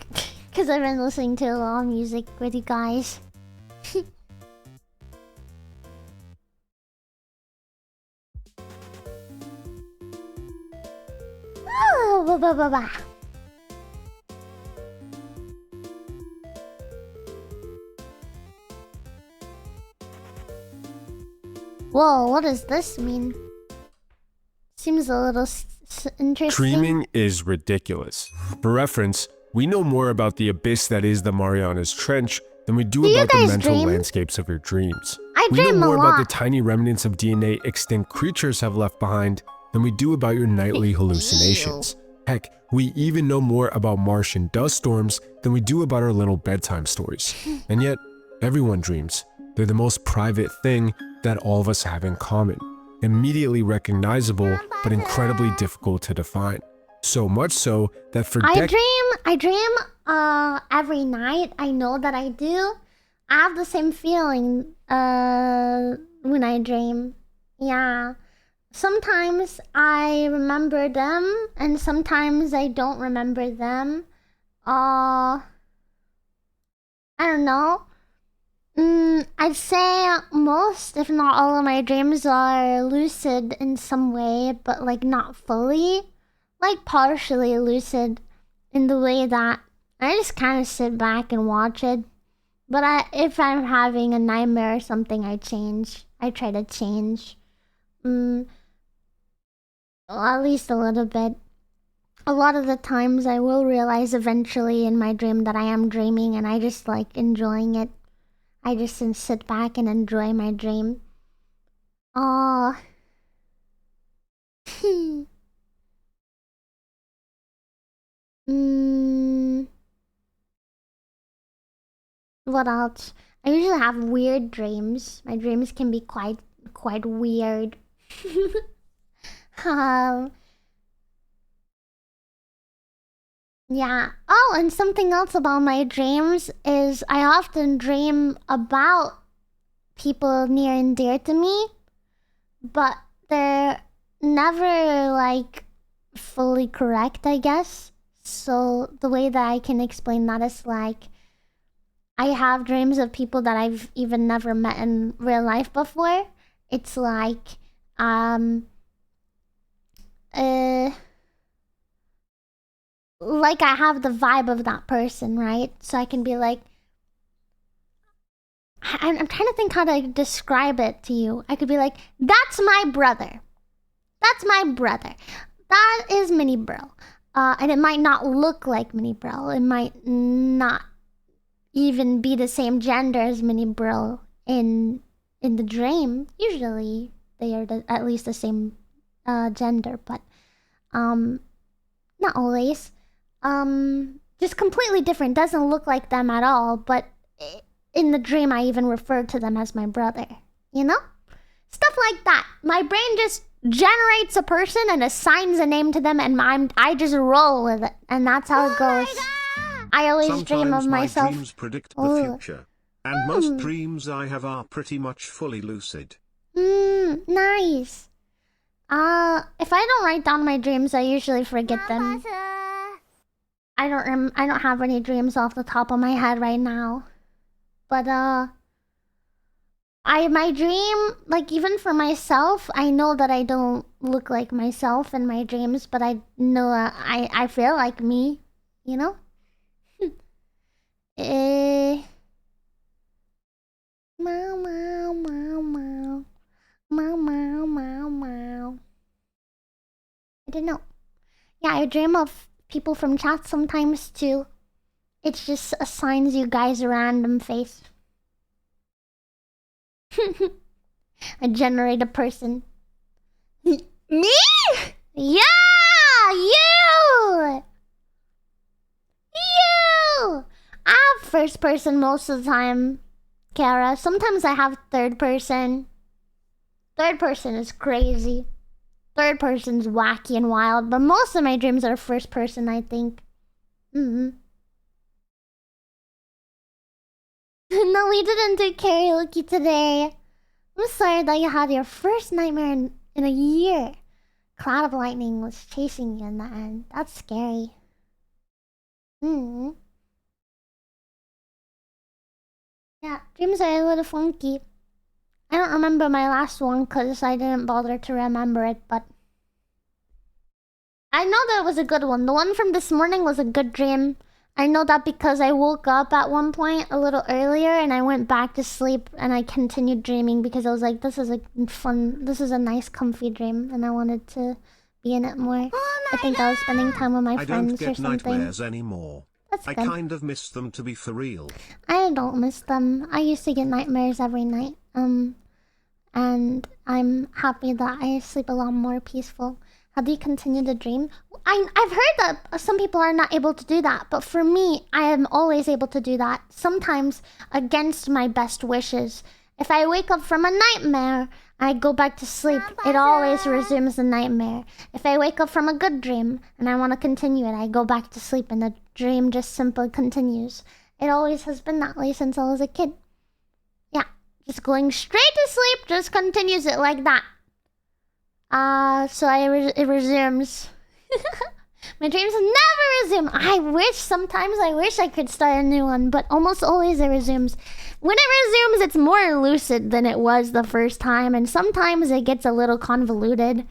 because I've been listening to a lot of music with you guys. Oh, ba ba ba ba. Whoa, what does this mean? Seems a little interesting. Dreaming is ridiculous. For reference, we know more about the abyss that is the Marianas Trench than we do about the mental landscapes of your dreams. We know more about the tiny remnants of DNA extinct creatures have left behind than we do about your nightly hallucinations. Heck, we even know more about Martian dust storms than we do about our little bedtime stories. And yet, everyone dreams. They're the most private thing that all of us have in common. Immediately recognizable, but incredibly difficult to define. So much so that for I dream every night. I know that I do. I have the same feeling when I dream. Yeah. Sometimes I remember them and sometimes I don't remember them. I don't know. I'd say most, if not all of my dreams are lucid in some way, but like not fully. Like partially lucid in the way that I just kind of sit back and watch it. But if I'm having a nightmare or something, I change. I try to change. Well, at least a little bit. A lot of the times I will realize eventually in my dream that I am dreaming, and I just like enjoying it. I just sit back and enjoy my dream. Aww. What else? I usually have weird dreams. My dreams can be quite weird. Yeah. Oh, and something else about my dreams is I often dream about people near and dear to me, but they're never like fully correct, I guess. So the way that I can explain that is like I have dreams of people that I've even never met in real life before. It's like like I have the vibe of that person, right? So I can be like, I'm trying to think how to describe it to you. I could be like, that's my brother. That's my brother. That is Mini Bro. And it might not look like Mini Bro. It might not even be the same gender as Mini Bro in the dream. Usually they are at least the same gender, but not always. Just completely different. Doesn't look like them at all, but in the dream I even refer to them as my brother. You know? Stuff like that. My brain just generates a person and assigns a name to them, and I just roll with it, and that's how it goes. I always dream of myself. My dreams predict the future, and most dreams I have are pretty much fully lucid. Nice. If I don't write down my dreams, I usually forget them. I don't have any dreams off the top of my head right now. But my dream, like even for myself, I know that I don't look like myself in my dreams, but I know I feel like me, you know? Meow meow meow meow. Meow meow meow meow. I don't know. Yeah, I dream of people from chat sometimes too. It just assigns you guys a random face. I generate a person. Me? Yeah! You! I have first person most of the time, Kara. Sometimes I have third person. Third person is crazy. Third person's wacky and wild, but most of my dreams are first person, I think. No, we didn't do karaoke today. I'm sorry that you had your first nightmare in a year. Cloud of lightning was chasing you in the end. That's scary. Yeah, dreams are a little funky. I don't remember my last one because I didn't bother to remember it, but I know that it was a good one. The one from this morning was a good dream. I know that because I woke up at one point a little earlier and I went back to sleep and I continued dreaming because I was like, this is a nice comfy dream and I wanted to be in it more. I think I was spending time with my friends or something. I don't get nightmares anymore. That's I good. kind of miss them, to be for real. I don't miss them. I used to get nightmares every night. And I'm happy that I sleep a lot more peaceful. How do you continue to dream? I've heard that some people are not able to do that, but for me, I am always able to do that. Sometimes against my best wishes. If I wake up from a nightmare, I go back to sleep. It always resumes the nightmare. If I wake up from a good dream and I want to continue it, I go back to sleep and the dream just simply continues. It always has been that way since I was a kid. Yeah, just going straight to sleep just continues it like that. So it resumes. My dreams never resume. Sometimes I wish I could start a new one, but almost always it resumes. When it resumes, it's more lucid than it was the first time, and sometimes it gets a little convoluted.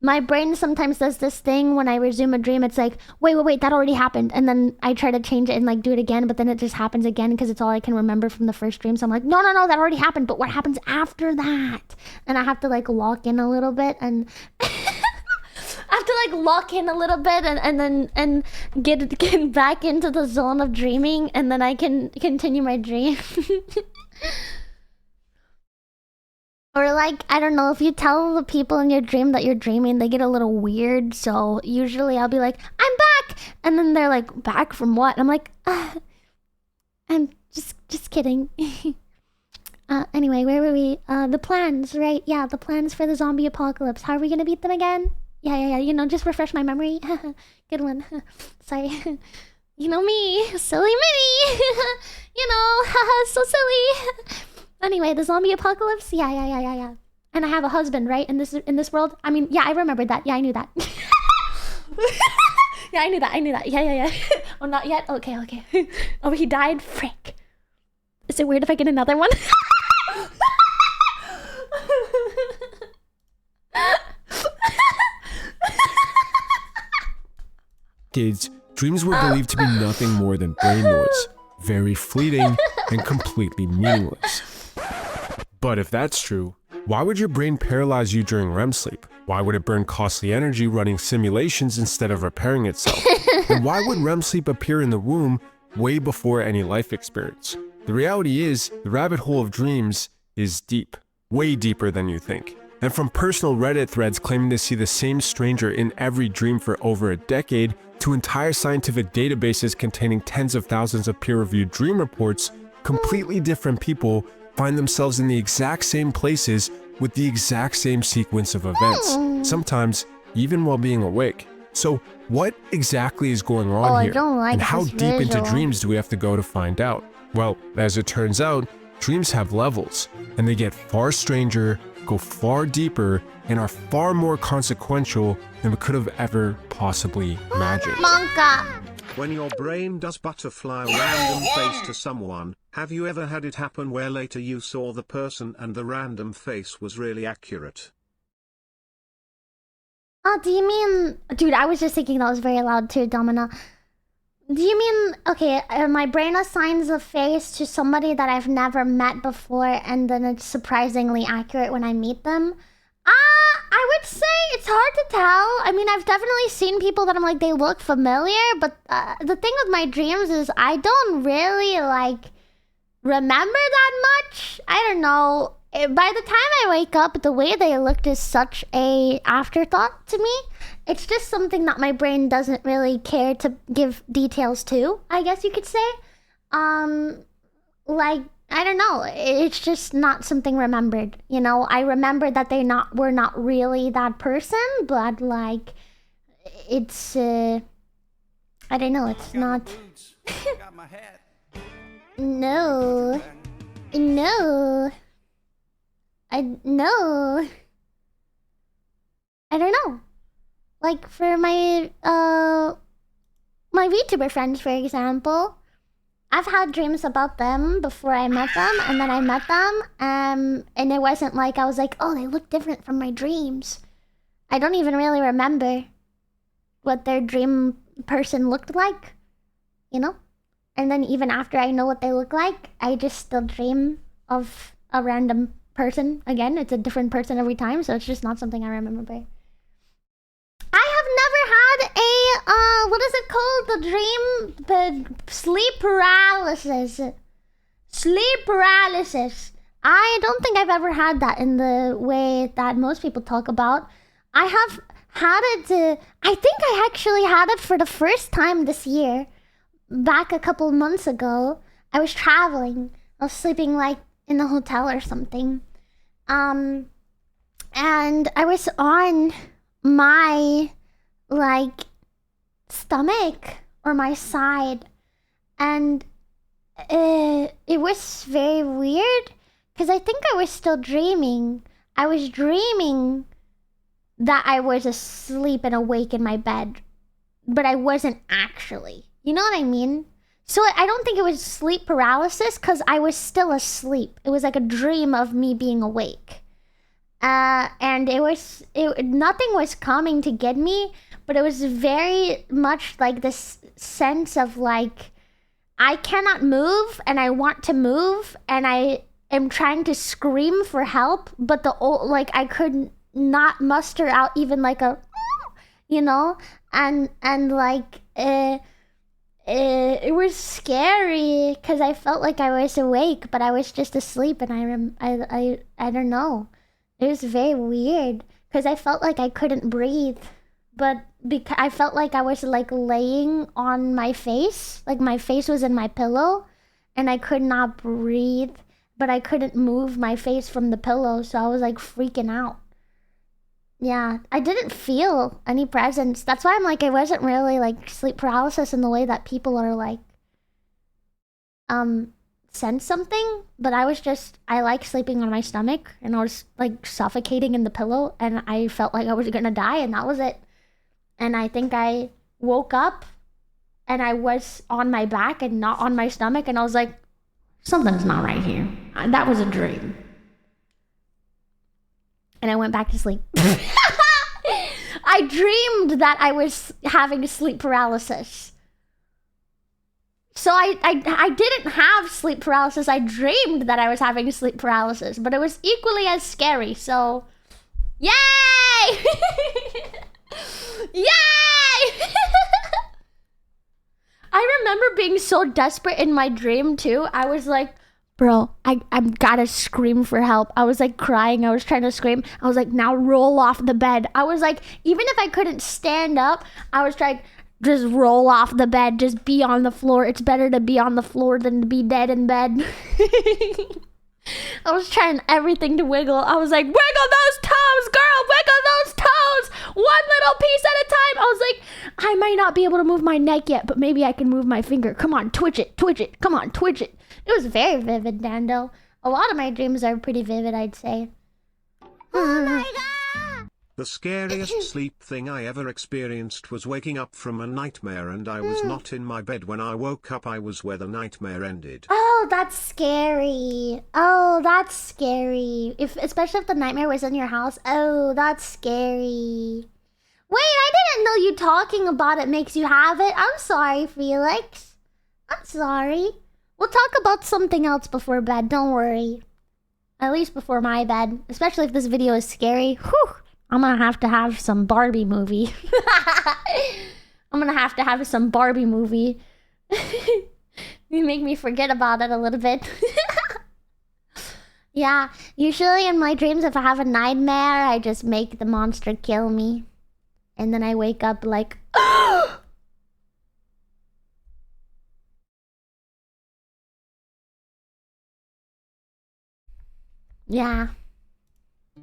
My brain sometimes does this thing when I resume a dream. It's like, wait, that already happened. And then I try to change it and like do it again, but then it just happens again because it's all I can remember from the first dream. So I'm like, no, that already happened. But what happens after that? And I have to like lock in a little bit and I have to like lock in a little bit and get back into the zone of dreaming, and then I can continue my dream. Or like, I don't know, if you tell the people in your dream that you're dreaming, they get a little weird. So usually I'll be like, I'm back! And then they're like, back from what? And I'm like, I'm just kidding. Anyway, where were we? The plans, right? Yeah, the plans for the zombie apocalypse. How are we gonna beat them again? Yeah, you know, just refresh my memory. Good one. Sorry. You know me, silly Minnie. You know, so silly. Anyway, the zombie apocalypse. Yeah. And I have a husband, right? In this world. I mean, yeah, I remembered that. Yeah, I knew that. Yeah, I knew that. Yeah. Oh, not yet. Okay. Oh, he died. Frick. Is it weird if I get another one? Kids, dreams were believed to be nothing more than brain noise, very fleeting and completely meaningless. But if that's true, why would your brain paralyze you during REM sleep? Why would it burn costly energy running simulations instead of repairing itself? And why would REM sleep appear in the womb way before any life experience? The reality is, the rabbit hole of dreams is deep, way deeper than you think. And from personal Reddit threads claiming to see the same stranger in every dream for over a decade, to entire scientific databases containing tens of thousands of peer-reviewed dream reports, completely different people find themselves in the exact same places with the exact same sequence of events, sometimes even while being awake. So what exactly is going on here? And how deep into dreams do we have to go to find out? Well, as it turns out, dreams have levels, and they get far stranger, go far deeper, and are far more consequential than we could have ever possibly imagined. When your brain does butterfly random face to someone, have you ever had it happen where later you saw the person and the random face was really accurate? Oh, do you mean... Dude, I was just thinking that was very loud too, Domina. Do you mean... Okay, my brain assigns a face to somebody that I've never met before, and then it's surprisingly accurate when I meet them? I would say it's hard to tell. I mean, I've definitely seen people that I'm like, they look familiar, but the thing with my dreams is I don't really, like, remember that much. I don't know. By the time I wake up, the way they looked is such a afterthought to me. It's just something that my brain doesn't really care to give details to, I guess you could say. Like, I don't know. It's just not something remembered. You know, I remember that were not really that person, but like, it's, I don't know, it's not. No. I don't know. Like for my VTuber friends, for example, I've had dreams about them before I met them, and then I met them, and it wasn't like I was like, oh, they look different from my dreams. I don't even really remember what their dream person looked like, you know? And then even after I know what they look like, I just still dream of a random person. Again, it's a different person every time, so it's just not something I remember. I have never had a, what is it called? The sleep paralysis. Sleep paralysis. I don't think I've ever had that in the way that most people talk about. I have had it, I think I actually had it for the first time this year. Back a couple months ago, I was traveling. I was sleeping like in a hotel or something. And I was on my like stomach or my side, and it was very weird because I think I was still dreaming. I was dreaming that I was asleep and awake in my bed, but I wasn't actually. You know what I mean? So I don't think it was sleep paralysis because I was still asleep. It was like a dream of me being awake. And nothing was coming to get me, but it was very much like this sense of like, I cannot move and I want to move and I am trying to scream for help, but I could not muster out even like a, you know, and like it was scary because I felt like I was awake, but I was just asleep, and I don't know. It was very weird because I felt like I couldn't breathe, but because I felt like I was like laying on my face, like my face was in my pillow, and I could not breathe, but I couldn't move my face from the pillow, so I was like freaking out. Yeah, I didn't feel any presence. That's why I'm like, I wasn't really like sleep paralysis in the way that people are like, sense something, but I like sleeping on my stomach, and I was like suffocating in the pillow, and I felt like I was gonna die, and that was it. And I think I woke up and I was on my back and not on my stomach, and I was like, something's not right here. That was a dream. And I went back to sleep. I dreamed that I was having sleep paralysis. So I didn't have sleep paralysis. I dreamed that I was having sleep paralysis, but it was equally as scary. So, yay! Yay! I remember being so desperate in my dream too. I was like, bro, I've gotta scream for help. I was like crying. I was trying to scream. I was like, now roll off the bed. I was like, even if I couldn't stand up, I was trying, just roll off the bed. Just be on the floor. It's better to be on the floor than to be dead in bed. I was trying everything to wiggle. I was like, wiggle those toes, girl, wiggle those toes. One little piece at a time. I was like, I might not be able to move my neck yet, but maybe I can move my finger. Come on, twitch it, twitch it. Come on, twitch it. It was very vivid, Dando. A lot of my dreams are pretty vivid, I'd say. Oh my god! The scariest sleep thing I ever experienced was waking up from a nightmare, and I was not in my bed when I woke up. I was where the nightmare ended. Oh, that's scary. Oh, that's scary. Especially if the nightmare was in your house. Oh, that's scary. Wait, I didn't know you talking about it makes you have it. I'm sorry, Felix. I'm sorry. We'll talk about something else before bed, don't worry. At least before my bed. Especially if this video is scary. Whew. I'm gonna have some Barbie movie. I'm gonna have some Barbie movie. You make me forget about it a little bit. Yeah, usually in my dreams, if I have a nightmare, I just make the monster kill me. And then I wake up like, yeah.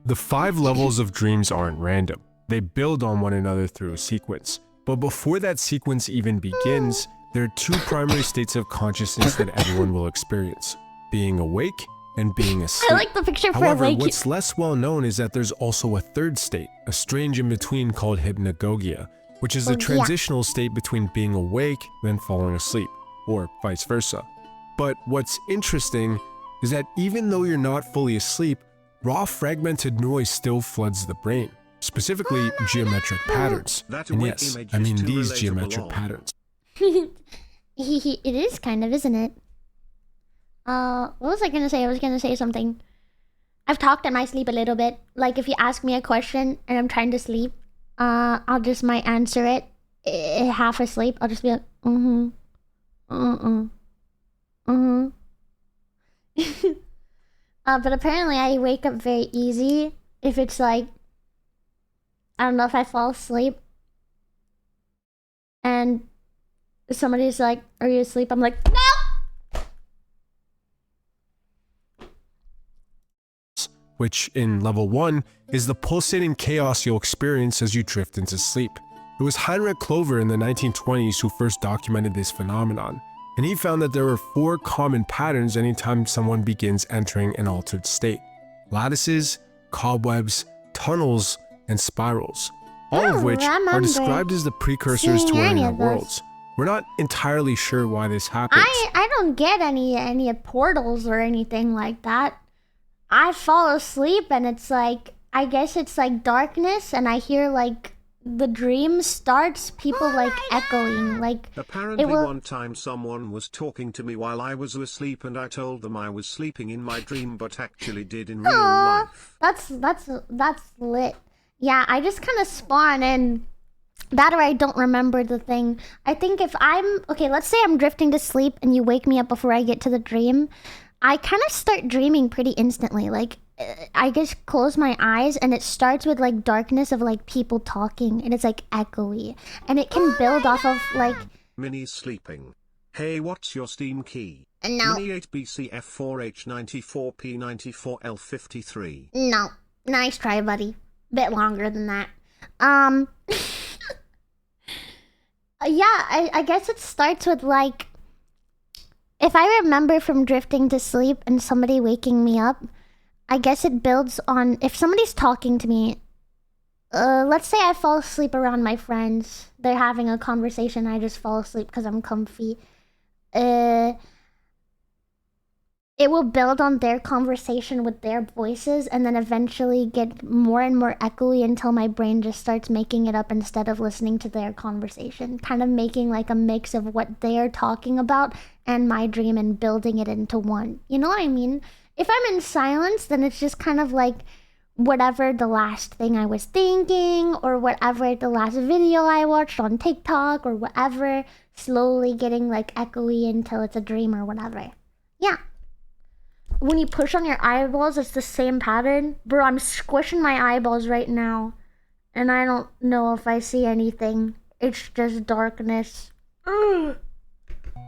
The 5 levels of dreams aren't random. They build on one another through a sequence. But before that sequence even begins, there are 2 primary states of consciousness that everyone will experience: being awake and being asleep. I like the picture for However, awake. what's less well known is that there's also a 3rd state, a strange in-between called hypnagogia, which is a transitional state between being awake then falling asleep, or vice versa. But what's interesting is that even though you're not fully asleep, raw fragmented noise still floods the brain, specifically geometric patterns. And yes, I mean these geometric patterns. It is kind of, isn't it? What was I gonna say? I was gonna say something. I've talked in my sleep a little bit. Like if you ask me a question and I'm trying to sleep, I'll just might answer it half asleep. I'll just be like, but apparently I wake up very easy if it's like, I don't know, if I fall asleep and somebody's like, are you asleep? I'm like, no! Which in level 1 is the pulsating chaos you'll experience as you drift into sleep. It was Heinrich Clover in the 1920s who first documented this phenomenon, and he found that there were 4 common patterns anytime someone begins entering an altered state: lattices, cobwebs, tunnels, and spirals, all of which are described as the precursors to our inner worlds. We're not entirely sure why this happens. I don't get any portals or anything like that. I fall asleep and it's like I guess it's like darkness, and I hear like the dream starts, people like echoing, like apparently one time someone was talking to me while I was asleep, and I told them I was sleeping in my dream, but actually did in real life. That's lit. Yeah, I just kind of spawn in. That or I don't remember the thing. I think if I'm okay, let's say I'm drifting to sleep and you wake me up before I get to the dream, I kind of start dreaming pretty instantly. Like I just close my eyes and it starts with like darkness of like people talking, and it's like echoey, and it can build off of like Mini sleeping. Hey, what's your Steam key? No. Mini 8BCF4H94P94L53. No. Nice try, buddy. Bit longer than that. Yeah, I guess it starts with like, if I remember from drifting to sleep and somebody waking me up, I guess it builds on, if somebody's talking to me, let's say I fall asleep around my friends, they're having a conversation, I just fall asleep because I'm comfy. It will build on their conversation with their voices, and then eventually get more and more echoey until my brain just starts making it up instead of listening to their conversation. Kind of making like a mix of what they're talking about and my dream and building it into one. You know what I mean? If I'm in silence, then it's just kind of like whatever the last thing I was thinking, or whatever the last video I watched on TikTok, or whatever, slowly getting like echoey until it's a dream or whatever. Yeah. When you push on your eyeballs, it's the same pattern. Bro, I'm squishing my eyeballs right now, and I don't know if I see anything. It's just darkness. Ugh.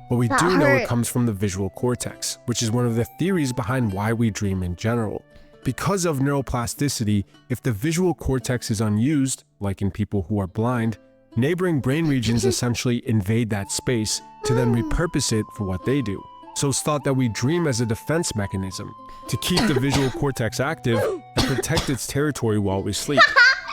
But we do know it comes from the visual cortex, which is one of the theories behind why we dream in general. Because of neuroplasticity, if the visual cortex is unused, like in people who are blind, neighboring brain regions essentially invade that space to then repurpose it for what they do. So it's thought that we dream as a defense mechanism to keep the visual cortex active and protect its territory while we sleep.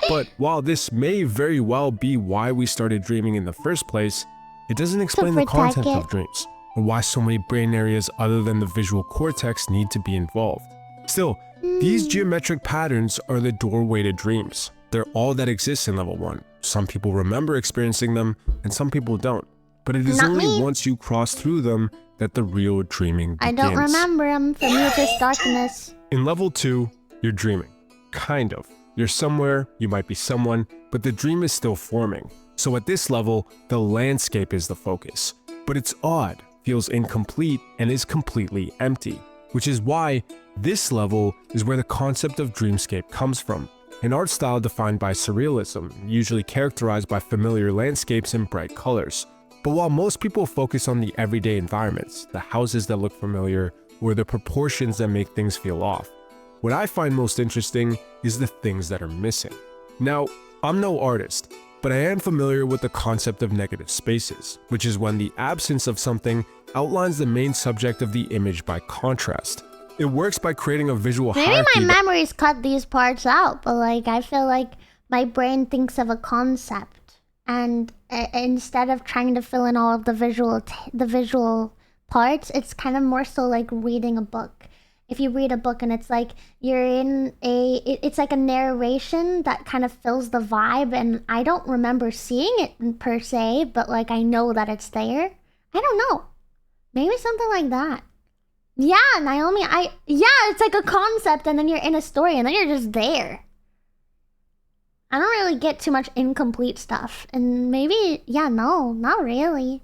But while this may very well be why we started dreaming in the first place, it doesn't explain the content of dreams, or why so many brain areas other than the visual cortex need to be involved. Still, these geometric patterns are the doorway to dreams. They're all that exists in level 1. Some people remember experiencing them, and some people don't. But it is only once you cross through them that the real dreaming begins. I don't remember them. For me, it's just darkness. In level 2, you're dreaming. Kind of. You're somewhere, you might be someone, but the dream is still forming. So at this level, the landscape is the focus. But it's odd, feels incomplete, and is completely empty. Which is why this level is where the concept of dreamscape comes from. An art style defined by surrealism, usually characterized by familiar landscapes and bright colors. But while most people focus on the everyday environments, the houses that look familiar, or the proportions that make things feel off, what I find most interesting is the things that are missing. Now, I'm no artist, but I am familiar with the concept of negative spaces, which is when the absence of something outlines the main subject of the image by contrast. It works by creating a visual hierarchy. Maybe my memories cut these parts out, but like I feel like my brain thinks of a concept. And instead of trying to fill in all of the visual parts, it's kind of more so like reading a book. If you read a book and it's like you're in it's like a narration that kind of fills the vibe, and I don't remember seeing it per se, but like I know that it's there. I don't know. Maybe something like that. Yeah, Naomi, it's like a concept, and then you're in a story, and then you're just there. I don't really get too much incomplete stuff. And maybe, no, not really.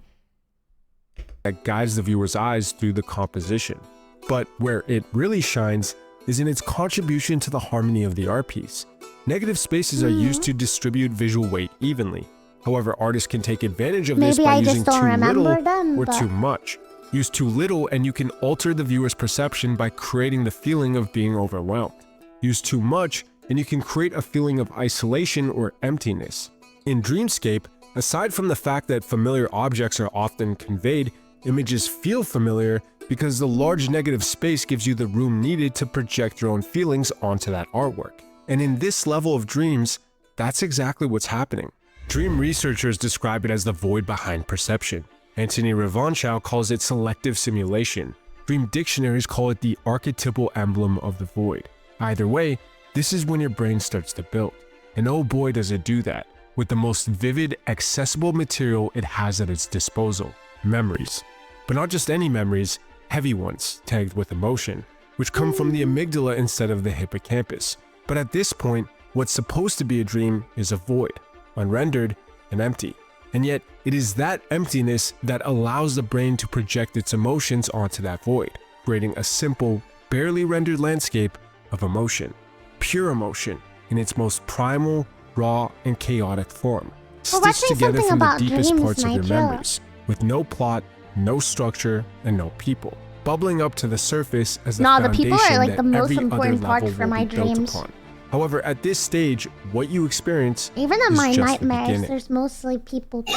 That guides the viewer's eyes through the composition. But where it really shines is in its contribution to the harmony of the art piece. Negative spaces are used to distribute visual weight evenly. However, artists can take advantage of this by using too little or too much. Use too little and you can alter the viewer's perception by creating the feeling of being overwhelmed. Use too much and you can create a feeling of isolation or emptiness. In Dreamscape, aside from the fact that familiar objects are often conveyed, images feel familiar because the large negative space gives you the room needed to project your own feelings onto that artwork. And in this level of dreams, that's exactly what's happening. Dream researchers describe it as the void behind perception. Anthony Revanchow calls it selective simulation. Dream dictionaries call it the archetypal emblem of the void. Either way, This is when your brain starts to build. And oh boy does it do that, with the most vivid, accessible material it has at its disposal, memories. But not just any memories, heavy ones, tagged with emotion, which come from the amygdala instead of the hippocampus. But at this point, what's supposed to be a dream is a void, unrendered and empty. And yet, it is that emptiness that allows the brain to project its emotions onto that void, creating a simple, barely rendered landscape of emotion. Pure emotion, in its most primal, raw, and chaotic form. Stitched together from the deepest parts of your memories, with no plot, no structure, and no people. Bubbling up to the surface as the foundation the people are like that the most every important other part level for will my be built dreams. upon. However, at this stage, what you experience Even in is my just the nightmares, beginning. there's mostly people too.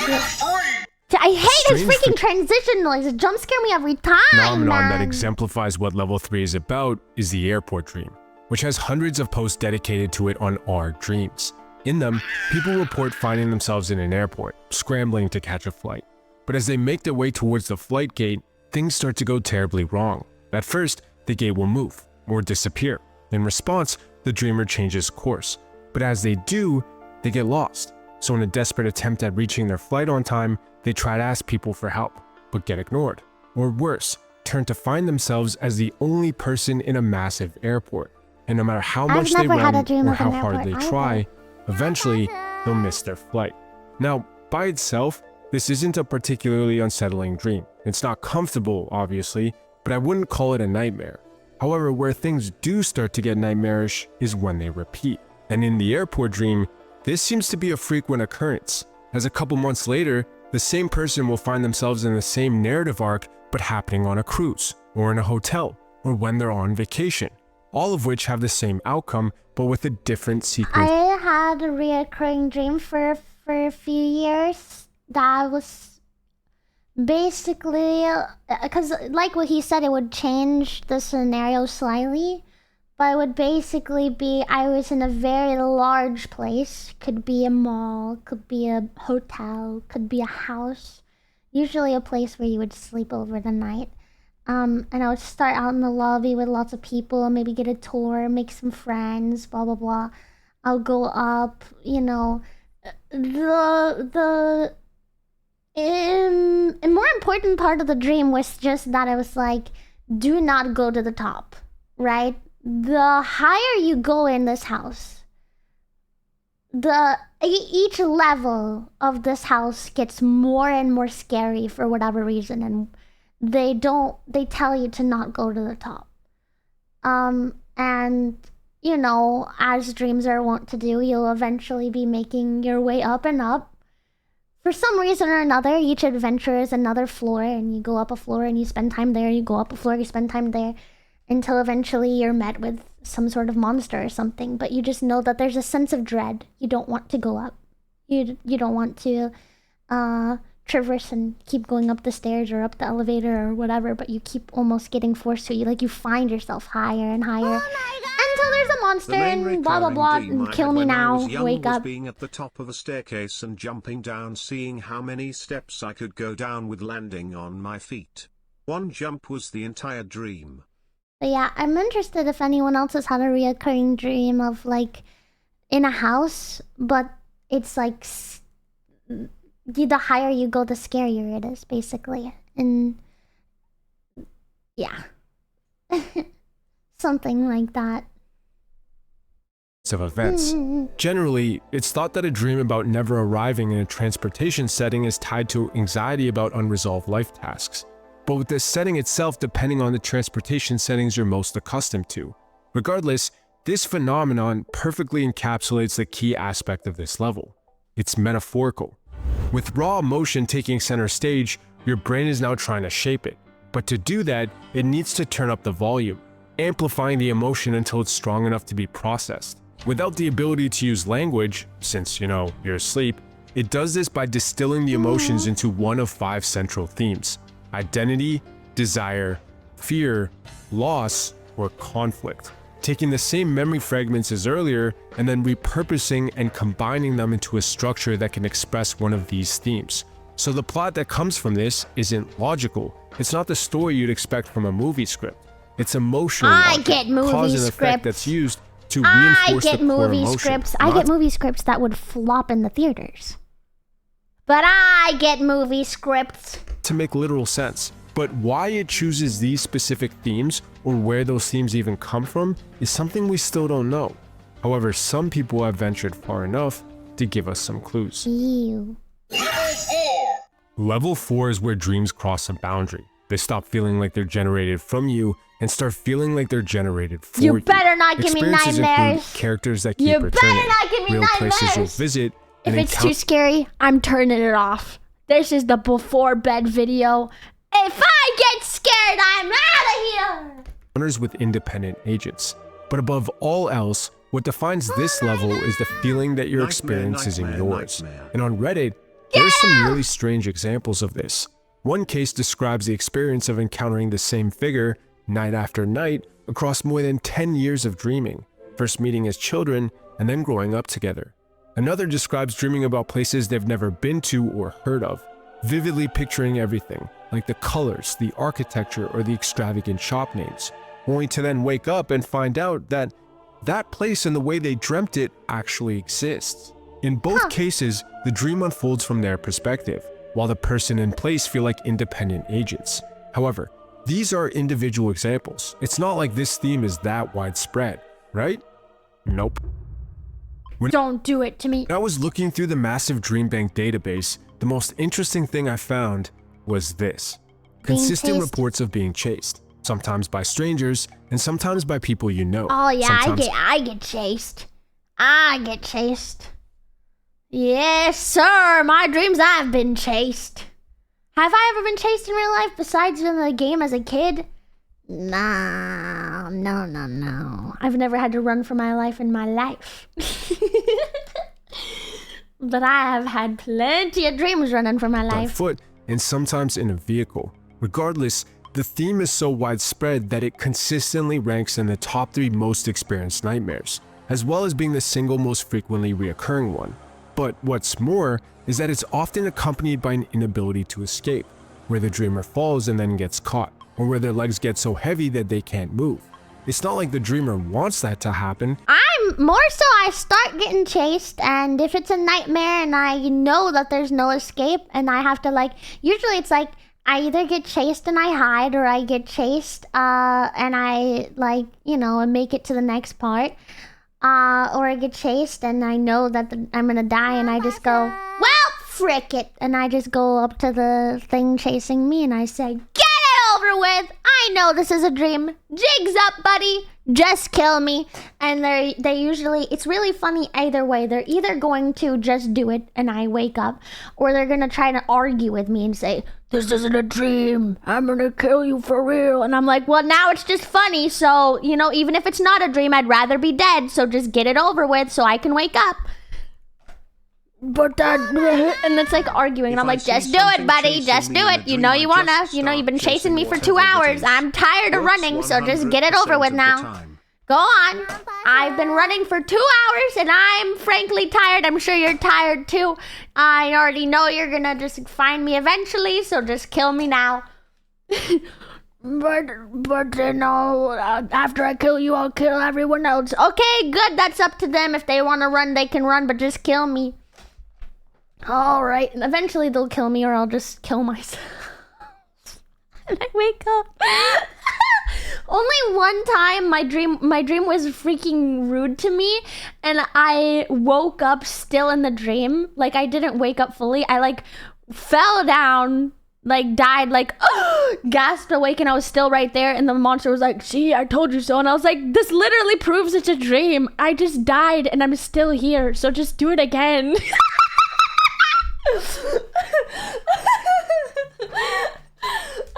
I hate this freaking transition noise. It jump scare me every time, Phenomenon that man. exemplifies what level 3 is about is the airport dream, which has hundreds of posts dedicated to it on our dreams. In them, people report finding themselves in an airport, scrambling to catch a flight. But as they make their way towards the flight gate, things start to go terribly wrong. At first, the gate will move or disappear. In response, the dreamer changes course. But as they do, they get lost. So in a desperate attempt at reaching their flight on time, they try to ask people for help, but get ignored. Or worse, turn to find themselves as the only person in a massive airport. And no matter how much they run or how hard they try, eventually they'll miss their flight. Now, by itself, this isn't a particularly unsettling dream. It's not comfortable, obviously, but I wouldn't call it a nightmare. However, where things do start to get nightmarish is when they repeat. And in the airport dream, this seems to be a frequent occurrence, as a couple months later, the same person will find themselves in the same narrative arc, but happening on a cruise, or in a hotel, or when they're on vacation, all of which have the same outcome, but with a different sequence. I had a reoccurring dream for a few years that was basically because like what he said, it would change the scenario slightly, but it would basically be I was in a very large place. Could be a mall, could be a hotel, could be a house, usually a place where you would sleep over the night. And I would start out in the lobby with lots of people, maybe get a tour, make some friends, blah blah blah. I'll go up, you know, the more important part of the dream was just that I was like, do not go to the top, right? The higher you go in this house, each level of this house gets more and more scary for whatever reason, and they tell you to not go to the top. And you know, as dreams are wont to do, you'll eventually be making your way up and up. For some reason or another, each adventure is another floor, and you go up a floor and you spend time there, you go up a floor, you spend time there, until eventually you're met with some sort of monster or something. But you just know that there's a sense of dread. You don't want to go up. You don't want to traverse and keep going up the stairs or up the elevator or whatever, but you keep almost getting forced to. You find yourself higher and higher. Until there's a monster and blah blah blah, and kill me now, wake up. Being at the top of a staircase and jumping down, seeing how many steps I could go down with landing on my feet. One jump was the entire dream. But yeah, I'm interested if anyone else has had a reoccurring dream of like in a house, but it's like the higher you go, the scarier it is, basically. And yeah, something like that. Of events. Generally, it's thought that a dream about never arriving in a transportation setting is tied to anxiety about unresolved life tasks. But with the setting itself depending on the transportation settings you're most accustomed to. Regardless, this phenomenon perfectly encapsulates the key aspect of this level. It's metaphorical. With raw emotion taking center stage, your brain is now trying to shape it. But to do that, it needs to turn up the volume, amplifying the emotion until it's strong enough to be processed. Without the ability to use language, since, you know, you're asleep, it does this by distilling the emotions into one of 5 central themes: identity, desire, fear, loss, or conflict. Taking the same memory fragments as earlier and then repurposing and combining them into a structure that can express one of these themes. So the plot that comes from this isn't logical. It's not the story you'd expect from a movie script. It's emotional I logic, get movie cause and effect scripts. that's used to I reinforce get the core movie emotion. scripts. I get movie scripts that would flop in the theaters. But I get movie scripts to make literal sense. But why it chooses these specific themes, or where those themes even come from, is something we still don't know. However, some people have ventured far enough to give us some clues. Ew. Level 4 is where dreams cross a boundary. They stop feeling like they're generated from you and start feeling like they're generated for you. You better not give me Experiences nightmares. include characters that keep You returning, better not give me real places you'll nightmares. visit, If and it's too scary, I'm turning it off. This is the before bed video. If I get scared, I'm out of here. encounters with independent agents. But above all else, what defines this level is the feeling that your experience isn't yours. And on Reddit, there are some really strange examples of this. One case describes the experience of encountering the same figure night after night across more than 10 years of dreaming, first meeting as children and then growing up together. Another describes dreaming about places they've never been to or heard of, vividly picturing everything, like the colors, the architecture, or the extravagant shop names, only to then wake up and find out that that place and the way they dreamt it actually exists. In both cases, the dream unfolds from their perspective, while the person and place feel like independent agents. However, these are individual examples. It's not like this theme is that widespread, right? Nope. Don't do it to me. When I was looking through the massive Dream Bank database, the most interesting thing I found was this. Consistent chased. reports of being chased, sometimes by strangers and sometimes by people you know. Oh yeah, Sometimes I get chased. I get chased. Yes, sir. My dreams, I've been chased. Have I ever been chased in real life besides in the game as a kid? No. I've never had to run for my life in my life. But I have had plenty of dreams running for my on life. foot and sometimes in a vehicle. Regardless, the theme is so widespread that it consistently ranks in the top 3 most experienced nightmares, as well as being the single most frequently reoccurring one. But what's more is that it's often accompanied by an inability to escape, where the dreamer falls and then gets caught, or where their legs get so heavy that they can't move. It's not like the dreamer wants that to happen. I'm more so I start getting chased, and if it's a nightmare and I know that there's no escape and I have to usually it's like I either get chased and I hide, or I get chased and I and make it to the next part, or I get chased and I know that I'm gonna die and I just go, well, frick it, and I just go up to the thing chasing me and I say, get it over with. I know this is a dream. Jigs up, buddy. Just kill me. And they usually, it's really funny either way. They're either going to just do it and I wake up, or they're gonna try to argue with me and say, this isn't a dream. I'm gonna kill you for real. And I'm like, well, now it's just funny. So, even if it's not a dream, I'd rather be dead. So just get it over with so I can wake up. But and it's like arguing, and I'm like, just do it, buddy, just do it. You know you wanna, you've been chasing me for 2 hours. I'm tired of running, so just get it over with now. Go on. I've been running for 2 hours, and I'm frankly tired. I'm sure you're tired too. I already know you're gonna just find me eventually, so just kill me now. But then after I kill you, I'll kill everyone else. Okay, good. That's up to them. If they want to run, they can run, but just kill me. All right, and eventually they'll kill me, or I'll just kill myself. And I wake up. Only one time my dream was freaking rude to me, and I woke up still in the dream. I didn't wake up fully. I fell down, died, gasped awake, and I was still right there, and the monster was like, see, I told you so. And I was like, this literally proves it's a dream. I just died and I'm still here, so just do it again. I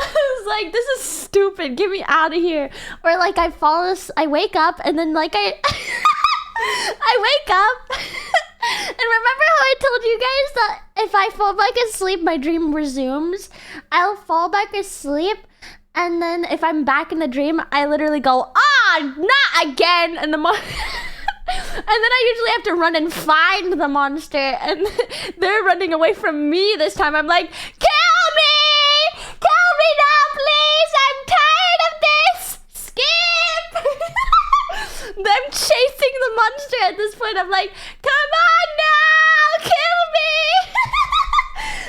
was like, this is stupid, get me out of here. Or I wake up, and then I wake up and remember how I told you guys that if I fall back asleep my dream resumes? I'll fall back asleep, and then if I'm back in the dream I literally go, not again, and and then I usually have to run and find the monster, and they're running away from me this time. I'm like, kill me! Kill me now, please! I'm tired of this! Skip! Them chasing and I'm like, come on now, kill me!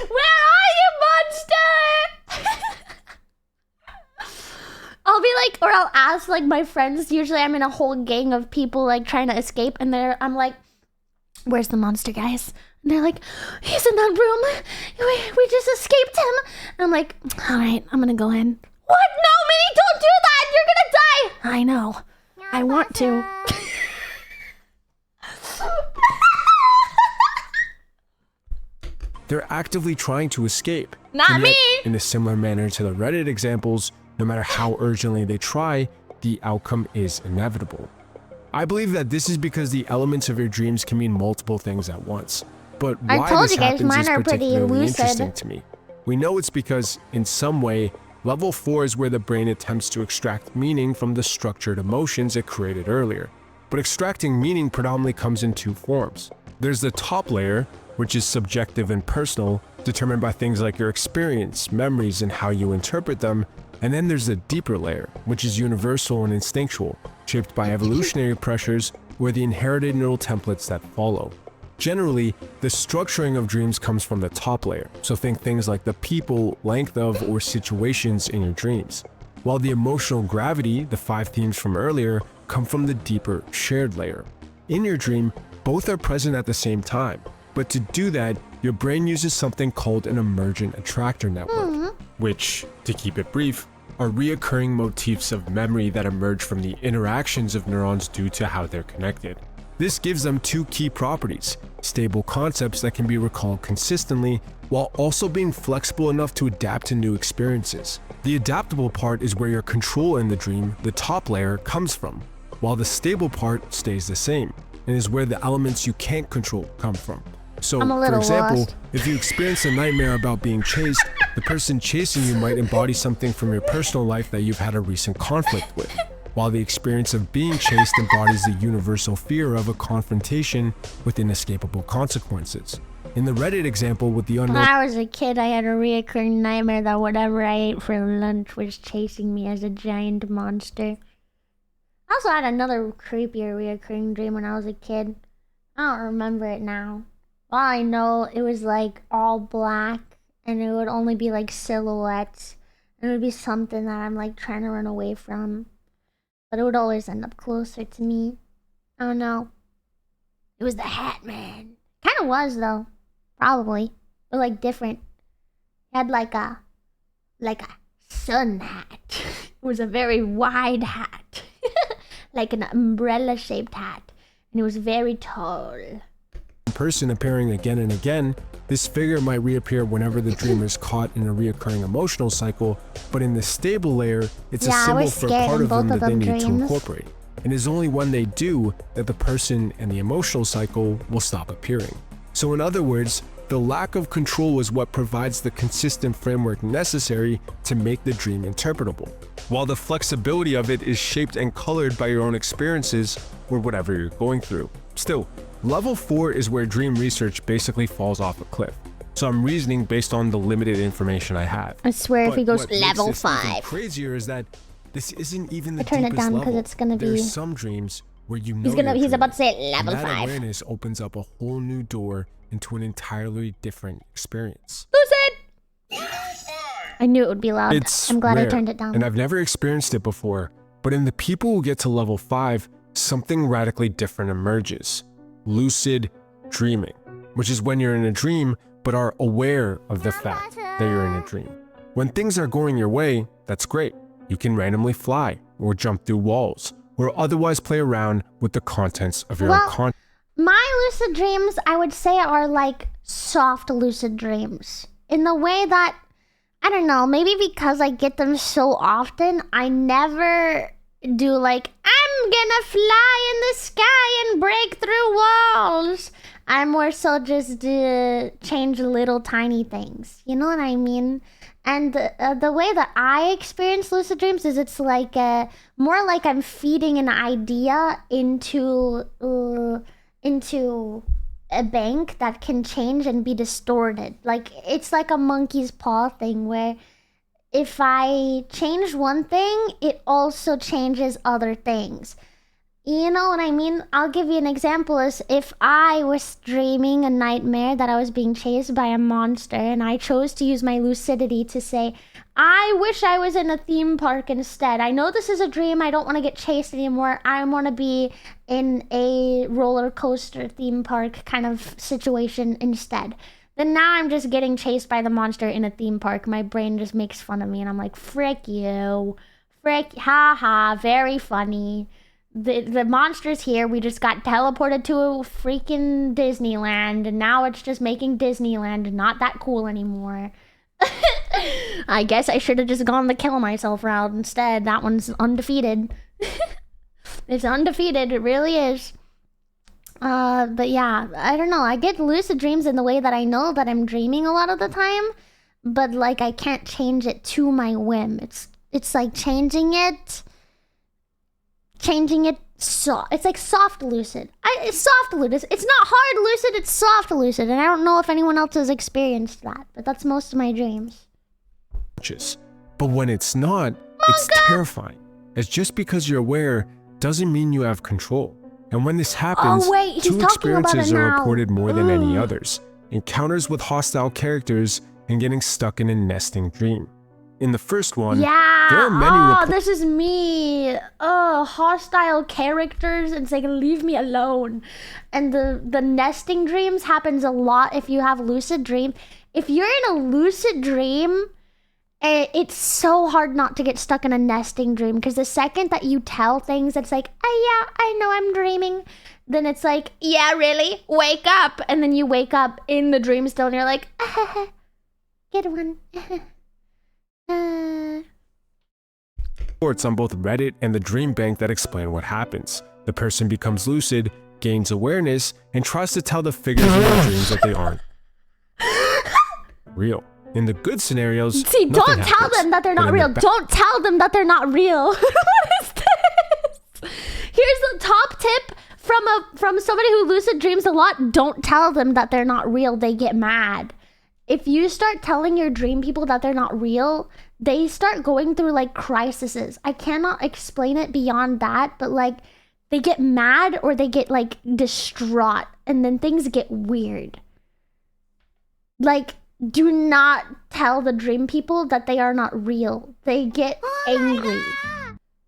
Where are you, monster? I'll be like, or I'll ask like my friends. Usually I'm in a whole gang of people like trying to escape, and I'm like, where's the monster, guys? And they're like, he's in that room. We just escaped him. And I'm like, all right, I'm gonna go in. What? No, Minnie, don't do that. You're gonna die. I know. I want to. They're actively trying to escape. Not and yet, me. In a similar manner to the Reddit examples, no matter how urgently they try, the outcome is inevitable. I believe that this is because the elements of your dreams can mean multiple things at once. But why I told this you guys, happens mine is are pretty particularly lucid. interesting to me. We know it's because, in some way, level 4 is where the brain attempts to extract meaning from the structured emotions it created earlier. But extracting meaning predominantly comes in two forms. There's the top layer, which is subjective and personal, determined by things like your experience, memories, and how you interpret them. And then there's the deeper layer, which is universal and instinctual, shaped by evolutionary pressures or the inherited neural templates that follow. Generally, the structuring of dreams comes from the top layer, so think things like the people, length of, or situations in your dreams. While the emotional gravity, the 5 themes from earlier, come from the deeper, shared layer. In your dream, both are present at the same time, but to do that, your brain uses something called an emergent attractor network, which, to keep it brief, are reoccurring motifs of memory that emerge from the interactions of neurons due to how they're connected. This gives them two key properties: stable concepts that can be recalled consistently, while also being flexible enough to adapt to new experiences. The adaptable part is where your control in the dream, the top layer, comes from, while the stable part stays the same, and is where the elements you can't control come from. So, for example, if you experience a nightmare about being chased, the person chasing you might embody something from your personal life that you've had a recent conflict with, while the experience of being chased embodies the universal fear of a confrontation with inescapable consequences. In the Reddit example with the unknown— When I was a kid, I had a reoccurring nightmare that whatever I ate for lunch was chasing me as a giant monster. I also had another creepier reoccurring dream when I was a kid. I don't remember it now. All I know, it was like all black, and it would only be like silhouettes. And it would be something that I'm like trying to run away from. But it would always end up closer to me. I don't know. It was the Hat Man. Kind of was though. Probably. But like different. It had like a sun hat. It was a very wide hat. Like an umbrella shaped hat. And it was very tall. Person appearing again and again, this figure might reappear whenever the dreamer is caught in a reoccurring emotional cycle, but in the stable layer, it's a symbol for a part of them that they need to incorporate. And it's only when they do that the person and the emotional cycle will stop appearing. So in other words, the lack of control is what provides the consistent framework necessary to make the dream interpretable, while the flexibility of it is shaped and colored by your own experiences or whatever you're going through. Still, level 4 is where dream research basically falls off a cliff. So I'm reasoning based on the limited information I have. I swear if he goes what level makes this 5. even crazier is that this isn't even the turn it deepest down level. because it's gonna be. There's some dreams where you know He's about to say level and that 5. awareness opens up a whole new door into an entirely different experience. Lucid! I knew it would be loud. It's I'm glad rare, I turned it down. and I've never experienced it before, but in the people who get to level 5, something radically different emerges. Lucid dreaming, which is when you're in a dream but are aware of the fact that you're in a dream. When things are going your way, that's great. You can randomly fly, or jump through walls, or otherwise play around with the contents of your unconscious. My lucid dreams, I would say, are like soft lucid dreams. In the way that, I don't know, maybe because I get them so often, I never do like, I'm gonna fly in the sky and break through walls. I more so just change little tiny things. You know what I mean? And the way that I experience lucid dreams is it's like more like I'm feeding an idea into a bank that can change and be distorted. Like it's like a monkey's paw thing where if I change one thing, it also changes other things. You know what I mean? I'll give you an example. Is if I was dreaming a nightmare that I was being chased by a monster and I chose to use my lucidity to say, I wish I was in a theme park instead. I know this is a dream. I don't want to get chased anymore. I want to be in a roller coaster theme park kind of situation instead. Then now I'm just getting chased by the monster in a theme park. My brain just makes fun of me and I'm like, frick you. Frick, haha, very funny. The monster's here. We just got teleported to a freaking Disneyland, and now it's just making Disneyland not that cool anymore. I guess I should have just gone the kill myself route instead. That one's undefeated. It's undefeated. It really is. But yeah, I don't know. I get lucid dreams in the way that I know that I'm dreaming a lot of the time, but like I can't change it to my whim. It's like changing it. So it's like soft lucid. It's soft lucid. It's not hard lucid, it's soft lucid. And I don't know if anyone else has experienced that, but that's most of my dreams. But when it's not, it's terrifying. As just because you're aware doesn't mean you have control. And when this happens, two experiences are reported more than any others. Encounters with hostile characters and getting stuck in a nesting dream. In the first one, there are many this is me. Hostile characters. It's like, leave me alone. And the nesting dreams happens a lot if you have lucid dream. If you're in a lucid dream, it's so hard not to get stuck in a nesting dream, because the second that you tell things, it's like, oh yeah, I know I'm dreaming. Then it's like, yeah, really? Wake up. And then you wake up in the dream still and you're like, get one. Reports on both Reddit and the Dream Bank that explain what happens. The person becomes lucid, gains awareness, and tries to tell the figures in their dreams that they aren't real. In the good scenarios, don't tell them that they're not real. Don't tell them that they're not real. What is this? Here's the top tip from somebody who lucid dreams a lot. Don't tell them that they're not real. They get mad. If you start telling your dream people that they're not real, they start going through like crises. I cannot explain it beyond that, but like they get mad or they get like distraught and then things get weird. Like, do not tell the dream people that they are not real. They get angry.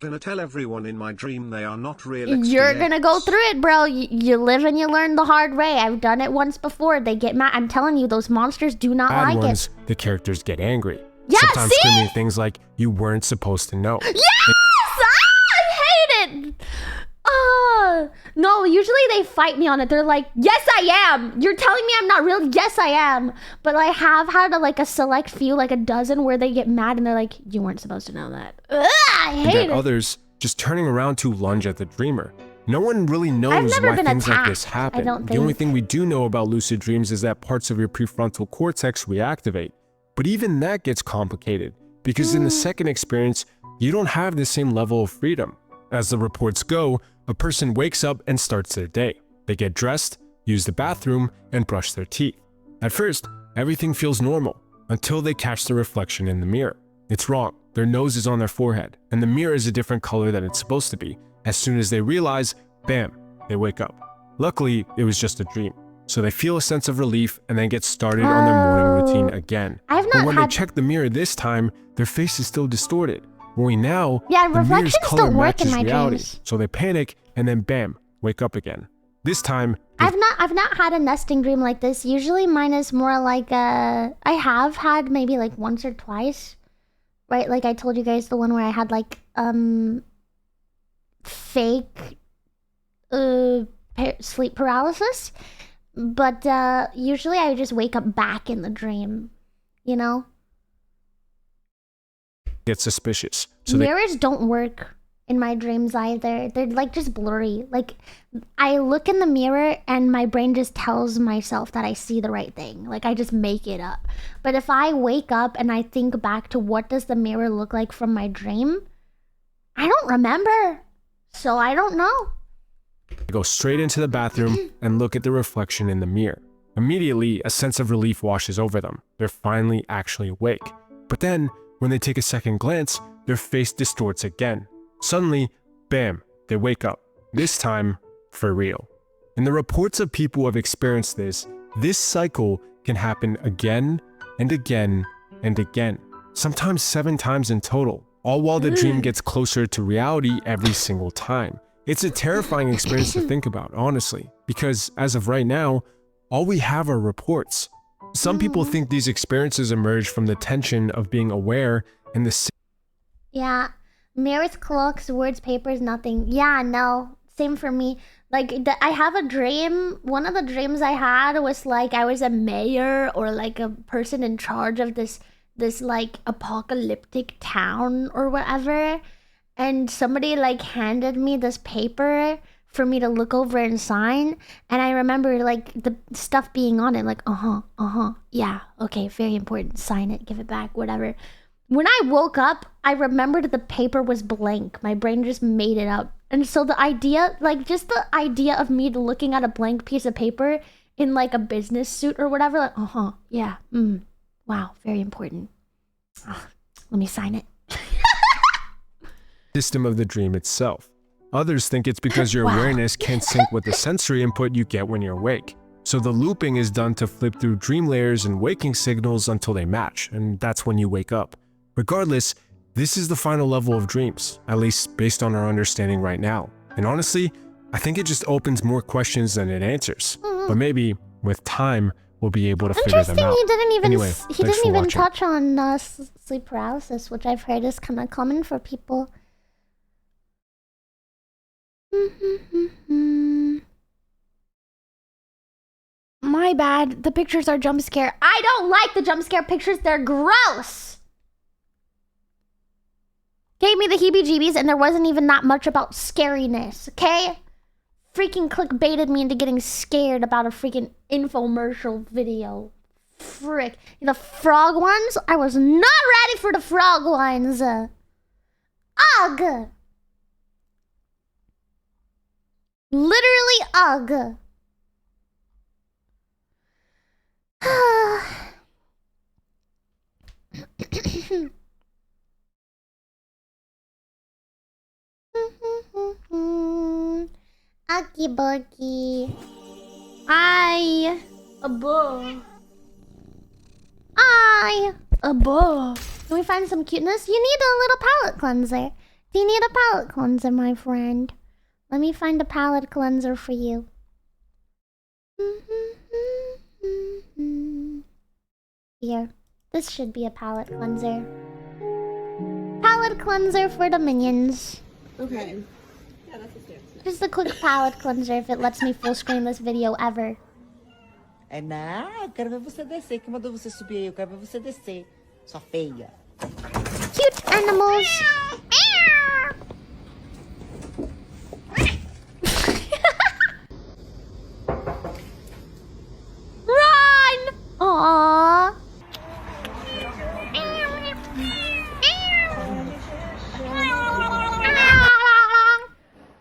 Gonna tell everyone in my dream they are not real. You're gonna go through it, bro. You live and you learn the hard way. I've done it once before. They get mad. I'm telling you, those monsters do not like it. The characters get angry. Yeah, sometimes screaming things like, you weren't supposed to know. Yes! I hate it! No, usually they fight me on it. They're like, yes, I am. You're telling me I'm not real? Yes, I am. But I have had a select few, like a dozen, where they get mad and they're like, you weren't supposed to know that. Ugh, I hate it. Others just turning around to lunge at the dreamer. No one really knows why things like this happen. The only thing we do know about lucid dreams is that parts of your prefrontal cortex reactivate. But even that gets complicated, because in the second experience, you don't have the same level of freedom. As the reports go, a person wakes up and starts their day. They get dressed, use the bathroom, and brush their teeth. At first, everything feels normal, until they catch the reflection in the mirror. It's wrong. Their nose is on their forehead, and the mirror is a different color than it's supposed to be. As soon as they realize, bam, they wake up. Luckily, it was just a dream. So they feel a sense of relief and then get started on their morning routine again. But when they check the mirror this time, their face is still distorted. Only now, the mirror's color matches reality. So they panic and then bam, wake up again. This time, I've not had a nesting dream like this. Usually mine is more like I have had maybe like once or twice. Right? Like I told you guys the one where I had like fake sleep paralysis. But usually I just wake up back in the dream, you know? Get suspicious. So mirrors don't work in my dreams either. They're like just blurry. Like I look in the mirror and my brain just tells myself that I see the right thing. Like I just make it up. But if I wake up and I think back to what does the mirror look like from my dream, I don't remember. So I don't know. They go straight into the bathroom and look at the reflection in the mirror. Immediately, a sense of relief washes over them. They're finally actually awake. But then, when they take a second glance, their face distorts again. Suddenly, bam, they wake up. This time, for real. In the reports of people who have experienced this cycle can happen again and again and again, sometimes 7 times in total, all while the dream gets closer to reality every single time. It's a terrifying experience to think about, honestly, because as of right now, all we have are reports. Some people think these experiences emerge from the tension of being aware and the... Yeah, mirrors, clocks, words, papers, nothing. Yeah, no, same for me. Like, I have a dream. One of the dreams I had was like I was a mayor or like a person in charge of this like apocalyptic town or whatever. And somebody like handed me this paper for me to look over and sign. And I remember like the stuff being on it, like, yeah, okay, very important. Sign it, give it back, whatever. When I woke up, I remembered the paper was blank. My brain just made it up. And so the idea, like just the idea of me looking at a blank piece of paper in like a business suit or whatever, like, yeah, wow, very important. Let me sign it. system of the dream itself. Others think it's because your awareness can't sync with the sensory input you get when you're awake. So the looping is done to flip through dream layers and waking signals until they match, and that's when you wake up. Regardless, this is the final level of dreams, at least based on our understanding right now. And honestly, I think it just opens more questions than it answers. But maybe, with time, we'll be able to figure them out. He didn't even, Anyway, he didn't even touch on sleep paralysis, which I've heard is kind of common for people. My bad. The pictures are jump scare. I don't like the jump scare pictures. They're gross. Gave me the heebie-jeebies, and there wasn't even that much about scariness, okay? Freaking clickbaited me into getting scared about a freaking infomercial video. Frick. The frog ones? I was not ready for the frog ones. Ugh. Literally ugh. Aki Bucky. Can we find some cuteness? You need a little palette cleanser. Do you need a palette cleanser, my friend? Let me find a palette cleanser for you. Here. This should be a palette cleanser. Palette cleanser for the minions. Okay. Yeah, that's a stance. Just a quick palette cleanser if it lets me full screen this video ever. É, não, eu quero ver você descer. Quem mandou você subir aí? Eu quero ver você descer. Sua feia. Cute animals. Run! Aww.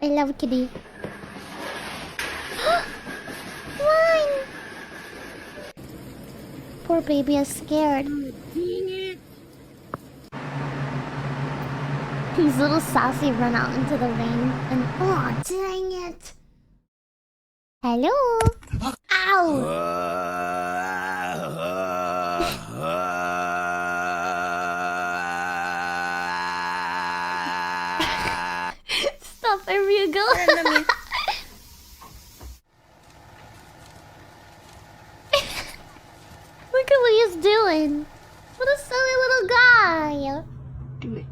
I love kitty. Run! Poor baby is scared. His little sassy run out into the rain and oh dang it. Hello. Ow! Stop, there you go. Look at what he's doing. What a silly little guy. Do it.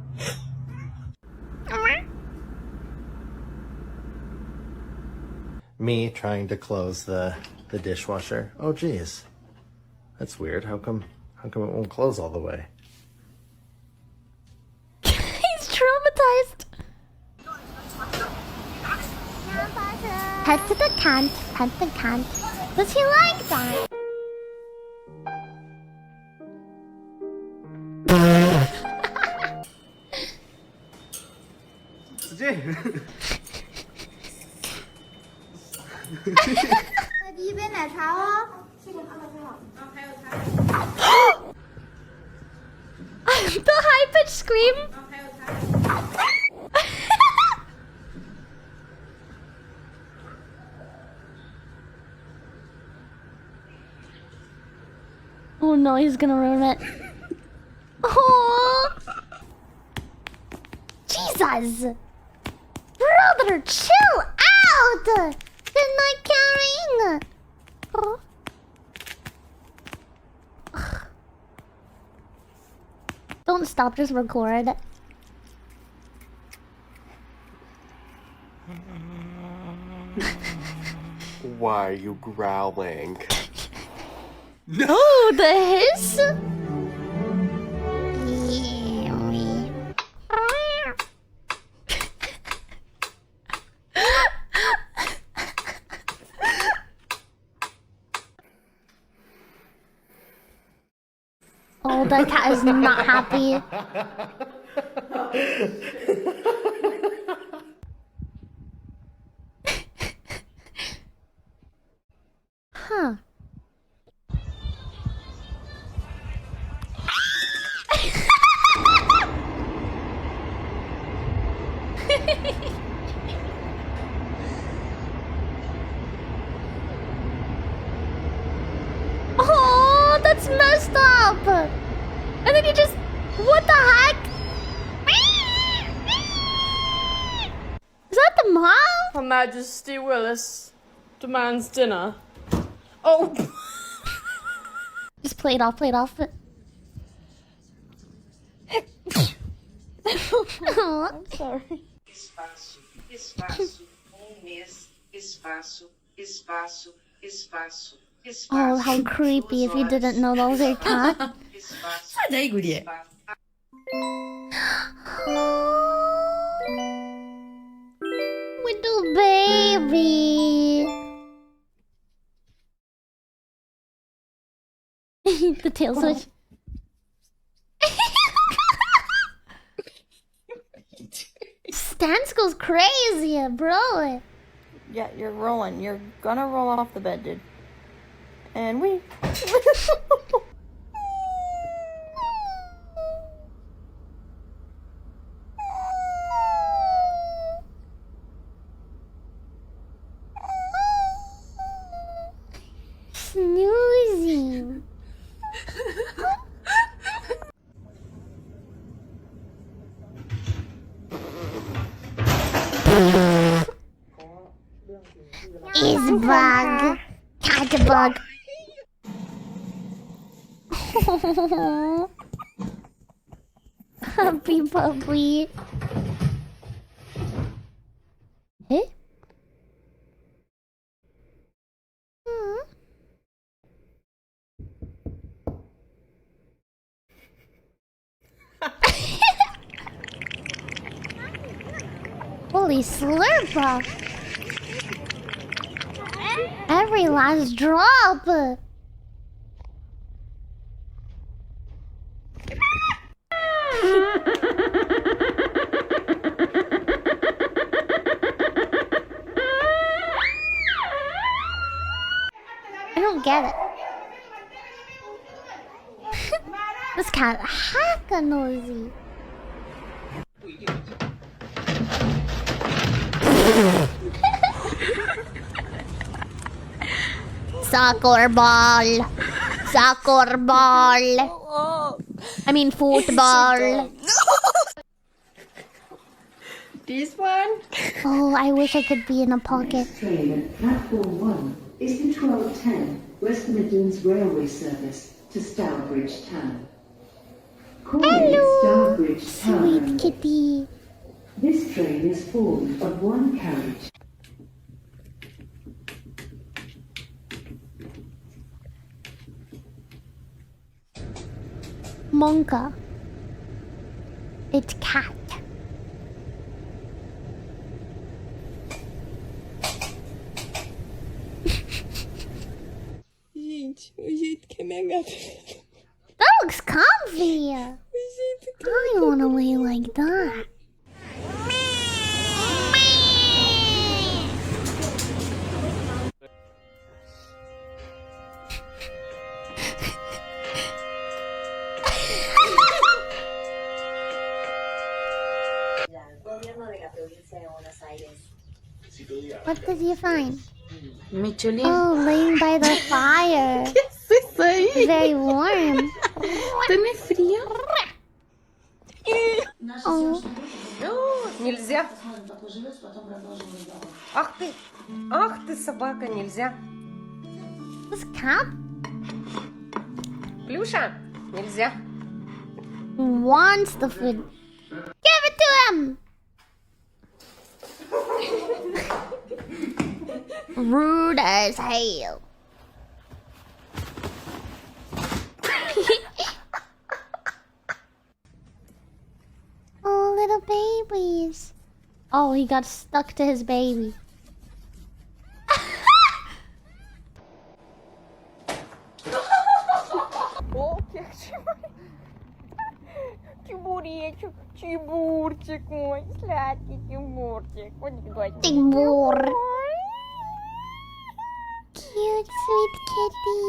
Me trying to close the dishwasher. Oh geez. That's weird. How come it won't close all the way? He's traumatized. Pet to the cunt. Pet the cunt. Does he like that? The high-pitched scream. no, he's gonna ruin it. Oh, Jesus, brother, chill out. Good night, carrying. Oh. Don't stop, just record. Why are you growling? Oh, the hiss? Oh, that cat is not happy. Huh. Oh, that's messed up. And then you just, what the heck? Is that the mom? Her Majesty Willis demands dinner. Oh. Just play it off, I'm sorry. Espaço, espaço, mês, espaço, espaço, espaço, espaço. Oh, how creepy if you didn't know those are cats. Sai daí, guria. Little baby. The tail switch. Stance goes crazy, bro. Yeah, you're rolling. You're gonna roll off the bed, dude. And we. Snoozing. Is bug. Cat bug. Happy puppy. Eh? Holy slurp! Every last drop! I don't get it. This cat hecka nosy. Soccer ball. Soccer ball. I mean football. This one? Oh, I wish I could be in a pocket. Train at platform 1 is the 1210 West Midlands Railway Service to Stourbridge Town. Hello, Stourbridge Town. sweet kitty. This train is formed of one carriage. Monka. It's cat. Gente, o jeito que a minha gata. That looks comfy. I want to lay like that. What did you find? Michelin. Oh, laying by the fire. isso aí? Very warm. Também fria. Oh. Нельзя. Ах ты, собака, нельзя. This cat Плюша, нельзя. wants the food. Give it to him. Rude as hell. Oh, little babies. Oh, he got stuck to his baby. Чебуречек, чебурчик мой, сладкий чебурчик. Timur. Cute, sweet kitty.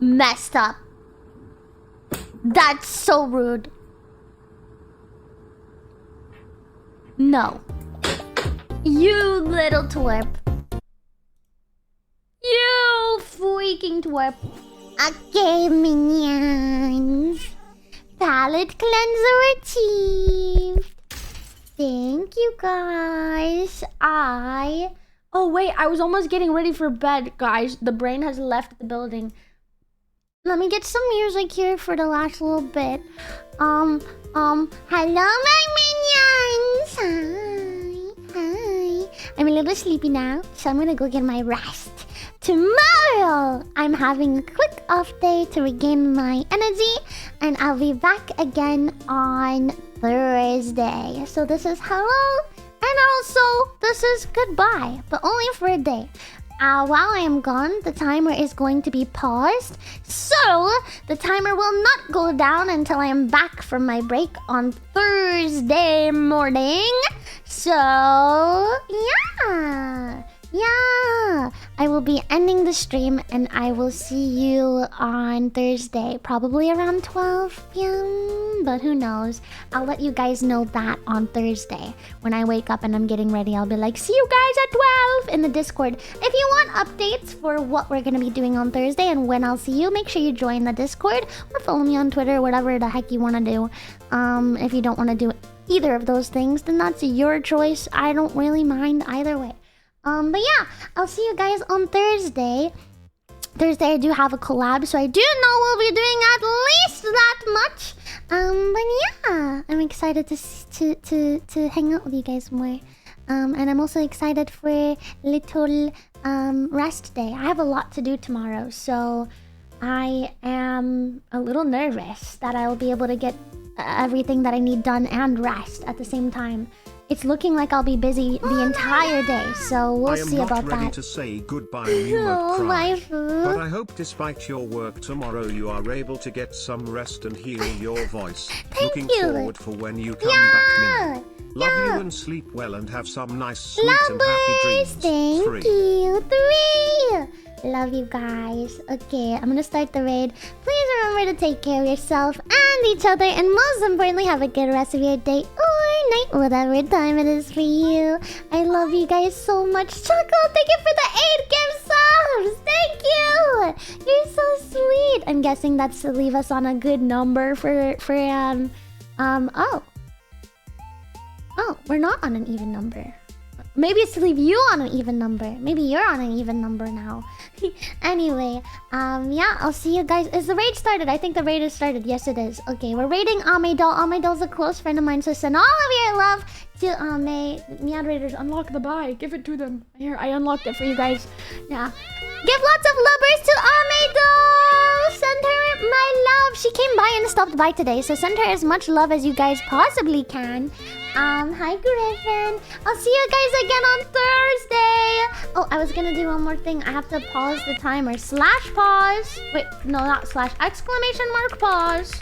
Messed up. That's so rude. No. You little twerp. You freaking twerp. Okay, minions. Palette cleanser achieved. Thank you guys. Oh wait, I was almost getting ready for bed, guys. The brain has left the building. Let me get some music here for the last little bit. Hello my minions. Hi. I'm a little sleepy now, so I'm gonna go get my rest. Tomorrow, I'm having a quick off day to regain my energy, and I'll be back again on Thursday. So this is hello, and also this is goodbye, but only for a day. While I am gone, the timer is going to be paused, so the timer will not go down until I am back from my break on Thursday morning. So, yeah, I will be ending the stream, and I will see you on Thursday, probably around 12 p.m., but who knows. I'll let you guys know that on Thursday. When I wake up and I'm getting ready, I'll be like, see you guys at 12 in the Discord. If you want updates for what we're gonna be doing on Thursday and when I'll see you, make sure you join the Discord or follow me on Twitter, whatever the heck you want to do. If you don't want to do either of those things, then that's your choice. I don't really mind either way. But yeah, I'll see you guys on Thursday. Thursday I do have a collab, so I do know we'll be doing at least that much. But yeah, I'm excited to hang out with you guys more. And I'm also excited for little rest day. I have a lot to do tomorrow, so I am a little nervous that I will be able to get everything that I need done and rest at the same time. It's looking like I'll be busy the entire day, so we'll see about that. I am not ready to say goodbye, Mew Oh, my cried. food. But I hope despite your work tomorrow you are able to get some rest and heal your voice. Looking you. forward for when you come back, Minnie. Love you and sleep well and have some nice, sweet and happy dreams. Thank you. 3. Love you guys. Okay, I'm gonna start the raid. Please remember to take care of yourself and each other, and most importantly, have a good rest of your day or night, whatever time it is for you. I love you guys so much. Choco, thank you for the 8 gift subs. Thank you. You're so sweet. I'm guessing that's to leave us on a good number Oh, we're not on an even number. Maybe it's to leave you on an even number. Maybe you're on an even number now. Anyway, yeah, I'll see you guys. Is the raid started? I think the raid is started. Yes, it is. Okay, we're raiding Amedol. Amedol's a close friend of mine, so send all of your love to Ame. Moderators, unlock the buy. Give it to them. Here, I unlocked it for you guys. Yeah. Give lots of lovers to Amedol. Send her my love. She came by and stopped by today, so send her as much love as you guys possibly can. Hi Griffin. I'll see you guys again on Thursday. Oh, I was gonna do one more thing. I have to pause the timer. /pause. Wait, no, not slash. Exclamation mark pause.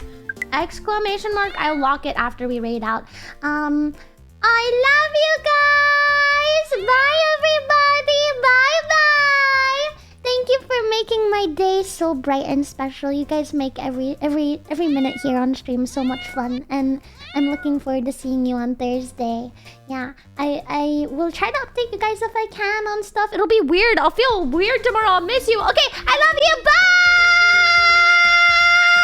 Exclamation mark. I'll lock it after we raid out. I love you guys. Bye everybody. Bye bye. Thank you for making my day so bright and special. You guys make every minute here on stream so much fun, and I'm looking forward to seeing you on Thursday. Yeah, I will try to update you guys if I can on stuff. It'll be weird. I'll feel weird tomorrow. I'll miss you. Okay, I love you. Bye.